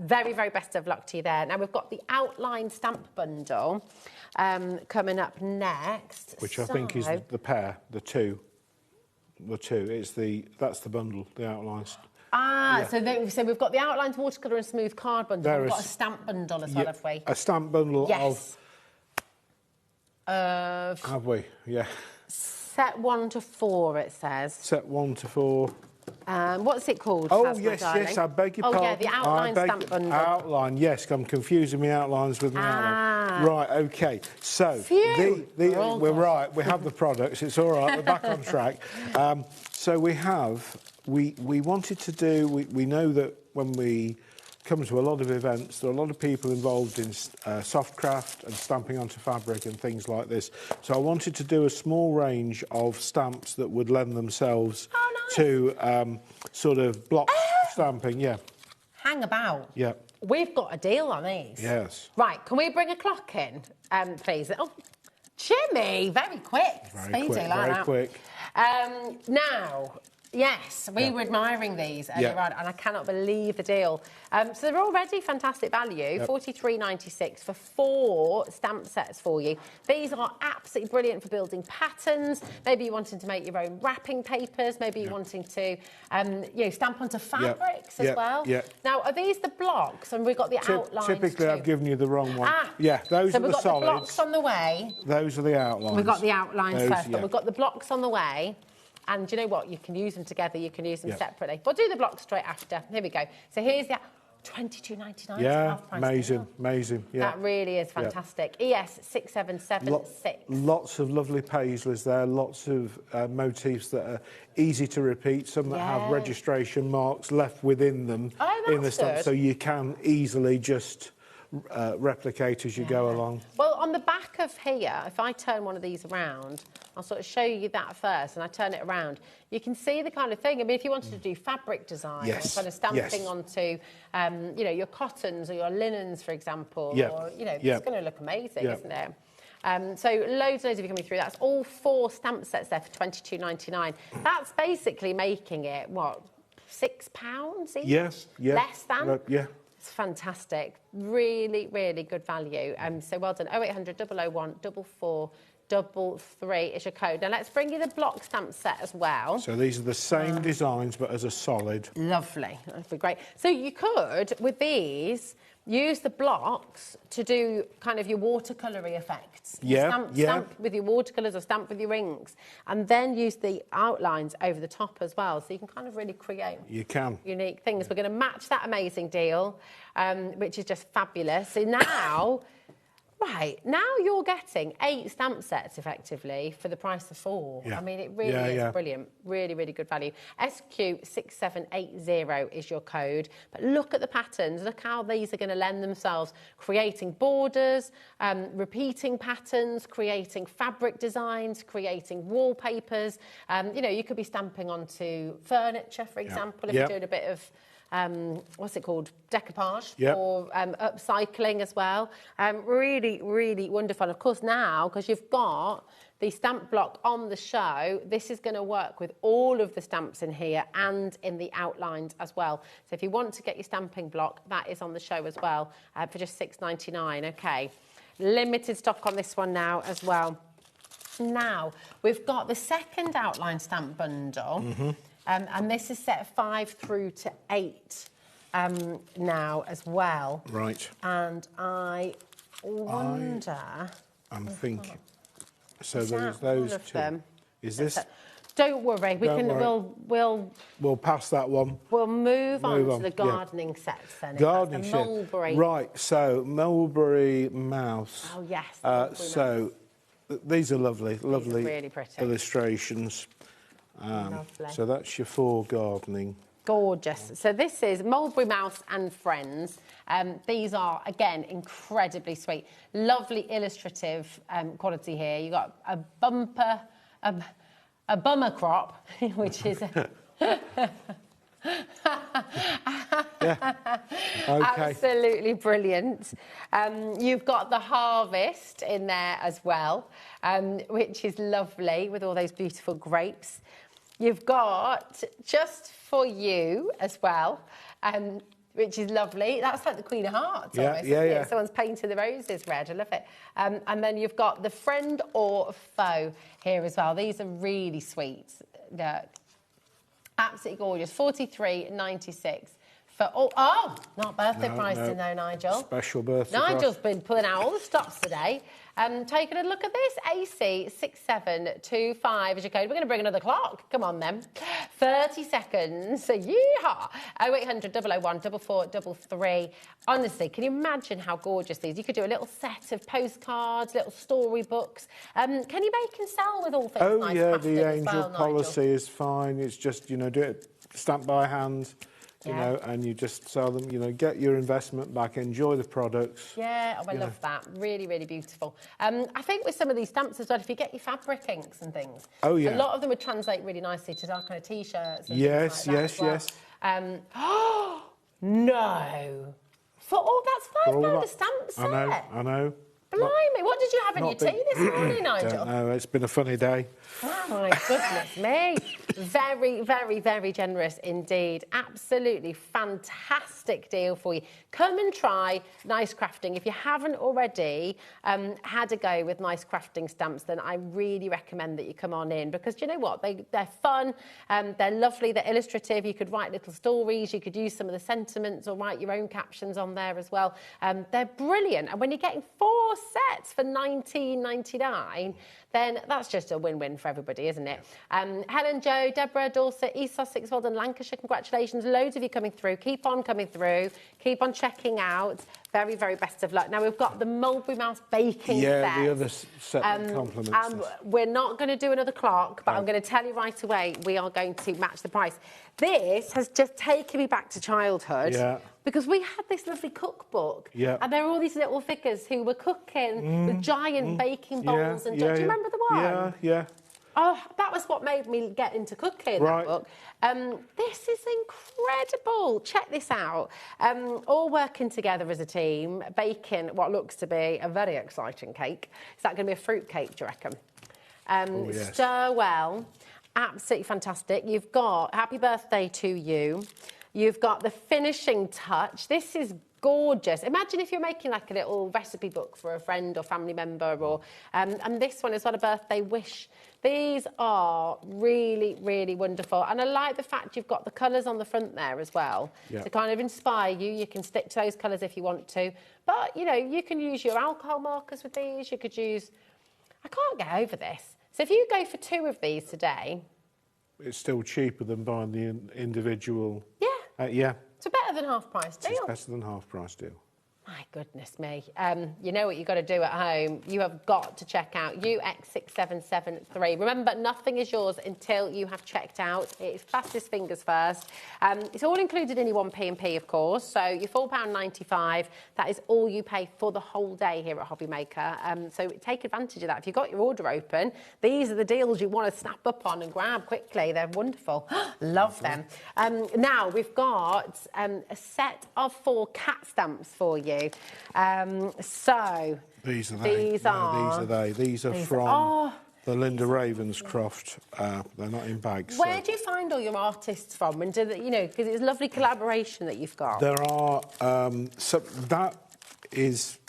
Very, very best of luck to you there. Now, we've got the outline stamp bundle coming up next. Which I think is the pair, the two. That's the bundle, the outlines. So we've got the outlines, watercolour and smooth card bundle. We've got a stamp bundle as well, have we? A stamp bundle have we? Yeah. Set 1 to 4, it says. Set 1 to 4. What's it called? Oh, yes, I beg your pardon. Oh, yeah, the outline stamp bundle. Outline, yes, I'm confusing my outlines with my outline. Right, OK. So, we're right, we have the products, it's all right, we're back on track. So we wanted to do, we know that when we come to a lot of events, there are a lot of people involved in soft craft and stamping onto fabric and things like this. So I wanted to do a small range of stamps that would lend themselves to sort of block stamping. Hang about. Yeah. We've got a deal on these. Yes. Right, can we bring a clock in, please? Oh, Jimmy, very quick. Very quick. Now... Yes, we were admiring these earlier on, and I cannot believe the deal. So they're already fantastic value, $43.96 for 4 stamp sets for you. These are absolutely brilliant for building patterns. Maybe you're wanting to make your own wrapping papers. Maybe you're wanting to, stamp onto fabrics as well. Now, are these the blocks? And we've got the outlines Typically, I've given you the wrong one. Those are the solids. So we've got the blocks on the way. Those are the outlines. We've got the outlines first, but we've got the blocks on the way. And do you know what? You can use them together. You can use them separately. We'll do the blocks straight after. Here we go. So here's the $22.99. Yeah, amazing. Yeah. That really is fantastic. ES6776. Lots of lovely paisleys there. Lots of motifs that are easy to repeat. Some that have registration marks left within them in the stamp, so you can easily just replicate as you go along. Well, on the back of here, if I turn one of these around, I'll sort of show you that first, and I turn it around. You can see the kind of thing. I mean, if you wanted to do fabric design, kind of stamping onto, your cottons or your linens, for example, or, it's going to look amazing, isn't it? So loads of you coming through. That's all 4 stamp sets there for $22.99. That's basically making it, what, £6 each? Yes, Less than? It's fantastic. Really, really good value. So well done. 0800 001 4433 is your code. Now let's bring you the block stamp set as well. So these are the same designs but as a solid. Lovely. That'd be great. So you could, with these, use the blocks to do kind of your watercolour-y effects. Yeah, Stamp with your watercolours or stamp with your inks, and then use the outlines over the top as well, so you can kind of really create unique things. We're going to match that amazing deal, which is just fabulous. So now... Right, now you're getting 8 stamp sets, effectively, for the price of 4. Yeah. I mean, it really is brilliant. Really, really good value. SQ6780 is your code. But look at the patterns. Look how these are going to lend themselves. Creating borders, repeating patterns, creating fabric designs, creating wallpapers. You know, you could be stamping onto furniture, for example, if you're doing a bit of... what's it called? Decoupage or upcycling as well. Really, really wonderful. Of course, now, because you've got the stamp block on the show, this is going to work with all of the stamps in here and in the outlines as well. So if you want to get your stamping block, that is on the show as well for just $6.99. Okay. Limited stock on this one now as well. Now, we've got the second outline stamp bundle. And this is set 5 through to 8 now as well. Right. And I wonder... I'm thinking... So there's those two. Is this... Don't worry, we'll pass that one. We'll move on to the gardening sets then. Gardening set. Mulberry. Right, so mulberry mouse. Oh yes. So these are lovely, lovely really pretty illustrations. Lovely. So that's your 4 gardening. Gorgeous. So this is Mulberry Mouse and Friends. These are, again, incredibly sweet. Lovely illustrative quality here. You've got a bumper, a bummer crop, which is... Absolutely brilliant. You've got the harvest in there as well, which is lovely with all those beautiful grapes. You've got Just For You as well, which is lovely. That's like the Queen of Hearts almost, isn't it? Someone's painted the roses red. I love it. And then you've got the Friend or Foe here as well. These are really sweet. Absolutely gorgeous. $43.96 for all. Oh, not birthday pricing though, Nigel. Special birthday. Nigel's been pulling out all the stops today. Taking a look at this. AC6725 is your code. We're going to bring another clock. Come on then. 30 seconds. Yeehaw. 0800 001 4433. Honestly, can you imagine how gorgeous these? You could do a little set of postcards, little storybooks. Can you make and sell with all things nice crafted the as angel well, policy Nigel? is fine. It's just, you know, do it stamp by hand. You know, and you just sell them, you know, get your investment back, enjoy the products. Yeah, I love that. Really, really beautiful. I think with some of these stamps as well, if you get your fabric inks and things, a lot of them would translate really nicely to that kind of T-shirts and things like that as well. No. That's £5 a stamp set. I know. Blimey, what did you have in your tea this morning, Nigel? Don't know, it's been a funny day. Oh, my goodness me. Very, very, very generous indeed. Absolutely fantastic deal for you. Come and try Nice Crafting. If you haven't already had a go with Nice Crafting stamps, then I really recommend that you come on in because, do you know what? They're fun, they're lovely, they're illustrative. You could write little stories, you could use some of the sentiments or write your own captions on there as well. They're brilliant. And when you're getting 4 sets for $19.99, then that's just a win-win for everybody, isn't it? Helen, Joe, Deborah, Dorset, East Sussex, well done, Lancashire, congratulations. Loads of you coming through. Keep on coming through. Keep on checking out. Very, very best of luck. Now, we've got the Mulberry Mouse baking set. Yeah, the other set that complements this. We're not going to do another clock, but I'm going to tell you right away, we are going to match the price. This has just taken me back to childhood. Yeah. Because we had this lovely cookbook, and there were all these little figures who were cooking with giant baking bowls. Do you remember the one? Yeah. Oh, that was what made me get into cooking, that book. This is incredible. Check this out. All working together as a team, baking what looks to be a very exciting cake. Is that going to be a fruit cake, do you reckon? Stir well. Absolutely fantastic. You've got Happy Birthday to You. You've got the finishing touch. This is gorgeous. Imagine if you're making like a little recipe book for a friend or family member, or and this one is on a birthday wish. These are really, really wonderful. And I like the fact you've got the colours on the front there as well to kind of inspire you. You can stick to those colours if you want to. But, you know, you can use your alcohol markers with these. You could use... I can't get over this. So if you go for 2 of these today... It's still cheaper than buying the individual... Yeah. Yeah. It's a better than half-price deal. It's better than half-price deal. My goodness me. You know what you've got to do at home. You have got to check out UX6773. Remember, nothing is yours until you have checked out. It's fastest fingers first. It's all included in your 1p&p, of course. So your £4.95, that is all you pay for the whole day here at HobbyMaker. So take advantage of that. If you've got your order open, these are the deals you want to snap up on and grab quickly. They're wonderful. Love them. Now, we've got a set of 4 cat stamps for you. So these are they. These are they. These are from the Linda Ravenscroft. They're not in bags. Where do you find all your artists from? And do they, you know, because it's a lovely collaboration that you've got. There are. So that is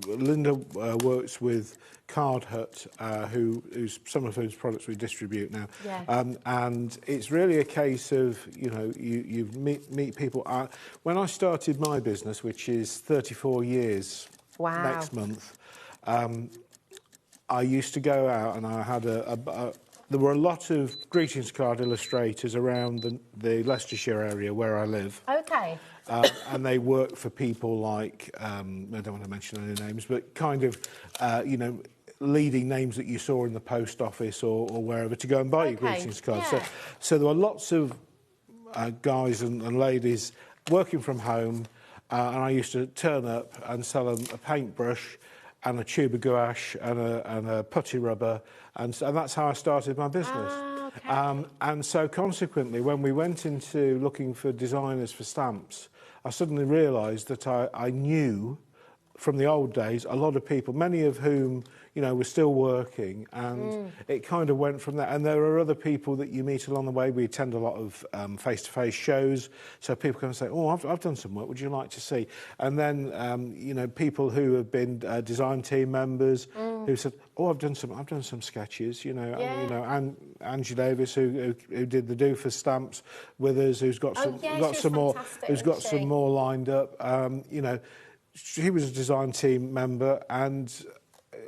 Linda works with Card Hut, who's some of whose products we distribute now. Yeah. And it's really a case of, you know, you meet people. When I started my business, which is 34 years next month, I used to go out and I had there were a lot of greetings card illustrators around the Leicestershire area where I live. Okay. And they work for people like, I don't want to mention any names, but kind of, you know, leading names that you saw in the post office or wherever to go and buy your greetings cards. Yeah. So there were lots of guys and ladies working from home, and I used to turn up and sell them a paintbrush and a tube of gouache and a putty rubber, and that's how I started my business. And so consequently, when we went into looking for designers for stamps, I suddenly realised that I knew from the old days a lot of people, many of whom, you know, were still working, and it kind of went from there. And there are other people that you meet along the way. We attend a lot of face-to-face shows, so people come and say, "Oh, I've done some work. Would you like to see?" And then, you know, people who have been design team members who said, "Oh, I've done some sketches." You know, and Angie Davis, who did the Doofer stamps with us, who's got some more lined up. You know, she was a design team member and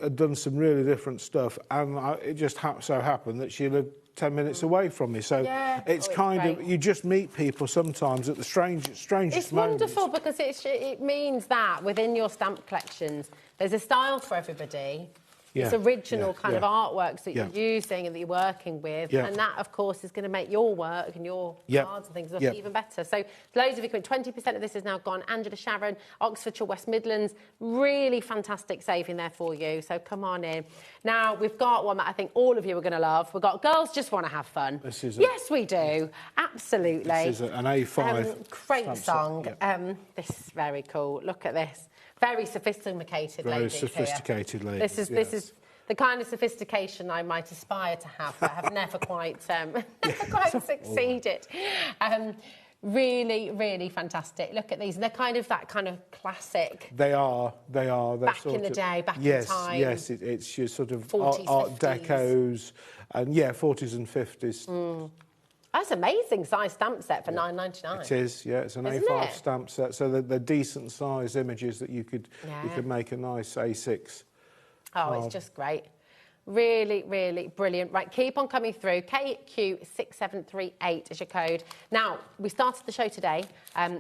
had done some really different stuff, and it just so happened that she lived 10 minutes away from me. So it's kind of, you just meet people sometimes at the strangest moments. It's wonderful because it means that within your stamp collections, there's a style for everybody. It's original kind of artworks that you're using and that you're working with. And that, of course, is going to make your work and your cards and things look even better. So loads of equipment. 20% of this is now gone. Angela Sharon, Oxfordshire, West Midlands. Really fantastic saving there for you. So come on in. Now, we've got one that I think all of you are going to love. We've got Girls Just Want to Have Fun. Yes, we do. Absolutely. This is an A5. Great song. This is very cool. Look at this. Very sophisticated ladies here. Very sophisticated ladies. This is the kind of sophistication I might aspire to have, but have never quite succeeded. Really, really fantastic. Look at these. And they're kind of that kind of classic. They are. They're back in the day, back in time. Yes, it's your sort of 40s, art 50s. decos, and 40s and 50s. That's an amazing size stamp set for £9.99. It is, it's an A5 stamp set, so they're decent size images that you could make a nice A6. Oh, it's just great. Really, really brilliant. Right, keep on coming through. KQ6738 is your code. Now, we started the show today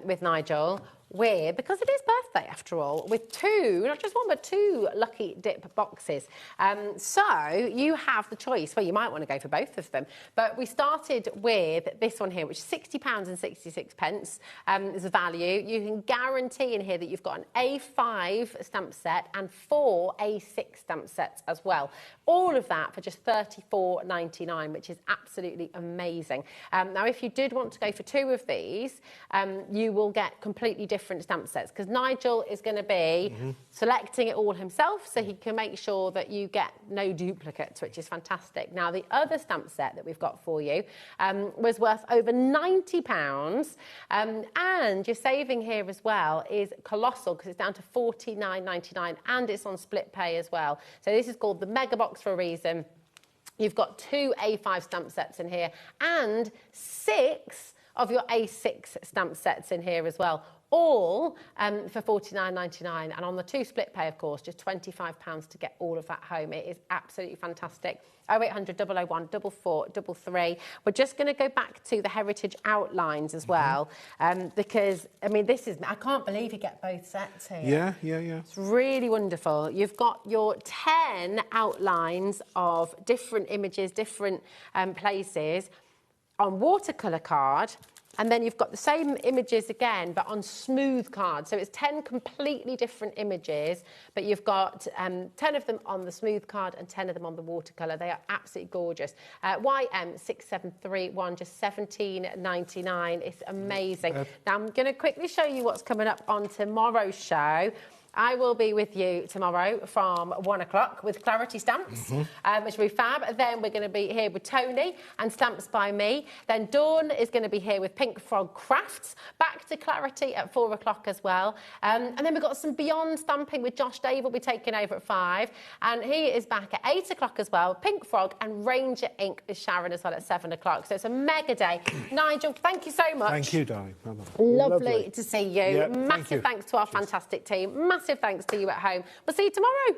with Nigel. Because it is birthday after all, with not just one, but 2 lucky dip boxes. So you have the choice. Well, you might want to go for both of them. But we started with this one here, which is £60.66 is the value. You can guarantee in here that you've got an A5 stamp set and 4 A6 stamp sets as well. All of that for just $34.99, which is absolutely amazing. Now, if you did want to go for 2 of these, you will get completely different different stamp sets, because Nigel is going to be selecting it all himself, so he can make sure that you get no duplicates, which is fantastic. Now, the other stamp set that we've got for you was worth over £90, and your saving here as well is colossal, because it's down to $49.99, and it's on split pay as well. So this is called the Mega Box for a reason. You've got 2 A5 stamp sets in here and 6 of your A6 stamp sets in here as well, all for $49.99. And on the 2 split pay, of course, just £25 to get all of that home. It is absolutely fantastic. 0800 001 4433. We're just going to go back to the heritage outlines as well, because, I mean, I can't believe you get both sets here. Yeah. It's really wonderful. You've got your 10 outlines of different images, different places on watercolour card. And then you've got the same images again, but on smooth card. So it's 10 completely different images, but you've got 10 of them on the smooth card and 10 of them on the watercolour. They are absolutely gorgeous. YM6731, just $17.99. It's amazing. Now, I'm going to quickly show you what's coming up on tomorrow's show. I will be with you tomorrow from 1 o'clock with Clarity Stamps, which will be fab. Then we're going to be here with Tony and Stamps by Me. Then Dawn is going to be here with Pink Frog Crafts. Back to Clarity at 4 o'clock as well. And then we've got some Beyond Stamping with Josh Dave will be taking over at 5. And he is back at 8 o'clock as well. Pink Frog and Ranger Ink with Sharon as well at 7 o'clock. So it's a mega day. Nigel, thank you so much. Thank you, darling. Lovely to see you. Yeah, Massive thanks to our fantastic team. Massive thanks to you at home. We'll see you tomorrow.